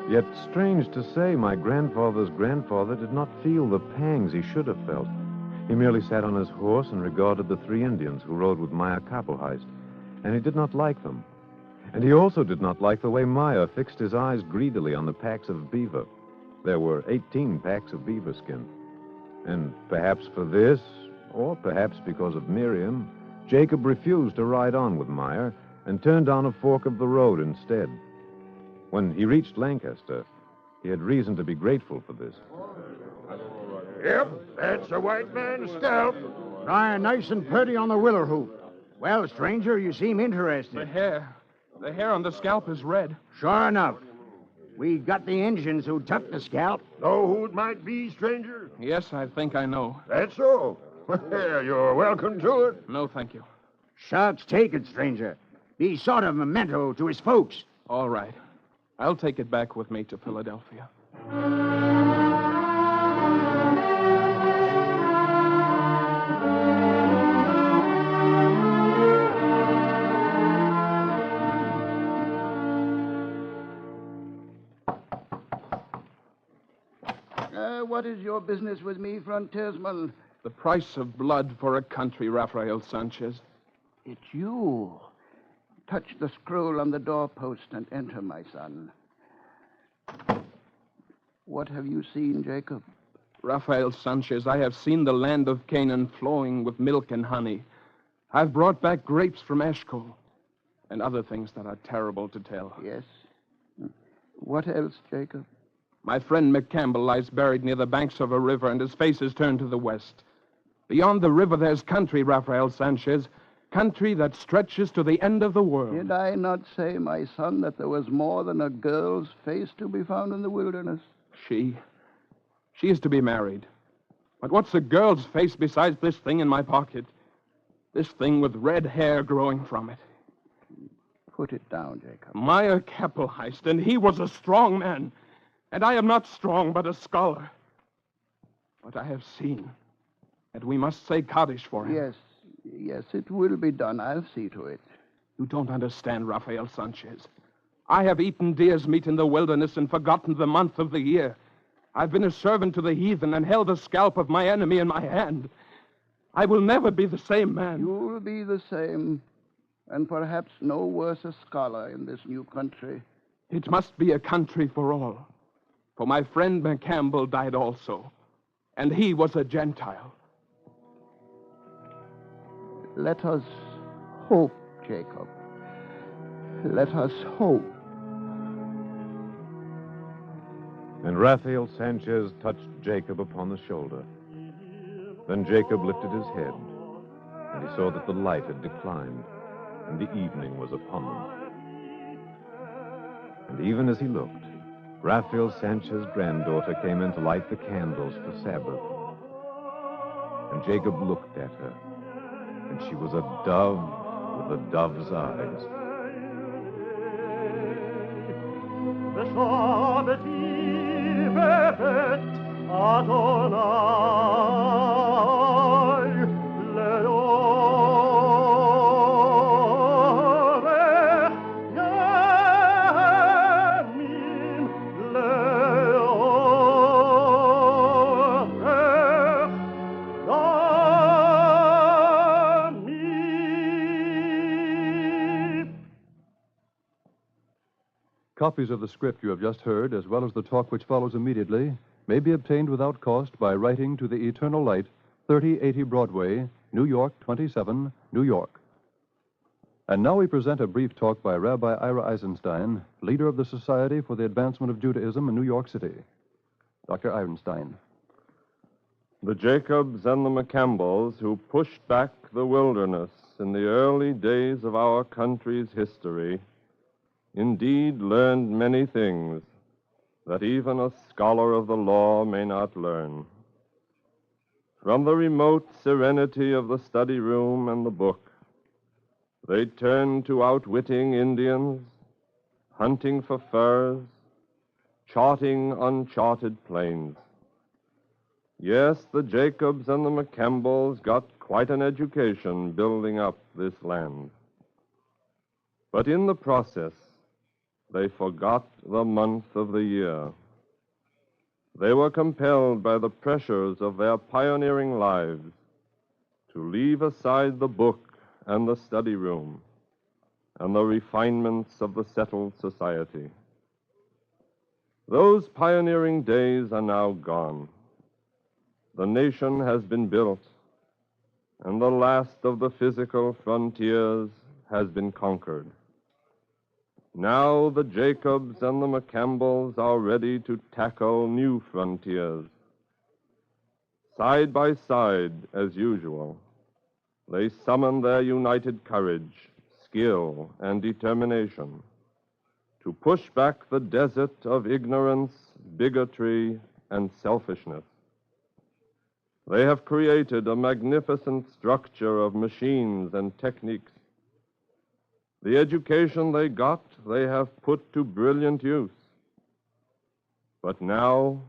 Yet, strange to say, my grandfather's grandfather did not feel the pangs he should have felt. He merely sat on his horse and regarded the 3 Indians who rode with Maya Kappelheist, and he did not like them. And he also did not like the way Maya fixed his eyes greedily on the packs of beaver. There were 18 packs of beaver skin. And perhaps for this, or perhaps because of Miriam, Jacob refused to ride on with Maya and turned down a fork of the road instead. When he reached Lancaster, he had reason to be grateful for this. Yep, that's a white man's scalp. Lying nice and pretty on the willow hoop. Well, stranger, you seem interested. The hair on the scalp is red. Sure enough. We got the Injuns who took the scalp. Know who it might be, stranger? Yes, I think I know. That's so. Well, you're welcome to it. No, thank you. Shucks, take it, stranger. Be sort of memento to his folks. All right. I'll take it back with me to Philadelphia. What is your business with me, frontiersman? The price of blood for a country, Rafael Sanchez. It's you. Touch the scroll on the doorpost and enter, my son. What have you seen, Jacob? Rafael Sanchez, I have seen the land of Canaan flowing with milk and honey. I've brought back grapes from Eshcol and other things that are terrible to tell. Yes. What else, Jacob? My friend McCampbell lies buried near the banks of a river, and his face is turned to the west. Beyond the river, there's country, Rafael Sanchez. Country that stretches to the end of the world. Did I not say, my son, that there was more than a girl's face to be found in the wilderness? She is to be married. But what's a girl's face besides this thing in my pocket? This thing with red hair growing from it. Put it down, Jacob. Maya Kappelheist, and he was a strong man. And I am not strong, but a scholar. But I have seen that we must say Kaddish for him. Yes, it will be done. I'll see to it. You don't understand, Rafael Sanchez. I have eaten deer's meat in the wilderness and forgotten the month of the year. I've been a servant to the heathen and held the scalp of my enemy in my hand. I will never be the same man. You'll be the same, and perhaps no worse a scholar in this new country. It must be a country for all. For my friend McCampbell died also, and he was a Gentile. Let us hope, Jacob. Let us hope. And Raphael Sanchez touched Jacob upon the shoulder. Then Jacob lifted his head, and he saw that the light had declined, and the evening was upon them. And even as he looked, Raphael Sanchez's granddaughter came in to light the candles for Sabbath. And Jacob looked at her, and she was a dove with a dove's eyes. Copies of the script you have just heard, as well as the talk which follows immediately, may be obtained without cost by writing to the Eternal Light, 3080 Broadway, New York 27, New York. And now we present a brief talk by Rabbi Ira Eisenstein, leader of the Society for the Advancement of Judaism in New York City. Dr. Eisenstein. The Jacobs and the McCampbells who pushed back the wilderness in the early days of our country's history indeed learned many things that even a scholar of the law may not learn. From the remote serenity of the study room and the book, they turned to outwitting Indians, hunting for furs, charting uncharted plains. Yes, the Jacobs and the McCampbells got quite an education building up this land. But in the process, they forgot the month of the year. They were compelled by the pressures of their pioneering lives to leave aside the book and the study room and the refinements of the settled society. Those pioneering days are now gone. The nation has been built, and the last of the physical frontiers has been conquered. Now the Jacobs and the McCampbells are ready to tackle new frontiers. Side by side, as usual, they summon their united courage, skill, and determination to push back the desert of ignorance, bigotry, and selfishness. They have created a magnificent structure of machines and techniques. The education they got, they have put to brilliant use. But now,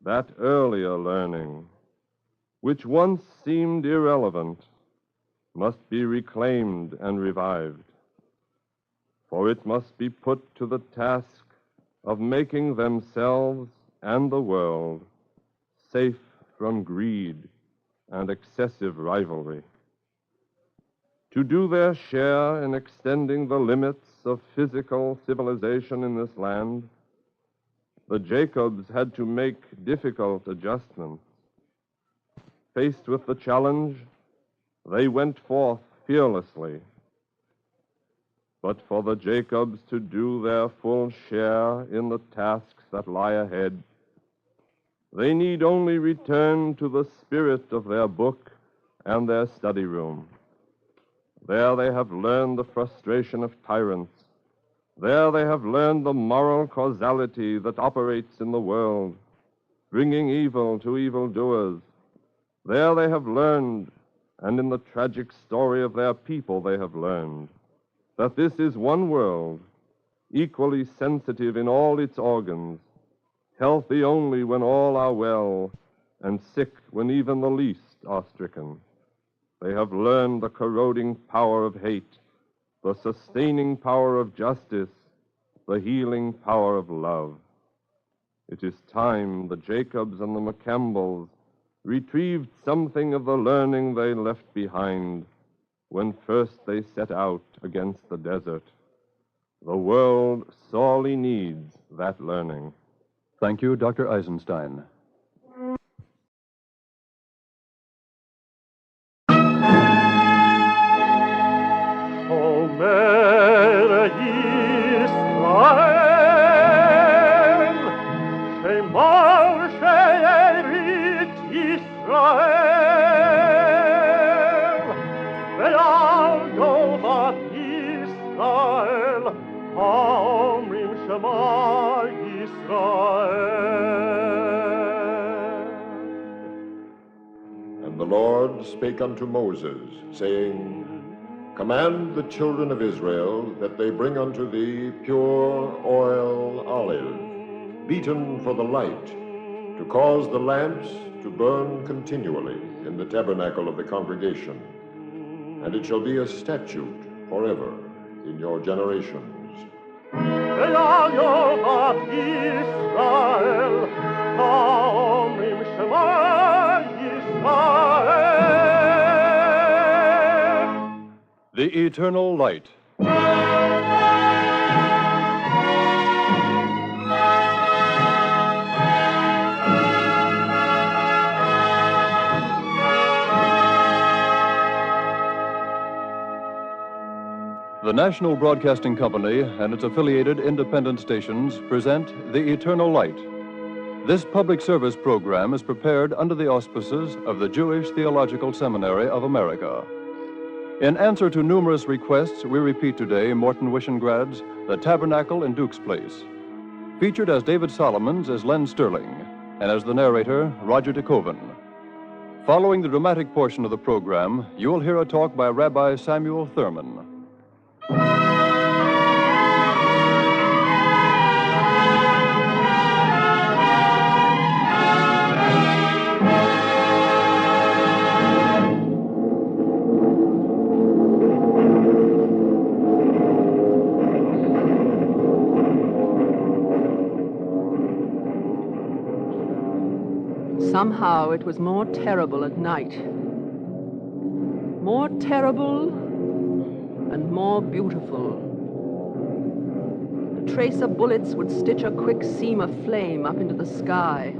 that earlier learning, which once seemed irrelevant, must be reclaimed and revived. For it must be put to the task of making themselves and the world safe from greed and excessive rivalry. To do their share in extending the limits of physical civilization in this land, the Jacobs had to make difficult adjustments. Faced with the challenge, they went forth fearlessly. But for the Jacobs to do their full share in the tasks that lie ahead, they need only return to the spirit of their book and their study room. There they have learned the frustration of tyrants. There they have learned the moral causality that operates in the world, bringing evil to evildoers. There they have learned, and in the tragic story of their people they have learned, that this is one world, equally sensitive in all its organs, healthy only when all are well, and sick when even the least are stricken. They have learned the corroding power of hate, the sustaining power of justice, the healing power of love. It is time the Jacobs and the McCampbells retrieved something of the learning they left behind when first they set out against the desert. The world sorely needs that learning. Thank you, Dr. Eisenstein. Shema spake unto Moses, saying, Command the children of Israel that they bring unto thee pure oil olive, beaten for the light, to cause the lamps to burn continually in the tabernacle of the congregation. And it shall be a statute forever in your generations. The Eternal Light. The National Broadcasting Company and its affiliated independent stations present The Eternal Light. This public service program is prepared under the auspices of the Jewish Theological Seminary of America. In answer to numerous requests, we repeat today Morton Wishengrads' The Tabernacle in Duke's Place. Featured as David Solomons is Len Sterling, and as the narrator, Roger de Koven. Following the dramatic portion of the program, you will hear a talk by Rabbi Samuel Thurman. Somehow it was more terrible at night. More terrible and more beautiful. A trace of bullets would stitch a quick seam of flame up into the sky.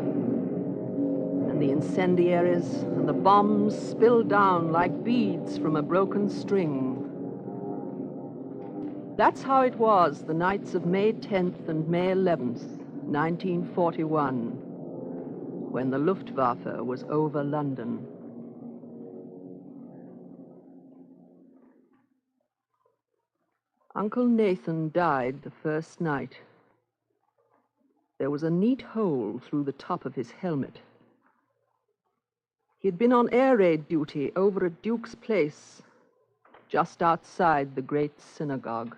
And the incendiaries and the bombs spilled down like beads from a broken string. That's how it was the nights of May 10th and May 11th, 1941. When the Luftwaffe was over London. Uncle Nathan died the first night. There was a neat hole through the top of his helmet. He had been on air raid duty over at Duke's Place, just outside the great synagogue.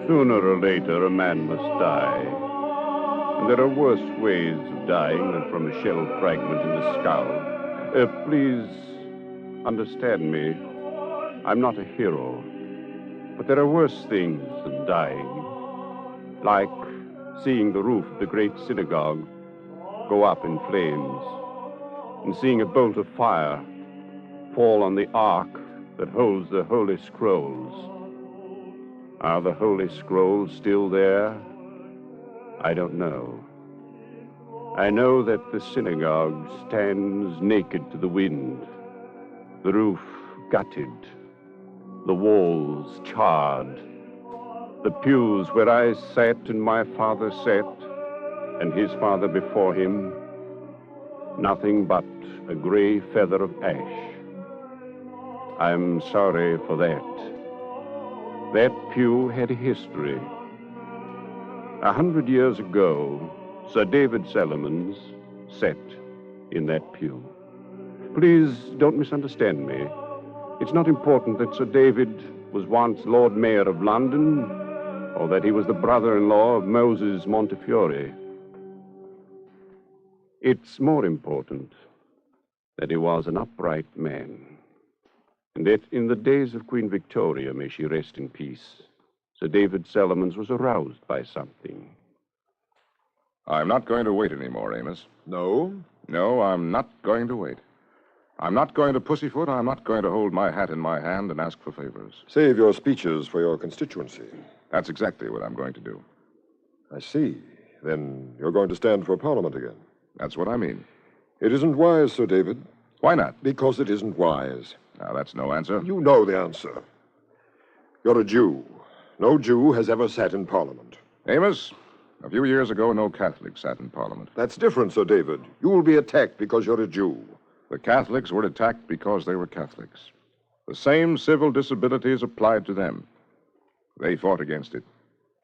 Sooner or later, a man must die. And there are worse ways of dying than from a shell fragment in the skull. Please understand me. I'm not a hero. But there are worse things than dying. Like seeing the roof of the great synagogue go up in flames. And seeing a bolt of fire fall on the ark that holds the Holy Scrolls. Are the Holy Scrolls still there? I don't know. I know that the synagogue stands naked to the wind, the roof gutted, the walls charred, the pews where I sat and my father sat, and his father before him, nothing but a gray feather of ash. I'm sorry for that. That pew had a history. 100 years ago, Sir David Solomons sat in that pew. Please don't misunderstand me. It's not important that Sir David was once Lord Mayor of London or that he was the brother-in-law of Moses Montefiore. It's more important that he was an upright man. And that in the days of Queen Victoria, may she rest in peace, Sir David Solomons was aroused by something. I'm not going to wait anymore, Amos. No? No, I'm not going to wait. I'm not going to pussyfoot. I'm not going to hold my hat in my hand and ask for favors. Save your speeches for your constituency. That's exactly what I'm going to do. I see. Then you're going to stand for Parliament again. That's what I mean. It isn't wise, Sir David. Why not? Because it isn't wise. Now, that's no answer. You know the answer. You're a Jew. No Jew has ever sat in Parliament. Amos, a few years ago, no Catholic sat in Parliament. That's different, Sir David. You will be attacked because you're a Jew. The Catholics were attacked because they were Catholics. The same civil disabilities applied to them. They fought against it.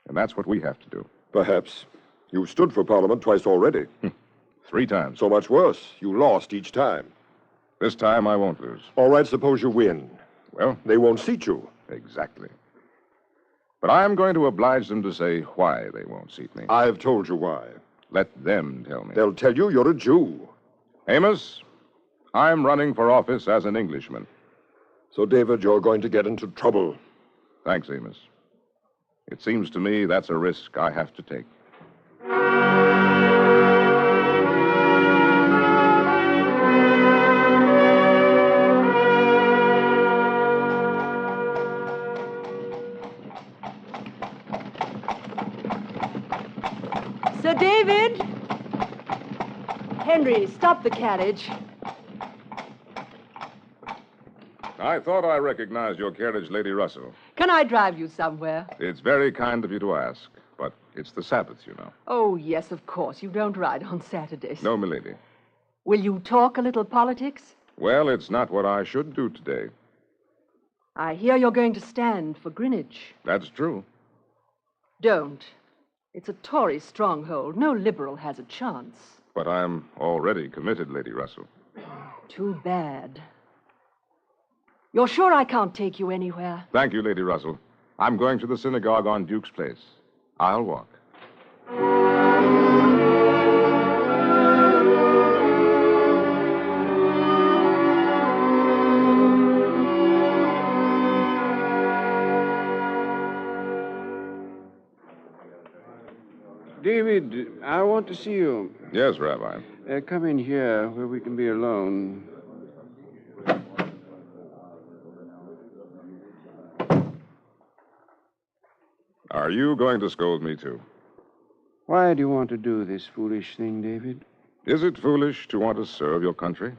And that's what we have to do. Perhaps. You stood for Parliament twice already. 3 times. So much worse. You lost each time. This time I won't lose. All right, suppose you win. Well? They won't seat you. Exactly. But I'm going to oblige them to say why they won't seat me. I've told you why. Let them tell me. They'll tell you you're a Jew. Amos, I'm running for office as an Englishman. So, David, you're going to get into trouble. Thanks, Amos. It seems to me that's a risk I have to take. Sir David! Henry, stop the carriage. I thought I recognized your carriage, Lady Russell. Can I drive you somewhere? It's very kind of you to ask, but it's the Sabbath, you know. Oh, yes, of course. You don't ride on Saturdays. No, milady. Will you talk a little politics? Well, it's not what I should do today. I hear you're going to stand for Greenwich. That's true. Don't. It's a Tory stronghold. No liberal has a chance. But I'm already committed, Lady Russell. Too bad. You're sure I can't take you anywhere? Thank you, Lady Russell. I'm going to the synagogue on Duke's Place. I'll walk. David, I want to see you. Yes, Rabbi. Come in here where we can be alone. Are you going to scold me, too? Why do you want to do this foolish thing, David? Is it foolish to want to serve your country?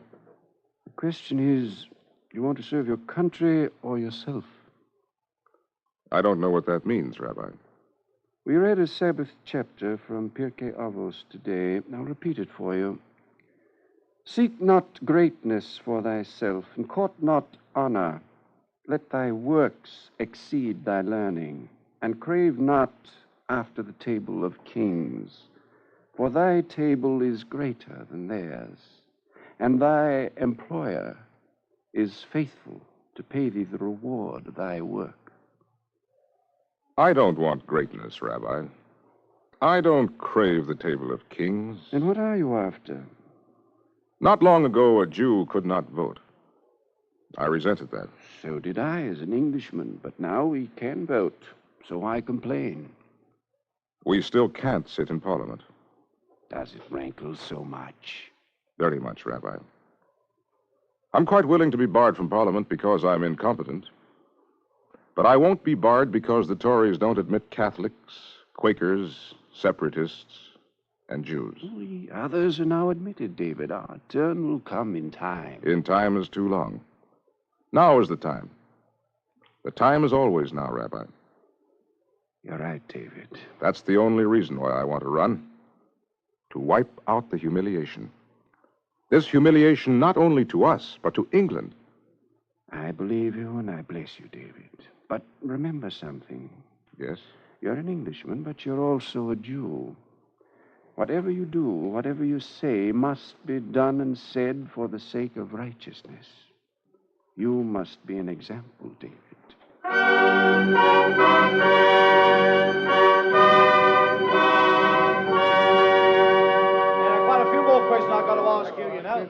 The question is, do you want to serve your country or yourself? I don't know what that means, Rabbi. We read a Sabbath chapter from Pirkei Avos today. I'll repeat it for you. Seek not greatness for thyself, and court not honor. Let thy works exceed thy learning, and crave not after the table of kings. For thy table is greater than theirs, and thy employer is faithful to pay thee the reward of thy work. I don't want greatness, Rabbi. I don't crave the table of kings. And what are you after? Not long ago, a Jew could not vote. I resented that. So did I as an Englishman, but now we can vote, so I complain. We still can't sit in Parliament. Does it rankle so much? Very much, Rabbi. I'm quite willing to be barred from Parliament because I'm incompetent. But I won't be barred because the Tories don't admit Catholics, Quakers, separatists, and Jews. The others are now admitted, David. Our turn will come in time. In time is too long. Now is the time. The time is always now, Rabbi. You're right, David. That's the only reason why I want to run. To wipe out the humiliation. This humiliation not only to us, but to England. I believe you and I bless you, David. But remember something. Yes? You're an Englishman, but you're also a Jew. Whatever you do, whatever you say, must be done and said for the sake of righteousness. You must be an example, David. Quite a few more questions I've got to ask you, you know.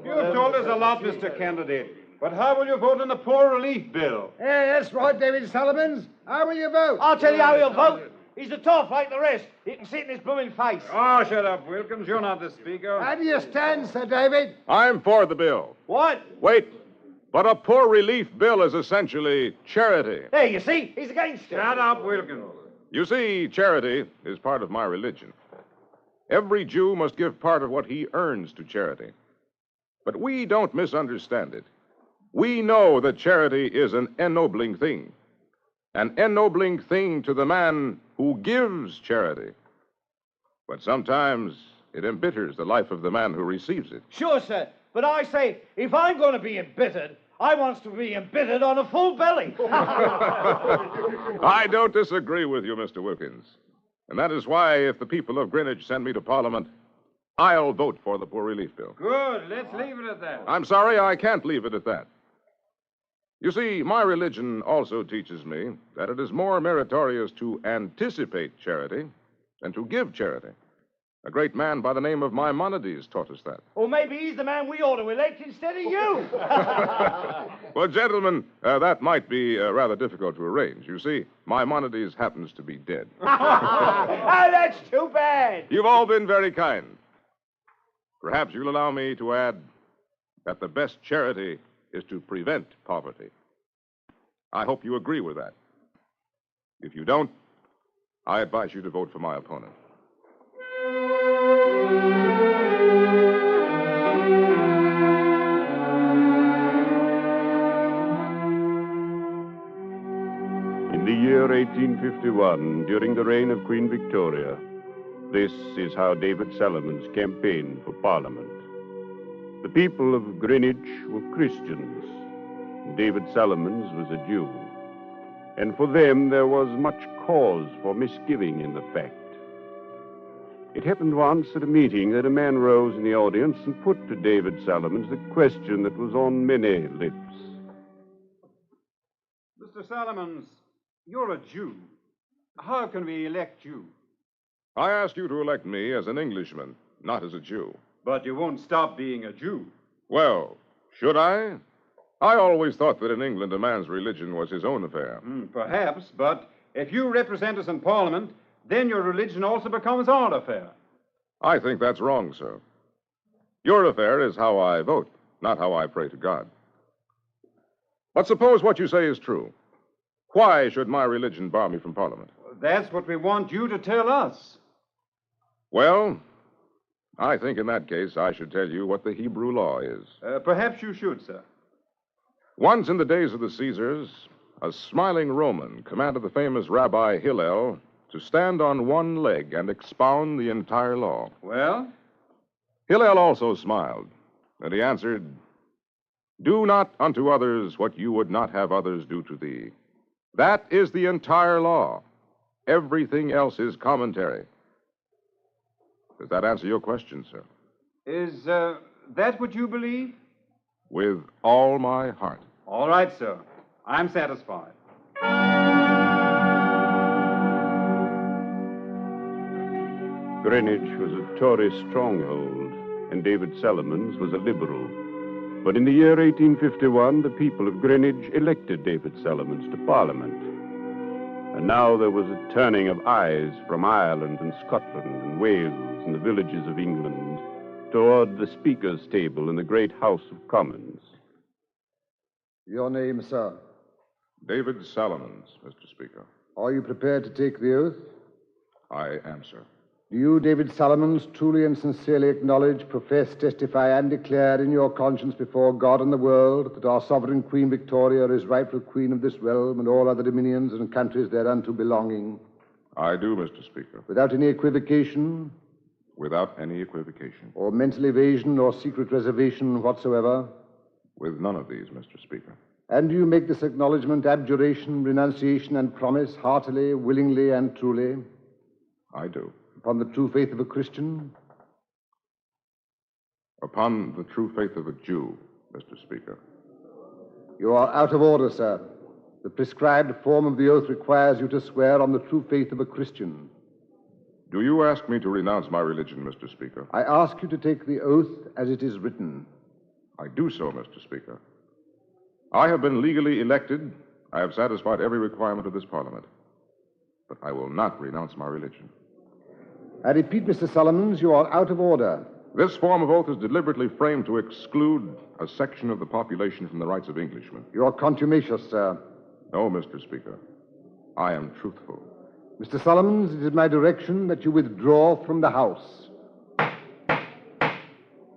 You've told us a lot, Mr. Candidate. But how will you vote on the poor relief bill? Hey, that's right, David Solomons. How will you vote? I'll tell you how you'll vote. He's a toff like the rest. He can see it in his blooming face. Oh, shut up, Wilkins. You're not the speaker. How do you stand, Sir David? I'm for the bill. What? Wait. But a poor relief bill is essentially charity. Hey, you see? He's against it. Shut up, Wilkins. You see, charity is part of my religion. Every Jew must give part of what he earns to charity. But we don't misunderstand it. We know that charity is an ennobling thing. An ennobling thing to the man who gives charity. But sometimes it embitters the life of the man who receives it. Sure, sir. But I say, if I'm going to be embittered, I wants to be embittered on a full belly. I don't disagree with you, Mr. Wilkins. And that is why, if the people of Greenwich send me to Parliament, I'll vote for the poor relief bill. Good. Let's leave it at that. I'm sorry, I can't leave it at that. You see, my religion also teaches me that it is more meritorious to anticipate charity than to give charity. A great man by the name of Maimonides taught us that. Or maybe he's the man we ought to elect instead of you. Well, gentlemen, that might be rather difficult to arrange. You see, Maimonides happens to be dead. Oh, that's too bad. You've all been very kind. Perhaps you'll allow me to add that the best charity is to prevent poverty. I hope you agree with that. If you don't, I advise you to vote for my opponent. In the year 1851, during the reign of Queen Victoria, this is how David Salomons campaigned for Parliament. The people of Greenwich were Christians. David Salomons was a Jew. And for them, there was much cause for misgiving in the fact. It happened once at a meeting that a man rose in the audience and put to David Salomons the question that was on many lips. Mr. Salomons, you're a Jew. How can we elect you? I asked you to elect me as an Englishman, not as a Jew. But you won't stop being a Jew. Well, should I? I always thought that in England a man's religion was his own affair. Perhaps, but if you represent us in Parliament, then your religion also becomes our affair. I think that's wrong, sir. Your affair is how I vote, not how I pray to God. But suppose what you say is true. Why should my religion bar me from Parliament? That's what we want you to tell us. Well, I think in that case I should tell you what the Hebrew law is. Perhaps you should, sir. Once in the days of the Caesars, a smiling Roman commanded the famous Rabbi Hillel to stand on one leg and expound the entire law. Well? Hillel also smiled, and he answered, "Do not unto others what you would not have others do to thee. That is the entire law. Everything else is commentary." Does that answer your question, sir? Is that what you believe? With all my heart. All right, sir. I'm satisfied. Greenwich was a Tory stronghold, and David Salomons was a liberal. But in the year 1851, the people of Greenwich elected David Salomons to Parliament. And now there was a turning of eyes from Ireland and Scotland and Wales and the villages of England toward the Speaker's table in the great House of Commons. Your name, sir? David Salomons, Mr. Speaker. Are you prepared to take the oath? I am, sir. Do you, David Salomons, truly and sincerely acknowledge, profess, testify, and declare in your conscience before God and the world that our sovereign Queen Victoria is rightful queen of this realm and all other dominions and countries thereunto belonging? I do, Mr. Speaker. Without any equivocation? Without any equivocation. Or mental evasion or secret reservation whatsoever? With none of these, Mr. Speaker. And do you make this acknowledgement, abjuration, renunciation, and promise heartily, willingly, and truly? I do. Upon the true faith of a Christian? Upon the true faith of a Jew, Mr. Speaker. You are out of order, sir. The prescribed form of the oath requires you to swear on the true faith of a Christian. Do you ask me to renounce my religion, Mr. Speaker? I ask you to take the oath as it is written. I do so, Mr. Speaker. I have been legally elected. I have satisfied every requirement of this Parliament. but I will not renounce my religion. I repeat, Mr. Solomons, you are out of order. This form of oath is deliberately framed to exclude a section of the population from the rights of Englishmen. You are contumacious, sir. No, Mr. Speaker. I am truthful. Mr. Solomons, it is my direction that you withdraw from the House.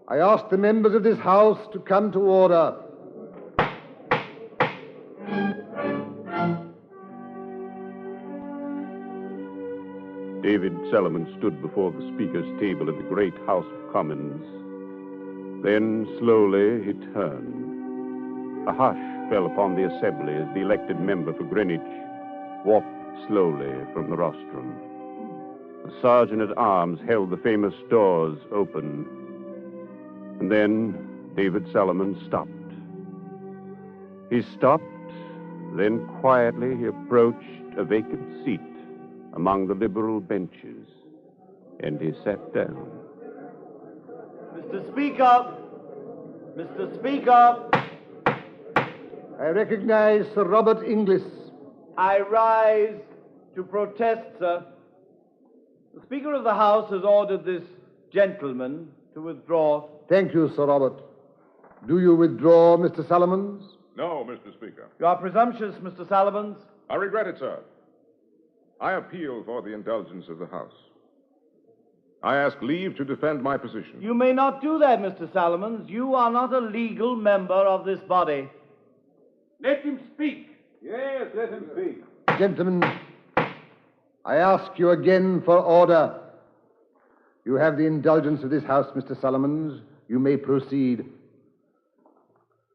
I ask the members of this House to come to order. David Solomon stood before the Speaker's table in the great House of Commons. Then slowly he turned. A hush fell upon the assembly as the elected member for Greenwich walked slowly from the rostrum. The sergeant-at-arms held the famous doors open. And then David Solomon stopped. He stopped, then quietly he approached a vacant seat among the liberal benches, and he sat down. Mr. Speaker! Mr. Speaker! I recognize Sir Robert Inglis. I rise to protest, sir. The Speaker of the House has ordered this gentleman to withdraw. Thank you, Sir Robert. Do you withdraw, Mr. Solomons? No, Mr. Speaker. You are presumptuous, Mr. Solomons. I regret it, sir. I appeal for the indulgence of the House. I ask leave to defend my position. You may not do that, Mr. Solomons. You are not a legal member of this body. Let him speak. Yes, let him speak. Gentlemen, I ask you again for order. You have the indulgence of this House, Mr. Solomons. You may proceed.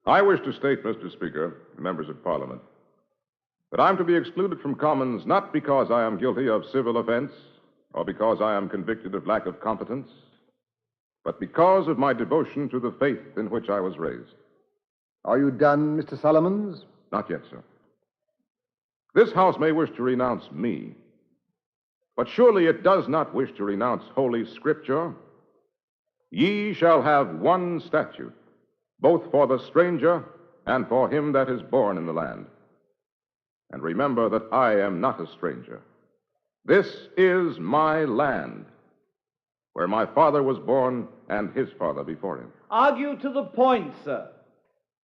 I wish to state, Mr. Speaker, members of Parliament, that I'm to be excluded from Commons not because I am guilty of civil offense or because I am convicted of lack of competence, but because of my devotion to the faith in which I was raised. Are you done, Mr. Solomons? Not yet, sir. This House may wish to renounce me, but surely it does not wish to renounce Holy Scripture. Ye shall have one statute, both for the stranger and for him that is born in the land. And remember that I am not a stranger. This is my land, where my father was born and his father before him. Argue to the point, sir.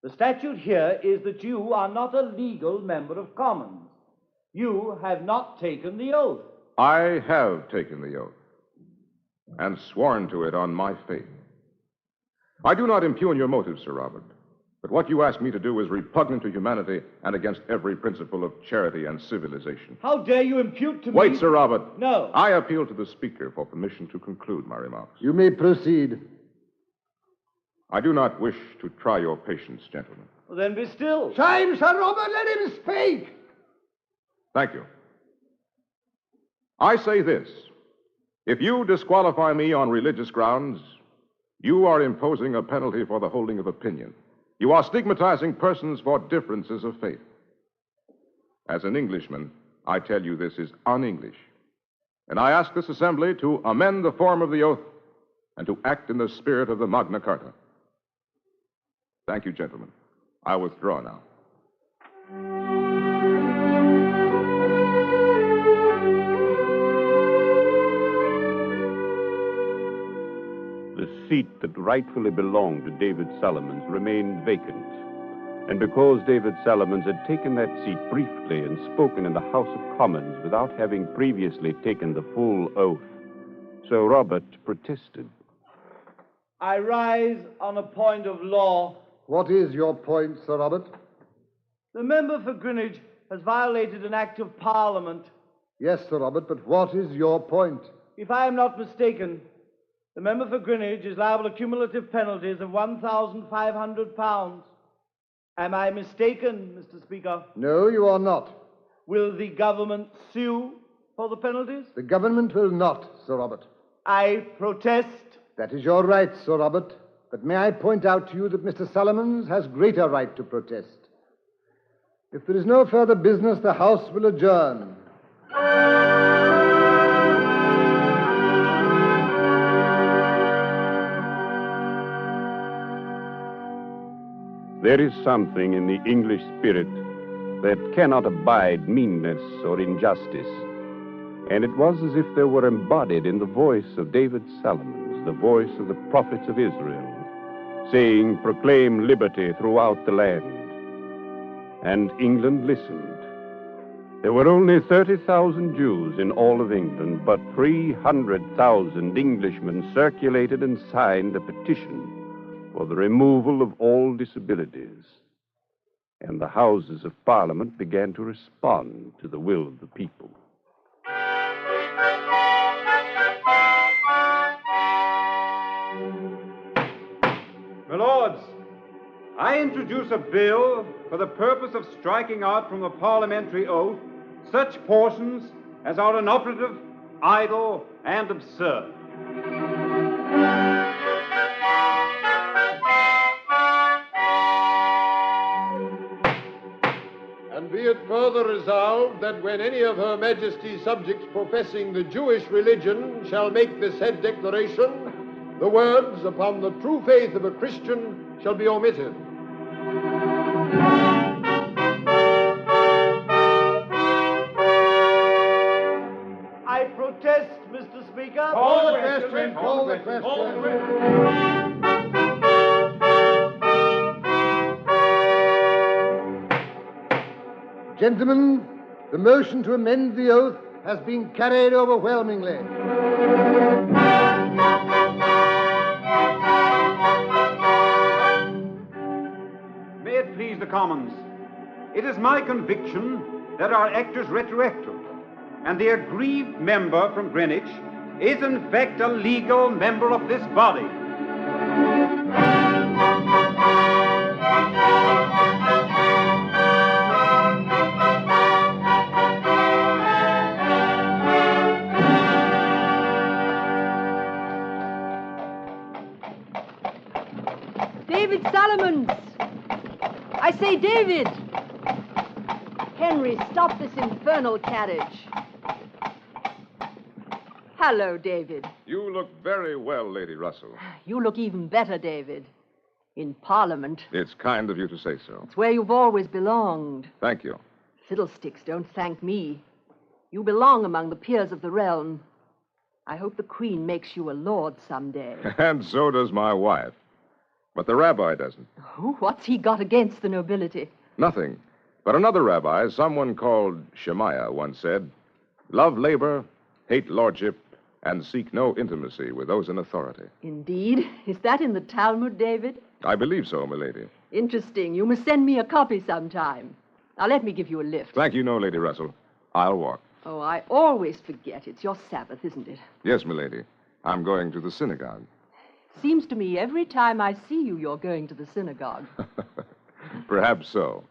The statute here is that you are not a legal member of Commons. You have not taken the oath. I have taken the oath and sworn to it on my faith. I do not impugn your motives, Sir Robert, but what you ask me to do is repugnant to humanity and against every principle of charity and civilization. How dare you impute to me... Wait, Sir Robert. No. I appeal to the Speaker for permission to conclude my remarks. You may proceed. I do not wish to try your patience, gentlemen. Well, then be still. Time, Sir Robert, let him speak. Thank you. I say this. If you disqualify me on religious grounds, you are imposing a penalty for the holding of opinion. You are stigmatizing persons for differences of faith. As an Englishman, I tell you this is un-English. And I ask this assembly to amend the form of the oath and to act in the spirit of the Magna Carta. Thank you, gentlemen. I withdraw now. The seat that rightfully belonged to David Solomons remained vacant. And because David Solomons had taken that seat briefly and spoken in the House of Commons without having previously taken the full oath, Sir Robert protested. I rise on a point of law. What is your point, Sir Robert? The member for Greenwich has violated an act of Parliament. Yes, Sir Robert, but what is your point? If I am not mistaken, the member for Greenwich is liable to cumulative penalties of £1,500. Am I mistaken, Mr. Speaker? No, you are not. Will the government sue for the penalties? The government will not, Sir Robert. I protest. That is your right, Sir Robert. But may I point out to you that Mr. Solomons has greater right to protest. If there is no further business, the House will adjourn. There is something in the English spirit that cannot abide meanness or injustice. And it was as if they were embodied in the voice of David Salomons, the voice of the prophets of Israel, saying, "Proclaim liberty throughout the land." And England listened. There were only 30,000 Jews in all of England, but 300,000 Englishmen circulated and signed a petition for the removal of all disabilities. And the Houses of Parliament began to respond to the will of the people. My lords, I introduce a bill for the purpose of striking out from the parliamentary oath such portions as are inoperative, idle, and absurd. And be it further resolved that when any of Her Majesty's subjects professing the Jewish religion shall make the said declaration, the words, "upon the true faith of a Christian," shall be omitted. I protest, Mr. Speaker. Call the question. Call the question. Gentlemen, the motion to amend the oath has been carried overwhelmingly. May it please the Commons, it is my conviction that our act is retroactive, and the aggrieved member from Greenwich is in fact a legal member of this body. David Salomons! I say, David! Henry, stop this infernal carriage. Hello, David. You look very well, Lady Russell. You look even better, David. In Parliament. It's kind of you to say so. It's where you've always belonged. Thank you. Fiddlesticks, don't thank me. You belong among the peers of the realm. I hope the Queen makes you a lord someday. And so does my wife. But the rabbi doesn't. Oh, what's he got against the nobility? Nothing. But another rabbi, someone called Shemaiah, once said, "Love labor, hate lordship, and seek no intimacy with those in authority." Indeed? Is that in the Talmud, David? I believe so, milady. Interesting. You must send me a copy sometime. Now, let me give you a lift. Thank you, no, Lady Russell. I'll walk. Oh, I always forget. It's your Sabbath, isn't it? Yes, milady. I'm going to the synagogue. Seems to me every time I see you, you're going to the synagogue. Perhaps so.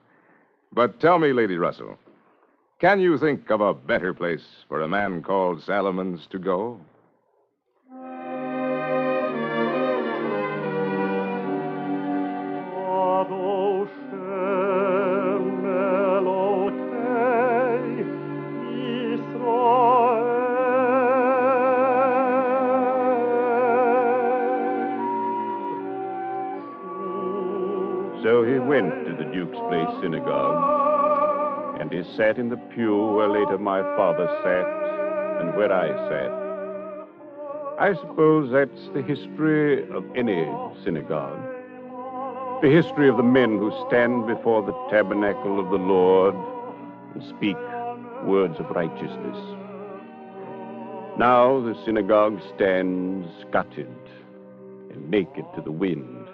But tell me, Lady Russell, can you think of a better place for a man called Salomons to go? So he went to the Duke's Place Synagogue, and he sat in the pew where later my father sat and where I sat. I suppose that's the history of any synagogue. The history of the men who stand before the tabernacle of the Lord and speak words of righteousness. Now the synagogue stands gutted and naked to the wind,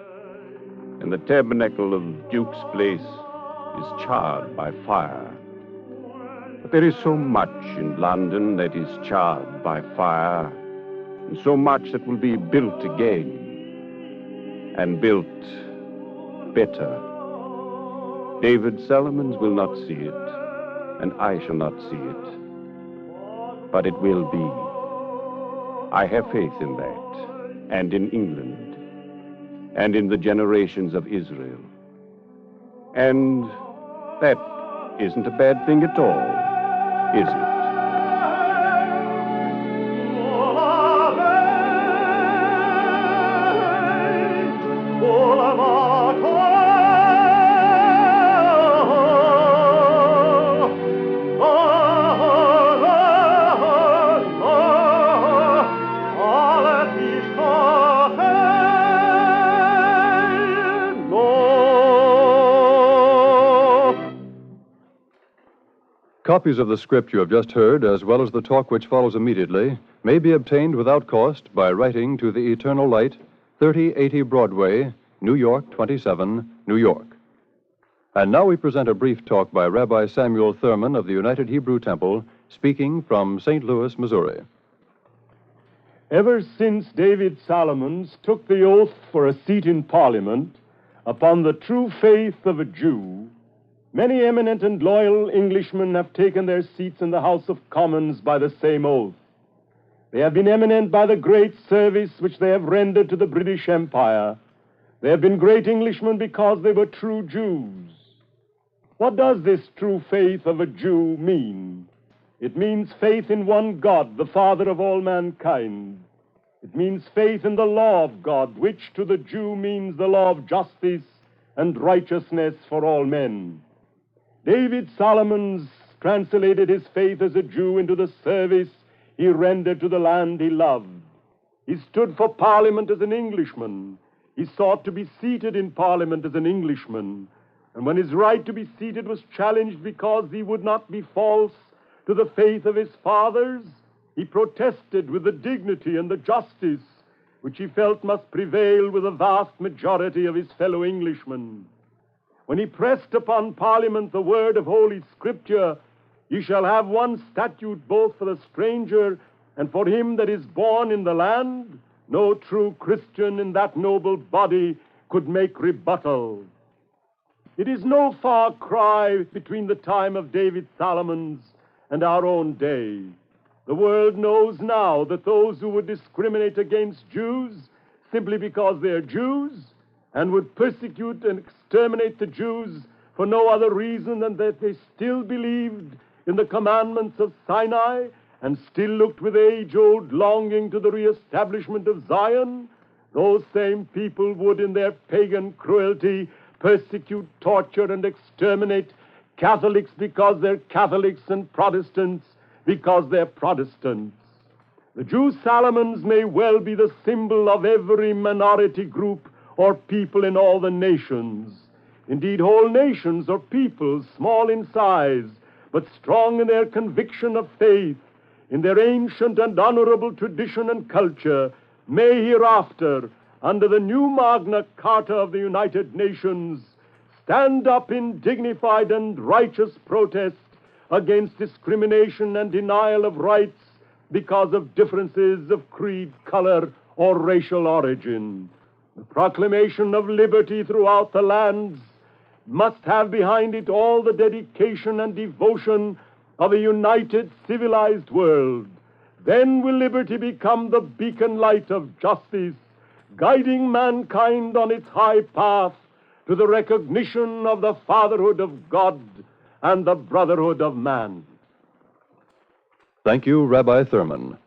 and the tabernacle of Duke's Place is charred by fire. But there is so much in London that is charred by fire, and so much that will be built again, and built better. David Salomons will not see it, and I shall not see it, but it will be. I have faith in that, and in England, and in the generations of Israel. And that isn't a bad thing at all, is it? Copies of the script you have just heard, as well as the talk which follows immediately, may be obtained without cost by writing to the Eternal Light, 3080 Broadway, New York 27, New York. And now we present a brief talk by Rabbi Samuel Thurman of the United Hebrew Temple, speaking from St. Louis, Missouri. Ever since David Solomons took the oath for a seat in Parliament upon the true faith of a Jew, many eminent and loyal Englishmen have taken their seats in the House of Commons by the same oath. They have been eminent by the great service which they have rendered to the British Empire. They have been great Englishmen because they were true Jews. What does this true faith of a Jew mean? It means faith in one God, the Father of all mankind. It means faith in the law of God, which to the Jew means the law of justice and righteousness for all men. David Solomons translated his faith as a Jew into the service he rendered to the land he loved. He stood for Parliament as an Englishman. He sought to be seated in Parliament as an Englishman. And when his right to be seated was challenged because he would not be false to the faith of his fathers, he protested with the dignity and the justice which he felt must prevail with the vast majority of his fellow Englishmen. When he pressed upon Parliament the word of Holy Scripture, ye shall have one statute both for the stranger and for him that is born in the land, no true Christian in that noble body could make rebuttal. It is no far cry between the time of David Solomons and our own day. The world knows now that those who would discriminate against Jews simply because they are Jews and would persecute and exterminate the Jews for no other reason than that they still believed in the commandments of Sinai and still looked with age-old longing to the reestablishment of Zion, those same people would, in their pagan cruelty, persecute, torture, and exterminate Catholics because they're Catholics and Protestants because they're Protestants. The Jew Solomons may well be the symbol of every minority group or people in all the nations. Indeed, whole nations or peoples, small in size, but strong in their conviction of faith, in their ancient and honorable tradition and culture, may hereafter, under the new Magna Carta of the United Nations, stand up in dignified and righteous protest against discrimination and denial of rights because of differences of creed, color, or racial origin. The proclamation of liberty throughout the lands must have behind it all the dedication and devotion of a united, civilized world. Then will liberty become the beacon light of justice, guiding mankind on its high path to the recognition of the fatherhood of God and the brotherhood of man. Thank you, Rabbi Thurman.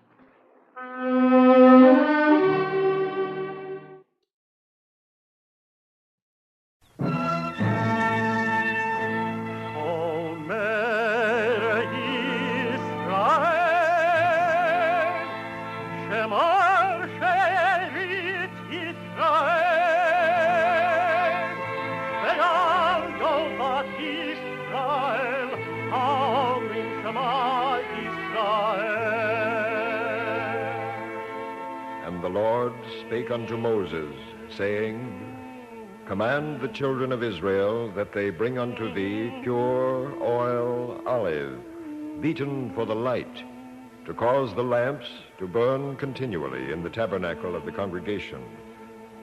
And the Lord spake unto Moses, saying, Command the children of Israel that they bring unto thee pure oil olive, beaten for the light, to cause the lamps to burn continually in the tabernacle of the congregation.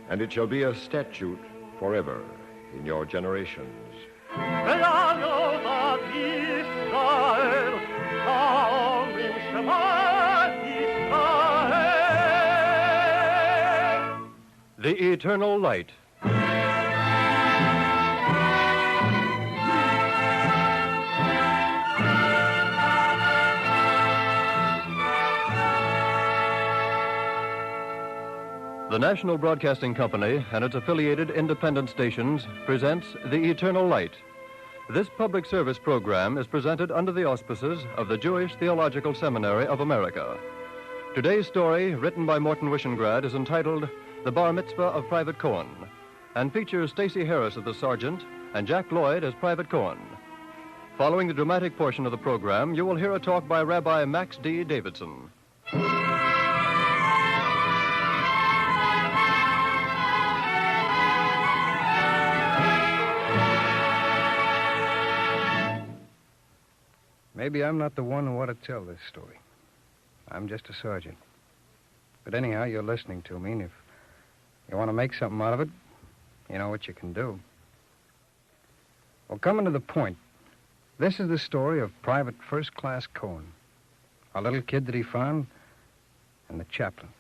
And it shall be a statute forever in your generations. The Eternal Light. The National Broadcasting Company and its affiliated independent stations presents The Eternal Light. This public service program is presented under the auspices of the Jewish Theological Seminary of America. Today's story, written by Morton Wishengrad, is entitled The Bar Mitzvah of Private Cohen, and features Stacey Harris as the sergeant and Jack Lloyd as Private Cohen. Following the dramatic portion of the program, you will hear a talk by Rabbi Max D. Davidson. Maybe I'm not the one who ought to tell this story. I'm just a sergeant. But anyhow, you're listening to me, and if you want to make something out of it, you know what you can do. Well, coming to the point, this is the story of Private First Class Cohen, a little kid that he found, and the chaplain.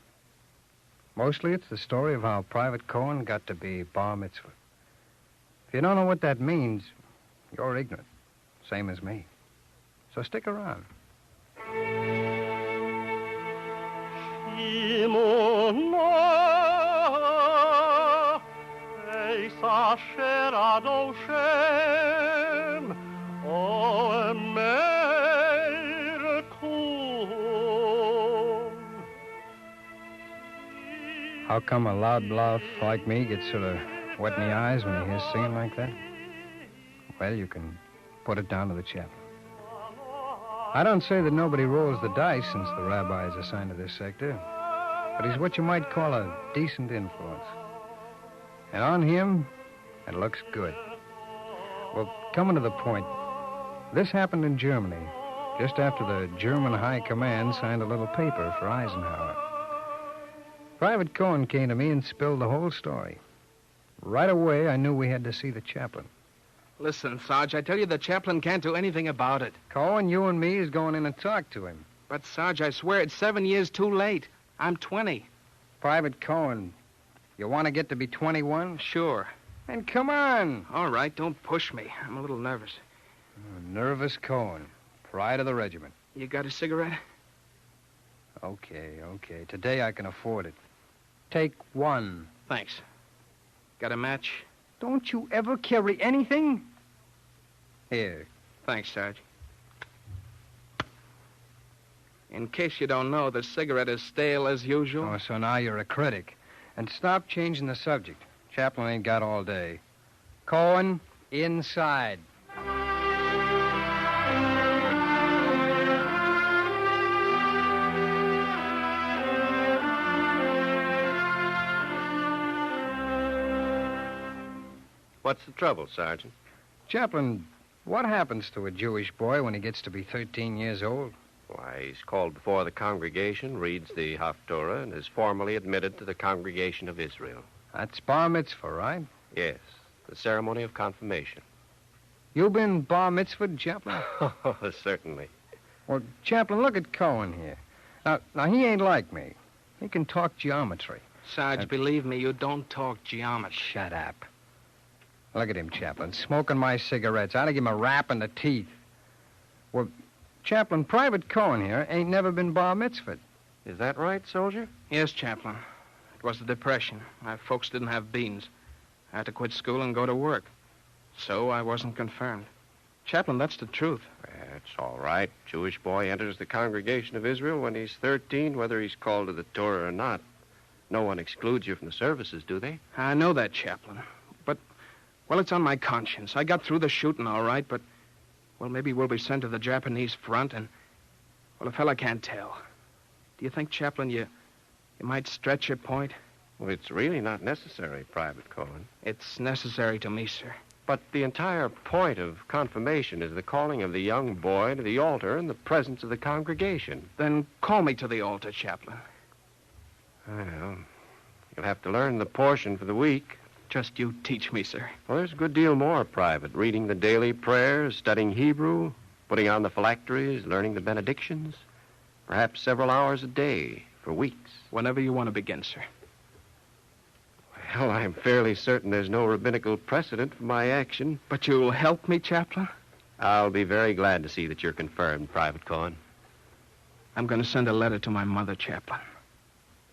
Mostly it's the story of how Private Cohen got to be bar mitzvah. If you don't know what that means, you're ignorant, same as me. So stick around. How come a loud laugh like me gets sort of wet in the eyes when he hears singing like that? Well, you can put it down to the chaplain. I don't say that nobody rolls the dice since the rabbi is assigned to this sector, but he's what you might call a decent influence. And on him, it looks good. Well, coming to the point, this happened in Germany, just after the German High Command signed a little paper for Eisenhower. Private Cohen came to me and spilled the whole story. Right away, I knew we had to see the chaplain. Listen, Sarge, I tell you the chaplain can't do anything about it. Cohen, you and me is going in and talk to him. But, Sarge, I swear it's 7 years too late. I'm 20. Private Cohen, you want to get to be 21? Sure. Then come on. All right, don't push me. I'm a little nervous. Nervous Cohen, pride of the regiment. You got a cigarette? Okay. Today I can afford it. Take one. Thanks. Got a match? Don't you ever carry anything? Here. Thanks, Sarge. In case you don't know, the cigarette is stale as usual. Oh, so now you're a critic. And stop changing the subject. Chaplain ain't got all day. Cohen, inside. What's the trouble, Sergeant? Chaplain, what happens to a Jewish boy when he gets to be 13 years old? Why, he's called before the congregation, reads the Haftorah, and is formally admitted to the congregation of Israel. That's bar mitzvah, right? Yes, the ceremony of confirmation. You been bar mitzvahed, Chaplain? Oh, certainly. Well, Chaplain, look at Cohen here. Now, he ain't like me. He can talk geometry. Sarge, believe me, you don't talk geometry. Shut up. Look at him, Chaplain, smoking my cigarettes. I'd give him a rap in the teeth. Well, Chaplain, Private Cohen here ain't never been bar mitzvahed. Is that right, soldier? Yes, Chaplain. It was the Depression. My folks didn't have beans. I had to quit school and go to work. So I wasn't confirmed. Chaplain, that's the truth. That's all right. Jewish boy enters the congregation of Israel when he's 13, whether he's called to the Torah or not. No one excludes you from the services, do they? I know that, Chaplain. But, well, it's on my conscience. I got through the shooting all right, but, well, maybe we'll be sent to the Japanese front, and, well, a fella can't tell. Do you think, Chaplain, you might stretch your point? Well, it's really not necessary, Private Cohen. It's necessary to me, sir. But the entire point of confirmation is the calling of the young boy to the altar in the presence of the congregation. Then call me to the altar, Chaplain. Well, you'll have to learn the portion for the week. Just you teach me, sir. Well, there's a good deal more, Private. Reading the daily prayers, studying Hebrew, putting on the phylacteries, learning the benedictions. Perhaps several hours a day for weeks. Whenever you want to begin, sir. Well, I'm fairly certain there's no rabbinical precedent for my action. But you'll help me, Chaplain? I'll be very glad to see that you're confirmed, Private Cohen. I'm going to send a letter to my mother, Chaplain.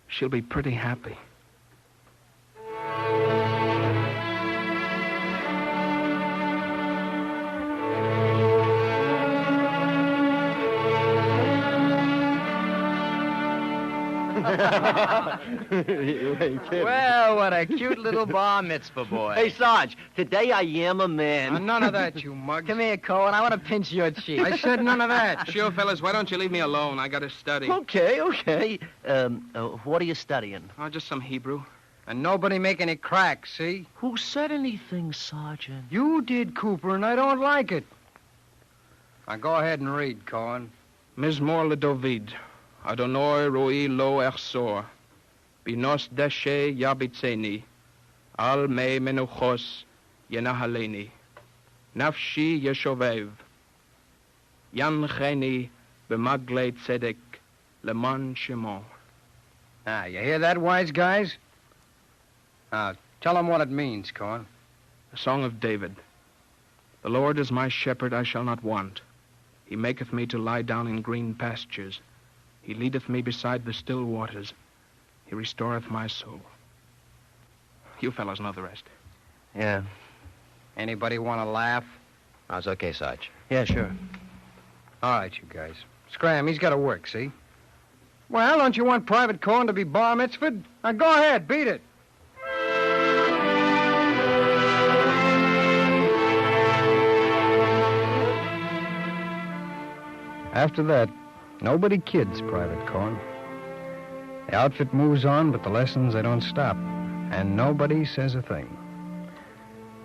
She'll be pretty happy. Well, what a cute little bar mitzvah boy. Hey, Sarge, today I am a man. None of that, you mug. Come here, Cohen. I want to pinch your cheek. I said none of that. Sure, fellas, why don't you leave me alone? I got to study. Okay. What are you studying? Oh, just some Hebrew. And nobody make any cracks, see? Who said anything, Sergeant? You did, Cooper, and I don't like it. Now, go ahead and read, Cohen. Mizmor LeDavid, Adonai roi lo echsor, binos deshe yabitzeni, al me menuchos yenahaleni, nafshi yeshovev, yancheni b'maglei tzedek leman shemo. Now, you hear that, wise guys? Now, tell them what it means, Cohen. The Song of David. The Lord is my shepherd, I shall not want. He maketh me to lie down in green pastures. He leadeth me beside the still waters. He restoreth my soul. You fellows know the rest. Yeah. Anybody want to laugh? That's okay, Sarge. Yeah, sure. All right, you guys. Scram, he's got to work, see? Well, don't you want Private Cohen to be bar mitzvahed? Now, go ahead, beat it. After that, nobody kids Private Cohen. The outfit moves on, but the lessons, they don't stop. And nobody says a thing.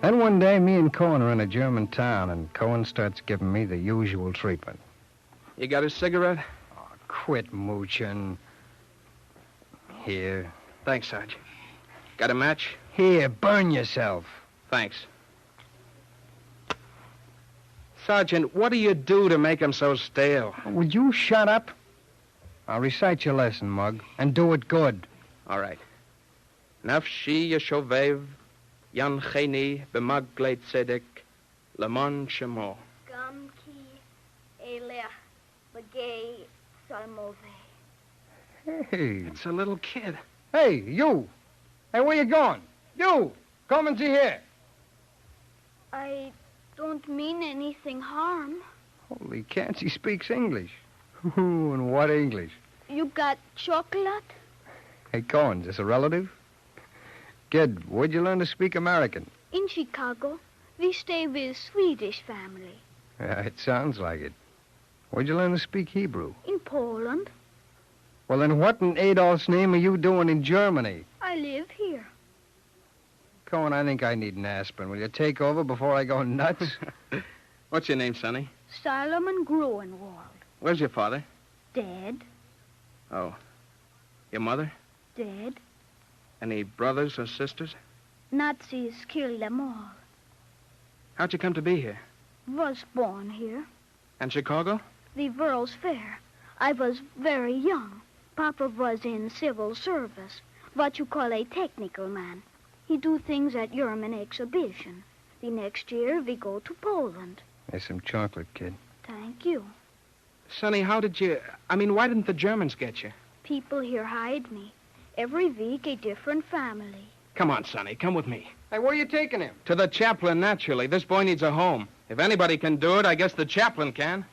Then one day, me and Cohen are in a German town, and Cohen starts giving me the usual treatment. You got a cigarette? Oh, quit mooching. Here. Thanks, Sarge. Got a match? Here, burn yourself. Thanks. Sergeant, what do you do to make them so stale? Would you shut up? I'll recite your lesson, Mug, and do it good. All right. Nafshi yeshovev, yancheni b'maglei tzedek, lemon shemo. Gam ki elech b'gei salmove. Hey. It's a little kid. Hey, you. Hey, where you going? You, come and see here. I don't mean anything harm. Holy cats, he speaks English. Ooh, and what English? You got chocolate? Hey, Cohen, is this a relative? Kid, where'd you learn to speak American? In Chicago, we stay with Swedish family. Yeah, it sounds like it. Where'd you learn to speak Hebrew? In Poland. Well, then what in Adolf's name are you doing in Germany? I live here. Cohen, I think I need an aspirin. Will you take over before I go nuts? What's your name, Sonny? Solomon Gruenwald. Where's your father? Dead. Oh. Your mother? Dead. Any brothers or sisters? Nazis killed them all. How'd you come to be here? Was born here. And Chicago? The World's Fair. I was very young. Papa was in civil service, what you call a technical man. He do things at German exhibition. The next year, we go to Poland. There's some chocolate, kid. Thank you. Sonny, why didn't the Germans get you? People here hide me. Every week, a different family. Come on, Sonny, come with me. Hey, where are you taking him? To the chaplain, naturally. This boy needs a home. If anybody can do it, I guess the chaplain can.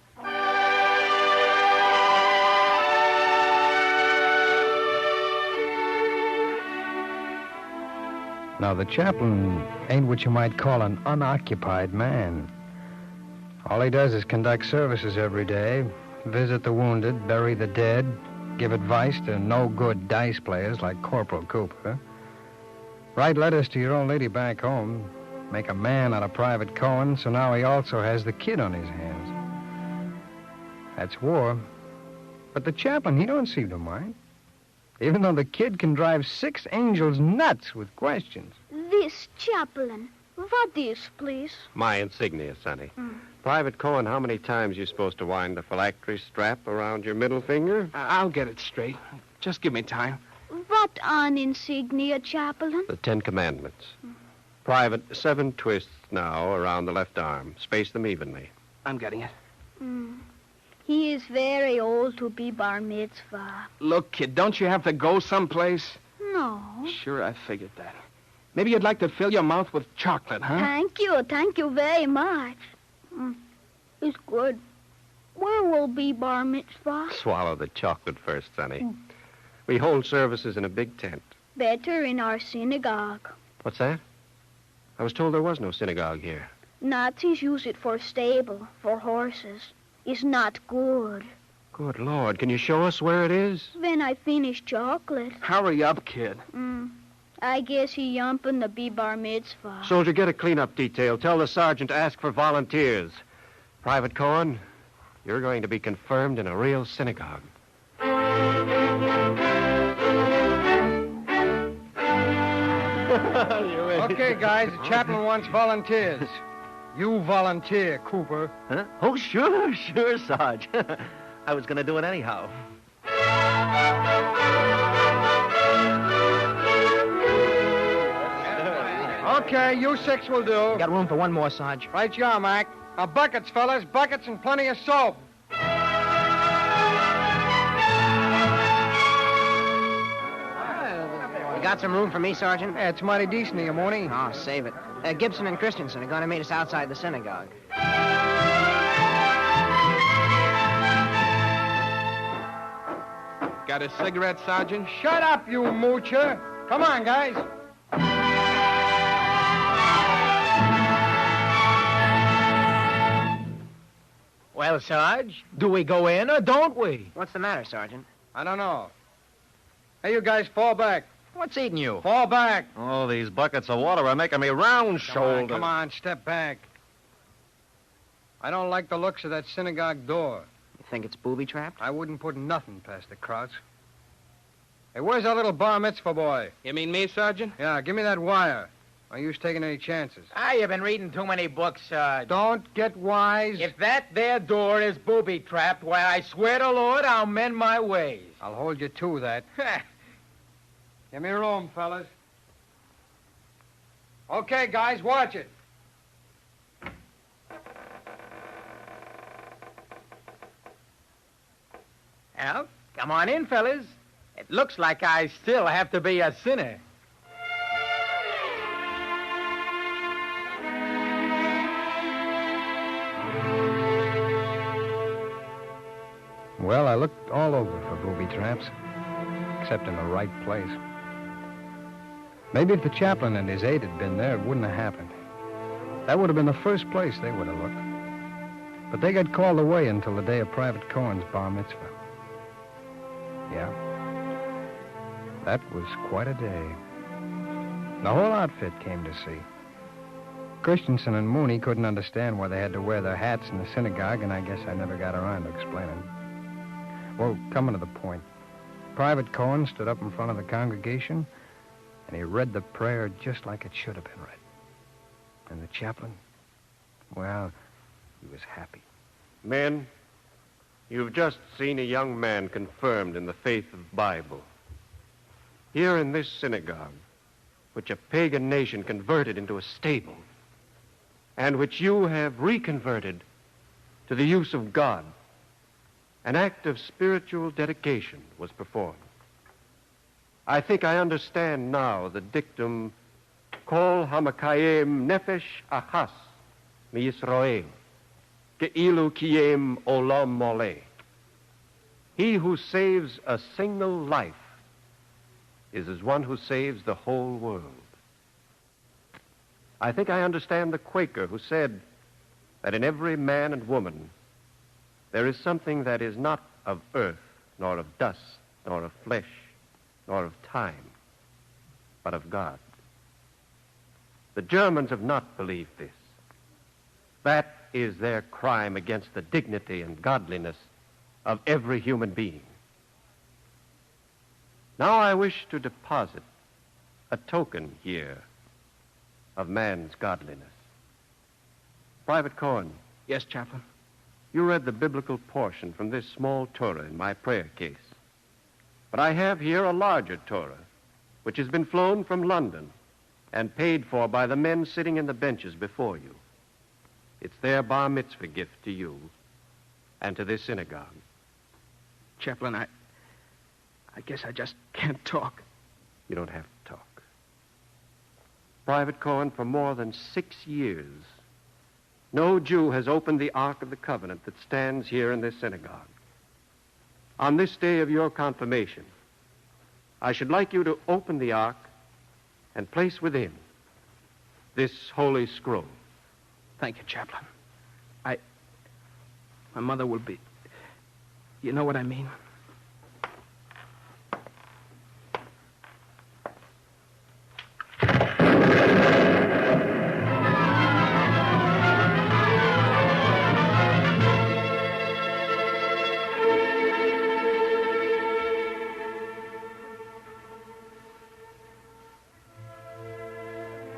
Now, the chaplain ain't what you might call an unoccupied man. All he does is conduct services every day, visit the wounded, bury the dead, give advice to no-good dice players like Corporal Cooper, write letters to your old lady back home, make a man out of Private Cohen, so now he also has the kid on his hands. That's war. But the chaplain, he don't seem to mind. Even though the kid can drive 6 angels nuts with questions. This chaplain, what is, please? My insignia, Sonny. Private Cohen, how many times you supposed to wind the phylactery strap around your middle finger? I'll get it straight. Just give me time. What an insignia, chaplain? The 10 Commandments. Private, 7 twists now around the left arm. Space them evenly. I'm getting it. He is very old to be bar mitzvah. Look, kid, don't you have to go someplace? No. Sure, I figured that. Maybe you'd like to fill your mouth with chocolate, huh? Thank you very much. It's good. Where will be bar mitzvah? Swallow the chocolate first, Sonny. We hold services in a big tent. Better in our synagogue. What's that? I was told there was no synagogue here. Nazis use it for stable, for horses. It's not good. Good Lord, can you show us where it is? When I finish chocolate. Hurry up, kid. I guess he yumping the bar mitzvah. Soldier, get a cleanup detail. Tell the sergeant to ask for volunteers. Private Cohen, you're going to be confirmed in a real synagogue. Okay, guys, the chaplain wants volunteers. You volunteer, Cooper. Huh? Oh, sure, Sarge. I was going to do it anyhow. Okay, you 6 will do. Got room for one more, Sarge. Right you are, Mac. Now, buckets, fellas. Buckets and plenty of soap. You got some room for me, Sergeant? Yeah, it's mighty decent of you, Mooney. Oh, save it. Gibson and Christensen are going to meet us outside the synagogue. Got a cigarette, Sergeant? Shut up, you moocher. Come on, guys. Well, Sarge, do we go in or don't we? What's the matter, Sergeant? I don't know. Hey, you guys, fall back. What's eating you? Fall back. Oh, these buckets of water are making me round shouldered. Come on, step back. I don't like the looks of that synagogue door. You think it's booby-trapped? I wouldn't put nothing past the Krauts. Hey, where's our little bar mitzvah boy? You mean me, Sergeant? Yeah, give me that wire. No use taking any chances. You've been reading too many books, Sarge. Don't get wise. If that there door is booby-trapped, why, I swear to Lord, I'll mend my ways. I'll hold you to that. Give me room, fellas. Okay, guys, watch it. Well, come on in, fellas. It looks like I still have to be a sinner. Well, I looked all over for booby traps, except in the right place. Maybe if the chaplain and his aide had been there, it wouldn't have happened. That would have been the first place they would have looked. But they got called away until the day of Private Cohen's bar mitzvah. Yeah. That was quite a day. The whole outfit came to see. Christensen and Mooney couldn't understand why they had to wear their hats in the synagogue, and I guess I never got around to explaining. Well, coming to the point, Private Cohen stood up in front of the congregation, and he read the prayer just like it should have been read. And the chaplain, well, he was happy. Men, you've just seen a young man confirmed in the faith of the Bible. Here in this synagogue, which a pagan nation converted into a stable, and which you have reconverted to the use of God, an act of spiritual dedication was performed. I think I understand now the dictum, Kol hamakayem nefesh achas miYisrael, ke'ilu kiyem olam moleh. He who saves a single life is as one who saves the whole world. I think I understand the Quaker who said that in every man and woman there is something that is not of earth, nor of dust, nor of flesh, nor of time, but of God. The Germans have not believed this. That is their crime against the dignity and godliness of every human being. Now I wish to deposit a token here of man's godliness. Private Cohen. Yes, Chaplain? You read the biblical portion from this small Torah in my prayer case. But I have here a larger Torah, which has been flown from London and paid for by the men sitting in the benches before you. It's their bar mitzvah gift to you and to this synagogue. Chaplain, I guess I just can't talk. You don't have to talk. Private Cohen, for more than 6 years, no Jew has opened the Ark of the Covenant that stands here in this synagogue. On this day of your confirmation, I should like you to open the ark and place within this holy scroll. Thank you, Chaplain. My mother will be... You know what I mean?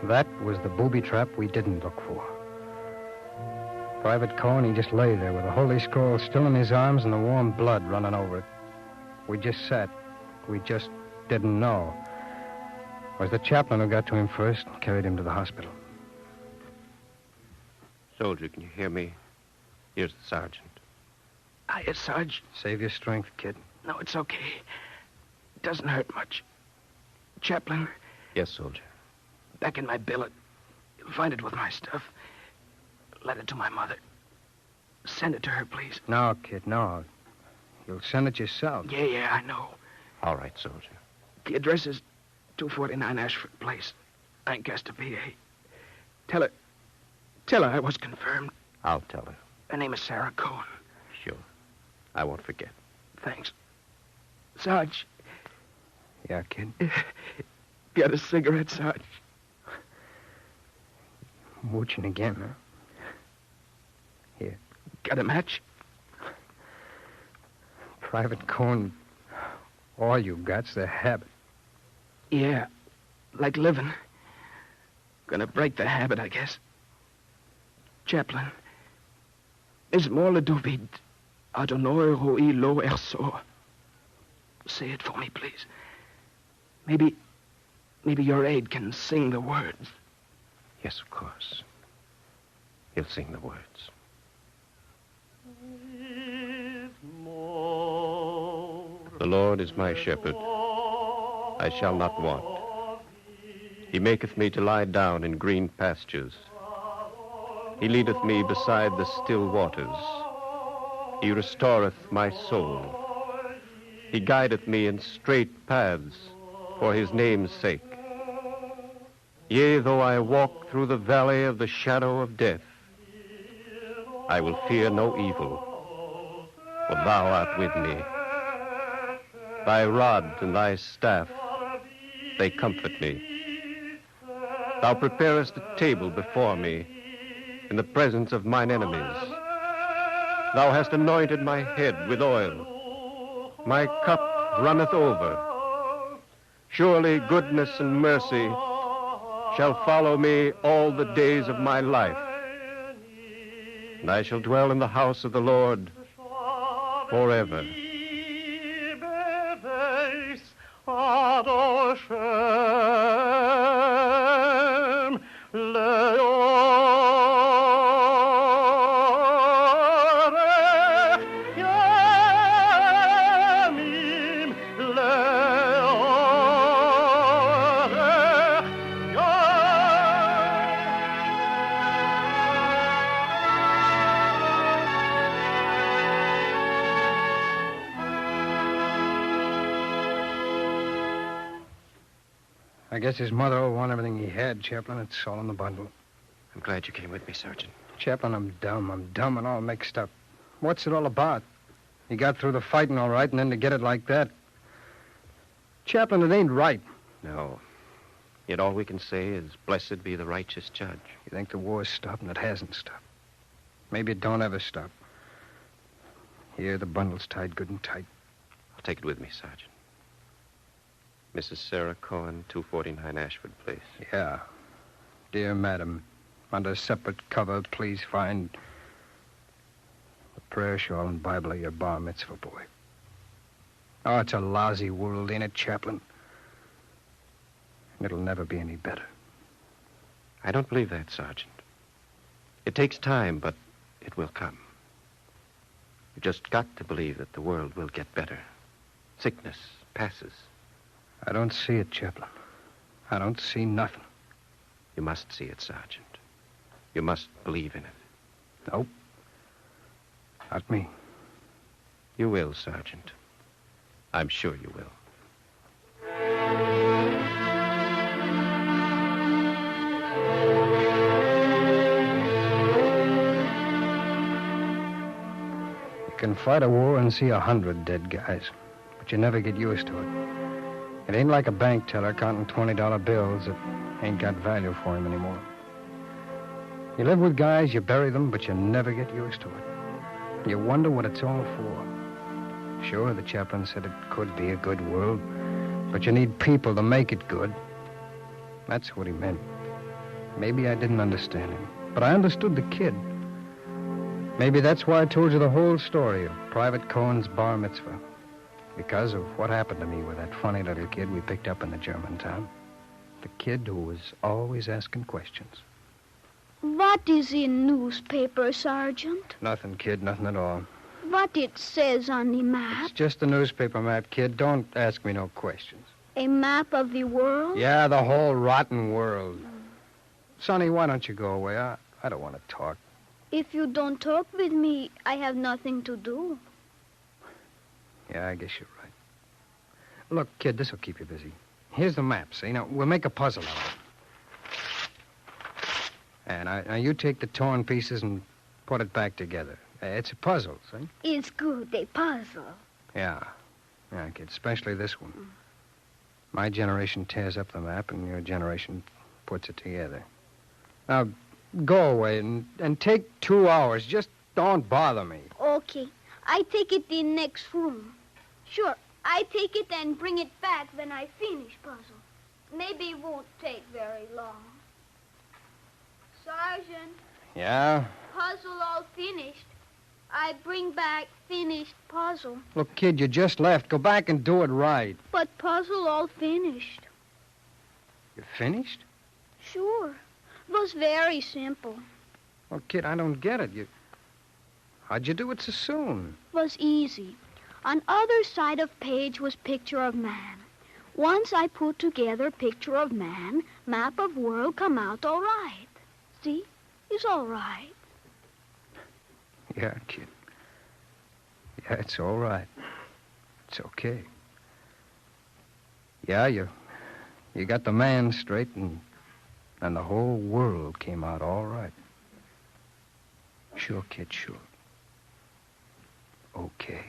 That was the booby trap we didn't look for. Private Cohen, he just lay there with the Holy Scroll still in his arms and the warm blood running over it. We just sat. We just didn't know. It was the chaplain who got to him first and carried him to the hospital. Soldier, can you hear me? Here's the sergeant. Hiya, Sarge. Save your strength, kid. No, it's okay. It doesn't hurt much. Chaplain, Yes, soldier. back in my billet. You'll find it with my stuff. Let it to my mother. Send it to her, please. No, kid, no. You'll send it yourself. Yeah, I know. All right, soldier. The address is 249 Ashford Place, Lancaster, PA. Tell her I was confirmed. I'll tell her. Her name is Sarah Cohen. Sure. I won't forget. Thanks. Sarge. Yeah, kid? Got a cigarette, Sarge? Mooching again, huh? Here. Got a match? Private Cohen, all you got's the habit. Yeah, like living. Gonna break the habit, I guess. Chaplain, is more le David, Adonai roi lo erso. Say it for me, please. Maybe your aide can sing the words. Yes, of course. He'll sing the words. The Lord is my shepherd. I shall not want. He maketh me to lie down in green pastures. He leadeth me beside the still waters. He restoreth my soul. He guideth me in straight paths for his name's sake. Yea, though I walk through the valley of the shadow of death, I will fear no evil, for thou art with me. Thy rod and thy staff, they comfort me. Thou preparest a table before me in the presence of mine enemies. Thou hast anointed my head with oil. My cup runneth over. Surely goodness and mercy shall follow me all the days of my life. And I shall dwell in the house of the Lord forever. I guess his mother will want everything he had, Chaplain. It's all in the bundle. I'm glad you came with me, Sergeant. Chaplain, I'm dumb. I'm dumb and all mixed up. What's it all about? He got through the fighting all right, and then to get it like that. Chaplain, it ain't right. No. Yet all we can say is, blessed be the righteous judge. You think the war's stopped, and it hasn't stopped. Maybe it don't ever stop. Here, the bundle's tied good and tight. I'll take it with me, Sergeant. Mrs. Sarah Cohen, 249 Ashford Place. Yeah. Dear madam, under separate cover, please find the prayer shawl and Bible of your bar mitzvah boy. Oh, it's a lousy world, ain't it, Chaplain? It'll never be any better. I don't believe that, Sergeant. It takes time, but it will come. You've just got to believe that the world will get better. Sickness passes. I don't see it, Chaplain. I don't see nothing. You must see it, Sergeant. You must believe in it. Nope. Not me. You will, Sergeant. I'm sure you will. can fight a war and see 100 dead guys, but you never get used to it. It ain't like a bank teller counting $20 bills that ain't got value for him anymore. You live with guys, you bury them, but you never get used to it. You wonder what it's all for. Sure, the chaplain said it could be a good world, but you need people to make it good. That's what he meant. Maybe I didn't understand him, but I understood the kid. Maybe that's why I told you the whole story of Private Cohen's bar mitzvah. Because of what happened to me with that funny little kid we picked up in the German town. The kid who was always asking questions. What is in newspaper, Sergeant? Nothing, kid, nothing at all. What it says on the map? It's just a newspaper map, kid. Don't ask me no questions. A map of the world? Yeah, the whole rotten world. Sonny, why don't you go away? I don't want to talk. If you don't talk with me, I have nothing to do. Yeah, I guess you're right. Look, kid, this will keep you busy. Here's the map, see? Now, we'll make a puzzle out of it. And now you take the torn pieces and put it back together. It's a puzzle, see? It's good, a puzzle. Yeah, kid, especially this one. My generation tears up the map, and your generation puts it together. Now, go away and take 2 hours. Just don't bother me. Okay. I take it in next room. Sure, I take it and bring it back when I finish puzzle. Maybe it won't take very long. Sergeant. Yeah? Puzzle all finished. I bring back finished puzzle. Look, kid, you just left. Go back and do it right. But puzzle all finished. You finished? Sure. It was very simple. Well, kid, I don't get it. How'd you do it so soon? It was easy. On other side of page was picture of man. Once I put together picture of man, map of world come out all right. See? It's all right. Yeah, kid. Yeah, it's all right. It's okay. Yeah, you got the man straight and the whole world came out all right. Sure, kid, sure. Okay.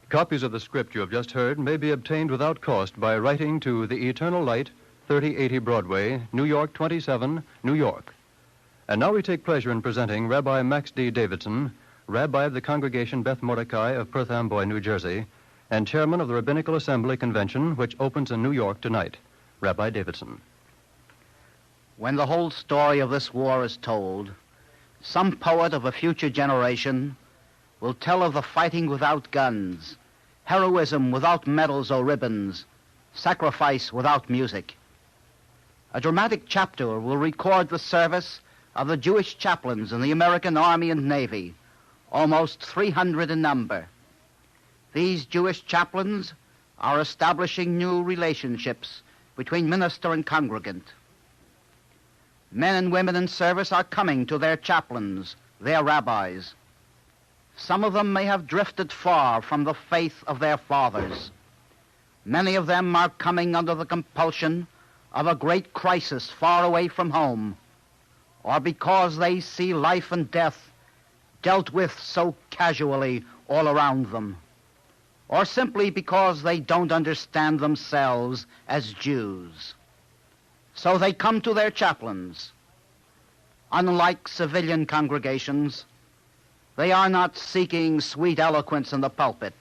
Copies of the script you have just heard may be obtained without cost by writing to The Eternal Light, 3080 Broadway, New York 27, New York. And now we take pleasure in presenting Rabbi Max D. Davidson, Rabbi of the Congregation Beth Mordecai of Perth Amboy, New Jersey, and Chairman of the Rabbinical Assembly Convention, which opens in New York tonight. Rabbi Davidson. When the whole story of this war is told, some poet of a future generation will tell of the fighting without guns, heroism without medals or ribbons, sacrifice without music. A dramatic chapter will record the service of the Jewish chaplains in the American Army and Navy, almost 300 in number. These Jewish chaplains are establishing new relationships between minister and congregant. Men and women in service are coming to their chaplains, their rabbis. Some of them may have drifted far from the faith of their fathers. Many of them are coming under the compulsion of a great crisis far away from home, or because they see life and death dealt with so casually all around them, or simply because they don't understand themselves as Jews. So they come to their chaplains. Unlike civilian congregations, they are not seeking sweet eloquence in the pulpit.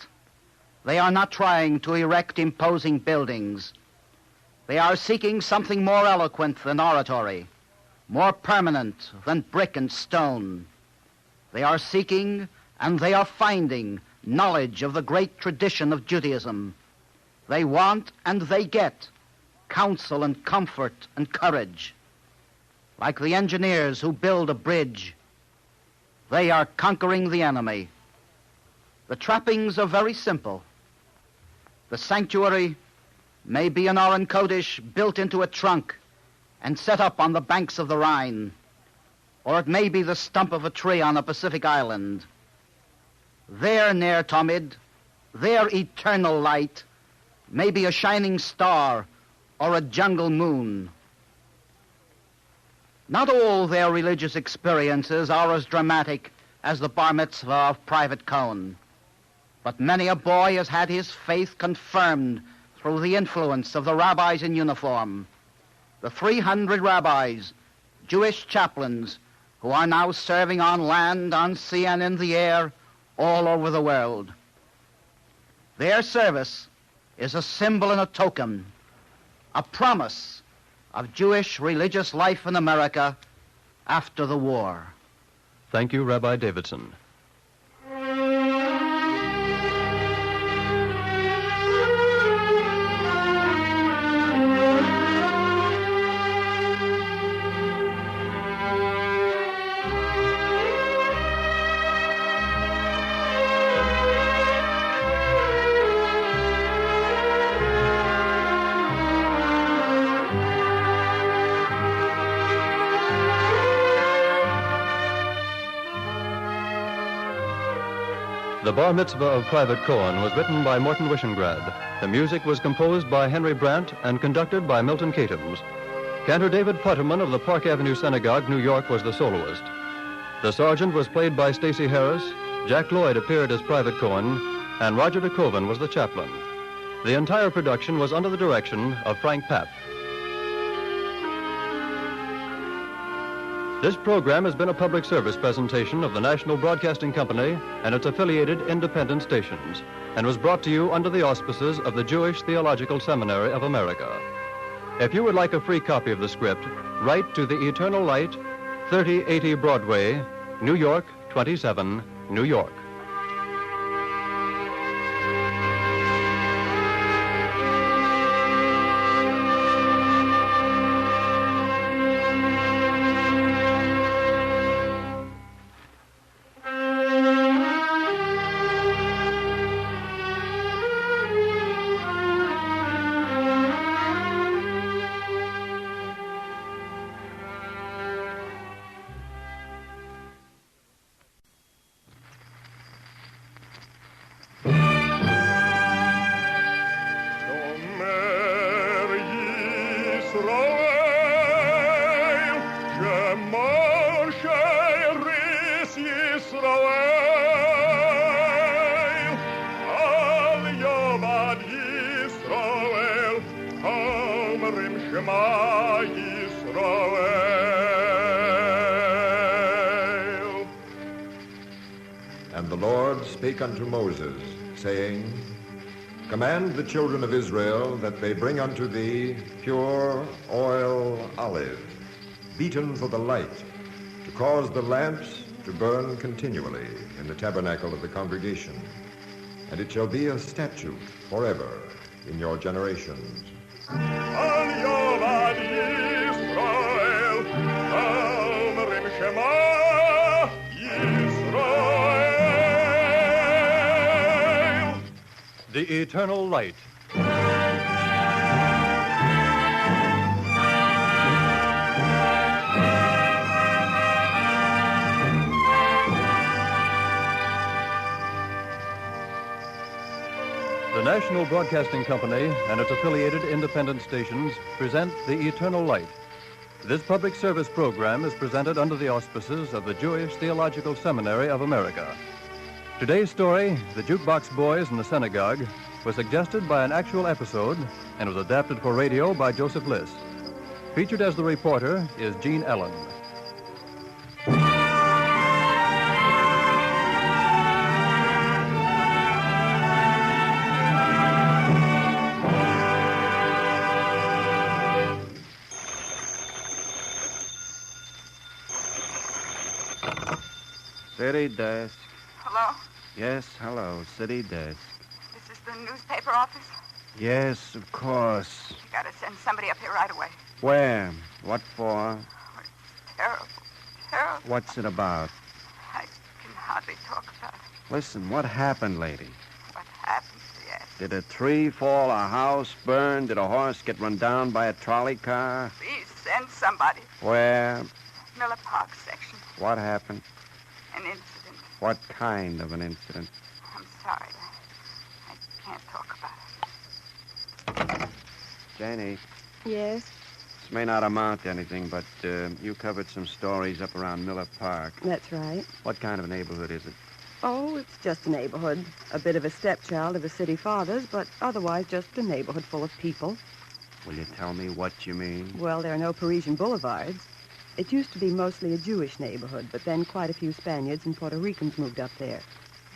They are not trying to erect imposing buildings. They are seeking something more eloquent than oratory, more permanent than brick and stone. They are seeking and they are finding knowledge of the great tradition of Judaism. They want and they get counsel and comfort and courage. Like the engineers who build a bridge, they are conquering the enemy. The trappings are very simple. The sanctuary, may be an Encode built into a trunk and set up on the banks of the Rhine, or it may be the stump of a tree on a Pacific island. There, near Tomid, their eternal light may be a shining star or a jungle moon. Not all their religious experiences are as dramatic as the bar mitzvah of Private Cohen, but many a boy has had his faith confirmed through the influence of the rabbis in uniform, the 300 rabbis, Jewish chaplains, who are now serving on land, on sea, and in the air all over the world. Their service is a symbol and a token, a promise of Jewish religious life in America after the war. Thank you, Rabbi Davidson. The Bar Mitzvah of Private Cohen was written by Morton Wishengrad. The music was composed by Henry Brandt and conducted by Milton Catums. Cantor David Putterman of the Park Avenue Synagogue, New York, was the soloist. The sergeant was played by Stacey Harris, Jack Lloyd appeared as Private Cohen, and Roger de Koven was the chaplain. The entire production was under the direction of Frank Papp. This program has been a public service presentation of the National Broadcasting Company and its affiliated independent stations, and was brought to you under the auspices of the Jewish Theological Seminary of America. If you would like a free copy of the script, write to The Eternal Light, 3080 Broadway, New York, 27, New York. And the Lord spake unto Moses, saying, Command the children of Israel that they bring unto thee pure oil olive, beaten for the light, to cause the lamps to burn continually in the tabernacle of the congregation. And it shall be a statute forever in your generations. The Eternal Light. The National Broadcasting Company and its affiliated independent stations present The Eternal Light. This public service program is presented under the auspices of the Jewish Theological Seminary of America. Today's story, The Jukebox Boys in the Synagogue, was suggested by an actual episode and was adapted for radio by Joseph Liss. Featured as the reporter is Gene Ellen. City desk. Hello? Yes, hello, city desk. This is the newspaper office? Yes, of course. You gotta send somebody up here right away. Where? What for? Oh, it's terrible. Terrible. What's it about? I can hardly talk about it. Listen, what happened, lady? What happened, yes. Did a tree fall, a house burn? Did a horse get run down by a trolley car? Please send somebody. Where? Miller Park section. What happened? An incident. What kind of an incident? I'm sorry. I can't talk about it. Janie, Yes? this may not amount to anything, but you covered some stories up around Miller Park. That's right. What kind of a neighborhood is it? Oh, it's just a neighborhood. A bit of a stepchild of the city fathers, but otherwise just a neighborhood full of people. Will you tell me what you mean? Well, there are no Parisian boulevards. It used to be mostly a Jewish neighborhood, but then quite a few Spaniards and Puerto Ricans moved up there.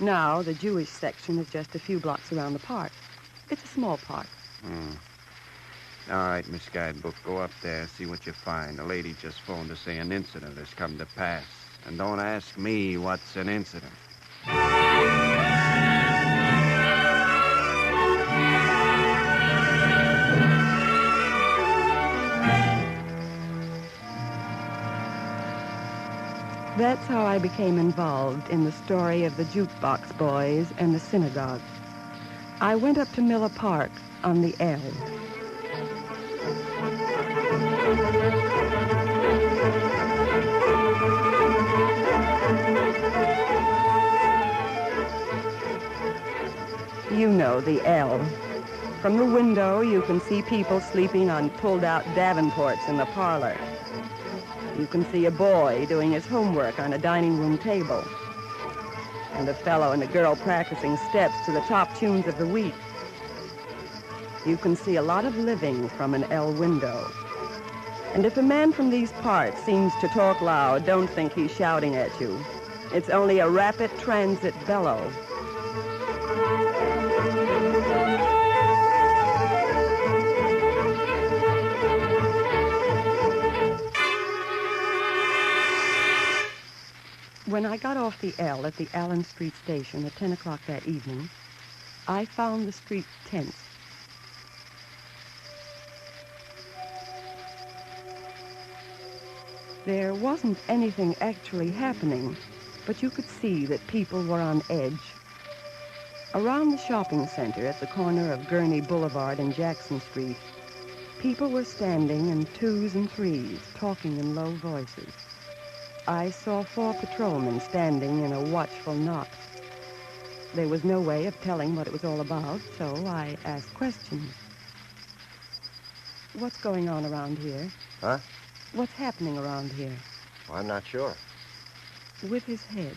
Now, the Jewish section is just a few blocks around the park. It's a small park. All right, Miss Guidebook, go up there, see what you find. A lady just phoned to say an incident has come to pass. And don't ask me what's an incident. That's how I became involved in the story of the Jukebox boys and the synagogue. I went up to Miller Park on the L. You know the L. From the window, you can see people sleeping on pulled-out Davenports in the parlor. You can see a boy doing his homework on a dining room table. And a fellow and a girl practicing steps to the top tunes of the week. You can see a lot of living from an L window. And if a man from these parts seems to talk loud, don't think he's shouting at you. It's only a rapid transit bellow. When I got off the L at the Allen Street station at 10 o'clock that evening, I found the street tense. There wasn't anything actually happening, but you could see that people were on edge. Around the shopping center at the corner of Gurney Boulevard and Jackson Street, people were standing in twos and threes, talking in low voices. I saw 4 patrolmen standing in a watchful knot. There was no way of telling what it was all about, so I asked questions. What's going on around here? Huh? What's happening around here? Well, I'm not sure. With his head,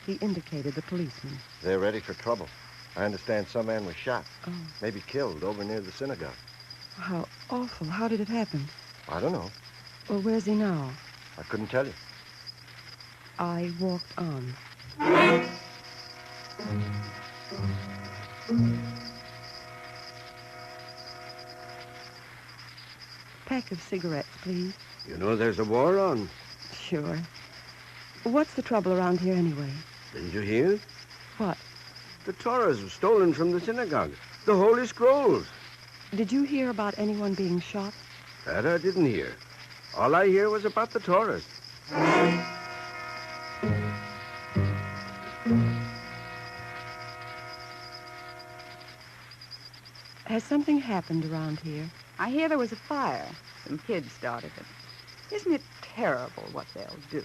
he indicated the policeman. They're ready for trouble. I understand some man was shot. Oh. Maybe killed over near the synagogue. How awful. How did it happen? I don't know. Well, where's he now? I couldn't tell you. I walked on. Pack of cigarettes, please. You know there's a war on. Sure. What's the trouble around here anyway? Didn't you hear? What? The Torahs were stolen from the synagogue. The Holy Scrolls. Did you hear about anyone being shot? That I didn't hear. All I hear was about the Torahs. Has something happened around here? I hear there was a fire. Some kids started it. Isn't it terrible what they'll do?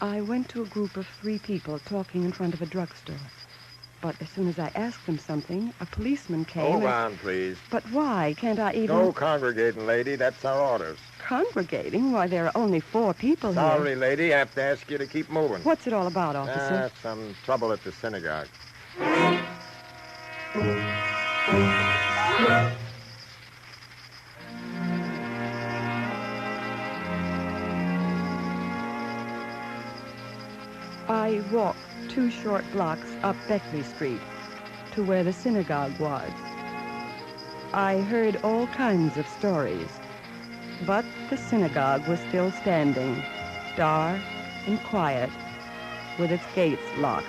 I went to a group of 3 people talking in front of a drugstore. But as soon as I asked them something, a policeman came. Hold on, please. But why? Can't I even... No congregating, lady. That's our orders. Congregating? Why, there are only 4 people here. Sorry, lady. I have to ask you to keep moving. What's it all about, officer? Some trouble at the synagogue. I walked 2 short blocks up Beckley Street to where the synagogue was. I heard all kinds of stories, but the synagogue was still standing, dark and quiet, with its gates locked.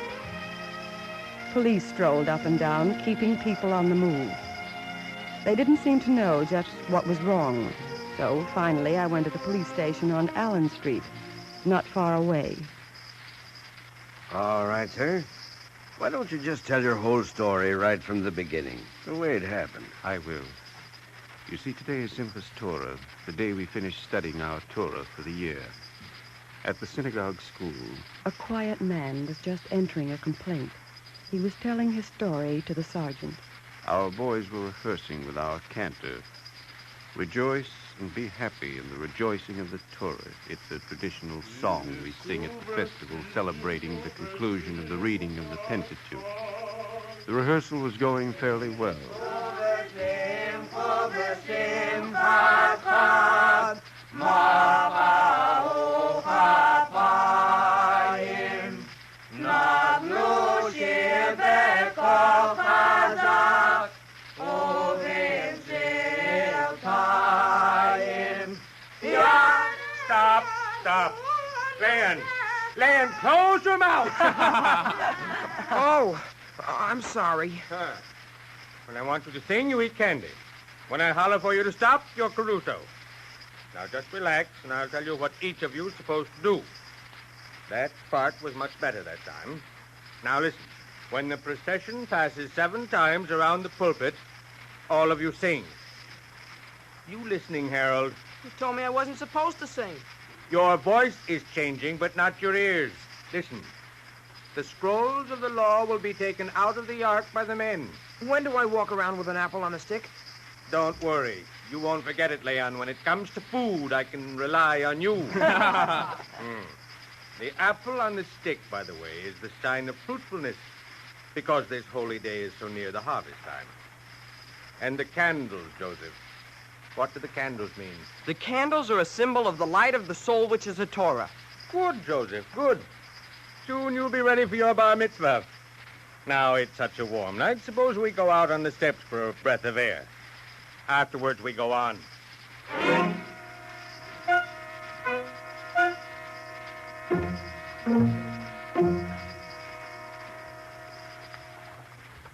Police strolled up and down, keeping people on the move. They didn't seem to know just what was wrong. So finally, I went to the police station on Allen Street, not far away. All right, sir. Why don't you just tell your whole story right from the beginning, the way it happened? I will. You see, today is Simchas Torah, the day we finish studying our Torah for the year. At the synagogue school... A quiet man was just entering a complaint. He was telling his story to the sergeant. Our boys were rehearsing with our cantor. Rejoice and be happy in the rejoicing of the Torah. It's a traditional song we sing at the festival celebrating the conclusion of the reading of the Pentateuch. The rehearsal was going fairly well. Stop. Leon, close your mouth. Oh, I'm sorry. When I want you to sing, you eat candy. When I holler for you to stop, you're Caruso. Now just relax, and I'll tell you what each of you is supposed to do. That part was much better that time. Now listen. When the procession passes 7 times around the pulpit, all of you sing. You listening, Harold? You told me I wasn't supposed to sing. Your voice is changing, but not your ears. Listen. The scrolls of the law will be taken out of the ark by the men. When do I walk around with an apple on a stick? Don't worry. You won't forget it, Leon. When it comes to food, I can rely on you. The apple on the stick, by the way, is the sign of fruitfulness, because this holy day is so near the harvest time. And the candles, Joseph. What do the candles mean? The candles are a symbol of the light of the soul, which is the Torah. Good, Joseph, good. Soon you'll be ready for your bar mitzvah. Now, it's such a warm night. Suppose we go out on the steps for a breath of air. Afterwards, we go on.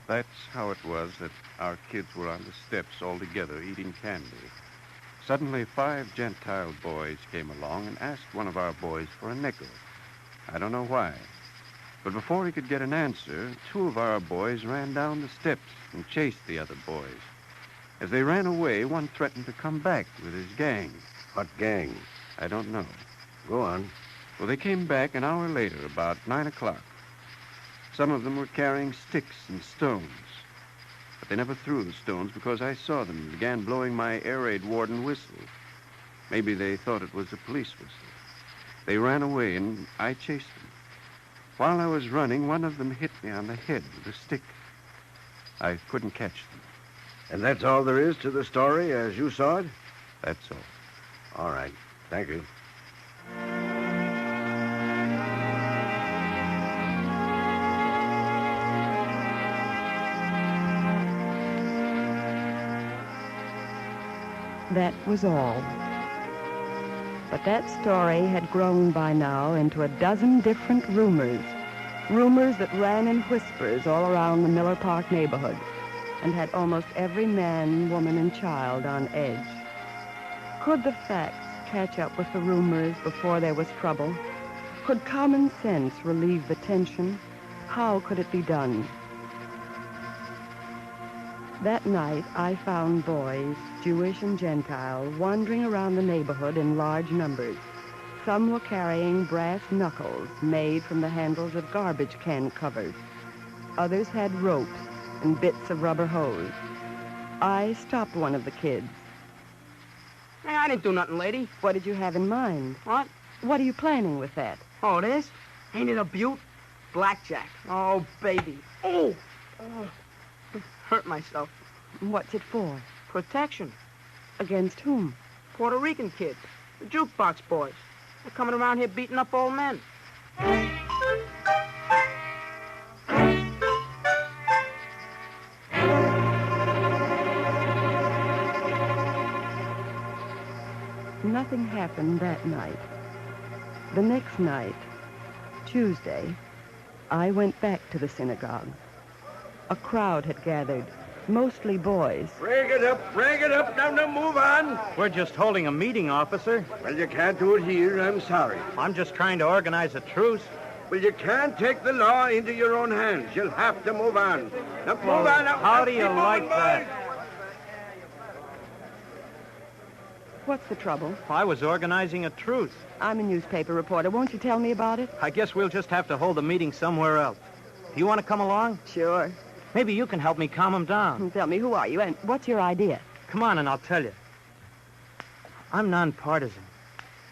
That's how it was that our kids were on the steps all together eating candy. Suddenly, 5 Gentile boys came along and asked one of our boys for a nickel. I don't know why. But before he could get an answer, 2 of our boys ran down the steps and chased the other boys. As they ran away, one threatened to come back with his gang. What gang? I don't know. Go on. Well, they came back an hour later, about 9 o'clock. Some of them were carrying sticks and stones. But they never threw the stones because I saw them and began blowing my air raid warden whistle. Maybe they thought it was a police whistle. They ran away, and I chased them. While I was running, one of them hit me on the head with a stick. I couldn't catch them. And that's all there is to the story as you saw it? That's all. All right. Thank you. That was all. But that story had grown by now into a dozen different rumors. Rumors that ran in whispers all around the Miller Park neighborhood and had almost every man, woman, and child on edge. Could the facts catch up with the rumors before there was trouble? Could common sense relieve the tension? How could it be done? That night, I found boys, Jewish and Gentile, wandering around the neighborhood in large numbers. Some were carrying brass knuckles made from the handles of garbage can covers. Others had ropes and bits of rubber hose. I stopped one of the kids. Hey, I didn't do nothing, lady. What did you have in mind? What? What are you planning with that? Oh, this? Ain't it a beaut? Blackjack. Oh, baby. Oh! Hurt myself. What's it for? Protection. Against whom? Puerto Rican kids. The Jukebox boys. They're coming around here beating up old men. Nothing happened that night. The next night, Tuesday, I went back to the synagogue. A crowd had gathered. Mostly boys. Bring it up. Now, move on. We're just holding a meeting, officer. Well, you can't do it here. I'm sorry. I'm just trying to organize a truce. Well, you can't take the law into your own hands. You'll have to move on. Now, move on. Now, how do you like that? What's the trouble? I was organizing a truce. I'm a newspaper reporter. Won't you tell me about it? I guess we'll just have to hold the meeting somewhere else. Do you want to come along? Sure. Maybe you can help me calm him down. Tell me, who are you, and what's your idea? Come on, and I'll tell you. I'm nonpartisan.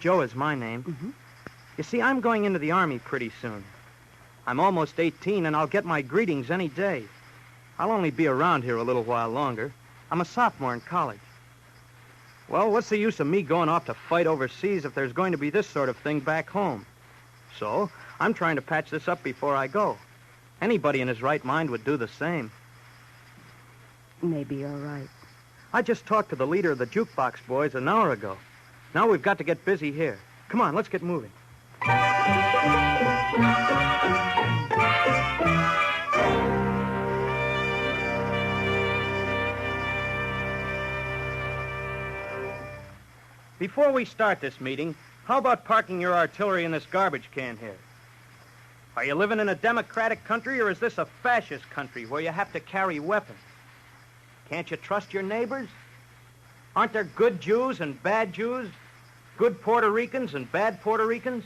Joe is my name. Mm-hmm. You see, I'm going into the Army pretty soon. I'm almost 18, and I'll get my greetings any day. I'll only be around here a little while longer. I'm a sophomore in college. Well, what's the use of me going off to fight overseas if there's going to be this sort of thing back home? So, I'm trying to patch this up before I go. Anybody in his right mind would do the same. Maybe you're right. I just talked to the leader of the Jukebox boys an hour ago. Now we've got to get busy here. Come on, let's get moving. Before we start this meeting, how about parking your artillery in this garbage can here? Are you living in a democratic country, or is this a fascist country where you have to carry weapons? Can't you trust your neighbors? Aren't there good Jews and bad Jews? Good Puerto Ricans and bad Puerto Ricans?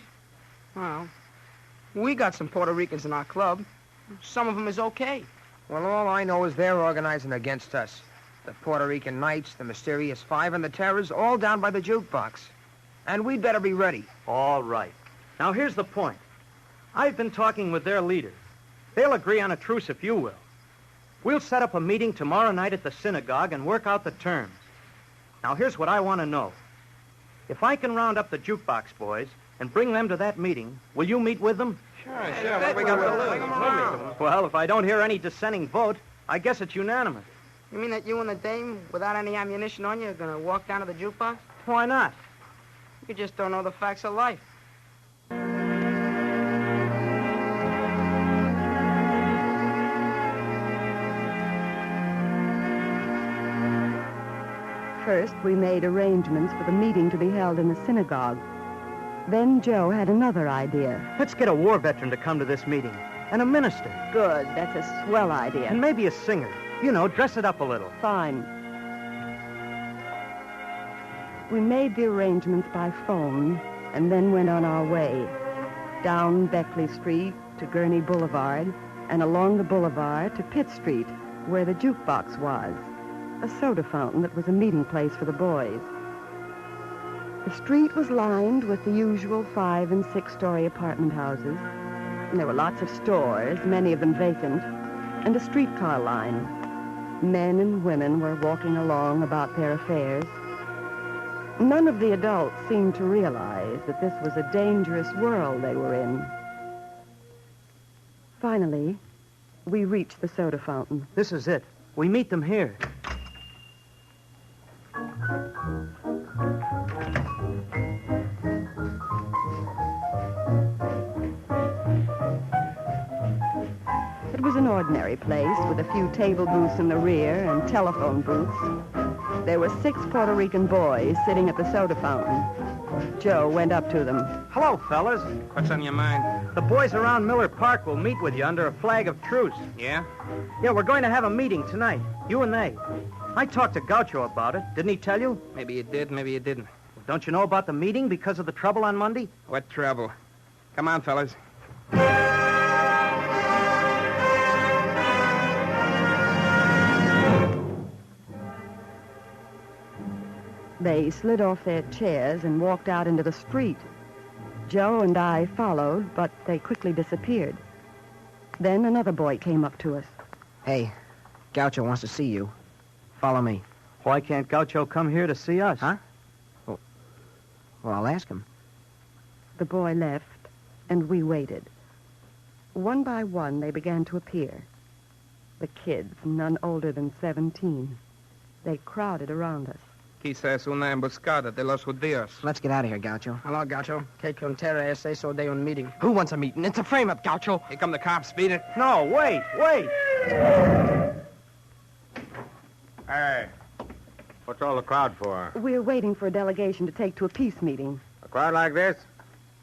Well, we got some Puerto Ricans in our club. Some of them is okay. Well, all I know is they're organizing against us. The Puerto Rican Knights, the Mysterious Five, and the Terrors, all down by the Jukebox. And we'd better be ready. All right. Now, here's the point. I've been talking with their leader. They'll agree on a truce if you will. We'll set up a meeting tomorrow night at the synagogue and work out the terms. Now, here's what I want to know. If I can round up the Jukebox boys and bring them to that meeting, will you meet with them? Sure. What we got to lose? Well, if I don't hear any dissenting vote, I guess it's unanimous. You mean that you and the dame, without any ammunition on you, are going to walk down to the jukebox? Why not? You just don't know the facts of life. First, we made arrangements for the meeting to be held in the synagogue. Then Joe had another idea. Let's get a war veteran to come to this meeting. And a minister. Good. That's a swell idea. And maybe a singer. You know, dress it up a little. Fine. We made the arrangements by phone and then went on our way. Down Beckley Street to Gurney Boulevard and along the boulevard to Pitt Street, where the Jukebox was. A soda fountain that was a meeting place for the boys. The street was lined with the usual 5- and 6-story apartment houses. And there were lots of stores, many of them vacant, and a streetcar line. Men and women were walking along about their affairs. None of the adults seemed to realize that this was a dangerous world they were in. Finally, we reached the soda fountain. This is it. We meet them here. It was an ordinary place with a few table booths in the rear and telephone booths. There were 6 Puerto Rican boys sitting at the soda fountain. Joe went up to them. Hello, fellas. What's on your mind? The boys around Miller Park will meet with you under a flag of truce. Yeah? Yeah, we're going to have a meeting tonight. You and they. I talked to Gaucho about it. Didn't he tell you? Maybe you did, maybe you didn't. Don't you know about the meeting because of the trouble on Monday? What trouble? Come on, fellas. They slid off their chairs and walked out into the street. Joe and I followed, but they quickly disappeared. Then another boy came up to us. Hey, Gaucho wants to see you. Follow me. Why can't Gaucho come here to see us? Huh? Well, I'll ask him. The boy left, and we waited. One by one, they began to appear. The kids, none older than 17. They crowded around us. Quizás una emboscada de los judíos. Let's get out of here, Gaucho. Hello, Gaucho. Que contera eso de un meeting. Who wants a meeting? It's a frame-up, Gaucho. Here come the cops. Beat it. No, wait. Hey, what's all the crowd for? We're waiting for a delegation to take to a peace meeting. A crowd like this?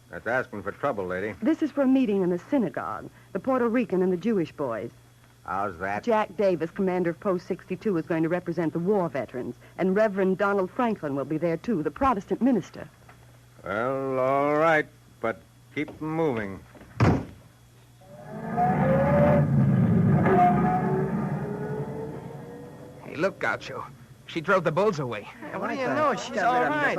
That's asking for trouble, lady. This is for a meeting in the synagogue. The Puerto Rican and the Jewish boys. How's that? Jack Davis, commander of Post 62, is going to represent the war veterans. And Reverend Donald Franklin will be there, too, the Protestant minister. Well, all right, but keep them moving. Hey, look, Gaucho. She drove the bulls away. What do you know? She's all right.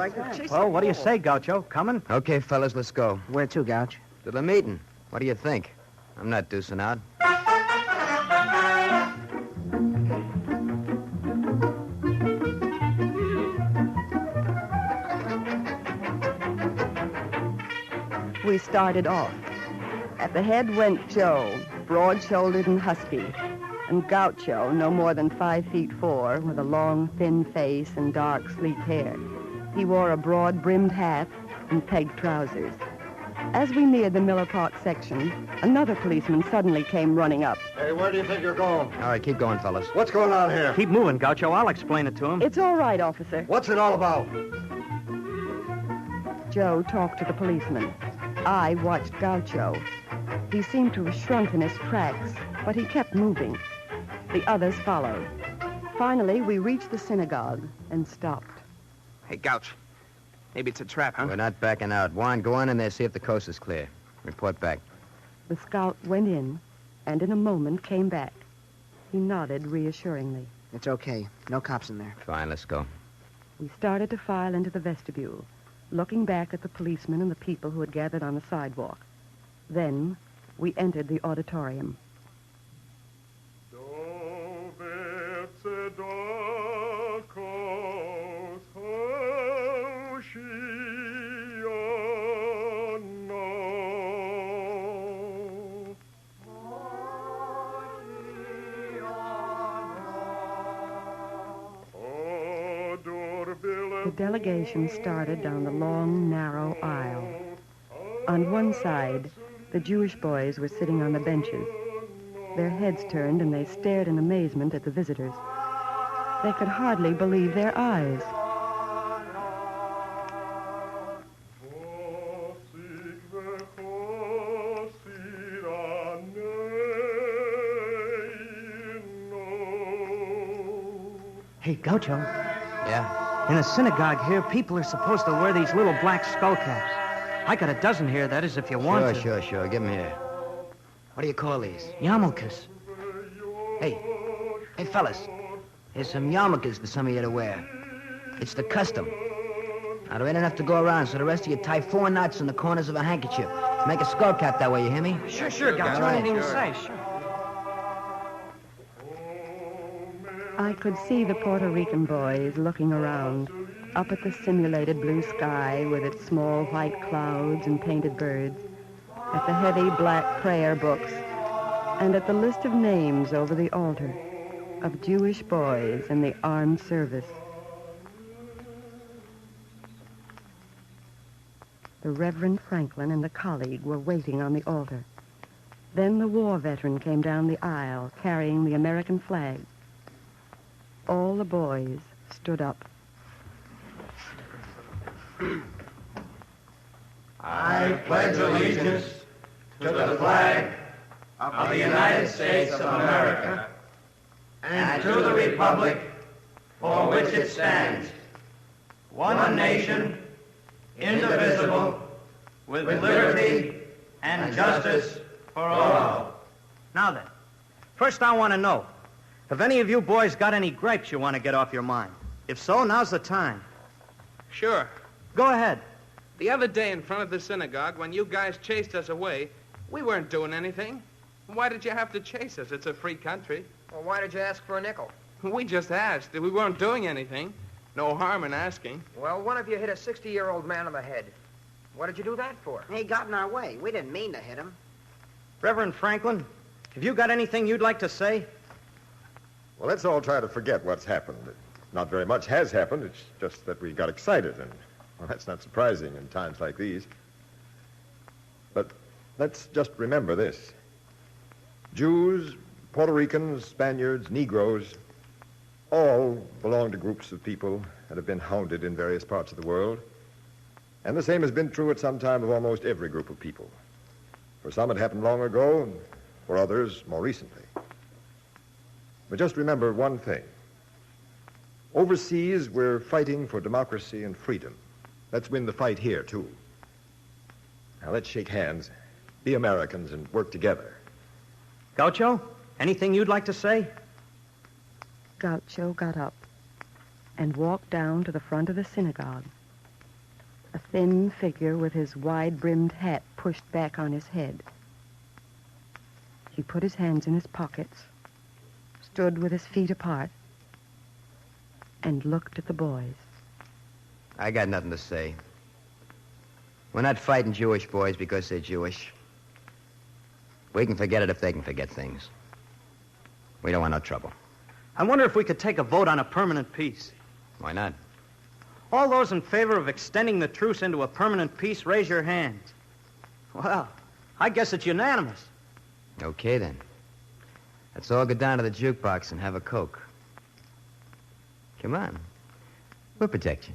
Well, what do you say, Gaucho? Coming? Okay, fellas, let's go. Where to, Gouch? To the meeting. What do you think? I'm not deucing out. We started off. At the head went Joe, broad-shouldered and husky, and Gaucho, no more than 5'4", with a long, thin face and dark, sleek hair. He wore a broad-brimmed hat and pegged trousers. As we neared the Miller Park section, another policeman suddenly came running up. Hey, where do you think you're going? All right, keep going, fellas. What's going on here? Keep moving, Gaucho. I'll explain it to him. It's all right, officer. What's it all about? Joe talked to the policeman. I watched Gaucho. He seemed to have shrunk in his tracks, but he kept moving. The others followed. Finally, we reached the synagogue and stopped. Hey, Gouch. Maybe it's a trap, huh? We're not backing out. Juan, go on in there, see if the coast is clear. Report back. The scout went in, and in a moment came back. He nodded reassuringly. It's okay. No cops in there. Fine, let's go. We started to file into the vestibule, looking back at the policemen and the people who had gathered on the sidewalk. Then we entered the auditorium. The delegation started down the long, narrow aisle. On one side, the Jewish boys were sitting on the benches. Their heads turned and they stared in amazement at the visitors. They could hardly believe their eyes. Hey, Gaucho. Yeah? In a synagogue here, people are supposed to wear these little black skull caps. I got a dozen here, that is, if you want to. Sure. Give them here. What do you call these? Yarmulkes. Hey, fellas. Here's some yarmulkes for some of you to wear. It's the custom. Now, there ain't enough to go around, so the rest of you tie 4 knots in the corners of a handkerchief. Make a skull cap that way, you hear me? Sure, Gaucho. Anything you say, sure. I could see the Puerto Rican boys looking around, up at the simulated blue sky with its small white clouds and painted birds, at the heavy black prayer books, and at the list of names over the altar of Jewish boys in the armed service. The Reverend Franklin and a colleague were waiting on the altar. Then the war veteran came down the aisle carrying the American flag. All the boys stood up. I pledge allegiance to the flag of the United States of America and to the republic for which it stands, one nation, indivisible, with liberty and justice for all. Now then, first I want to know, have any of you boys got any gripes you want to get off your mind? If so, now's the time. Sure. Go ahead. The other day in front of the synagogue, when you guys chased us away, we weren't doing anything. Why did you have to chase us? It's a free country. Well, why did you ask for a nickel? We just asked. We weren't doing anything. No harm in asking. Well, one of you hit a 60-year-old man on the head. What did you do that for? He got in our way. We didn't mean to hit him. Reverend Franklin, have you got anything you'd like to say? Well, let's all try to forget what's happened. Not very much has happened. It's just that we got excited, and, well, that's not surprising in times like these. But let's just remember this. Jews, Puerto Ricans, Spaniards, Negroes, All belong to groups of people that have been hounded in various parts of the world. And the same has been true at some time of almost every group of people. For some it happened long ago, and for others more recently. But just remember one thing. Overseas, we're fighting for democracy and freedom. Let's win the fight here, too. Now, let's shake hands, be Americans, and work together. Gaucho, anything you'd like to say? Gaucho got up and walked down to the front of the synagogue. A thin figure with his wide-brimmed hat pushed back on his head. He put his hands in his pockets, stood with his feet apart, and looked at the boys. I got nothing to say. We're not fighting Jewish boys because they're Jewish. We can forget it if they can forget things. We don't want no trouble. I wonder if we could take a vote on a permanent peace. Why not? All those in favor of extending the truce into a permanent peace, raise your hands. Well, I guess it's unanimous. Okay, then. Let's all go down to the jukebox and have a Coke. Come on. We'll protect you.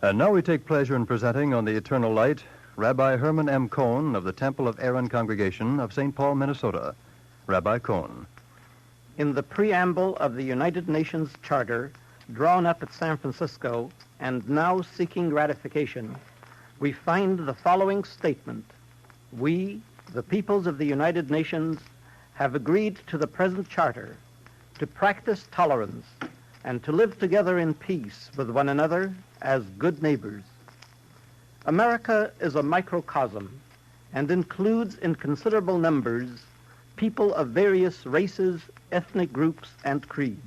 And now we take pleasure in presenting on the Eternal Light Rabbi Herman M. Cohen of the Temple of Aaron Congregation of St. Paul, Minnesota. Rabbi Cohen. In the preamble of the United Nations Charter, drawn up at San Francisco and now seeking ratification, we find the following statement. We, the peoples of the United Nations, have agreed to the present charter to practice tolerance and to live together in peace with one another as good neighbors. America is a microcosm and includes in considerable numbers people of various races, ethnic groups, and creeds.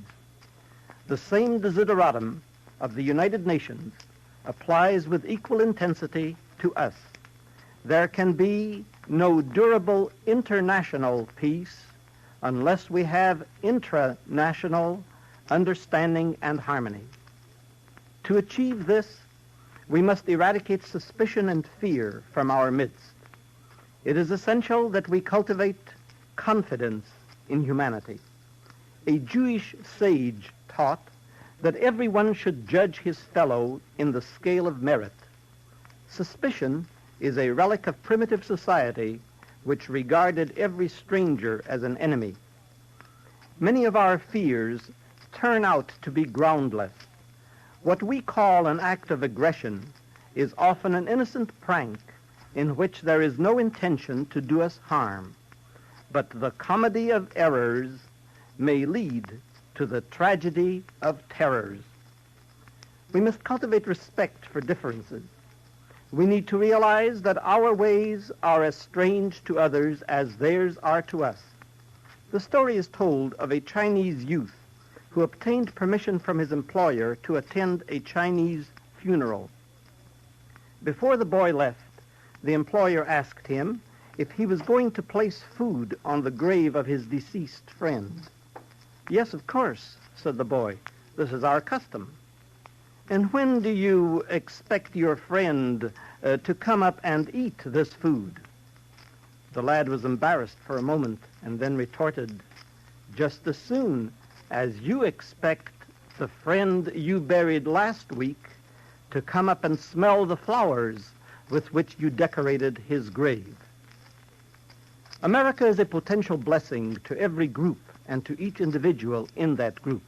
The same desideratum of the United Nations applies with equal intensity to us. There can be no durable international peace unless we have intranational understanding and harmony. To achieve this, we must eradicate suspicion and fear from our midst. It is essential that we cultivate confidence in humanity. A Jewish sage taught that everyone should judge his fellow in the scale of merit. Suspicion is a relic of primitive society which regarded every stranger as an enemy. Many of our fears turn out to be groundless. What we call an act of aggression is often an innocent prank in which there is no intention to do us harm. But the comedy of errors may lead to the tragedy of terrors. We must cultivate respect for differences. We need to realize that our ways are as strange to others as theirs are to us. The story is told of a Chinese youth who obtained permission from his employer to attend a Chinese funeral. Before the boy left, the employer asked him if he was going to place food on the grave of his deceased friend. "Yes, of course," said the boy. "This is our custom." "And when do you expect your friend to come up and eat this food?" The lad was embarrassed for a moment and then retorted, "Just as soon as you expect the friend you buried last week to come up and smell the flowers with which you decorated his grave." America is a potential blessing to every group and to each individual in that group.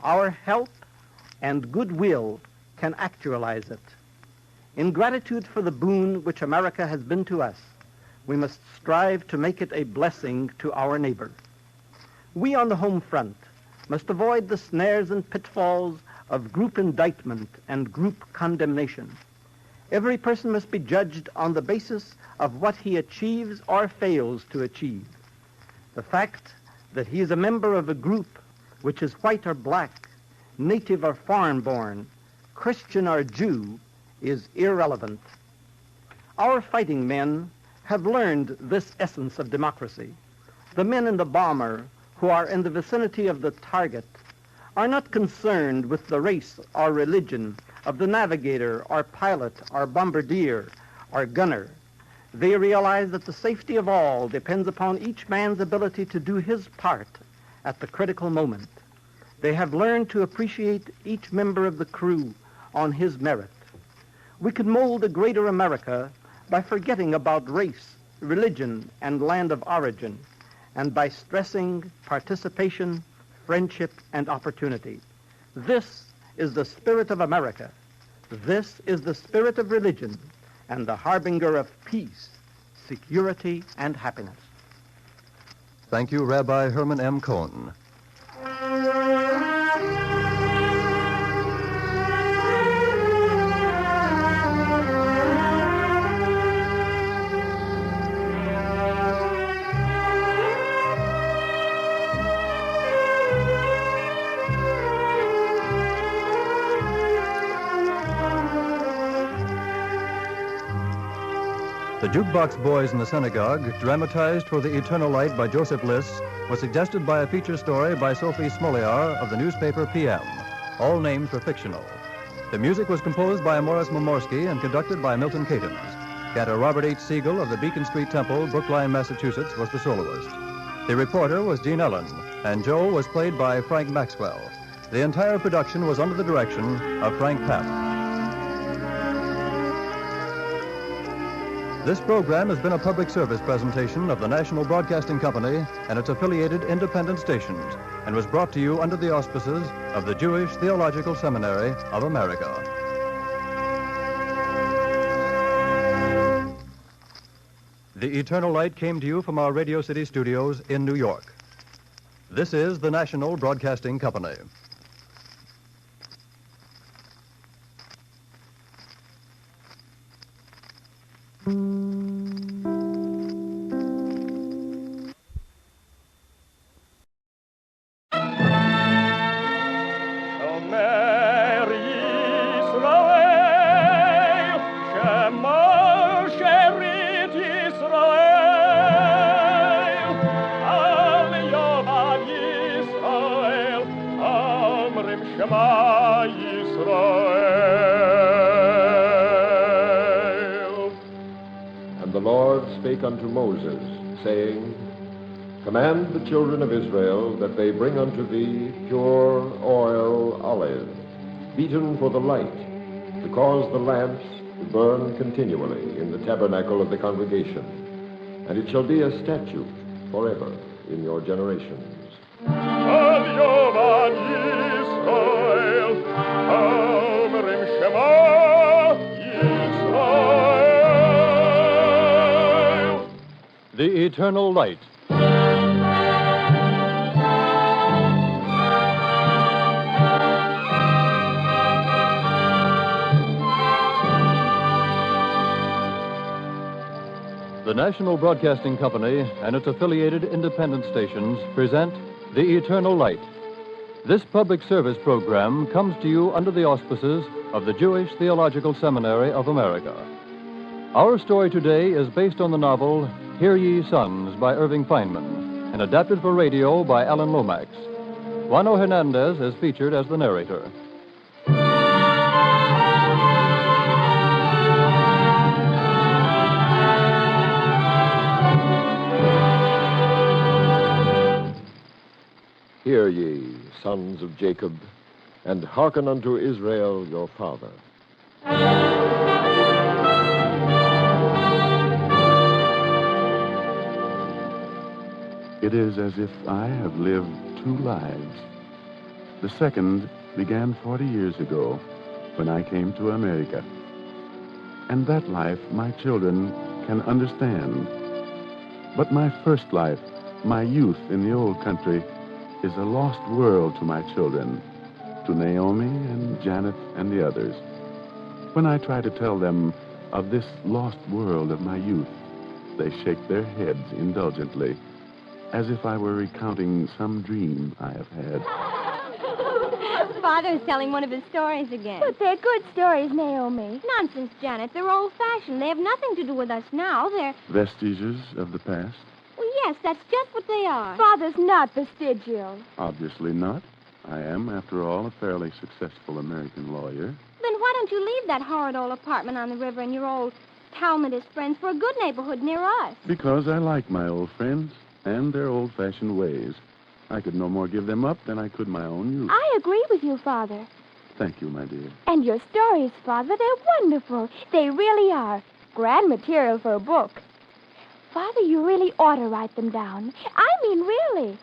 Our help and goodwill can actualize it. In gratitude for the boon which America has been to us, we must strive to make it a blessing to our neighbor. We on the home front must avoid the snares and pitfalls of group indictment and group condemnation. Every person must be judged on the basis of what he achieves or fails to achieve. The fact that he is a member of a group which is white or black, native or foreign-born, Christian or Jew, is irrelevant. Our fighting men have learned this essence of democracy. The men in the bomber who are in the vicinity of the target are not concerned with the race or religion of the navigator or pilot or bombardier or gunner. They realize that the safety of all depends upon each man's ability to do his part at the critical moment. They have learned to appreciate each member of the crew on his merit. We could mold a greater America by forgetting about race, religion, and land of origin, and by stressing participation, friendship, and opportunity. This is the spirit of America. This is the spirit of religion and the harbinger of peace, security, and happiness. Thank you, Rabbi Herman M. Cohen. The Jukebox Boys in the Synagogue, dramatized for the Eternal Light by Joseph Liss, was suggested by a feature story by Sophie Smoliar of the newspaper PM. All names were fictional. The music was composed by Morris Momorsky and conducted by Milton Catons. Cantor Robert H. Siegel of the Beacon Street Temple, Brookline, Massachusetts, was the soloist. The reporter was Gene Ellen, and Joe was played by Frank Maxwell. The entire production was under the direction of Frank Papp. This program has been a public service presentation of the National Broadcasting Company and its affiliated independent stations, and was brought to you under the auspices of the Jewish Theological Seminary of America. The Eternal Light came to you from our Radio City studios in New York. This is the National Broadcasting Company. And the Lord spake unto Moses, saying, Command the children of Israel that they bring unto thee pure oil olive, beaten for the light, to cause the lamps to burn continually in the tabernacle of the congregation. And it shall be a statute forever in your generations. The Eternal Light. The National Broadcasting Company and its affiliated independent stations present The Eternal Light. This public service program comes to you under the auspices of the Jewish Theological Seminary of America. Our story today is based on the novel Hear Ye Sons by Irving Feynman and adapted for radio by Alan Lomax. Juano Hernandez is featured as the narrator. Hear ye, sons of Jacob, and hearken unto Israel your father. It is as if I have lived two lives. The second began 40 years ago when I came to America. And that life my children can understand. But my first life, my youth in the old country, is a lost world to my children, to Naomi and Janet and the others. When I try to tell them of this lost world of my youth, they shake their heads indulgently, as if I were recounting some dream I have had. Father is telling one of his stories again. But they're good stories, Naomi. Nonsense, Janet. They're old-fashioned. They have nothing to do with us now. They're... Vestiges of the past? Well, yes, that's just what they are. Father's not vestigial. Obviously not. I am, after all, a fairly successful American lawyer. Then why don't you leave that horrid old apartment on the river and your old Talmudist friends for a good neighborhood near us? Because I like my old friends and their old-fashioned ways. I could no more give them up than I could my own youth. I agree with you, Father. Thank you, my dear. And your stories, Father, they're wonderful. They really are. Grand material for a book. Father, you really ought to write them down. I mean, really.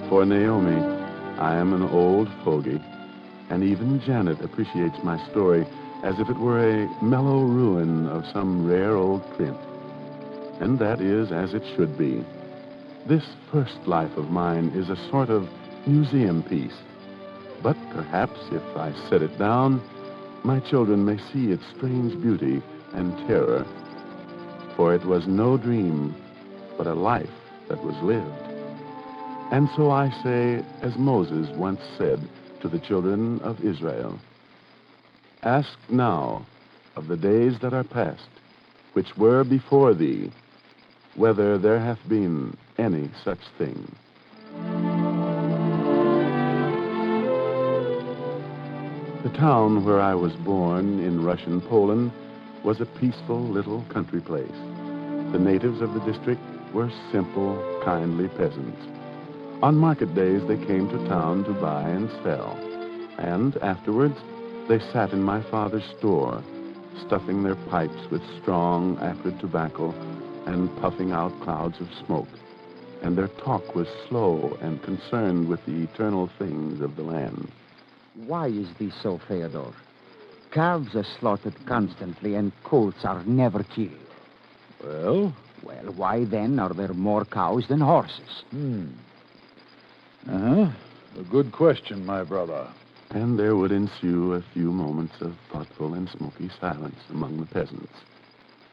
For Naomi, I am an old fogey, and even Janet appreciates my story as if it were a mellow ruin of some rare old print. And that is as it should be. This first life of mine is a sort of museum piece. But perhaps if I set it down, my children may see its strange beauty and terror. For it was no dream, but a life that was lived. And so I say, as Moses once said to the children of Israel, "Ask now of the days that are past, which were before thee, whether there hath been any such thing." The town where I was born in Russian Poland was a peaceful little country place. The natives of the district were simple, kindly peasants. On market days, they came to town to buy and sell. And afterwards, they sat in my father's store, stuffing their pipes with strong, acrid tobacco and puffing out clouds of smoke. And their talk was slow and concerned with the eternal things of the land. Why is this so, Fyodor? Calves are slaughtered constantly and colts are never killed. Well, why then are there more cows than horses? A good question, my brother. And there would ensue a few moments of thoughtful and smoky silence among the peasants.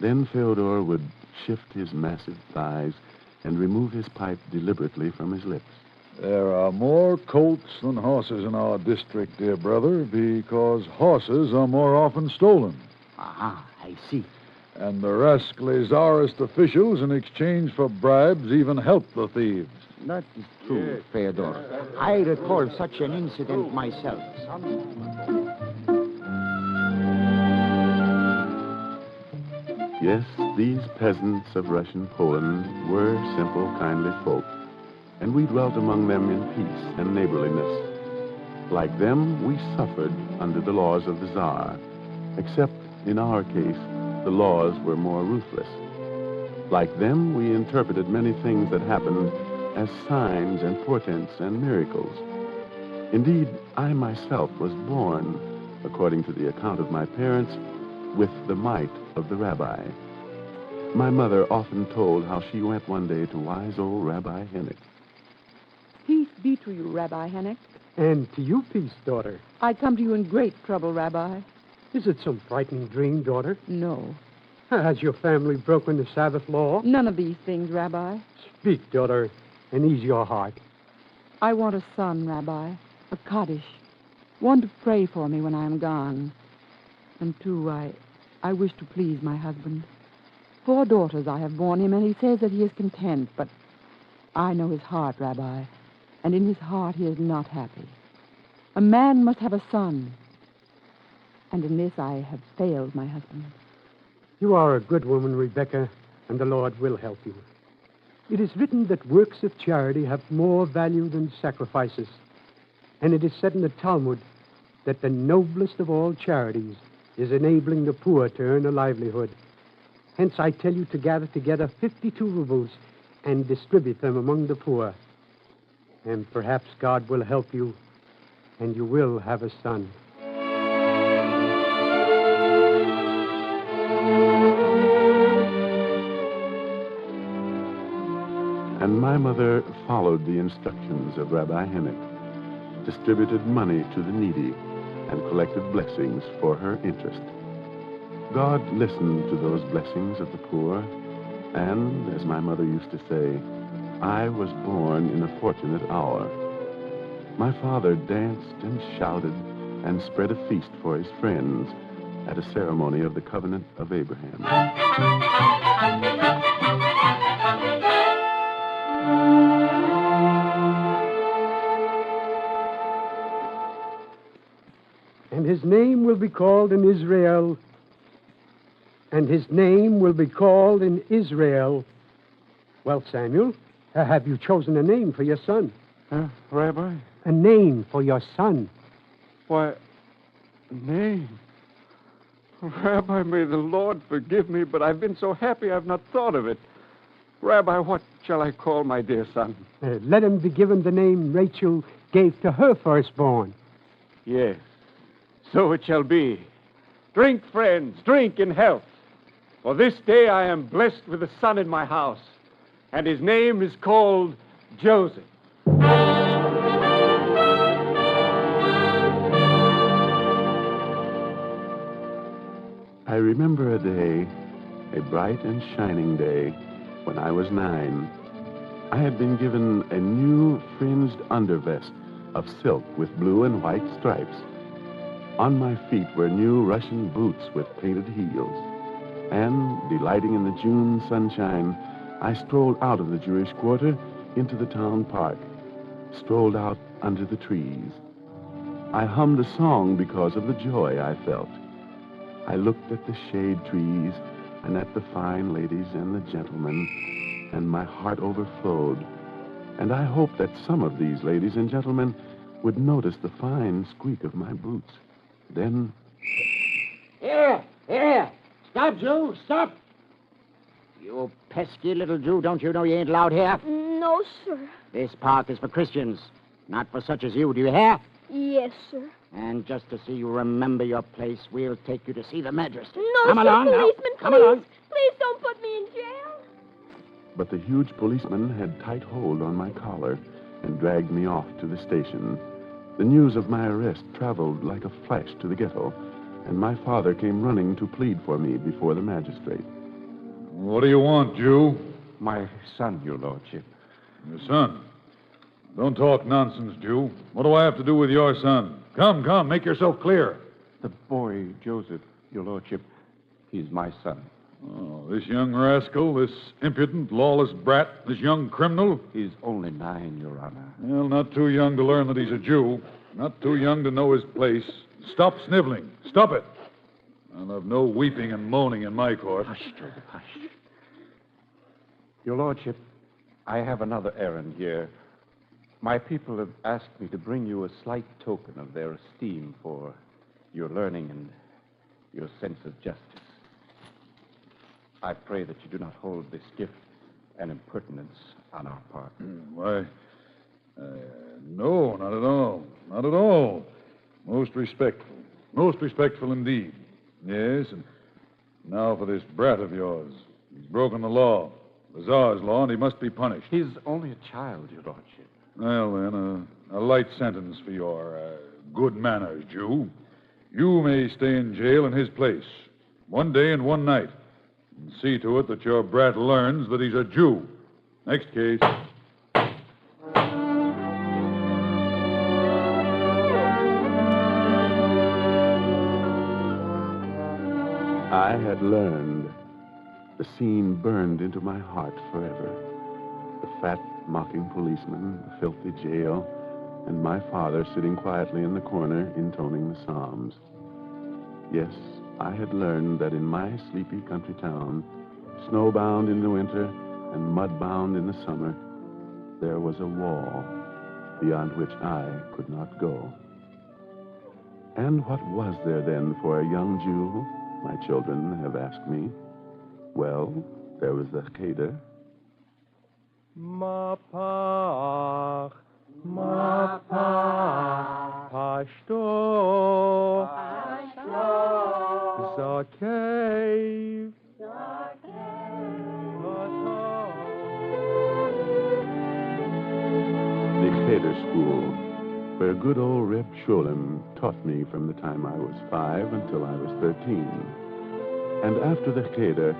Then Fyodor would shift his massive thighs and remove his pipe deliberately from his lips. There are more colts than horses in our district, dear brother, because horses are more often stolen. Aha, I see. And the rascally czarist officials, in exchange for bribes, even help the thieves. That is true, Fyodor. I recall such an incident myself. Yes, these peasants of Russian Poland were simple, kindly folk, and we dwelt among them in peace and neighborliness. Like them, we suffered under the laws of the Tsar, except in our case, the laws were more ruthless. Like them, we interpreted many things that happened as signs and portents and miracles. Indeed, I myself was born, according to the account of my parents, with the might of the rabbi. My mother often told how she went one day to wise old Rabbi Henrietta. Peace be to you, Rabbi Henrietta. And to you, peace, daughter. I come to you in great trouble, Rabbi. Is it some frightening dream, daughter? No. Has your family broken the Sabbath law? None of these things, Rabbi. Speak, daughter, and ease your heart. I want a son, Rabbi, a Kaddish, one to pray for me when I am gone. And two, I wish to please my husband. 4 daughters I have borne him, and he says that he is content, but I know his heart, Rabbi, and in his heart he is not happy. A man must have a son, and in this I have failed my husband. You are a good woman, Rebecca, and the Lord will help you. It is written that works of charity have more value than sacrifices. And it is said in the Talmud that the noblest of all charities is enabling the poor to earn a livelihood. Hence, I tell you to gather together 52 rubles and distribute them among the poor. And perhaps God will help you, and you will have a son. And my mother followed the instructions of Rabbi Henrietta, distributed money to the needy, and collected blessings for her interest. God listened to those blessings of the poor, And, as my mother used to say, I was born in a fortunate hour. My father danced and shouted and spread a feast for his friends at a ceremony of the covenant of Abraham. And his name will be called in Israel. And his name will be called in Israel. Well, Samuel, have you chosen a name for your son? Rabbi? A name for your son. Why, name? Rabbi, may the Lord forgive me, but I've been so happy I've not thought of it. Rabbi, what shall I call my dear son? Let him be given the name Rachel gave to her firstborn. Yes, so it shall be. Drink, friends, drink in health. For this day I am blessed with a son in my house, and his name is called Joseph. I remember a day, a bright and shining day, when I was 9. I had been given a new fringed undervest of silk with blue and white stripes. On my feet were new Russian boots with painted heels. And, delighting in the June sunshine, I strolled out of the Jewish quarter into the town park, strolled out under the trees. I hummed a song because of the joy I felt. I looked at the shade trees and at the fine ladies and the gentlemen, and my heart overflowed. And I hoped that some of these ladies and gentlemen would notice the fine squeak of my boots. Then... Here! Stop, Jew! Stop! You pesky little Jew, don't you know you ain't allowed here? No, sir. This park is for Christians, not for such as you. Do you hear? Yes, sir. And just to see you remember your place, we'll take you to see the magistrate. No, Come sir, along policeman, now. please. Come along. Please don't put me in jail. But the huge policeman had tight hold on my collar and dragged me off to the station. The news of my arrest traveled like a flash to the ghetto, and my father came running to plead for me before the magistrate. What do you want, Jew? My son, your lordship. Your son? Don't talk nonsense, Jew. What do I have to do with your son? Come, make yourself clear. The boy, Joseph, your lordship, he's my son. Oh, this young rascal, this impudent, lawless brat, this young criminal? He's only 9, Your Honor. Well, not too young to learn that he's a Jew. Not too young to know his place. Stop sniveling. Stop it. I'll have no weeping and moaning in my court. Hush, Joseph, hush. Your lordship, I have another errand here. My people have asked me to bring you a slight token of their esteem for your learning and your sense of justice. I pray that you do not hold this gift an impertinence on our part. Why, no, not at all. Not at all. Most respectful. Most respectful indeed. Yes, and now for this brat of yours. He's broken the law. The Tsar's law, and he must be punished. He's only a child, your lordship. Well, then, a light sentence for your good manners, Jew. You may stay in jail in his place, 1 day and 1 night. And see to it that your brat learns that he's a Jew. Next case. I had learned. The scene burned into my heart forever. The fat, mocking policeman, the filthy jail, and my father sitting quietly in the corner intoning the Psalms. Yes, I had learned that in my sleepy country town, snowbound in the winter and mudbound in the summer, there was a wall beyond which I could not go. And what was there then for a young Jew, my children have asked me? Well, there was the Schechter. Mapach, Pashto, Zakev, The Schechter school, where good old Reb Sholom taught me from the time I was 5 until I was 13. And after the Schechter,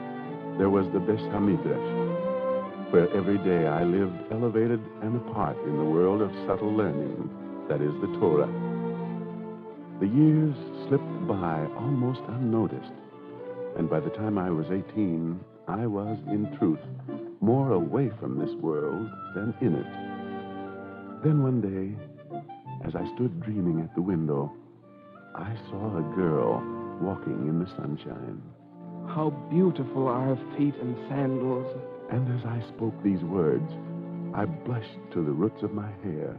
there was the Beis HaMidrash, where every day I lived elevated and apart in the world of subtle learning, that is, the Torah. The years slipped by almost unnoticed, and by the time I was 18, I was, in truth, more away from this world than in it. Then one day, as I stood dreaming at the window, I saw a girl walking in the sunshine. How beautiful are her feet and sandals. And as I spoke these words, I blushed to the roots of my hair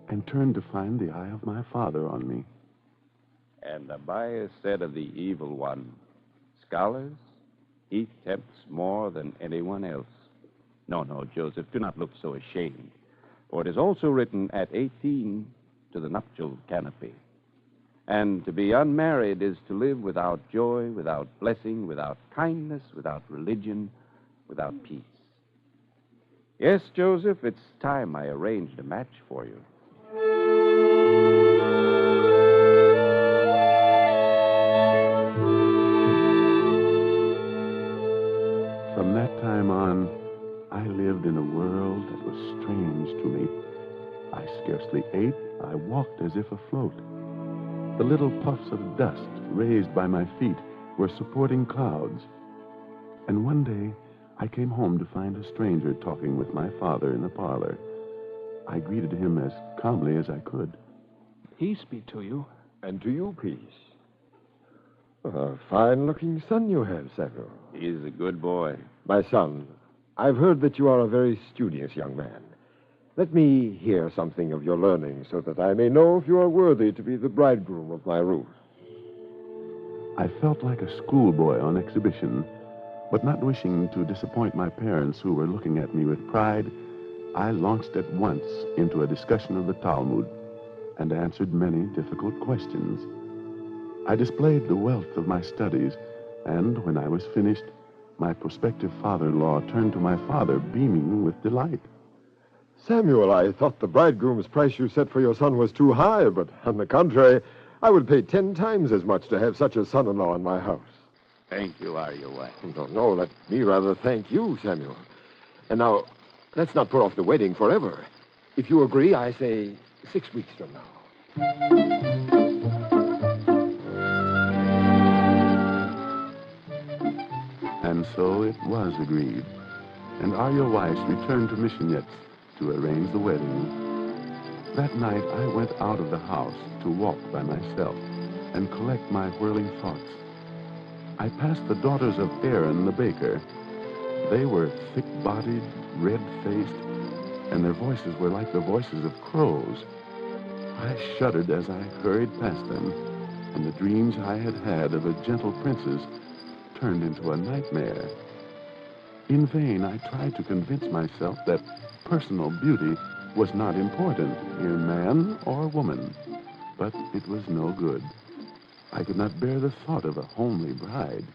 and turned to find the eye of my father on me. And Abiah said of the evil one, "Scholars, he tempts more than anyone else." No, Joseph, do not look so ashamed. For it is also written at 18 to the nuptial canopy. And to be unmarried is to live without joy, without blessing, without kindness, without religion, without peace. Yes, Joseph, it's time I arranged a match for you. From that time on, I lived in a world that was strange to me. I scarcely ate. I walked as if afloat. The little puffs of dust raised by my feet were supporting clouds. And one day, I came home to find a stranger talking with my father in the parlor. I greeted him as calmly as I could. Peace be to you. And to you, peace. A fine-looking son you have, Samuel. He's a good boy. My son, I've heard that you are a very studious young man. Let me hear something of your learning so that I may know if you are worthy to be the bridegroom of my Ruth. I felt like a schoolboy on exhibition, but not wishing to disappoint my parents who were looking at me with pride, I launched at once into a discussion of the Talmud and answered many difficult questions. I displayed the wealth of my studies, and when I was finished, my prospective father-in-law turned to my father, beaming with delight. Samuel, I thought the bridegroom's price you set for your son was too high, but on the contrary, I would pay 10 times as much to have such a son-in-law in my house. Thank you, Arya. No, let me rather thank you, Samuel. And now, let's not put off the wedding forever. If you agree, I say 6 weeks from now. And so it was agreed, and Arya Weiss returned to Missionetz to arrange the wedding. That night, I went out of the house to walk by myself and collect my whirling thoughts. I passed the daughters of Aaron the baker. They were thick-bodied, red-faced, and their voices were like the voices of crows. I shuddered as I hurried past them, and the dreams I had had of a gentle princess turned into a nightmare. In vain, I tried to convince myself that personal beauty was not important in man or woman, but it was no good. I could not bear the thought of a homely bride,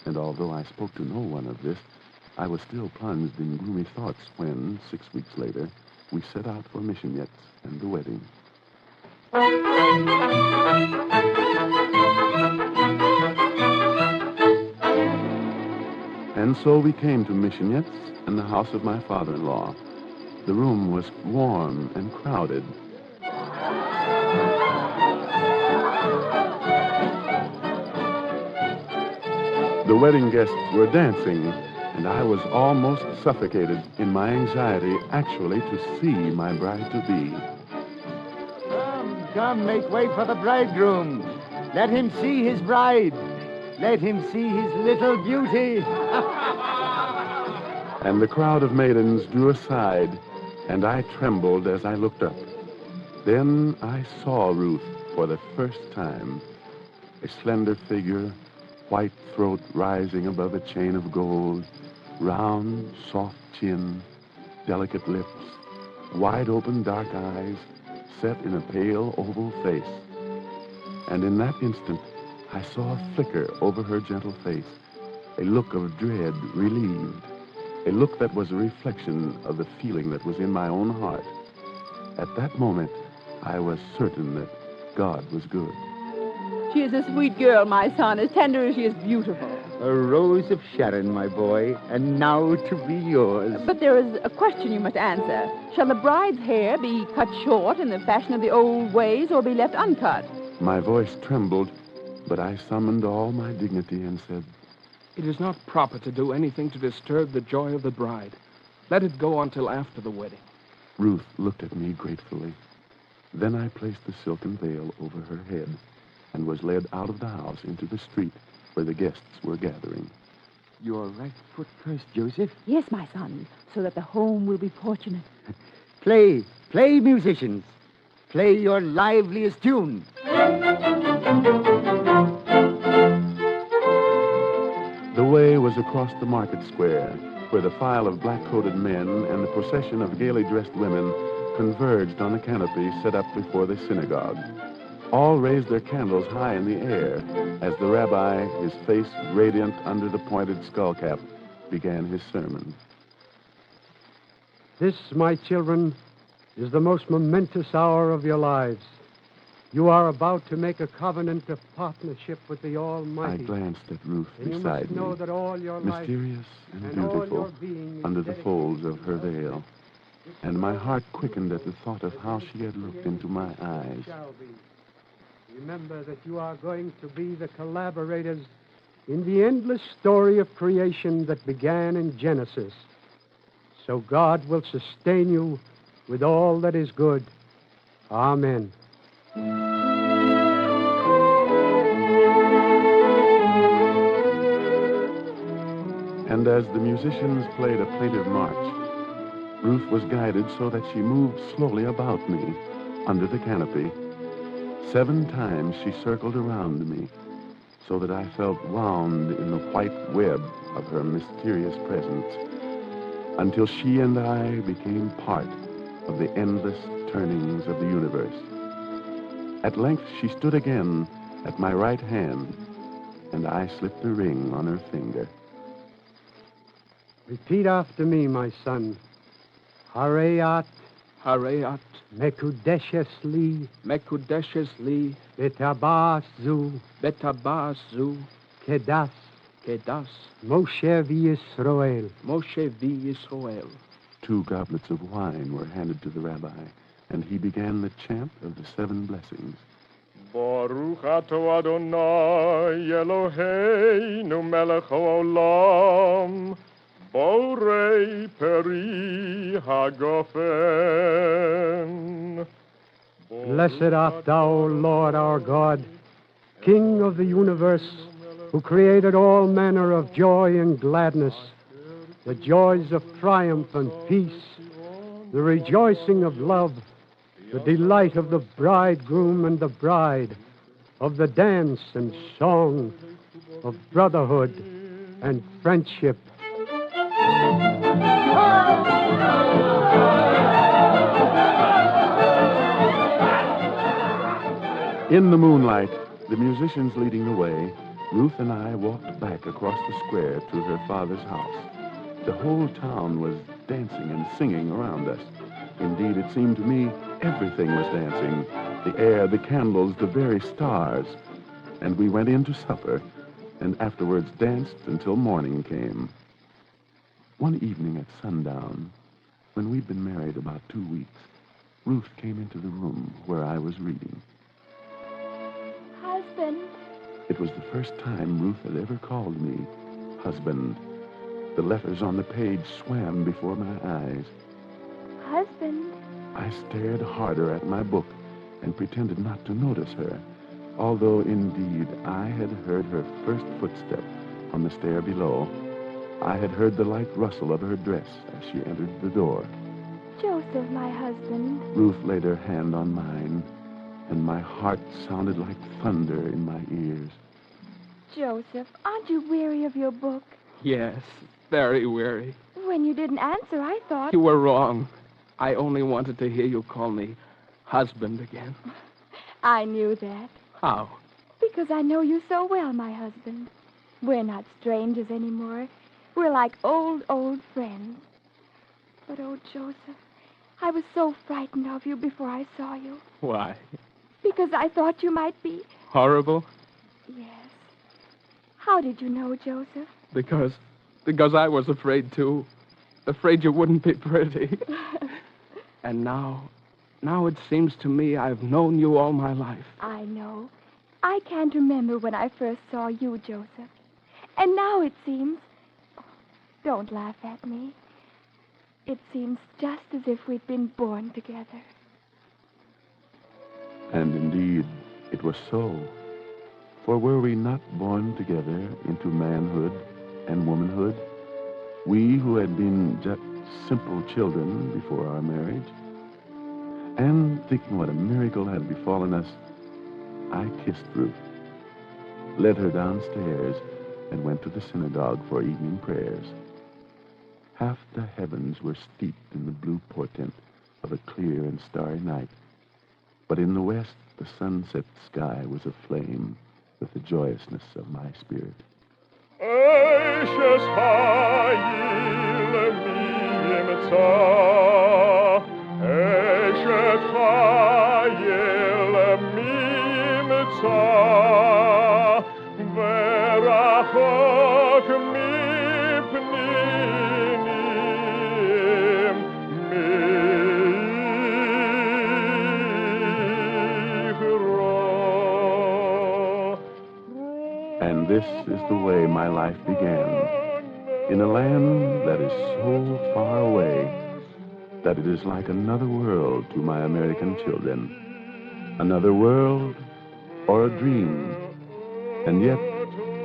and although I spoke to no one of this, I was still plunged in gloomy thoughts when, 6 weeks later, we set out for Missionetz and the wedding. And so we came to Missionetz and the house of my father-in-law. The room was warm and crowded. The wedding guests were dancing, and I was almost suffocated in my anxiety actually to see my bride-to-be. Come, make way for the bridegroom. Let him see his bride. Let him see his little beauty. And the crowd of maidens drew aside, and I trembled as I looked up. Then I saw Ruth for the first time. A slender figure, white throat rising above a chain of gold, round, soft chin, delicate lips, wide open dark eyes, set in a pale oval face. And in that instant, I saw a flicker over her gentle face, a look of dread relieved, a look that was a reflection of the feeling that was in my own heart. At that moment, I was certain that God was good. She is a sweet girl, my son, as tender as she is beautiful. A rose of Sharon, my boy, and now to be yours. But there is a question you must answer. Shall the bride's hair be cut short in the fashion of the old ways or be left uncut? My voice trembled, but I summoned all my dignity and said, It is not proper to do anything to disturb the joy of the bride. Let it go until after the wedding. Ruth looked at me gratefully. Then I placed the silken veil over her head and was led out of the house into the street where the guests were gathering. Your right foot first, Joseph. Yes, my son, so that the home will be fortunate. Play, musicians. Play your liveliest tune. The way was across the market square, where the file of black-coated men and the procession of gaily dressed women converged on the canopy set up before the synagogue. All raised their candles high in the air as the rabbi, his face radiant under the pointed skull cap, began his sermon. This, my children, is the most momentous hour of your lives. You are about to make a covenant of partnership with the Almighty. I glanced at Ruth and you beside must know me, that all your life mysterious and and all beautiful, your being is under the dedicated folds to of her her. veil. And my heart quickened at the thought of how she had looked into my eyes. Shall be. Remember that you are going to be the collaborators in the endless story of creation that began in Genesis. So God will sustain you with all that is good. Amen. And as the musicians played a plaintive march, Ruth was guided so that she moved slowly about me under the canopy. 7 times she circled around me so that I felt wound in the white web of her mysterious presence until she and I became part of the endless turnings of the universe. At length she stood again at my right hand, and I slipped a ring on her finger. Repeat after me, my son. Hareat Mekudeshes li Betabas zu Kedas Moshe v'Yisroel. 2 goblets of wine were handed to the rabbi, and he began the chant of the 7 blessings. Baruch ato Adonai Eloheinu melech haolam Borei peri hagofen. Blessed art thou, Lord our God, King of the universe, who created all manner of joy and gladness, the joys of triumph and peace, the rejoicing of love, the delight of the bridegroom and the bride, of the dance and song, of brotherhood and friendship. In the moonlight, the musicians leading the way, Ruth and I walked back across the square to her father's house. The whole town was dancing and singing around us. Indeed, it seemed to me everything was dancing. The air, the candles, the very stars. And we went in to supper, and afterwards danced until morning came. One evening at sundown, when we'd been married about 2 weeks, Ruth came into the room where I was reading. Husband. It was the first time Ruth had ever called me husband. The letters on the page swam before my eyes. Husband. I stared harder at my book and pretended not to notice her, although indeed I had heard her first footstep on the stair below. I had heard the light rustle of her dress as she entered the door. Joseph, my husband. Ruth laid her hand on mine, and my heart sounded like thunder in my ears. Joseph, aren't you weary of your book? Yes, very weary. When you didn't answer, I thought... You were wrong. I only wanted to hear you call me husband again. I knew that. How? Because I know you so well, my husband. We're not strangers anymore. We're like old friends. But, oh, Joseph, I was so frightened of you before I saw you. Why? Because I thought you might be... Horrible? Yes. How did you know, Joseph? Because I was afraid, too. Afraid you wouldn't be pretty. And now it seems to me I've known you all my life. I know. I can't remember when I first saw you, Joseph. And now it seems... Oh, don't laugh at me. It seems just as if we'd been born together. And indeed, it was so. For were we not born together into manhood and womanhood? We who had been just simple children before our marriage? And thinking what a miracle had befallen us, I kissed Ruth, led her downstairs, and went to the synagogue for evening prayers. Half the heavens were steeped in the blue portent of a clear and starry night. But in the west, the sunset sky was aflame with the joyousness of my spirit. And this is the way my life began. In a land that is so far away that it is like another world to my American children. Another world or a dream. And yet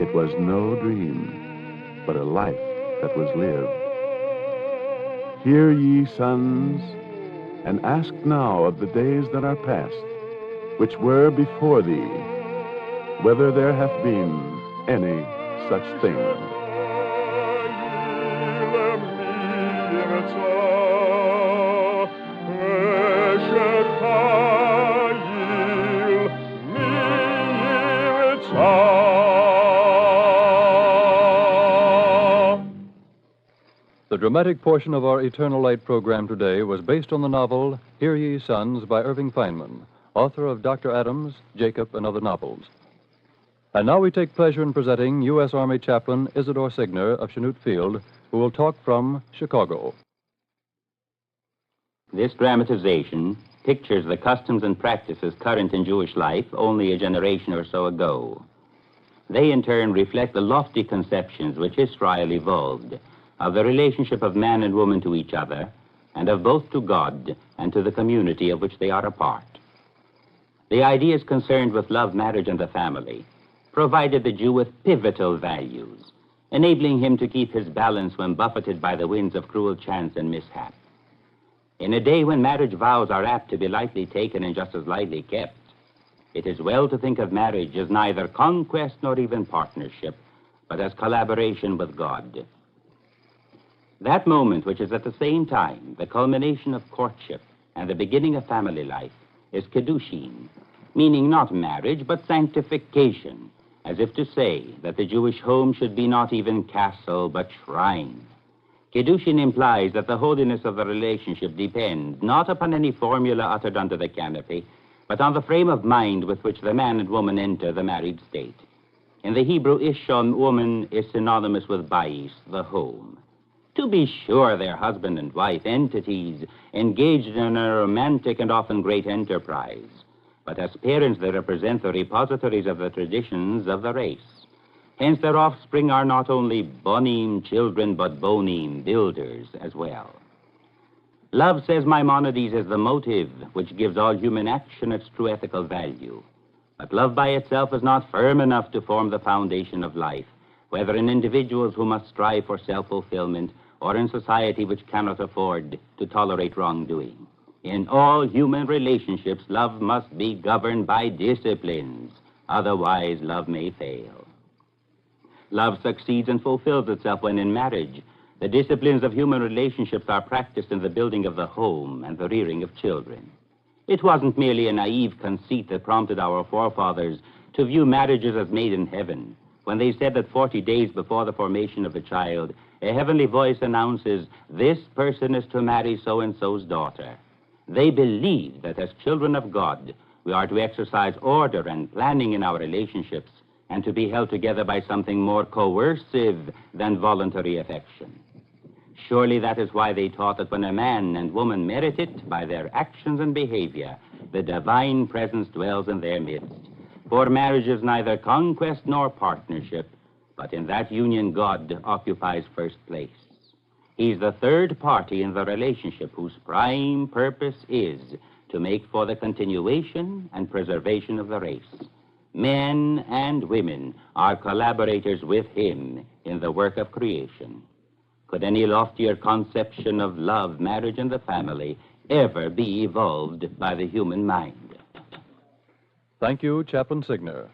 it was no dream, but a life that was lived. Hear ye, sons, and ask now of the days that are past, which were before thee, whether there hath been any such thing. The dramatic portion of our Eternal Light program today was based on the novel Hear Ye, Sons by Irving Feynman, author of Dr. Adams, Jacob, and other novels. And now we take pleasure in presenting U.S. Army Chaplain Isidore Signer of Chanute Field, who will talk from Chicago. This dramatization pictures the customs and practices current in Jewish life only a generation or so ago. They, in turn, reflect the lofty conceptions which Israel evolved of the relationship of man and woman to each other, and of both to God and to the community of which they are a part. The ideas concerned with love, marriage, and the family provided the Jew with pivotal values, enabling him to keep his balance when buffeted by the winds of cruel chance and mishap. In a day when marriage vows are apt to be lightly taken and just as lightly kept, it is well to think of marriage as neither conquest nor even partnership, but as collaboration with God. That moment, which is at the same time the culmination of courtship and the beginning of family life, is Kiddushin, meaning not marriage, but sanctification, as if to say that the Jewish home should be not even castle, but shrine. Kiddushin implies that the holiness of the relationship depends not upon any formula uttered under the canopy, but on the frame of mind with which the man and woman enter the married state. In the Hebrew, Ishon, woman, is synonymous with Bais, the home. To be sure, they're husband and wife, entities engaged in a romantic and often great enterprise. But as parents, they represent the repositories of the traditions of the race. Hence, their offspring are not only bonim children, but bonim builders as well. Love, says Maimonides, is the motive which gives all human action its true ethical value. But love by itself is not firm enough to form the foundation of life, whether in individuals who must strive for self-fulfillment or in society which cannot afford to tolerate wrongdoing. In all human relationships, love must be governed by disciplines. Otherwise, love may fail. Love succeeds and fulfills itself when in marriage, the disciplines of human relationships are practiced in the building of the home and the rearing of children. It wasn't merely a naive conceit that prompted our forefathers to view marriages as made in heaven, when they said that 40 days before the formation of a child, a heavenly voice announces, this person is to marry so-and-so's daughter. They believe that as children of God, we are to exercise order and planning in our relationships, and to be held together by something more coercive than voluntary affection. Surely that is why they taught that when a man and woman merit it by their actions and behavior, the divine presence dwells in their midst. For marriage is neither conquest nor partnership, but in that union God occupies first place. He's the third party in the relationship whose prime purpose is to make for the continuation and preservation of the race. Men and women are collaborators with him in the work of creation. Could any loftier conception of love, marriage, and the family ever be evolved by the human mind? Thank you, Chaplain Signer.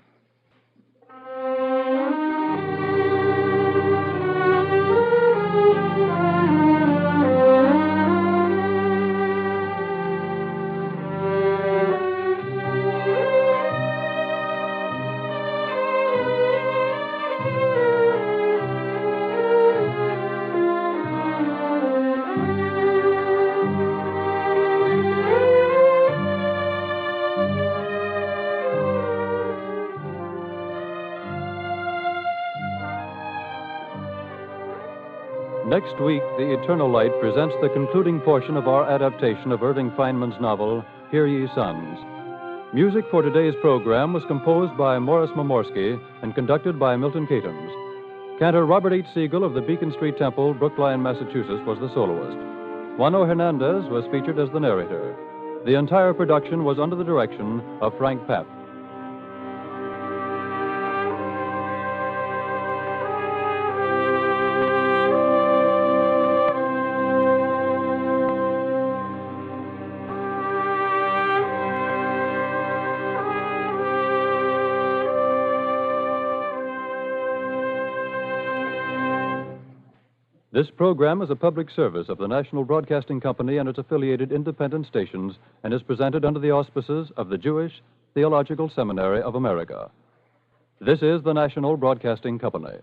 Next week, The Eternal Light presents the concluding portion of our adaptation of Irving Feynman's novel, Hear Ye Sons. Music for today's program was composed by Morris Momorsky and conducted by Milton Katams. Cantor Robert H. Siegel of the Beacon Street Temple, Brookline, Massachusetts, was the soloist. Juano Hernandez was featured as the narrator. The entire production was under the direction of Frank Papp. This program is a public service of the National Broadcasting Company and its affiliated independent stations and is presented under the auspices of the Jewish Theological Seminary of America. This is the National Broadcasting Company.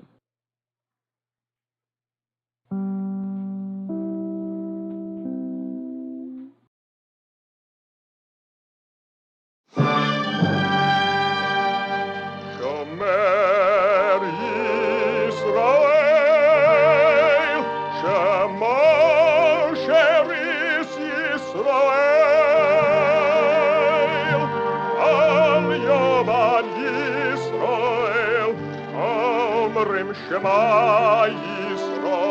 Shema Yisrael.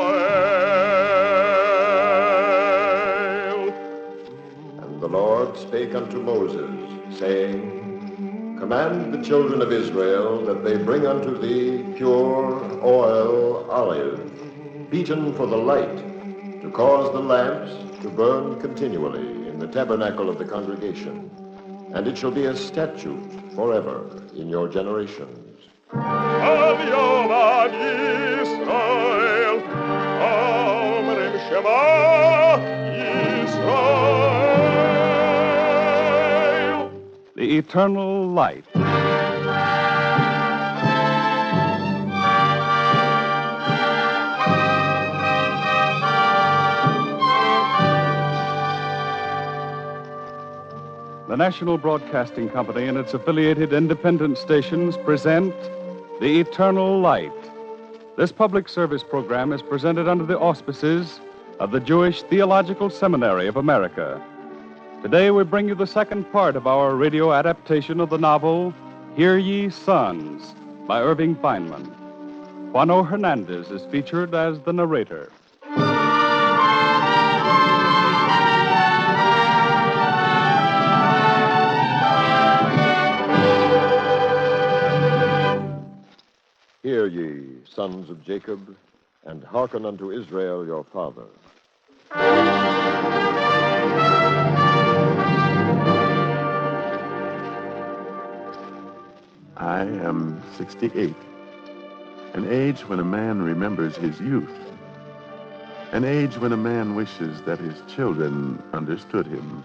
And the Lord spake unto Moses, saying, Command the children of Israel that they bring unto thee pure oil olive, beaten for the light, to cause the lamps to burn continually in the tabernacle of the congregation. And it shall be a statute forever in your generations. Al Yom Ad Yisrael, Omrim Shema Yisrael. The Eternal Light. The National Broadcasting Company and its affiliated independent stations present The Eternal Light. This public service program is presented under the auspices of the Jewish Theological Seminary of America. Today we bring you the second part of our radio adaptation of the novel, Hear Ye Sons, by Irving Feynman. Juano Hernandez is featured as the narrator. Hear ye, sons of Jacob, and hearken unto Israel your father. I am 68, an age when a man remembers his youth, an age when a man wishes that his children understood him.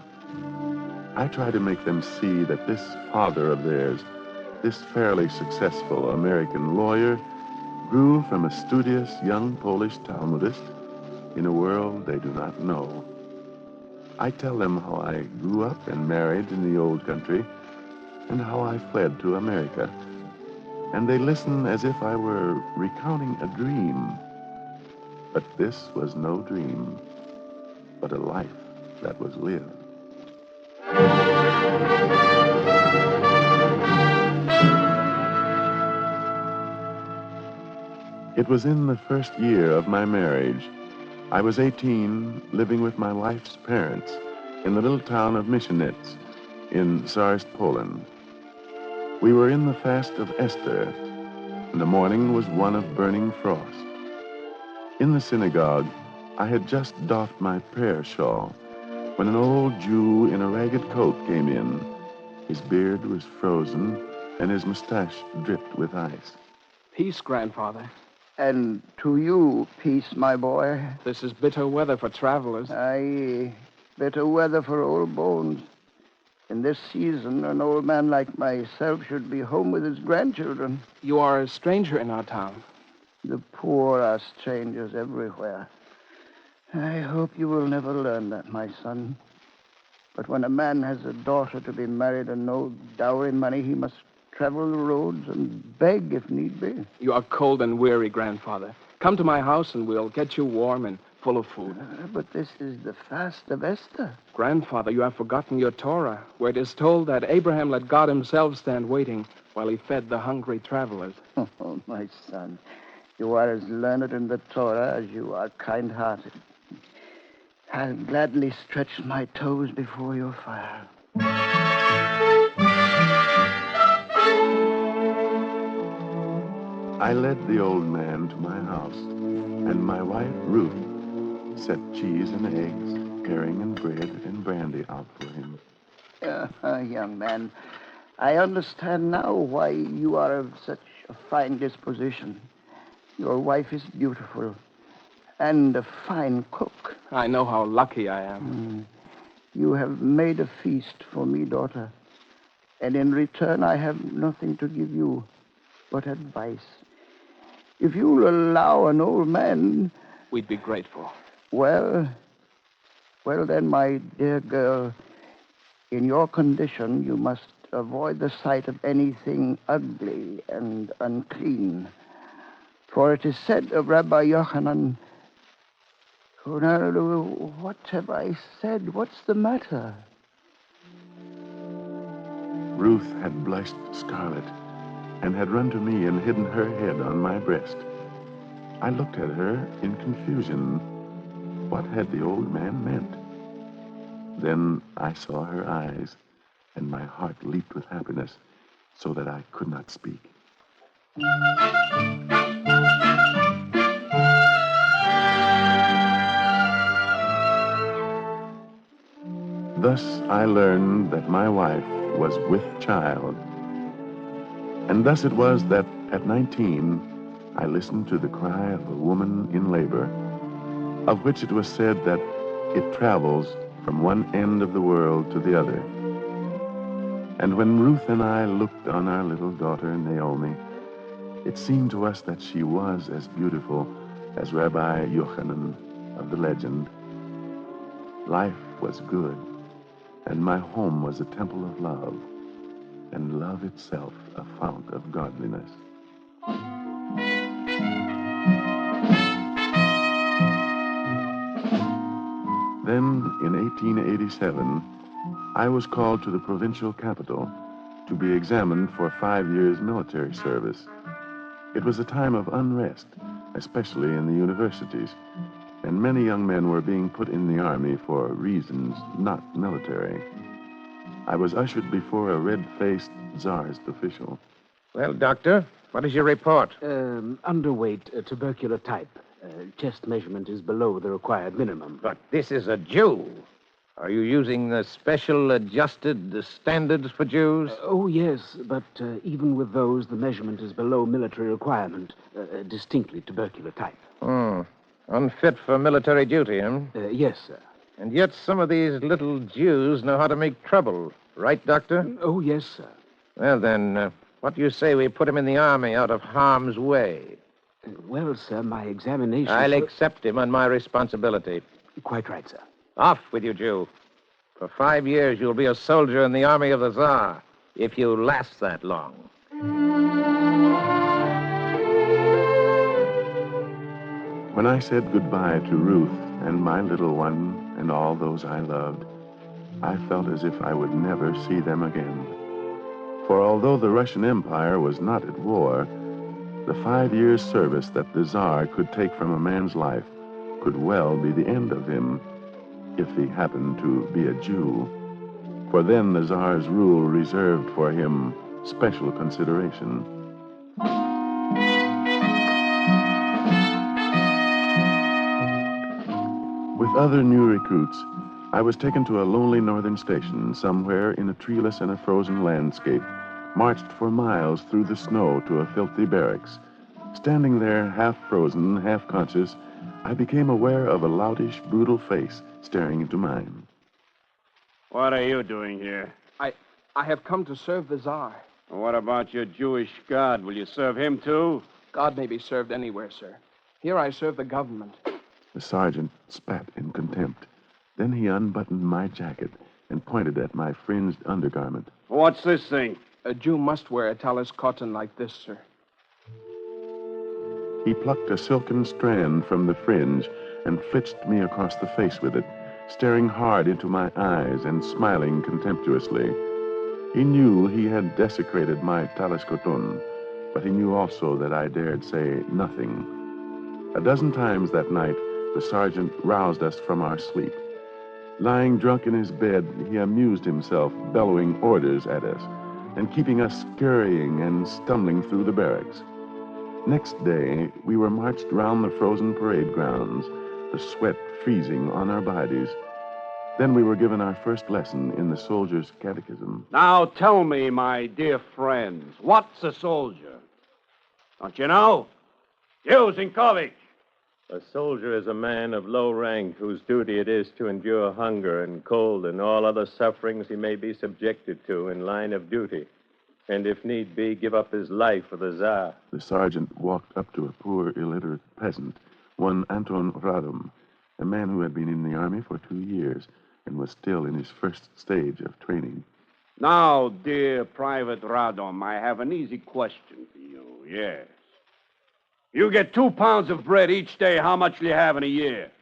I try to make them see that this father of theirs, this fairly successful American lawyer, grew from a studious young Polish Talmudist in a world they do not know. I tell them how I grew up and married in the old country and how I fled to America. and they listen as if I were recounting a dream. But this was no dream, but a life that was lived. It was in the first year of my marriage. I was 18, living with my wife's parents in the little town of Missionetz in Czarst, Poland. We were in the fast of Esther, and the morning was one of burning frost. In the synagogue, I had just doffed my prayer shawl when an old Jew in a ragged coat came in. His beard was frozen, and his mustache dripped with ice. Peace, Grandfather. And to you, peace, my boy. This is bitter weather for travelers. Aye, bitter weather for old bones. In this season, an old man like myself should be home with his grandchildren. You are a stranger in our town. The poor are strangers everywhere. I hope you will never learn that, my son. But when a man has a daughter to be married and no dowry money, he must travel the roads and beg if need be. You are cold and weary, Grandfather. Come to my house and we'll get you warm and full of food. But this is the fast of Esther. Grandfather, you have forgotten your Torah, where it is told that Abraham let God himself stand waiting while he fed the hungry travelers. Oh, my son, you are as learned in the Torah as you are kind-hearted. I'll gladly stretch my toes before your fire. I led the old man to my house, and my wife, Ruth, set cheese and eggs, herring and bread and brandy out for him. Young man, I understand now why you are of such a fine disposition. Your wife is beautiful and a fine cook. I know how lucky I am. You have made a feast for me, daughter, and in return I have nothing to give you but advice. If you'll allow an old man... We'd be grateful. Well then, my dear girl, in your condition, you must avoid the sight of anything ugly and unclean. For it is said of Rabbi Yochanan... Oh, no, what have I said? What's the matter? Ruth had blushed scarlet and had run to me and hidden her head on my breast. I looked at her in confusion. What had the old man meant? Then I saw her eyes, and my heart leaped with happiness so that I could not speak. Thus I learned that my wife was with child. And thus it was that at 19, I listened to the cry of a woman in labor, of which it was said that it travels from one end of the world to the other. And when Ruth and I looked on our little daughter, Naomi, it seemed to us that she was as beautiful as Rabbi Yochanan of the legend. Life was good, and my home was a temple of love, and love itself a fount of godliness. Then, in 1887, I was called to the provincial capital to be examined for 5 years' military service. It was a time of unrest, especially in the universities, and many young men were being put in the army for reasons not military. I was ushered before a red-faced Tsarist official. Well, Doctor, what is your report? Underweight, tubercular type. Chest measurement is below the required minimum. But this is a Jew. Are you using the special adjusted standards for Jews? Oh, yes, but even with those, the measurement is below military requirement. Distinctly tubercular type. Unfit for military duty, huh? Yes, sir. And yet some of these little Jews know how to make trouble. Right, Doctor? Oh, yes, sir. Well, then, what do you say we put him in the army out of harm's way? Well, sir, my examination... I'll accept him on my responsibility. Quite right, sir. Off with you, Jew. For 5 years, you'll be a soldier in the army of the Tsar, if you last that long. When I said goodbye to Ruth and my little one and all those I loved, I felt as if I would never see them again. For although the Russian Empire was not at war, the 5 years' service that the Tsar could take from a man's life could well be the end of him if he happened to be a Jew. For then the Tsar's rule reserved for him special consideration. With other new recruits, I was taken to a lonely northern station somewhere in a treeless and a frozen landscape, marched for miles through the snow to a filthy barracks. Standing there, half frozen, half conscious, I became aware of a loutish, brutal face staring into mine. What are you doing here? I have come to serve the Tsar. What about your Jewish God? Will you serve him, too? God may be served anywhere, sir. Here I serve the government. The sergeant spat in contempt. Then he unbuttoned my jacket and pointed at my fringed undergarment. What's this thing? A Jew must wear a talus cotton like this, sir. He plucked a silken strand from the fringe and flitched me across the face with it, staring hard into my eyes and smiling contemptuously. He knew he had desecrated my talus coton, but he knew also that I dared say nothing. A dozen times that night, the sergeant roused us from our sleep. Lying drunk in his bed, he amused himself bellowing orders at us and keeping us scurrying and stumbling through the barracks. Next day, we were marched round the frozen parade grounds, the sweat freezing on our bodies. Then we were given our first lesson in the soldier's catechism. Now tell me, my dear friends, what's a soldier? Don't you know? You, Zinkovich. A soldier is a man of low rank whose duty it is to endure hunger and cold and all other sufferings he may be subjected to in line of duty, and if need be, give up his life for the Tsar. The sergeant walked up to a poor, illiterate peasant, one Anton Radom, a man who had been in the army for 2 years and was still in his first stage of training. Now, dear Private Radom, I have an easy question for you, yes. You get 2 pounds of bread each day. How much will you have in a year?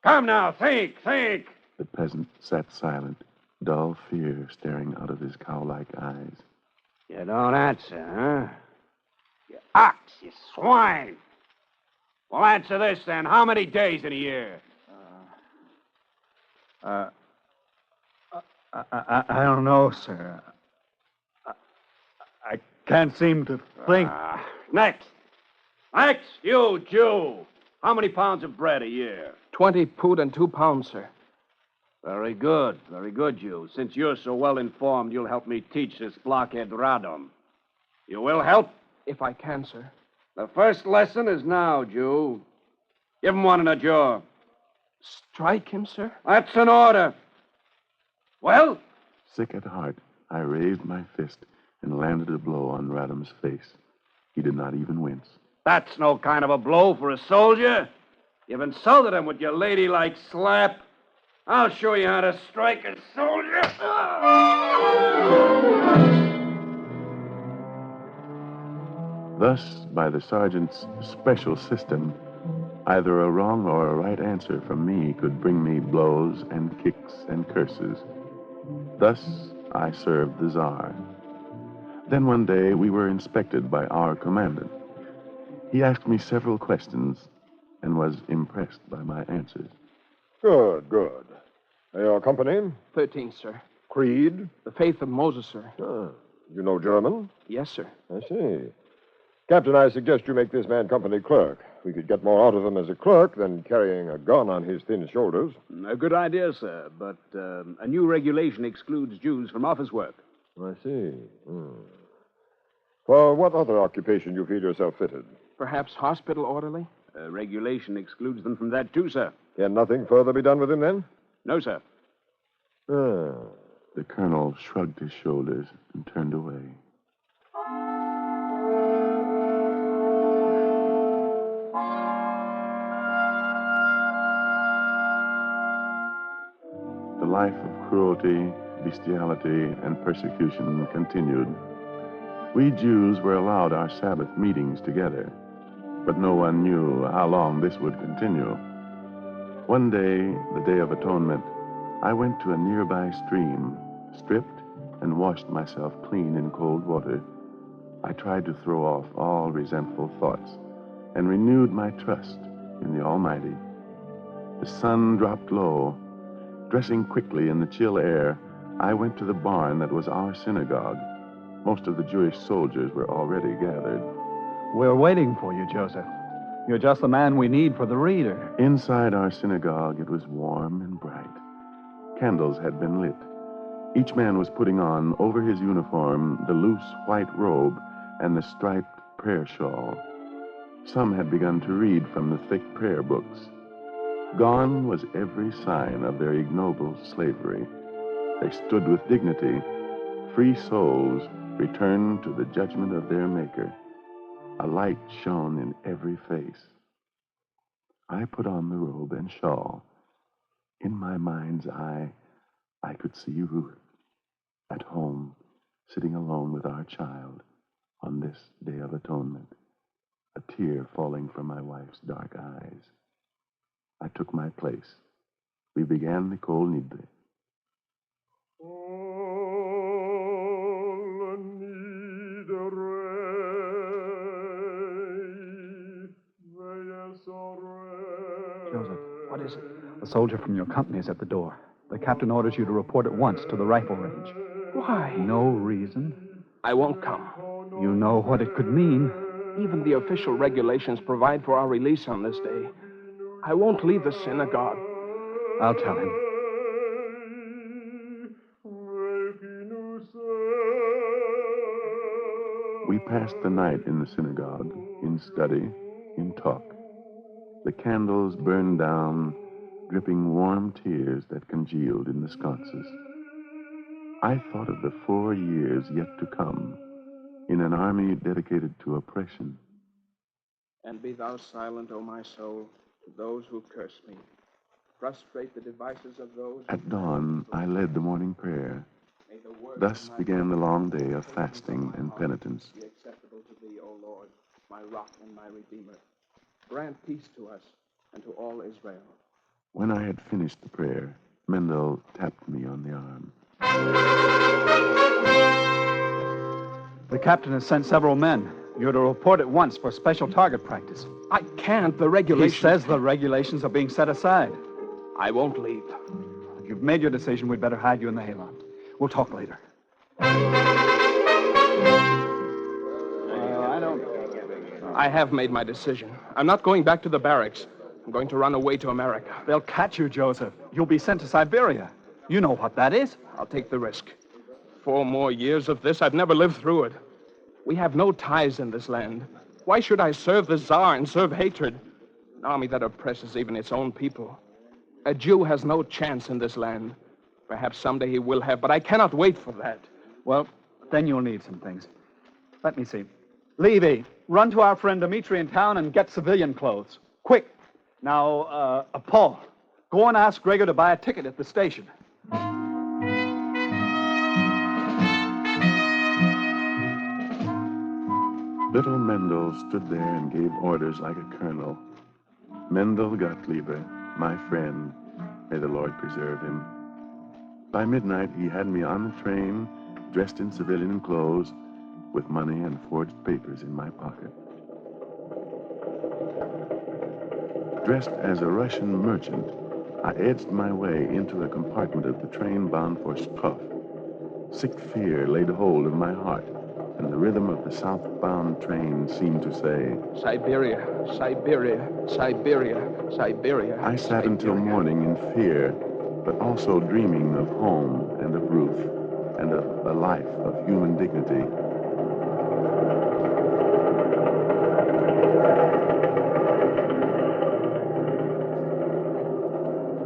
Come now, think. The peasant sat silent, dull fear staring out of his cow-like eyes. You don't answer, huh? You ox, you swine. Well, answer this, then. How many days in a year? I don't know, sir. I can't seem to think. Next, you, Jew. How many pounds of bread a year? 20 pud and 2 pounds, sir. Very good, Jew. Since you're so well informed, you'll help me teach this blockhead Radom. You will help? If I can, sir. The first lesson is now, Jew. Give him one in the jaw. Strike him, sir? That's an order. Well? Sick at heart, I raised my fist and landed a blow on Radom's face. He did not even wince. That's no kind of a blow for a soldier. You've insulted him with your ladylike slap. I'll show you how to strike a soldier. Thus, by the sergeant's special system, either a wrong or a right answer from me could bring me blows and kicks and curses. Thus, I served the Tsar. Then one day, we were inspected by our commandant. He asked me several questions and was impressed by my answers. Good. Your company? 13, sir. Creed? The faith of Moses, sir. Ah, you know German? Yes, sir. I see. Captain, I suggest you make this man company clerk. We could get more out of him as a clerk than carrying a gun on his thin shoulders. A good idea, sir, but a new regulation excludes Jews from office work. I see. For what other occupation you feel yourself fitted? Perhaps hospital orderly? Regulation excludes them from that, too, sir. Can nothing further be done with him, then? No, sir. The colonel shrugged his shoulders and turned away. The life of cruelty, bestiality, and persecution continued. We Jews were allowed our Sabbath meetings together, but no one knew how long this would continue. One day, the Day of Atonement, I went to a nearby stream, stripped, and washed myself clean in cold water. I tried to throw off all resentful thoughts and renewed my trust in the Almighty. The sun dropped low. Dressing quickly in the chill air, I went to the barn that was our synagogue. Most of the Jewish soldiers were already gathered. We're waiting for you, Joseph. You're just the man we need for the reader. Inside our synagogue, it was warm and bright. Candles had been lit. Each man was putting on, over his uniform, the loose white robe and the striped prayer shawl. Some had begun to read from the thick prayer books. Gone was every sign of their ignoble slavery. They stood with dignity, free souls returned to the judgment of their Maker. A light shone in every face. I put on the robe and shawl. In my mind's eye, I could see Ruth at home, sitting alone with our child on this Day of Atonement, a tear falling from my wife's dark eyes. I took my place. We began the Kol Nidre. Joseph, what is it? A soldier from your company is at the door. The captain orders you to report at once to the rifle range. Why? No reason. I won't come. You know what it could mean. Even the official regulations provide for our release on this day. I won't leave the synagogue. I'll tell him. We passed the night in the synagogue, in study, in talk. The candles burned down, dripping warm tears that congealed in the sconces. I thought of the 4 years yet to come in an army dedicated to oppression. And be thou silent, O my soul, to those who curse me. Frustrate the devices of those... At dawn, I led the morning prayer. Thus began the long day of fasting and penitence. Be acceptable to thee, O Lord, my rock and my redeemer. Grant peace to us and to all Israel. When I had finished the prayer, Mendel tapped me on the arm. The captain has sent several men. You're to report at once for special target practice. I can't. The regulations... He says the regulations are being set aside. I won't leave. If you've made your decision, we'd better hide you in the hayloft. We'll talk later. I have made my decision. I'm not going back to the barracks. I'm going to run away to America. They'll catch you, Joseph. You'll be sent to Siberia. You know what that is. I'll take the risk. 4 more years of this, I'd never live through it. We have no ties in this land. Why should I serve the Tsar and serve hatred? An army that oppresses even its own people. A Jew has no chance in this land. Perhaps someday he will have, but I cannot wait for that. Well, then you'll need some things. Let me see. Levy, run to our friend Dimitri in town and get civilian clothes. Quick. Now, Paul, go and ask Gregor to buy a ticket at the station. Little Mendel stood there and gave orders like a colonel. Mendel Gottliebe, my friend, may the Lord preserve him. By midnight, he had me on the train, dressed in civilian clothes, with money and forged papers in my pocket. Dressed as a Russian merchant, I edged my way into a compartment of the train bound for Pskov. Sick fear laid hold of my heart, and the rhythm of the southbound train seemed to say, Siberia, Siberia, Siberia, Siberia. I sat until morning in fear, but also dreaming of home and of Ruth and of a life of human dignity.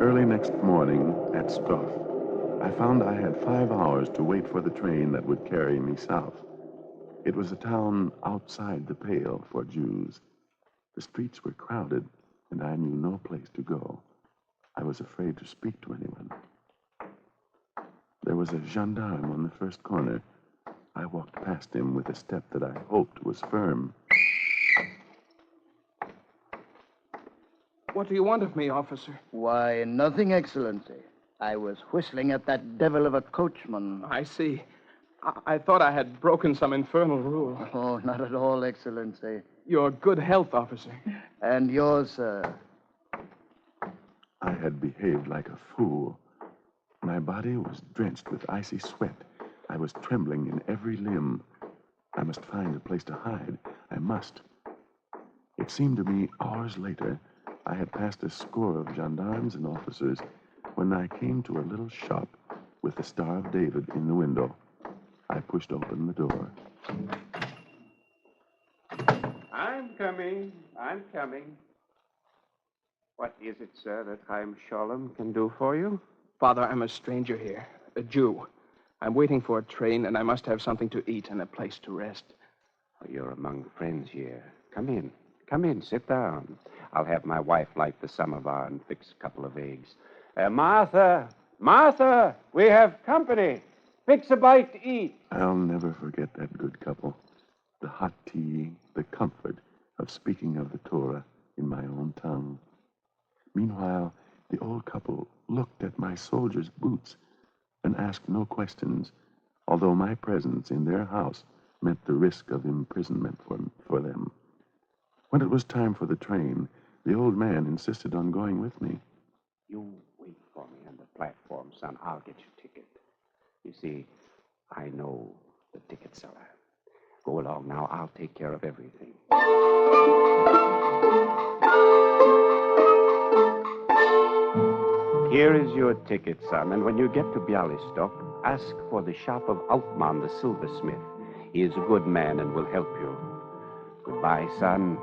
Early next morning at Pskov, I found I had 5 hours to wait for the train that would carry me south. It was a town outside the pale for Jews. The streets were crowded, and I knew no place to go. I was afraid to speak to anyone. There was a gendarme on the first corner. I walked past him with a step that I hoped was firm. What do you want of me, officer? Why, nothing, Excellency. I was whistling at that devil of a coachman. I see. I thought I had broken some infernal rule. Oh, not at all, Excellency. Your good health, officer. And yours, sir. I had behaved like a fool. My body was drenched with icy sweat. I was trembling in every limb. I must find a place to hide. I must. It seemed to me hours later I had passed a score of gendarmes and officers when I came to a little shop with the Star of David in the window. I pushed open the door. I'm coming. What is it, sir, that Chaim Sholom can do for you? Father, I'm a stranger here, a Jew. I'm waiting for a train, and I must have something to eat and a place to rest. Oh, you're among friends here. Come in, sit down. I'll have my wife light the samovar and fix a couple of eggs. Martha, we have company. Fix a bite to eat. I'll never forget that good couple. The hot tea, the comfort of speaking of the Torah in my own tongue. Meanwhile, the old couple looked at my soldiers' boots and asked no questions, although my presence in their house meant the risk of imprisonment for them. When it was time for the train, the old man insisted on going with me. You wait for me on the platform, son. I'll get your ticket. You see, I know the ticket seller. Go along now. I'll take care of everything. Here is your ticket, son, and when you get to Bialystok, ask for the shop of Altman, the silversmith. He is a good man and will help you. Goodbye, son,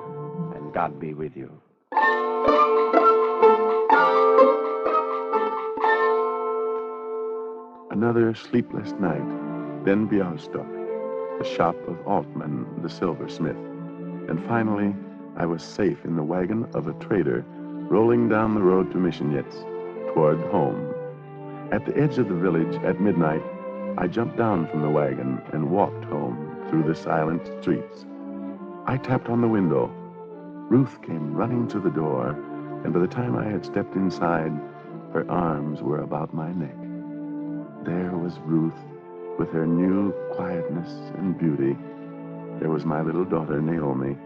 and God be with you. Another sleepless night, then Bialystok, the shop of Altman, the silversmith. And finally, I was safe in the wagon of a trader rolling down the road to Missionetz, toward home. At the edge of the village at midnight, I jumped down from the wagon and walked home through the silent streets. I tapped on the window. Ruth came running to the door, and by the time I had stepped inside, her arms were about my neck. There was Ruth, with her new quietness and beauty. There was my little daughter, Naomi,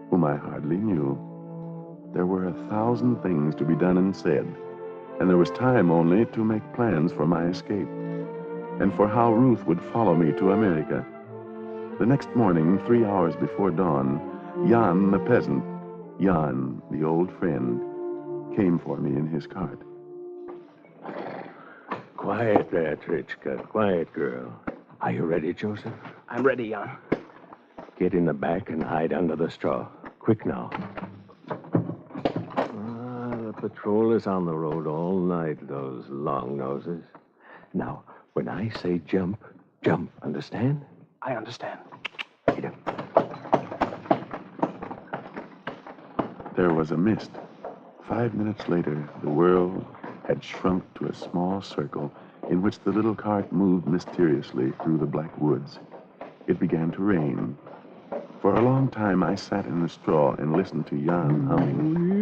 whom I hardly knew. There were 1,000 things to be done and said, and there was time only to make plans for my escape, and for how Ruth would follow me to America. The next morning, 3 hours before dawn, Jan, the peasant, Jan, the old friend, came for me in his cart. Quiet there, Trichka. Quiet, girl. Are you ready, Joseph? I'm ready, Jan. Get in the back and hide under the straw. Quick now. The patrol is on the road all night, those long noses. Now, when I say jump, jump. Understand? I understand. Get him. There was a mist. 5 minutes later, the world had shrunk to a small circle in which the little cart moved mysteriously through the black woods. It began to rain. For a long time, I sat in the straw and listened to Jan humming.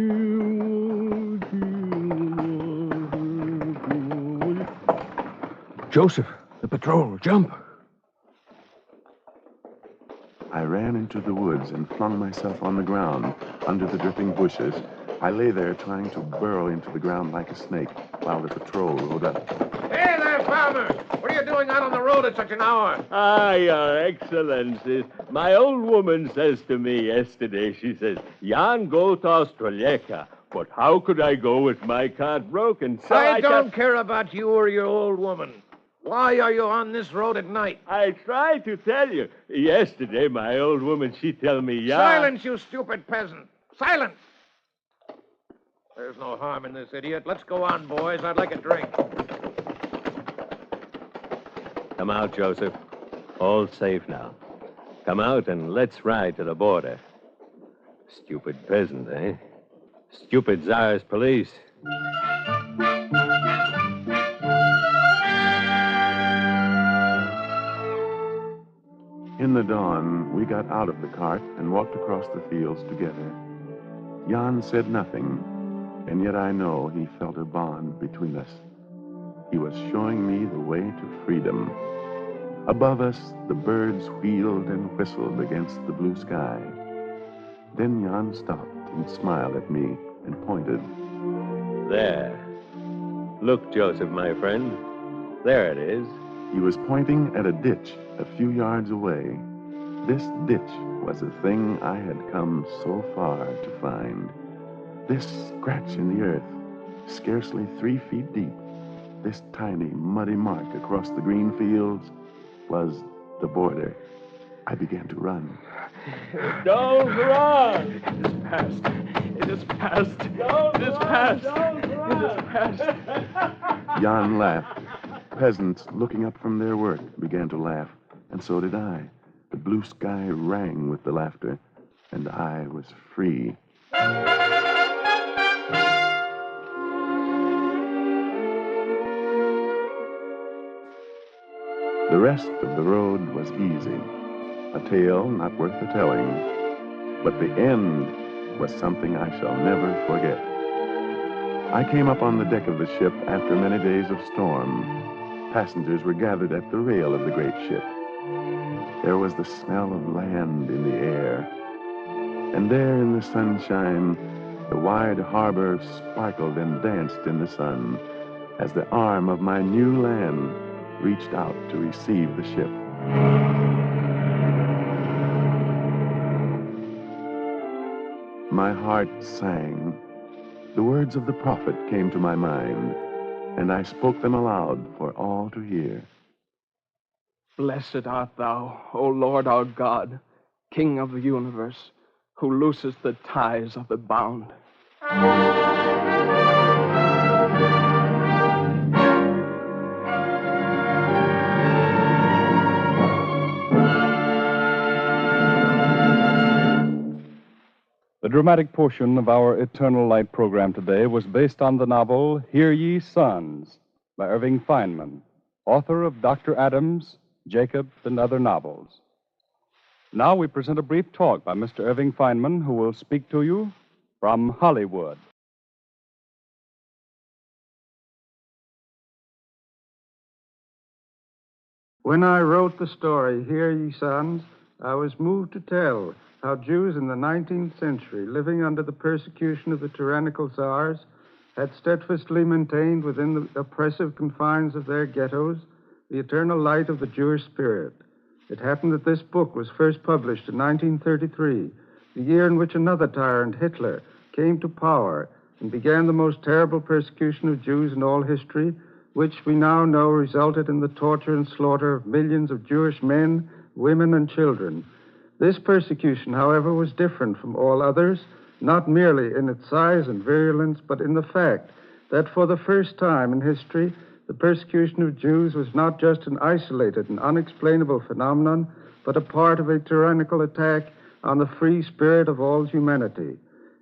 Joseph, the patrol, jump. I ran into the woods and flung myself on the ground under the dripping bushes. I lay there trying to burrow into the ground like a snake while the patrol rode up. Hey there, farmer! What are you doing out on the road at such an hour? Ah, Your Excellencies. My old woman says to me yesterday, she says, Jan, go to Australia. But how could I go with my cart broken? So I don't care about you or your old woman. Why are you on this road at night? I tried to tell you. Yesterday, my old woman, she tell me, Jan... Silence, you stupid peasant. Silence! There's no harm in this idiot. Let's go on, boys. I'd like a drink. Come out, Joseph. All safe now. Come out and let's ride to the border. Stupid peasant, eh? Stupid Tsar's police. In the dawn, we got out of the cart and walked across the fields together. Jan said nothing, and yet I know he felt a bond between us. He was showing me the way to freedom. Above us, the birds wheeled and whistled against the blue sky. Then Jan stopped and smiled at me and pointed. There. Look, Joseph, my friend. There it is. He was pointing at a ditch a few yards away. This ditch was the thing I had come so far to find. This scratch in the earth, scarcely 3 feet deep, this tiny, muddy mark across the green fields, was the border. I began to run. Don't run! It is past. It is past. Don't it is run, past. Don't run. It is past. Jan laughed. Peasants looking up from their work began to laugh, and so did I. The blue sky rang with the laughter, and I was free. The rest of the road was easy, a tale not worth the telling, but the end was something I shall never forget. I came up on the deck of the ship after many days of storm. Passengers were gathered at the rail of the great ship. There was the smell of land in the air, and there in the sunshine, the wide harbor sparkled and danced in the sun as the arm of my new land reached out to receive the ship. My heart sang. The words of the prophet came to my mind, and I spoke them aloud for all to hear. Blessed art thou, O Lord our God, King of the universe, who loosest the ties of the bound. The dramatic portion of our Eternal Light program today was based on the novel Hear Ye Sons by Irving Feynman, author of Dr. Adams, Jacob, and other novels. Now we present a brief talk by Mr. Irving Feynman, who will speak to you from Hollywood. When I wrote the story, Hear Ye Sons, I was moved to tell how Jews in the 19th century, living under the persecution of the tyrannical czars, had steadfastly maintained within the oppressive confines of their ghettos the eternal light of the Jewish spirit. It happened that this book was first published in 1933, the year in which another tyrant, Hitler, came to power and began the most terrible persecution of Jews in all history, which we now know resulted in the torture and slaughter of millions of Jewish men, women, and children. This persecution, however, was different from all others, not merely in its size and virulence, but in the fact that for the first time in history, the persecution of Jews was not just an isolated and unexplainable phenomenon, but a part of a tyrannical attack on the free spirit of all humanity.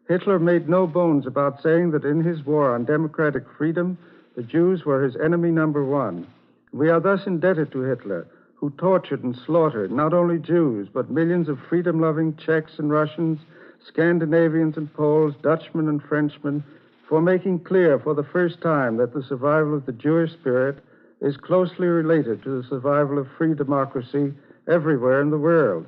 Hitler made no bones about saying that in his war on democratic freedom, the Jews were his enemy number one. We are thus indebted to Hitler, who tortured and slaughtered not only Jews, but millions of freedom-loving Czechs and Russians, Scandinavians and Poles, Dutchmen and Frenchmen, for making clear for the first time that the survival of the Jewish spirit is closely related to the survival of free democracy everywhere in the world.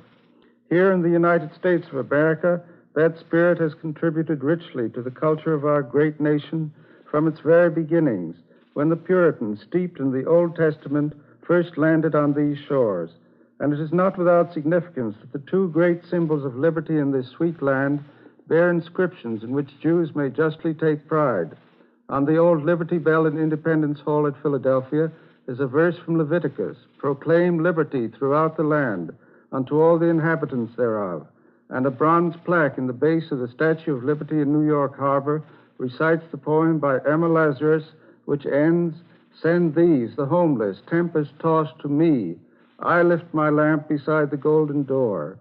Here in the United States of America, that spirit has contributed richly to the culture of our great nation from its very beginnings, when the Puritans, steeped in the Old Testament, first landed on these shores. And it is not without significance that the two great symbols of liberty in this sweet land bear inscriptions in which Jews may justly take pride. On the old Liberty Bell in Independence Hall at Philadelphia is a verse from Leviticus, "Proclaim liberty throughout the land unto all the inhabitants thereof." And a bronze plaque in the base of the Statue of Liberty in New York Harbor recites the poem by Emma Lazarus, which ends, "Send these, the homeless, tempest-tossed to me. I lift my lamp beside the golden door."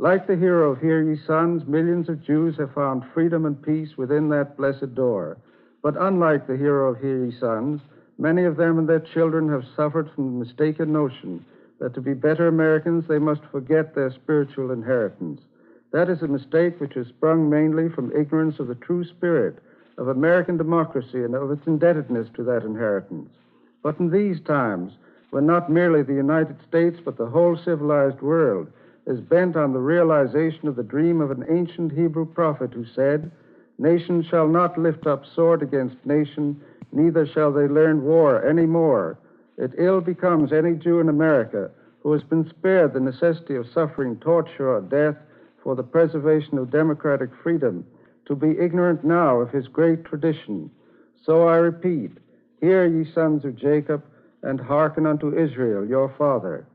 Like the hero of Hear Ye Sons, millions of Jews have found freedom and peace within that blessed door. But unlike the hero of Hear Ye Sons, many of them and their children have suffered from the mistaken notion that to be better Americans, they must forget their spiritual inheritance. That is a mistake which has sprung mainly from ignorance of the true spirit of American democracy and of its indebtedness to that inheritance. But in these times, when not merely the United States, but the whole civilized world is bent on the realization of the dream of an ancient Hebrew prophet who said, "Nation shall not lift up sword against nation, neither shall they learn war any more," it ill becomes any Jew in America who has been spared the necessity of suffering torture or death for the preservation of democratic freedom to be ignorant now of his great tradition. So I repeat, hear, ye sons of Jacob, and hearken unto Israel, your father.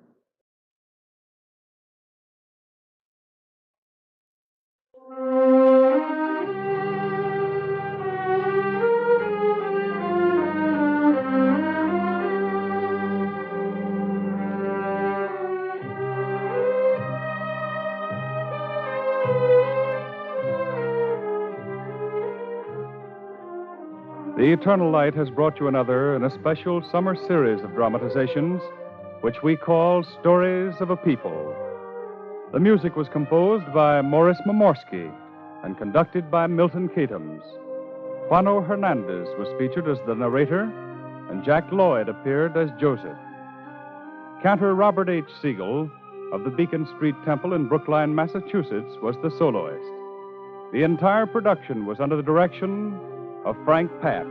The Eternal Light has brought you another in a special summer series of dramatizations, which we call Stories of a People. The music was composed by Morris Momorsky and conducted by Milton Katams. Juano Hernandez was featured as the narrator, and Jack Lloyd appeared as Joseph. Cantor Robert H. Siegel of the Beacon Street Temple in Brookline, Massachusetts, was the soloist. The entire production was under the direction of Frank Papp.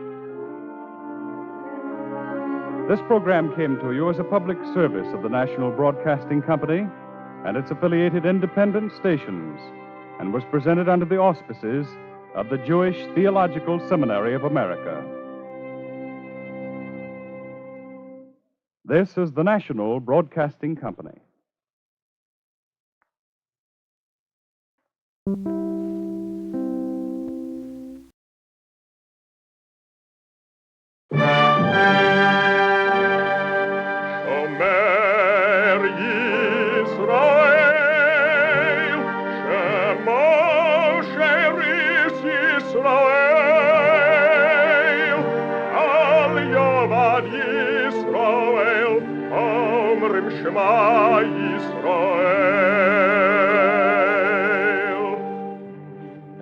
This program came to you as a public service of the National Broadcasting Company and its affiliated independent stations, and was presented under the auspices of the Jewish Theological Seminary of America. This is the National Broadcasting Company.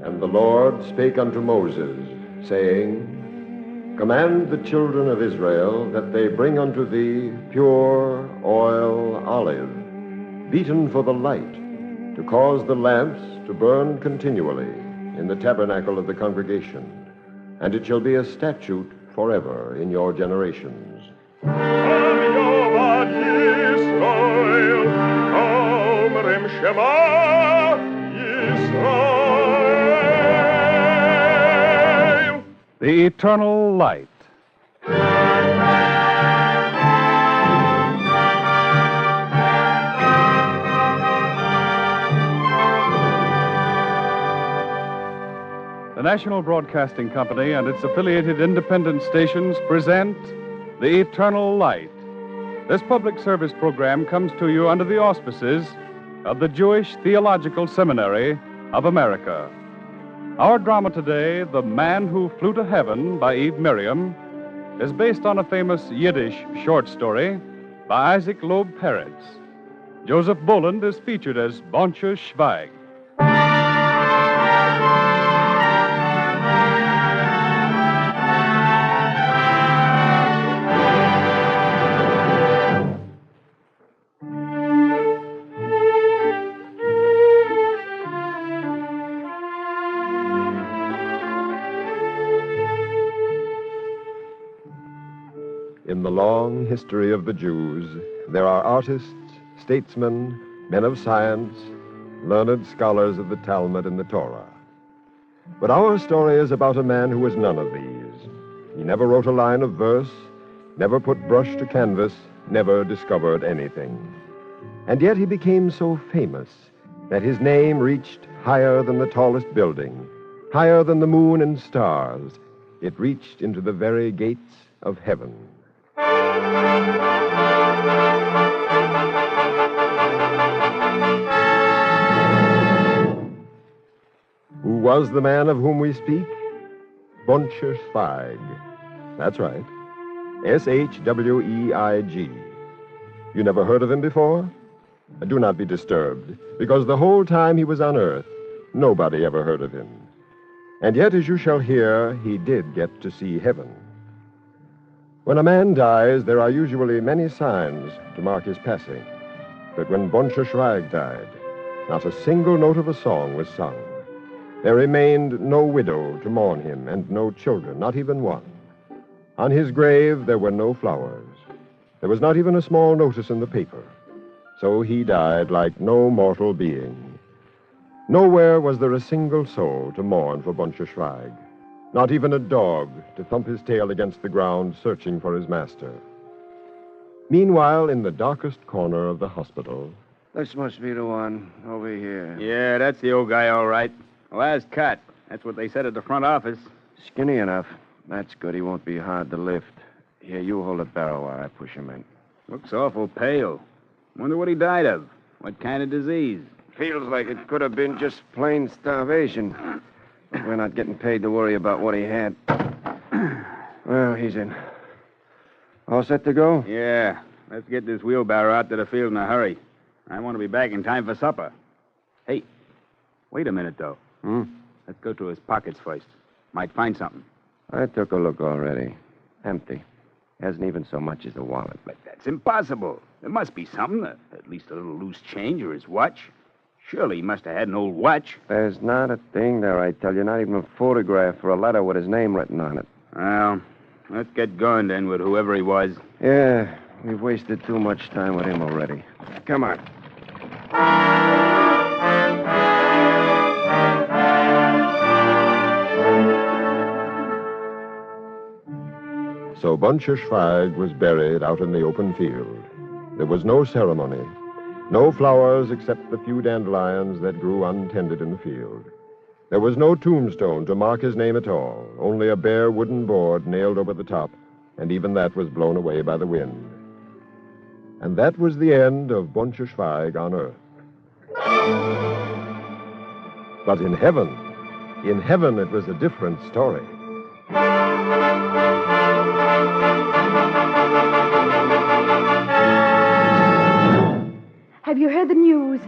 And the Lord spake unto Moses, saying, Command the children of Israel that they bring unto thee pure oil olive, beaten for the light, to cause the lamps to burn continually in the tabernacle of the congregation, and it shall be a statute forever in your generations. The Eternal Light. The National Broadcasting Company and its affiliated independent stations present The Eternal Light. This public service program comes to you under the auspices of the Jewish Theological Seminary of America. Our drama today, The Man Who Flew to Heaven by Eve Miriam, is based on a famous Yiddish short story by Isaac Loeb Peretz. Joseph Boland is featured as Bonche Schweig. In the long history of the Jews, there are artists, statesmen, men of science, learned scholars of the Talmud and the Torah. But our story is about a man who was none of these. He never wrote a line of verse, never put brush to canvas, never discovered anything. And yet he became so famous that his name reached higher than the tallest building, higher than the moon and stars. It reached into the very gates of heaven. Who was the man of whom we speak? Bonche Schweig. That's right. Schweig. You never heard of him before? Do not be disturbed, because the whole time he was on earth, nobody ever heard of him. And yet, as you shall hear, he did get to see heaven. When a man dies, there are usually many signs to mark his passing. But when Boncher Schweig died, not a single note of a song was sung. There remained no widow to mourn him, and no children, not even one. On his grave, there were no flowers. There was not even a small notice in the paper. So he died like no mortal being. Nowhere was there a single soul to mourn for Boncher Schweig. Not even a dog to thump his tail against the ground searching for his master. Meanwhile, in the darkest corner of the hospital... This must be the one over here. Yeah, that's the old guy, all right. Last cut. That's what they said at the front office. Skinny enough. That's good. He won't be hard to lift. Here, you hold the barrel while I push him in. Looks awful pale. Wonder what he died of. What kind of disease? Feels like it could have been just plain starvation. But we're not getting paid to worry about what he had. Well, he's in. All set to go? Yeah. Let's get this wheelbarrow out to the field in a hurry. I want to be back in time for supper. Hey, wait a minute, though. Let's go to his pockets first. Might find something. I took a look already. Empty. Hasn't even so much as a wallet. But that's impossible. There must be something. At least a little loose change or his watch. Surely he must have had an old watch. There's not a thing there, I tell you. Not even a photograph or a letter with his name written on it. Well, let's get going then with whoever he was. Yeah, we've wasted too much time with him already. Come on. So Boncher Schweig was buried out in the open field. There was no ceremony, no flowers except the few dandelions that grew untended in the field. There was no tombstone to mark his name at all, only a bare wooden board nailed over the top, and even that was blown away by the wind. And that was the end of Boncher Schweig on earth. But in heaven it was a different story. Have you heard the news?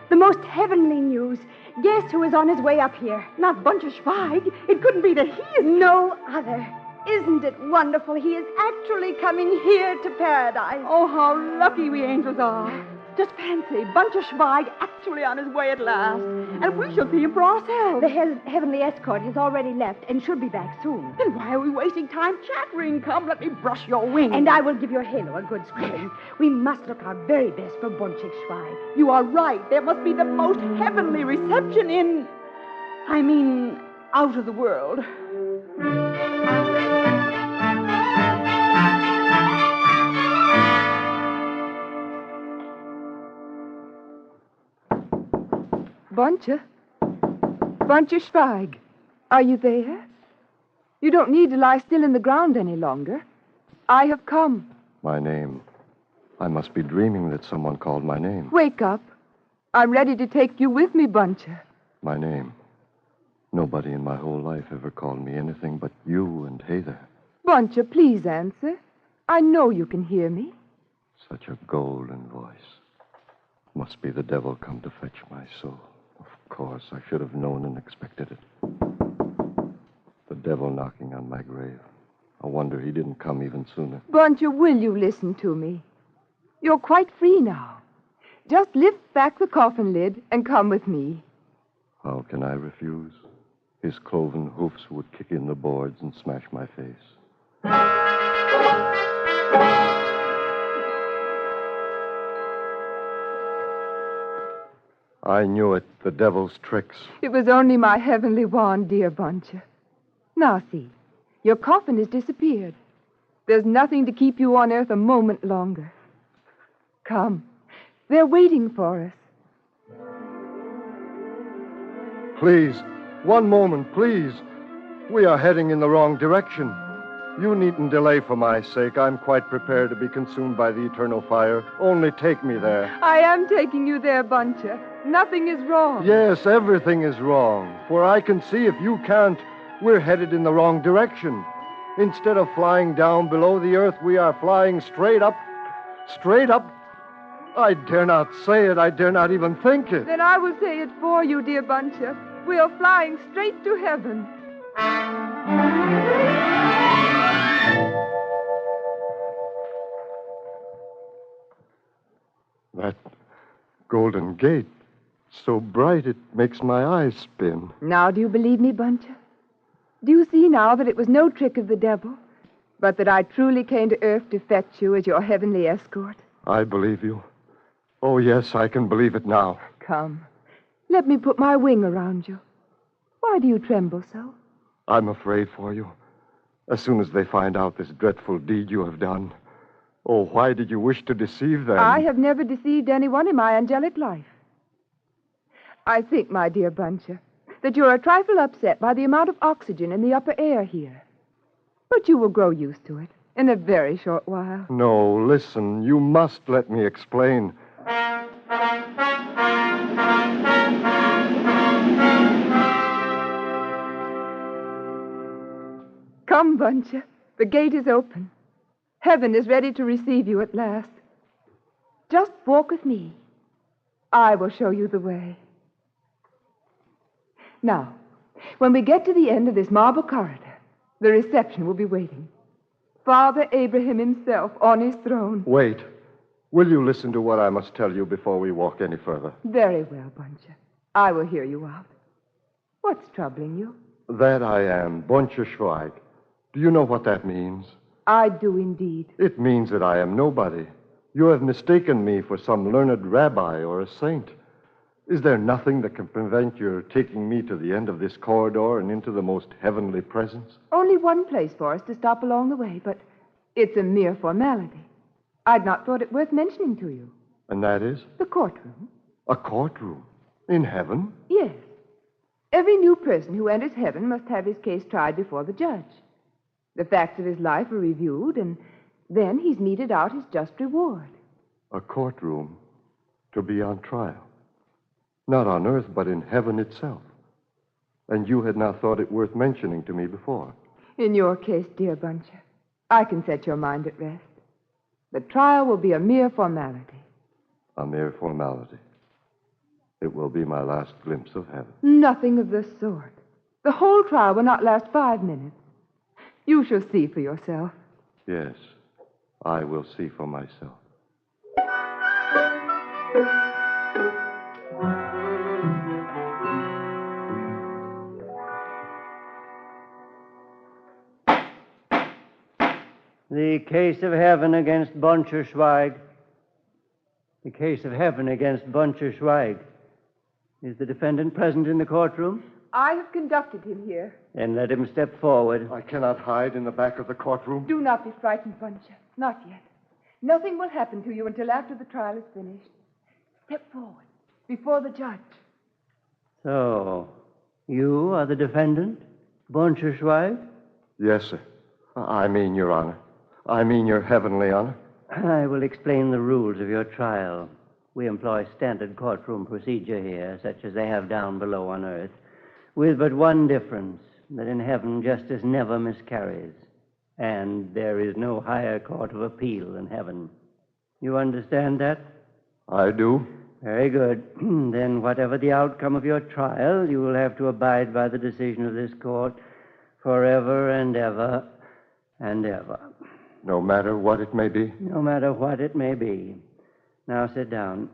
The most heavenly news. Guess who is on his way up here? Not Boncher Schweig. It couldn't be that he is... No other. Isn't it wonderful? He is actually coming here to paradise. Oh, how lucky we angels are. Just fancy, Boncher Schweig actually on his way at last. And we shall see him for ourselves. The heavenly escort has already left and should be back soon. Then why are we wasting time chattering? Come, let me brush your wings. And I will give your halo a good scrubbing. We must look our very best for Boncher Schweig. You are right. There must be the most heavenly reception in... out of the world. Boncher Schweig, are you there? You don't need to lie still in the ground any longer. I have come. My name. I must be dreaming that someone called my name. Wake up. I'm ready to take you with me, Boncher. My name. Nobody in my whole life ever called me anything but you and hey there. Boncher, please answer. I know you can hear me. Such a golden voice. Must be the devil come to fetch my soul. Of course, I should have known and expected it. The devil knocking on my grave. I wonder he didn't come even sooner. Boncher, will you listen to me? You're quite free now. Just lift back the coffin lid and come with me. How can I refuse? His cloven hoofs would kick in the boards and smash my face. I knew it, the devil's tricks. It was only my heavenly wand, dear Boncher. Now see, your coffin has disappeared. There's nothing to keep you on earth a moment longer. Come, they're waiting for us. Please, one moment, please. We are heading in the wrong direction. You needn't delay for my sake. I'm quite prepared to be consumed by the eternal fire. Only take me there. I am taking you there, Boncher. Nothing is wrong. Yes, everything is wrong. For I can see if you can't, we're headed in the wrong direction. Instead of flying down below the earth, we are flying straight up I dare not say it. I dare not even think it. Then I will say it for you, dear Buncher. We are flying straight to heaven. That golden gate, so bright it makes my eyes spin. Now do you believe me, Buncher? Do you see now that it was no trick of the devil, but that I truly came to earth to fetch you as your heavenly escort? I believe you. Oh, yes, I can believe it now. Come, let me put my wing around you. Why do you tremble so? I'm afraid for you. As soon as they find out this dreadful deed you have done. Oh, why did you wish to deceive them? I have never deceived anyone in my angelic life. I think, my dear Buncher, that you're a trifle upset by the amount of oxygen in the upper air here. But you will grow used to it in a very short while. No, listen. You must let me explain. Come, Buncher. The gate is open. Heaven is ready to receive you at last. Just walk with me. I will show you the way. Now, when we get to the end of this marble corridor, the reception will be waiting. Father Abraham himself on his throne. Wait. Will you listen to what I must tell you before we walk any further? Very well, Buncher. I will hear you out. What's troubling you? That I am Buncherschweig. Do you know what that means? I do indeed. It means that I am nobody. You have mistaken me for some learned rabbi or a saint. Is there nothing that can prevent your taking me to the end of this corridor and into the most heavenly presence? Only one place for us to stop along the way, but it's a mere formality. I'd not thought it worth mentioning to you. And that is? The courtroom. A courtroom? In heaven? Yes. Every new person who enters heaven must have his case tried before the judge. The facts of his life are reviewed, and then he's meted out his just reward. A courtroom to be on trial. Not on earth, but in heaven itself. And you had not thought it worth mentioning to me before. In your case, dear Buncher, I can set your mind at rest. The trial will be a mere formality. A mere formality. It will be my last glimpse of heaven. Nothing of the sort. The whole trial will not last 5 minutes. You shall see for yourself. Yes, I will see for myself. The case of heaven against Buncherschweig. The case of heaven against Buncherschweig. Is the defendant present in the courtroom? I have conducted him here. Then let him step forward. I cannot hide in the back of the courtroom. Do not be frightened, Buncher. Not yet. Nothing will happen to you until after the trial is finished. Step forward, before the judge. So, you are the defendant, Buncherschweig? Yes, sir. I mean, Your Honor. I mean, Your Heavenly Honor. I will explain the rules of your trial. We employ standard courtroom procedure here, such as they have down below on earth, with but one difference, that in heaven justice never miscarries, and there is no higher court of appeal in heaven. You understand that? I do. Very good. Then whatever the outcome of your trial, you will have to abide by the decision of this court forever and ever and ever. No matter what it may be? No matter what it may be. Now sit down.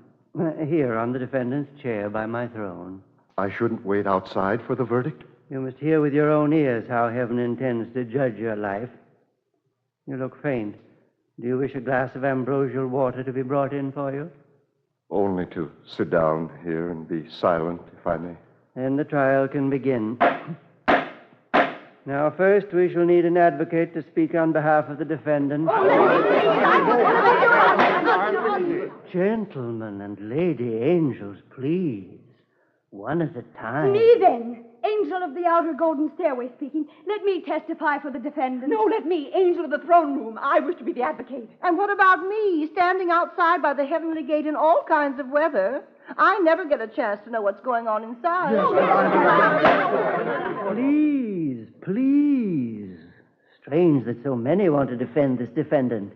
Here on the defendant's chair by my throne. I shouldn't wait outside for the verdict? You must hear with your own ears how heaven intends to judge your life. You look faint. Do you wish a glass of ambrosial water to be brought in for you? Only to sit down here and be silent, if I may. Then the trial can begin. Now, first, we shall need an advocate to speak on behalf of the defendant. Gentlemen and lady angels, please. One at a time. Me, then. Angel of the outer golden stairway speaking. Let me testify for the defendant. No, let me. Angel of the throne room. I wish to be the advocate. And what about me, standing outside by the heavenly gate in all kinds of weather? I never get a chance to know what's going on inside. Please, please. Strange that so many want to defend this defendant.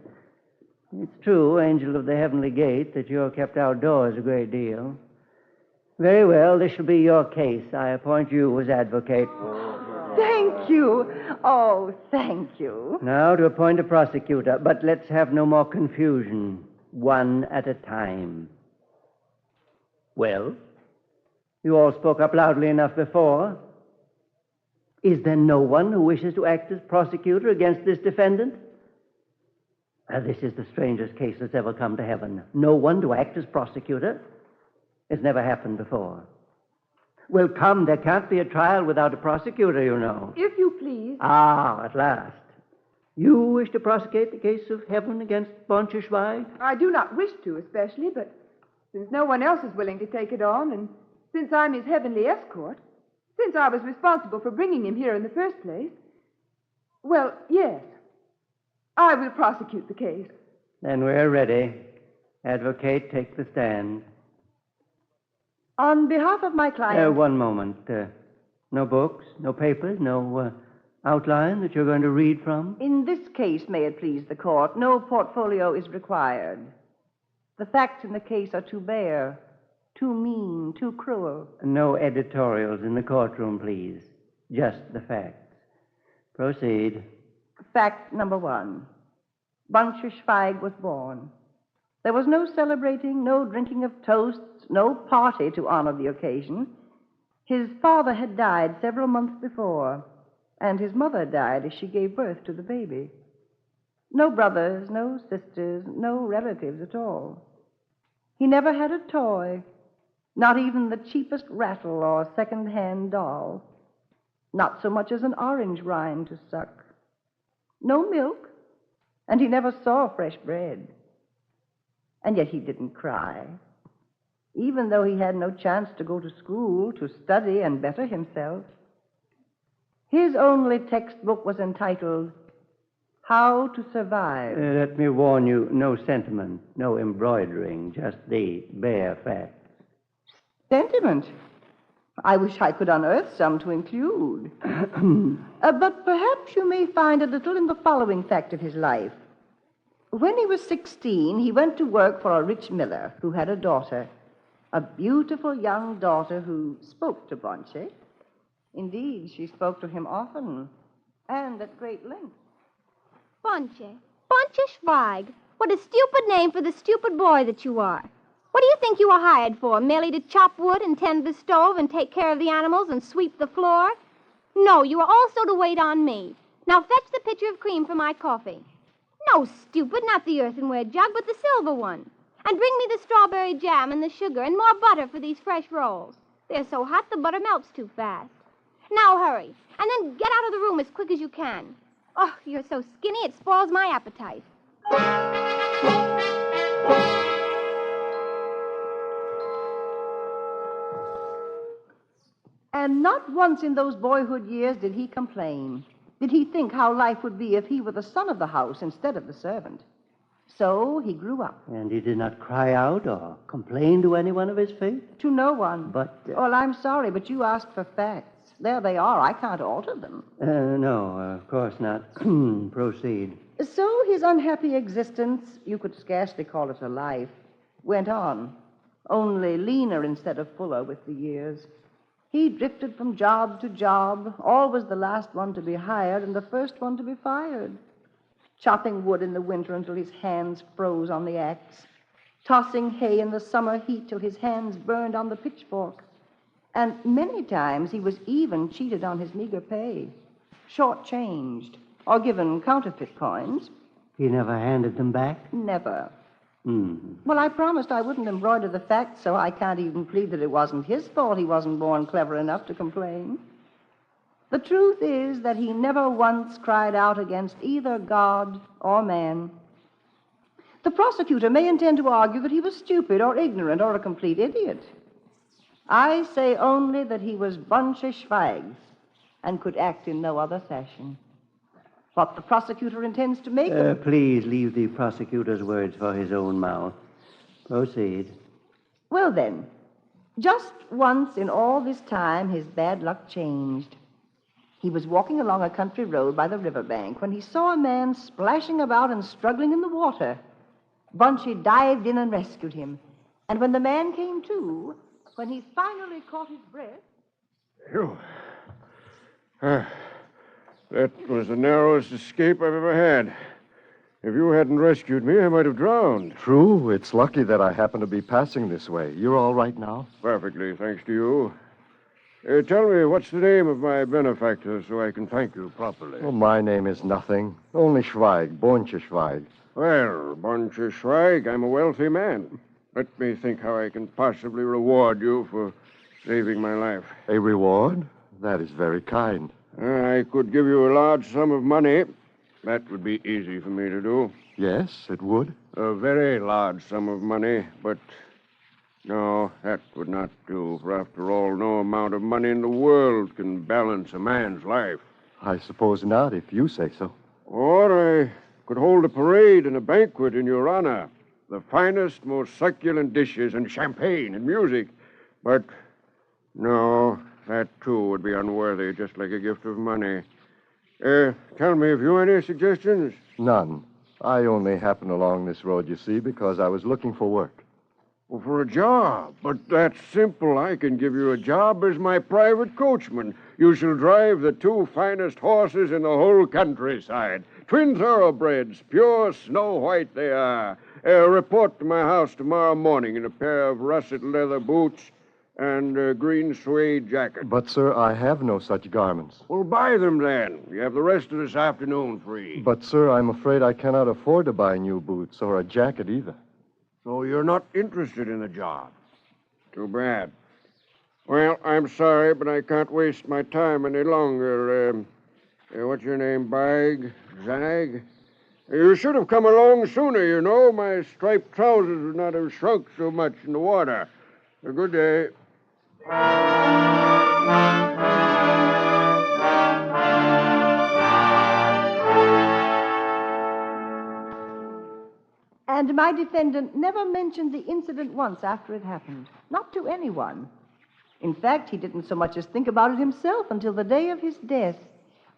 It's true, angel of the heavenly gate, that you're kept outdoors a great deal. Very well, this shall be your case. I appoint you as advocate. Thank you. Oh, thank you. Now to appoint a prosecutor, but let's have no more confusion. One at a time. Well, you all spoke up loudly enough before. Is there no one who wishes to act as prosecutor against this defendant? This is the strangest case that's ever come to heaven. No one to act as prosecutor? It's never happened before. Well, come, there can't be a trial without a prosecutor, you know. If you please. Ah, at last. You wish to prosecute the case of heaven against Boncheshweig? I do not wish to, especially, but since no one else is willing to take it on, and since I'm his heavenly escort, since I was responsible for bringing him here in the first place, well, yes, I will prosecute the case. Then we're ready. Advocate, take the stand. On behalf of my client... One moment. No books, no papers, no outline that you're going to read from? In this case, may it please the court, no portfolio is required. The facts in the case are too bare, too mean, too cruel. No editorials in the courtroom, please. Just the facts. Proceed. Fact number 1. Boncheshweig was born. There was no celebrating, no drinking of toasts, no party to honor the occasion. His father had died several months before, and his mother died as she gave birth to the baby. No brothers, no sisters, no relatives at all. He never had a toy, not even the cheapest rattle or second-hand doll, not so much as an orange rind to suck. No milk, and he never saw fresh bread. And yet he didn't cry, even though he had no chance to go to school, to study and better himself. His only textbook was entitled, How to Survive. Let me warn you, no sentiment, no embroidering, just the bare facts. Sentiment? I wish I could unearth some to include. But perhaps you may find a little in the following fact of his life. When he was 16, he went to work for a rich miller who had a daughter, a beautiful young daughter who spoke to Bonche. Indeed, she spoke to him often and at great length. Boncheshweig. What a stupid name for the stupid boy that you are. What do you think you were hired for? Merely to chop wood and tend the stove and take care of the animals and sweep the floor? No, you are also to wait on me. Now fetch the pitcher of cream for my coffee. No, stupid, not the earthenware jug, but the silver one. And bring me the strawberry jam and the sugar and more butter for these fresh rolls. They're so hot the butter melts too fast. Now hurry, and then get out of the room as quick as you can. Oh, you're so skinny it spoils my appetite. And not once in those boyhood years did he complain. Did he think how life would be if he were the son of the house instead of the servant? So he grew up. And he did not cry out or complain to anyone of his fate? To no one. But... Well, I'm sorry, but you asked for facts. There they are. I can't alter them. No, of course not. Proceed. So his unhappy existence, you could scarcely call it a life, went on, only leaner instead of fuller with the years. He drifted from job to job, always the last one to be hired and the first one to be fired. Chopping wood in the winter until his hands froze on the axe. Tossing hay in the summer heat till his hands burned on the pitchfork. And many times he was even cheated on his meager pay, shortchanged, or given counterfeit coins. He never handed them back? Never. Mm. Well, I promised I wouldn't embroider the facts, so I can't even plead that it wasn't his fault he wasn't born clever enough to complain. The truth is that he never once cried out against either God or man. The prosecutor may intend to argue that he was stupid or ignorant or a complete idiot. I say only that he was Boncheshweig and could act in no other fashion. What the prosecutor intends to make of... Please leave the prosecutor's words for his own mouth. Proceed. Well, then, just once in all this time, his bad luck changed. He was walking along a country road by the riverbank when he saw a man splashing about and struggling in the water. Bunchy dived in and rescued him. And when the man came to, when he finally caught his breath... Phew. That was the narrowest escape I've ever had. If you hadn't rescued me, I might have drowned. True. It's lucky that I happen to be passing this way. You're all right now? Perfectly, thanks to you. Tell me, what's the name of my benefactor so I can thank you properly? Oh, my name is nothing. Only Schweig, Bonche Schweig. Well, Bonche Schweig, I'm a wealthy man. Let me think how I can possibly reward you for saving my life. A reward? That is very kind. I could give you a large sum of money. That would be easy for me to do. Yes, it would. A very large sum of money, but no, that would not do. For after all, no amount of money in the world can balance a man's life. I suppose not, if you say so. Or I could hold a parade and a banquet in your honor. The finest, most succulent dishes and champagne and music. But no, that too would be unworthy, just like a gift of money. Tell me, have you any suggestions? None. I only happened along this road, you see, because I was looking for work. Well, for a job. But that's simple. I can give you a job as my private coachman. You shall drive the 2 finest horses in the whole countryside. Twin thoroughbreds, pure snow white they are. Report to my house tomorrow morning in a pair of russet leather boots and a green suede jacket. But, sir, I have no such garments. Well, buy them then. You have the rest of this afternoon free. But, sir, I'm afraid I cannot afford to buy new boots or a jacket either. So you're not interested in the job? Too bad. Well, I'm sorry, but I can't waste my time any longer. What's your name, Bag? Zag? You should have come along sooner, you know. My striped trousers would not have shrunk so much in the water. A good day. And my defendant never mentioned the incident once after it happened. Not to anyone. In fact, he didn't so much as think about it himself until the day of his death,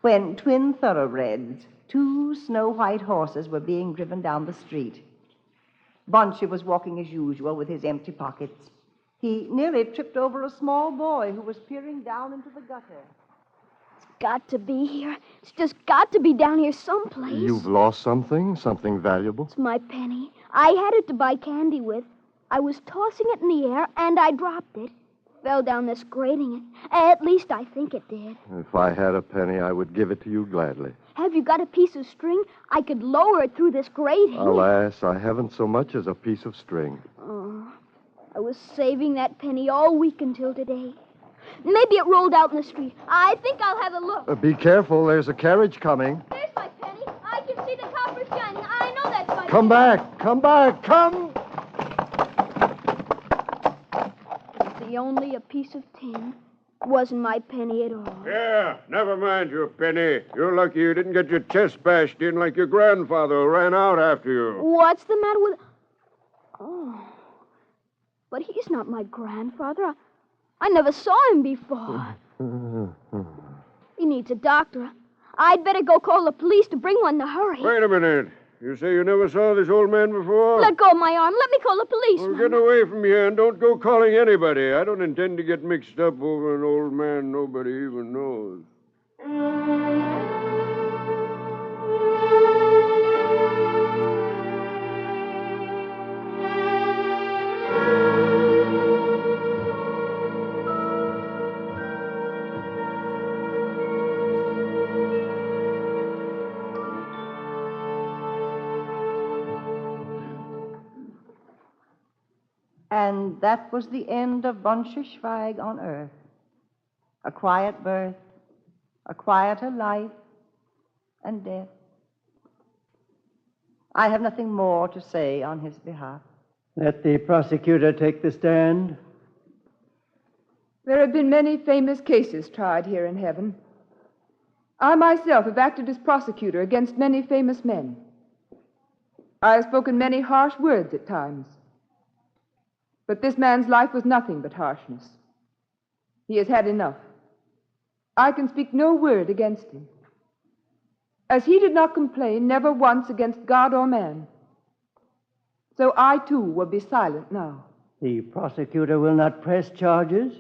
when twin thoroughbreds, 2 snow-white horses, were being driven down the street. Bonche was walking as usual with his empty pockets. He nearly tripped over a small boy who was peering down into the gutter. It's got to be here. It's just got to be down here someplace. You've lost something valuable? It's my penny. I had it to buy candy with. I was tossing it in the air, and I dropped it. Fell down this grating. At least I think it did. If I had a penny, I would give it to you gladly. Have you got a piece of string? I could lower it through this grating. Alas, I haven't so much as a piece of string. Oh, I was saving that penny all week until today. Maybe it rolled out in the street. I think I'll have a look. Be careful. There's a carriage coming. There's my penny. I can see the copper shining. I know that's my Come penny. back. Come back. Come. It's only a piece of tin. Wasn't my penny at all. Yeah, never mind your penny. You're lucky you didn't get your chest bashed in like your grandfather who ran out after you. What's the matter with... Oh. But he's not my grandfather. I never saw him before. He needs a doctor. I'd better go call the police to bring one in a hurry. Wait a minute. You say you never saw this old man before? Let go of my arm. Let me call the police. Well, get away from here and don't go calling anybody. I don't intend to get mixed up over an old man nobody even knows. And that was the end of Bonche Schweig on earth. A quiet birth, a quieter life, and death. I have nothing more to say on his behalf. Let the prosecutor take the stand. There have been many famous cases tried here in heaven. I myself have acted as prosecutor against many famous men. I have spoken many harsh words at times. But this man's life was nothing but harshness. He has had enough. I can speak no word against him. As he did not complain, never once, against God or man. So I, too, will be silent now. The prosecutor will not press charges?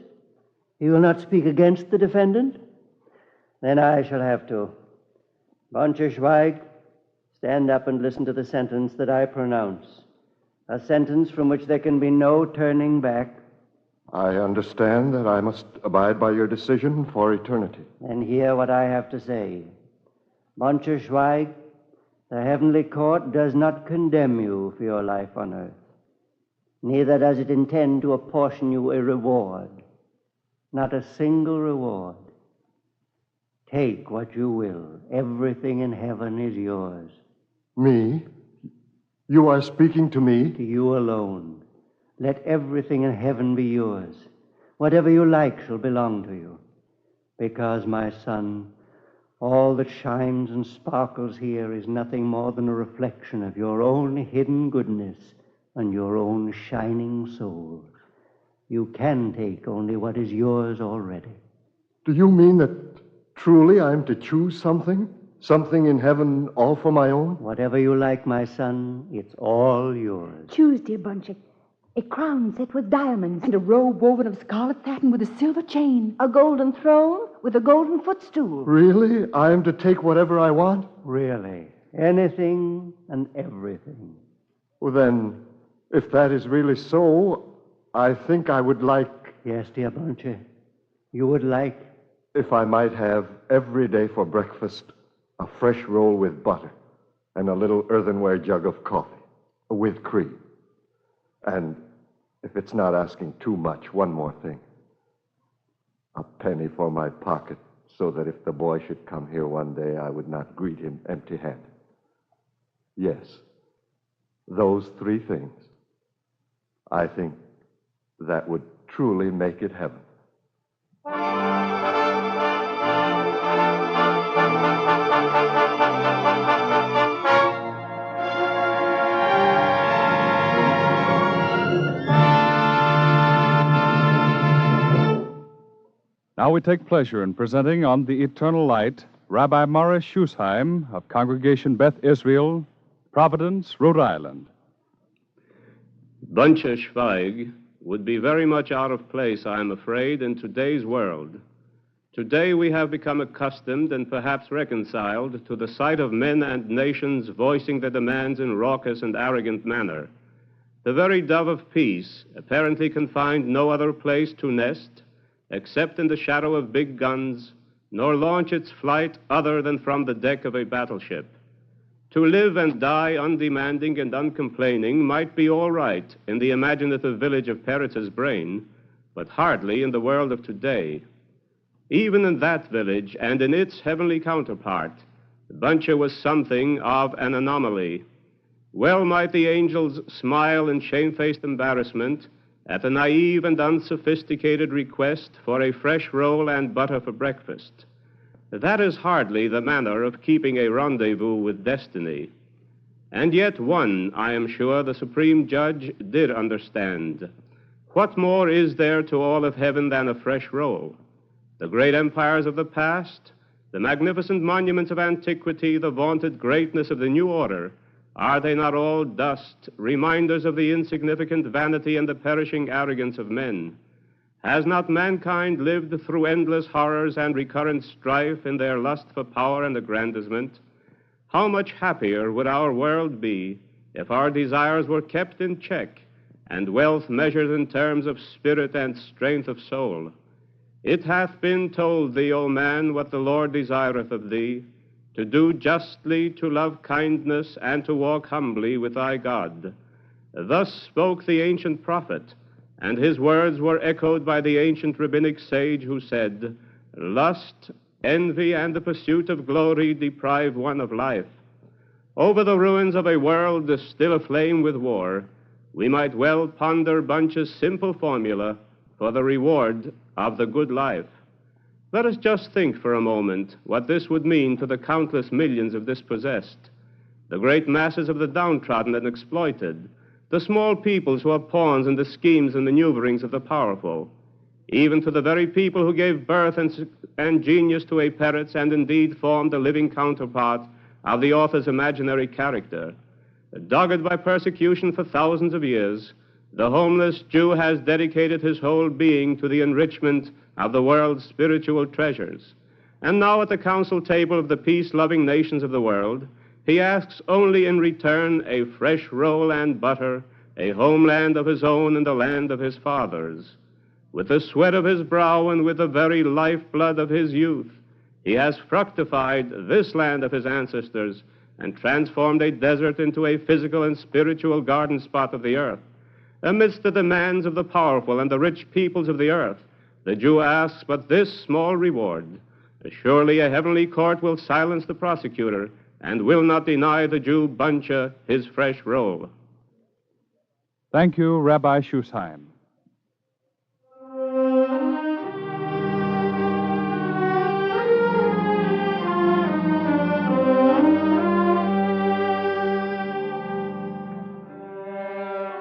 He will not speak against the defendant? Then I shall have to. Boncher-Schweig, stand up and listen to the sentence that I pronounce. A sentence from which there can be no turning back. I understand that I must abide by your decision for eternity. Then hear what I have to say. Boncher-Schweig, the heavenly court does not condemn you for your life on earth. Neither does it intend to apportion you a reward. Not a single reward. Take what you will. Everything in heaven is yours. Me? You are speaking to me? To you alone. Let everything in heaven be yours. Whatever you like shall belong to you. Because, my son, all that shines and sparkles here is nothing more than a reflection of your own hidden goodness and your own shining soul. You can take only what is yours already. Do you mean that truly I am to choose something? Something in heaven all for my own? Whatever you like, my son, it's all yours. Choose, dear Bunchik. A crown set with diamonds. And a robe woven of scarlet satin with a silver chain. A golden throne with a golden footstool. Really? I am to take whatever I want? Really. Anything and everything. Well, then, if that is really so, I think I would like... Yes, dear Buncher. You would like... If I might have every day for breakfast a fresh roll with butter and a little earthenware jug of coffee with cream. And if it's not asking too much, one more thing. A penny for my pocket so that if the boy should come here one day, I would not greet him empty-handed. Yes, those three things. I think that would truly make it heaven. Now we take pleasure in presenting on the Eternal Light Rabbi Morris Schusheim of Congregation Beth Israel, Providence, Rhode Island. Boncher-Schweig would be very much out of place, I am afraid, in today's world. Today we have become accustomed and perhaps reconciled to the sight of men and nations voicing their demands in raucous and arrogant manner. The very dove of peace apparently can find no other place to nest except in the shadow of big guns, nor launch its flight other than from the deck of a battleship. To live and die undemanding and uncomplaining might be all right in the imaginative village of Peretz's brain, but hardly in the world of today. Even in that village and in its heavenly counterpart, Buncher was something of an anomaly. Well might the angels smile in shamefaced embarrassment at a naive and unsophisticated request for a fresh roll and butter for breakfast. That is hardly the manner of keeping a rendezvous with destiny. And yet one, I am sure, the Supreme Judge did understand. What more is there to all of heaven than a fresh roll? The great empires of the past, the magnificent monuments of antiquity, the vaunted greatness of the new order, are they not all dust, reminders of the insignificant vanity and the perishing arrogance of men? Has not mankind lived through endless horrors and recurrent strife in their lust for power and aggrandizement? How much happier would our world be if our desires were kept in check and wealth measured in terms of spirit and strength of soul? It hath been told thee, O man, what the Lord desireth of thee, to do justly, to love kindness, and to walk humbly with thy God. Thus spoke the ancient prophet, and his words were echoed by the ancient rabbinic sage who said, lust, envy, and the pursuit of glory deprive one of life. Over the ruins of a world still aflame with war, we might well ponder Buncher's simple formula for the reward of the good life. Let us just think for a moment what this would mean to the countless millions of dispossessed, the great masses of the downtrodden and exploited, the small peoples who are pawns in the schemes and maneuverings of the powerful, even to the very people who gave birth and genius to a Peretz and indeed formed a living counterpart of the author's imaginary character. Dogged by persecution for thousands of years, the homeless Jew has dedicated his whole being to the enrichment of the world's spiritual treasures. And now at the council table of the peace-loving nations of the world, he asks only in return a fresh roll and butter, a homeland of his own and the land of his fathers. With the sweat of his brow and with the very lifeblood of his youth, he has fructified this land of his ancestors and transformed a desert into a physical and spiritual garden spot of the earth. Amidst the demands of the powerful and the rich peoples of the earth, the Jew asks but this small reward. Surely a heavenly court will silence the prosecutor and will not deny the Jew Buncha his fresh roll. Thank you, Rabbi Schusheim.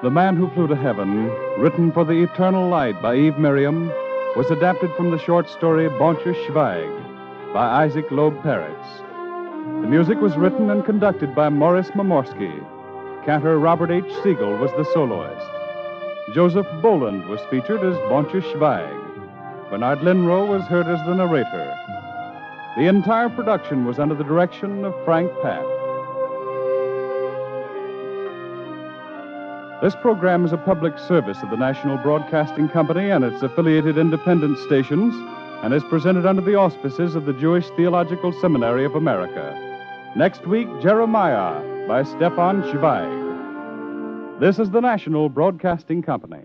The Man Who Flew to Heaven, written for the Eternal Light by Eve Miriam, was adapted from the short story Boncher Schweig by Isaac Loeb Peretz. The music was written and conducted by Morris Momorsky. Cantor Robert H. Siegel was the soloist. Joseph Boland was featured as Boncher Schweig. Bernard Linrow was heard as the narrator. The entire production was under the direction of Frank Papp. This program is a public service of the National Broadcasting Company and its affiliated independent stations, and is presented under the auspices of the Jewish Theological Seminary of America. Next week, Jeremiah by Stefan Zweig. This is the National Broadcasting Company.